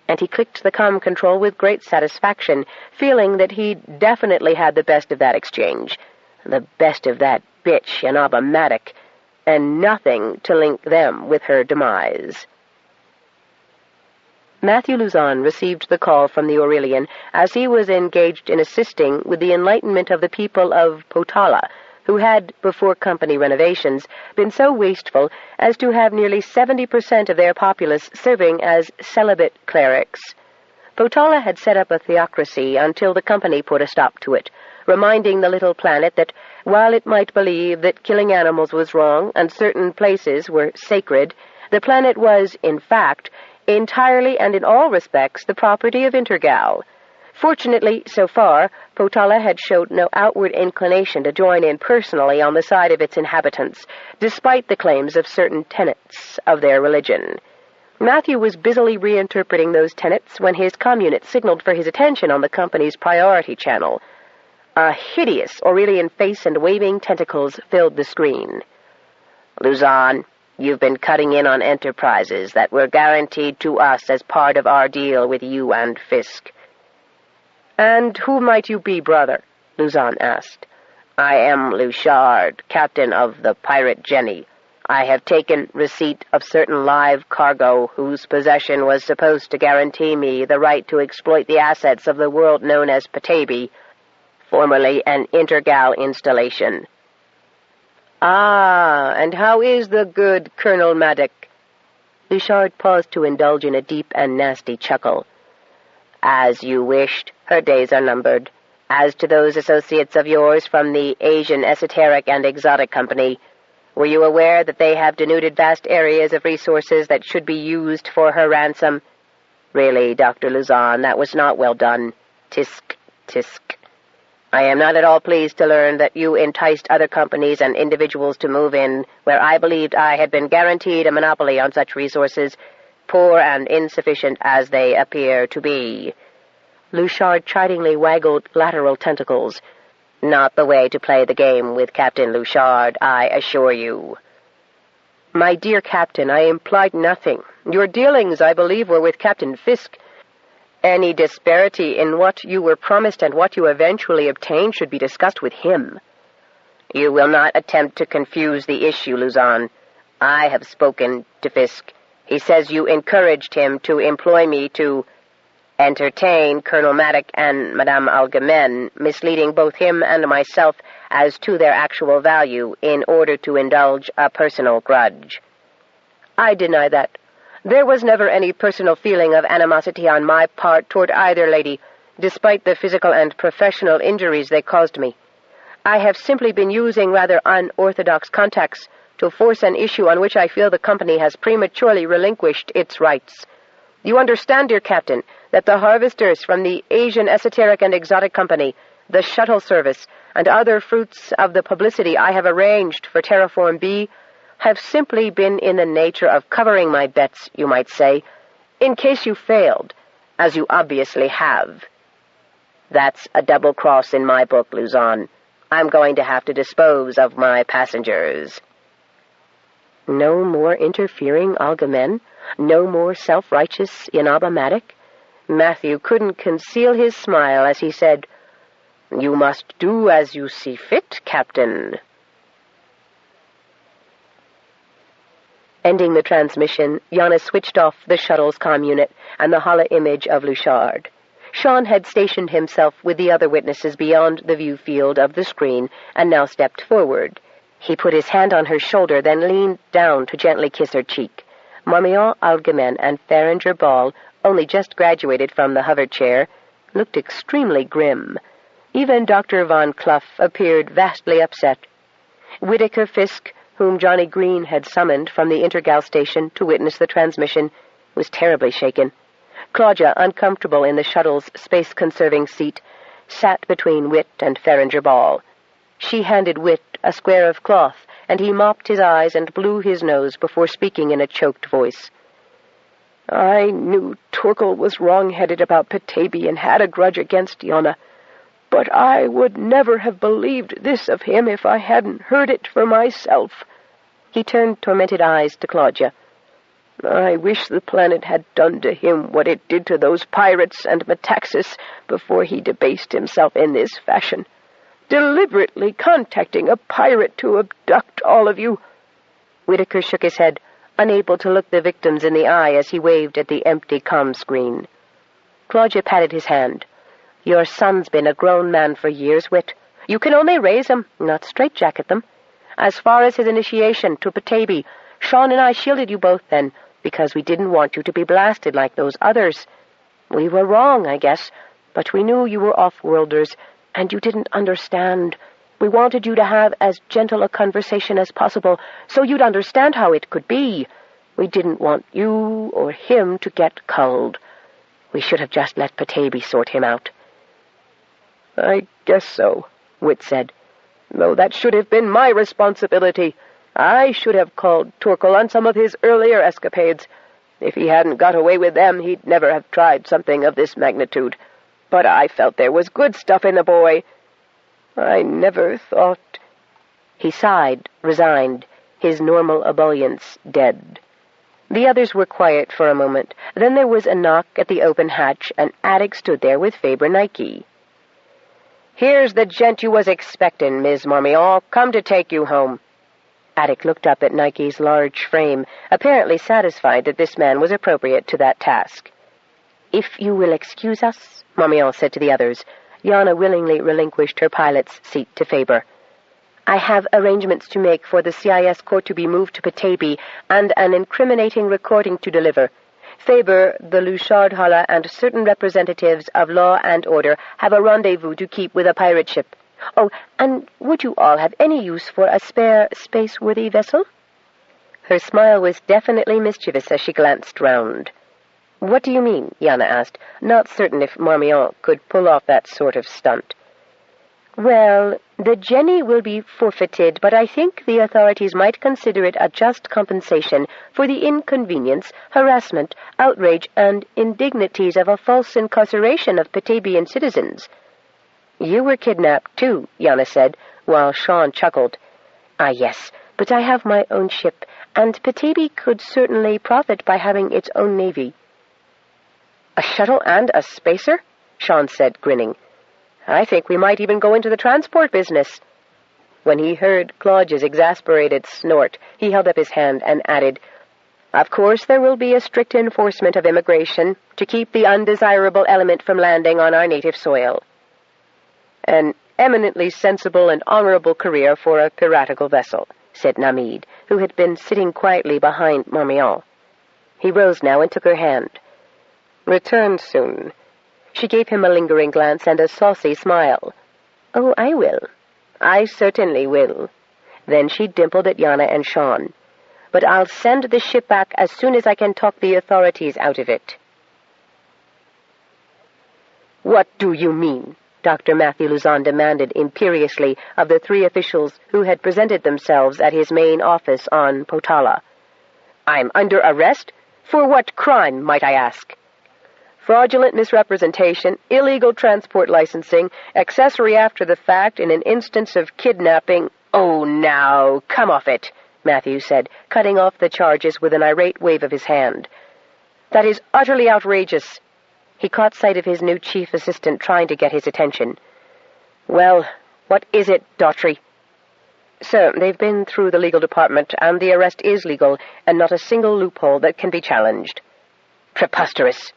And he clicked the comm control with great satisfaction, feeling that he'd definitely had the best of that exchange. The best of that bitch Yanaba-matic, and nothing to link them with her demise. Matthew Luzon received the call from the Aurelian as he was engaged in assisting with the enlightenment of the people of Potala, who had, before company renovations, been so wasteful as to have nearly 70% of their populace serving as celibate clerics. Potala had set up a theocracy until the company put a stop to it, reminding the little planet that, while it might believe that killing animals was wrong and certain places were sacred, the planet was, in fact, entirely and in all respects the property of Intergal. Fortunately, so far, Potala had showed no outward inclination to join in personally on the side of its inhabitants, despite the claims of certain tenets of their religion. Matthew was busily reinterpreting those tenets when his communist signaled for his attention on the company's priority channel. A hideous Aurelian face and waving tentacles filled the screen. "Luzon, you've been cutting in on enterprises that were guaranteed to us as part of our deal with you and Fisk." "And who might you be, brother?" Luzon asked. "I am Luchard, captain of the pirate Jenny. I have taken receipt of certain live cargo whose possession was supposed to guarantee me the right to exploit the assets of the world known as Petaybee, formerly an Intergal installation." "Ah, and how is the good Colonel Maddock?" Luchard paused to indulge in a deep and nasty chuckle. "As you wished, her days are numbered. As to those associates of yours from the Asian Esoteric and Exotic Company, were you aware that they have denuded vast areas of resources that should be used for her ransom? Really, Dr. Luzon, that was not well done. Tisk, tisk. I am not at all pleased to learn that you enticed other companies and individuals to move in where I believed I had been guaranteed a monopoly on such resources, poor and insufficient as they appear to be." Luchard chidingly waggled lateral tentacles. "Not the way to play the game with Captain Luchard, I assure you." "My dear Captain, I implied nothing. Your dealings, I believe, were with Captain Fisk. Any disparity in what you were promised and what you eventually obtained should be discussed with him." "You will not attempt to confuse the issue, Luzon. I have spoken to Fisk. He says you encouraged him to employ me to entertain Colonel Maddock and Madame Algemen, misleading both him and myself as to their actual value in order to indulge a personal grudge." "I deny that. There was never any personal feeling of animosity on my part toward either lady, despite the physical and professional injuries they caused me. I have simply been using rather unorthodox contacts to force an issue on which I feel the company has prematurely relinquished its rights. You understand, dear Captain, that the harvesters from the Asian Esoteric and Exotic Company, the shuttle service, and other fruits of the publicity I have arranged for Terraform B have simply been in the nature of covering my bets, you might say, in case you failed, as you obviously have. That's a double cross in my book, Luzon. I'm going to have to dispose of my passengers." No more interfering Algemen? No more self-righteous Yanaba-matic? Matthew couldn't conceal his smile as he said, "You must do as you see fit, Captain." Ending the transmission, Yana switched off the shuttle's comm unit and the holo image of Luchard. Sean had stationed himself with the other witnesses beyond the view field of the screen and now stepped forward. He put his hand on her shoulder, then leaned down to gently kiss her cheek. Marmion Algemen and Farringer Ball, only just graduated from the hover chair, looked extremely grim. Even Dr. Von Clough appeared vastly upset. Whittaker Fisk, whom Johnny Green had summoned from the Intergal station to witness the transmission, was terribly shaken. Claudia, uncomfortable in the shuttle's space-conserving seat, sat between Whit and Farringer Ball. She handed Whit a square of cloth, and he mopped his eyes and blew his nose before speaking in a choked voice. "I knew Torkel was wrong-headed about Petaybee and had a grudge against Yana, but I would never have believed this of him if I hadn't heard it for myself." He turned tormented eyes to Claudia. "I wish the planet had done to him what it did to those pirates and Metaxas before he debased himself in this fashion. deliberately contacting a pirate to abduct all of you." Whitaker shook his head, unable to look the victims in the eye as he waved at the empty comm screen. Claudia patted his hand. "Your son's been a grown man for years, Whit. You can only raise him, not straitjacket them. As far as his initiation to Petaybee, Sean and I shielded you both then, because we didn't want you to be blasted like those others. We were wrong, I guess, but we knew you were off-worlders, and you didn't understand. We wanted you to have as gentle a conversation as possible, so you'd understand how it could be. We didn't want you or him to get culled. We should have just let Petaybee sort him out." "I guess so," Whit said. "Though that should have been my responsibility. I should have called Torkel on some of his earlier escapades. If he hadn't got away with them, he'd never have tried something of this magnitude. But I felt there was good stuff in the boy. I never thought—" He sighed, resigned, his normal ebullience dead. The others were quiet for a moment. Then there was a knock at the open hatch, and Attic stood there with Faber Nike. "Here's the gent you was expectin', Miss Marmion, come to take you home." Attic looked up at Nike's large frame, apparently satisfied that this man was appropriate to that task. "If you will excuse us," Marmion said to the others. Yana willingly relinquished her pilot's seat to Faber. "I have arrangements to make for the CIS court to be moved to Petaybee and an incriminating recording to deliver. Faber, the Luchardhalle, and certain representatives of law and order have a rendezvous to keep with a pirate ship. Oh, and would you all have any use for a spare, space-worthy vessel?" Her smile was definitely mischievous as she glanced round. "What do you mean?" Yana asked, not certain if Marmion could pull off that sort of stunt. "Well, the Jenny will be forfeited, but I think the authorities might consider it a just compensation for the inconvenience, harassment, outrage, and indignities of a false incarceration of Petabean citizens." "You were kidnapped, too," Yana said, while Sean chuckled. "Ah, yes, but I have my own ship, and Petaybee could certainly profit by having its own navy." "A shuttle and a spacer?" Sean said, grinning. "I think we might even go into the transport business." When he heard Claudia's exasperated snort, he held up his hand and added, "Of course there will be a strict enforcement of immigration to keep the undesirable element from landing on our native soil." "An eminently sensible and honorable career for a piratical vessel," said Namid, who had been sitting quietly behind Marmion. He rose now and took her hand. "Return soon." She gave him a lingering glance and a saucy smile. "Oh, I will. I certainly will." Then she dimpled at Yana and Sean. "But I'll send the ship back as soon as I can talk the authorities out of it." "What do you mean?" Dr. Matthew Luzon demanded imperiously of the three officials who had presented themselves at his main office on Potala. "I'm under arrest? For what crime, might I ask?" "Fraudulent misrepresentation, illegal transport licensing, accessory after the fact in an instance of kidnapping—" "Oh, now, come off it," Matthew said, cutting off the charges with an irate wave of his hand. "That is utterly outrageous." He caught sight of his new chief assistant trying to get his attention. "Well, what is it, Daughtry?" "Sir, they've been through the legal department, and the arrest is legal, and not a single loophole that can be challenged." "Preposterous."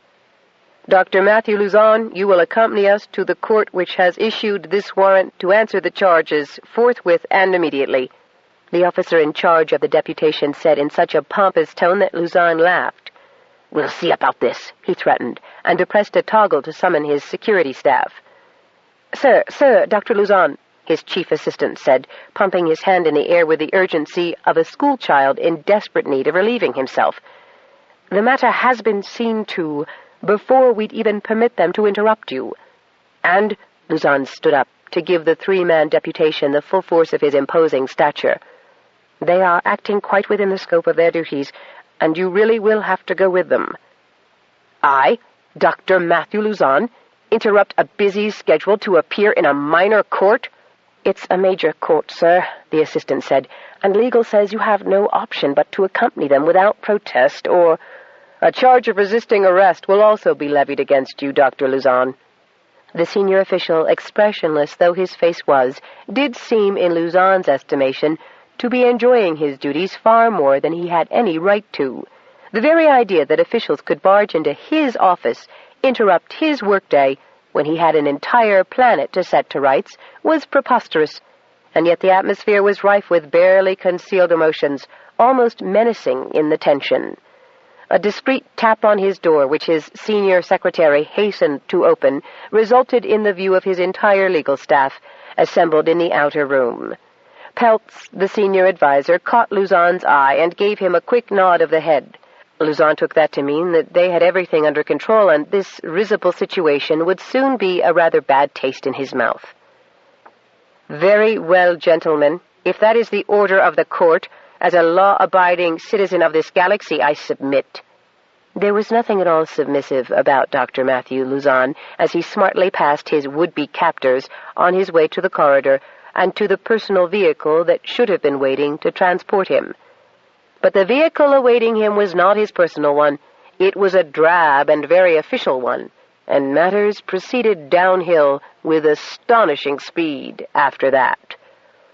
"Dr. Matthew Luzon, you will accompany us to the court which has issued this warrant to answer the charges forthwith and immediately," the officer in charge of the deputation said in such a pompous tone that Luzon laughed. "We'll see about this," he threatened, and depressed a toggle to summon his security staff. Sir, Dr. Luzon," his chief assistant said, pumping his hand in the air with the urgency of a schoolchild in desperate need of relieving himself. "The matter has been seen to before we'd even permit them to interrupt you." And Luzon stood up to give the three-man deputation the full force of his imposing stature. "They are acting quite within the scope of their duties, and you really will have to go with them." "I, Dr. Matthew Luzon, interrupt a busy schedule to appear in a minor court?" "It's a major court, sir," the assistant said, "and legal says you have no option but to accompany them without protest or—" "A charge of resisting arrest will also be levied against you, Dr. Luzon." The senior official, expressionless though his face was, did seem, in Luzon's estimation, to be enjoying his duties far more than he had any right to. The very idea that officials could barge into his office, interrupt his workday, when he had an entire planet to set to rights, was preposterous, and yet the atmosphere was rife with barely concealed emotions, almost menacing in the tension. A discreet tap on his door, which his senior secretary hastened to open, resulted in the view of his entire legal staff, assembled in the outer room. Peltz, the senior advisor, caught Luzon's eye and gave him a quick nod of the head. Luzon took that to mean that they had everything under control, and this risible situation would soon be a rather bad taste in his mouth. "Very well, gentlemen. If that is the order of the court, as a law-abiding citizen of this galaxy, I submit." There was nothing at all submissive about Dr. Matthew Luzon as he smartly passed his would-be captors on his way to the corridor and to the personal vehicle that should have been waiting to transport him. But the vehicle awaiting him was not his personal one. It was a drab and very official one, and matters proceeded downhill with astonishing speed after that.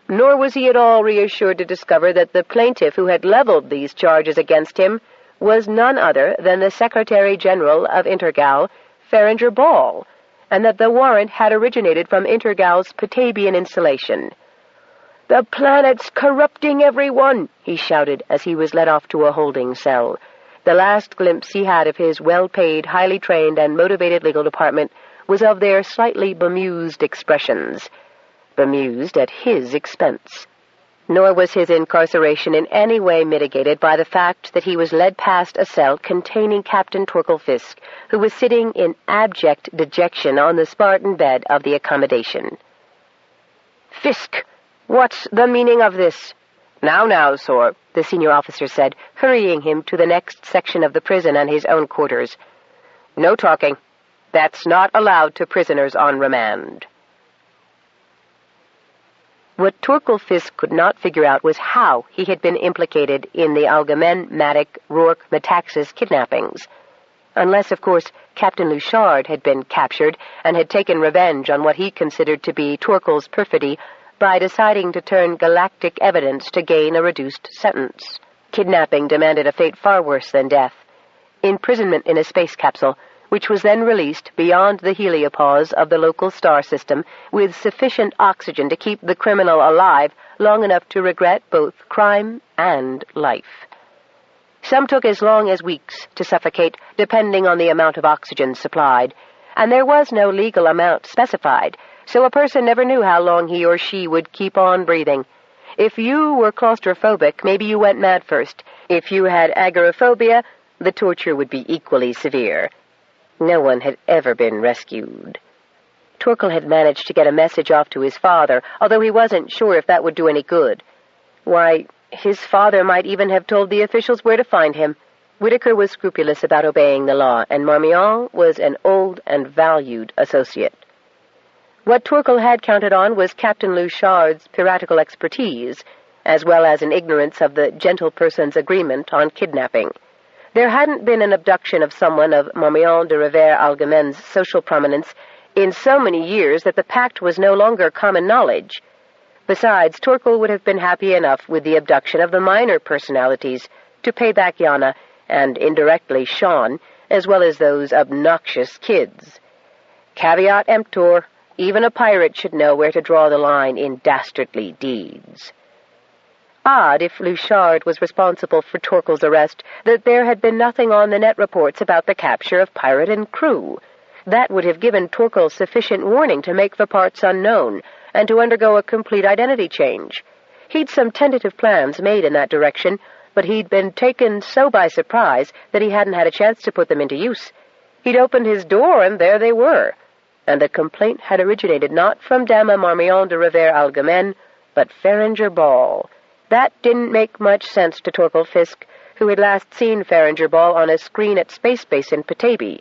Nor was he at all reassured to discover that the plaintiff who had leveled these charges against him was none other than the Secretary-General of Intergal, Feringer Ball, and that the warrant had originated from Intergal's Petaybee installation. "The planet's corrupting everyone," he shouted as he was led off to a holding cell. The last glimpse he had of his well-paid, highly trained, and motivated legal department was of their slightly bemused expressions. Bemused at his expense. Nor was his incarceration in any way mitigated by the fact that he was led past a cell containing Captain Torquil Fisk, who was sitting in abject dejection on the Spartan bed of the accommodation. "Fisk, what's the meaning of this?" Now, sir," the senior officer said, hurrying him to the next section of the prison and his own quarters. "No talking. That's not allowed to prisoners on remand." What Torquil Fisk could not figure out was how he had been implicated in the Algemen, Maddock, Rourke, Metaxas kidnappings. Unless, of course, Captain Luchard had been captured and had taken revenge on what he considered to be Torquil's perfidy by deciding to turn galactic evidence to gain a reduced sentence. Kidnapping demanded a fate far worse than death. Imprisonment in a space capsule, which was then released beyond the heliopause of the local star system with sufficient oxygen to keep the criminal alive long enough to regret both crime and life. Some took as long as weeks to suffocate, depending on the amount of oxygen supplied, and there was no legal amount specified, so a person never knew how long he or she would keep on breathing. If you were claustrophobic, maybe you went mad first. If you had agoraphobia, the torture would be equally severe. No one had ever been rescued. Torquil had managed to get a message off to his father, although he wasn't sure if that would do any good. Why, his father might even have told the officials where to find him. Whitaker was scrupulous about obeying the law, and Marmion was an old and valued associate. What Torquil had counted on was Captain Luchard's piratical expertise, as well as an ignorance of the gentle person's agreement on kidnapping. There hadn't been an abduction of someone of Marmion de Rivers-Algemen's social prominence in so many years that the pact was no longer common knowledge. Besides, Torquil would have been happy enough with the abduction of the minor personalities to pay back Yana, and indirectly Sean, as well as those obnoxious kids. Caveat emptor, even a pirate should know where to draw the line in dastardly deeds. Odd, if Luchard was responsible for Torquil's arrest, that there had been nothing on the net reports about the capture of pirate and crew. That would have given Torquil sufficient warning to make the parts unknown, and to undergo a complete identity change. He'd some tentative plans made in that direction, but he'd been taken so by surprise that he hadn't had a chance to put them into use. He'd opened his door, and there they were. And the complaint had originated not from Dame Marmion de Rivers-Algemen, but Feringer Ball. That didn't make much sense to Torquil Fisk, who had last seen Feringer Ball on a screen at Space Base in Petaybee.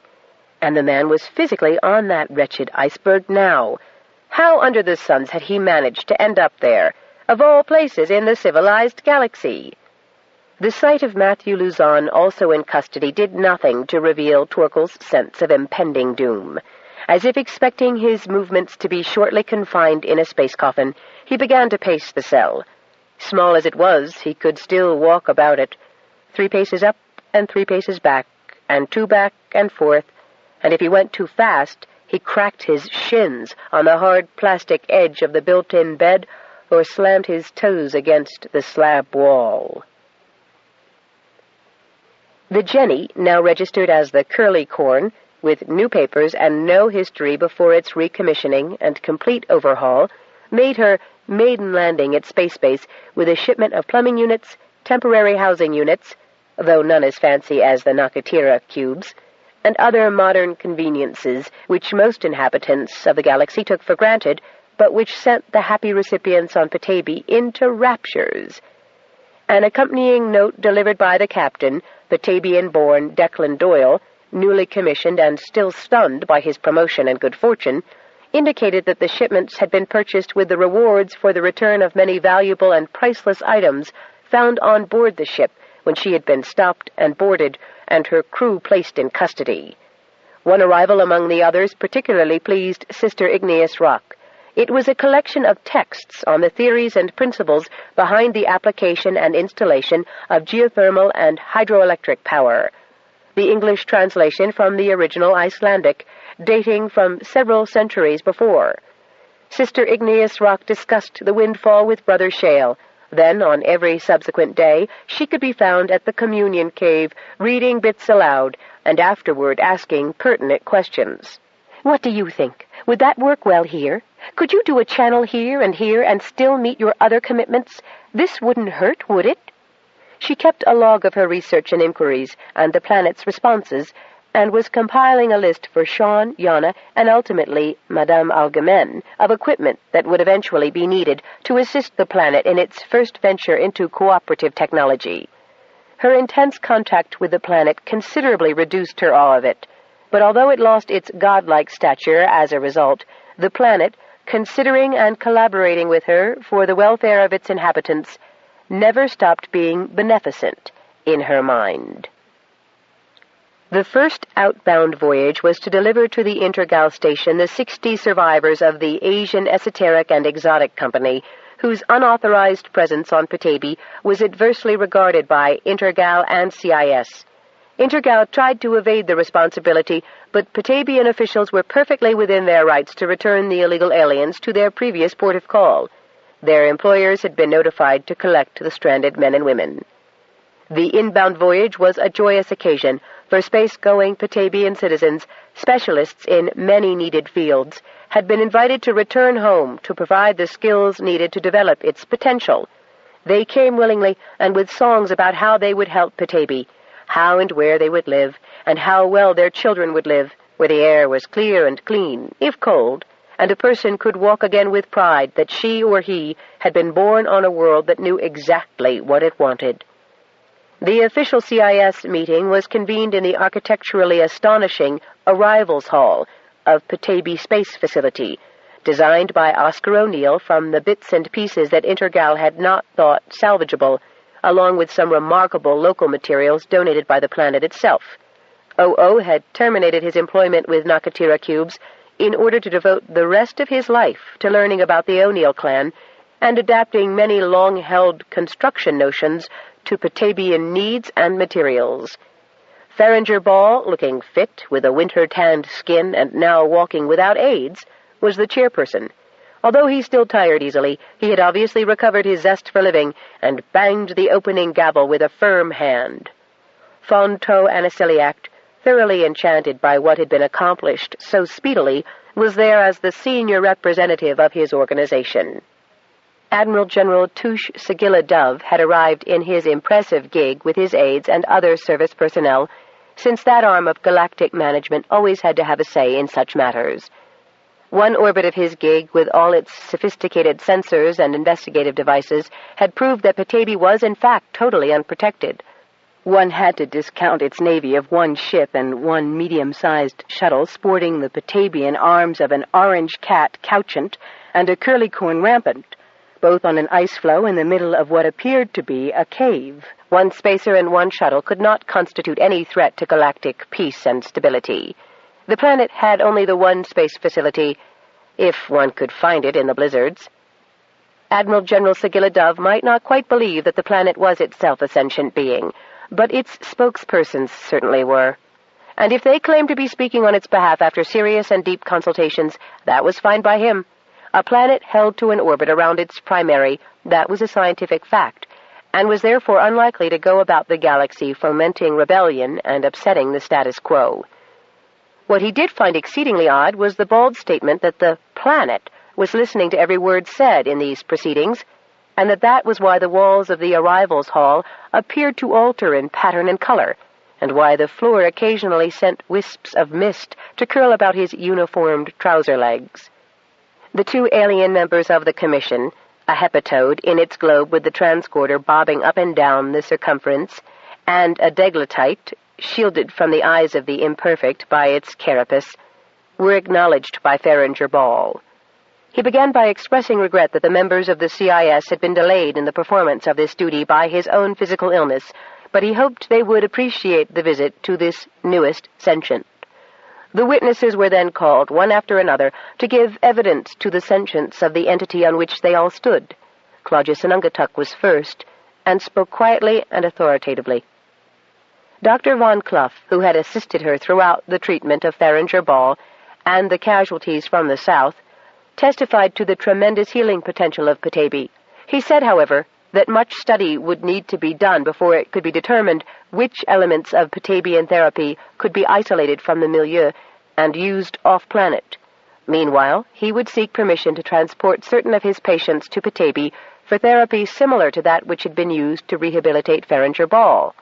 And the man was physically on that wretched iceberg now. How under the suns had he managed to end up there, of all places in the civilized galaxy? The sight of Matthew Luzon, also in custody, did nothing to reveal Torquil's sense of impending doom. As if expecting his movements to be shortly confined in a space coffin, he began to pace the cell. Small as it was, he could still walk about it, 3 paces up and 3 paces back, and 2 back and forth, and if he went too fast, he cracked his shins on the hard plastic edge of the built-in bed or slammed his toes against the slab wall. The Jenny, now registered as the Curly Corn, with new papers and no history before its recommissioning and complete overhaul, made her maiden landing at space base with a shipment of plumbing units, temporary housing units, though none as fancy as the Nakatira cubes, and other modern conveniences which most inhabitants of the galaxy took for granted, but which sent the happy recipients on Petaybee into raptures. An accompanying note delivered by the captain, Batavian-born Declan Doyle, newly commissioned and still stunned by his promotion and good fortune, indicated that the shipments had been purchased with the rewards for the return of many valuable and priceless items found on board the ship when she had been stopped and boarded and her crew placed in custody. One arrival among the others particularly pleased Sister Igneous Rock. It was a collection of texts on the theories and principles behind the application and installation of geothermal and hydroelectric power. The English translation from the original Icelandic, dating from several centuries before. Sister Igneous Rock discussed the windfall with Brother Shale. Then, on every subsequent day, she could be found at the communion cave, reading bits aloud, and afterward asking pertinent questions. "What do you think? Would that work well here? Could you do a channel here and still meet your other commitments? This wouldn't hurt, would it?" She kept a log of her research and inquiries, and the planet's responses, and was compiling a list for Sean, Yana, and ultimately Madame Algemen of equipment that would eventually be needed to assist the planet in its first venture into cooperative technology. Her intense contact with the planet considerably reduced her awe of it, but although it lost its godlike stature as a result, the planet, considering and collaborating with her for the welfare of its inhabitants, never stopped being beneficent in her mind. The first outbound voyage was to deliver to the Intergal station the 60 survivors of the Asian Esoteric and Exotic Company, whose unauthorized presence on Petaybee was adversely regarded by Intergal and CIS. Intergal tried to evade the responsibility, but Petabean officials were perfectly within their rights to return the illegal aliens to their previous port of call. Their employers had been notified to collect the stranded men and women. The inbound voyage was a joyous occasion for space-going Petabean citizens, specialists in many needed fields, had been invited to return home to provide the skills needed to develop its potential. They came willingly and with songs about how they would help Petaybee, how and where they would live, and how well their children would live, where the air was clear and clean, if cold, and a person could walk again with pride that she or he had been born on a world that knew exactly what it wanted. The official CIS meeting was convened in the architecturally astonishing Arrivals Hall of Petaybee Space Facility, designed by Oscar O'Neill from the bits and pieces that Intergal had not thought salvageable, along with some remarkable local materials donated by the planet itself. O.O. had terminated his employment with Nakatira Cubes in order to devote the rest of his life to learning about the O'Neill clan and adapting many long-held construction notions to Petabean needs and materials. Farringer Ball, looking fit, with a winter-tanned skin and now walking without aids, was the chairperson. Although he still tired easily, he had obviously recovered his zest for living and banged the opening gavel with a firm hand. Fonto Anisiliac, thoroughly enchanted by what had been accomplished so speedily, was there as the senior representative of his organization. Admiral General Touche Sigilla Dove had arrived in his impressive gig with his aides and other service personnel, since that arm of galactic management always had to have a say in such matters. One orbit of his gig, with all its sophisticated sensors and investigative devices, had proved that Petaybee was, in fact, totally unprotected. One had to discount its navy of one ship and one medium-sized shuttle sporting the Petabean arms of an orange cat couchant and a curly-corn rampant, both on an ice floe in the middle of what appeared to be a cave. One spacer and one shuttle could not constitute any threat to galactic peace and stability. The planet had only the one space facility, if one could find it in the blizzards. Admiral General Sigilla Dove might not quite believe that the planet was itself a sentient being, but its spokespersons certainly were. And if they claimed to be speaking on its behalf after serious and deep consultations, that was fine by him. A planet held to an orbit around its primary, that was a scientific fact, and was therefore unlikely to go about the galaxy fomenting rebellion and upsetting the status quo. What he did find exceedingly odd was the bald statement that the planet was listening to every word said in these proceedings, and that was why the walls of the arrivals hall appeared to alter in pattern and color, and why the floor occasionally sent wisps of mist to curl about his uniformed trouser legs. The two alien members of the commission, a hepatode in its globe with the transcorder bobbing up and down the circumference, and a deglotite, shielded from the eyes of the imperfect by its carapace, were acknowledged by Farringer Ball. He began by expressing regret that the members of the CIS had been delayed in the performance of this duty by his own physical illness, but he hoped they would appreciate the visit to this newest sentient. The witnesses were then called, one after another, to give evidence to the sentience of the entity on which they all stood. Claudius Anungatuk was first, and spoke quietly and authoritatively. Dr. Von Clough, who had assisted her throughout the treatment of Farringer Ball and the casualties from the south, testified to the tremendous healing potential of Petaybee. He said, however, that much study would need to be done before it could be determined which elements of Petabean therapy could be isolated from the milieu and used off-planet. Meanwhile, he would seek permission to transport certain of his patients to Petaybee for therapy similar to that which had been used to rehabilitate Farringer Ball.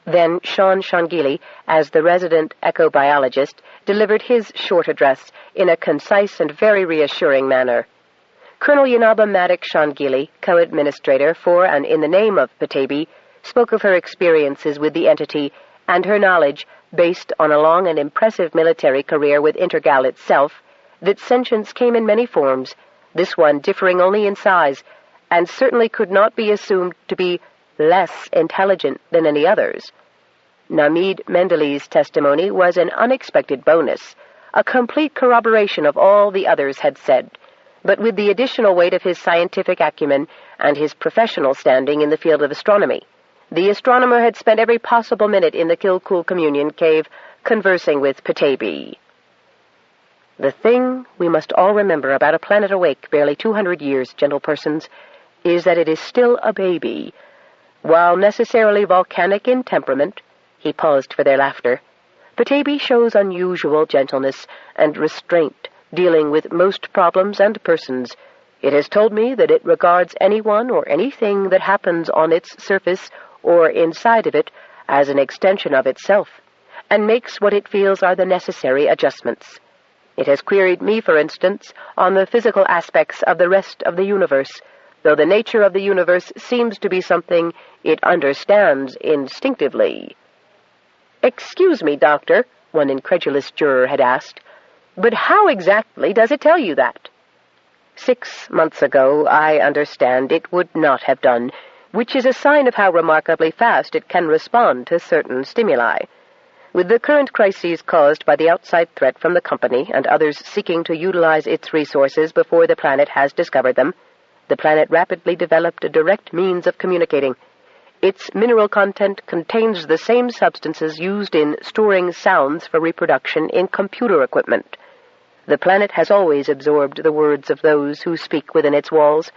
Then Sean Shangili, as the resident echobiologist, delivered his short address in a concise and very reassuring manner. Colonel Yanaba Maddock Shangili, co-administrator for and in the name of Petaybee, spoke of her experiences with the entity and her knowledge, based on a long and impressive military career with Intergal itself, that sentience came in many forms, this one differing only in size, and certainly could not be assumed to be less intelligent than any others. Namid Mendele's testimony was an unexpected bonus, a complete corroboration of all the others had said, but with the additional weight of his scientific acumen and his professional standing in the field of astronomy. The astronomer had spent every possible minute in the Kilcool Communion Cave conversing with Petaybee. The thing we must all remember about a planet awake barely 200 years, gentle persons, is that it is still a baby. While necessarily volcanic in temperament, he paused for their laughter, Petaybee shows unusual gentleness and restraint, dealing with most problems and persons. It has told me that it regards anyone or anything that happens on its surface or inside of it as an extension of itself, and makes what it feels are the necessary adjustments. It has queried me, for instance, on the physical aspects of the rest of the universe, though the nature of the universe seems to be something it understands instinctively. "Excuse me, Doctor," one incredulous juror had asked, "but how exactly does it tell you that?" 6 months ago, I understand, it would not have done, which is a sign of how remarkably fast it can respond to certain stimuli. With the current crises caused by the outside threat from the company and others seeking to utilize its resources before the planet has discovered them, the planet rapidly developed a direct means of communicating. Its mineral content contains the same substances used in storing sounds for reproduction in computer equipment. The planet has always absorbed the words of those who speak within its walls.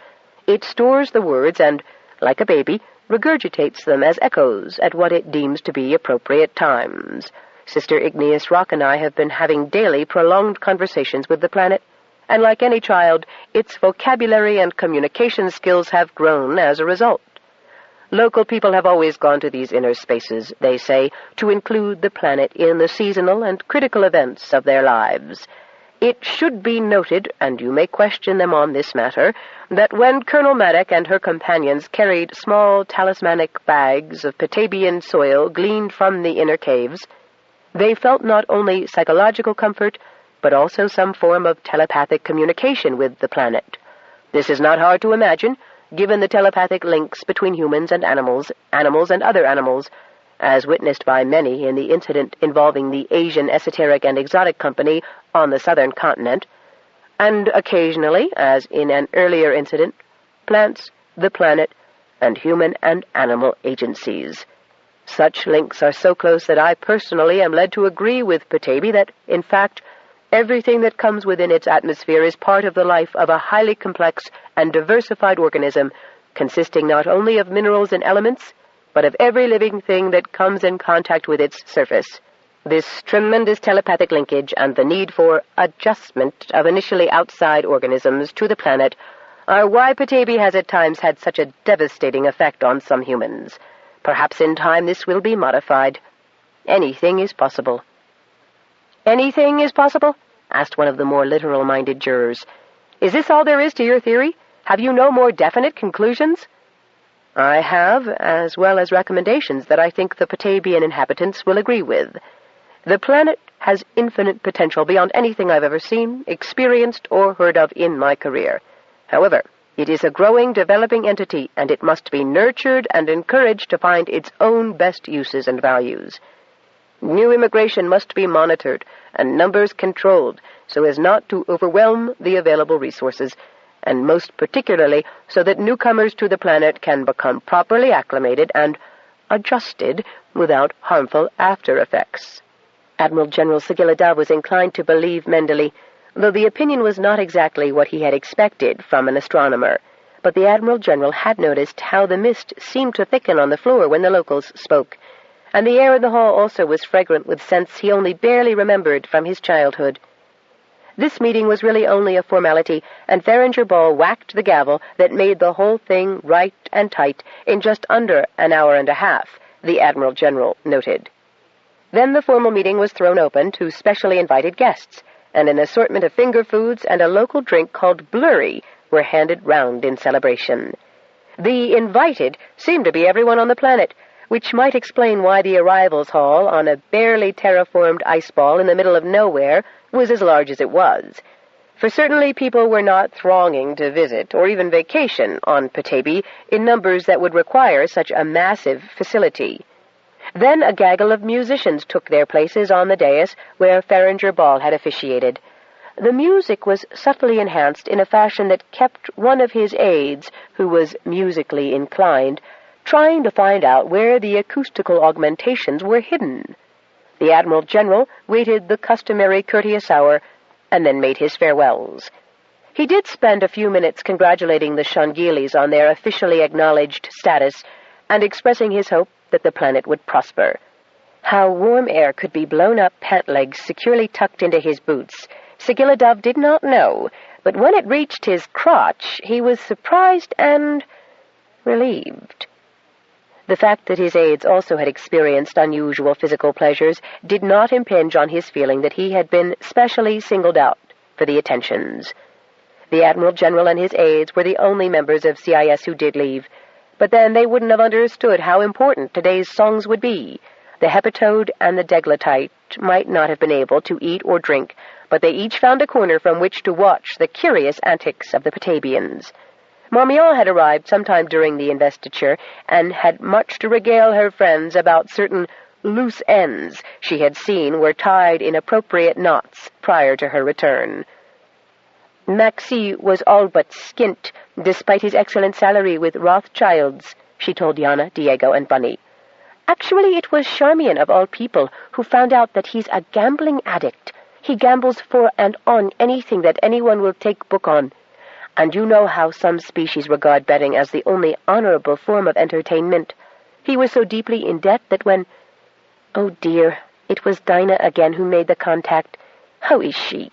It stores the words and, like a baby, regurgitates them as echoes at what it deems to be appropriate times. Sister Igneous Rock and I have been having daily prolonged conversations with the planet, and like any child, its vocabulary and communication skills have grown as a result. Local people have always gone to these inner spaces, they say, to include the planet in the seasonal and critical events of their lives. It should be noted, and you may question them on this matter, that when Colonel Maddock and her companions carried small talismanic bags of Petabean soil gleaned from the inner caves, they felt not only psychological comfort, but also some form of telepathic communication with the planet. This is not hard to imagine, given the telepathic links between humans and animals and other animals, as witnessed by many in the incident involving the Asian Esoteric and Exotic Company on the southern continent, and occasionally, as in an earlier incident, plants, the planet, and human and animal agencies. Such links are so close that I personally am led to agree with Petaybee that, in fact, everything that comes within its atmosphere is part of the life of a highly complex and diversified organism, consisting not only of minerals and elements, but of every living thing that comes in contact with its surface. This tremendous telepathic linkage and the need for adjustment of initially outside organisms to the planet are why Petaybee has at times had such a devastating effect on some humans. Perhaps in time this will be modified. Anything is possible. "Anything is possible?" asked one of the more literal-minded jurors. "Is this all there is to your theory? Have you no more definite conclusions?" "I have, as well as recommendations that I think the Petabean inhabitants will agree with. The planet has infinite potential beyond anything I've ever seen, experienced, or heard of in my career. However, it is a growing, developing entity, and it must be nurtured and encouraged to find its own best uses and values. New immigration must be monitored and numbers controlled so as not to overwhelm the available resources, and most particularly so that newcomers to the planet can become properly acclimated and adjusted without harmful after-effects." Admiral General Sigilladov was inclined to believe Mendeley, though the opinion was not exactly what he had expected from an astronomer. But the Admiral General had noticed how the mist seemed to thicken on the floor when the locals spoke, and the air in the hall also was fragrant with scents he only barely remembered from his childhood. This meeting was really only a formality, and Farringer Ball whacked the gavel that made the whole thing right and tight in just under an hour and a half, the Admiral General noted. Then the formal meeting was thrown open to specially invited guests, and an assortment of finger foods and a local drink called blurry were handed round in celebration. The invited seemed to be everyone on the planet, which might explain why the arrivals hall on a barely terraformed ice ball in the middle of nowhere was as large as it was. For certainly people were not thronging to visit or even vacation on Petaybee in numbers that would require such a massive facility. Then a gaggle of musicians took their places on the dais where Farringer Ball had officiated. The music was subtly enhanced in a fashion that kept one of his aides, who was musically inclined, trying to find out where the acoustical augmentations were hidden. The Admiral General waited the customary courteous hour and then made his farewells. He did spend a few minutes congratulating the Shangilis on their officially acknowledged status and expressing his hope that the planet would prosper. How warm air could be blown up pant legs securely tucked into his boots, Sigilladov did not know, but when it reached his crotch, he was surprised and relieved. The fact that his aides also had experienced unusual physical pleasures did not impinge on his feeling that he had been specially singled out for the attentions. The Admiral General and his aides were the only members of CIS who did leave, but then they wouldn't have understood how important today's songs would be. The hepatode and the deglutite might not have been able to eat or drink, but they each found a corner from which to watch the curious antics of the Petabians. Marmion had arrived sometime during the investiture, and had much to regale her friends about certain loose ends she had seen were tied in appropriate knots prior to her return. Maxie was all but skint, despite his excellent salary with Rothschilds, she told Yana, Diego, and Bunny. Actually, it was Charmian, of all people, who found out that he's a gambling addict. He gambles for and on anything that anyone will take book on. And you know how some species regard betting as the only honorable form of entertainment. He was so deeply in debt that when... Oh, dear, it was Dinah again who made the contact. How is she?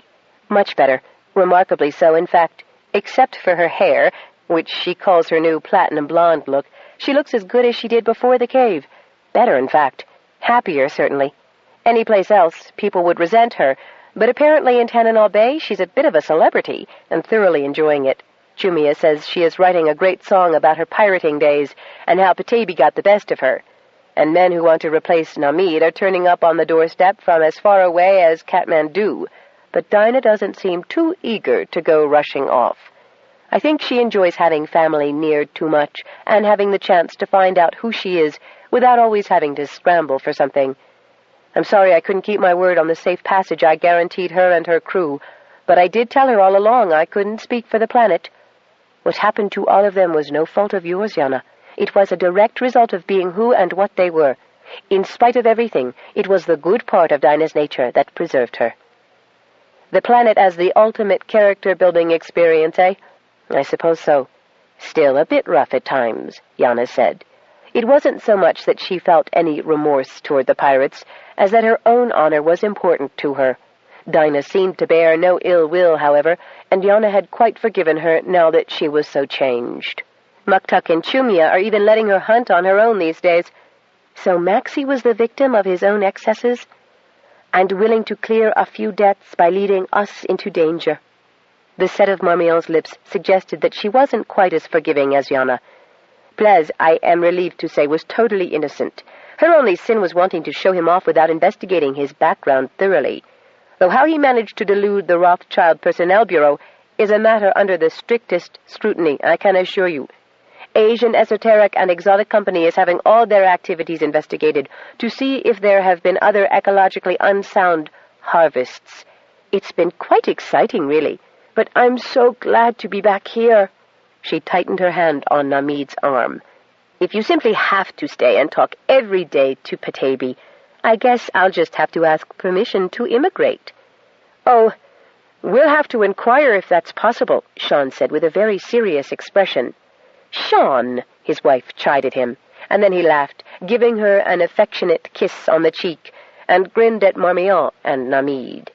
Much better. Remarkably so, in fact. Except for her hair, which she calls her new platinum blonde look, she looks as good as she did before the cave. Better, in fact. Happier, certainly. Any place else, people would resent her, but apparently in Tananal Bay she's a bit of a celebrity, and thoroughly enjoying it. Jumia says she is writing a great song about her pirating days, and how Petaybee got the best of her. And men who want to replace Namid are turning up on the doorstep from as far away as Kathmandu, but Dinah doesn't seem too eager to go rushing off. I think she enjoys having family near too much, and having the chance to find out who she is without always having to scramble for something. I'm sorry I couldn't keep my word on the safe passage I guaranteed her and her crew, but I did tell her all along I couldn't speak for the planet. What happened to all of them was no fault of yours, Yana. It was a direct result of being who and what they were. In spite of everything, it was the good part of Dinah's nature that preserved her. The planet as the ultimate character-building experience, eh? I suppose so. Still a bit rough at times, Yana said. It wasn't so much that she felt any remorse toward the pirates as that her own honor was important to her. Dinah seemed to bear no ill will, however, and Yana had quite forgiven her now that she was so changed. Muktuk and Chumia are even letting her hunt on her own these days. So Maxie was the victim of his own excesses, and willing to clear a few debts by leading us into danger. The set of Marmion's lips suggested that she wasn't quite as forgiving as Yana. Blaise, I am relieved to say, was totally innocent. Her only sin was wanting to show him off without investigating his background thoroughly. Though how he managed to delude the Rothschild Personnel Bureau is a matter under the strictest scrutiny, I can assure you. Asian Esoteric and Exotic Company is having all their activities investigated to see if there have been other ecologically unsound harvests. It's been quite exciting, really, but I'm so glad to be back here. She tightened her hand on Namid's arm. If you simply have to stay and talk every day to Petaybee, I guess I'll just have to ask permission to immigrate. Oh, we'll have to inquire if that's possible, Sean said with a very serious expression. Sean, his wife chided him, and then he laughed, giving her an affectionate kiss on the cheek, and grinned at Marmion and Namid.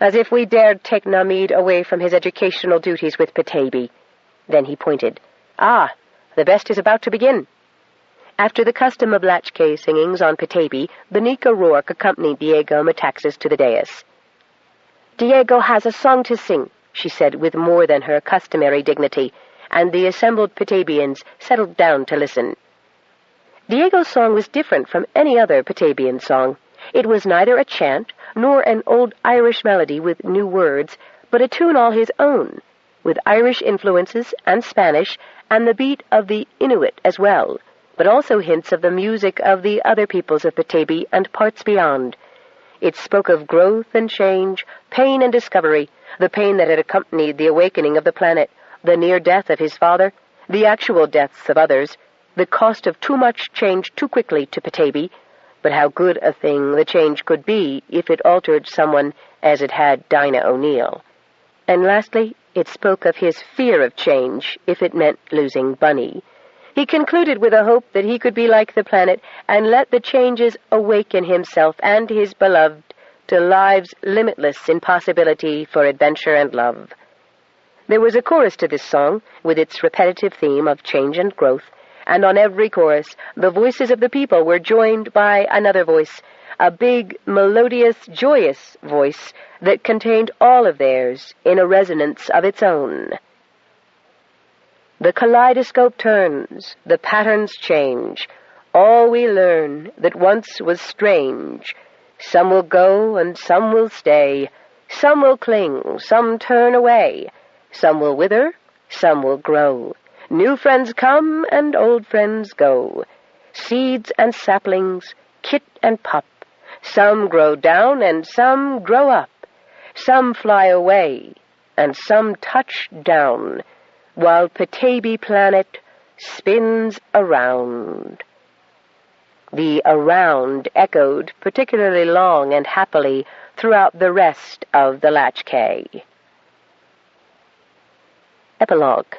As if we dared take Namid away from his educational duties with Petaybee. Then he pointed. Ah, the best is about to begin. After the custom of latchkey singings on Petaybee, Benica Rourke accompanied Diego Metaxas to the dais. Diego has a song to sing, she said with more than her customary dignity, and the assembled Petaybeans settled down to listen. Diego's song was different from any other Petabean song. It was neither a chant nor an old Irish melody with new words, but a tune all his own, with Irish influences and Spanish and the beat of the Inuit as well, but also hints of the music of the other peoples of Petaybee and parts beyond. It spoke of growth and change, pain and discovery, the pain that had accompanied the awakening of the planet, the near death of his father, the actual deaths of others, the cost of too much change too quickly to Petaybee, but how good a thing the change could be if it altered someone as it had Dinah O'Neill. And lastly, it spoke of his fear of change if it meant losing Bunny. He concluded with a hope that he could be like the planet and let the changes awaken himself and his beloved to lives limitless in possibility for adventure and love. There was a chorus to this song, with its repetitive theme of change and growth, and on every chorus the voices of the people were joined by another voice, a big, melodious, joyous voice that contained all of theirs in a resonance of its own. The kaleidoscope turns, the patterns change, all we learn that once was strange. Some will go and some will stay, some will cling, some turn away, some will wither, some will grow. New friends come and old friends go. Seeds and saplings, kit and pup. Some grow down and some grow up. Some fly away and some touch down, while Petaybee planet spins around. The around echoed particularly long and happily throughout the rest of the latchkey. Epilogue.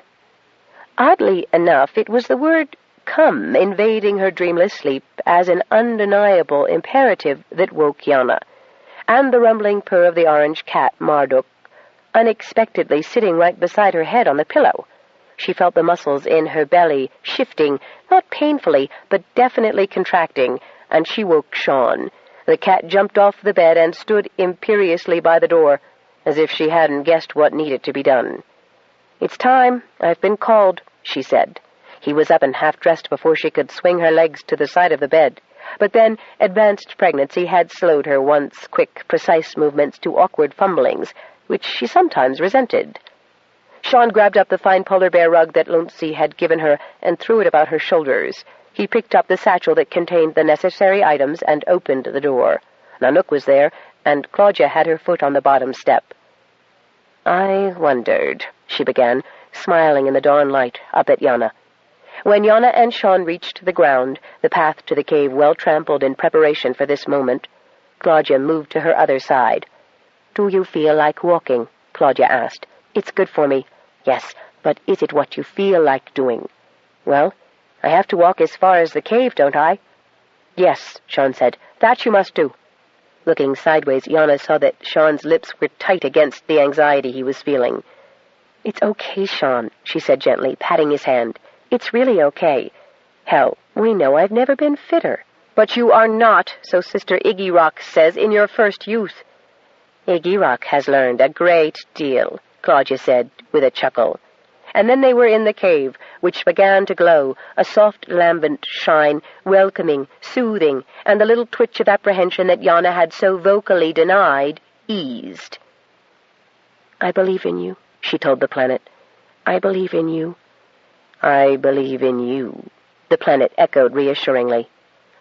Oddly enough, it was the word come invading her dreamless sleep as an undeniable imperative that woke Yana, and the rumbling purr of the orange cat, Marduk, unexpectedly sitting right beside her head on the pillow. She felt the muscles in her belly shifting, not painfully, but definitely contracting, and she woke Sean. The cat jumped off the bed and stood imperiously by the door, as if she hadn't guessed what needed to be done. "It's time. I've been called," she said. He was up and half-dressed before she could swing her legs to the side of the bed. But then advanced pregnancy had slowed her once quick, precise movements to awkward fumblings, which she sometimes resented. Sean grabbed up the fine polar bear rug that Luncey had given her and threw it about her shoulders. He picked up the satchel that contained the necessary items and opened the door. Nanook was there, and Claudia had her foot on the bottom step. "I wondered," she began, smiling in the dawn light up at Yana. When Yana and Sean reached the ground, the path to the cave well trampled in preparation for this moment, Claudia moved to her other side. "Do you feel like walking?" Claudia asked. "It's good for me." "Yes, but is it what you feel like doing?" "Well, I have to walk as far as the cave, don't I?" "Yes," Sean said. "That you must do." Looking sideways, Yana saw that Sean's lips were tight against the anxiety he was feeling. "It's okay, Sean," she said gently, patting his hand. "It's really okay. Hell, we know I've never been fitter." "But you are not, so Sister Iggy Rock says, in your first youth." "Iggy Rock has learned a great deal," Claudia said with a chuckle. And then they were in the cave, which began to glow, a soft lambent shine, welcoming, soothing, and the little twitch of apprehension that Yana had so vocally denied eased. "I believe in you," she told the planet. "I believe in you." "I believe in you," the planet echoed reassuringly.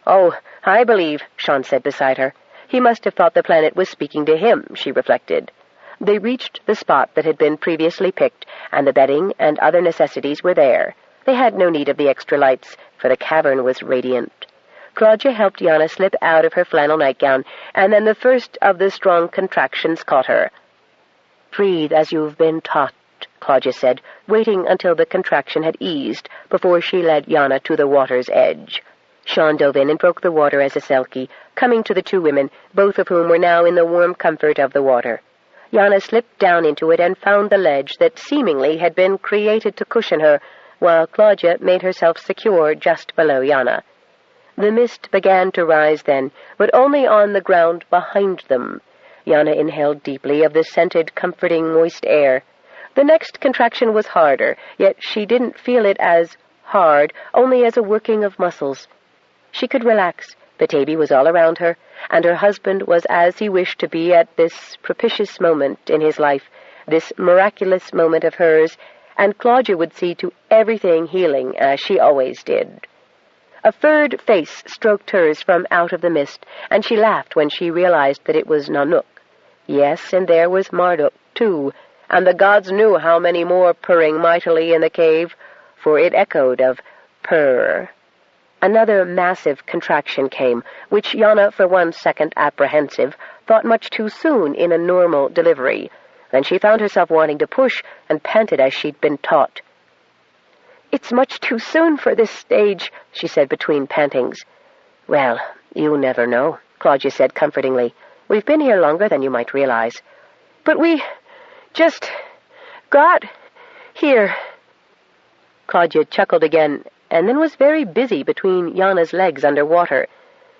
"Oh, I believe," Sean said beside her. He must have thought the planet was speaking to him, she reflected. They reached the spot that had been previously picked, and the bedding and other necessities were there. They had no need of the extra lights, for the cavern was radiant. Claudia helped Yana slip out of her flannel nightgown, and then the first of the strong contractions caught her. "Breathe as you've been taught," Claudia said, waiting until the contraction had eased before she led Yana to the water's edge. Sean dove in and broke the water as a selkie, coming to the two women, both of whom were now in the warm comfort of the water. Yana slipped down into it and found the ledge that seemingly had been created to cushion her, while Claudia made herself secure just below Yana. The mist began to rise then, but only on the ground behind them. Yana inhaled deeply of the scented, comforting, moist air. The next contraction was harder, yet she didn't feel it as hard, only as a working of muscles. She could relax. Petaybee was all around her, and her husband was as he wished to be at this propitious moment in his life, this miraculous moment of hers, and Claudia would see to everything healing, as she always did. A furred face stroked hers from out of the mist, and she laughed when she realized that it was Nanook. Yes, and there was Marduk, too, and the gods knew how many more purring mightily in the cave, for it echoed of purr. Another massive contraction came, which Yana, for 1 second apprehensive, thought much too soon in a normal delivery. Then she found herself wanting to push, and panted as she'd been taught. "It's much too soon for this stage," she said between pantings. "Well, you never know," Claudia said comfortingly. "We've been here longer than you might realize." "But we just got here." Claudia chuckled again, and then was very busy between Yana's legs under water.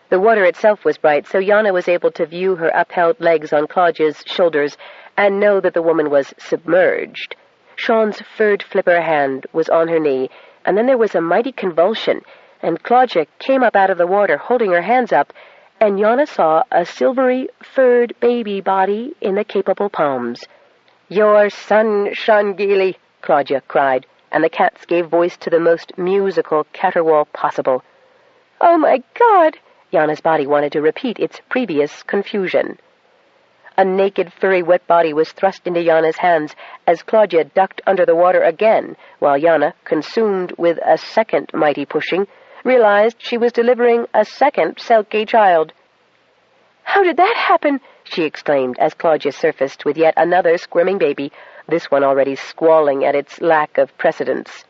The water itself was bright, so Yana was able to view her upheld legs on Claudia's shoulders and know that the woman was submerged. Sean's furred flipper hand was on her knee, and then there was a mighty convulsion, and Claudia came up out of the water holding her hands up, and Yana saw a silvery, furred baby body in the capable palms. "Your son, Shangili," Claudia cried, and the cats gave voice to the most musical caterwaul possible. "Oh, my God!" Yana's body wanted to repeat its previous confusion. A naked, furry, wet body was thrust into Yana's hands as Claudia ducked under the water again, while Yana, consumed with a second mighty pushing, realized she was delivering a second Selkie child. "How did that happen?" she exclaimed as Claudia surfaced with yet another squirming baby, this one already squalling at its lack of precedence.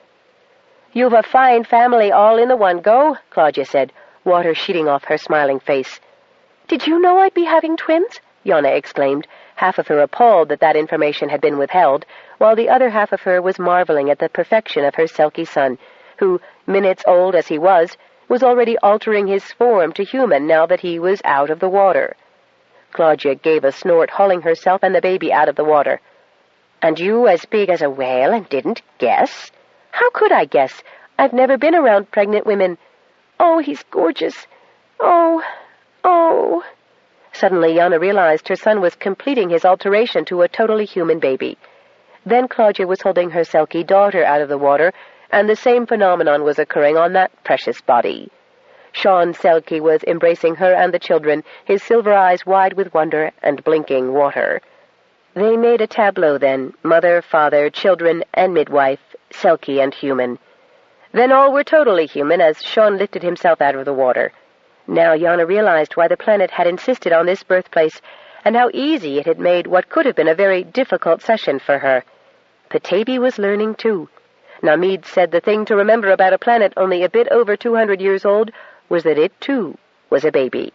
"You've a fine family all in the one go," Claudia said, water sheeting off her smiling face. "Did you know I'd be having twins?" Yana exclaimed, half of her appalled that information had been withheld, while the other half of her was marveling at the perfection of her Selkie son, who, minutes old as he was already altering his form to human now that he was out of the water. Claudia gave a snort, hauling herself and the baby out of the water. "And you as big as a whale and didn't guess?" "How could I guess? I've never been around pregnant women." "Oh, he's gorgeous. Oh, oh." Suddenly Yana realized her son was completing his alteration to a totally human baby. Then Claudia was holding her Selkie daughter out of the water, and the same phenomenon was occurring on that precious body. Sean Selkie was embracing her and the children, his silver eyes wide with wonder and blinking water. They made a tableau then, mother, father, children, and midwife, Selkie and human. Then all were totally human as Sean lifted himself out of the water. Now Yana realized why the planet had insisted on this birthplace, and how easy it had made what could have been a very difficult session for her. Petaybee was learning too. Namid said the thing to remember about a planet only a bit over 200 years old was that it too was a baby.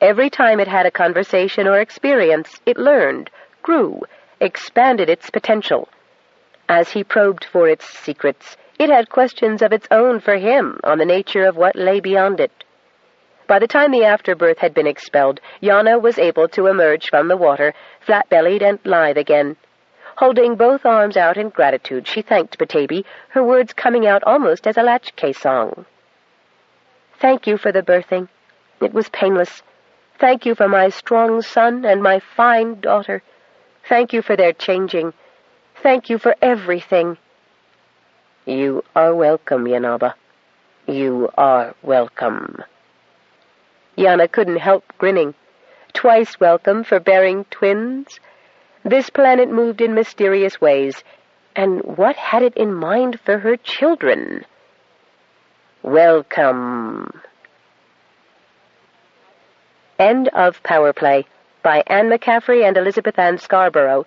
Every time it had a conversation or experience, it learned, grew, expanded its potential. As he probed for its secrets, it had questions of its own for him on the nature of what lay beyond it. By the time the afterbirth had been expelled, Yana was able to emerge from the water, flat-bellied and lithe again. Holding both arms out in gratitude, she thanked Petaybee, her words coming out almost as a latchkey song. "Thank you for the birthing. It was painless. Thank you for my strong son and my fine daughter. Thank you for their changing. Thank you for everything." "You are welcome, Yanaba. You are welcome." Yana couldn't help grinning. Twice welcome for bearing twins? This planet moved in mysterious ways, and what had it in mind for her children? Welcome. End of Power Play by Anne Mccaffrey and Elizabeth Ann Scarborough,